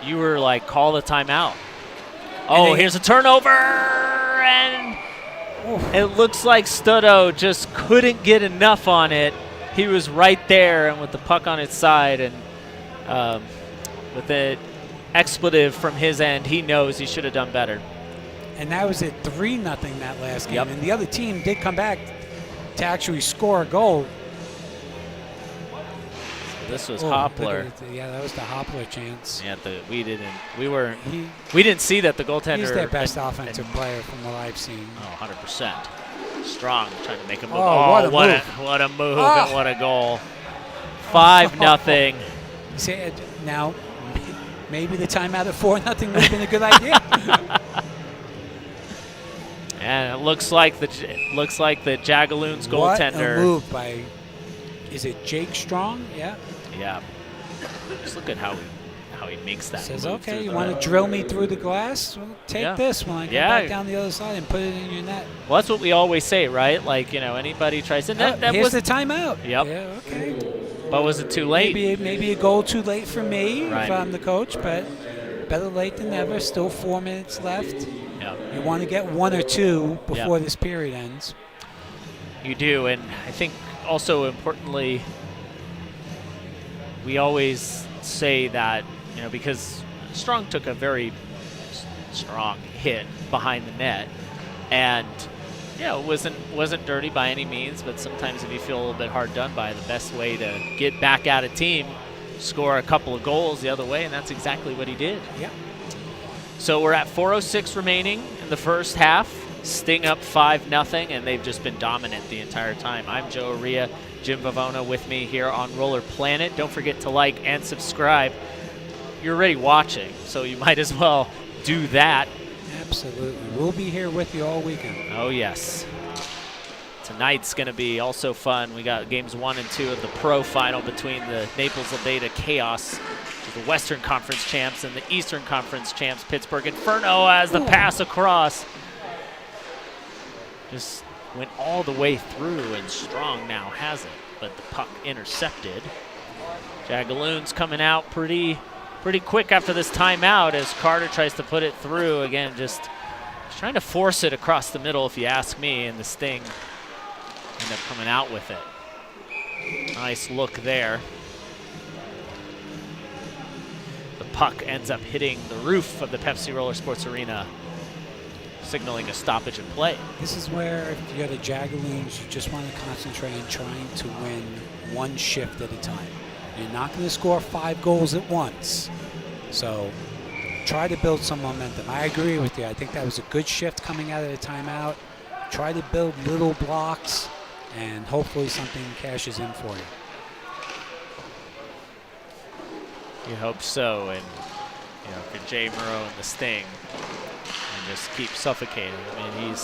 you were like, call the timeout. Oh, here's a turnover, and it looks like Studo just couldn't get enough on it. He was right there, and with the puck on its side, and with the expletive from his end, he knows he should have done better. And that was at 3-0 that last game. And the other team did come back to actually score a goal. This was Hoppler. Yeah, that was the Hoppler chance. Yeah, we didn't see that the goaltender. He's their best offensive player from what I've seen. Oh, 100%. Strong, trying to make a move. Oh, what a move and what a goal. 5-0. See, now maybe the timeout at 4-0 would have been a good idea. And it looks like the Jagaloons goaltender. What a move by, is it Jake Strong? Yeah. Yeah. Just look at how he makes that. Says, move okay, through you the want net. to drill me through the glass? Well, take this when I go back down the other side and put it in your net. Well, that's what we always say, right? Like, anybody tries to. Here's the timeout. Yep. Yeah, okay. But was it too late? Maybe a goal too late for me right. if I'm the coach, but better late than never. Still 4 minutes left. Yep. You want to get 1 or 2 before this period ends. You do, and I think also importantly, we always say that, because Strong took a very strong hit behind the net, and it wasn't dirty by any means, but sometimes if you feel a little bit hard done by, the best way to get back at a team, score a couple of goals the other way, and that's exactly what he did. Yeah. So we're at 4:06 remaining in the first half. Sting up 5-0, and they've just been dominant the entire time. I'm Joe Aria, Jim Vavona with me here on Roller Planet. Don't forget to like and subscribe. You're already watching, so you might as well do that. Absolutely. We'll be here with you all weekend. Oh, yes. Tonight's going to be also fun. We got games 1 and 2 of the Pro Final between the Naples-Aldeta Chaos, the Western Conference champs, and the Eastern Conference champs, Pittsburgh Inferno, as the pass across. Just went all the way through, and Strong now has it, but the puck intercepted. Jagaloons coming out pretty quick after this timeout as Carter tries to put it through. Again, just trying to force it across the middle, if you ask me, and the Sting end up coming out with it. Nice look there. The puck ends up hitting the roof of the Pepsi Roller Sports Arena, signaling a stoppage in play. This is where, if you're the Jagaloons, you just want to concentrate on trying to win one shift at a time. You're not going to score 5 goals at once. So try to build some momentum. I agree with you. I think that was a good shift coming out of the timeout. Try to build little blocks, and hopefully something cashes in for you. You hope so, and for Jay Moreau and the Sting, and just keep suffocating. I mean,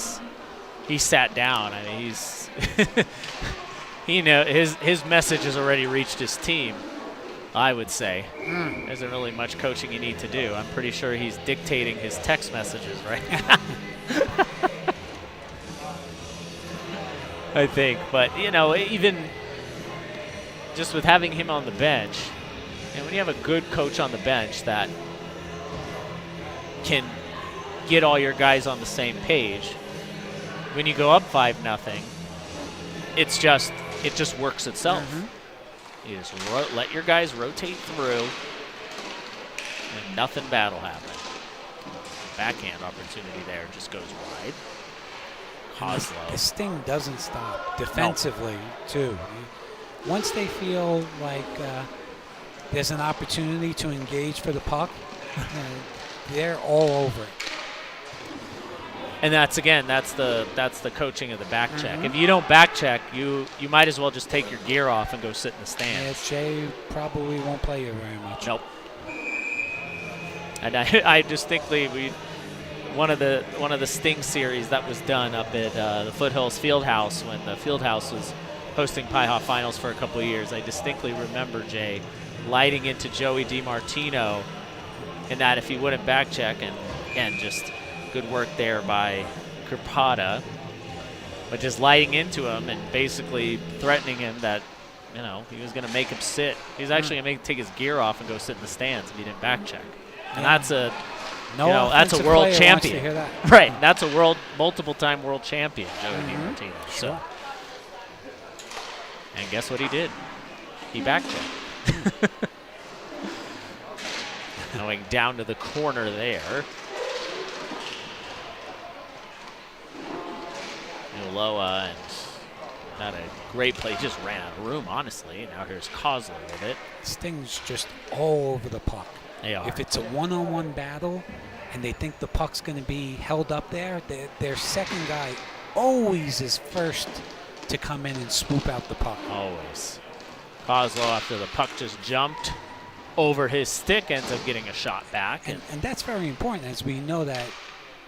he sat down. I mean, he's his message has already reached his team. I would say there isn't really much coaching you need to do. I'm pretty sure he's dictating his text messages right now. I think, but even just with having him on the bench, and when you have a good coach on the bench that can get all your guys on the same page, when you go up 5-0, it just works itself. You just let your guys rotate through, and nothing bad will happen. Backhand opportunity there just goes wide. Hoslow. The Sting doesn't stop defensively, too. Once they feel like there's an opportunity to engage for the puck, they're all over it. And that's the coaching of the back check. If you don't back check, you might as well just take your gear off and go sit in the stands. Yeah, Jay probably won't play you very much. Nope. And I distinctly one of the Sting series that was done up at the Foothills Fieldhouse when the Fieldhouse was hosting PIHA Finals for a couple of years. I distinctly remember Jay lighting into Joey DiMartino, and that if he wouldn't back check, and again just good work there by Arvada, but just lighting into him and basically threatening him that he was going to make him sit. He was actually going to take his gear off and go sit in the stands if he didn't back check. And that's a that's a world champion, right? That's a multiple-time world champion, Joey DiMartino. So, and guess what he did? He back checked. Going down to the corner there. Uloa, and not a great play. He just ran out of room, honestly. And now here's Kozler with it. Sting's just all over the puck. They are. If it's a one-on-one battle and they think the puck's going to be held up there, their second guy always is first to come in and swoop out the puck. Always. Kozler, after the puck just jumped over his stick, ends up getting a shot back. And that's very important, as we know that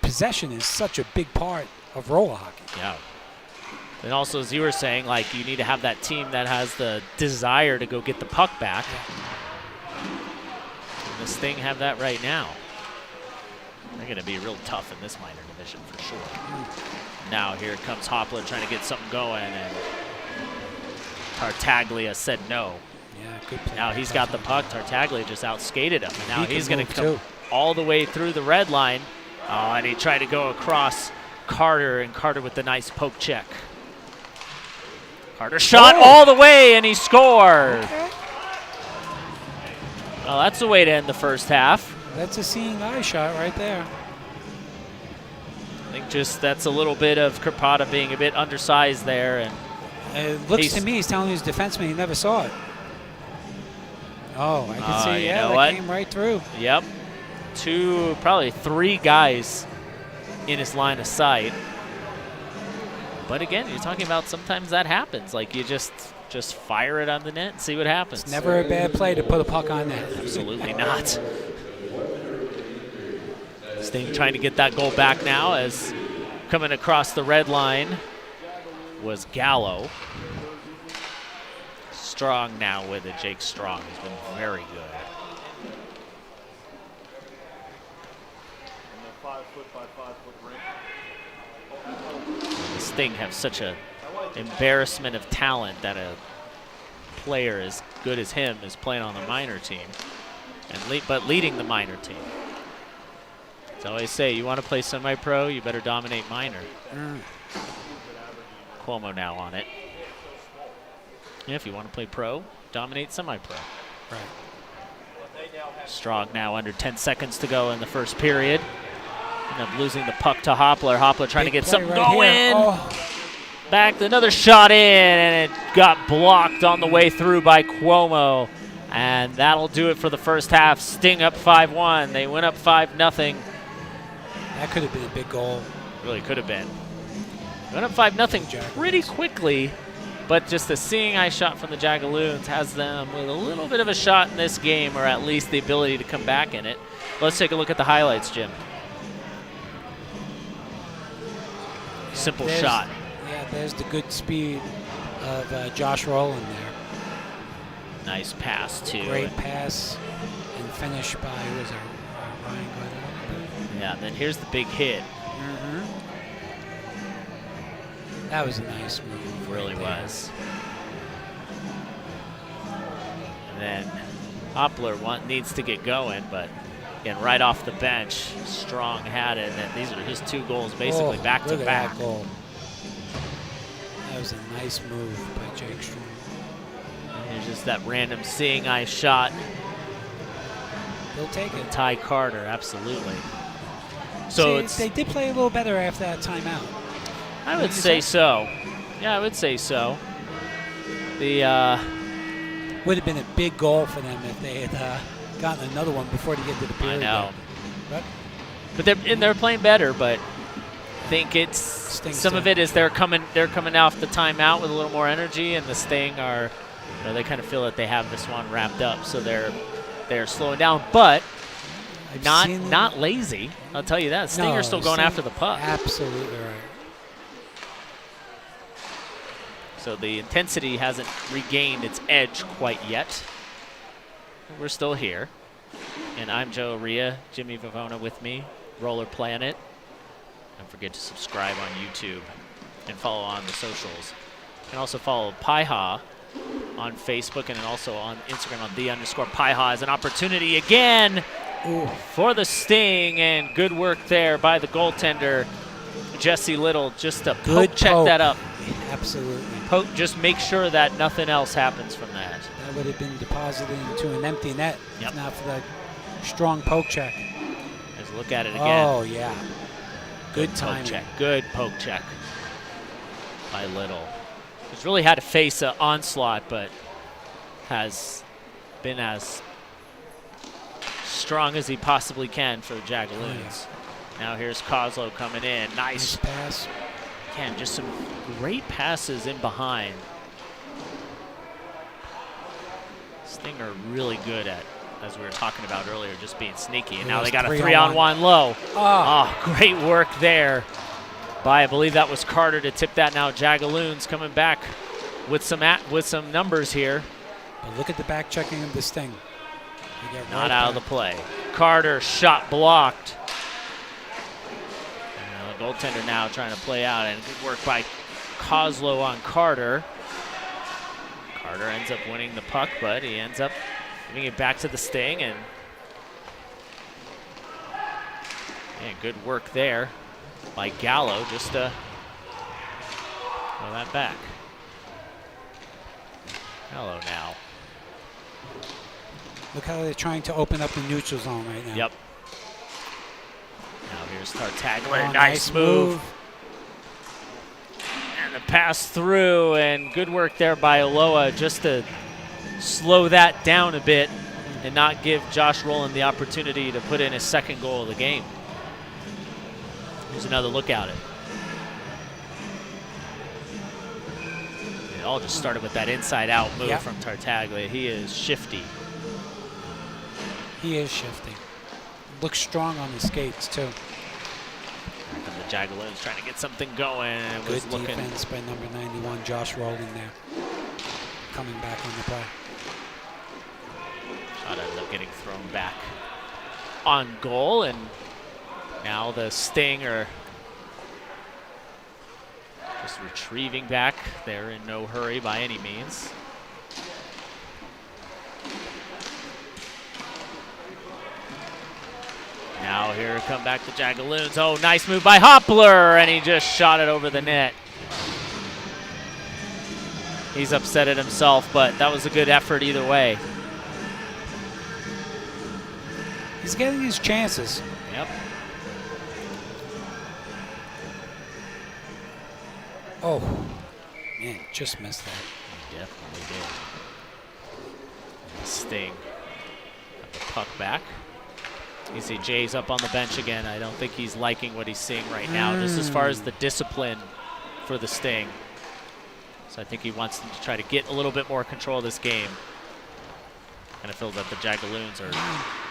possession is such a big part of roller hockey. Yeah. And also, as you were saying, like, you need to have that team that has the desire to go get the puck back. Yeah. And the Sting have that right now. They're going to be real tough in this minor division for sure. Now here comes Hoppler trying to get something going, and Tartaglia said no. Yeah, good play. Now he's got the puck. Tartaglia just outskated him, and now he's going to come all the way through the red line. Oh, and he tried to go across Carter, and Carter with the nice poke check. Carter shot all the way, and he scored. Okay. Well, that's the way to end the first half. That's a seeing eye shot right there. I think just that's a little bit of Arvada being a bit undersized there. And it looks to me he's telling his defenseman he never saw it. Oh, I can see, yeah, that came right through. Yep. Probably three guys in his line of sight. But again, you're talking about sometimes that happens. Like you just fire it on the net and see what happens. It's never a bad play to put a puck on net. Absolutely not. Sting trying to get that goal back now, as coming across the red line was Gallo. Strong now with it. Jake Strong has been very good. The Sting have such an embarrassment of talent that a player as good as him is playing on the minor team, but leading the minor team. So I always say, you want to play semi-pro, you better dominate minor. Cuomo now on it. Yeah, if you want to play pro, dominate semi-pro. Right. Strong now under 10 seconds to go in the first period. End up losing the puck to Hoppler. Hoppler trying to get something going. Back, another shot in, and it got blocked on the way through by Cuomo. And that'll do it for the first half. Sting up 5-1. They went up 5-0. That could have been a big goal. Really could have been. Went up 5-0 pretty quickly, but just the seeing eye shot from the Jagaloons has them with a little bit of a shot in this game, or at least the ability to come back in it. Let's take a look at the highlights, Jim. Simple shot. Yeah, there's the good speed of Josh Rowland there. Nice pass, too. Great pass and finish by, who was Ryan Glenn? Yeah, and then here's the big hit. That was a nice move. It really was. And then Hoppler needs to get going, but again, right off the bench, Strong had it. And these are his 2 goals basically back to back. That goal. That was a nice move by Jake Strong. And here's just that random seeing eye shot. They'll take it. Ty Carter, absolutely. So they did play a little better after that timeout. I would say so. Yeah, I would say so. The would have been a big goal for them if they had gotten another one before they get to the period. I know. But they're playing better. But I think it's some of it is they're coming off the timeout with a little more energy, and the Sting are, they kind of feel that they have this one wrapped up, so they're slowing down, but not lazy. I'll tell you that. Stinger's still going after the puck. Absolutely right. So the intensity hasn't regained its edge quite yet. We're still here. And I'm Joe Ria, Jimmy Vivona with me, roller.planet. Don't forget to subscribe on YouTube and follow on the socials. You can also follow PIHA on Facebook and also on Instagram on _PIHA as an opportunity again for the Sting. And good work there by the goaltender, Jesse Little, just to check that up. Absolutely. Just make sure that nothing else happens from that. That would have been deposited into an empty net, if not for that strong poke check. Let's look at it again. Oh, yeah. Good timing. Poke check. Good poke check by Little. He's really had to face an onslaught, but has been as strong as he possibly can for the Jagaloons. Now here's Kozlow coming in. Nice pass. Again, just some great passes in behind. Sting are really good at, as we were talking about earlier, just being sneaky. And now they got a 3-on-1 low. Oh, great work there by, I believe that was Carter to tip that. Now Jagaloons coming back with some numbers here. But look at the back checking of the Sting. Not out of the play. Carter, shot blocked. Goaltender now trying to play out, and good work by Kozlow on Carter. Carter ends up winning the puck, but he ends up giving it back to the Sting, and good work there by Gallo just to throw that back. Gallo now. Look how they're trying to open up the neutral zone right now. Yep. Now here's Tartaglia, nice move. And the pass through, and good work there by Aloha just to slow that down a bit and not give Josh Rowland the opportunity to put in his 2nd goal of the game. Here's another look at it. It all just started with that inside-out move from Tartaglia. He is shifty. He is shifty. Looks strong on the skates, too. And the Jagaloons trying to get something going. And good defense by number 91, Josh Rowland there. Coming back on the play. Shot ends up getting thrown back on goal, and now the Sting are just retrieving back. They're in no hurry by any means. Now here come back the Jagaloons. Oh, nice move by Hoppler, and he just shot it over the net. He's upset at himself, but that was a good effort either way. He's getting his chances. Yep. Oh, man, just missed that. Definitely did. Sting got the puck back. You see Jay's up on the bench again. I don't think he's liking what he's seeing right now, just as far as the discipline for the Sting. So I think he wants them to try to get a little bit more control of this game. Kind of feels that the Jagaloons are...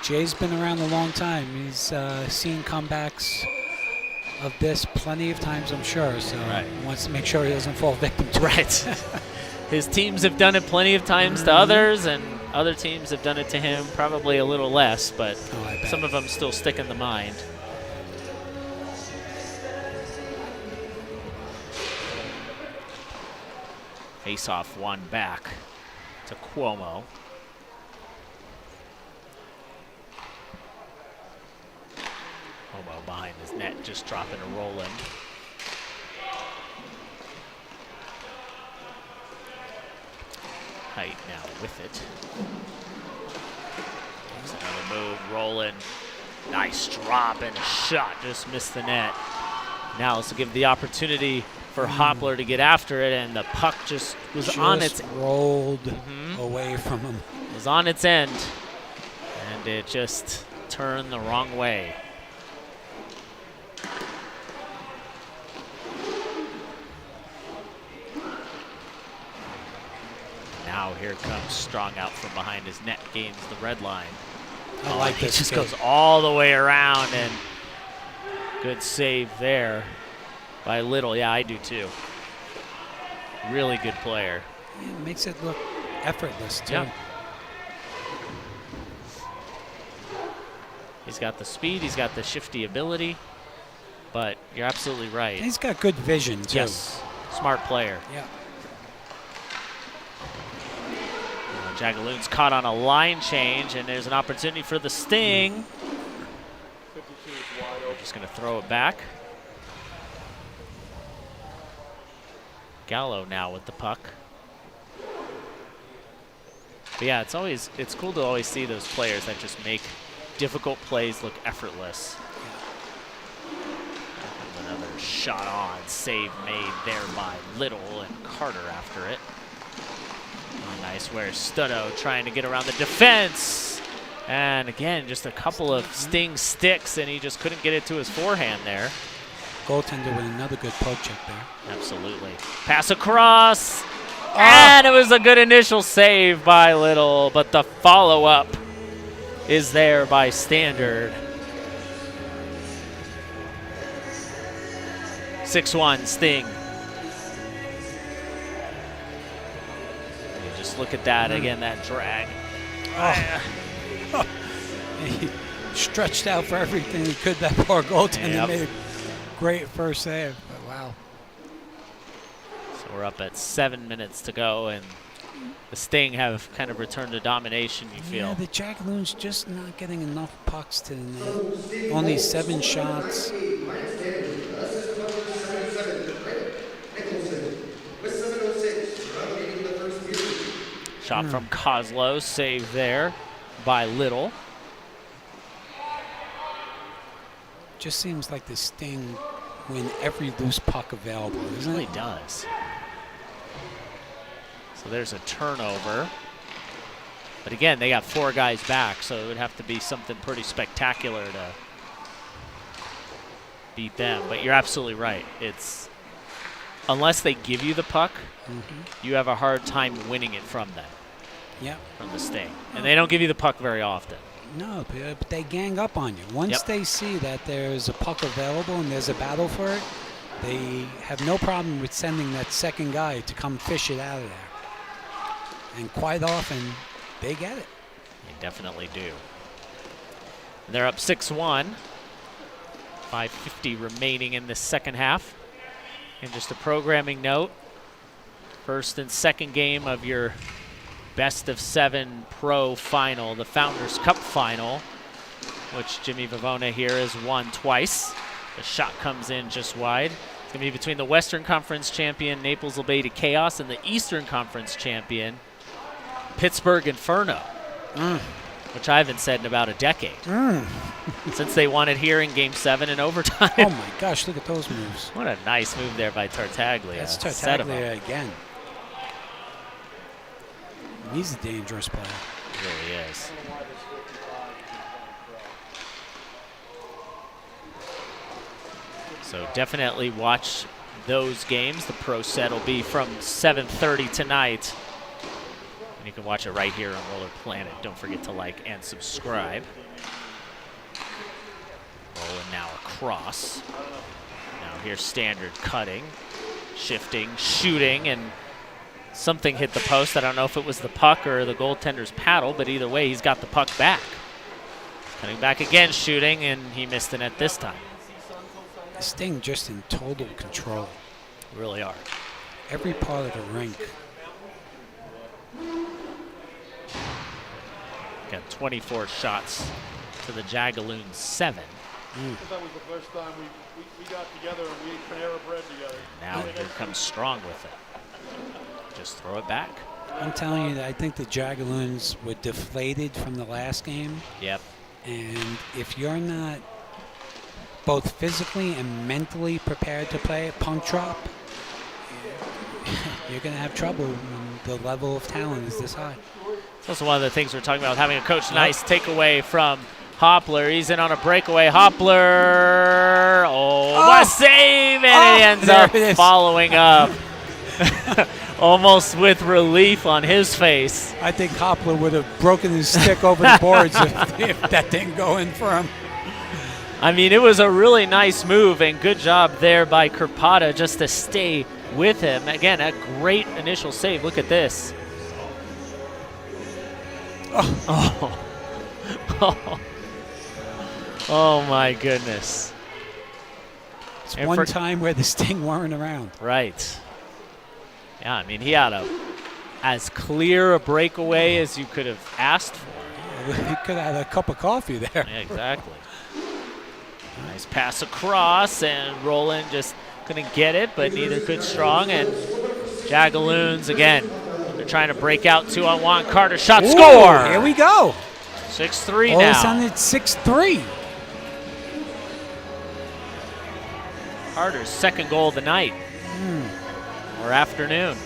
Jay's been around a long time. He's seen comebacks of this plenty of times, I'm sure. So he wants to make sure he doesn't fall victim to it. His teams have done it plenty of times to others, and other teams have done it to him probably a little less, but some of them still stick in the mind. Face-off one back to Cuomo. Cuomo behind his net, just dropping a roll in. Height now with it. There's another move, rolling. Nice drop and a shot, just missed the net. Now let's give the opportunity for Hoppler to get after it, and the puck just was on its rolled away from him. It was on its end, and it just turned the wrong way. Now here comes Strong out from behind his net, gains the red line. I like he this just kid. goes all the way around, and good save there by Little. Yeah, I do too. Really good player. Yeah, it makes it look effortless too. Yeah. He's got the speed, he's got the shifty ability, but you're absolutely right. He's got good vision too. Yes, smart player. Yeah. Jagaloons caught on a line change, and there's an opportunity for the Sting. We're just going to throw it back. Gallo now with the puck. But yeah, it's cool to always see those players that just make difficult plays look effortless. Another shot on, save made there by Little, and Carter after it. Oh, nice, where's Studdo trying to get around the defense. And again, just a couple of Sting sticks, and he just couldn't get it to his forehand there. Goaltender with another good poke check there. Absolutely. Pass across. And it was a good initial save by Little, but the follow-up is there by Standard. 6-1 Sting. You just look at that again, that drag. He stretched out for everything he could. That poor goaltender made a great first save. But wow. So we're up at 7 minutes to go, and the Sting have kind of returned to domination, you feel. Yeah, the Jagaloons just not getting enough pucks to the net. Only 7 shots. Shot from Kozlow, save there by Little. Just seems like the Sting win every loose puck available, doesn't it? It really does. So there's a turnover. But again, they got 4 guys back, so it would have to be something pretty spectacular to beat them. But you're absolutely right. It's unless they give you the puck, you have a hard time winning it from them. Yeah. From the Sting. And they don't give you the puck very often. No, but they gang up on you. Once they see that there's a puck available and there's a battle for it, they have no problem with sending that second guy to come fish it out of there. And quite often, they get it. They definitely do. They're up 6-1. 5:50 remaining in the second half. And just a programming note, first and second game of your best of 7 pro final, the Founders Cup final, which Jimmy Vavona here has won twice. The shot comes in just wide. It's going to be between the Western Conference champion Naples Lobate Chaos and the Eastern Conference champion Pittsburgh Inferno, which I haven't said in about a decade. Since they won it here in Game 7 in overtime. Oh my gosh, look at those moves. What a nice move there by Tartaglia. That's Tartaglia again. He's a dangerous player. really is. So definitely watch those games. The pro set will be from 7:30 tonight. And you can watch it right here on Roller Planet. Don't forget to like and subscribe. Rolling now across. Now here's standard cutting, shifting, shooting, and something hit the post. I don't know if it was the puck or the goaltender's paddle, but either way, he's got the puck back. Cutting back again, shooting, and he missed the net this time. Sting just in total control. Really are. Every part of the rink. Got 24 shots to the Jagaloons 7. That was the first time we got together and we ate Panera Bread together. Now here comes Strong with it. Just throw it back. I'm telling you that I think the Jagaloons were deflated from the last game. Yep. And if you're not both physically and mentally prepared to play at punk drop, you're going to have trouble when the level of talent is this high. It's also one of the things we're talking about, having a coach. Nice takeaway from Hoppler. He's in on a breakaway. Hoppler. What a save! And he ends up following up. Almost with relief on his face. I think Hoppler would have broken his stick over the boards if that didn't go in for him. I mean, it was a really nice move, and good job there by Kurpada just to stay with him. Again, a great initial save. Look at this. Oh my goodness. It's one time where the Sting weren't around. Right. Yeah, I mean, he had as clear a breakaway as you could have asked for. He could have had a cup of coffee there. Yeah, exactly. Nice pass across, and Roland just couldn't get it, but neither could Strong. And Jagaloons, again, they're trying to break out 2-on-1. Carter shot, score! Here we go. 6-3 now. All of a sudden, it's 6-3. Carter's second goal of the night. Or afternoon.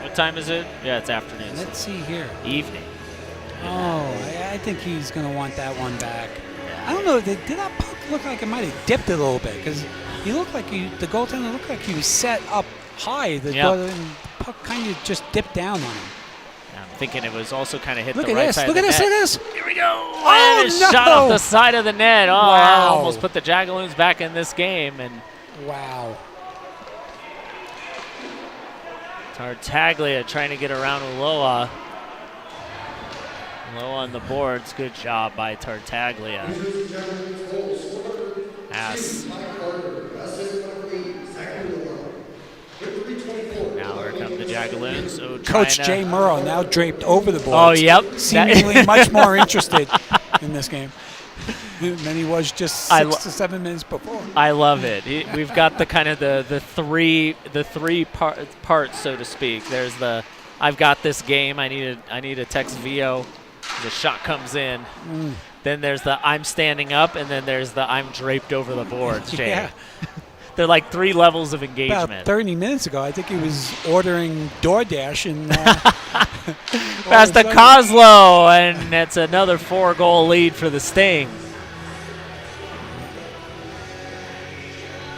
What time is it? Yeah, it's afternoon. Let's see here. Evening. I think he's going to want that one back. I don't know. Did that puck look like it might have dipped a little bit? Because he looked like the goaltender looked like he was set up high. The puck kind of just dipped down on him. I'm thinking it was also kind of hit Look the at right this. side Look of the at this. net. Look at this. Here we go. Oh, and no. Shot off the side of the net. Oh, wow. that almost put the Jagaloons back in this game. And wow. Tartaglia trying to get around Uloa. Low on the boards. Good job by Tartaglia. Pass. Now here come the Jagaloons. So Coach Jay Murrow now draped over the boards. Oh, yep. Seemingly much more interested in this game than he was just 6 to 7 minutes before. I love it. We've got the kind of the three parts, so to speak. There's the I've got this game. I need a text VO. The shot comes in. Then there's the I'm standing up, and then there's the I'm draped over the boards, Jay. Yeah. They're like 3 levels of engagement. About 30 minutes ago, I think he was ordering DoorDash and past the Kozlo, and it's another 4-goal lead for the Sting.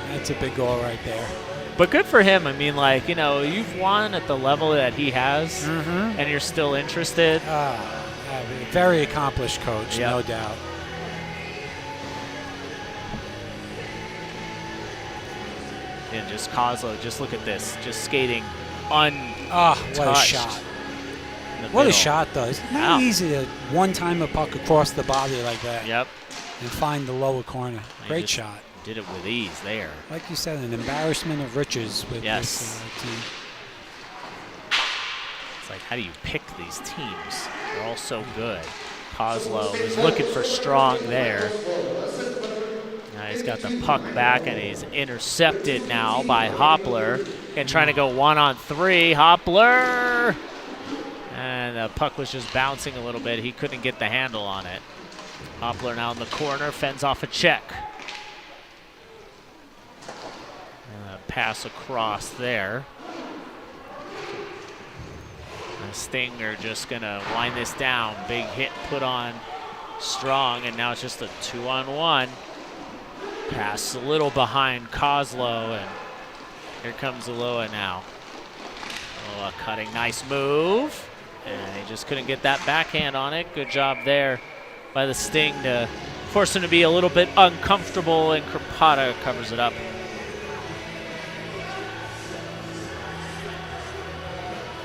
That's a big goal right there. But good for him. I mean, like, you know, you've won at the level that he has, and you're still interested. Very accomplished coach, no doubt. And just Kozlo, just look at this, just skating untouched. What a shot. What a shot, though. It's not easy to one-time a puck across the body like that. Yep. And find the lower corner. Great shot. Did it with ease there. Like you said, an embarrassment of riches with this team. It's like, how do you pick these teams? They're all so good. Kozlo is looking for Strong there. Now he's got the puck back, and he's intercepted now by Hoppler. And trying to go 1-on-3. Hoppler! And the puck was just bouncing a little bit. He couldn't get the handle on it. Hoppler now in the corner, fends off a check. Pass across there. Sting are just going to wind this down. Big hit put on Strong, and now it's just a 2-on-1. Pass a little behind Kozlo, and here comes Aloha now. Aloha cutting, nice move. And he just couldn't get that backhand on it. Good job there by the Sting to force him to be a little bit uncomfortable, and Crocodile covers it up.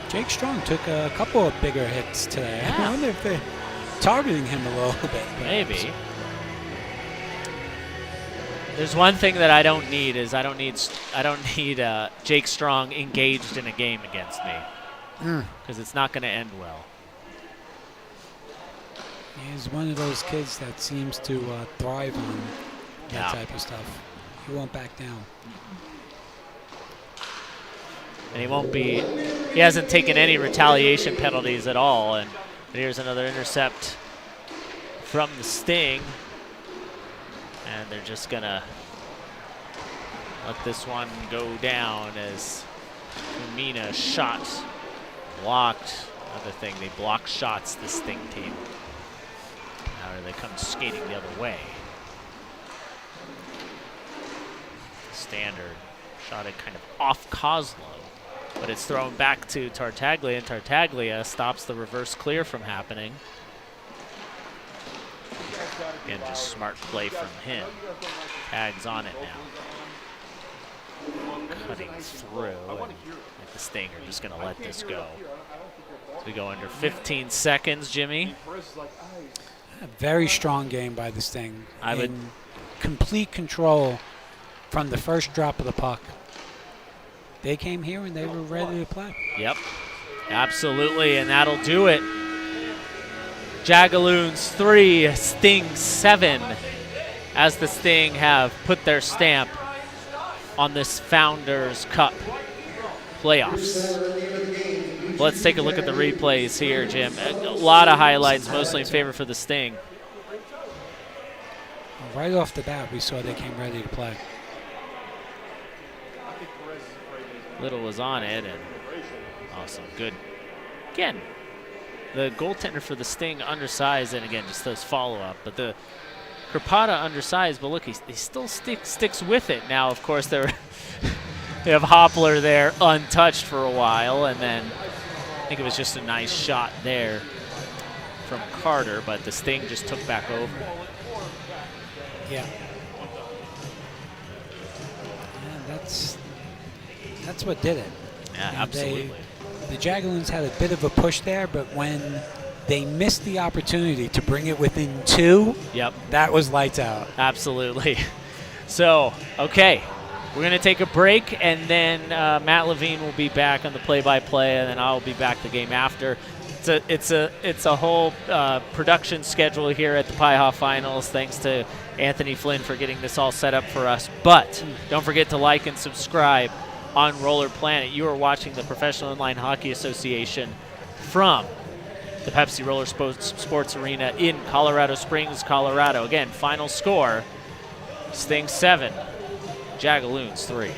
Jake Strong took a couple of bigger hits today. Yeah. I wonder if they're targeting him a little bit. Perhaps. Maybe. There's one thing that I don't need is I don't need Jake Strong engaged in a game against me, because it's not going to end well. He's one of those kids that seems to thrive on that type of stuff. He won't back down. And he won't be, he hasn't taken any retaliation penalties at all. And here's another intercept from the Sting. And they're just gonna let this one go down as Kumina shot blocked. Another thing, they block shots, the Sting team. Now they come skating the other way. Standard shot it kind of off Kozlo, but it's thrown back to Tartaglia, and Tartaglia stops the reverse clear from happening. Again, just smart play from him. Tags on it now. Cutting through, and the Sting are just going to let this go. So we go under 15 seconds, Jimmy. A very strong game by the Sting. I would complete control from the first drop of the puck. They came here and they were ready to play. Yep, absolutely, and that'll do it. Jagaloons 3, Sting 7, as the Sting have put their stamp on this Founders Cup playoffs. Let's take a look at the replays here, Jim. A lot of highlights, mostly in favor for the Sting. Right off the bat, we saw they came ready to play. Little was on it, and awesome, good. Again, the goaltender for the Sting undersized, and again, just those follow-up. But the Crocodile undersized, but look, he still sticks with it. Now, of course, they have Hoppler there untouched for a while, and then I think it was just a nice shot there from Carter, but the Sting just took back over. Yeah. That's what did it. Yeah, and absolutely. The Jagaloons had a bit of a push there, but when they missed the opportunity to bring it within 2, yep, that was lights out. Absolutely. So, okay, we're going to take a break, and then Matt Levine will be back on the play-by-play, and then I'll be back the game after. It's a whole production schedule here at the PIHA Finals. Thanks to Anthony Flynn for getting this all set up for us. But don't forget to like and subscribe on Roller Planet. You are watching the Professional Inline Hockey Association from the Pepsi Roller Sports Arena in Colorado Springs, Colorado. Again, final score, Sting 7, Jagaloons 3.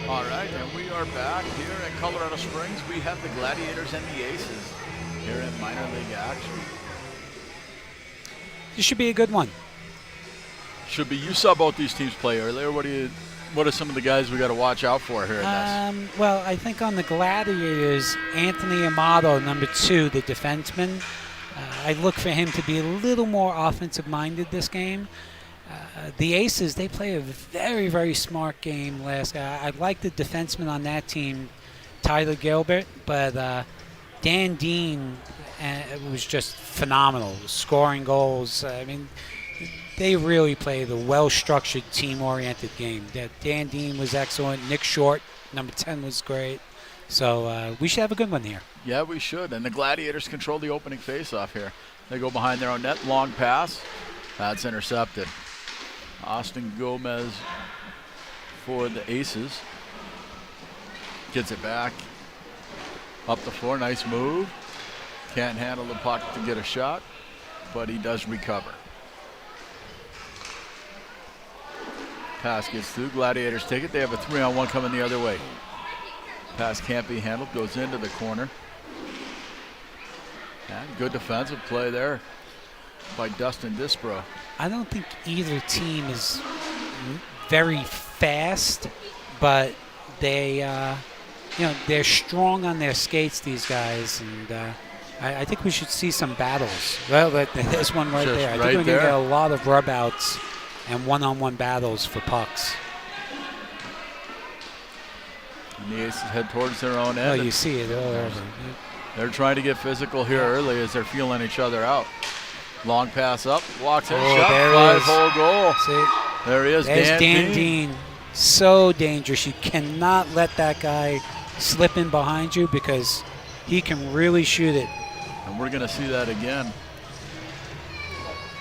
All right, and we are back here in Colorado Springs. We have the Gladiators and the Aces here in minor league action. This should be a good one. Should be. You saw both these teams play earlier. What are some of the guys we got to watch out for here in this? Well, I think on the Gladiators, Anthony Amato, number 2, the defenseman, I look for him to be a little more offensive-minded this game. The Aces, they play a very, very smart game last. I like the defenseman on that team, Tyler Gilbert, but Dan Dean was just phenomenal, scoring goals. I mean, they really played a well-structured, team-oriented game. Dan Dean was excellent. Nick Short, number 10, was great. So we should have a good one here. Yeah, we should. And the Gladiators control the opening face-off here. They go behind their own net, long pass. That's intercepted. Austin Gomez for the Aces. Gets it back. Up the floor, nice move. Can't handle the puck to get a shot, but he does recover. Pass gets through, Gladiators take it. They have a 3-on-1 coming the other way. Pass can't be handled, goes into the corner. And good defensive play there by Dustin Dispro. I don't think either team is very fast, but they, they're strong on their skates, these guys, and I think we should see some battles. Well, there's one right there. I think we're going to get a lot of rub-outs and one-on-one battles for pucks. And the Aces head towards their own end. Oh, you see it. They're trying to get physical here early as they're feeling each other out. Long pass up, walks in, shot, 5-hole goal. See? There he is, There's Dan Dean. So dangerous. You cannot let that guy slip in behind you because he can really shoot it. And we're going to see that again.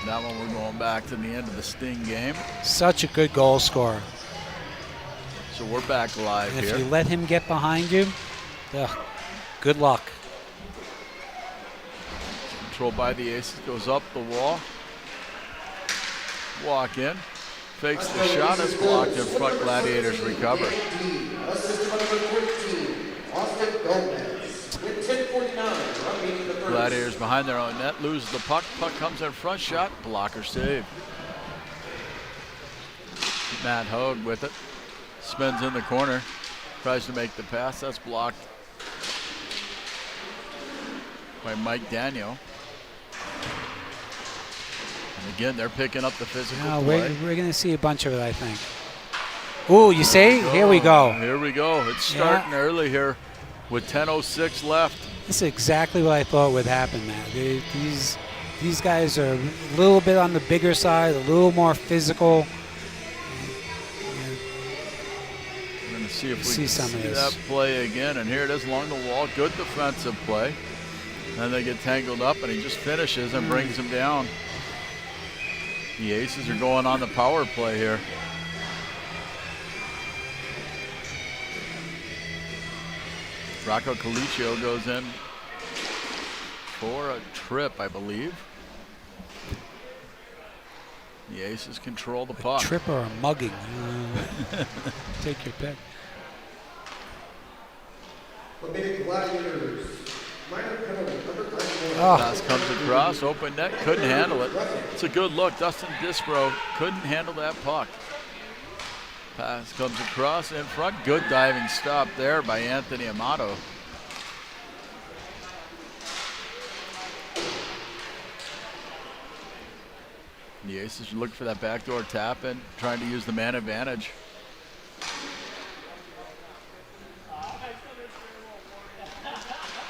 That one we're going back to the end of the Sting game. Such a good goal scorer. So we're back live and here. If you let him get behind you, good luck. Controlled by the Aces, goes up the wall. Walk in, fakes the shot, it's blocked in front. Gladiators recover. Gladiators behind their own net, lose the puck. Puck comes in front, shot, blocker save. Matt Hogue with it. Spins in the corner, tries to make the pass. That's blocked by Mike Daniel. And again, they're picking up the physical play. We're going to see a bunch of it, I think. Ooh, you see? Here we go. Here we go. It's starting early here with 10:06 left. This is exactly what I thought would happen, man. These guys are a little bit on the bigger side, a little more physical. We're going to see if we see can some see of this. that play again. And here it is along the wall. Good defensive play. And they get tangled up, and he just finishes and brings him down. The Aces are going on the power play here. Rocco Colicchio goes in for a trip, I believe. The Aces control the puck. A trip or a mugging. Take your pick. Pass comes across, open net, couldn't handle it. It's a good look. Dustin Dispro couldn't handle that puck. Pass comes across in front. Good diving stop there by Anthony Amato. The Aces look for that backdoor tap in, trying to use the man advantage.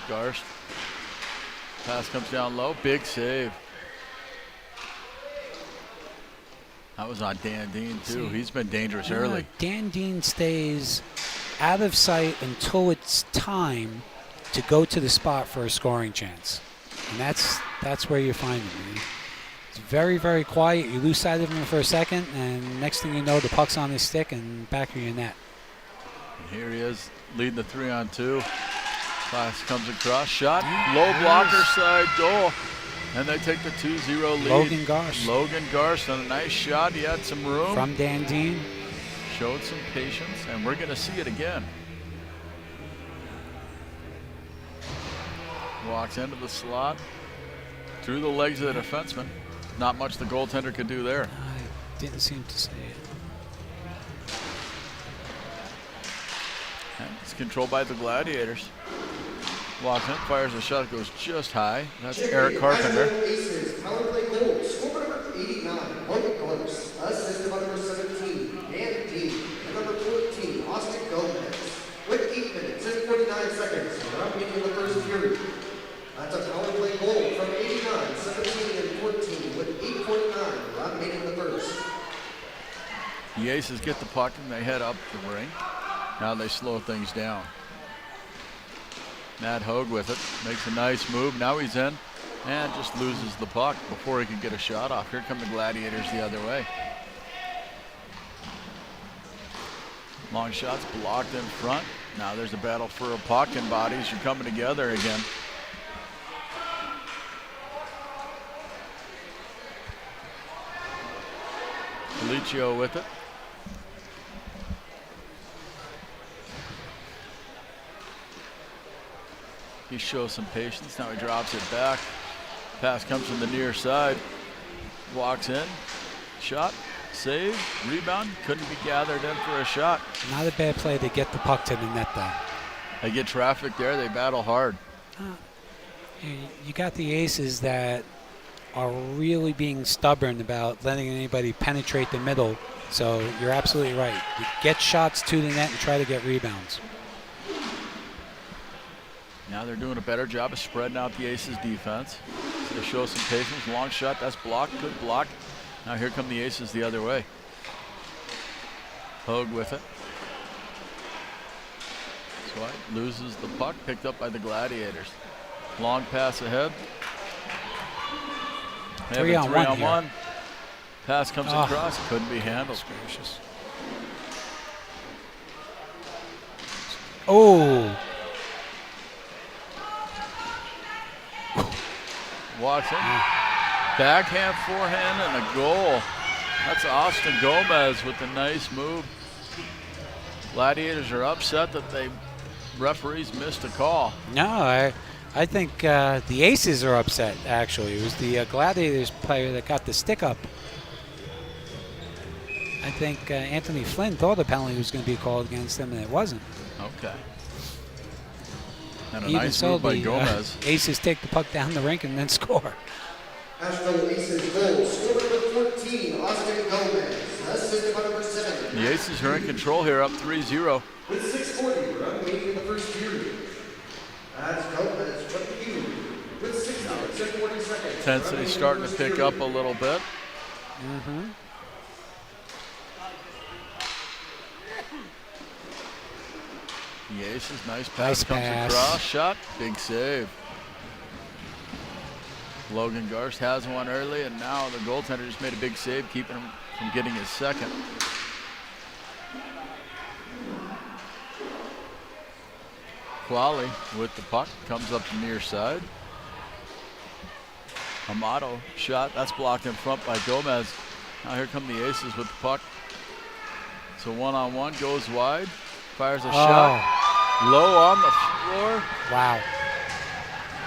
Garst. Pass comes down low. Big save. That was on Dan Dean, too. He's been dangerous early. Dan Dean stays out of sight until it's time to go to the spot for a scoring chance. And that's where you find him. It's very, very quiet. You lose sight of him for a second, and next thing you know, the puck's on his stick and back of your net. And here he is, leading the 3-on-2. Pass comes across, shot, low blocker side goal. And they take the 2-0 lead. Logan Garst. Logan Garst on a nice shot. He had some room. From Dan Dean. Showed some patience, and we're going to see it again. Walks into the slot, through the legs of the defenseman. Not much the goaltender could do there. I didn't seem to see it. And it's controlled by the Gladiators. Walks in, fires a shot, goes just high. That's Eric Carpenter. Aces, power play goal, score number 89, Mike Gomez, assist by number 17, Dan Dean, and number 14, Austin Gomez. With 8 minutes and 49 seconds, we're up in the first period. That's a power play goal from 89, 17, and 14, with 8:49, we're up in the first. The Aces get the puck and they head up the rink. Now they slow things down. Matt Hogue with it, makes a nice move. Now he's in and just loses the puck before he can get a shot off. Here come the Gladiators the other way. Long shots blocked in front. Now there's a battle for a puck and bodies are coming together again. Felicio with it. He shows some patience. Now he drops it back. Pass comes from the near side. Walks in. Shot. Save. Rebound. Couldn't be gathered in for a shot. Not a bad play to get the puck to the net, though. They get traffic there. They battle hard. You got the Aces that are really being stubborn about letting anybody penetrate the middle. So you're absolutely right. You get shots to the net and try to get rebounds. Now they're doing a better job of spreading out the Aces defense. They show some patience. Long shot, that's blocked, good block. Now here come the Aces the other way. Hogue with it. Swipe, loses the puck, picked up by the Gladiators. Long pass ahead. Three on one. Pass comes across, couldn't be handled. Gracious. Oh. Walks in. Backhand, forehand, and a goal. That's Austin Gomez with a nice move. Gladiators are upset that the referees missed a call. No, I think the Aces are upset, actually. It was the Gladiators player that got the stick up. I think Anthony Flynn thought a penalty was going to be called against him, and it wasn't. Okay. And a Even nice so, move by the Gomez. Aces take the puck down the rink and then score. Asheville Aces goal, score number 14, Austin Gomez, assisted by number 7. The Aces are in control here, up 3-0. With 6:40 remaining in the first period. That's Gomez from you with 6 minutes and 40 seconds. Intensity starting to pick up a little bit. Mm-hmm. The Aces, nice pass comes across, shot, big save. Logan Garst has one early, and now the goaltender just made a big save, keeping him from getting his second. Qualley with the puck, comes up the near side. Amato shot, that's blocked in front by Gomez. Now here come the Aces with the puck. So one-on-one, goes wide, fires a shot. Low on the floor. Wow.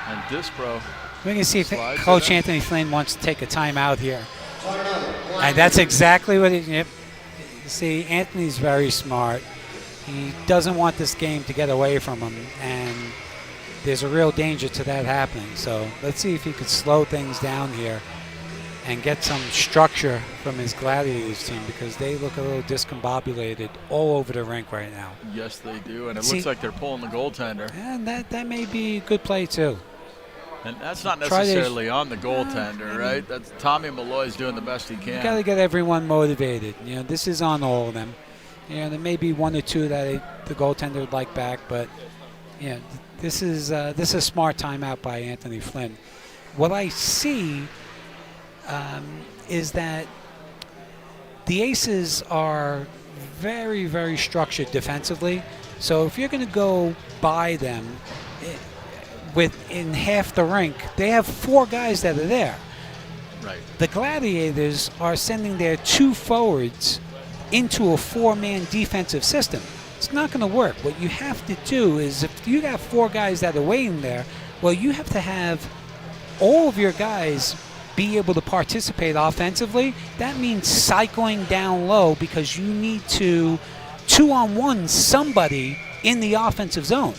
And Dispro. We can see if Coach Anthony Flynn wants to take a timeout here. And that's exactly what he. See, Anthony's very smart. He doesn't want this game to get away from him, and there's a real danger to that happening. So let's see if he could slow things down here and get some structure from his Gladiators team, because they look a little discombobulated all over the rink right now. Yes, they do, and it looks like they're pulling the goaltender. And that may be a good play too. And that's not necessarily on the goaltender, right? That's Tommy Malloy's doing the best he can. You got to get everyone motivated. You know, this is on all of them. You know, there may be one or two that the goaltender would like back, but you know, this is a smart timeout by Anthony Flynn. What I see is that the Aces are very, very structured defensively. So if you're going to go by them in half the rink, they have 4 guys that are there. Right. The Gladiators are sending their 2 forwards into a 4-man defensive system. It's not going to work. What you have to do is, if you got 4 guys that are waiting there, well, you have to have all of your guys be able to participate offensively. That means cycling down low, because you need to 2-on-1 somebody in the offensive zone.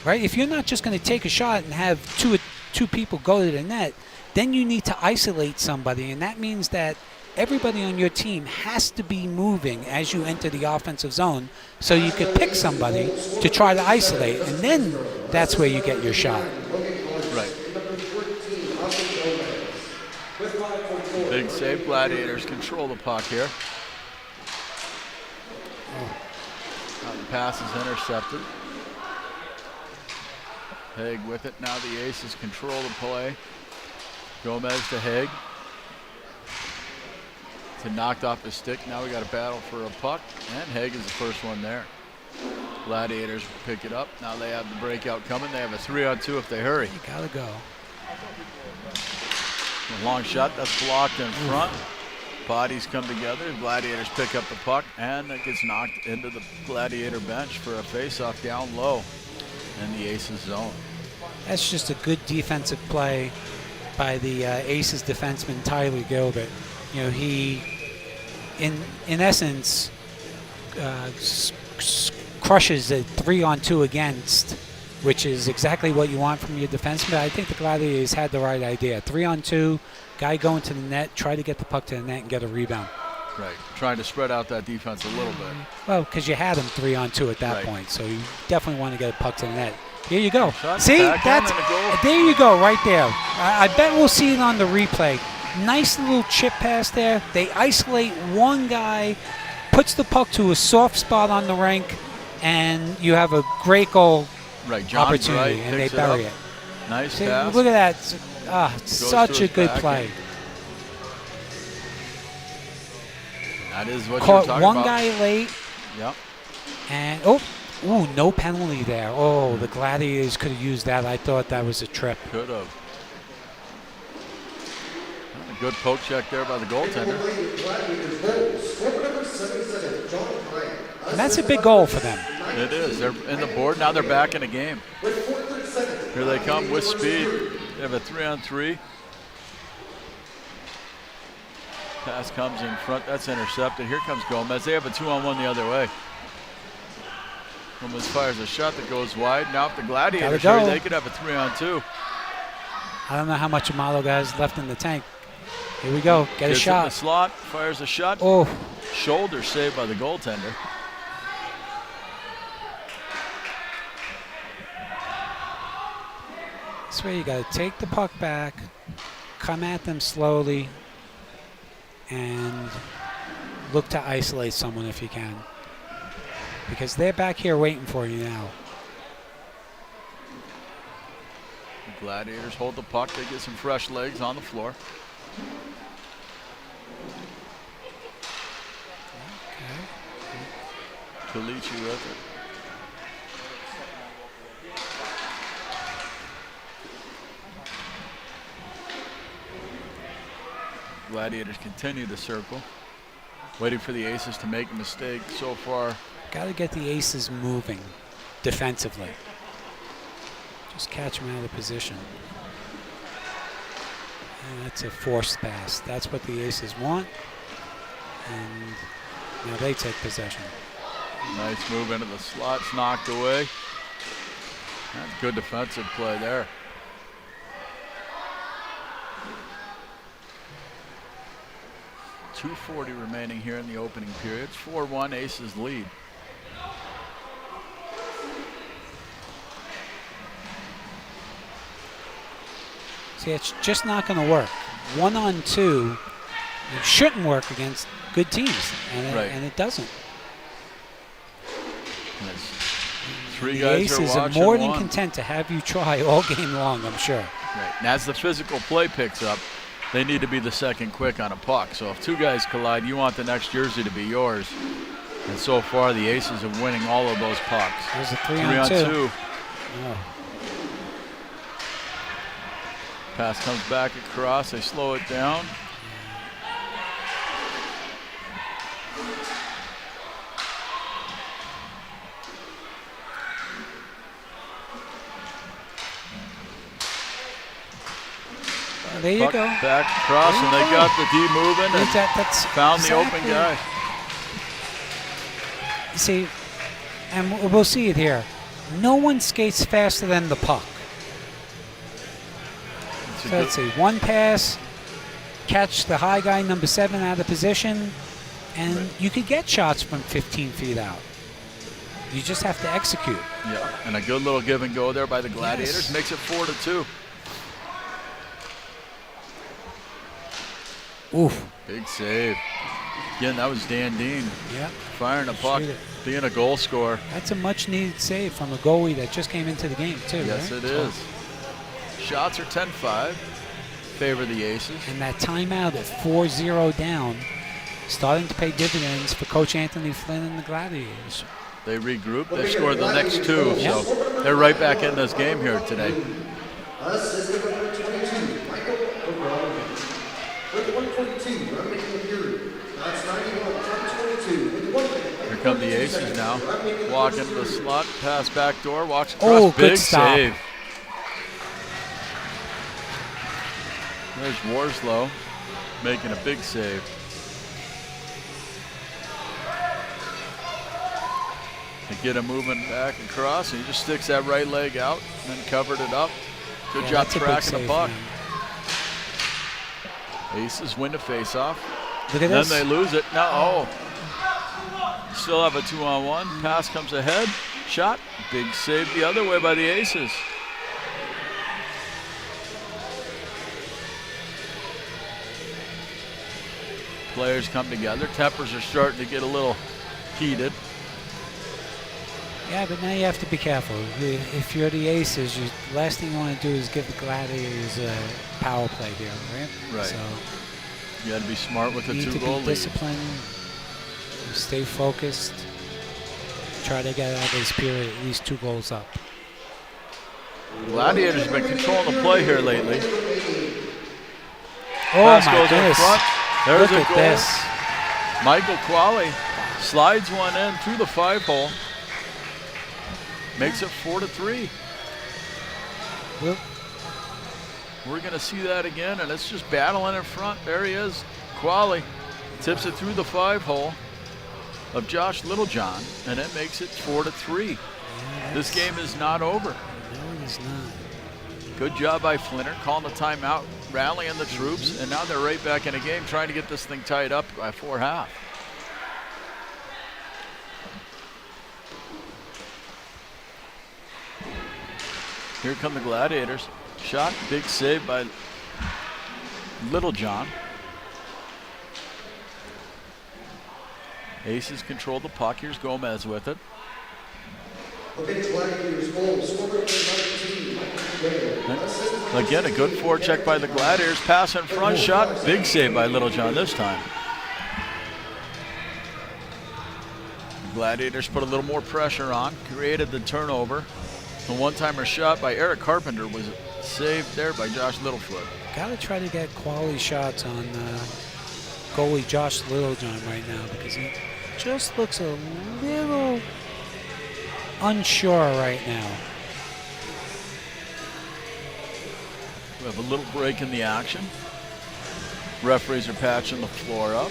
Right? If you're not just going to take a shot and have two people go to the net, then you need to isolate somebody, and that means that everybody on your team has to be moving as you enter the offensive zone, so you could pick somebody to try to isolate, and then that's where you get your shot. Right. Big save. Gladiators control the puck here. Now the pass is intercepted. Haig with it. Now the Aces control the play. Gomez to Haig. To knocked off his stick. Now we got a battle for a puck, and Haig is the first one there. Gladiators pick it up. Now they have the breakout coming. They have a 3-on-2 if they hurry. You gotta go. A long shot that's blocked in front. Bodies come together. Gladiators pick up the puck, and it gets knocked into the Gladiator bench for a face-off down low in the Aces zone. That's just a good defensive play by the Aces defenseman Tyler Gilbert. You know, he, in essence, crushes a 3-on-2 against, which is exactly what you want from your defenseman. I think the Gladiators had the right idea. 3-on-2, guy going to the net, try to get the puck to the net and get a rebound. Right, trying to spread out that defense a little bit. Well, because you had him 3-on-2 at that point, so you definitely want to get a puck to the net. Here you go. See, that's there you go, right there. I bet we'll see it on the replay. Nice little chip pass there. They isolate one guy, puts the puck to a soft spot on the rink, and you have a great goal opportunity, and they bury it. Nice See, pass. look at that. Such a good play. That is what Caught you're talking one about. guy late. Yep. And, no penalty there. Oh, the Gladiators could have used that. I thought that was a trip. Could have. A good poke check there by the goaltender. And that's a big goal for them. It is. They're in the board. Now they're back in the game. Here they come with speed. They have a 3-on-3. Pass comes in front. That's intercepted. Here comes Gomez. They have a 2-on-1 the other way. Gomez fires a shot that goes wide. Now if the Gladiators here, they could have a 3-on-2. I don't know how much Amato has left in the tank. Here we go. Get a shot. In the slot. Fires a shot. Oh. Shoulder saved by the goaltender. This way you got to take the puck back, come at them slowly, and look to isolate someone if you can. Because they're back here waiting for you now. The Gladiators hold the puck. They get some fresh legs on the floor. Okay. Kalichi with it. Gladiators continue to circle, waiting for the Aces to make a mistake. So far, got to get the Aces moving defensively. Just catch them out of position. And that's a forced pass. That's what the Aces want. And now they take possession. Nice move into the slots, knocked away. That's good defensive play there. .240 remaining here in the opening period. 4-1 Aces lead. See, it's just not going to work. 1-on-2, it shouldn't work against good teams, and it doesn't. Three the guys Aces are more than content to have you try all game long, I'm sure. Right. And as the physical play picks up, they need to be the second quick on a puck. So if two guys collide, you want the next jersey to be yours. And so far, the Aces are winning all of those pucks. There's a 3-on-2. Oh. Pass comes back across. They slow it down. there you Puck go. back across, There and you they go. got the D moving and That's found the open exactly- guy. See, and we'll see it here. No one skates faster than the puck. It's a So let's see, one pass, catch the high guy, number 7, out of position, and you could get shots from 15 feet out. You just have to execute. Yeah, and a good little give and go there by the Gladiators makes it 4-2. Oof. Big save. Again, that was Dan Dean. Yeah. Firing a puck, Shoot it. being a goal scorer. That's a much-needed save from a goalie that just came into the game, too. Yes, right? it is. Shots are 10-5. Favor the Aces. And that timeout at 4-0 down, starting to pay dividends for Coach Anthony Flynn and the Gladiators. They regroup. They scored the next 2, so they're right back in this game here today. Assistant number 22, Michael Arvada. With 142, I'm making a period. That's 91 from 22 with 1 minute. Here come the Aces now. Walk into the slot, pass back door, walks across. Oh, good big stop. save. There's Warslow making a big save. They get him moving back across, and he just sticks that right leg out and then covered it up. Good job that's a big tracking the save, puck. man. Aces win the face-off. Look at Then this. they lose it. Now, still have a 2-on-1. Pass comes ahead. Shot. Big save the other way by the Aces. Players come together. Tempers are starting to get a little heated. Yeah, but now you have to be careful. If you're the Aces, the last thing you want to do is give the Gladiators a power play here, right? Right. So You got to be smart with a you need to 2-goal be lead. disciplined, stay focused, try to get out of this period at least 2 goals up. Gladiators have been controlling the play here lately. Oh Pass my goes in goodness. front. There's Look a at goal. this. Michael Qualley slides one in through the 5-hole. Makes it 4-3. Well, we're going to see that again, and it's just battling in front. There he is. Qualley tips it through the 5-hole of Josh Littlejohn, and it makes it 4-3. Yeah, this game is not over. No, it's not. Good job by Flinner, calling the timeout, rallying the troops, and now they're right back in the game trying to get this thing tied up by 4.5. Here come the Gladiators. Shot, big save by Littlejohn. Aces control the puck. Here's Gomez with it. Again, a good forecheck by the Gladiators. Pass in front, shot, big save by Littlejohn this time. The Gladiators put a little more pressure on, created the turnover. The one-timer shot by Eric Carpenter was saved there by Josh Littlefoot. Got to try to get quality shots on goalie Josh Littlejohn right now because he just looks a little unsure right now. We have a little break in the action. Referees are patching the floor up.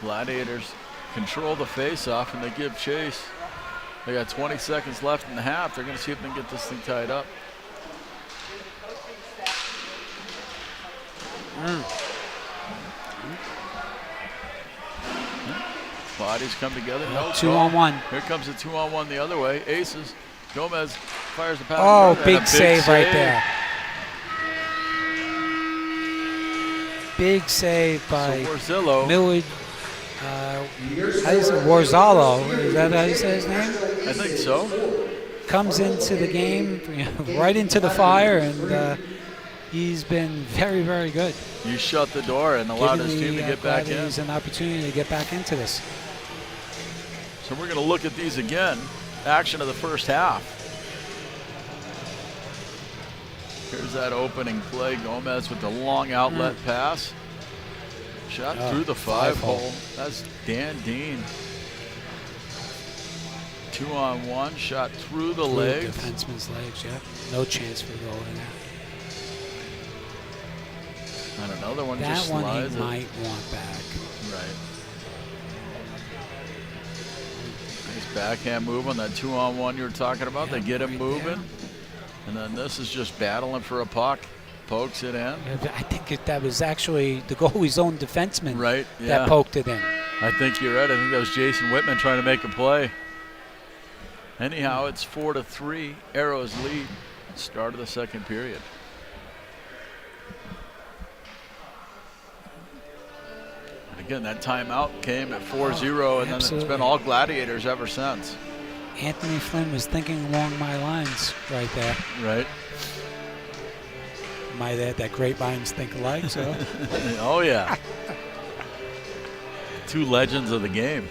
Gladiators control the face-off and they give chase. They got 20 seconds left in the half. They're going to see if they can get this thing tied up. Bodies come together. No 2-on-1. Here comes a 2-on-1 the other way. Aces. Gomez fires the pass. Oh, and big a save right there. Big save by Warzillo. Millard. How is it? Warzalo. Is that how you say his name? I think so. Comes into the game, right into the fire, and he's been very, very good. You shut the door and allowed Giving his team to the get back in. Gladiators an opportunity to get back into this. So we're going to look at these again. Action of the first half. Here's that opening play. Gomez with the long outlet pass. Shot through the 5-hole. That's Dan Dean. 2-on-1, shot through the Through legs. defenseman's legs, yeah. No chance for goal in that. And another one That just one slides he it. might want back. Right. Nice backhand move on that 2-on-1 you were talking about. Yeah, They get him right moving. there. And then this is just battling for a puck. Pokes it in. Yeah, I think that was actually the goalie's own defenseman Right, yeah. that poked it in. I think you're right. I think that was Jason Whitman trying to make a play. Anyhow, it's 4-3. Arrows lead. Start of the second period. And again, that timeout came at 4-0, and then it's absolutely. been all Gladiators ever since. Anthony Flynn was thinking along my lines right there. Right. Might add that great minds think alike, so. Oh, yeah. Two legends of the game.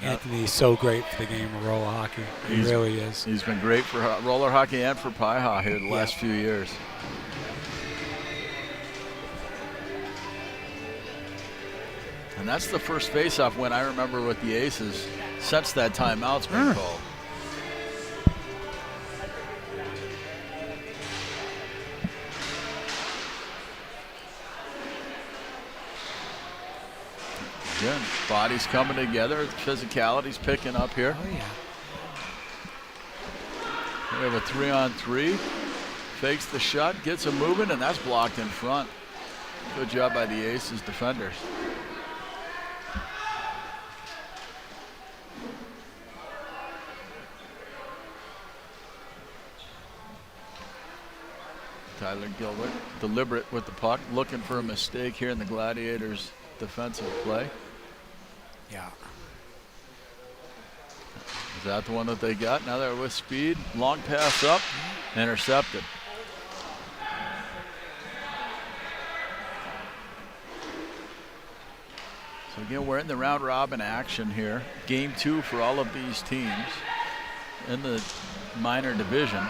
Anthony's so great for the game of roller hockey. He really is. He's been great for roller hockey and for PIHA here the last few years. And that's the first face-off win I remember with the Aces since that timeout's been called. Again, bodies coming together, physicality's picking up here. Oh, yeah. We have a 3-on-3. Fakes the shot, gets him moving, and that's blocked in front. Good job by the Aces defenders. Tyler Gilbert, deliberate with the puck, looking for a mistake here in the Gladiators' defensive play. Yeah. Is that the one that they got? Now they're with speed. Long pass up, intercepted. So again, we're in the round robin action here. Game 2 for all of these teams in the minor division.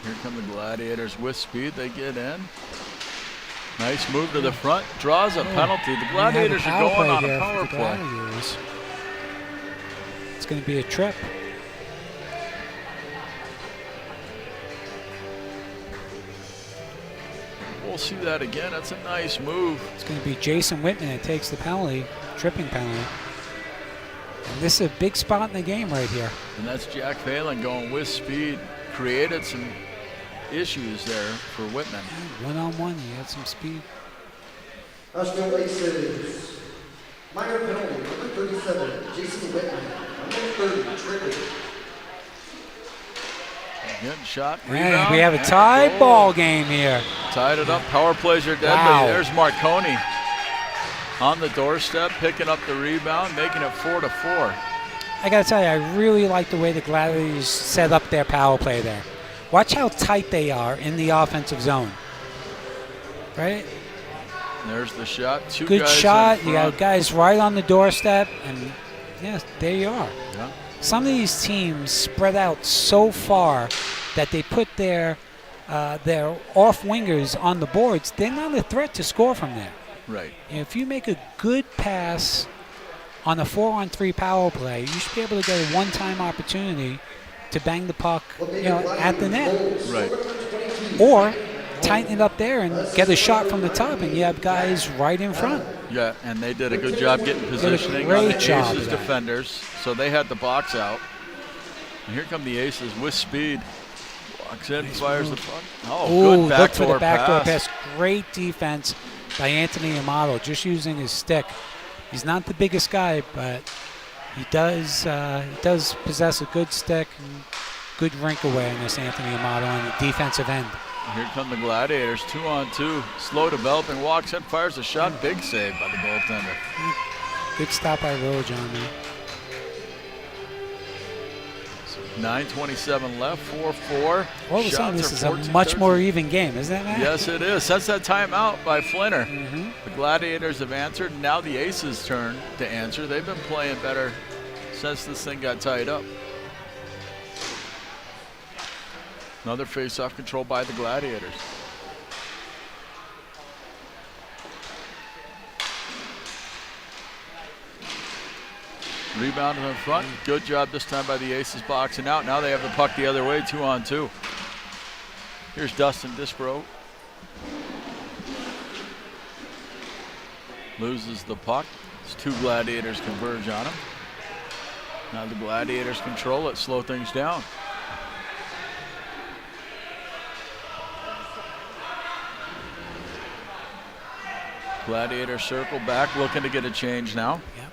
Here come the Gladiators with speed. They get in. Nice move to the front. Draws a penalty. The Gladiators are going on a power play. It's going to be a trip. We'll see that again. That's a nice move. It's going to be Jason Whitman that takes the penalty, tripping penalty. And this is a big spot in the game right here. And that's Jack Phelan going with speed. Created some issues there for Whitman. One-on-one, he had some speed. Asheville Aces. Minor penalty, number 37, Jason Whitman. Number 30, Trigger. Good shot. And Rebound. we have a and tied goal. ball game here. Tied it up. Power plays are deadly. Wow. There's Marconi on the doorstep, picking up the rebound, making it 4-4. I got to tell you, I really like the way the Gladiators set up their power play there. Watch how tight they are in the offensive zone. Right? There's the shot. Two Good guys shot. in You got front. guys right on the doorstep. And, yes, there you are. Yeah. Some of these teams spread out so far that they put their off wingers on the boards. They're not a threat to score from there. Right. If you make a good pass on a 4-on-3 power play, you should be able to get a one-time opportunity to bang the puck, at the net. Right. Or tighten it up there and get a shot from the top, and you have guys right in front. Yeah, and they did a good job getting positioning on great the job Aces of that. defenders. So they had the box out. And here come the Aces with speed. Walks in, fires the puck. Oh, good look for the backdoor backdoor pass. pass. Great defense by Anthony Amato, just using his stick. He's not the biggest guy, but he does possess a good stick and good rink awareness, Anthony Amato, on the defensive end. Here come the Gladiators, 2-on-2. Slow developing, walks in, fires a shot. Big save by the goaltender. Good stop by Rojan, man. 9:27 left, 4-4. All of a sudden, Shots this are is a much 14-13. more even game, isn't that, Matt? Yes, it is. Since that timeout by Flinner, Mm-hmm. the Gladiators have answered. Now the Aces' turn to answer. They've been playing better since this thing got tied up. Another face-off controlled by the Gladiators. Rebound in front. Good job this time by the Aces boxing out. Now they have the puck the other way, 2-on-2. Here's Dustin Disbro. Loses the puck. As two Gladiators converge on him. Now the Gladiators control it, slow things down. Gladiator circle back, looking to get a change now. Yep.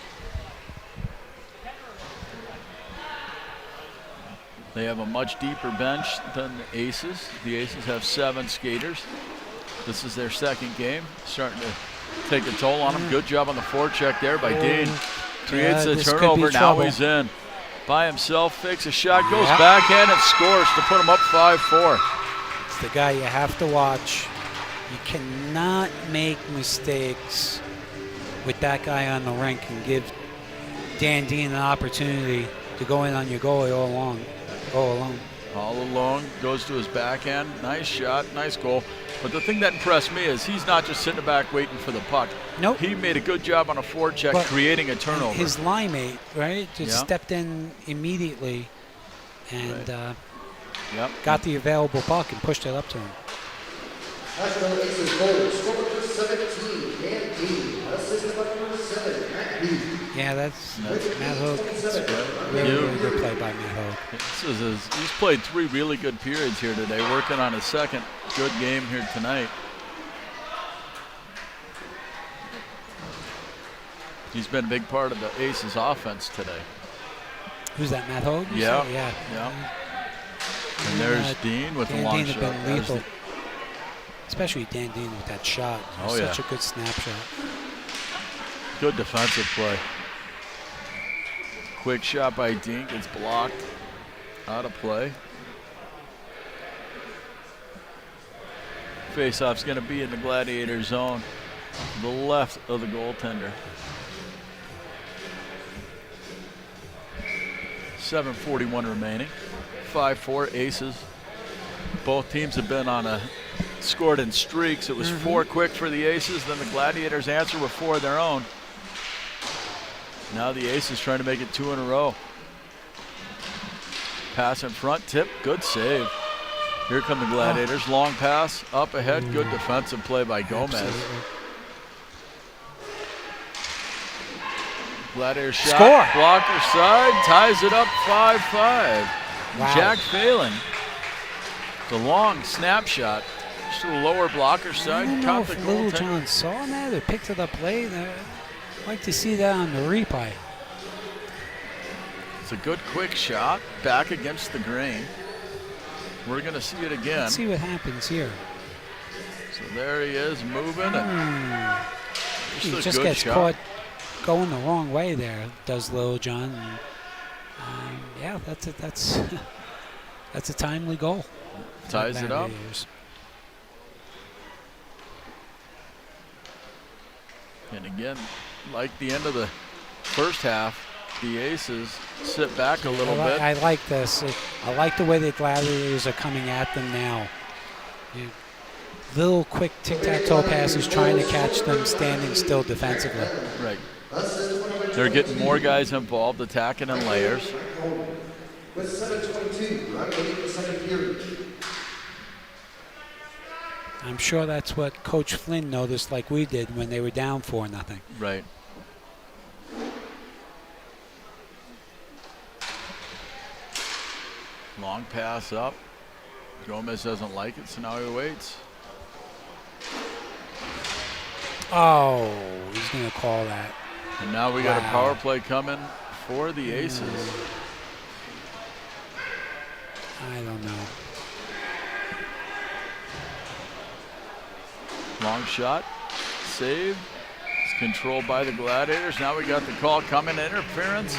They have a much deeper bench than the Aces. The Aces have 7 skaters. This is their second game. Starting to take a toll on them. Good job on the forecheck there by Dean. Creates a turnover. Now he's in. By himself, fakes a shot, goes backhand and scores to put him up 5-4. It's the guy you have to watch. You cannot make mistakes with that guy on the rink and give Dan Dean an opportunity to go in on your goalie all along. All alone, goes to his backhand. Nice shot, nice goal. But the thing that impressed me is he's not just sitting back waiting for the puck. Nope. He made a good job on a forecheck, creating a turnover. His line mate, right, just stepped in immediately and got the available puck and pushed it up to him. Asheville Aces goal, score number 17, Dan Dean. Assisted by number 7, Matt Dean. Yeah, that's Matt Hogue. Really good play by Matt Hogue. He's played 3 really good periods here today, working on his second good game here tonight. He's been a big part of the Aces offense today. Who's that, Matt Hogue? Yeah. Yeah. And there's Dean with the long shot. Been lethal. Especially Dan Dean with that shot. Such a good snapshot. Good defensive play. Quick shot by Dean, gets blocked. Out of play. Faceoff's going to be in the Gladiator zone, the left of the goaltender. 7:41 remaining. 5-4 Aces. Both teams have been on scored in streaks. It was 4 quick for the Aces, then the Gladiators answer with 4 of their own. Now the Aces trying to make it 2 in a row. Pass in front, tip, good save. Here come the Gladiators, long pass, up ahead, good defensive play by Gomez. Absolutely. Gladiator shot, Score. blocker side, ties it up 5-5. Wow. Jack Phelan, the long snapshot, just to the lower blocker side. I don't know Caught the if Little goaltender. John saw that or picked it up late. I'd like to see that on the replay. It's a good quick shot, back against the grain. We're going to see it again. Let's see what happens here. So there he is, moving. And He just a just good gets shot. caught going the wrong way there, does Little John. And, yeah, that's that's a timely goal. Ties it up. Gladiators. And again, like the end of the first half, the Aces sit back a little bit. I like this. I like the way the Gladiators are coming at them now. Little quick tic-tac-toe passes trying to catch them standing still defensively. Right. They're getting more guys involved, attacking in layers. With 7:22, I'm waiting the second period. I'm sure that's what Coach Flynn noticed like we did when they were down 4-0. Right. Long pass up. Gomez doesn't like it, so now he waits. Oh, he's going to call that. And now we got a power play coming for the Aces. I don't know. Long shot, save. It's controlled by the Gladiators. Now we got the call coming, interference.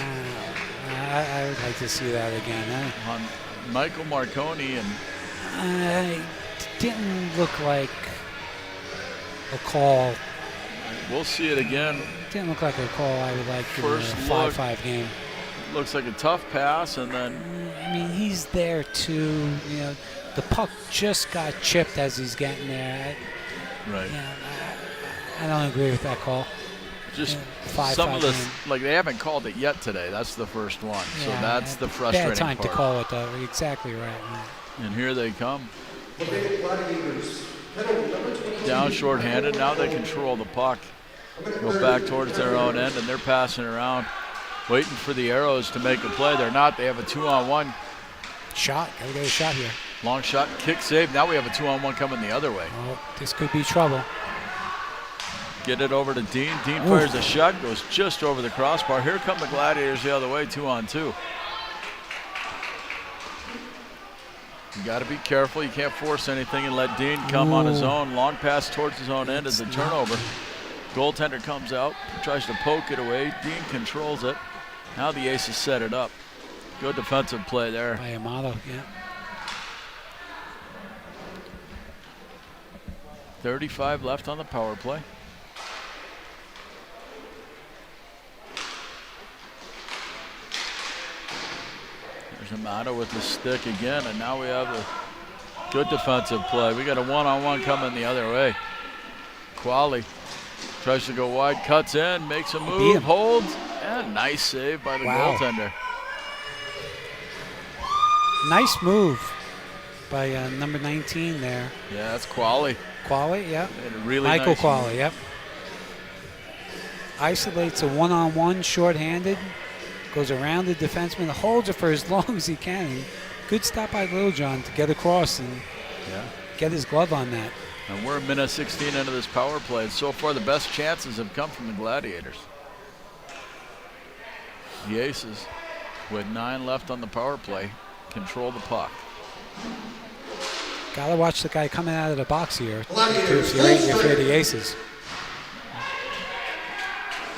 I would like to see that again. On Michael Marconi, and it didn't look like a call. we'll see it again. Didn't look like a call I would like First in a 5-5 game. looks like a tough pass, and then I mean, he's there too. You know, the puck just got chipped as he's getting there. right. Yeah, I don't agree with that call. Just Five, some of this, game. like they haven't called it yet today. That's the first one, so Yeah, that's the frustrating bad time part. to call it, though. Exactly right. And here they come. Gladiators. Penalty number 22. Down shorthanded. Now they control the puck. Go back towards their own end, and they're passing around, waiting for the arrows to make a play. They're not. They have a 2-on-1. Shot. Gotta get a shot here. Long shot, kick save. Now we have a 2-on-1 coming the other way. Oh, this could be trouble. Get it over to Dean. Dean fires a shot, goes just over the crossbar. Here come the Gladiators the other way, 2-on-2. You got to be careful. You can't force anything and let Dean come on his own. Long pass towards his own end as a turnover. Goaltender comes out, tries to poke it away. Dean controls it. Now the Aces set it up. Good defensive play there. By Amato, yeah. 35 left on the power play. There's Amato with the stick again, and now we have a good defensive play. We got a one-on-one coming the other way. Qualley tries to go wide, cuts in, makes a move, holds, and nice save by the goaltender. Nice move by number 19 there. Yeah, that's Qualley. Qualley, yep. Really Michael nice Qualley, yep. Isolates a one-on-one, short-handed. Goes around the defenseman, holds it for as long as he can. Good stop by Littlejohn to get across and get his glove on that. And we're a minute 16 into this power play. And so far, the best chances have come from the Gladiators. The Aces, with 9 left on the power play, control the puck. Gotta watch the guy coming out of the box here. If you're the Aces.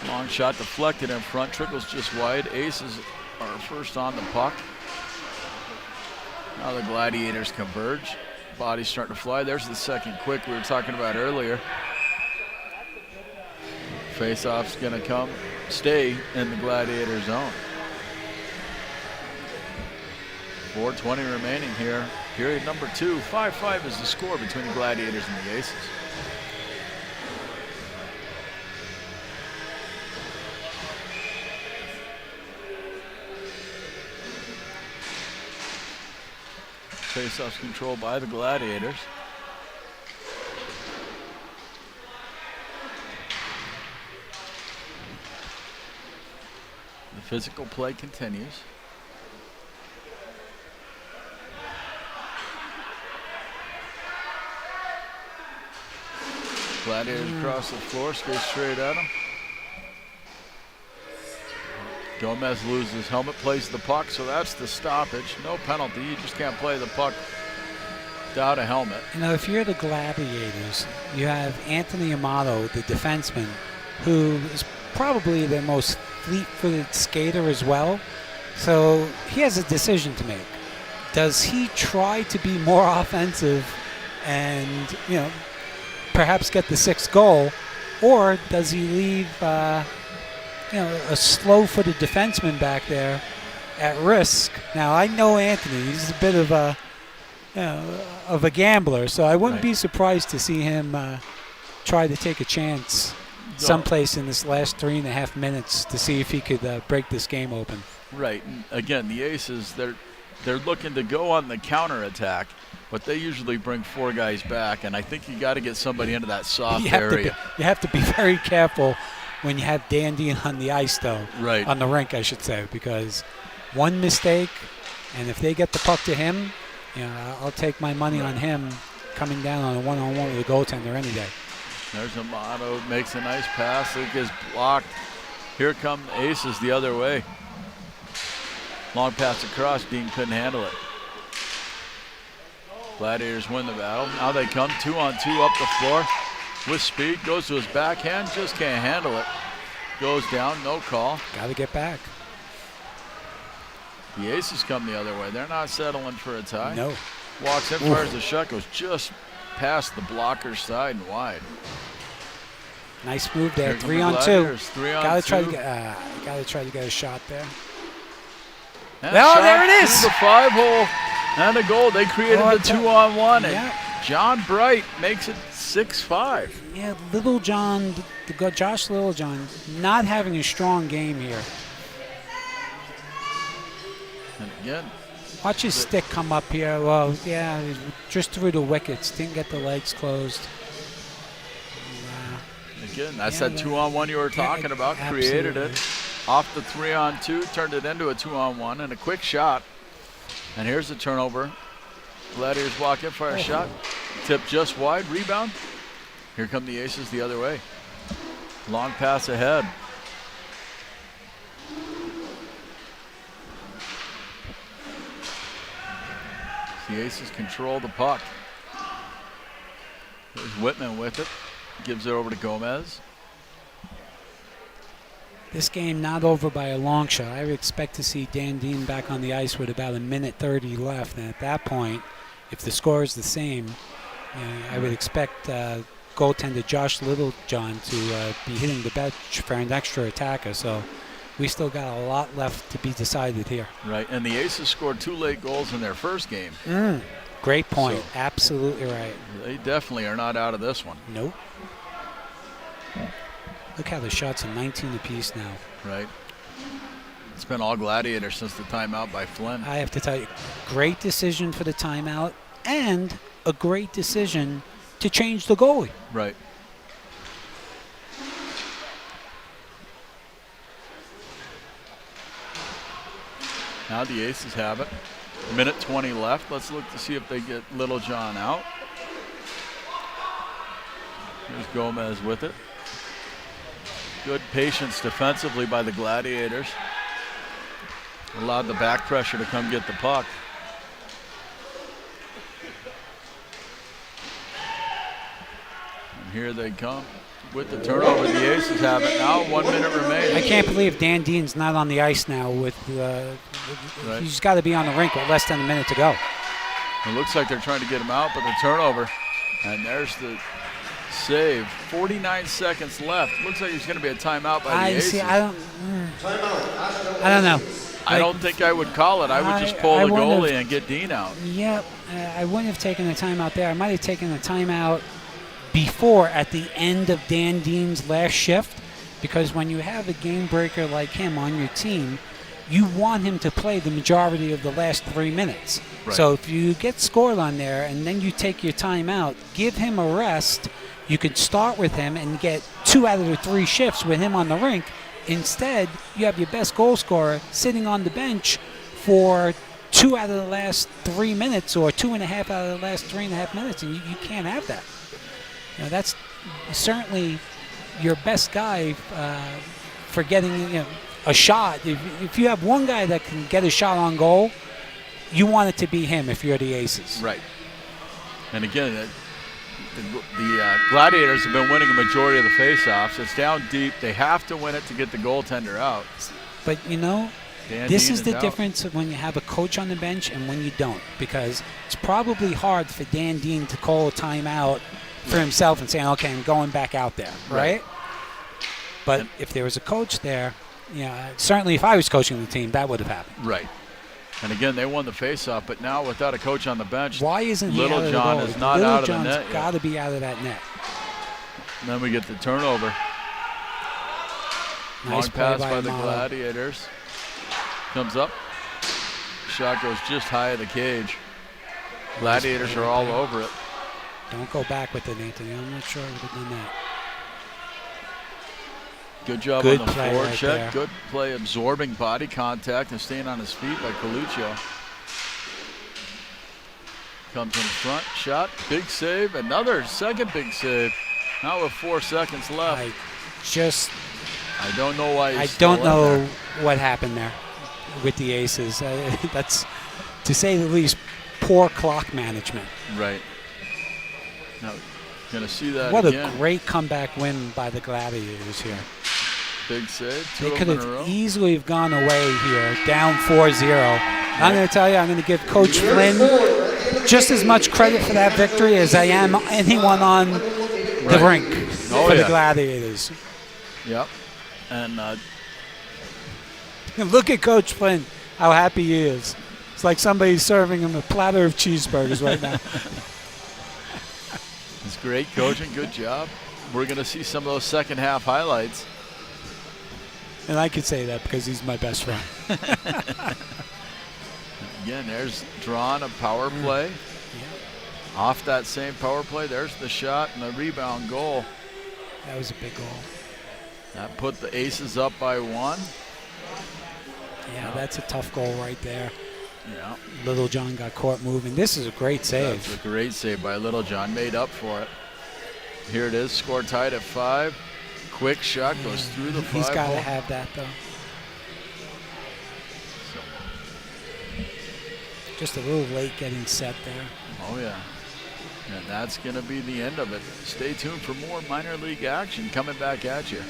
Long shot deflected in front, trickles just wide. Aces are first on the puck. Now the Gladiators converge. Body's starting to fly. There's the second quick we were talking about earlier. Face-off's gonna stay in the Gladiator zone. 4:20 remaining here. Period number 2. 5-5 is the score between the Gladiators and the Aces. Face-off's controlled by the Gladiators. The physical play continues. Gladiators across the floor, skate straight at him. Gomez loses his helmet, plays the puck, so that's the stoppage. No penalty, you just can't play the puck without a helmet. You know, if you're the Gladiators, you have Anthony Amato, the defenseman, who is probably their most fleet-footed skater as well. So he has a decision to make. Does he try to be more offensive and, you know, perhaps get the 6th goal, or does he leave a slow-footed defenseman back there at risk? Now, I know Anthony. He's a bit of a gambler, so I wouldn't be surprised to see him try to take a chance someplace in this last 3.5 minutes to see if he could break this game open. Right. And again, the Aces, they're looking to go on the counterattack, but they usually bring 4 guys back, and I think you got to get somebody into that soft area. You have to be very careful when you have Dandy on the ice, though. Right. On the rink, I should say, because one mistake, and if they get the puck to him, you know, I'll take my money on him coming down on a one-on-one with a goaltender any day. There's Amato, makes a nice pass. It gets blocked. Here come the Aces the other way. Long pass across, Dean couldn't handle it. Gladiators win the battle. Now they come 2-on-2 up the floor with speed. Goes to his backhand, just can't handle it. Goes down, no call. Got to get back. The Aces come the other way. They're not settling for a tie. No. Walks in, fires the shot, goes just past the blocker's side and wide. Nice move there. 3-on-2. 3-on-2. Got to try to get a shot there. And Well, shot there it is. to the 5-hole and a goal. They created the 2-on-1, and John Bright makes it 6-5. Yeah, Littlejohn, Josh Littlejohn, not having a strong game here. And again, watch his stick come up here. Well, yeah, just through the wickets. Didn't get the legs closed. Again, that's that 2-on-1 you were talking about. Created it off the 3-on-2, turned it into a 2-on-1, and a quick shot. And here's the turnover. Gladiators walk in, fire a shot. Tip just wide, rebound. Here come the Aces the other way. Long pass ahead. The Aces control the puck. There's Whitman with it. Gives it over to Gomez. This game not over by a long shot. I would expect to see Dan Dean back on the ice with about 1:30 left. And at that point, if the score is the same, I would expect goaltender Josh Littlejohn to be hitting the bench for an extra attacker. So we still got a lot left to be decided here. Right, and the Aces scored 2 late goals in their first game. Great point. So absolutely right. They definitely are not out of this one. Nope. Look how the shots are 19 apiece now. Right. It's been all Gladiators since the timeout by Flynn. I have to tell you, great decision for the timeout and a great decision to change the goalie. Right. Now the Aces have it. 1:20 left. Let's look to see if they get Littlejohn out. Here's Gomez with it. Good patience defensively by the Gladiators. Allowed the back pressure to come get the puck. And here they come with the turnover. The Aces have it now. 1 minute remaining. I can't believe Dan Dean's not on the ice now. Right. He's got to be on the rink with less than a minute to go. It looks like they're trying to get him out, but the turnover. And there's the save. 49 seconds left. Looks like there's going to be a timeout by the Aces. I don't know. I don't think I would call it. I would just pull the goalie and get Dean out. Yep. I wouldn't have taken a timeout there. I might have taken a timeout before at the end of Dan Dean's last shift, because when you have a game breaker like him on your team, you want him to play the majority of the last 3 minutes. Right. So if you get scored on there and then you take your timeout, give him a rest. You could start with him and get 2 out of the 3 shifts with him on the rink. Instead, you have your best goal scorer sitting on the bench for 2 out of the last 3 minutes or 2.5 out of the last 3.5 minutes, and you can't have that. That's certainly your best guy for getting a shot. If you have one guy that can get a shot on goal, you want it to be him if you're the Aces. Right. And again, the Gladiators have been winning a majority of the faceoffs. It's down deep. They have to win it to get the goaltender out. But Dan this Dean is the out. difference of when you have a coach on the bench and when you don't, because it's probably hard for Dan Dean to call a timeout for himself and saying, okay, I'm going back out there, right? But if there was a coach there, certainly if I was coaching the team, that would have happened. Right. And again, they won the faceoff, but now without a coach on the bench, why isn't he Littlejohn is not out of the net yet. Littlejohn's got to be out of that net. And then we get the turnover. Nice Long pass play by the Marple. Gladiators. Comes up. Shot goes just high of the cage. Gladiators are all over it. Don't go back with it, Anthony. I'm not sure I would have done that. Good job Good on the play forward right check. there. Good play absorbing body contact and staying on his feet by Coluccio. Comes in front, shot, big save, another second big save. Now with 4 seconds left. I don't know why he's I still don't in know there. what happened there with the Aces. That's, to say the least, poor clock management. Right. Now, going to see that What again. a great comeback win by the Gladiators here. Big save, 2 They of could them in a row. have easily have gone away here, down 4-0. I'm going to tell you, I'm going to give Coach Flynn just as much credit for that victory as I am anyone on the rink for the Gladiators. Yep. And look at Coach Flynn. how happy he is. It's like somebody's serving him a platter of cheeseburgers right now. It's great coaching. Good job. We're going to see some of those second half highlights. And I could say that because he's my best friend. Again, there's drawn a power play. Off that same power play, there's the shot and the rebound goal. That was a big goal. That put the Aces up by 1. Yeah, that's a tough goal right there. Yeah. Little John got caught moving. This is a great save. That's a great save by Little John. Made up for it. Here it is. Score tied at 5. Quick shot goes through the 5 He's got to hole. have that, though. Just a little late getting set there. Oh, yeah. And that's going to be the end of it. Stay tuned for more minor league action coming back at you.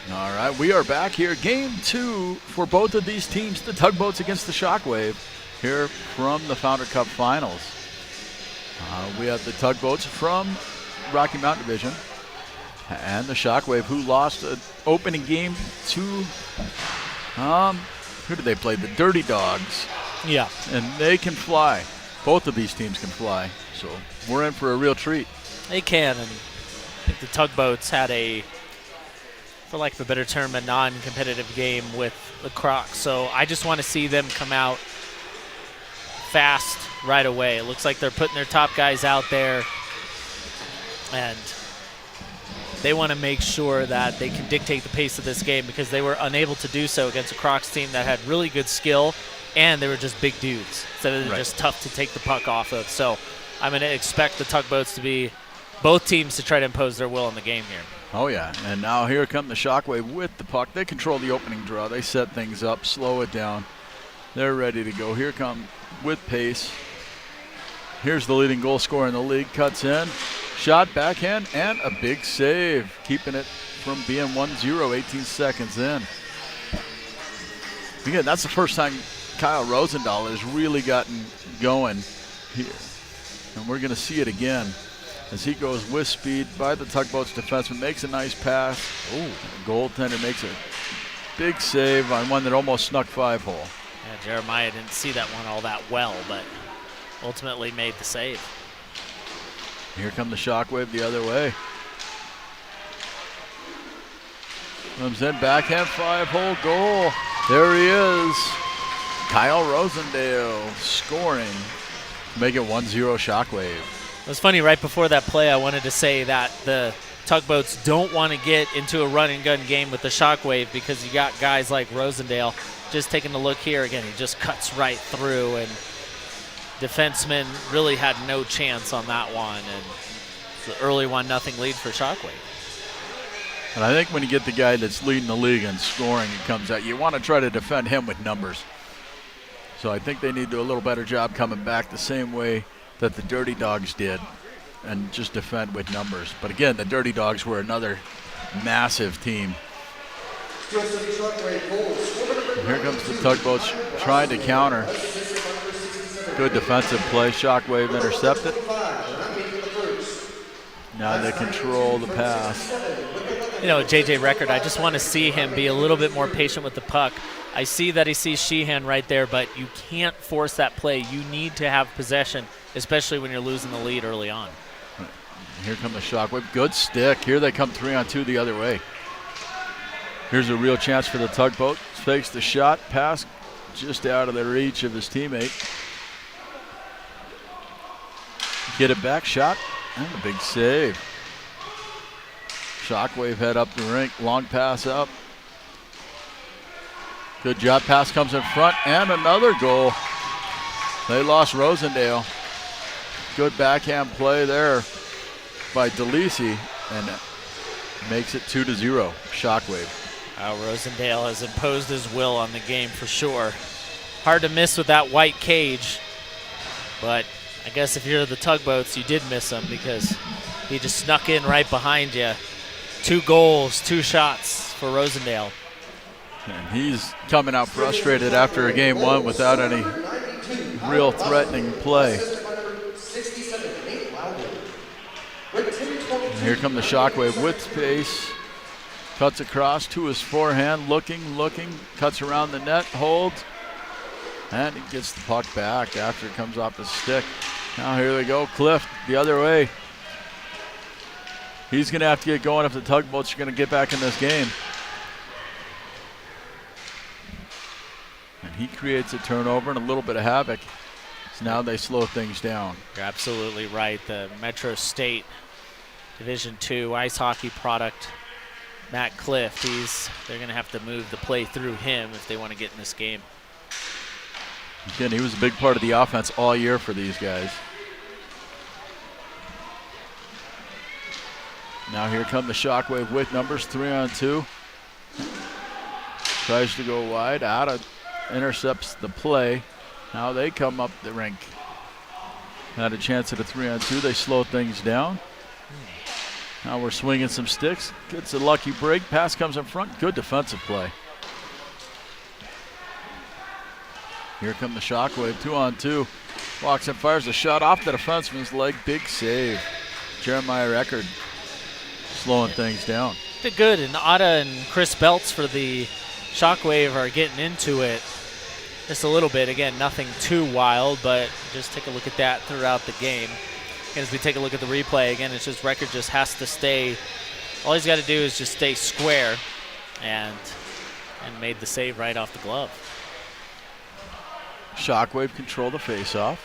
All right, we are back here. Game 2 for both of these teams, the Tugboats against the Shockwave, here from the Founder Cup Finals. We have the Tugboats from Rocky Mountain Division and the Shockwave, who lost an opening game to, who did they play? The Dirty Dogs. Yeah. And they can fly. Both of these teams can fly. So we're in for a real treat. They can, and I think the Tugboats had a, for lack of a better term, a non-competitive game with the Crocs. So I just want to see them come out fast right away. It looks like they're putting their top guys out there, and they want to make sure that they can dictate the pace of this game, because they were unable to do so against a Crocs team that had really good skill, and they were just big dudes. So they're just tough to take the puck off of. So I'm going to expect the Tugboats to be, both teams to try to impose their will in the game here. Oh, yeah. And now here come the Shockwave with the puck. They control the opening draw. They set things up, slow it down. They're ready to go. Here come with pace. Here's the leading goal scorer in the league. Cuts in. Shot, backhand, and a big save. Keeping it from being 1-0, 18 seconds in. Again, that's the first time Kyle Rosendahl has really gotten going here. And we're going to see it again as he goes with speed by the Tugboats defenseman, makes a nice pass. Oh, the goaltender makes a big save on one that almost snuck 5-hole. Yeah, Jeremiah didn't see that one all that well, but ultimately made the save. Here come the Shockwave the other way. Comes in, backhand, 5-hole goal. There he is. Kyle Rosendale scoring. Make it 1-0 Shockwave. It was funny, right before that play, I wanted to say that the Tugboats don't want to get into a run-and-gun game with the Shockwave, because you got guys like Rosendale. Just taking a look here again, he just cuts right through, and defenseman really had no chance on that one, and it's the early 1-0 lead for Shockwave. And I think when you get the guy that's leading the league in scoring and comes out, you want to try to defend him with numbers. So I think they need to do a little better job coming back the same way that the Dirty Dogs did, and just defend with numbers. But again, the Dirty Dogs were another massive team. And here comes the Tugboats trying to counter. Good defensive play. Shockwave intercepted. Now they control the pass. You know, JJ Record, I just want to see him be a little bit more patient with the puck. I see that he sees Sheehan right there, but you can't force that play. You need to have possession, especially when you're losing the lead early on. Here come the Shockwave. Good stick. Here they come 3-on-2 the other way. Here's a real chance for the Tugboat. Fakes the shot. Pass just out of the reach of his teammate. Get it back. Shot. And a big save. Shockwave head up the rink. Long pass up. Good job. Pass comes in front. And another goal. They lost Rosendale. Good backhand play there by DeLisi. And makes it 2-0. Shockwave. Rosendale has imposed his will on the game for sure. Hard to miss with that white cage, but I guess if you're the Tugboats, you did miss him, because he just snuck in right behind you. 2 goals, 2 shots for Rosendale. And he's coming out frustrated after a game 1 without any real threatening play. And here come the Shockwave with space. Cuts across to his forehand, looking, cuts around the net, holds, and he gets the puck back after it comes off the stick. Now here they go, Cliff the other way. He's going to have to get going if the Tugboats are going to get back in this game. And he creates a turnover and a little bit of havoc. So now they slow things down. You're absolutely right. The Metro State Division II ice hockey product, Matt Clift, they're going to have to move the play through him if they want to get in this game. Again, he was a big part of the offense all year for these guys. Now here come the Shockwave with numbers, 3-on-2. Tries to go wide, intercepts the play. Now they come up the rink. Had a chance at a 3-on-2. They slow things down. Now we're swinging some sticks. Gets a lucky break. Pass comes in front. Good defensive play. Here come the Shockwave. 2-on-2. Walks and fires a shot off the defenseman's leg. Big save. Jeremiah Eckerd slowing things down. Did good, and Otta and Chris Belts for the Shockwave are getting into it just a little bit. Again, nothing too wild, but just take a look at that throughout the game. And as we take a look at the replay, again, it's just Eckerd just has to stay. All he's got to do is just stay square, and made the save right off the glove. Shockwave control the faceoff.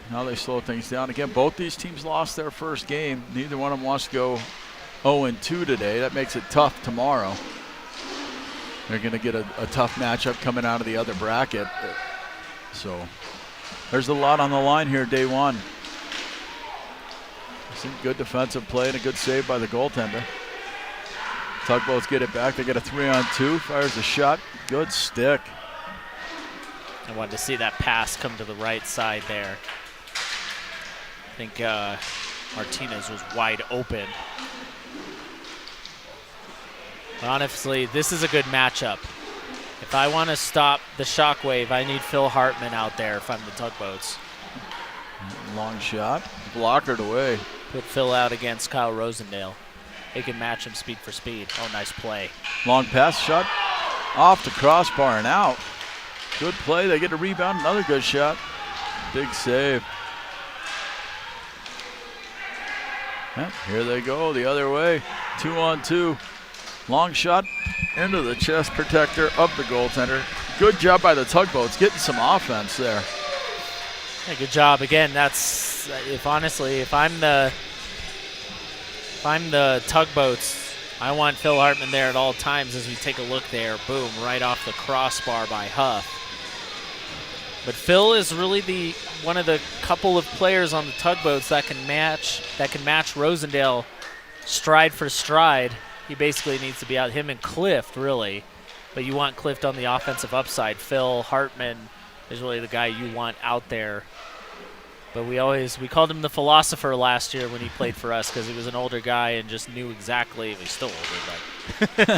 Now they slow things down. Again, both these teams lost their first game. Neither one of them wants to go 0-2 today. That makes it tough tomorrow. They're going to get a tough matchup coming out of the other bracket. So there's a lot on the line here day one. Some good defensive play and a good save by the goaltender. Tugboats get it back. They get a 3-on-2. Fires a shot. Good stick. I wanted to see that pass come to the right side there. I think Martinez was wide open. But honestly, this is a good matchup. If I want to stop the Shockwave, I need Phil Hartman out there if I'm the Tugboats. Long shot. Blockered away. Put Phil out against Kyle Rosendale. They can match him speed for speed. Oh, nice play. Long pass shot. Off the crossbar and out. Good play. They get a rebound. Another good shot. Big save. Yeah, here they go the other way. 2-on-2. Long shot into the chest protector of the goaltender. Good job by the Tugboats getting some offense there. Yeah, good job. Again, that's if I'm the Tugboats, I want Phil Hartman there at all times as we take a look there. Boom, right off the crossbar by Huff. But Phil is really one of the couple of players on the Tugboats that can match Rosendale stride for stride. He basically needs to be out, him and Clift, really. But you want Clift on the offensive upside. Phil Hartman is really the guy you want out there. But we called him the philosopher last year when he played for us because he was an older guy and just knew exactly. He's still older, but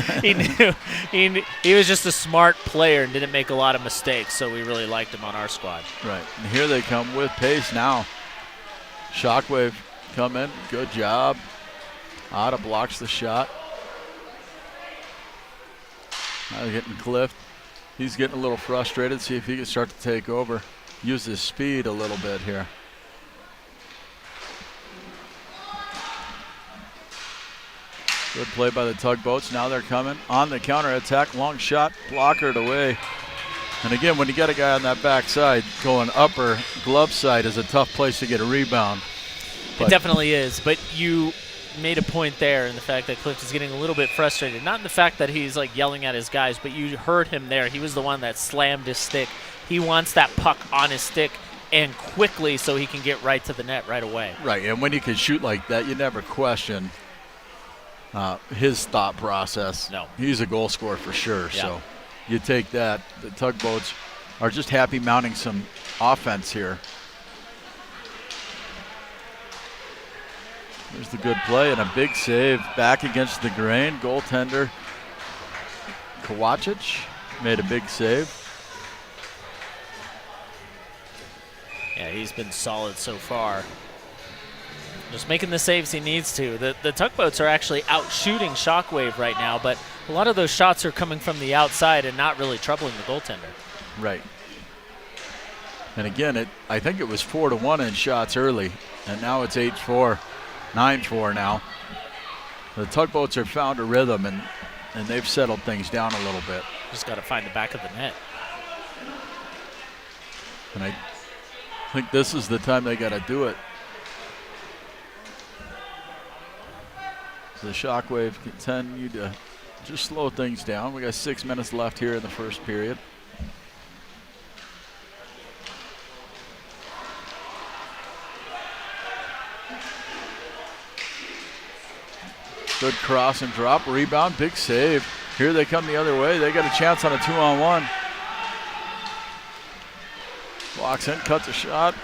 he was just a smart player and didn't make a lot of mistakes. So we really liked him on our squad. Right. And here they come with pace now. Shockwave come in. Good job. Otta blocks the shot. Now they're getting Clift. He's getting a little frustrated. See if he can start to take over. Use his speed a little bit here. Good play by the Tugboats. Now they're coming on the counterattack. Long shot, blockered away. And again, when you get a guy on that backside, going upper glove side is a tough place to get a rebound. It definitely is, but you made a point there in the fact that Clift is getting a little bit frustrated. Not in the fact that he's like yelling at his guys, but you heard him there. He was the one that slammed his stick. He wants that puck on his stick and quickly so he can get right to the net right away. Right, and when you can shoot like that, you never question his thought process. No. He's a goal scorer for sure, Yeah. so you take that. The Tugboats are just happy mounting some offense here. There's the good play and a big save back against the grain. Goaltender Kowacic made a big save. Yeah, he's been solid so far. Just making the saves he needs to. The Tugboats are actually out shooting Shockwave right now, but a lot of those shots are coming from the outside and not really troubling the goaltender. Right. And again, I think it was 4-1 in shots early, and now it's 8-4, 9-4 now. The Tugboats have found a rhythm, and they've settled things down a little bit. Just got to find the back of the net. And I think this is the time they got to do it. The Shockwave continue to just slow things down. We got 6 minutes left here in the first period. Good cross and drop, rebound, big save. Here they come the other way. They got a chance on a 2-on-1. Walks in, cuts a shot.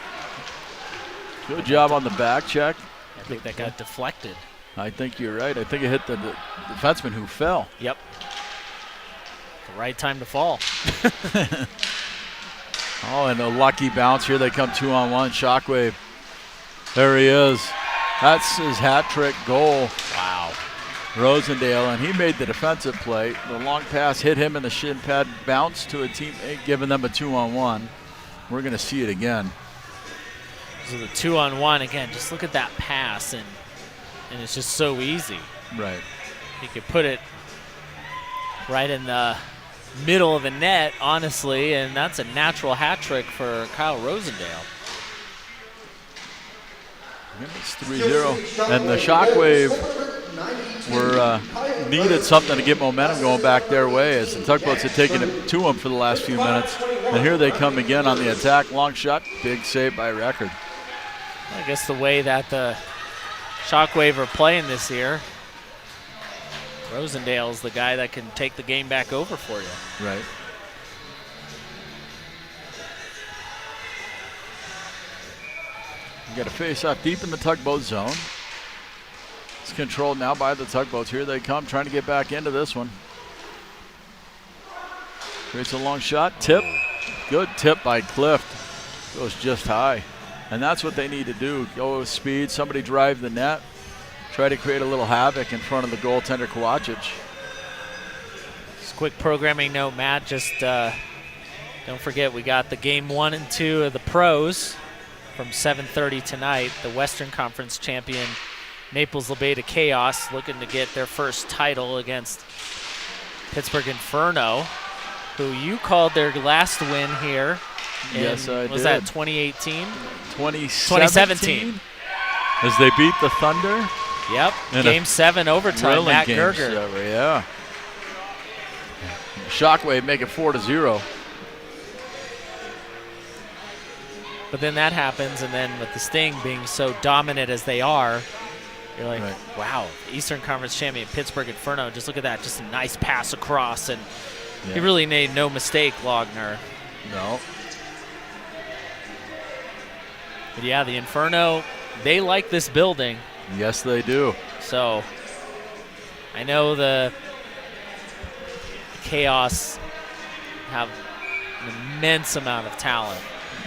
Good job on the back check. I think that got deflected. I think you're right. I think it hit the defenseman who fell. Yep. The right time to fall. Oh, and a lucky bounce. Here they come 2-on-1. Shockwave. There he is. That's his hat trick goal. Wow. Rosendale, and he made the defensive play. The long pass hit him in the shin pad, bounced to a teammate, giving them a 2-on-1. We're going to see it again. So the 2-on-1 again. Just look at that pass, and it's just so easy. Right. He could put it right in the middle of the net, honestly, and that's a natural hat trick for Kyle Rosendale. It's 3-0, and the Shockwave needed something to get momentum going back their way as the Tugboats had taken it to them for the last few minutes. And here they come again on the attack. Long shot, big save by Record. I guess the way that the Shockwave are playing this year, Rosendale's the guy that can take the game back over for you. Right. You got a face-off deep in the Tugboat zone. It's controlled now by the Tugboats. Here they come, trying to get back into this one. Creates a long shot, tip. Good tip by Clift. Goes just high. And that's what they need to do. Go with speed, somebody drive the net. Try to create a little havoc in front of the goaltender, Kowacic. Just quick programming note, Matt. Just don't forget, we got the game 1 and 2 of the pros from 7:30 tonight. The Western Conference champion Naples-Lobeta Chaos looking to get their first title against Pittsburgh Inferno, who you called their last win here. Yes, I did. Was that 2018? 2017. As they beat the Thunder. Yep, Game 7 overtime, Matt Gerger. Yeah. Shockwave make it 4-0. But then that happens, and then with the Sting being so dominant as they are, you're like, wow, Eastern Conference champion Pittsburgh Inferno, just look at that, just a nice pass across, and he really made no mistake, Logner. No. But yeah, the Inferno, they like this building. Yes, they do. So I know the Chaos have an immense amount of talent.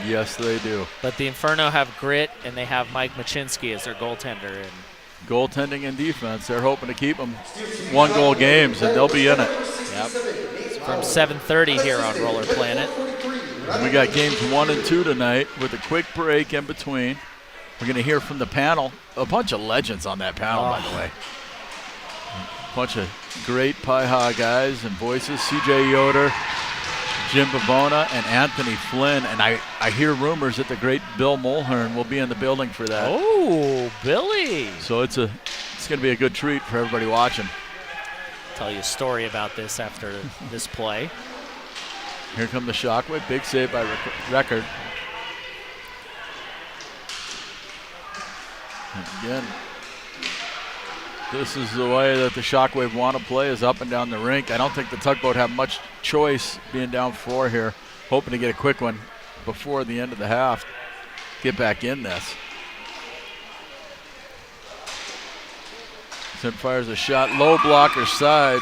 Yes, they do. But the Inferno have grit, and they have Mike Machinsky as their goaltender. And goaltending and defense, they're hoping to keep them 1-goal games, and they'll be in it. Yep. It's from 7:30 here on Roller Planet. And we got games 1 and 2 tonight with a quick break in between. We're going to hear from the panel. A bunch of legends on that panel, by the way. A bunch of great PIHA guys and voices. CJ Yoder, Jim Pavona, and Anthony Flynn. And I hear rumors that the great Bill Mulhern will be in the building for that. Oh, Billy. So it's going to be a good treat for everybody watching. Tell you a story about this after this play. Here come the Shockwave. Big save by Record. And again, this is the way that the Shockwave want to play, is up and down the rink. I don't think the Tugboat have much choice being down 4 here. Hoping to get a quick one before the end of the half. Get back in this. Sim fires a shot, low blocker side.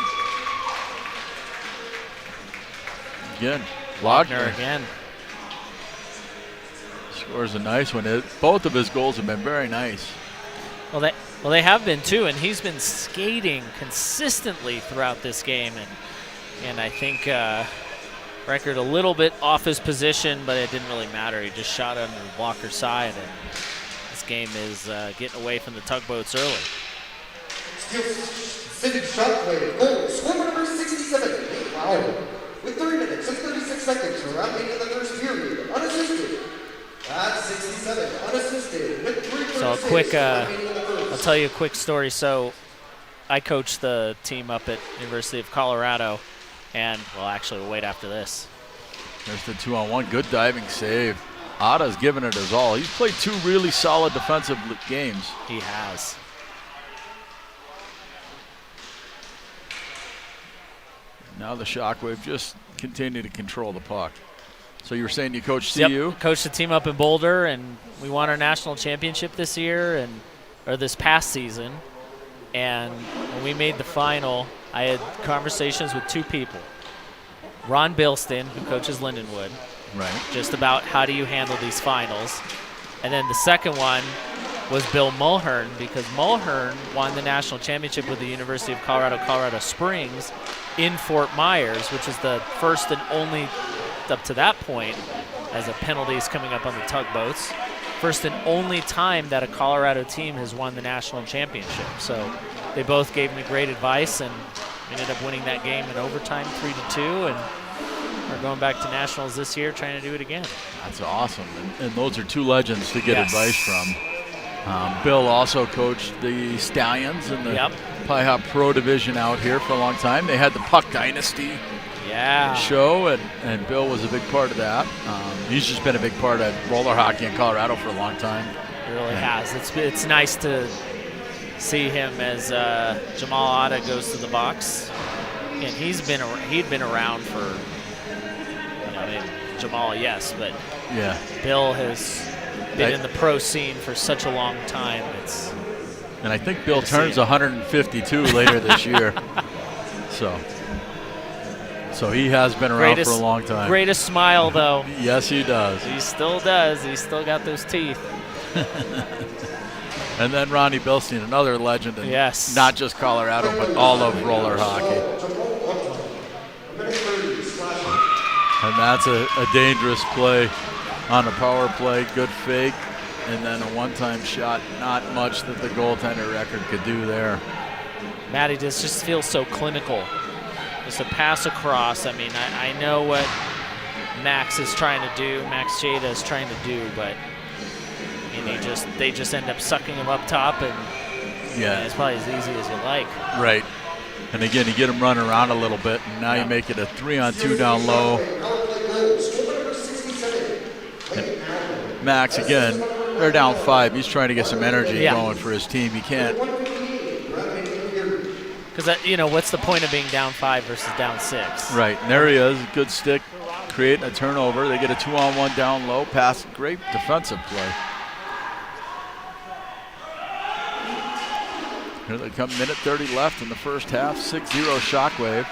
Again, Wagner again. Scores a nice one. Both of his goals have been very nice. Well, they have been too, and he's been skating consistently throughout this game, and I think Record a little bit off his position, but it didn't really matter. He just shot under the blocker side, and this game is getting away from the Tugboats early. City Shockwave, goal, scorer number 67, Wow. With 3 minutes and 36 seconds surrounding the first period, unassisted. That's 67, unassisted, with 3 So a quick, I'll tell you a quick story. So I coach the team up at University of Colorado, and, well, actually, we'll wait after this. There's the 2-on-1, good diving save. Ada's given it his all. He's played 2 really solid defensive games. He has. Now the Shockwave just continue to control the puck. So you were saying you coach CU? Yep, coached the team up in Boulder, and we won our national championship this year, or this past season. And when we made the final, I had conversations with two people. Ron Bilston, who coaches Lindenwood, Right. just about how do you handle these finals. And then the second one was Bill Mulhern, because Mulhern won the national championship with the University of Colorado Springs in Fort Myers, which is the first and only, up to that point, as a penalties coming up on the tugboats, first and only time that a Colorado team has won the national championship. So they both gave me great advice, and ended up winning that game in overtime 3-2, and we're going back to nationals this year trying to do it again. That's awesome. And those are two legends to get Yes. advice from. Bill also coached the Stallions in the PIHA Pro Division out here for a long time. They had the Puck Dynasty show, and Bill was a big part of that. He's just been a big part of roller hockey in Colorado for a long time. It really has. It's nice to see him as Jamal Otta goes to the box, and he'd been around for, I mean, Jamal, yes, but Bill has been in the pro scene for such a long time. And I think Bill turns 152 later this year. So he has been around for a long time. Greatest smile, though. Yes, he does. He still does. He's still got those teeth. And then Ronnie Bilstein, another legend in not just Colorado, but all of roller hockey. And that's a dangerous play on a power play, good fake, and then a one-time shot. Not much that the goaltender record could do there. Matty just feels so clinical. Just a pass across. I mean, I know what Max is trying to do, Max Jada is trying to do, but I mean, they just end up sucking him up top, and it's probably as easy as you like. Right. And again, you get him running around a little bit, and now you make it a 3-on-2 down low. And Max, again, they're down 5. He's trying to get some energy going for his team. He can't. Because, what's the point of being down 5 versus down 6? Right. And there he is. Good stick, creating a turnover. They get a 2-on-1 down low. Pass. Great defensive play. Here they come, minute 30 left in the first half, 6-0 Shockwave.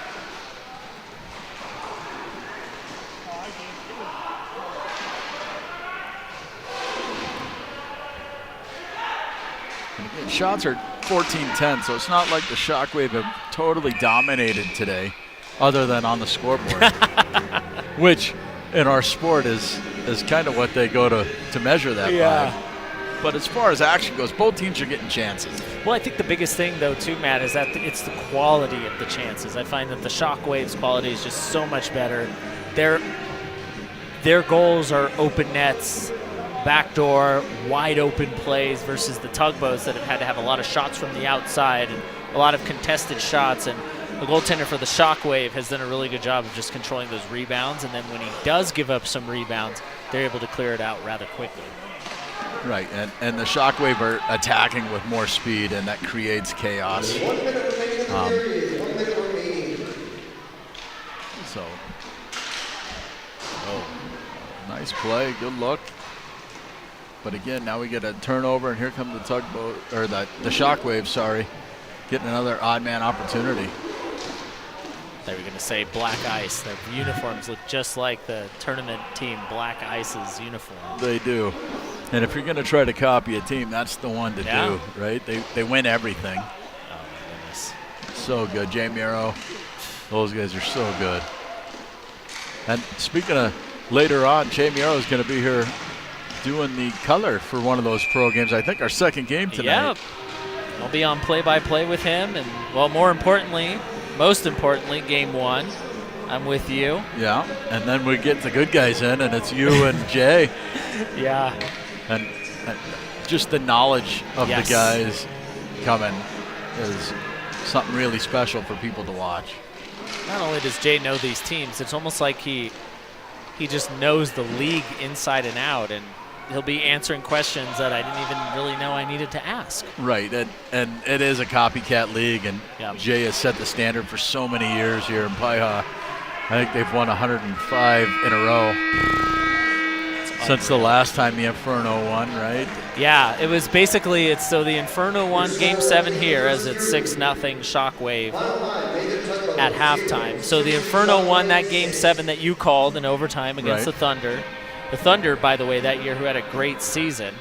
And again, shots are 14-10, so it's not like the Shockwave have totally dominated today, other than on the scoreboard, which in our sport is kind of what they go to measure that by. But as far as action goes, both teams are getting chances. Well, I think the biggest thing, though, too, Matt, is that it's the quality of the chances. I find that the Shockwave's quality is just so much better. Their goals are open nets, backdoor, wide open plays versus the Tugboats that have had to have a lot of shots from the outside and a lot of contested shots. And the goaltender for the Shockwave has done a really good job of just controlling those rebounds. And then when he does give up some rebounds, they're able to clear it out rather quickly. Right, and the Shockwave are attacking with more speed, and that creates chaos. Nice play, good look. But again, now we get a turnover, and here comes the Tugboat, or the Shockwave, sorry, getting another odd man opportunity. They were going to say Black Ice. Their uniforms look just like the tournament team Black Ice's uniform. They do. And if you're going to try to copy a team, that's the one to do, right? They win everything. Oh, my goodness. So good. Jay Miro, those guys are so good. And speaking of later on, Jay Miro is going to be here doing the color for one of those pro games. I think our second game tonight. Yeah. I'll be on play-by-play with him. And, well, most importantly, game 1. I'm with you. Yeah, and then we get the good guys in, and it's you and Jay. Yeah. And just the knowledge of the guys coming is something really special for people to watch. Not only does Jay know these teams, it's almost like he just knows the league inside and out, and he'll be answering questions that I didn't even really know I needed to ask. Right, and it is a copycat league, and Jay has set the standard for so many years here in PIHA. I think they've won 105 in a row. It's Since the last time the Inferno won, right? Yeah, it was basically, so the Inferno won Game 7 here as it's 6-0 Shockwave at halftime. So the Inferno won that Game 7 that you called in overtime against the Thunder. The Thunder, by the way, that year, who had a great season.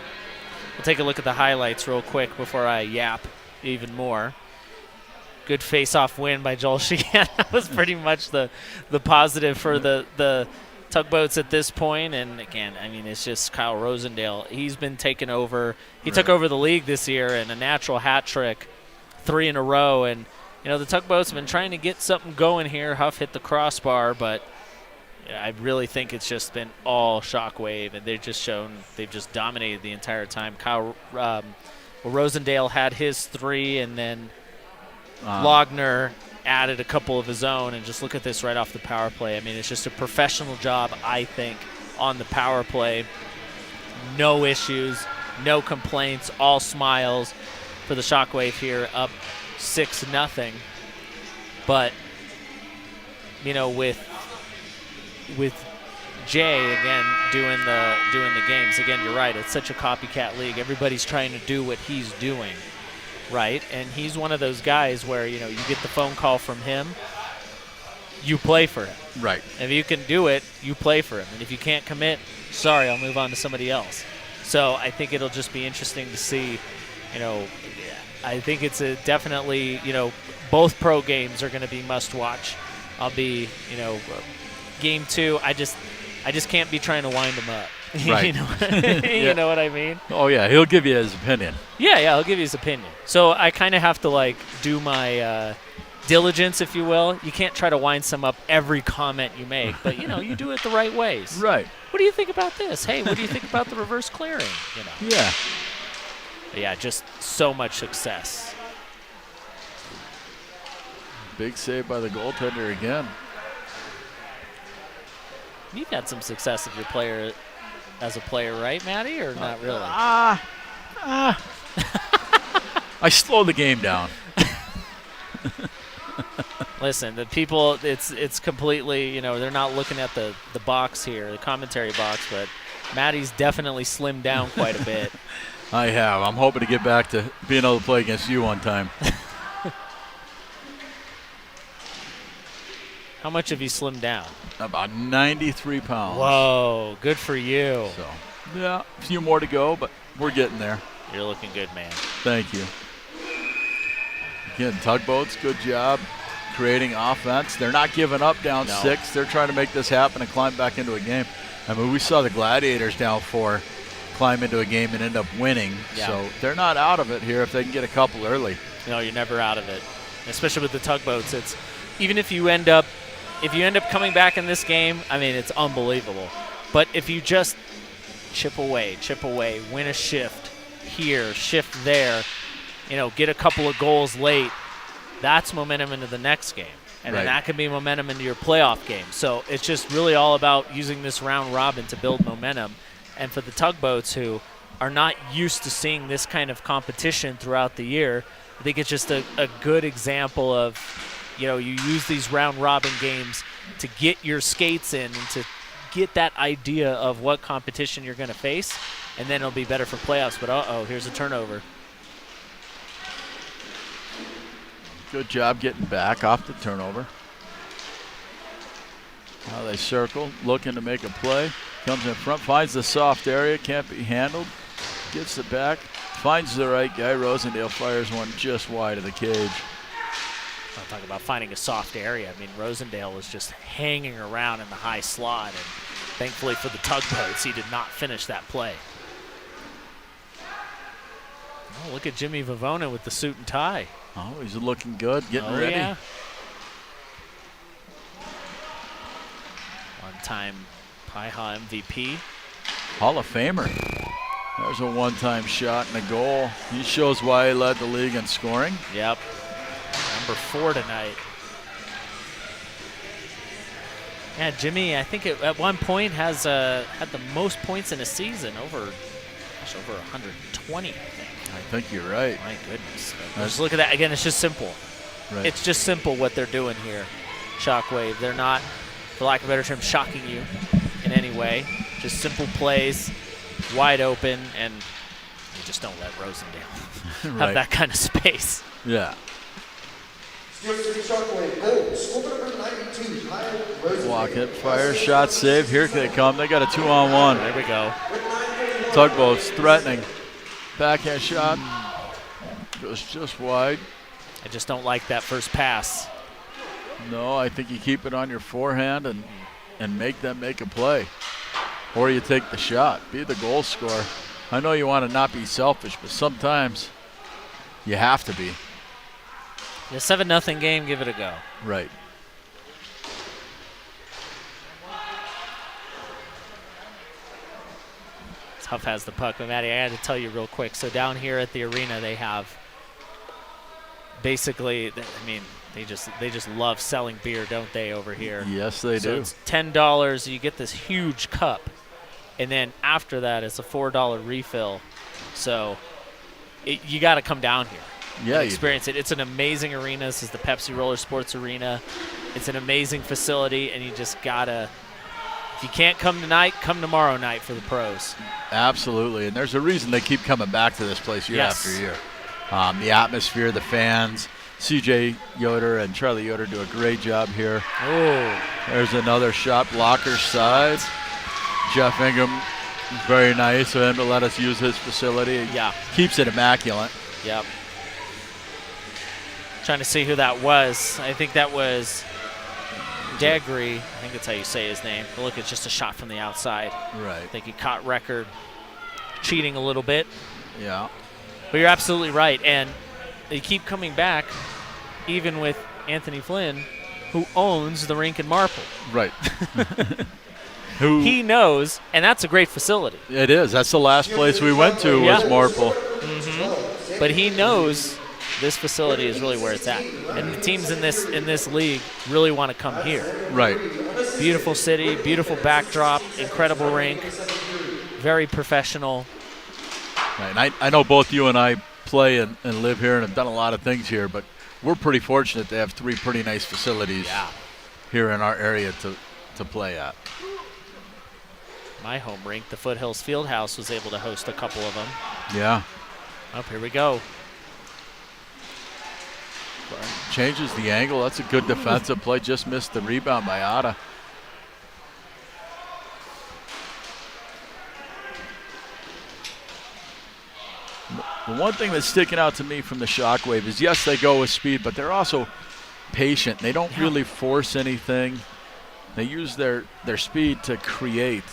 We'll take a look at the highlights real quick before I yap even more. Good face-off win by Joel Sheehan. That was pretty much the positive for the Tugboats at this point. And again, I mean, it's just Kyle Rosendale. He's been taking over. He took over the league this year in a natural hat trick, 3 in a row. And, you know, the Tugboats have been trying to get something going here. Huff hit the crossbar, but I really think it's just been all Shockwave, and they've just dominated the entire time. Kyle Rosendale had his 3, and then Logner added a couple of his own, and just look at this right off the power play. I mean, it's just a professional job, I think, on the power play. No issues, no complaints, all smiles for the Shockwave here, up 6-0. But, you know, with Jay again doing the games, again, you're right, it's such a copycat league. Everybody's trying to do what he's doing. Right, and he's one of those guys where, you know, you get the phone call from him, you play for him. Right. If you can do it, you play for him. And if you can't commit, sorry, I'll move on to somebody else. So I think it'll just be interesting to see, you know, I think it's definitely, you know, both pro games are going to be must-watch. I'll be, you know, Game 2, I just can't be trying to wind him up. Right. You know what I mean? Oh, yeah, he'll give you his opinion. Yeah, he'll give you his opinion. So I kind of have to, like, do my diligence, if you will. You can't try to wind some up every comment you make, but, you know, you do it the right ways. Right. What do you think about this? Hey, what do you think about the reverse clearing? You know. Yeah. But yeah, just so much success. Big save by the goaltender again. You've had some success as a player, right, Matty, or not really? I slowed the game down. Listen, the people, it's completely, you know, they're not looking at the box here, the commentary box, but Matty's definitely slimmed down quite a bit. I have. I'm hoping to get back to being able to play against you one time. How much have you slimmed down? About 93 pounds. Whoa, good for you. So, yeah, a few more to go, but we're getting there. You're looking good, man. Thank you. Again, Tugboats, good job creating offense. They're not giving up down 6. They're trying to make this happen and climb back into a game. I mean, we saw the Gladiators down 4 climb into a game and end up winning. Yeah. So they're not out of it here if they can get a couple early. No, you're never out of it, especially with the Tugboats. It's even if you end up coming back in this game, I mean, it's unbelievable. But if you just chip away, win a shift here, shift there, you know, get a couple of goals late, that's momentum into the next game. And then that can be momentum into your playoff game. So it's just really all about using this round robin to build momentum. And for the Tugboats, who are not used to seeing this kind of competition throughout the year, I think it's just a good example of, you know, you use these round robin games to get your skates in and to get that idea of what competition you're going to face, and then it'll be better for playoffs. But here's a turnover. Good job getting back off the turnover. Now they circle, looking to make a play. Comes in front, finds the soft area, can't be handled. Gets it back, finds the right guy. Rosendale fires one just wide of the cage. I'll talk about finding a soft area. I mean, Rosendale was just hanging around in the high slot, and thankfully for the Tugboats, he did not finish that play. Oh, look at Jimmy Vavona with the suit and tie. Oh, he's looking good, getting ready. Yeah. One-time PIHA MVP. Hall of Famer. There's a one-time shot and a goal. He shows why he led the league in scoring. Yep. Number 4 tonight. Yeah, Jimmy, I think at one point has had the most points in a season, over 120, I think. I think you're right. My goodness. Just look at that. Again, it's just simple. Right. It's just simple what they're doing here, Shockwave. They're not, for lack of a better term, shocking you in any way. Just simple plays, wide open, and you just don't let Rosendale have that kind of space. Yeah. Steel City Shockwave, goal, score number 92, Kyle Rosenberg. Block it, fire, shot, save. Here they come. They got a 2-on-1. There we go. Tugboats threatening. Backhand shot. Goes just wide. I just don't like that first pass. No, I think you keep it on your forehand and make them make a play. Or you take the shot. Be the goal scorer. I know you want to not be selfish, but sometimes you have to be. The 7-0 game, give it a go. Right. Tough has the puck. But Maddie, I had to tell you real quick. So down here at the arena, they have basically, I mean, they just love selling beer, don't they, over here? Yes, they do. It's $10. You get this huge cup. And then after that, it's a $4 refill. So you got to come down here. Yeah, experience it. It's an amazing arena. This is the Pepsi Roller Sports Arena. It's an amazing facility, and you just gotta. If you can't come tonight, come tomorrow night for the pros. Absolutely, and there's a reason they keep coming back to this place year after year. The atmosphere, the fans. CJ Yoder and Charlie Yoder do a great job here. Oh, there's another shot blocker side. Jeff Ingham, very nice of him to let us use his facility. Yeah, keeps it immaculate. Yep. Trying to see who that was. I think that was Degri. I think that's how you say his name. But look, it's just a shot from the outside. Right. I think he caught record cheating a little bit. Yeah. But you're absolutely right. And they keep coming back, even with Anthony Flynn, who owns the rink in Marple. Right. He knows, and that's a great facility. It is. That's the last place we went to was Marple. Mm-hmm. But he knows this facility is really where it's at, and the teams in this league really want to come here. Right. Beautiful city, beautiful backdrop, incredible rink, very professional. Right. And I know both you and I play and live here and have done a lot of things here, but we're pretty fortunate to have 3 pretty nice facilities here in our area to play at. My home rink, the Foothills Fieldhouse, was able to host a couple of them. Yeah. Up here we go. Changes the angle. That's a good defensive play. Just missed the rebound by Arvada. The one thing that's sticking out to me from the Shockwave is, yes, they go with speed, but they're also patient. They don't really force anything. They use their speed to create.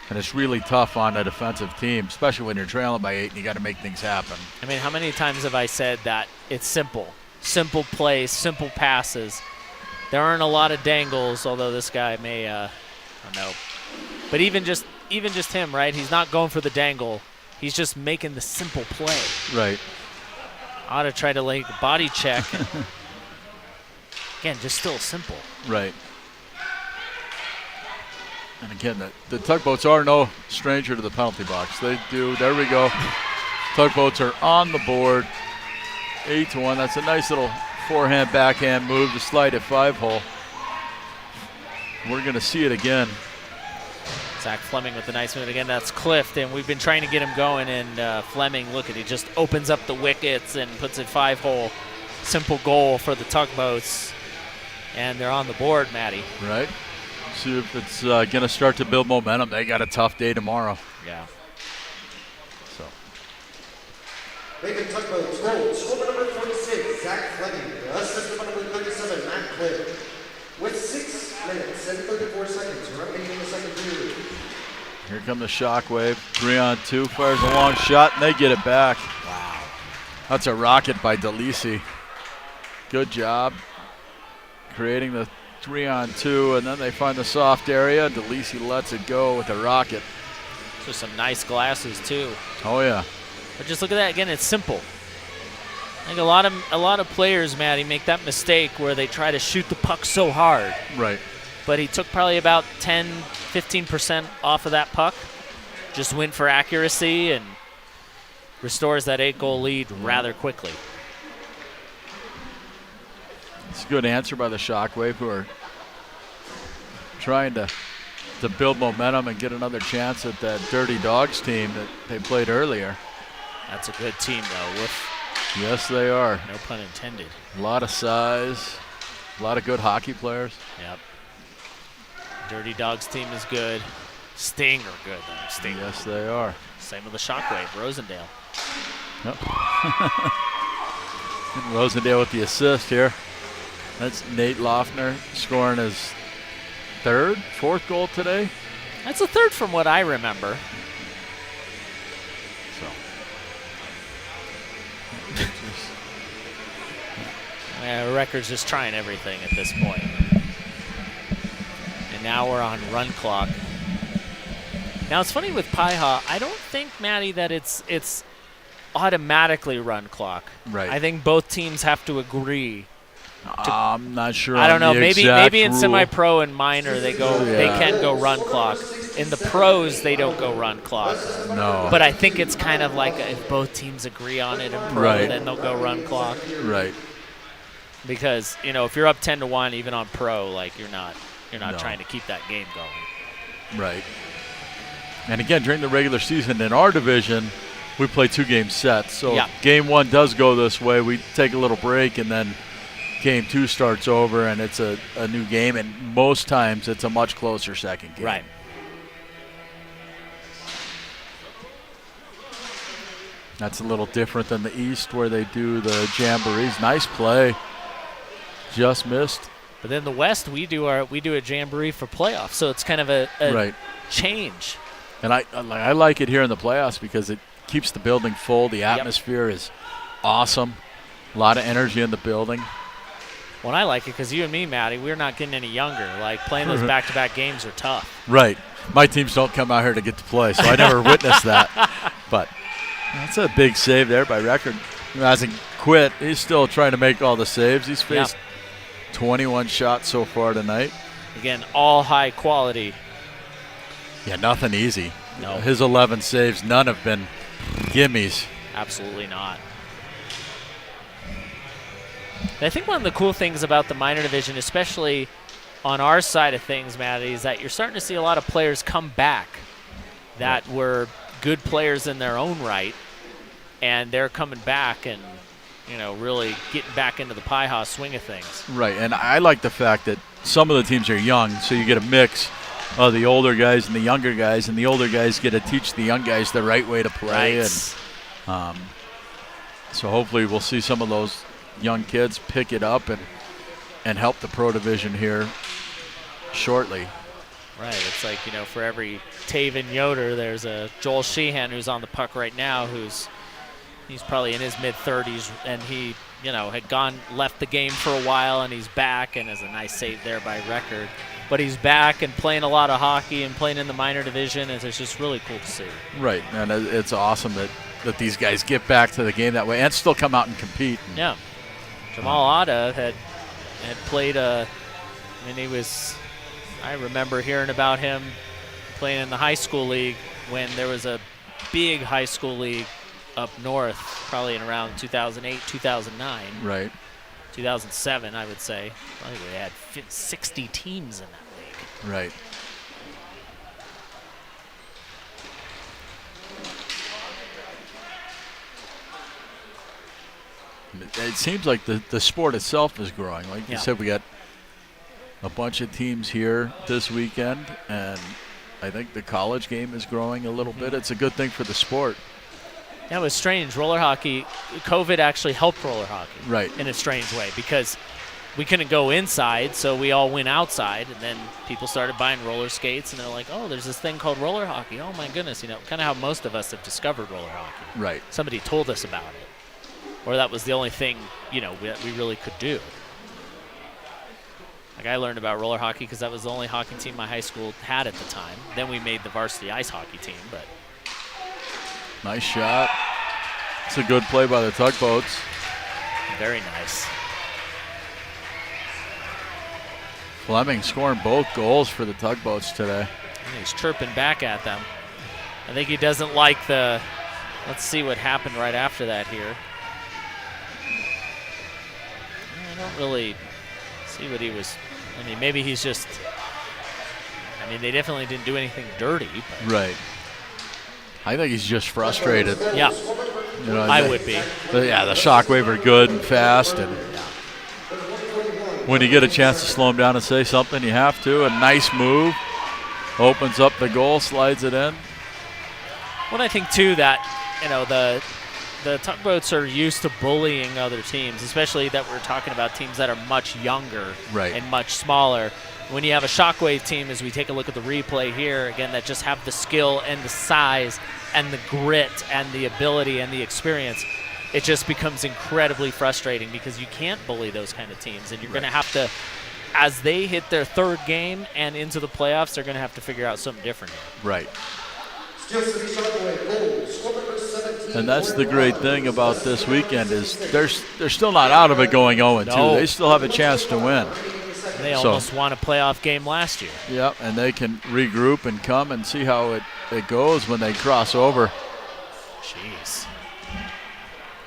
And it's really tough on a defensive team, especially when you're trailing by 8 and you got to make things happen. I mean, how many times have I said that it's simple? Simple plays, simple passes. There aren't a lot of dangles, although this guy may, I don't know. But even just him, right? He's not going for the dangle. He's just making the simple play. Right. Ought to try to like body check. Again, just still simple. Right. And again, the tugboats are no stranger to the penalty box. They do. There we go. Tugboats are on the board. 8-1. That's a nice little forehand, backhand move to slide at 5-hole. We're going to see it again. Zach Fleming with the nice move again. That's Clift, and we've been trying to get him going. And Fleming, look at, he just opens up the wickets and puts it 5-hole. Simple goal for the tugboats, and they're on the board, Matty. Right. See if it's going to start to build momentum. They got a tough day tomorrow. Yeah. So. Bacon Tugboats goal, score number 46, Zach Fleming. Assist number 37, Matt Cliff. With 6 minutes and 34 seconds remaining in the second period. Here come the Shockwave. 3-on-2, fires a long shot, and they get it back. Wow. That's a rocket by DeLisi. Good job creating the 3-on-2, and then they find the soft area. DeLisi lets it go with a rocket. Just some nice glasses too. Oh yeah. But just look at that again. It's simple. I think a lot of players, Matty, make that mistake where they try to shoot the puck so hard. Right. But he took probably about 10, 15% off of that puck. Just went for accuracy and restores that 8-goal lead rather quickly. It's a good answer by the Shockwave, who are trying to to build momentum and get another chance at that Dirty Dogs team that they played earlier. That's a good team, though. Woof. Yes, they are. No pun intended. A lot of size, a lot of good hockey players. Yep. Dirty Dogs team is good. Sting are good, though. Sting. Yes, they are. Same with the Shockwave, Rosendale. Yep. And Rosendale with the assist here. That's Nate Loeffner scoring his fourth goal today. That's a third from what I remember. Yeah, record's just trying everything at this point. And now we're on run clock. Now it's funny with PIHA, I don't think, Matty, that it's automatically run clock. Right. I think both teams have to agree. I'm not sure. I don't know. Maybe in rule. semi-pro and minor they can go run clock. In the pros they don't go run clock. No. But I think it's kind of like if both teams agree on it in pro, then they'll go run clock. Right. Because if you're up 10-1 even on pro, like you're not trying to keep that game going. Right. And again, during the regular season in our division, we play 2-game sets. So if game 1 does go this way, we take a little break, and then game 2 starts over, and it's a new game. And most times it's a much closer second game. Right. That's a little different than the East where they do the jamborees. Nice play. Just missed. But then the West, we do a jamboree for playoffs, so it's kind of a change. And I like it here in the playoffs because it keeps the building full. The atmosphere is awesome. A lot of energy in the building. Well, I like it because you and me, Matty, we're not getting any younger. Like, playing those back-to-back games are tough. Right. My teams don't come out here to get to play, so I never witnessed that. But that's a big save there by Record. He hasn't quit. He's still trying to make all the saves. He's faced 21 shots so far tonight. Again, all high quality. Yeah, nothing easy. No. His 11 saves, none have been gimmies. Absolutely not. I think one of the cool things about the minor division, especially on our side of things, Matty, is that you're starting to see a lot of players come back that were good players in their own right, and they're coming back and really getting back into the PIHA swing of things. Right, and I like the fact that some of the teams are young, so you get a mix of the older guys and the younger guys, and the older guys get to teach the young guys the right way to play. Right. And so hopefully we'll see some of those young kids pick it up and help the pro division here shortly. Right, it's like, for every Taven Yoder, there's a Joel Sheehan who's on the puck right now he's probably in his mid-30s, and he, had left the game for a while, and he's back, and is a nice save there by Record. But he's back and playing a lot of hockey and playing in the minor division, and it's just really cool to see. Right, and it's awesome that these guys get back to the game that way and still come out and compete. Yeah. Jamal Ada had played I remember hearing about him playing in the high school league when there was a big high school league up north, probably in around 2008, 2009. Right. 2007, I would say. I think we had 60 teams in that league. Right. It seems like the sport itself is growing. Like you said, we got a bunch of teams here this weekend, and I think the college game is growing a little bit. It's a good thing for the sport. Yeah, it was strange. Roller hockey, COVID actually helped roller hockey. Right. In a strange way, because we couldn't go inside, so we all went outside, and then people started buying roller skates, and they're like, oh, there's this thing called roller hockey. Oh, my goodness. Kind of how most of us have discovered roller hockey. Right. Somebody told us about it. Or that was the only thing, we really could do. Like, I learned about roller hockey because that was the only hockey team my high school had at the time. Then we made the varsity ice hockey team, but. Nice shot. It's a good play by the Tugboats. Very nice. Fleming scoring both goals for the Tugboats today. And he's chirping back at them. I think he doesn't like let's see what happened right after that here. I don't really see what he was. Maybe he's just. I mean, they definitely didn't do anything dirty. But Right. I think he's just frustrated. Yeah, You know, I would be. Yeah, the Shockwave are good and fast, and when you get a chance to slow him down and say something, you have to. A nice move, opens up the goal, slides it in. Well, I think too that the Tugboats are used to bullying other teams, especially that we're talking about teams that are much younger and much smaller. When you have a Shockwave team, as we take a look at the replay here, again, that just have the skill and the size and the grit and the ability and the experience, it just becomes incredibly frustrating because you can't bully those kind of teams. And you're going to have to, as they hit their third game and into the playoffs, they're going to have to figure out something different here. Right. And that's the great thing about this weekend is they're still not out of it going 0-2. No. They still have a chance to win. They almost won a playoff game last year. Yep, and they can regroup and come and see how it goes when they cross over. Jeez.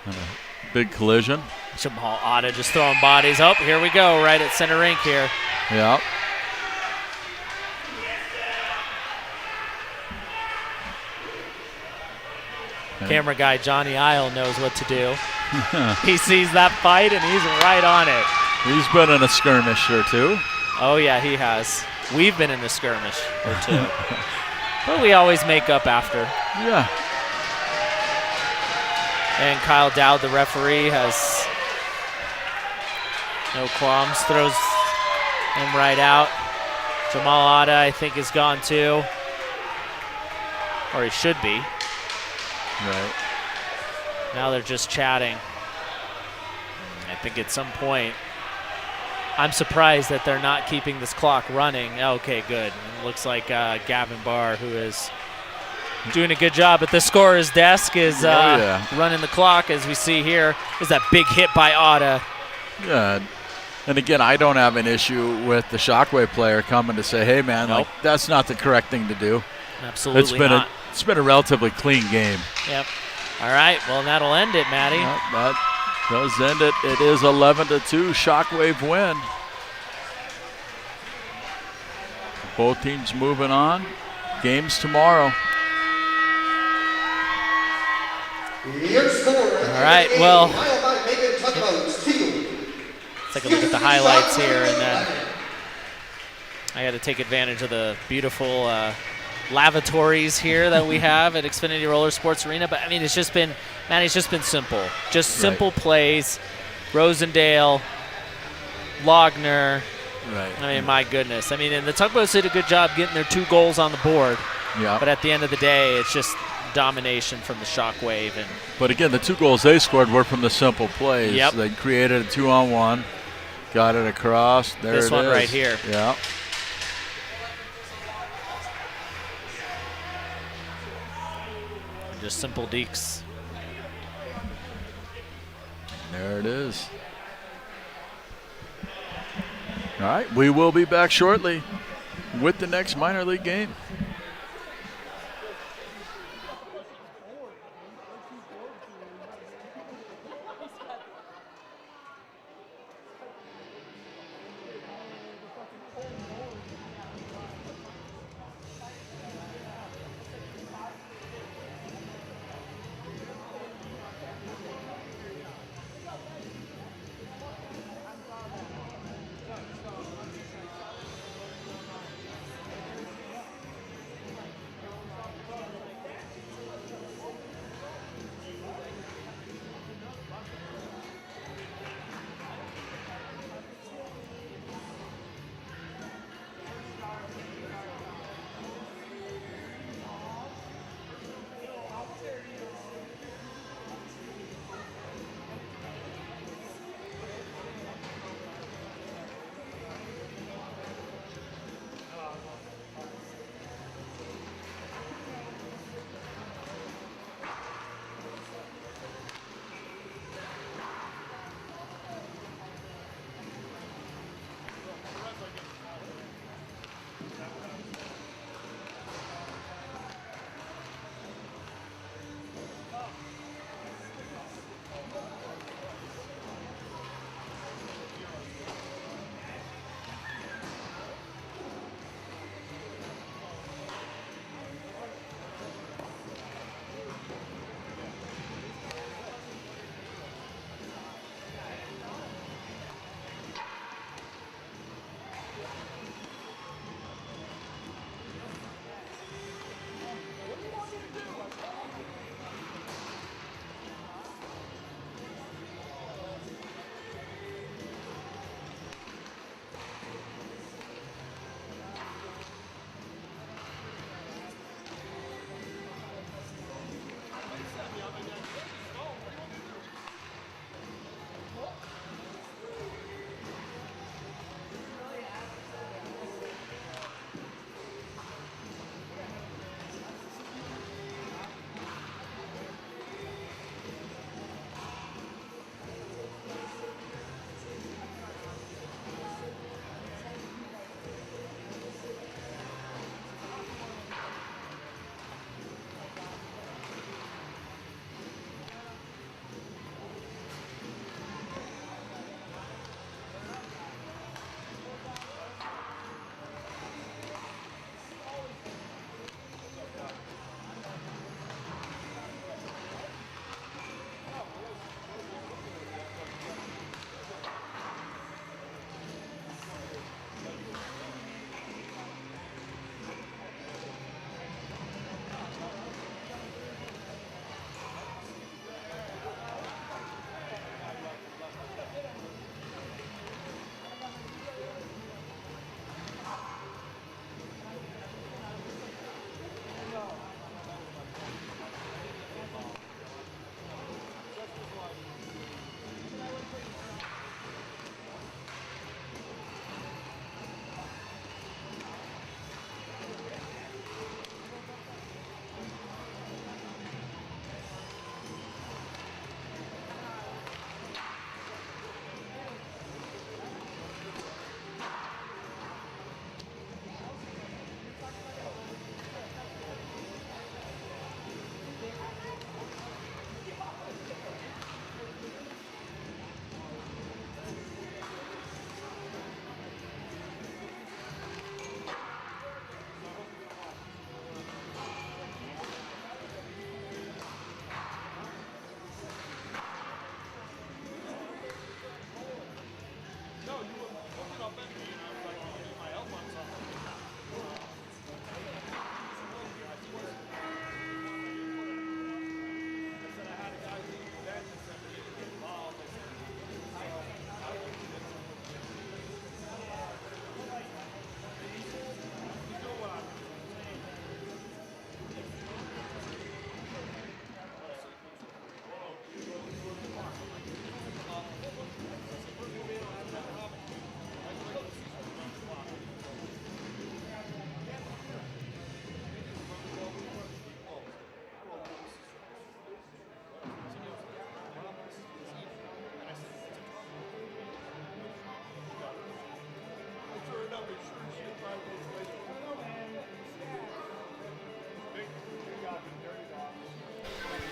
And a big collision. Jamal Otta just throwing bodies. Oh, here we go, right at center rink here. Yep. Camera guy Johnny Isle knows what to do. He sees that fight and he's right on it. He's been in a skirmish or two. Oh yeah, he has. We've been in a skirmish or two. But we always make up after. Yeah. And Kyle Dowd, the referee, has no qualms, throws him right out. Jamal Otta, I think, is gone too. Or he should be. Right. Now they're just chatting. I think at some point, I'm surprised that they're not keeping this clock running. Okay, good. It looks like Gavin Barr, who is doing a good job at the scorer's desk, is running the clock, as we see here. Is that big hit by Otta. Yeah. And again, I don't have an issue with the Shockwave player coming to say, hey, man, like, that's not the correct thing to do. Absolutely not. It's been a relatively clean game. Yep. All right, well, that'll end it, Matty. That does end it. It is 11-2, Shockwave win. Both teams moving on. Games tomorrow. All right, well, let's take a look at the highlights here, and then I got to take advantage of the beautiful lavatories here that we have at Xfinity Roller Sports Arena. But I mean, it's just been simple. Just simple plays. Rosendale, Logner. Right. I mean, my goodness. I mean, and the Tugboats did a good job getting their 2 goals on the board. Yeah. But at the end of the day, it's just domination from the Shockwave. But again, the 2 goals they scored were from the simple plays. Yep. They created a 2-on-1, got it across. There it is. This one right here. Yeah. Just simple deeks. There it is. All right, we will be back shortly with the next minor league game.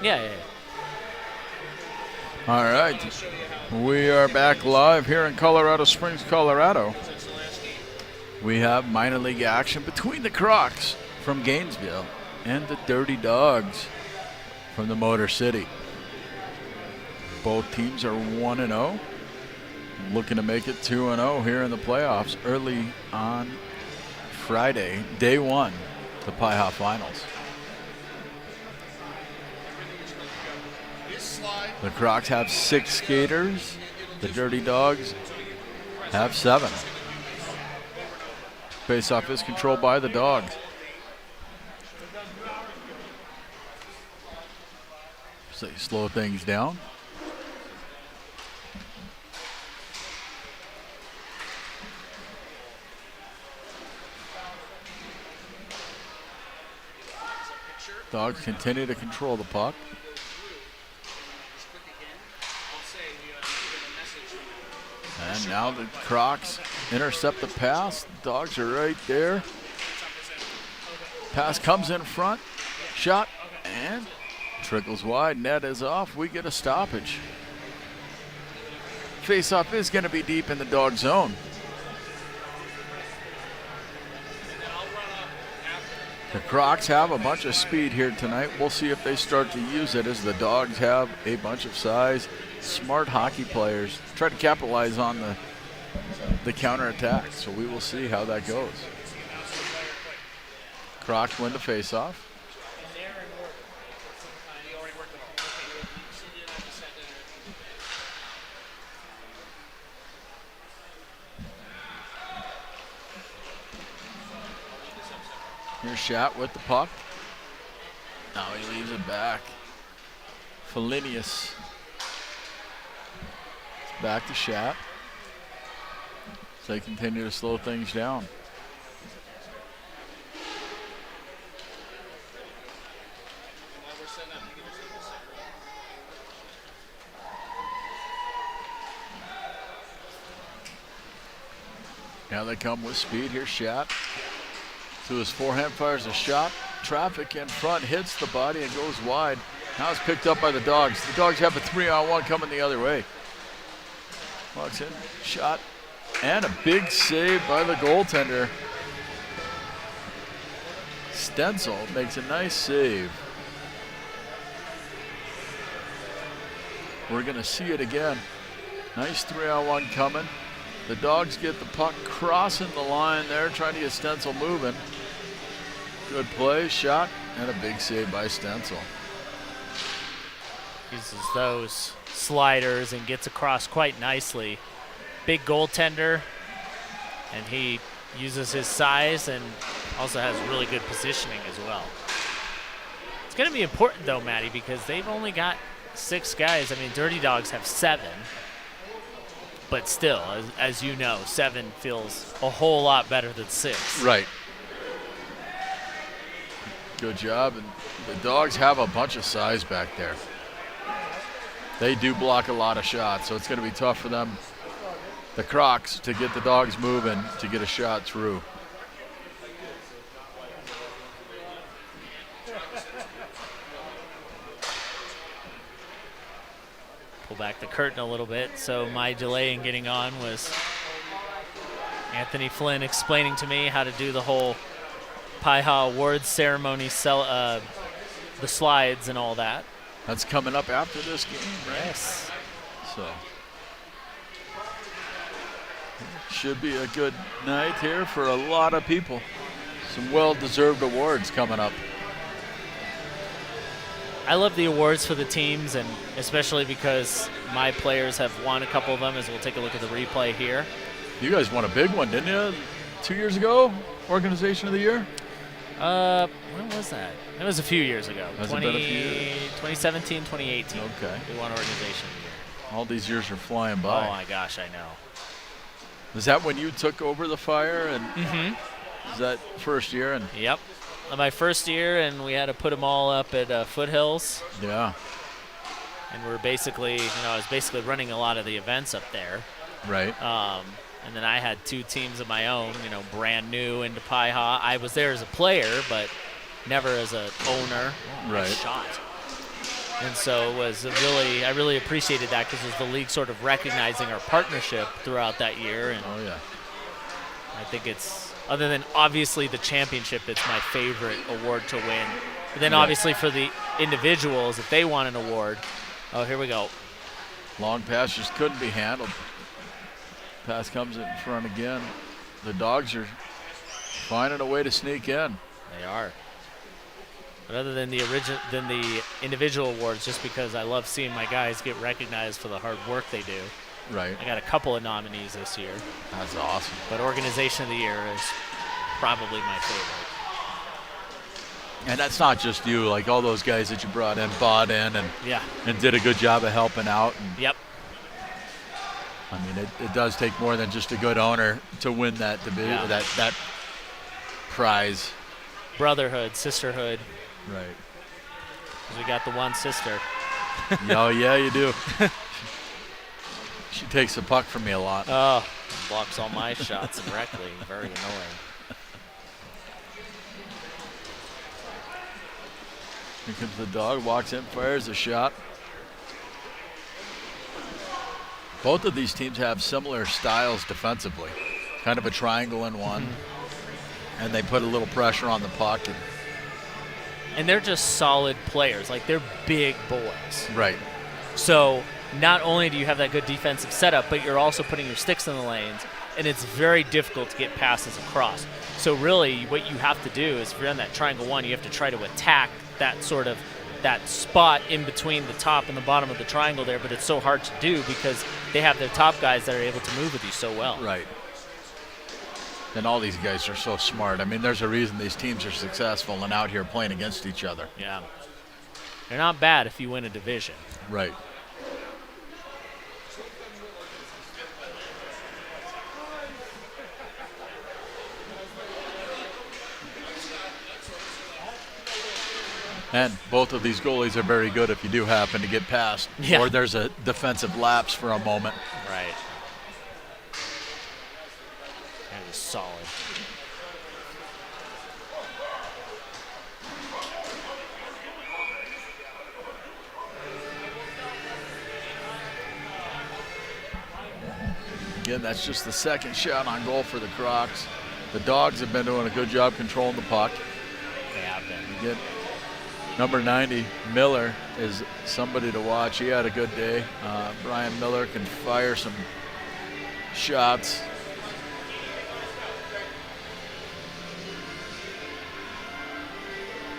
Yeah. All right. We are back live here in Colorado Springs, Colorado. We have minor league action between the Crocs from Gainesville and the Dirty Dogs from the Motor City. Both teams are 1-0, looking to make it 2-0 here in the playoffs early on Friday, day one, the PIHA Finals. The Crocs have 6 skaters. The Dirty Dogs have 7. Face-off is controlled by the Dogs. So you slow things down. Dogs continue to control the puck. And now the Crocs intercept the pass. Dogs are right there. Pass comes in front. Shot and trickles wide. Net is off. We get a stoppage. Face-off is going to be deep in the Dog zone. The Crocs have a bunch of speed here tonight. We'll see if they start to use it, as the Dogs have a bunch of size. Smart hockey players try to capitalize on the counterattack. So we will see how that goes. Crocs win the face-off. Here's Shat with the puck. Now he leaves it back. Felinius. Back to Shat. So they continue to slow things down. Now they come with speed. Here's Shat. To his forehand, fires a shot. Traffic in front, hits the body and goes wide. Now it's picked up by the Dogs. The Dogs have a 3-on-1 coming the other way. Walks in, shot, and a big save by the goaltender. Stencil makes a nice save. We're going to see it again. Nice 3-on-1 coming. The Dogs get the puck crossing the line there, trying to get Stencil moving. Good play, shot, and a big save by Stencil. Uses those sliders and gets across quite nicely. Big goaltender, and he uses his size and also has really good positioning as well. It's going to be important though, Maddie, because they've only got 6 guys. I mean, Dirty Dogs have 7. But still, as you know, 7 feels a whole lot better than 6. Right. Good job. And the Dogs have a bunch of size back there. They do block a lot of shots, so it's going to be tough for them, the Crocs, to get the Dogs moving to get a shot through. Pull back the curtain a little bit. So my delay in getting on was Anthony Flynn explaining to me how to do the whole PIHA awards ceremony, the slides and all that. That's coming up after this game, right? Yes. So should be a good night here for a lot of people. Some well-deserved awards coming up. I love the awards for the teams, and especially because my players have won a couple of them, as we'll take a look at the replay here. You guys won a big one, didn't you? 2 years ago? Organization of the Year? When was that? It was a few years ago. Has it been a few years? 2017, 2018. Okay. We won Organization of the Year. All these years are flying by. Oh my gosh, I know. Is that when you took over the Fire? And is that first year? And yep. My first year, and we had to put them all up at Foothills. Yeah. And we're basically, I was basically running a lot of the events up there. Right. And then I had 2 teams of my own, brand new into PIHA. I was there as a player, but never as an owner. Right. Nice shot. And so it was I really appreciated that because it was the league sort of recognizing our partnership throughout that year. And Oh, yeah. I think it's, other than obviously the championship, it's my favorite award to win. But then obviously for the individuals, if they want an award, oh, here we go. Long pass just couldn't be handled. Pass comes in front again. The Dogs are finding a way to sneak in. They are. But other than the individual awards, just because I love seeing my guys get recognized for the hard work they do. Right. I got a couple of nominees this year. That's awesome. But Organization of the Year is probably my favorite. And that's not just you, like all those guys that you brought in, bought in, and did a good job of helping out. And yep. I mean, it does take more than just a good owner to win that division, that prize. Brotherhood, sisterhood. Right. 'Cause we got the one sister. Oh, yeah, you do. She takes the puck from me a lot. Oh, blocks all my shots directly. Very annoying. Here comes the Dog, walks in, fires a shot. Both of these teams have similar styles defensively. Kind of a triangle in one. And they put a little pressure on the puck. And they're just solid players. Like, they're big boys. Right. So not only do you have that good defensive setup, but you're also putting your sticks in the lanes, and it's very difficult to get passes across. So really what you have to do is, if you're on that triangle one, you have to try to attack that spot in between the top and the bottom of the triangle there, but it's so hard to do because they have their top guys that are able to move with you so well. Right. And all these guys are so smart. I mean, there's a reason these teams are successful and out here playing against each other. Yeah. They're not bad if you win a division. Right. And both of these goalies are very good if you do happen to get past, or there's a defensive lapse for a moment. Right. That is solid. Again, that's just the second shot on goal for the Crocs. The Dogs have been doing a good job controlling the puck. They have been. Again, number 90, Miller, is somebody to watch. He had a good day. Brian Miller can fire some shots.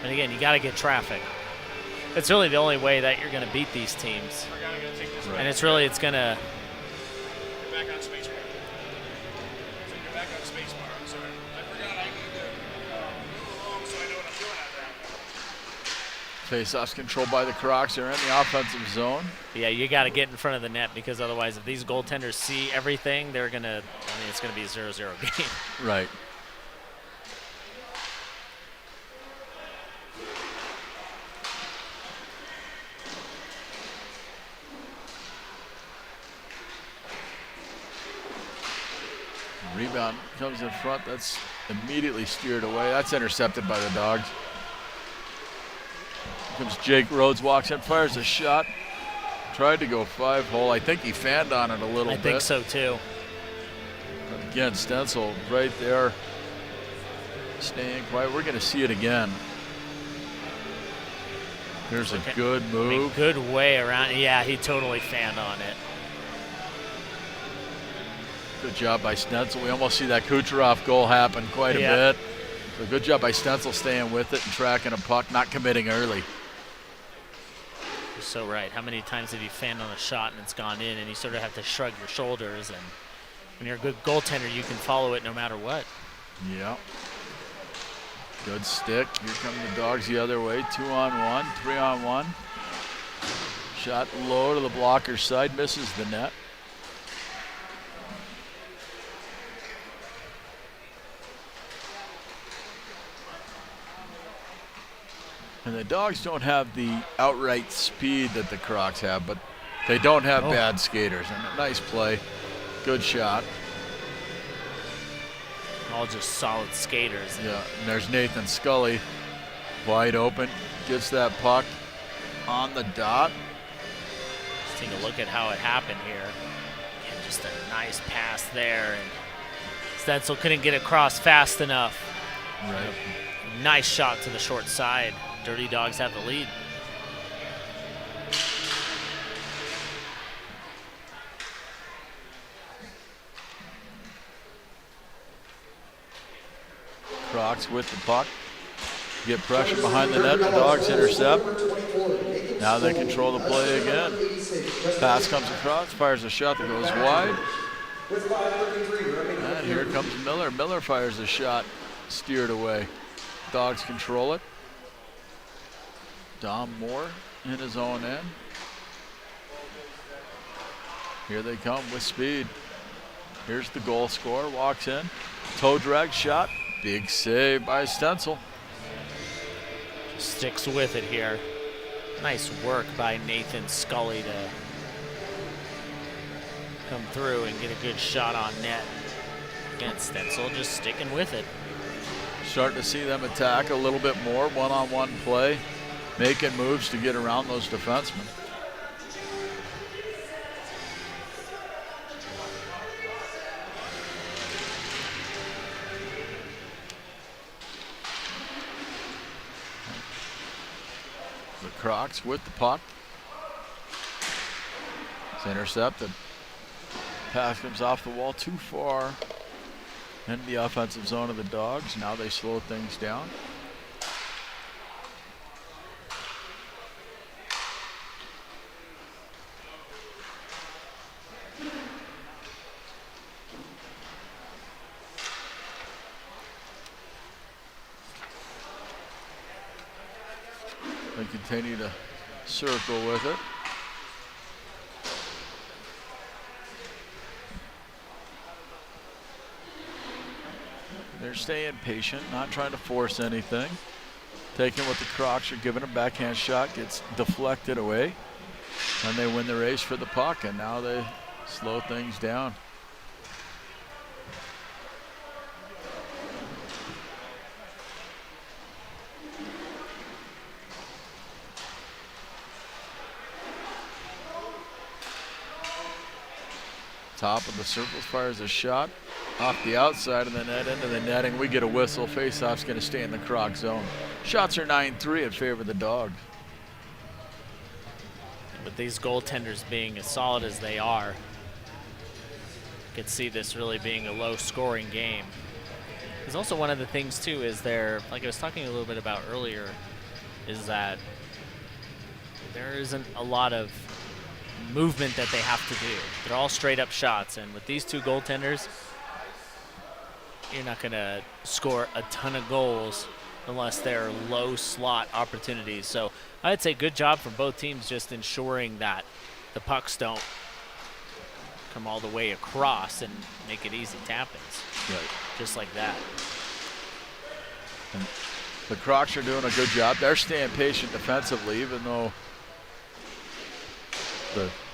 And again, you got to get traffic. It's really the only way that you're going to beat these teams. Right. And it's going to. Get back on spacebar. So get back on spacebar. I'm sorry. I forgot I need to move along so I know what I'm doing out there. Face-offs controlled by the Crocs. They're in the offensive zone. Yeah, you got to get in front of the net because otherwise, if these goaltenders see everything, they're going to. I mean, it's going to be a 0-0 game. Right. Rebound comes in front. That's immediately steered away. That's intercepted by the Dogs. Here comes Jake Rhodes, walks in, fires a shot. Tried to go 5-hole. I think he fanned on it a little bit. I think so too. But again, Stencil right there, staying quiet. We're going to see it again. Here's a good move. I mean, good way around. Yeah, he totally fanned on it. Good job by Stencil. We almost see that Kucherov goal happen quite a bit. So good job by Stencil staying with it and tracking a puck, not committing early. You're so right. How many times have you fanned on a shot and it's gone in and you sort of have to shrug your shoulders, and when you're a good goaltender, you can follow it no matter what. Yeah. Good stick. Here come the Dogs the other way. 2-on-1, 3-on-1. Shot low to the blocker's side, misses the net. And the Dogs don't have the outright speed that the Crocs have, but they don't have bad skaters. And a nice play. Good shot. All just solid skaters. Yeah, and there's Nathan Scully wide open. Gets that puck. on the dot. Let's take a look at how it happened here. And just a nice pass there. And Stenzel couldn't get across fast enough. Right. Nice shot to the short side. Dirty Dogs have the lead. Crocs with the puck. Get pressure behind the net. The Dogs intercept. Now they control the play again. Pass comes across, fires a shot that goes wide. And here comes Miller. Miller fires a shot, steered away. Dogs control it. Dom Moore in his own end. Here they come with speed. Here's the goal scorer, walks in. Toe drag shot. Big save by Stenzel. Sticks with it here. Nice work by Nathan Scully to come through and get a good shot on net. Again, Stenzel just sticking with it. Starting to see them attack a little bit more, one-on-one play, making moves to get around those defensemen. The Crocs with the puck. It's intercepted. Pass comes off the wall too far into the offensive zone of the Dogs. Now they slow things down. They continue to circle with it. They're staying patient, not trying to force anything. Taking what the Crocs are giving a backhand shot, gets deflected away. And they win the race for the puck, and now they slow things down. Top of the circle fires a shot off the outside of the net into the netting. We get a whistle. Faceoff's going to stay in the Croc zone. Shots are 9-3 in favor of the Dogs. With these goaltenders being as solid as they are, you could see this really being a low-scoring game. There's also one of the things, too, is there, like I was talking a little bit about earlier, is that there isn't a lot of movement that they have to do. They're all straight up shots, and with these two goaltenders, you're not going to score a ton of goals unless they're low slot opportunities. So I'd say good job from both teams just ensuring that the pucks don't come all the way across and make it easy tap-ins. Right. Just like that. And the Crocs are doing a good job. They're staying patient defensively, even though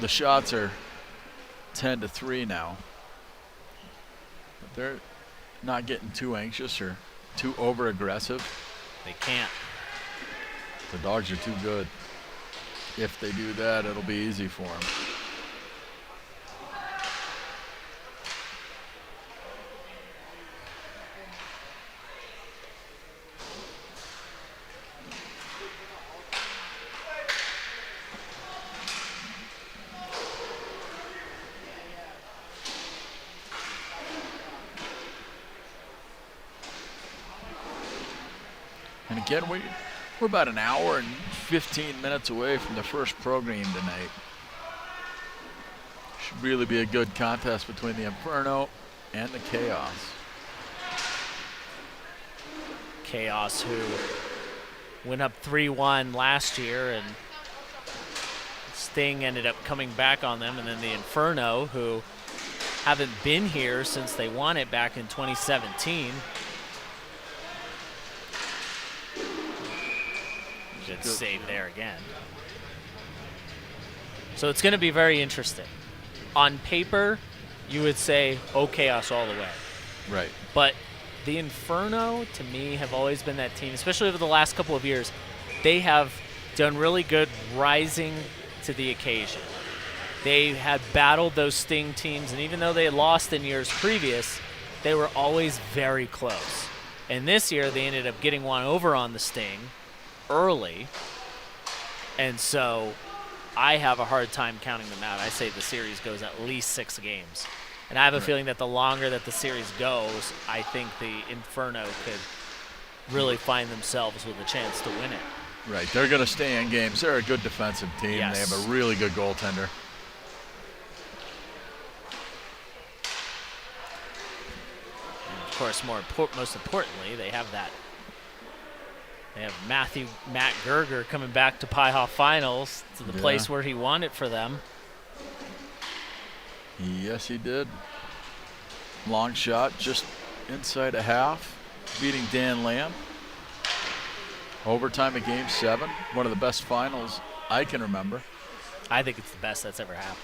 the shots are 10-3 now. But they're not getting too anxious or too over-aggressive. They can't. The Dogs are too good. If they do that, it'll be easy for them. And again, we're about an hour and 15 minutes away from the first pro game tonight. Should really be a good contest between the Inferno and the Chaos. Chaos, who went up 3-1 last year, and Sting ended up coming back on them, and then the Inferno, who haven't been here since they won it back in 2017. Good save there again. So it's going to be very interesting. On paper, you would say, oh, Chaos all the way. Right. But the Inferno, to me, have always been that team, especially over the last couple of years. They have done really good rising to the occasion. They had battled those Sting teams, and even though they had lost in years previous, they were always very close. And this year, they ended up getting one over on the Sting early, and so I have a hard time counting them out. I say the series goes at least 6 games. And I have a feeling that the longer that the series goes, I think the Inferno could really find themselves with a chance to win it. Right, they're going to stay in games. They're a good defensive team. Yes. They have a really good goaltender. And of course, most importantly, they have that. They have Matt Gerger coming back to PIHA Finals, to the place where he won it for them. Yes, he did. Long shot, just inside a half, beating Dan Lamb. Overtime of Game 7, one of the best finals I can remember. I think it's the best that's ever happened.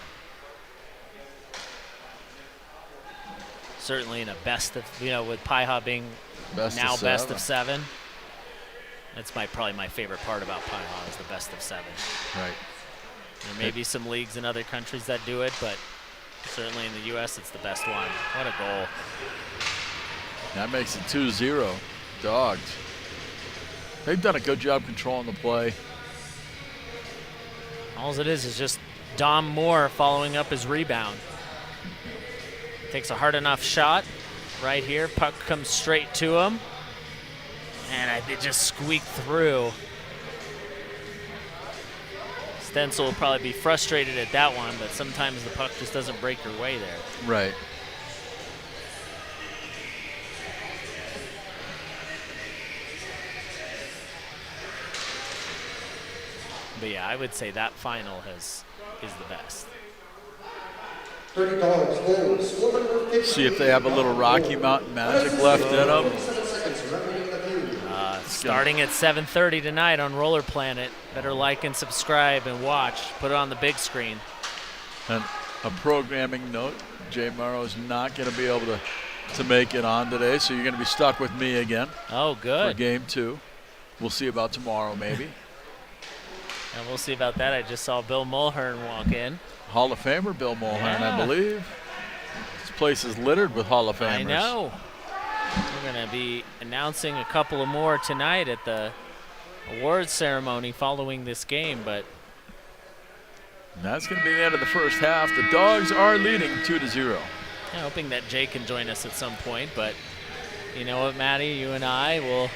Certainly in a best of, with PIHA being best of 7. That's probably my favorite part about PIHA is the best of 7. Right. There may be some leagues in other countries that do it, but certainly in the U.S. it's the best one. What a goal. That makes it 2-0. Dogs. They've done a good job controlling the play. All it is just Dom Moore following up his rebound. Takes a hard enough shot right here. Puck comes straight to him. And it just squeaked through. Stencil will probably be frustrated at that one, but sometimes the puck just doesn't break your way there. Right. But yeah, I would say that final is the best. See if they have a little Rocky Mountain magic left in them. Starting at 7:30 tonight on Roller Planet. Better like and subscribe and watch. Put it on the big screen. And a programming note, Jay Morrow is not going to be able to make it on today, so you're going to be stuck with me again. Oh, good. For Game 2. We'll see about tomorrow, maybe. And we'll see about that. I just saw Bill Mulhern walk in. Hall of Famer Bill Mulhern, I believe. This place is littered with Hall of Famers. I know. We're going to be announcing a couple of more tonight at the awards ceremony following this game, but that's going to be the end of the first half. The Dogs are leading 2-0. I'm hoping that Jay can join us at some point, but you know what, Maddie, you and I will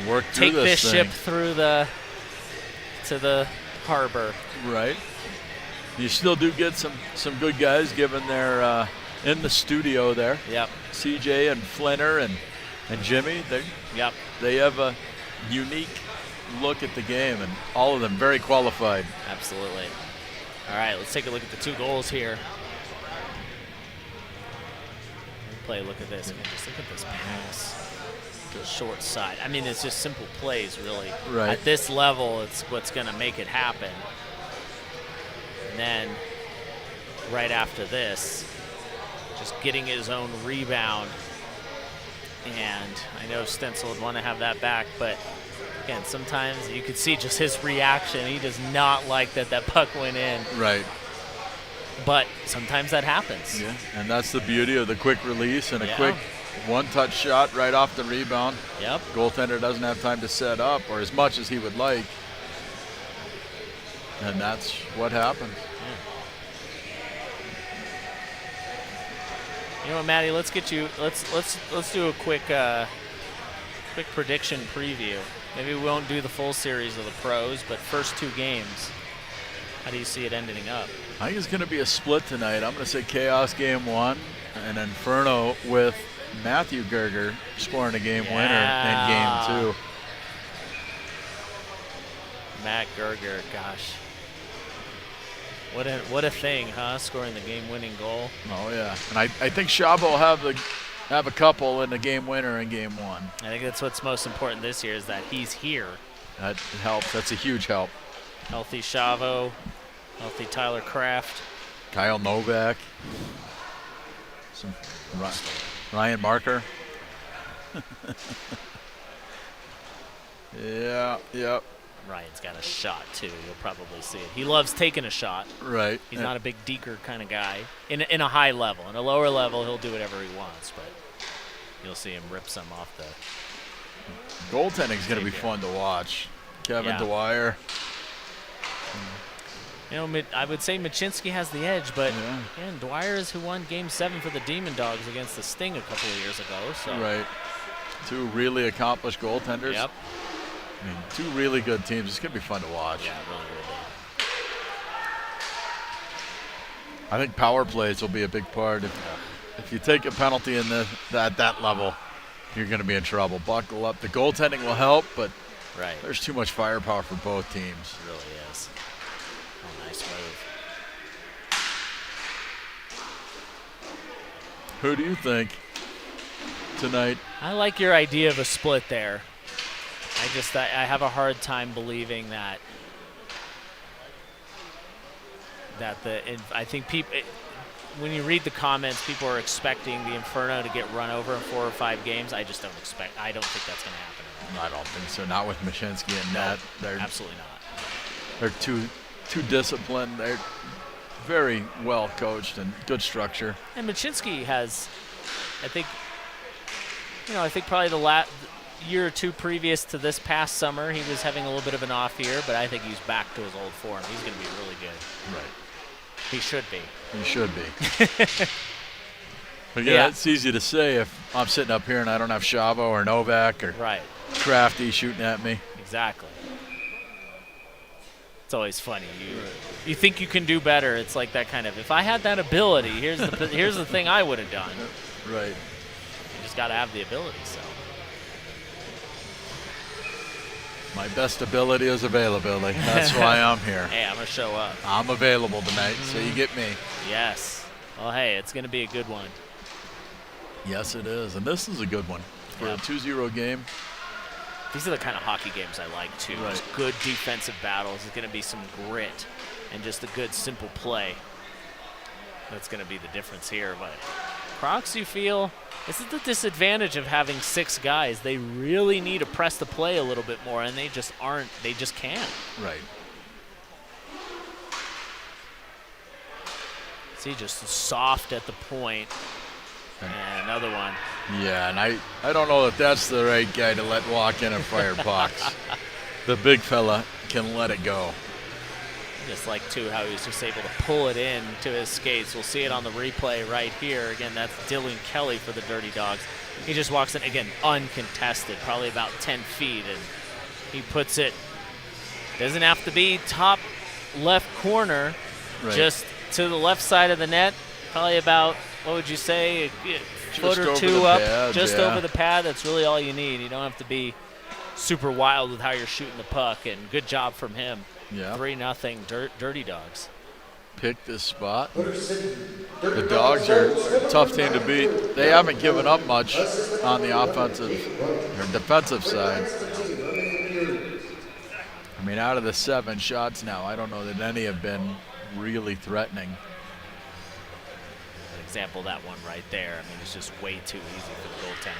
work through take this thing. ship through to the harbor. Right. You still do get some good guys given their in the studio there. Yep. CJ and Flinner and Jimmy. They have a unique look at the game, and all of them very qualified. Absolutely. All right, let's take a look at the 2 goals here. Play. Look at this. Just look at this pass to the short side. I mean, it's just simple plays, really. Right. At this level, it's what's going to make it happen. And then right after this, just getting his own rebound. And I know Stencil would want to have that back, but again, sometimes you could see just his reaction. He does not like that puck went in. Right. But sometimes that happens. Yeah, and that's the beauty of the quick release and a quick one-touch shot right off the rebound. Yep. Goaltender doesn't have time to set up or as much as he would like. And that's what happened. You know what, Maddie? Let's get you. Let's do a quick prediction preview. Maybe we won't do the full series of the pros, but first 2 games. How do you see it ending up? I think it's going to be a split tonight. I'm going to say Chaos Game 1 and Inferno with Matthew Gerger scoring a game winner in Game 2. Matt Gerger, gosh. What a thing, huh? Scoring the game-winning goal. Oh yeah, and I think Shabo will have a couple in the game winner in Game 1. I think that's what's most important this year is that he's here. That helps. That's a huge help. Healthy Shavo, healthy Tyler Kraft, Kyle Novak, some Ryan Marker. Yeah, yep. Ryan's got a shot, too. You'll probably see it. He loves taking a shot. Right. He's not a big deker kind of guy. In a high level. In a lower level, he'll do whatever he wants, but you'll see him rip some off the... Goaltending's going to be fun to watch. Kevin Dwyer. You know, I would say Machinsky has the edge, but again, Dwyer is who won Game 7 for the Demon Dogs against the Sting a couple of years ago. So. Right. Two really accomplished goaltenders. Yep. I mean, two really good teams. It's going to be fun to watch. Yeah, really, really. I think power plays will be a big part. If you take a penalty at that level, you're going to be in trouble. Buckle up. The goaltending will help, but there's too much firepower for both teams. It really is. Oh, nice move. Who do you think tonight? I like your idea of a split there. I have a hard time believing that I think people, when you read the comments, people are expecting the Inferno to get run over in 4 or 5 games. I don't think that's going to happen. I don't think so. Not with Machinsky and net. They're absolutely not. They're too disciplined. They're very well coached and good structure. And Machinsky has, I think probably the year or two previous to this past summer, he was having a little bit of an off year, but I think he's back to his old form. He's going to be really good. Right. He should be. He should be. But yeah, it's easy to say if I'm sitting up here and I don't have Chavo or Novak or Crafty shooting at me. Exactly. It's always funny. You think you can do better. It's like that kind of, if I had that ability, here's the thing I would have done. Right. You just got to have the ability, so. My best ability is availability. That's why I'm here. Hey, I'm going to show up. I'm available tonight, so you get me. Yes. Well, hey, it's going to be a good one. Yes, it is. And this is a good one for a 2-0 game. These are the kind of hockey games I like, too. Right. Just good defensive battles. It's going to be some grit and just a good, simple play. That's going to be the difference here. But Crocs, you feel, this is the disadvantage of having 6 guys. They really need to press the play a little bit more, and they just aren't. They just can't. Right. See, just soft at the point. And another one. Yeah, and I don't know that that's the right guy to let walk in and fire pucks. The big fella can let it go. Just like, too, how he was just able to pull it in to his skates. We'll see it on the replay right here. Again, that's Dylan Kelly for the Dirty Dogs. He just walks in, again, uncontested, probably about 10 feet, and he puts it, doesn't have to be top left corner, just to the left side of the net, probably about, what would you say, a foot or two up, just over the pad. That's really all you need. You don't have to be super wild with how you're shooting the puck, and good job from him. Yeah. 3-0 Dirty Dogs. Pick this spot. The Dogs are a tough team to beat. They haven't given up much on the offensive or defensive side. I mean, out of the 7 shots now, I don't know that any have been really threatening. Example, that one right there. I mean, it's just way too easy for the goaltender.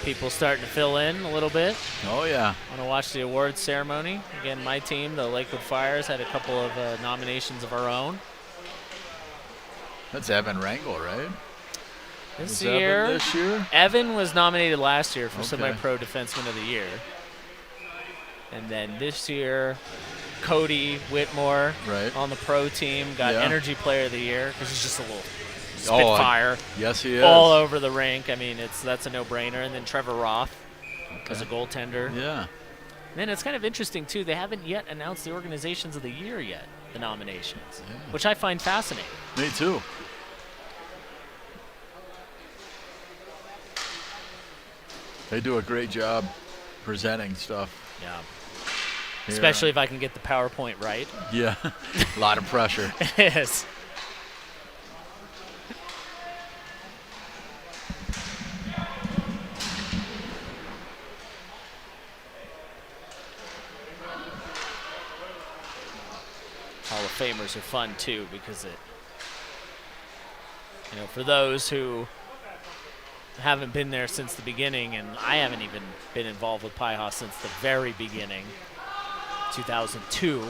People starting to fill in a little bit. Oh, yeah. Want to watch the awards ceremony. Again, my team, the Lakewood Fires, had a couple of nominations of our own. That's Evan Rangel, right? This year, Evan was nominated last year for Semi-Pro Defenseman of the Year. And then this year, Cody Whitmore on the pro team got Energy Player of the Year because he's just a little spitfire. Yes, he is. All over the rink. I mean, that's a no-brainer. And then Trevor Roth as a goaltender. Yeah. And then it's kind of interesting, too. They haven't yet announced the organizations of the year yet, the nominations, which I find fascinating. Me too. They do a great job presenting stuff. Yeah. Especially if I can get the PowerPoint right. Yeah. A lot of pressure. Yes. Hall of Famers are fun too because You know, for those who haven't been there since the beginning, and I haven't even been involved with PIHA since the very beginning, 2002.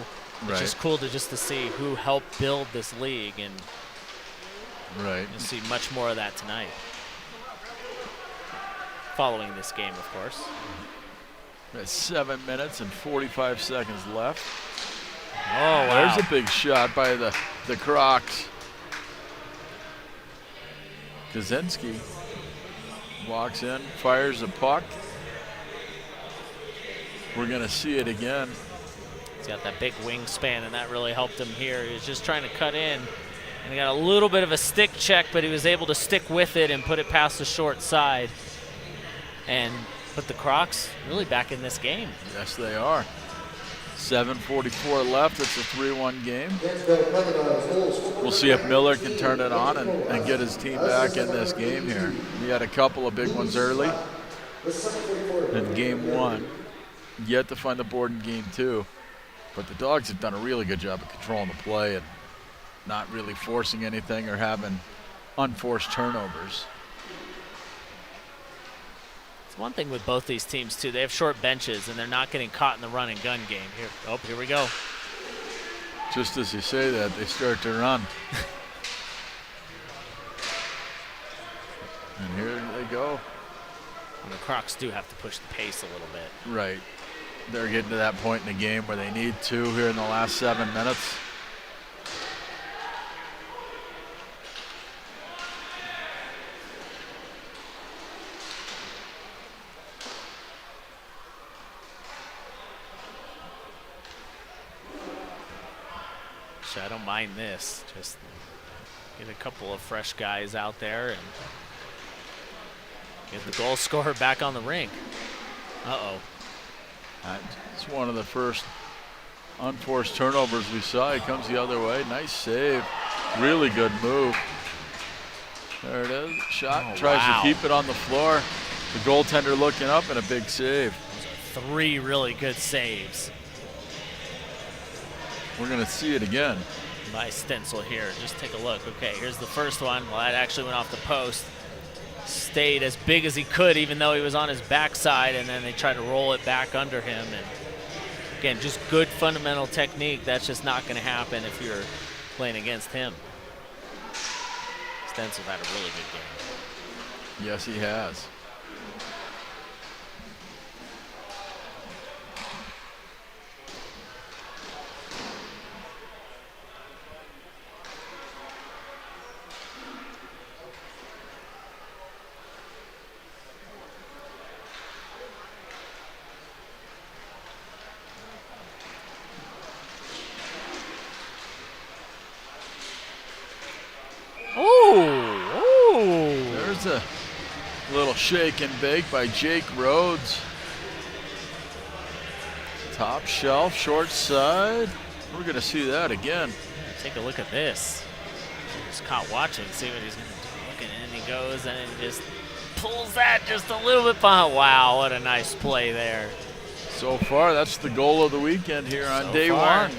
It's just cool to see who helped build this league, and you'll see much more of that tonight. Following this game, of course. There's 7 minutes and 45 seconds left. Oh, wow. There's a big shot by the Crocs. Kaczynski walks in, fires a puck. We're going to see it again. He's got that big wingspan, and that really helped him here. He was just trying to cut in, and he got a little bit of a stick check, but he was able to stick with it and put it past the short side. And put the Crocs really back in this game. Yes, they are. 7:44 left. It's a 3-1 game. We'll see if Miller can turn it on and get his team back in this game here. He had a couple of big ones early in game 1. Yet to find the board in game 2. But the Dogs have done a really good job of controlling the play and not really forcing anything or having unforced turnovers. It's one thing with both these teams, too. They have short benches, and they're not getting caught in the run and gun game. Here we go. Just as you say that, they start to run. And here they go. And the Crocs do have to push the pace a little bit. Right. They're getting to that point in the game where they need to here in the last 7 minutes. I don't mind this. Just get a couple of fresh guys out there and get the goal scorer back on the rink. Uh-oh. It's one of the first unforced turnovers we saw. He comes the other way. Nice save. Really good move. There it is. Shot. Tries to keep it on the floor. The goaltender looking up and a big save. Those are 3 really good saves. We're going to see it again. My stencil here. Just take a look. Okay, here's the first one. Well, that actually went off the post. Stayed as big as he could, even though he was on his backside, and then they tried to roll it back under him. And again, just good fundamental technique. That's just not going to happen if you're playing against him. Stencil had a really good game. Yes, he has. There's a little shake and bake by Jake Rhodes. Top shelf, short side. We're going to see that again. Take a look at this. Just caught watching, see what he's going to do. Look at it, and he goes and he just pulls that just a little bit behind. Wow, what a nice play there. So far, that's the goal of the weekend here on day 1.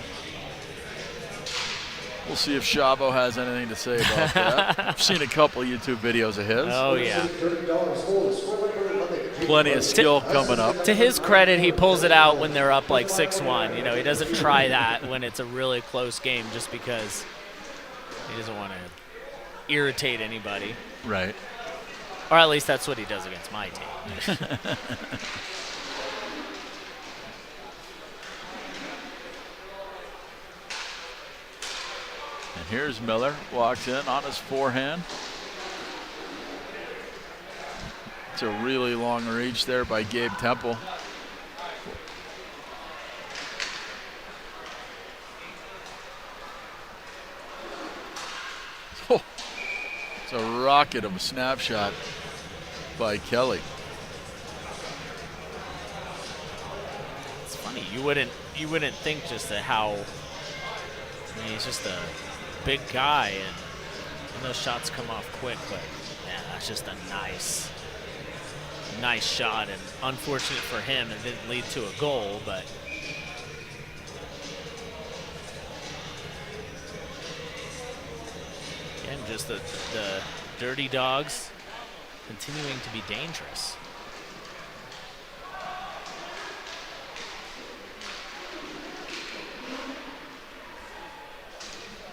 We'll see if Shavo has anything to say about that. I've seen a couple YouTube videos of his. Oh, yeah. Plenty of skill coming up. To his credit, he pulls it out when they're up like 6-1. You know, he doesn't try that when it's a really close game just because he doesn't want to irritate anybody. Right. Or at least that's what he does against my team. And here's Miller, walks in on his forehand. It's a really long reach there by Gabe Temple. Oh, it's a rocket of a snapshot by Kelly. It's funny, you wouldn't think just how, I mean, he's just a big guy and those shots come off quick, but yeah, that's just a nice shot, and unfortunate for him it didn't lead to a goal, but again, just the Dirty Dogs continuing to be dangerous.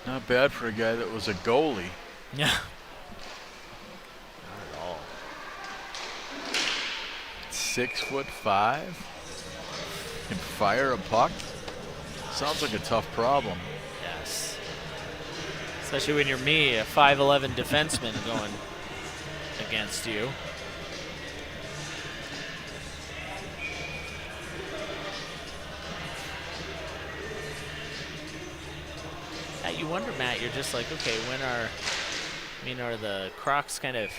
Not bad for a guy that was a goalie. Yeah. Not at all. 6'5", can fire a puck. Sounds like a tough problem. Yes. Especially when you're me, a 5'11" defenseman going against you. You wonder, Matt, you're just like, okay, when are the Crocs kind of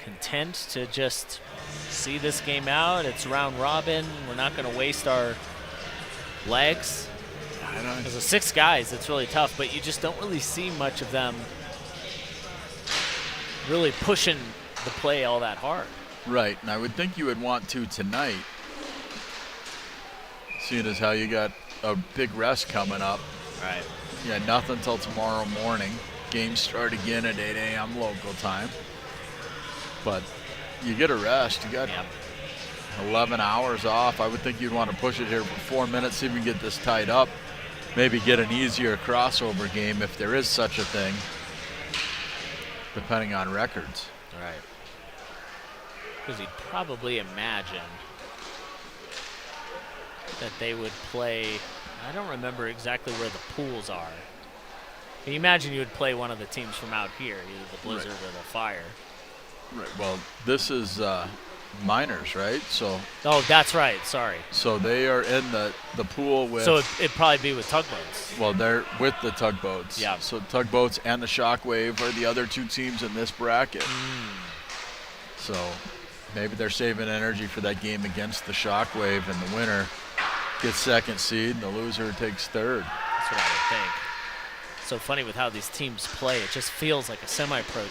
content to just see this game out? It's round robin. We're not going to waste our legs. Because of 6 guys, it's really tough, but you just don't really see much of them really pushing the play all that hard. Right, and I would think you would want to tonight, seeing as how you got a big rest coming up. Right. Yeah, nothing till tomorrow morning. Games start again at 8 a.m. local time. But you get a rest. You got 11 hours off. I would think you'd want to push it here for 4 minutes, see if we can get this tied up. Maybe get an easier crossover game if there is such a thing, depending on records. Right. Because you'd probably imagine that they would play. I don't remember exactly where the pools are. But you imagine you would play one of the teams from out here, either the Blizzard or the Fire. Right. Well, this is minors, right? So. Oh, that's right. Sorry. So they are in the pool with. So it'd probably be with tugboats. Well, they're with the tugboats. Yeah. So tugboats and the Shockwave are the other 2 teams in this bracket. So maybe they're saving energy for that game against the Shockwave, and the winner gets 2nd seed, and the loser takes 3rd. That's what I would think. So funny with how these teams play. It just feels like a semi-pro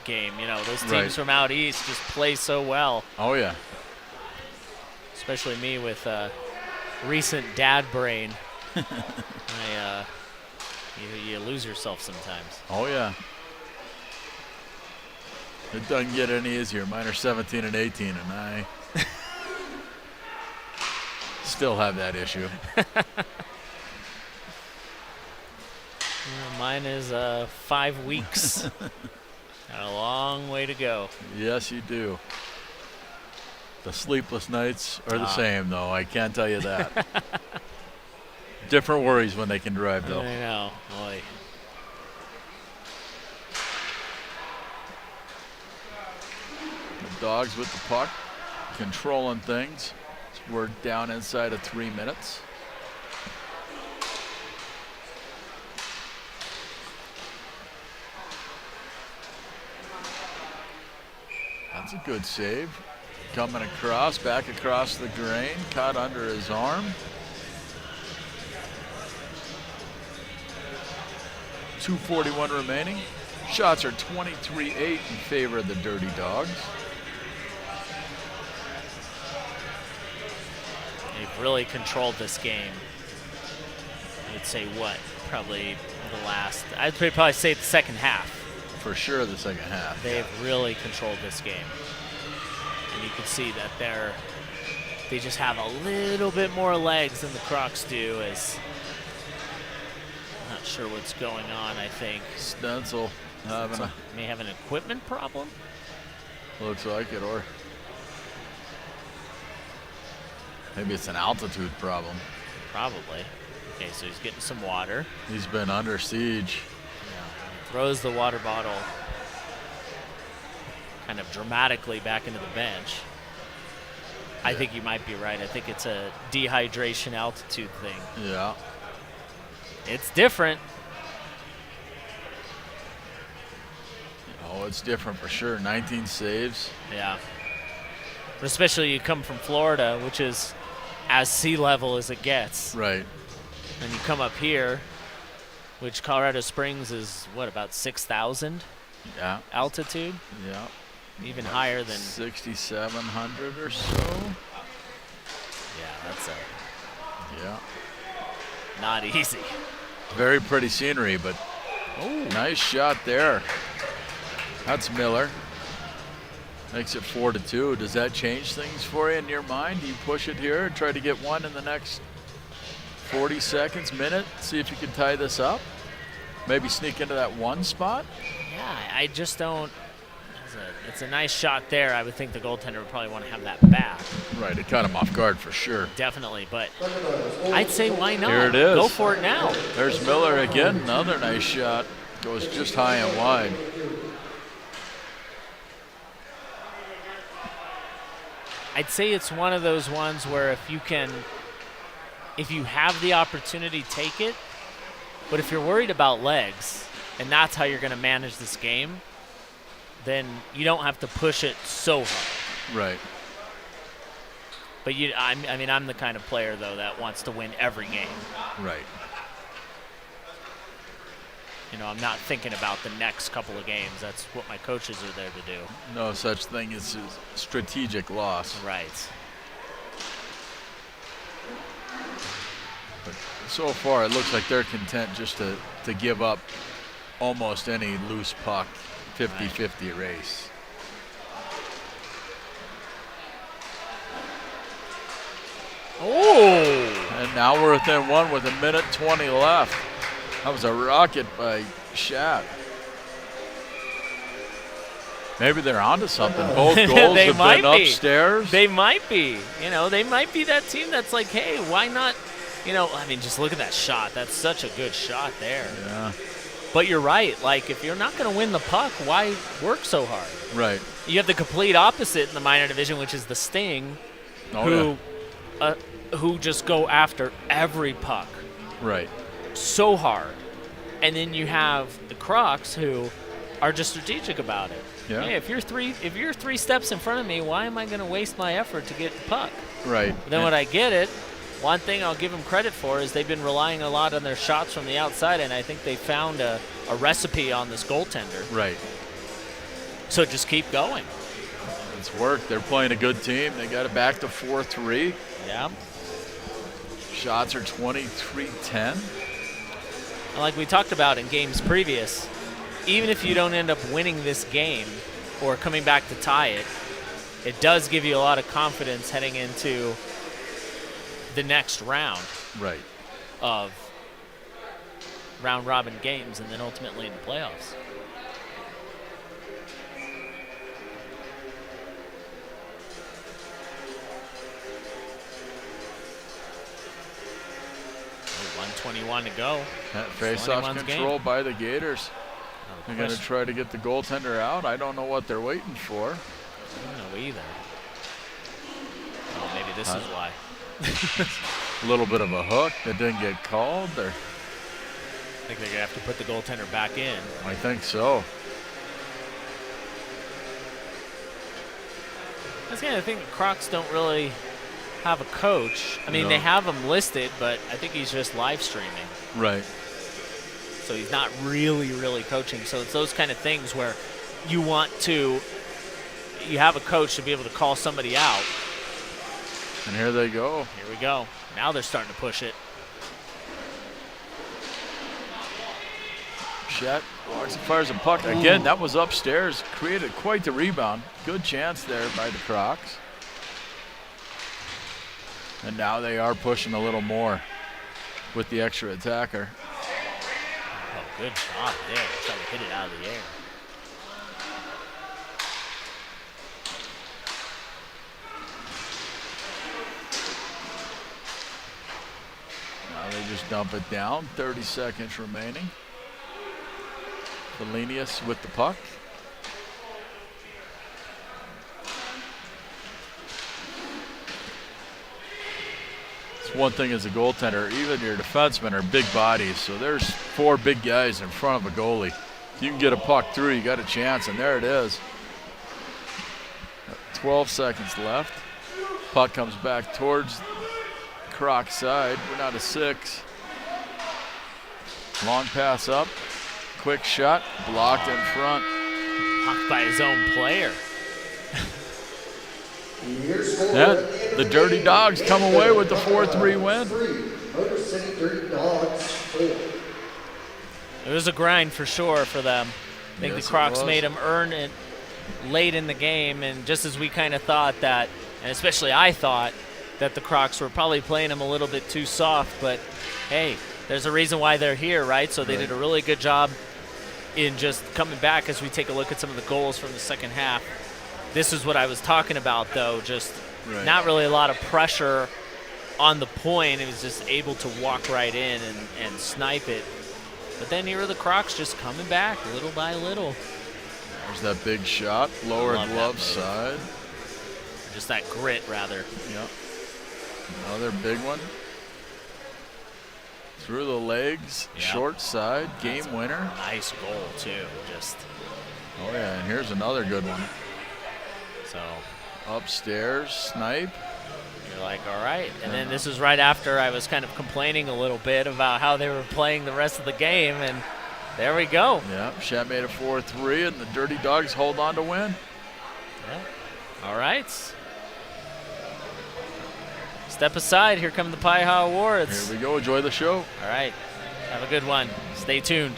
game. You know, those teams from out east just play so well. Oh, yeah. Especially me with recent dad brain. You lose yourself sometimes. Oh, yeah. It doesn't get any easier. Mine are 17 and 18, and I still have that issue. Mine is 5 weeks. Got a long way to go. Yes, you do. The sleepless nights are the same, though. I can't tell you that. Different worries when they can drive, though. I know. Boy. The Dogs with the puck, controlling things. We're down inside of 3 minutes. That's a good save. Coming across, back across the grain, caught under his arm. 2:41 remaining. Shots are 23-8 in favor of the Dirty Dogs. They've really controlled this game. I'd say what? Probably the last. I'd probably say the second half. For sure, the second half. They've really controlled this game. And you can see that they just have a little bit more legs than the Crocs do. As not sure what's going on. I think Stencil may have an equipment problem. Looks like it, or maybe it's an altitude problem. Probably. Okay, so he's getting some water. He's been under siege. Yeah. Throws the water bottle kind of dramatically back into the bench. Yeah. I think you might be right. I think it's a dehydration altitude thing. Yeah. It's different. Oh, it's different for sure. 19 saves. Yeah. Especially you come from Florida, which is as sea level as it gets. Right. And you come up here, which Colorado Springs is, what, about 6,000? Yeah. Altitude? Yeah. Even higher than 6,700 or so. Yeah, that's yeah. Not easy. Very pretty scenery, but nice shot there. That's Miller. Makes it 4-2. Does that change things for you in your mind? Do you push it here and try to get one in the next 40 seconds, minute? See if you can tie this up? Maybe sneak into that one spot? Yeah, I just don't. It's a nice shot there. I would think the goaltender would probably want to have that back. Right, it caught him off guard for sure. Definitely, but I'd say why not? Here it is. Go for it now. There's Miller again. Another nice shot. Goes just high and wide. I'd say it's one of those ones where if you have the opportunity, take it. But if you're worried about legs, and that's how you're going to manage this game, then you don't have to push it so hard. Right. But I'm the kind of player, though, that wants to win every game. Right. I'm not thinking about the next couple of games. That's what my coaches are there to do. No such thing as a strategic loss. Right. But so far, it looks like they're content just to give up almost any loose puck, 50-50 race. Oh! And now we're within one with 1:20 left. That was a rocket by Shat. Maybe they're onto something. Both goals have been upstairs. They might be. They might be that team that's like, hey, why not? Just look at that shot. That's such a good shot there. Yeah. But you're right. Like, if you're not going to win the puck, why work so hard? Right. You have the complete opposite in the minor division, which is the Sting, who just go after every puck. Right. So hard. And then you have the Crocs who are just strategic about it. Yeah. Hey, if you're three steps in front of me, why am I going to waste my effort to get the puck? Right. But then when I get it, one thing I'll give them credit for is they've been relying a lot on their shots from the outside, and I think they found a recipe on this goaltender. Right. So just keep going. It's worked. They're playing a good team. They got it back to 4-3. Yeah. Shots are 23-10. Like we talked about in games previous, even if you don't end up winning this game or coming back to tie it, it does give you a lot of confidence heading into the next round. Right. Of round-robin games and then ultimately in the playoffs. Oh, 1:21 to go. Face-off control by the Gators. They're going to try to get the goaltender out. I don't know what they're waiting for. I don't know either. Oh, maybe this is why. A little bit of a hook that didn't get called. I think they're going to have to put the goaltender back in. I think so. That's kind of the thing. The Crocs don't really have a coach. I mean, they have him listed, but I think he's just live streaming. Right. So he's not really coaching. So it's those kind of things where you have a coach to be able to call somebody out. And here they go. Here we go. Now they're starting to push it. Shat walks and fires a puck. Again, that was upstairs. Created quite the rebound. Good chance there by the Crocs. And now they are pushing a little more with the extra attacker. Oh, good job there. Trying to hit it out of the air. Now they just dump it down. 30 seconds remaining. Felinius with the puck. It's one thing as a goaltender, even your defensemen are big bodies, so there's 4 big guys in front of a goalie. If you can get a puck through, you got a chance, and there it is. 12 seconds left. Puck comes back towards Croc side. We're now to 6. Long pass up. Quick shot. Blocked in front. Blocked by his own player. And the Dirty Dogs come away with the 4-3 win. It was a grind for sure for them. I think Yes, the it Crocs was. made them earn it late in the game, and just as we kind of thought that, and especially I thought, that the Crocs were probably playing them a little bit too soft, but hey, there's a reason why they're here, right? So they did a really good job in just coming back as we take a look at some of the goals from the second half. This is what I was talking about, though, just not really a lot of pressure on the point. It was just able to walk right in and snipe it. But then here are the Crocs just coming back little by little. There's that big shot, lower Love that glove move. side. Just that grit, rather. Yep. Another big one. Through the legs, short side, game winner. Nice goal, too. Just. Oh, yeah, and here's another good one. So. Upstairs, snipe. You're like, all right. And then this is right after I was kind of complaining a little bit about how they were playing the rest of the game, and there we go. Yeah, Shat made a 4-3, and the Dirty Dogs hold on to win. Yeah. All right. Step aside. Here come the PIHA Awards. Here we go. Enjoy the show. All right. Have a good one. Stay tuned.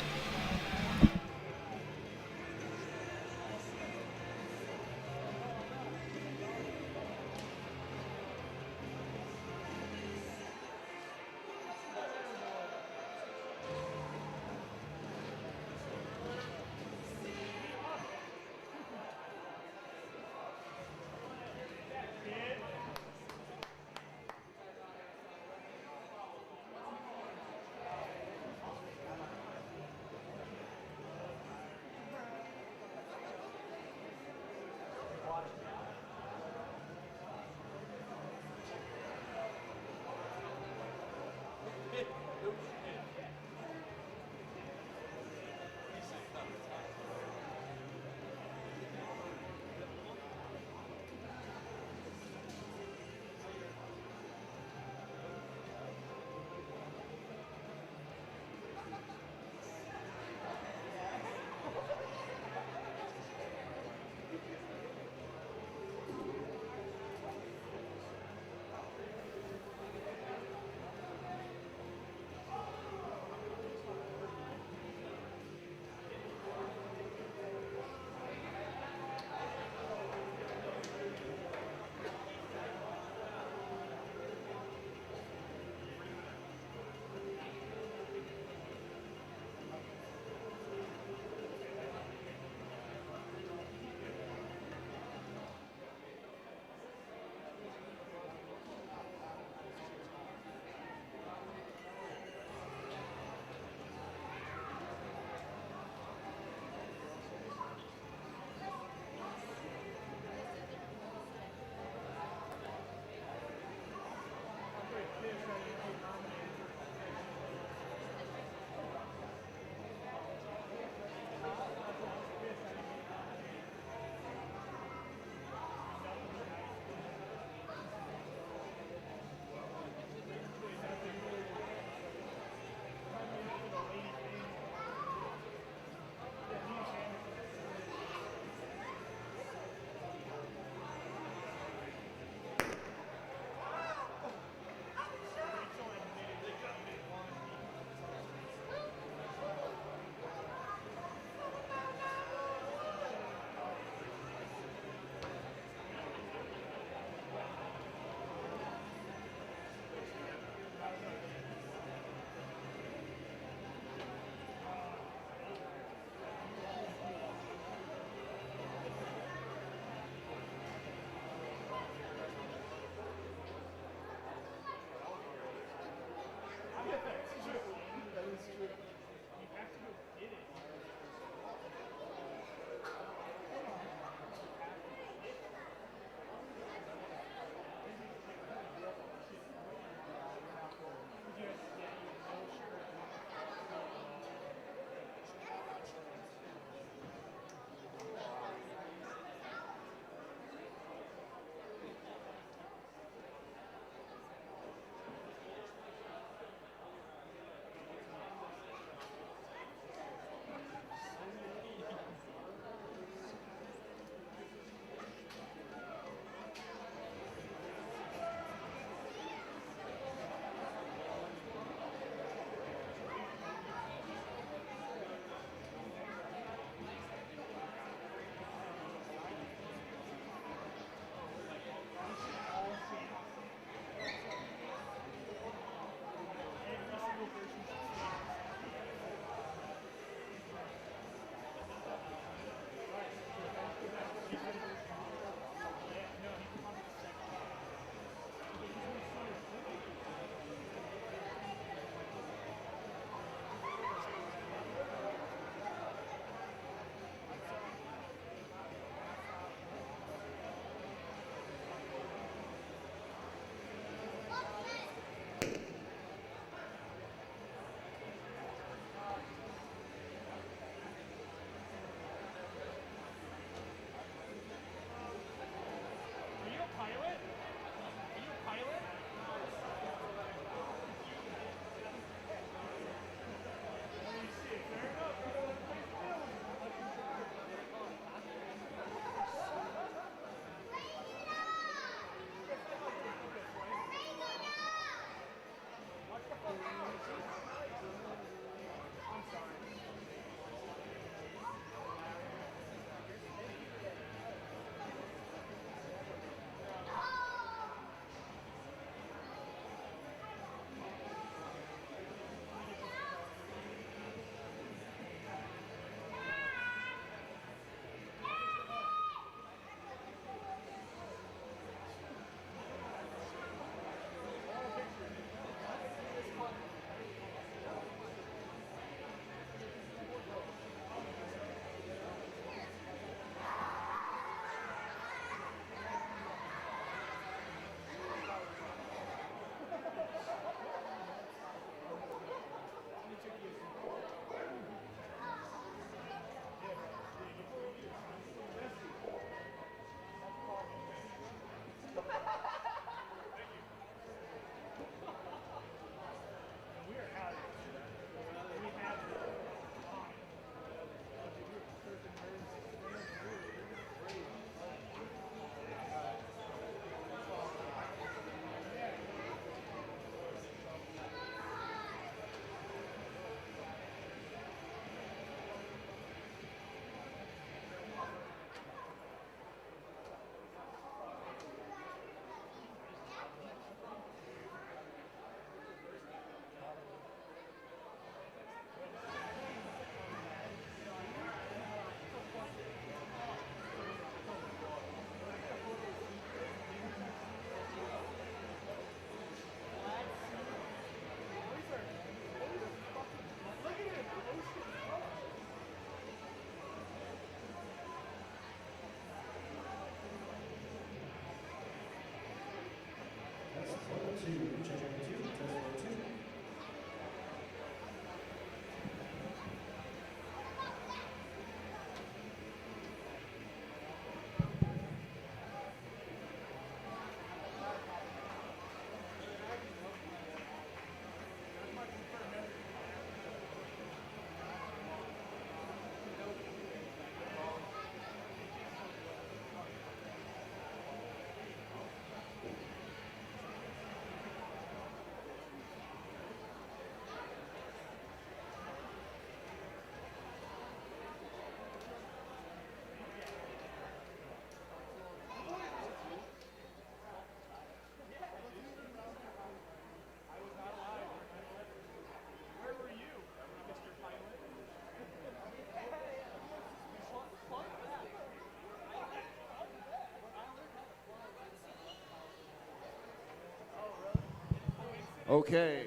Okay.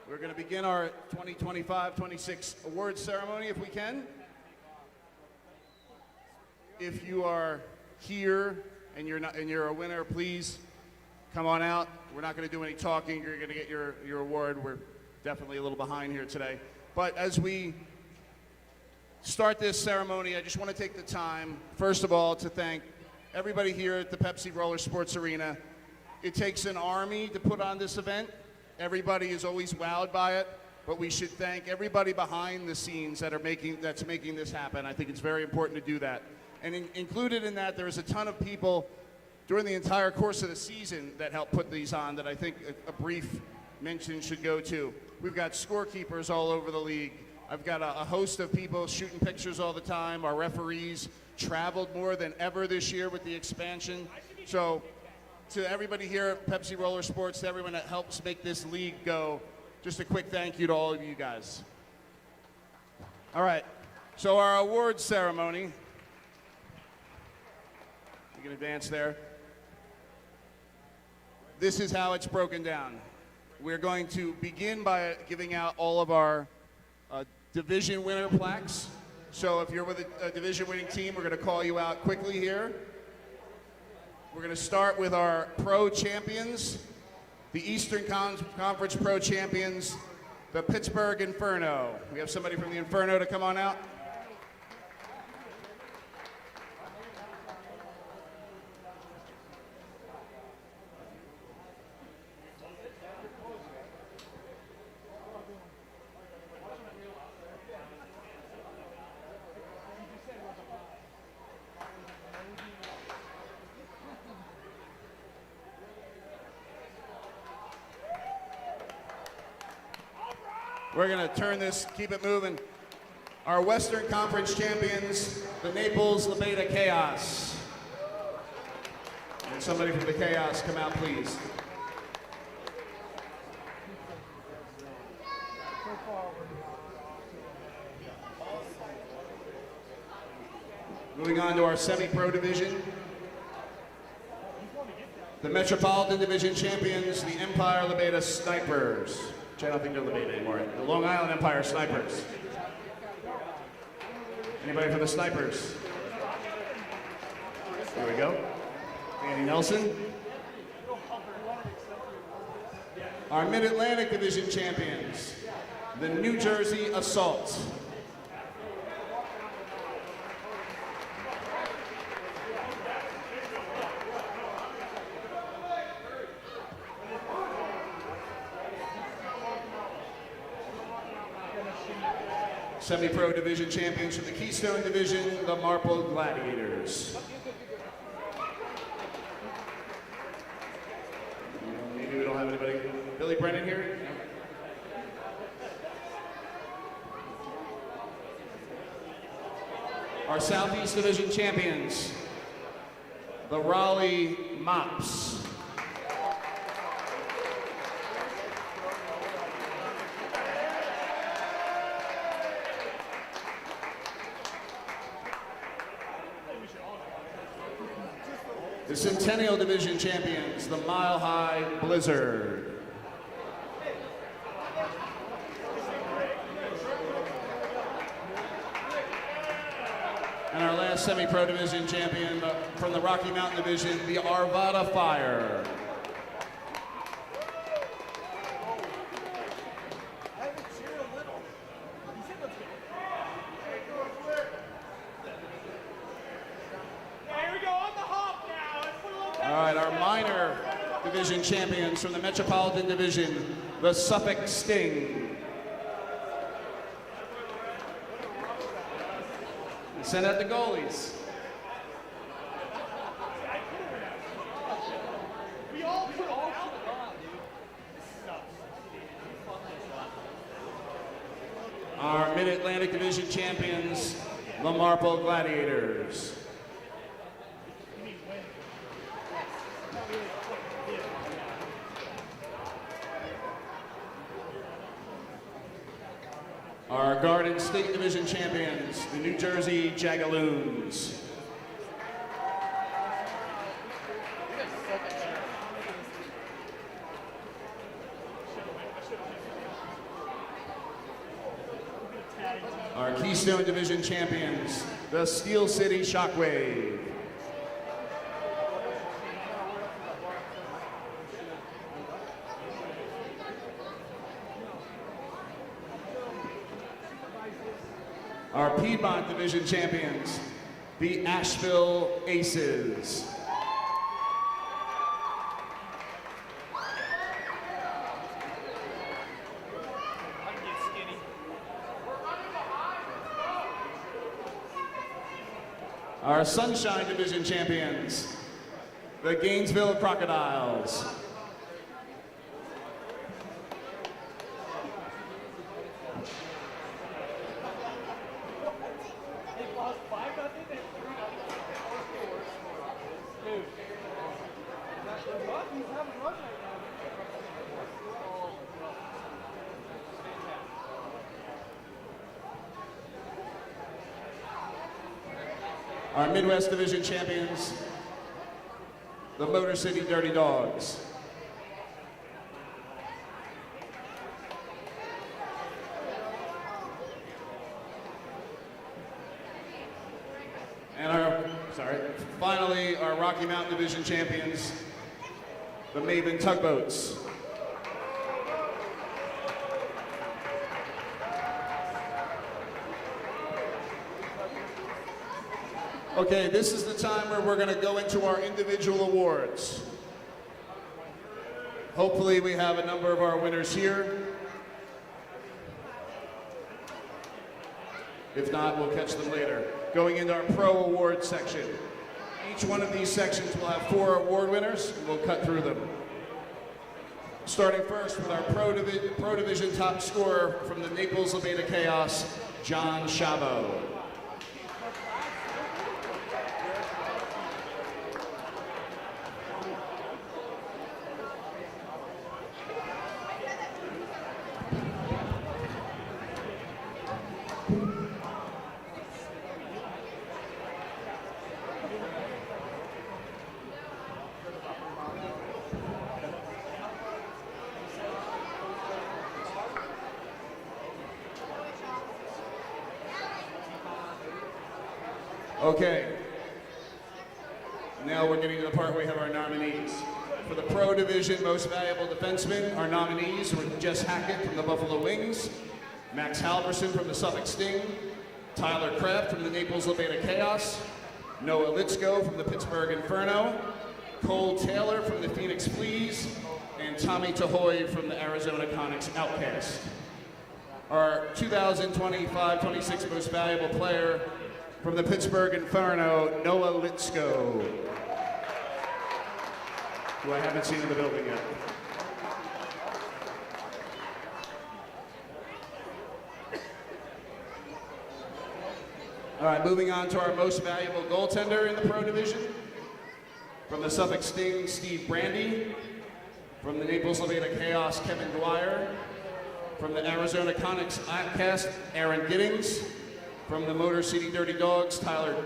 We're going to begin our 2025-26 awards ceremony if we can. If you are here and you're a winner, please come on out. We're not going to do any talking. You're going to get your award. We're definitely a little behind here today. But as we start this ceremony, I just want to take the time, first of all, to thank everybody here at the Pepsi Roller Sports Arena. It takes an army to put on this event. Everybody is always wowed by it, but we should thank everybody behind the scenes that's making this happen. I think it's very important to do that. And included in that, there's a ton of people during the entire course of the season that helped put these on that I think a brief mention should go to. We've got scorekeepers all over the league. I've got a host of people shooting pictures all the time. Our referees traveled more than ever this year with the expansion. So to everybody here at Pepsi Roller Sports, to everyone that helps make this league go, just a quick thank you to all of you guys. All right, so our awards ceremony. You can advance there. This is how it's broken down. We're going to begin by giving out all of our division winner plaques. So if you're with a division winning team, we're going to call you out quickly here. We're going to start with our pro champions, the Eastern Conference pro champions, the Pittsburgh Inferno. We have somebody from the Inferno to come on out. We're going to turn this, keep it moving. Our Western Conference champions, the Naples Labeta Chaos. And somebody from the Chaos come out, please. Moving on to our semi-pro division. The Metropolitan Division champions, the Empire Labeta Snipers. Which I don't think they're Labeta anymore. The Long Island Empire Snipers. Anybody for the Snipers? There we go. Andy Nelson. Our Mid-Atlantic Division champions, the New Jersey Assault. Semi-pro division champions from the Keystone Division, the Marple Gladiators. Maybe we don't have anybody. Billy Brennan here? Our Southeast Division champions, the Raleigh Mops. The Centennial Division champions, the Mile High Blizzard. And our last semi-pro division champion from the Rocky Mountain division, the Arvada Fire. All right, our minor division champions from the Metropolitan Division, the Suffolk Sting. Send out the goalies. Our Mid-Atlantic Division champions, the Marple Gladiators. Our Garden State Division champions, the New Jersey Jagaloons. Our Keystone Division champions, the Steel City Shockwave. Our Piedmont Division champions, the Asheville Aces. Our Sunshine Division champions, the Gainesville Crocodiles. Our Midwest Division champions, the Motor City Dirty Dogs. And finally, our Rocky Mountain Division champions, the Maven Tugboats. Okay, this is the time where we're going to go into our individual awards. Hopefully we have a number of our winners here. If not, we'll catch them later. Going into our pro award section. Each one of these sections will have 4 award winners, and we'll cut through them. Starting first with our pro division top scorer from the Naples Levada Chaos, John Chabot. Okay, now we're getting to the part where we have our nominees. For the Pro Division Most Valuable Defenseman, our nominees were Jess Hackett from the Buffalo Wings, Max Halverson from the Suffolk Sting, Tyler Kraft from the Naples Levada Chaos, Noah Litzko from the Pittsburgh Inferno, Cole Taylor from the Phoenix Fleas, and Tommy Tahoy from the Arizona Conix Outcast. Our 2025-26 Most Valuable Player from the Pittsburgh Inferno, Noah Litzko, who I haven't seen in the building yet. All right, moving on to our most valuable goaltender in the Pro Division. From the Suffolk Sting, Steve Brandy. From the Naples Levada Chaos, Kevin Dwyer. From the Arizona Conix Outcast, Aaron Giddings. From the Motor City Dirty Dogs, Tyler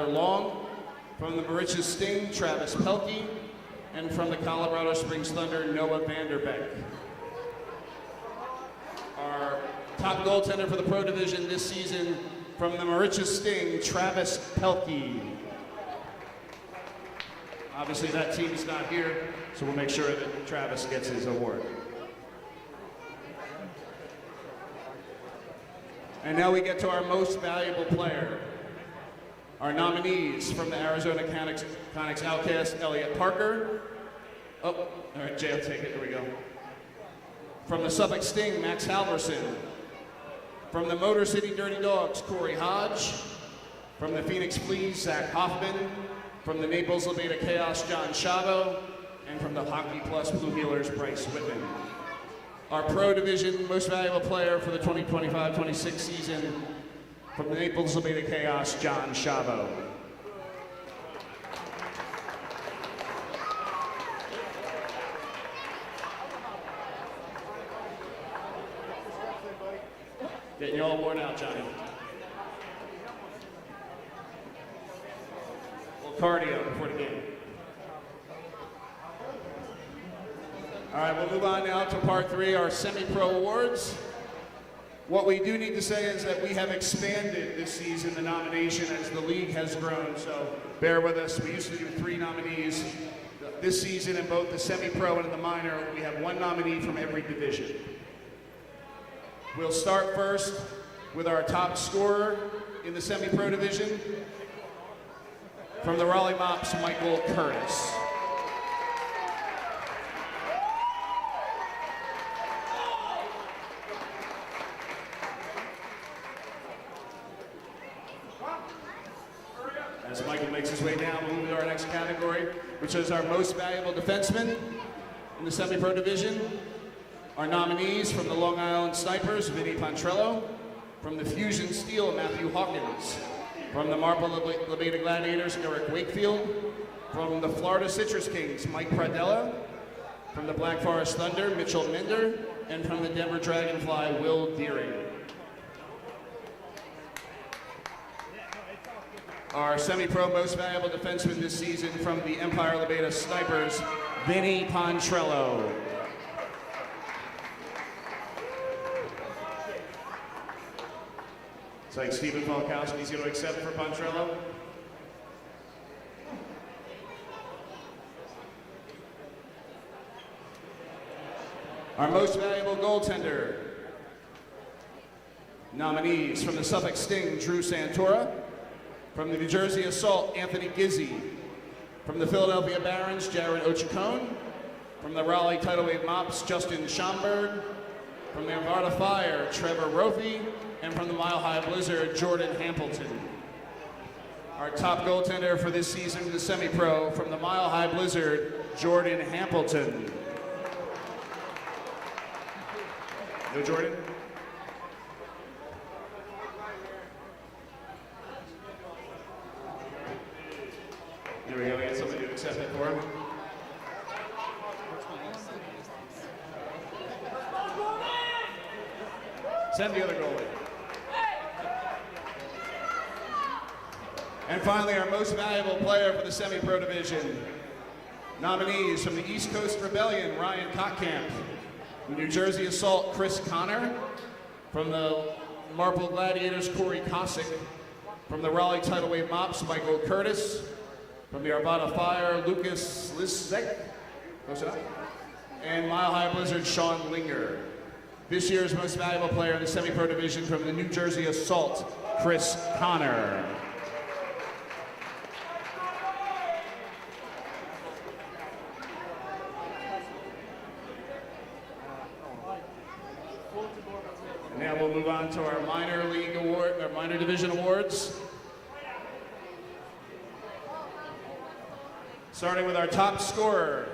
Long. From the Mauritius Sting, Travis Pelkey. And from the Colorado Springs Thunder, Noah Vanderbeck. Our top goaltender for the Pro Division this season from the Mauritius Sting, Travis Pelkey. Obviously that team's not here, so we'll make sure that Travis gets his award. And now we get to our most valuable player. Our nominees from the Arizona Conics Outcast, Elliot Parker. Oh, all right, Jay will take it, here we go. From the Suffolk Sting, Max Halverson. From the Motor City Dirty Dogs, Corey Hodge. From the Phoenix Fleas, Zach Hoffman. From the Naples Levada Chaos, John Chavo. And from the Hockey Plus Blue Healers, Bryce Whitman. Our Pro Division most valuable player for the 2025-26 season, from the Naples Levada Chaos, John Chavo. Getting you all worn out, Johnny. A little cardio before the game. All right, we'll move on now to part 3, our semi-pro awards. What we do need to say is that we have expanded this season the nomination as the league has grown, so bear with us. We used to do 3 nominees. This season in both the semi-pro and in the minor, we have 1 nominee from every division. We'll start first with our top scorer in the semi-pro division. From the Raleigh Mops, Michael Curtis. As Michael makes his way down, we'll move to our next category, which is our most valuable defenseman in the semi-pro division. Our nominees from the Long Island Snipers, Vinny Pontrello. From the Fusion Steel, Matthew Hawkins. From the Marple Levada Gladiators, Eric Wakefield. From the Florida Citrus Kings, Mike Pradella. From the Black Forest Thunder, Mitchell Minder. And from the Denver Dragonfly, Will Deering. Our semi-pro most valuable defenseman this season from the Empire Levada Snipers, Vinny Pontrello. It's like Stephen Falkowski's going to accept for Pontrello. Our most valuable goaltender. Nominees from the Suffolk Sting, Drew Santora. From the New Jersey Assault, Anthony Gizzi. From the Philadelphia Barons, Jared Ochacone. From the Raleigh Tidal Wave Mops, Justin Schomburg. From the Arvada Fire, Trevor Rofi. And from the Mile High Blizzard, Jordan Hampleton. Our top goaltender for this season in the semi-pro, from the Mile High Blizzard, Jordan Hampleton. No Jordan? There we go, we got somebody to accept it for him. Send the other goalie. And finally, our most valuable player for the semi-pro division. Nominees from the East Coast Rebellion, Ryan Kottkamp. From the New Jersey Assault, Chris Connor. From the Marple Gladiators, Corey Kosick. From the Raleigh Tidal Wave Mops, Michael Curtis. From the Arvada Fire, Lucas Lisek. Close enough. And Mile High Blizzard, Sean Linger. This year's most valuable player in the semi-pro division from the New Jersey Assault, Chris Connor. And now we'll move on to our minor league award, our minor division awards. Starting with our top scorer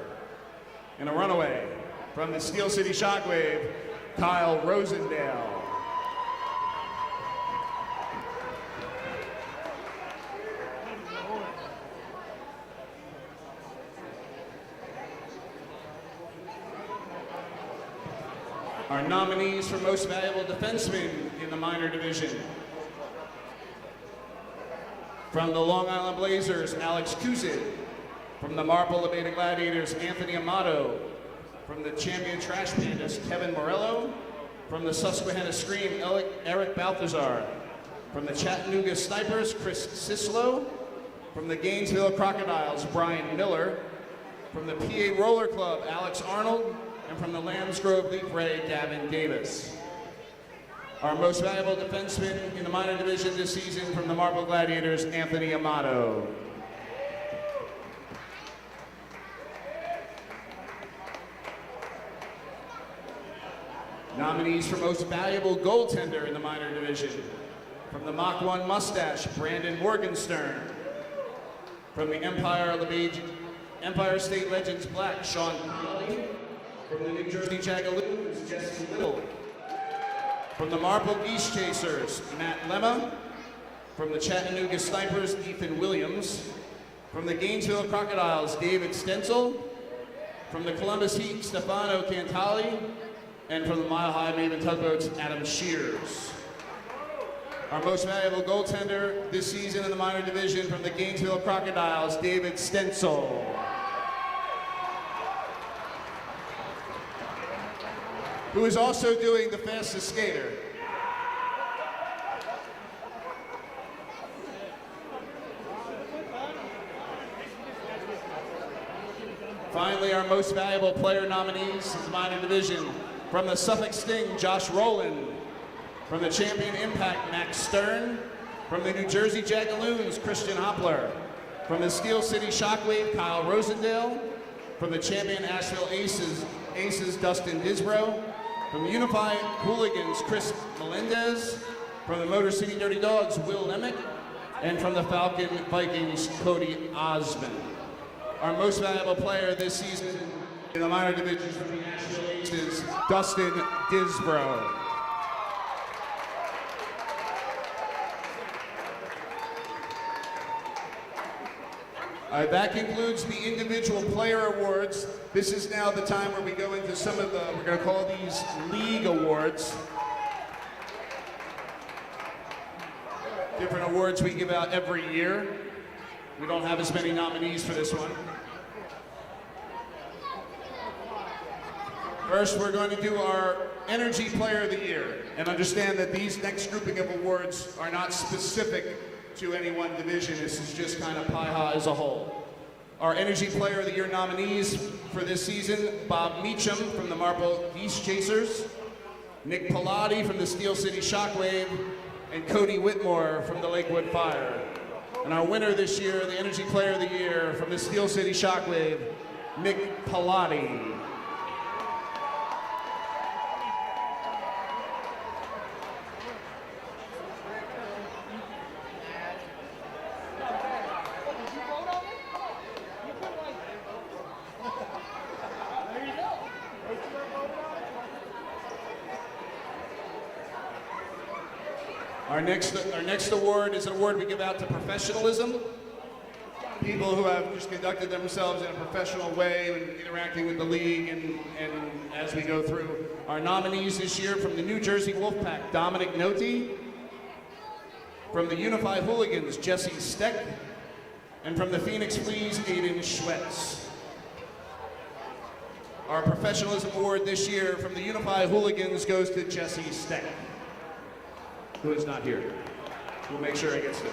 in a runaway from the Steel City Shockwave, Kyle Rosendale. Our nominees for most valuable defenseman in the minor division. From the Long Island Blazers, Alex Kuzin. From the Marple Levada Gladiators, Anthony Amato. From the Champion Trash Pandas, Kevin Morello. From the Susquehanna Scream, Eric Balthazar. From the Chattanooga Snipers, Chris Sislow. From the Gainesville Crocodiles, Brian Miller. From the PA Roller Club, Alex Arnold. And from the Lambs Grove Leap Ray, Gavin Davis. Our most valuable defenseman in the minor division this season from the Marple Gladiators, Anthony Amato. Nominees for most valuable goaltender in the minor division. From the Mach 1 Mustache, Brandon Morgenstern. From the Empire State Legends Black, Sean Connolly. From the New Jersey Jagaloons, Jesse Little. From the Marple Geese Chasers, Matt Lemma. From the Chattanooga Snipers, Ethan Williams. From the Gainesville Crocodiles, David Stenzel. From the Columbus Heat, Stefano Cantali. And from the Mile High Maven Tugboats, Adam Shears. Our most valuable goaltender this season in the minor division from the Gainesville Crocodiles, David Stenzel. Who is also doing the fastest skater. Finally, our most valuable player nominees in the minor division. From the Suffolk Sting, Josh Rowland. From the Champion Impact, Max Stern. From the New Jersey Jagaloons, Christian Hopler. From the Steel City Shockwave, Kyle Rosendale. From the Champion Asheville Aces, Dustin Disbrow. From the Unified Hooligans, Chris Melendez. From the Motor City Dirty Dogs, Will Nemick. And from the Falcon Vikings, Cody Osmond. Our most valuable player this season in the minor divisions from the Asheville Aces, Dustin Disbrow. That concludes the individual player awards. This is now the time where we go into some of the, we're going to call these league awards. Different awards we give out every year. We don't have as many nominees for this one. First, we're going to do our Energy Player of the Year, and understand that these next grouping of awards are not specific to any one division. This is just kind of PIHA as a whole. Our Energy Player of the Year nominees for this season, Bob Meacham from the Marple Geese Chasers, Nick Pilati from the Steel City Shockwave, and Cody Whitmore from the Lakewood Fire. And our winner this year, the Energy Player of the Year from the Steel City Shockwave, Nick Pilati. Our next award is an award we give out to professionalism. People who have just conducted themselves in a professional way when interacting with the league and as we go through. Our nominees this year from the New Jersey Wolfpack, Dominic Noti. From the Unified Hooligans, Jesse Steck. And from the Phoenix Fleas, Aiden Schwetz. Our professionalism award this year from the Unified Hooligans goes to Jesse Steck, who is not here. We'll make sure he gets it.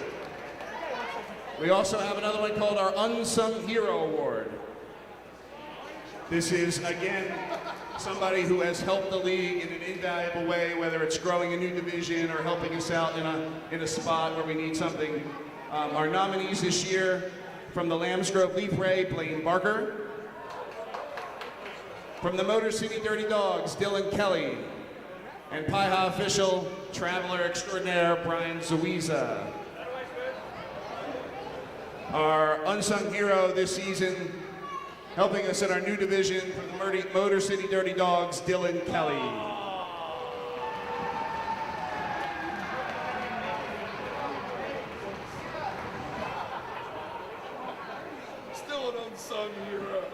We also have another one called our Unsung Hero Award. This is, again, somebody who has helped the league in an invaluable way, whether it's growing a new division or helping us out in a spot where we need something. Our nominees this year, from the Lambs Grove Leaf Ray, Blaine Barker. From the Motor City Dirty Dogs, Dylan Kelly. And PIHA official, traveler extraordinaire, Brian Zawiza. Our unsung hero this season, helping us in our new division from the Motor City Dirty Dogs, Dylan Kelly. Still an unsung hero.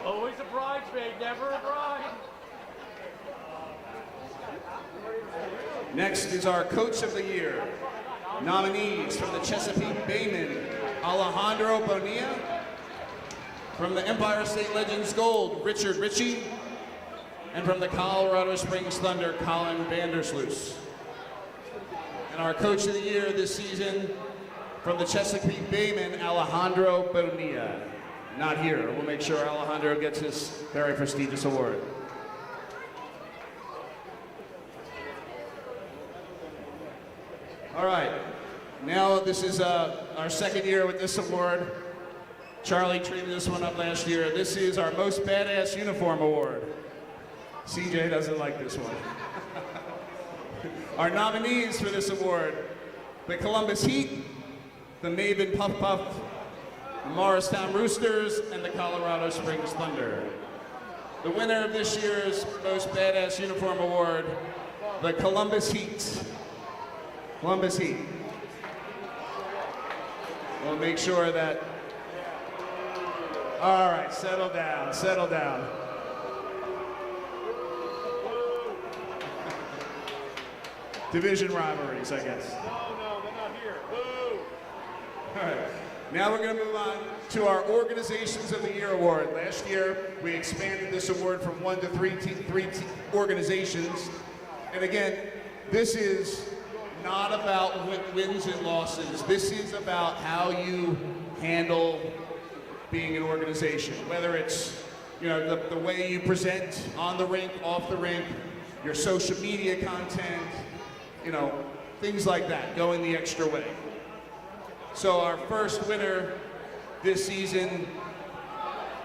Always a bridesmaid, never a bride. Next is our Coach of the Year. Nominees from the Chesapeake Baymen, Alejandro Bonilla. From the Empire State Legends Gold, Richard Ritchie. And from the Colorado Springs Thunder, Colin Vandersloot. And our Coach of the Year this season from the Chesapeake Bayman, Alejandro Bonilla. Not here. We'll make sure Alejandro gets his very prestigious award. All right. Now this is our second year with this award. Charlie treated this one up last year. This is our Most Badass Uniform Award. CJ doesn't like this one. Our nominees for this award, the Columbus Heat, the Maven Puff Puff, the Morristown Roosters, and the Colorado Springs Thunder. The winner of this year's Most Badass Uniform Award, the Columbus Heat. Columbus Heat. We'll make sure that, all right, settle down, settle down. Division rivalries, I guess. No, they're not here. Boo! All right. Now we're going to move on to our Organizations of the Year award. Last year, we expanded this award from 1 to 3 organizations. And again, this is not about wins and losses. This is about how you handle being an organization. Whether it's, you know, the way you present on the rink, off the rink, your social media content, you know, things like that, going the extra way. So our first winner this season,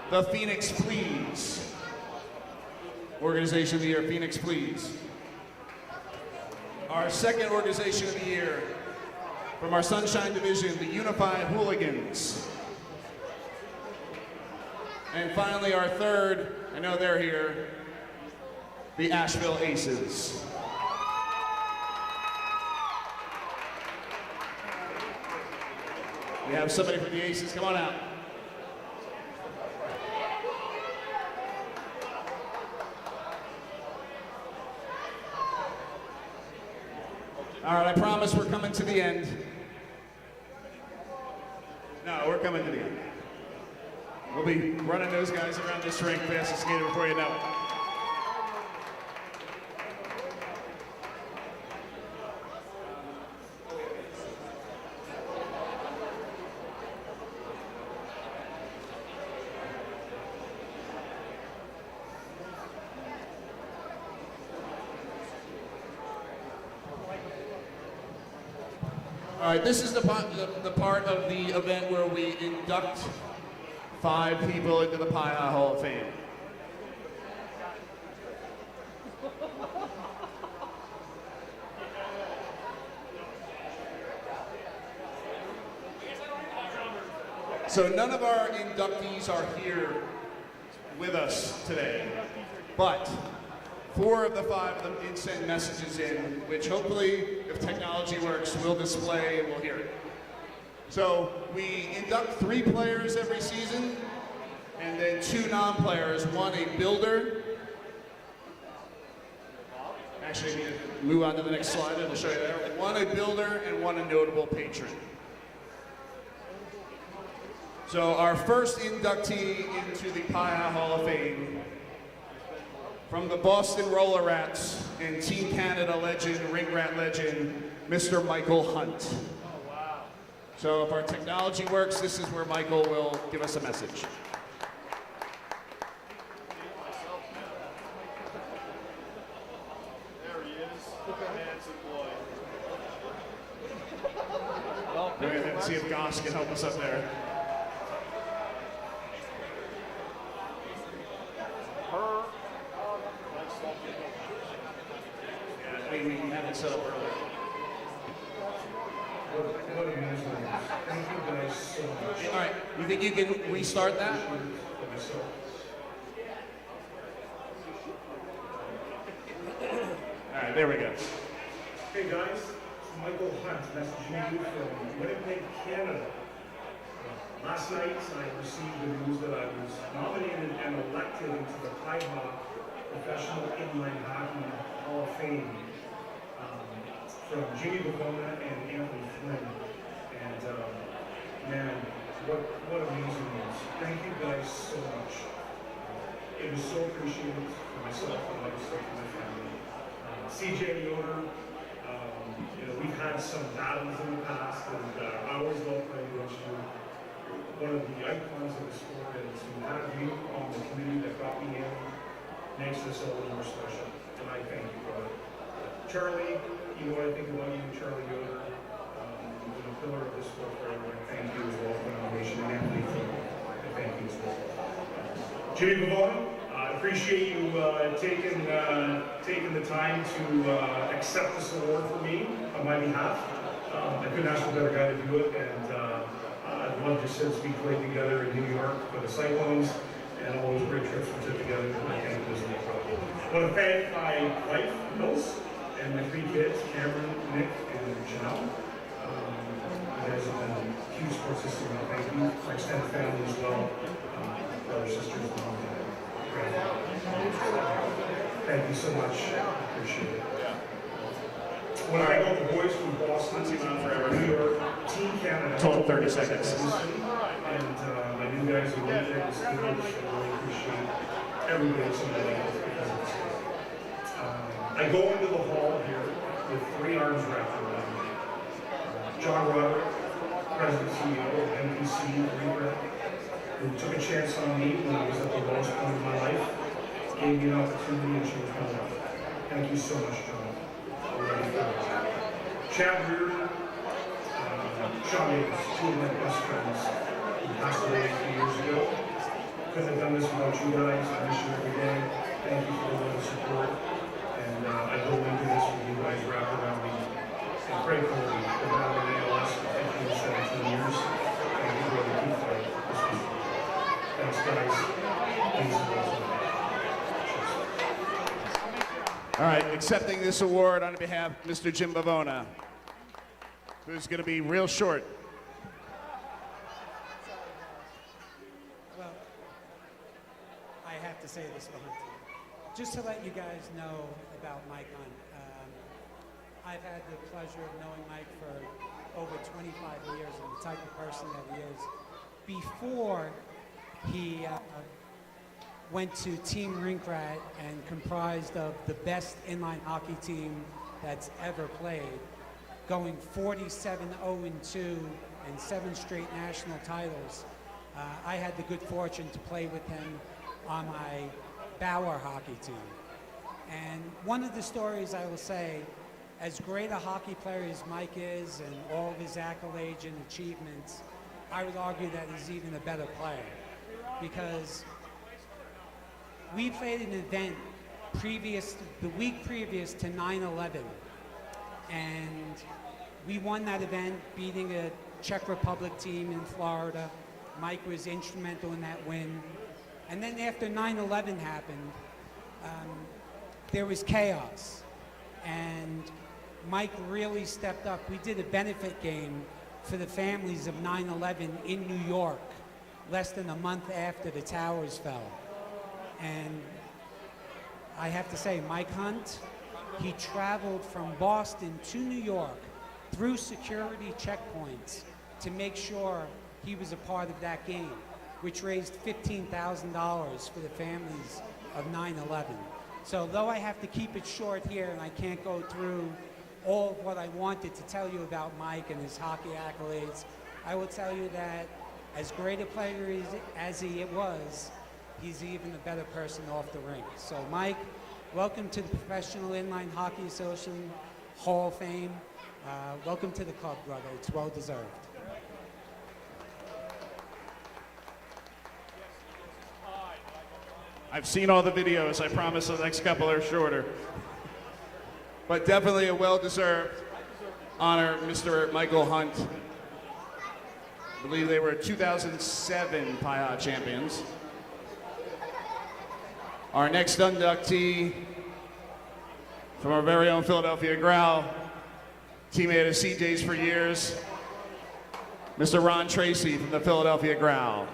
the Phoenix Fleas. Organization of the Year, Phoenix Fleas. Our second Organization of the Year, from our Sunshine Division, the Unified Hooligans. And finally, our third, I know they're here, the Asheville Aces. We have somebody from the Aces, come on out. All right, I promise we're coming to the end. No, we're coming to the end. We'll be running those guys around this rink fast as skater before you know it. All right, this is the part of the event where we induct 5 people into the PIHA Hall of Fame. So none of our inductees are here with us today, but 4 of the 5 of them did send messages in, which hopefully, if technology works, we'll display and we'll hear it. So we induct 3 players every season, and then 2 non-players, one a builder. Actually, I need to move on to the next slide and I'll show you there. One a builder and one a notable patron. So our first inductee into the PIHA Hall of Fame, from the Boston Roller Rats and Team Canada legend, Ring Rat legend, Mr. Michael Hunt. So if our technology works, this is where Michael will give us a message. There he is. Handsome boy. We're going to have to see if Goss can help us up there. Yeah, we have it set up earlier. Thank you guys so much. All right, you think you can restart that? All right, there we go. Hey guys, Michael Hunt messaging you from Winnipeg, Canada. Last night I received the news that I was nominated and elected into the PIHA Professional Inline Hockey Hall of Fame from Jimmy Bavona and Anthony Flynn. And man, what amazing news. Thank you guys so much. It was so appreciated for myself and obviously for my family. CJ Yoder, You know, we've had some battles in the past, and I always love playing against you. One of the icons of the sport, and to have you on the committee that got me in makes this all the more special. And I thank you, brother. Charlie, you know what I think about you, Charlie Yoder. You've been a pillar of this sport forever. And thank you as well for the nomination, and Anthony for the thank you as well. Jimmy Pavone, I appreciate you taking the time to accept this award for me on my behalf. I couldn't ask for a better guy to do it, and I'd love to since we played together in New York for the Cyclones and all those great trips we took together. I can't do this problem. I want to thank my wife, Mills, and my 3 kids, Cameron, Nick, and Janelle. You guys have been a huge support system. Thank you. My extended family as well. Brothers, sisters, mom, dad, grandfather. Thank you so much. Appreciate it. When I got the boys from Boston, New York, Team Canada. Total 30 seconds. And my new guys who went there, I really appreciate everybody somebody else because of this. I go into the hall here with 3 arms wrapped around me. John Roderick, President CEO of NPC, who took a chance on me when I was at the lowest point of my life, gave me an opportunity and changed my life. Thank you so much, John. Chad Reardon, Sean Davis, 2 of my best friends, who passed away a few years ago. Couldn't have done this without you guys. I miss you every day. Thank you for the love and support. And I go into this with you guys wrapped around me. And Craig Colby, been battling ALS for 15, 17 years. Thank you, brother. Keep fighting. Thanks, guys. Thanks for listening. All right, accepting this award on behalf of Mr. Jim Bavona, who's going to be real short. Well, I have to say this one. Just to let you guys know about Mike Hunt. I've had the pleasure of knowing Mike for over 25 years and the type of person that he is. Before he went to Team Rink Rat and comprised of the best inline hockey team that's ever played, going 47-0-2 and 7 straight national titles. I had the good fortune to play with him on my Bauer hockey team. And one of the stories I will say, as great a hockey player as Mike is and all of his accolades and achievements, I would argue that he's even a better player because we played an event the week previous to 9/11, and we won that event, beating a Czech Republic team in Florida. Mike was instrumental in that win. And then after 9/11 happened, there was chaos, and Mike really stepped up. We did a benefit game for the families of 9/11 in New York, less than a month after the towers fell. And I have to say, Mike Hunt, he traveled from Boston to New York through security checkpoints to make sure he was a part of that game, which raised $15,000 for the families of 9/11. So though I have to keep it short here and I can't go through all of what I wanted to tell you about Mike and his hockey accolades, I will tell you that as great a player as he was, he's even a better person off the rink. So Mike, welcome to the Professional Inline Hockey Association Hall of Fame. Welcome to the club, brother. It's well deserved. I've seen all the videos. I promise the next couple are shorter. But definitely a well-deserved honor, Mr. Michael Hunt. I believe they were 2007 PIHA champions. Our next inductee from our very own Philadelphia Growl, teammate of CJ's for years, Mr. Ron Tracy from the Philadelphia Growl.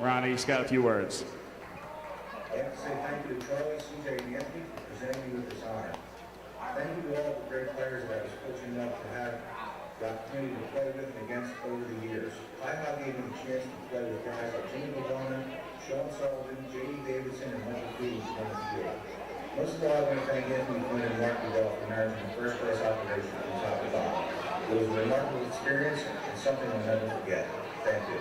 Ronnie's got a few words. I have to say thank you to Charlie, CJ, and Anthony for presenting me with this honor. Thank you to all the great players that I was fortunate enough to have the opportunity to play with and against over the years. PIHA gave me the chance to play with guys like Jimmy Bavona, Sean Sullivan, J.D. Davidson, and Michael Cruz on the field. Most of all, I want to thank Anthony Quinn and Mark Goodell for managing the first place operation from top to bottom. It was a remarkable experience and something I'll never forget. Thank you.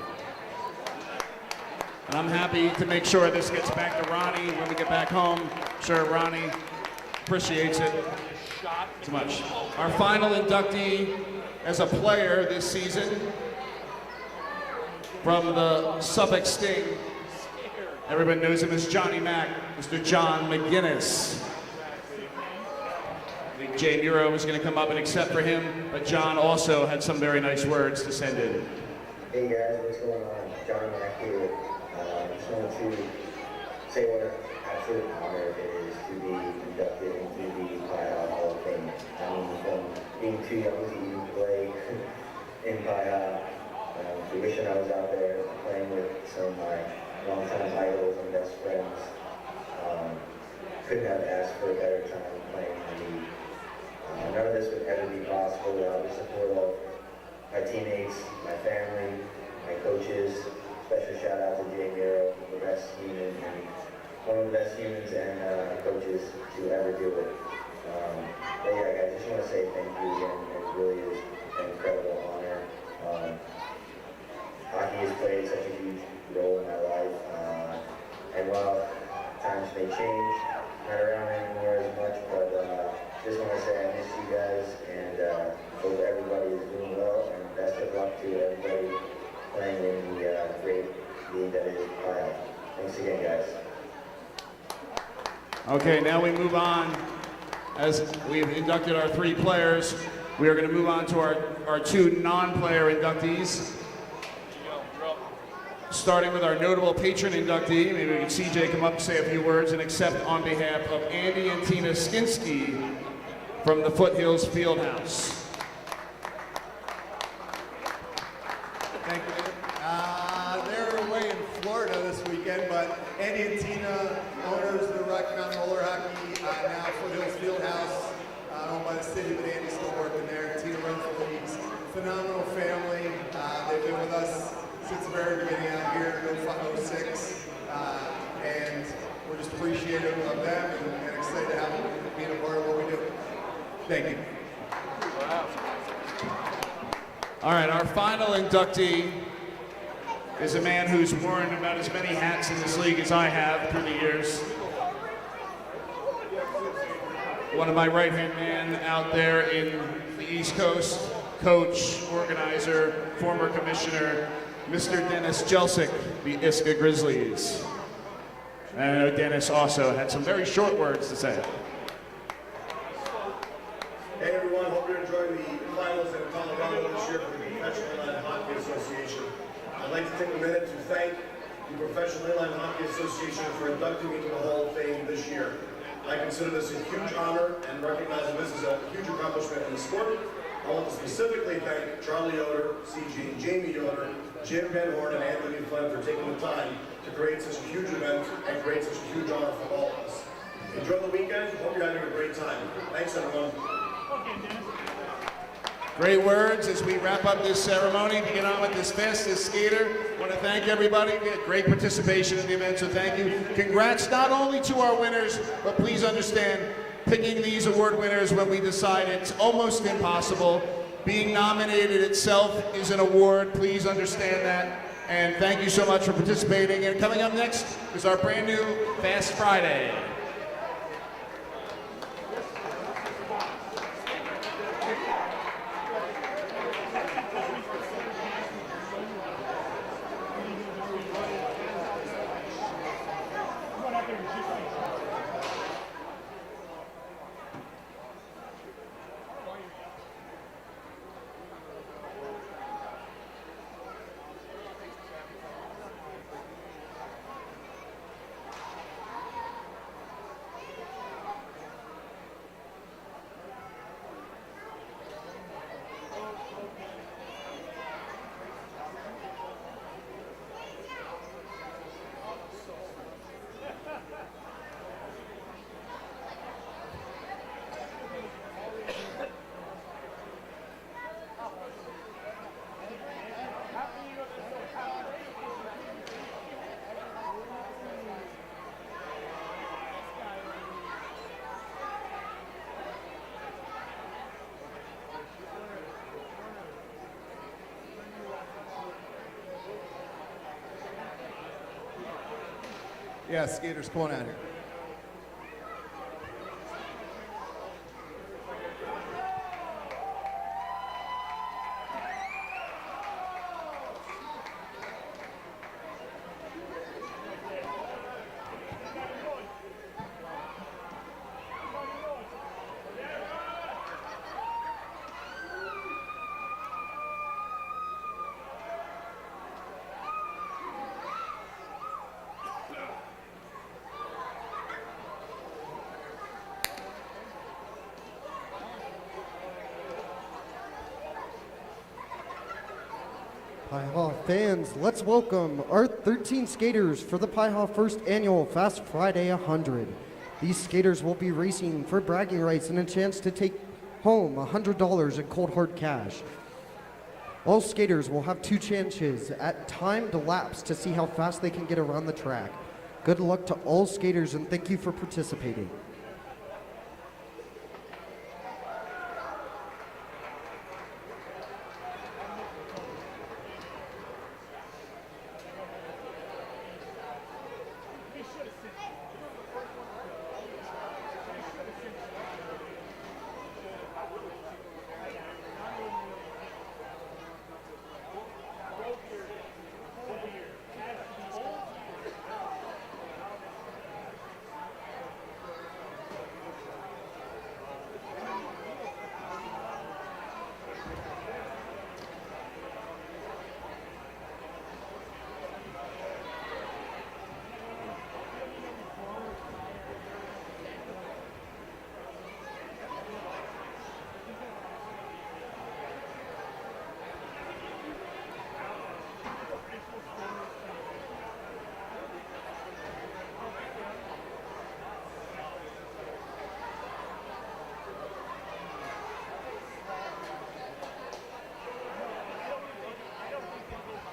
And I'm happy to make sure this gets back to Ronnie when we get back home. Sure, Ronnie appreciates it so much. Our final inductee as a player this season from the Suffolk Sting. Everybody knows him as Johnny Mac, Mr. John McGinnis. I think Jay Muro was going to come up and accept for him, but John also had some very nice words to send in. Hey guys, what's going on? John Mack here. Just wanted to say what an absolute honor it is to be inducted into the PIHA Hall of Fame. I mean, from being too young to even play in PIHA, to wishing I was out there playing with some of my longtime idols and best friends. Couldn't have asked for a better time playing in the league. None of this would ever be possible without the support of my teammates, my family, my coaches. Special shout out to Jay Muro, the best human and one of the best humans and coaches to ever do it. But yeah, I just want to say thank you again. It really is an incredible honor. Hockey has played such a huge role in my life, and while times may change, not around anymore as much, but just want to say I miss you guys, and hope everybody is doing well, and best of luck to everybody playing in the great league that is PIHA. Thanks again, guys. Okay, now we move on. As we've inducted our 3 players, we are going to move on to our 2 non-player inductees. Starting with our notable patron inductee, maybe we can CJ come up and say a few words and accept on behalf of Andy and Tina Skinsky from the Foothills Fieldhouse. Thank you. They're away in Florida this weekend, but Andy and Tina, owners of the Rocky Mountain Roller Hockey, now Foothills Fieldhouse, owned by the city, but Andy's still working there. Tina runs the leagues. Phenomenal family. They've been with us since the very beginning out here in 06, and we're just appreciative of them and excited to have them being a part of what we do. Thank you. All right, our final inductee is a man who's worn about as many hats in this league as I have through the years. One of my right-hand men out there in the East Coast, coach, organizer, former commissioner, Mr. Dennis Jelsic, the Iska Grizzlies. And I know Dennis also had some very short words to say. Hey everyone, hope you're enjoying the finals in Colorado this year for the Professional Inline Hockey Association. I'd like to take a minute to thank the Professional Inline Hockey Association for inducting me to the Hall of Fame this year. I consider this a huge honor and recognize that this is a huge accomplishment in the sport. I want to specifically thank Charlie Yoder, CG, and Jamie Yoder, Jim Van Horn, and Anthony Flynn for taking the time to create such a huge event and create such a huge honor for all of us. Enjoy the weekend. Hope you're having a great time. Thanks, everyone. Great words as we wrap up this ceremony to get on with this fastest skater. I want to thank everybody. We had great participation in the event, so thank you. Congrats not only to our winners, but please understand, picking these award winners when we decide it's almost impossible. Being nominated itself is an award. Please understand that. And thank you so much for participating. And coming up next is our brand new Fast Friday. Yeah, skaters, come on out here. PIHA fans, let's welcome our 13 skaters for the PIHA First Annual Fast Friday 100. These skaters will be racing for bragging rights and a chance to take home $100 in cold hard cash. All skaters will have 2 chances at timed laps to see how fast they can get around the track. Good luck to all skaters and thank you for participating.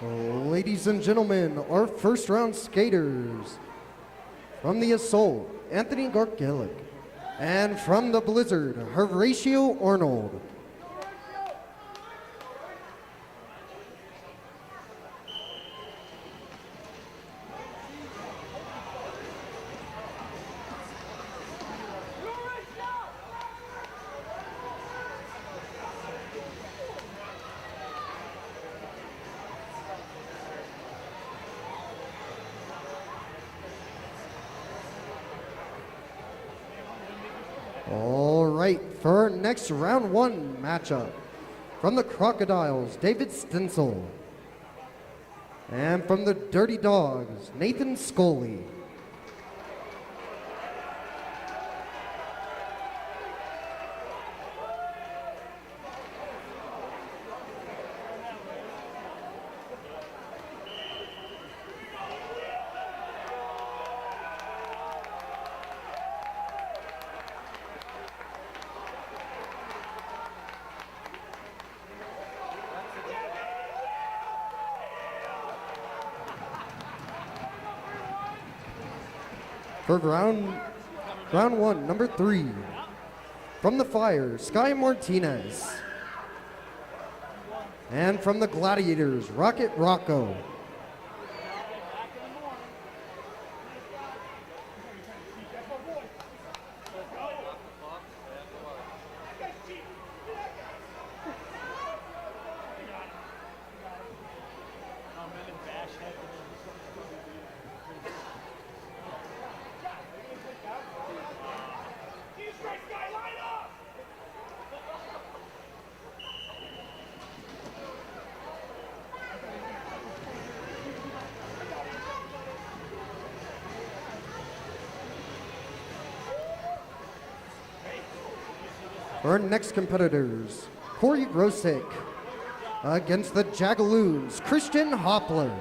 Ladies and gentlemen, our first round skaters. From the Assault, Anthony Gargilic. And from the Blizzard, Horatio Arnold. All right, for our next round 1 matchup, from the Crocodiles, David Stencil. And from the Dirty Dogs, Nathan Scully. For round 1, number 3, from the Fire, Sky Martinez. And from the Gladiators, Rocket Rocco. Our next competitors, Corey Grosick against the Jagaloons, Christian Hopler.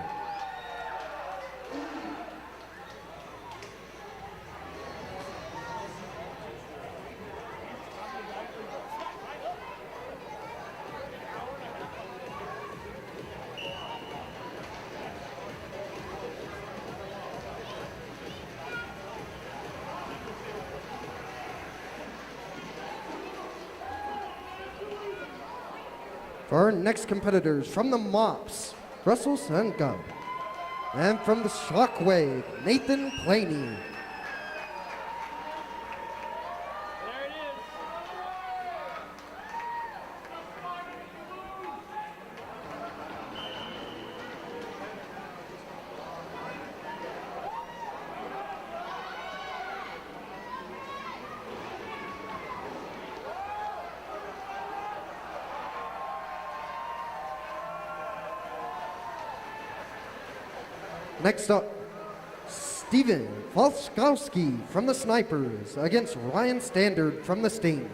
For our next competitors, from the Mops, Russell Senko. And from the Shockwave, Nathan Planey. Next up, Steven Falskowski from the Snipers against Ryan Standard from the Sting.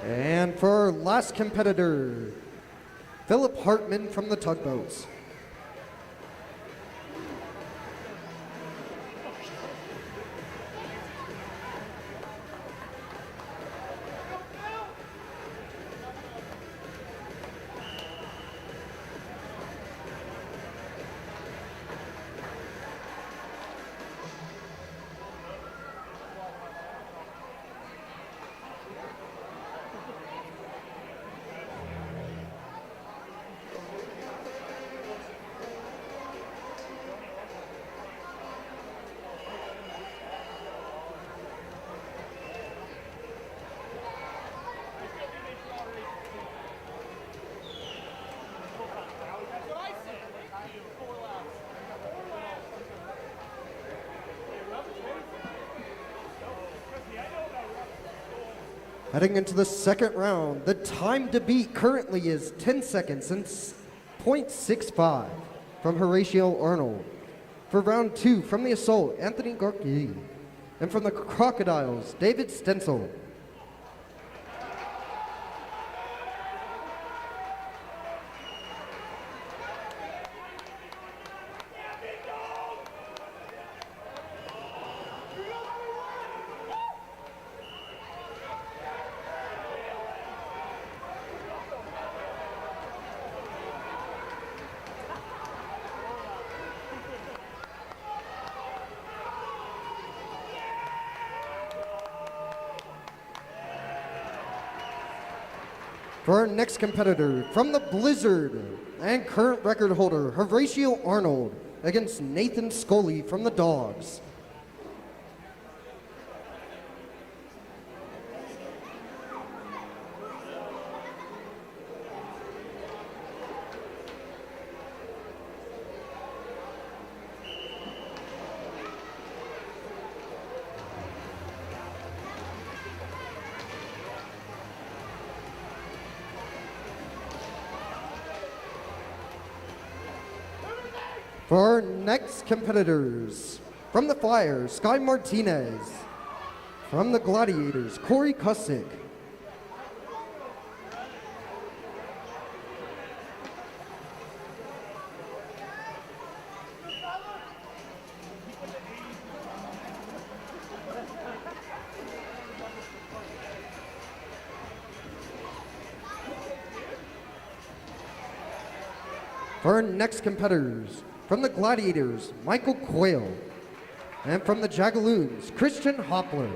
And for our last competitor, Philip Hartman from the Tugboats. Heading into the second round, the time to beat currently is 10 seconds and .65 from Horatio Arnold. For round 2, from the Assault, Anthony Garkey. And from the Crocodiles, David Stencil. For our next competitor, from the Blizzard and current record holder, Horatio Arnold against Nathan Scully from the Dogs. For our next competitors, from the Fire, Sky Martinez. From the Gladiators, Corey Kusick. For our next competitors, from the Gladiators, Michael Quayle. And from the Jagaloons, Christian Hopler.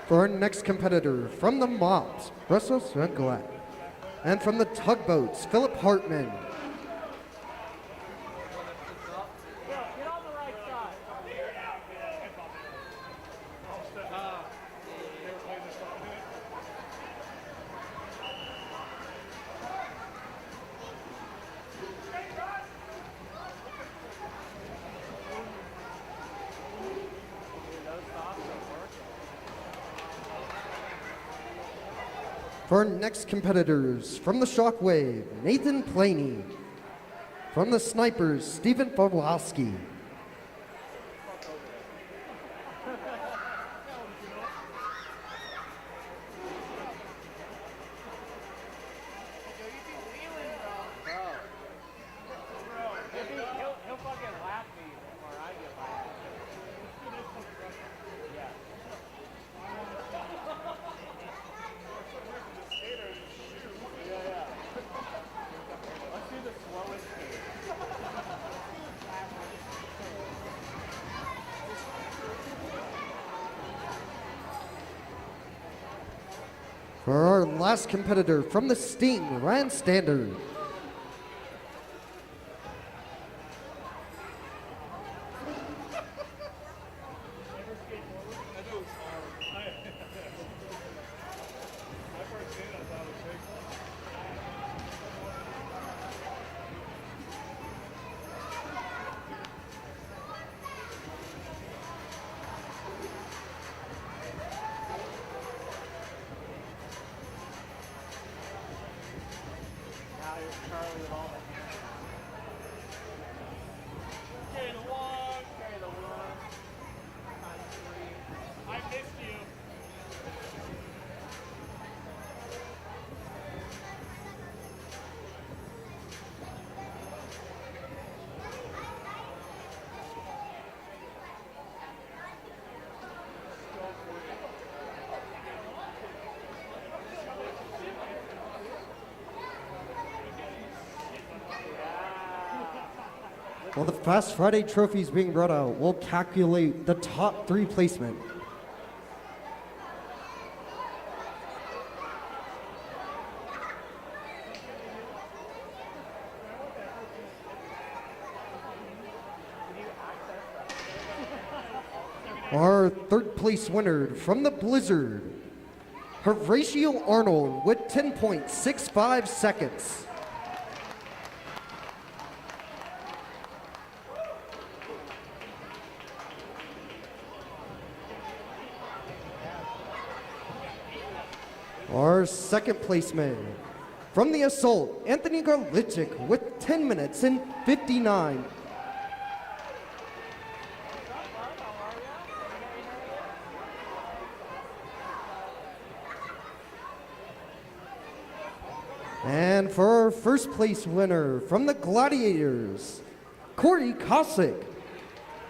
For our next competitor, from the Mops, Russell Swenglatt. And from the Tugboats, Philip Hartman. For our next competitors, from the Shockwave, Nathan Planey. From the Snipers, Stephen Pawlowski. For our last competitor, from the Sting, Ryan Standard. While the Fast Friday trophy is being brought out, we'll calculate the top 3 placement. Our 3rd place winner from the Blizzard, Horatio Arnold with 10.65 seconds. Our 2nd placeman from the Assault, Anthony Garlichik with 10 minutes and 59. And for our 1st place winner from the Gladiators, Corey Kosick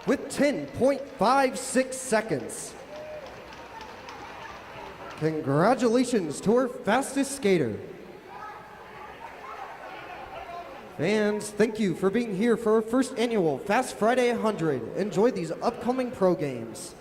with 10.56 seconds. Congratulations to our fastest skater. Fans, thank you for being here for our 1st annual Fast Friday 100. Enjoy these upcoming pro games.